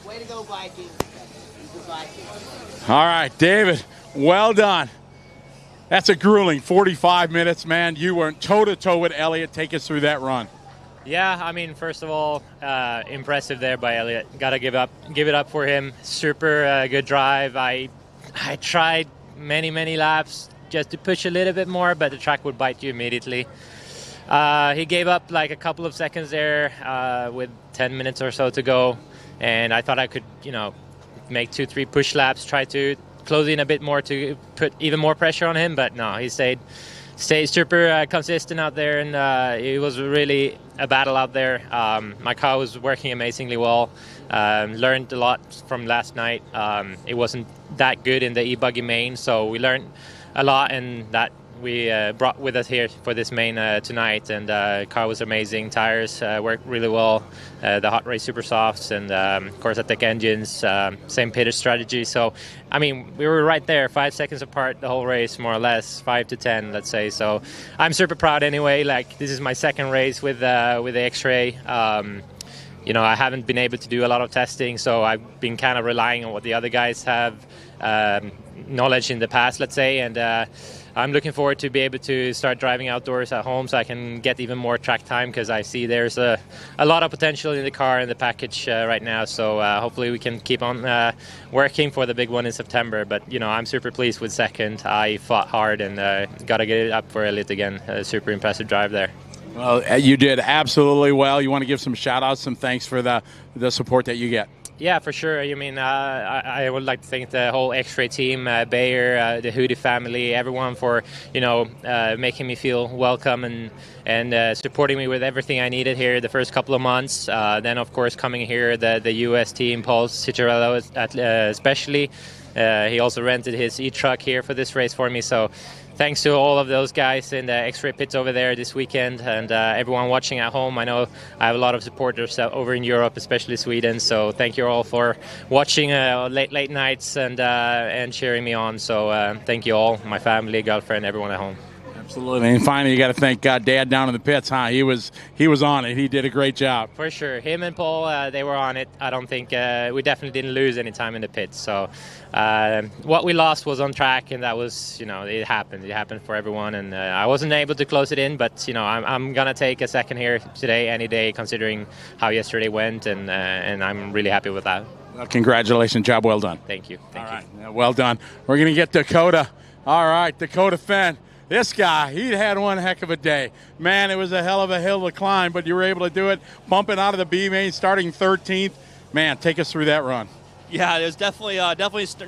Way to go, Vikings. All right, David, well done. That's a grueling 45 minutes, man. You went toe-to-toe with Elliott. Take us through that run. Yeah, I mean, first of all, impressive there by Elliott. Got to give it up for him. Super good drive. I tried many laps just to push a little bit more, but the track would bite you immediately. He gave up like a couple of seconds there with 10 minutes or so to go, and I thought I could, make 2-3 push laps, try to close in a bit more to put even more pressure on him, but no, he stayed super consistent out there, and it was really a battle out there. My car was working amazingly well. Learned a lot from last night. It wasn't that good in the e-buggy main, so we learned a lot, and that we brought with us here for this main tonight. And car was amazing. Tires worked really well. The hot race super softs, and of course Corsa engines. Same pitted strategy. So, I mean, we were right there, 5 seconds apart the whole race, more or less, 5 to 10, let's say. So, I'm super proud anyway. Like, this is my second race with the X-Ray. I haven't been able to do a lot of testing, so I've been kind of relying on what the other guys have knowledge in the past, let's say, and I'm looking forward to be able to start driving outdoors at home so I can get even more track time, because I see there's a lot of potential in the car and the package right now. So hopefully we can keep on working for the big one in September. But, I'm super pleased with second. I fought hard and got to get it up for Elliot again. A super impressive drive there. Well, you did absolutely well. You want to give some shout-outs, some thanks for the support that you get. Yeah, for sure. I would like to thank the whole X-Ray team, Bayer, the Hoodie family, everyone for, making me feel welcome and supporting me with everything I needed here the first couple of months. Then, of course, coming here, the U.S. team, Paul Ciccarello especially. He also rented his e-truck here for this race for me. So thanks to all of those guys in the X-Ray pits over there this weekend, and everyone watching at home. I know I have a lot of supporters over in Europe, especially Sweden. So thank you all for watching late nights and cheering me on. So thank you all, my family, girlfriend, everyone at home. Absolutely. And finally, you got to thank Dad down in the pits, huh? He was on it. He did a great job. For sure. Him and Paul, they were on it. I don't think we definitely didn't lose any time in the pits. So what we lost was on track, and that was, it happened. It happened for everyone, and I wasn't able to close it in, but, I'm going to take a second here today, any day, considering how yesterday went, and I'm really happy with that. Well, congratulations. Job well done. Thank you. All right. Well done. We're going to get Dakota. All right, Dakota Fenn. This guy, he had one heck of a day. Man, it was a hell of a hill to climb, but you were able to do it, bumping out of the B main, starting 13th. Man, take us through that run. Yeah, it was definitely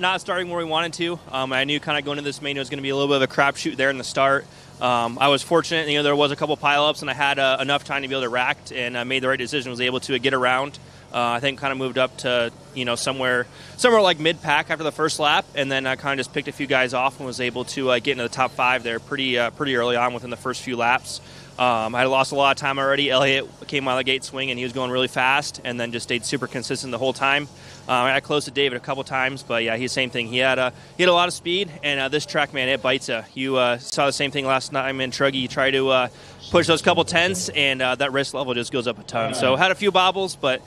not starting where we wanted to. I knew kind of going into this main it was going to be a little bit of a crapshoot there in the start. I was fortunate, there was a couple pileups, and I had enough time to be able to rack, and I made the right decision, was able to get around. I think kind of moved up to, somewhere like mid-pack after the first lap, and then I kind of just picked a few guys off and was able to get into the top 5 there pretty early on within the first few laps. I had lost a lot of time already. Elliot came out of the gate swing, and he was going really fast, and then just stayed super consistent the whole time. I got close to David a couple times, but yeah, he's same thing. He had a lot of speed, and this track, man, it bites you. You saw the same thing last time in Truggy. You try to push those couple tenths, and that risk level just goes up a ton. So had a few bobbles, but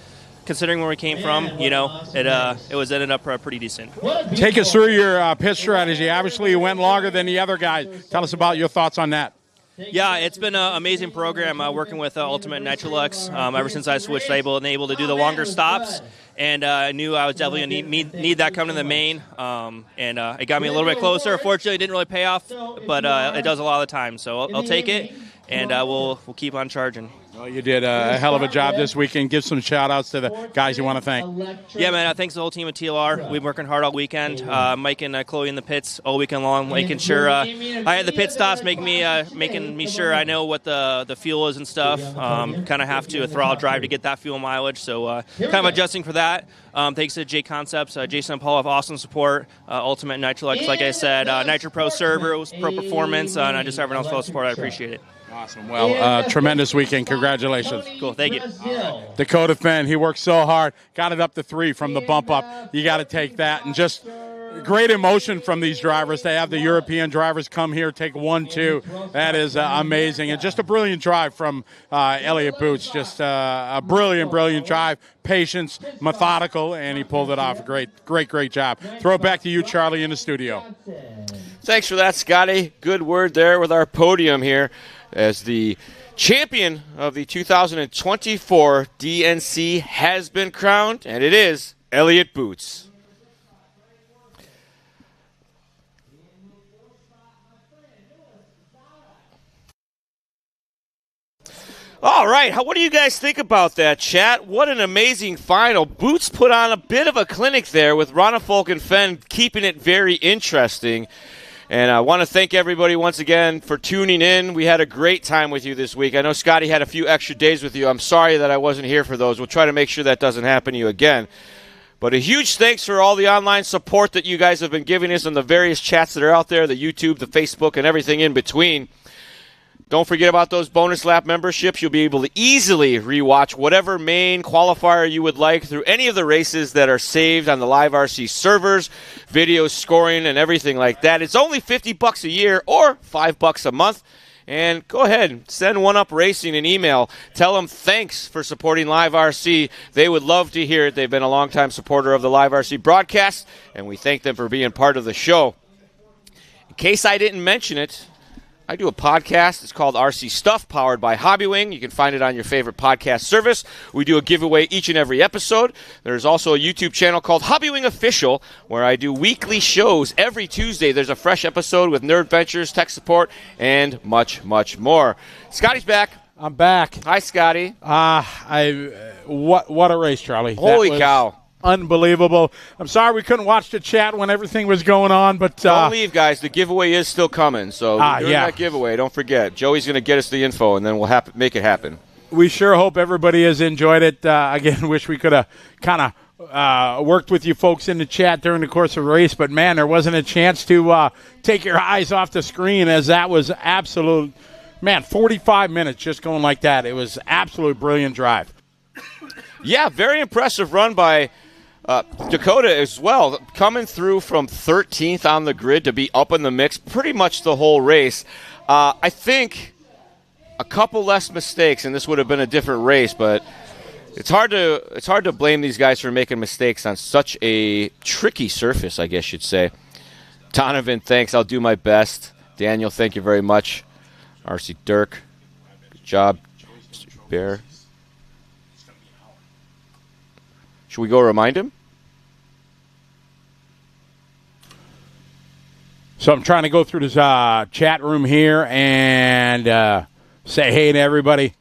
considering where we came from, it was ended up pretty decent. Take us through your pit strategy. Obviously, you went longer than the other guys. Tell us about your thoughts on that. Yeah, it's been an amazing program working with Ultimate Nitrolux. Ever since I switched, I've been able to do the longer stops, and I knew I was definitely going to need that coming to the main, and it got me a little bit closer. Unfortunately, it didn't really pay off, but it does a lot of the time, so I'll take it, and we'll keep on charging. Well, you did a hell of a job this weekend. Give some shout-outs to the guys you want to thank. Yeah, man, thanks to the whole team at TLR. We've been working hard all weekend. Mike and Chloe in the pits all weekend long, making sure I had the pit stops, making me sure I know what the fuel is and stuff. Kind of have to throttle drive to get that fuel mileage, so kind of adjusting for that. Thanks to J Concepts, Jason and Paul have awesome support. Ultimate Nitrolux, like I said, Nitro Pro servers, Pro Performance, and just everyone else for the support. I appreciate it. Awesome. Well, tremendous weekend. Congratulations. Cool. Thank you. Right. Dakota Fenn, he worked so hard. Got it up to 3 from the bump up. You got to take that. And just great emotion from these drivers. They have the European drivers come here, take 1-2. That is amazing. And just a brilliant drive from Elliot Boots. Just a brilliant drive. Patience, methodical, and he pulled it off. Great job. Throw it back to you, Charlie, in the studio. Thanks for that, Scotty. Good word there with our podium here as the champion of the 2024 DNC has been crowned, and it is Elliot Boots. All right, what do you guys think about that, chat? What an amazing final. Boots put on a bit of a clinic there with Ronnefalk and Fenn keeping it very interesting. And I want to thank everybody once again for tuning in. We had a great time with you this week. I know Scotty had a few extra days with you. I'm sorry that I wasn't here for those. We'll try to make sure that doesn't happen to you again. But a huge thanks for all the online support that you guys have been giving us on the various chats that are out there, the YouTube, the Facebook, and everything in between. Don't forget about those bonus lap memberships. You'll be able to easily rewatch whatever main qualifier you would like through any of the races that are saved on the Live RC servers, video scoring, and everything like that. It's only $50 a year or $5 a month. And go ahead, send One Up Racing an email. Tell them thanks for supporting Live RC. They would love to hear it. They've been a longtime supporter of the Live RC broadcast, and we thank them for being part of the show. In case I didn't mention it, I do a podcast. It's called RC Stuff, powered by Hobbywing. You can find it on your favorite podcast service. We do a giveaway each and every episode. There's also a YouTube channel called Hobbywing Official, where I do weekly shows. Every Tuesday, there's a fresh episode with Nerd Ventures, tech support, and much, much more. Scotty's back. I'm back. Hi, Scotty. What a race, Charlie. Holy cow. Unbelievable. I'm sorry we couldn't watch the chat when everything was going on, but don't leave, guys. The giveaway is still coming. So during that giveaway, don't forget. Joey's going to get us the info, and then we'll make it happen. We sure hope everybody has enjoyed it. Again, wish we could have kind of worked with you folks in the chat during the course of the race, but, man, there wasn't a chance to take your eyes off the screen, as that was absolute, 45 minutes just going like that. It was absolute brilliant drive. Yeah, very impressive run by Dakota as well, coming through from 13th on the grid to be up in the mix pretty much the whole race. I think a couple less mistakes, and this would have been a different race, but it's hard to blame these guys for making mistakes on such a tricky surface, I guess you'd say. Donovan, thanks. I'll do my best. Daniel, thank you very much. RC Dirk, good job. Mr. Bear. Should we go remind him? So I'm trying to go through this chat room here and say hey to everybody.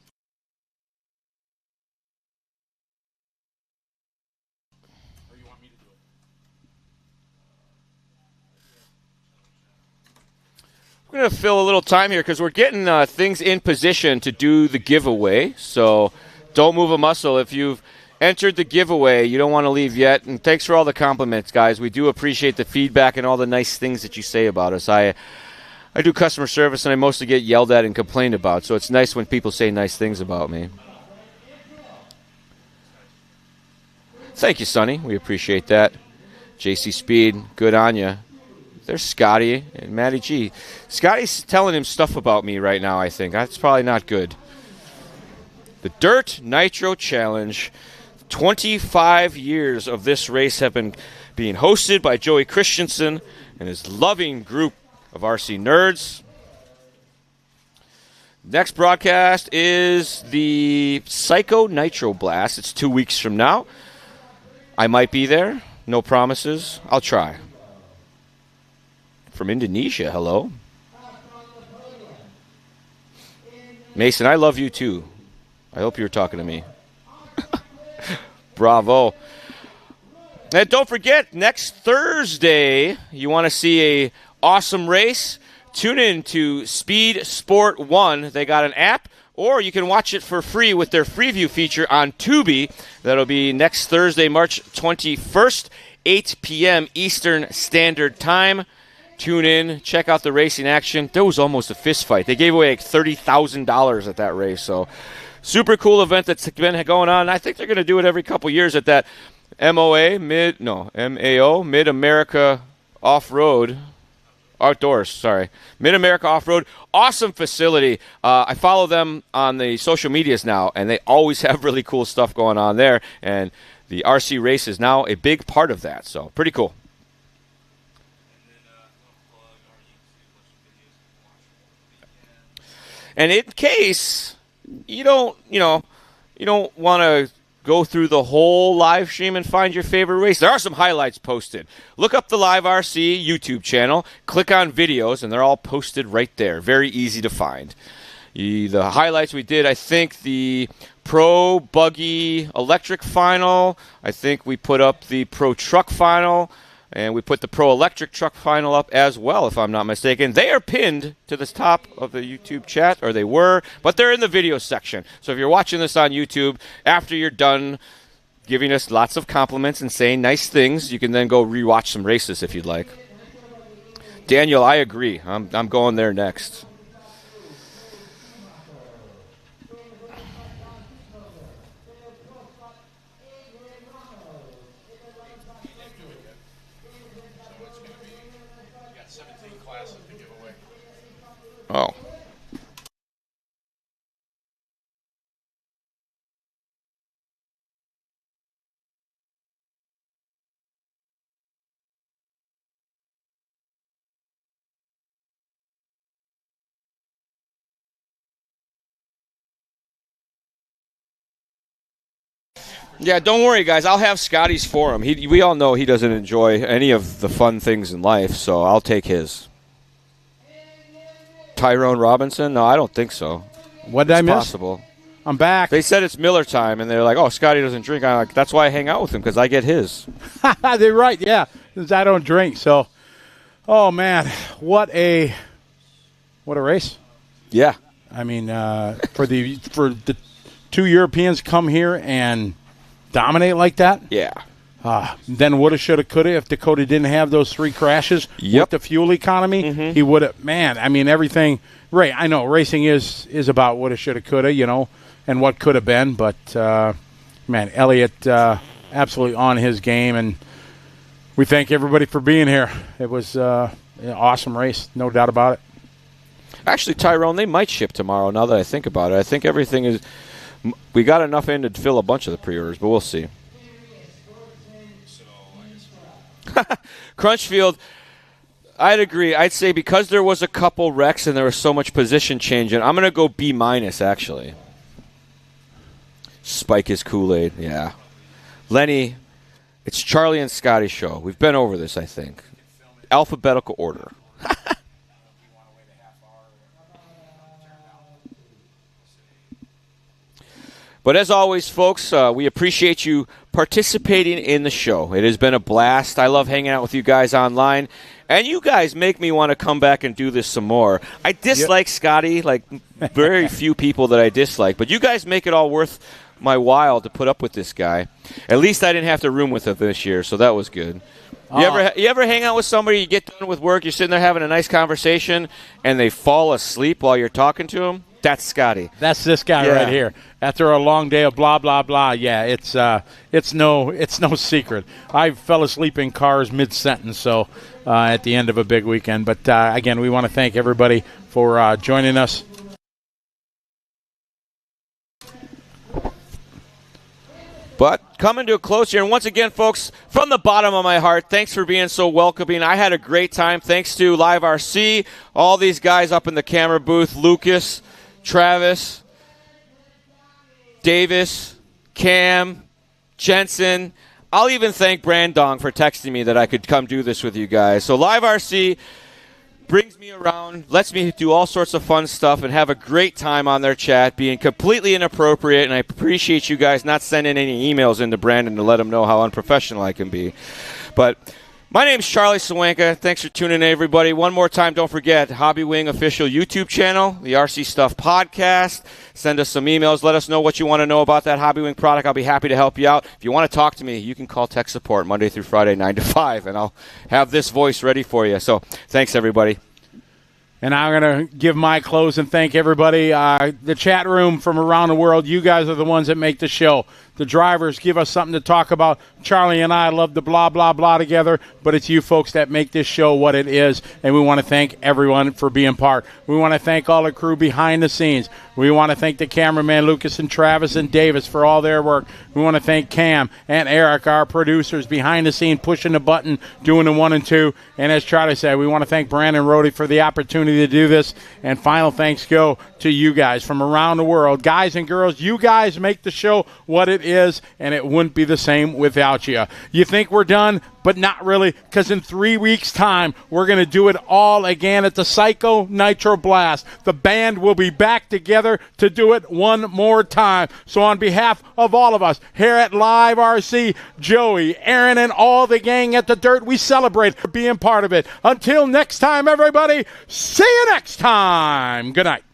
We're going to fill a little time here because we're getting things in position to do the giveaway. So don't move a muscle. If you've entered the giveaway, you don't want to leave yet. And thanks for all the compliments, guys. We do appreciate the feedback and all the nice things that you say about us. I do customer service, and I mostly get yelled at and complained about. So it's nice when people say nice things about me. Thank you, Sonny. We appreciate that. JC Speed, good on you. There's Scotty and Matty G. Scotty's telling him stuff about me right now, I think. That's probably not good. The Dirt Nitro Challenge. 25 years of this race have been being hosted by Joey Christensen and his loving group of RC nerds. Next broadcast is the Psycho Nitro Blast. It's 2 weeks from now. I might be there. No promises. I'll try. From Indonesia, hello. Mason, I love you too. I hope you're talking to me. Bravo. And don't forget, next Thursday, you want to see a awesome race? Tune in to Speed Sport 1. They got an app, or you can watch it for free with their Freeview feature on Tubi. That'll be next Thursday, March 21st, 8 p.m. Eastern Standard Time. Tune in, check out the racing action. There was almost a fist fight. They gave away like $30,000 at that race, so super cool event that's been going on. I think they're going to do it every couple years at that MAO, Mid-America Off-Road, Outdoors, sorry. Mid-America Off-Road, awesome facility. I follow them on the social medias now, and they always have really cool stuff going on there, and the RC race is now a big part of that, so pretty cool. And in case you don't want to go through the whole live stream and find your favorite race, there are some highlights posted. Look up the Live RC YouTube channel, click on videos, and they're all posted right there. Very easy to find. The highlights we did, I think the Pro Buggy Electric Final. I think we put up the Pro Truck Final. And we put the Pro Electric Truck Final up as well, if I'm not mistaken. They are pinned to the top of the YouTube chat, or they were, but they're in the video section. So if you're watching this on YouTube, after you're done giving us lots of compliments and saying nice things, you can then go rewatch some races if you'd like. Daniel, I agree. I'm going there next. Oh. Yeah, don't worry, guys. I'll have Scotty's for him. We all know he doesn't enjoy any of the fun things in life, so I'll take his. Tyrone Robinson? No, I don't think so. What did I miss? Possible. I'm back. They said it's Miller time, and they're like, oh, Scotty doesn't drink. I'm like, that's why I hang out with him, because I get his. They're right, yeah, because I don't drink. So, oh, man, what a race. Yeah. I mean, for the 2 Europeans come here and dominate like that. Yeah. Then woulda, shoulda, coulda. If Dakota didn't have those 3 crashes with the fuel economy, he would have. Man, I mean, everything. Right, I know racing is about woulda, shoulda, coulda, and what could have been. But man, Elliott absolutely on his game, and we thank everybody for being here. It was an awesome race, no doubt about it. Actually, Tyrone, they might ship tomorrow. Now that I think about it, I think everything is. We got enough in to fill a bunch of the pre-orders, but we'll see. Crunchfield, I'd agree. I'd say because there was a couple wrecks and there was so much position changing, I'm going to go B-, actually. Spike his Kool-Aid, yeah. Lenny, it's Charlie and Scotty's show. We've been over this, I think. Alphabetical order. But as always, folks, we appreciate you participating in the show. It has been a blast. I love hanging out with you guys online. And you guys make me want to come back and do this some more. I dislike Scotty, like very few people that I dislike. But you guys make it all worth my while to put up with this guy. At least I didn't have to room with him this year, so that was good. You ever hang out with somebody, you get done with work, you're sitting there having a nice conversation, and they fall asleep while you're talking to them? That's Scotty. That's this guy right here. After a long day of blah blah blah, yeah, it's no secret. I fell asleep in cars mid-sentence, so at the end of a big weekend. But again, we want to thank everybody for joining us. But coming to a close here, and once again, folks, from the bottom of my heart, thanks for being so welcoming. I had a great time. Thanks to Live RC, all these guys up in the camera booth, Lucas, Travis, Davis, Cam, Jensen. I'll even thank Brandong for texting me that I could come do this with you guys. So Live RC brings me around, lets me do all sorts of fun stuff and have a great time on their chat, being completely inappropriate, and I appreciate you guys not sending any emails into Brandon to let him know how unprofessional I can be. But my name's Charlie Sawanka. Thanks for tuning in, everybody. One more time, don't forget, Hobby Wing official YouTube channel, the RC Stuff podcast. Send us some emails. Let us know what you want to know about that Hobby Wing product. I'll be happy to help you out. If you want to talk to me, you can call tech support Monday through Friday, 9 to 5, and I'll have this voice ready for you. So thanks, everybody. And I'm going to give my close and thank everybody. The chat room from around the world, you guys are the ones that make the show. The drivers give us something to talk about. Charlie and I love to blah, blah, blah together, but it's you folks that make this show what it is, and we want to thank everyone for being part. We want to thank all the crew behind the scenes. We want to thank the cameraman, Lucas and Travis and Davis, for all their work. We want to thank Cam and Eric, our producers, behind the scene, pushing the button, doing the 1 and 2. And as Charlie said, we want to thank Brandon Rohde for the opportunity to do this. And final thanks go to you guys from around the world. Guys and girls, you guys make the show what it is, and it wouldn't be the same without you. You think we're done? But not really, because in 3 weeks' time, we're going to do it all again at the Psycho Nitro Blast. The band will be back together to do it one more time. So on behalf of all of us here at Live RC, Joey, Aaron, and all the gang at the Dirt, we celebrate for being part of it. Until next time, everybody, see you next time. Good night.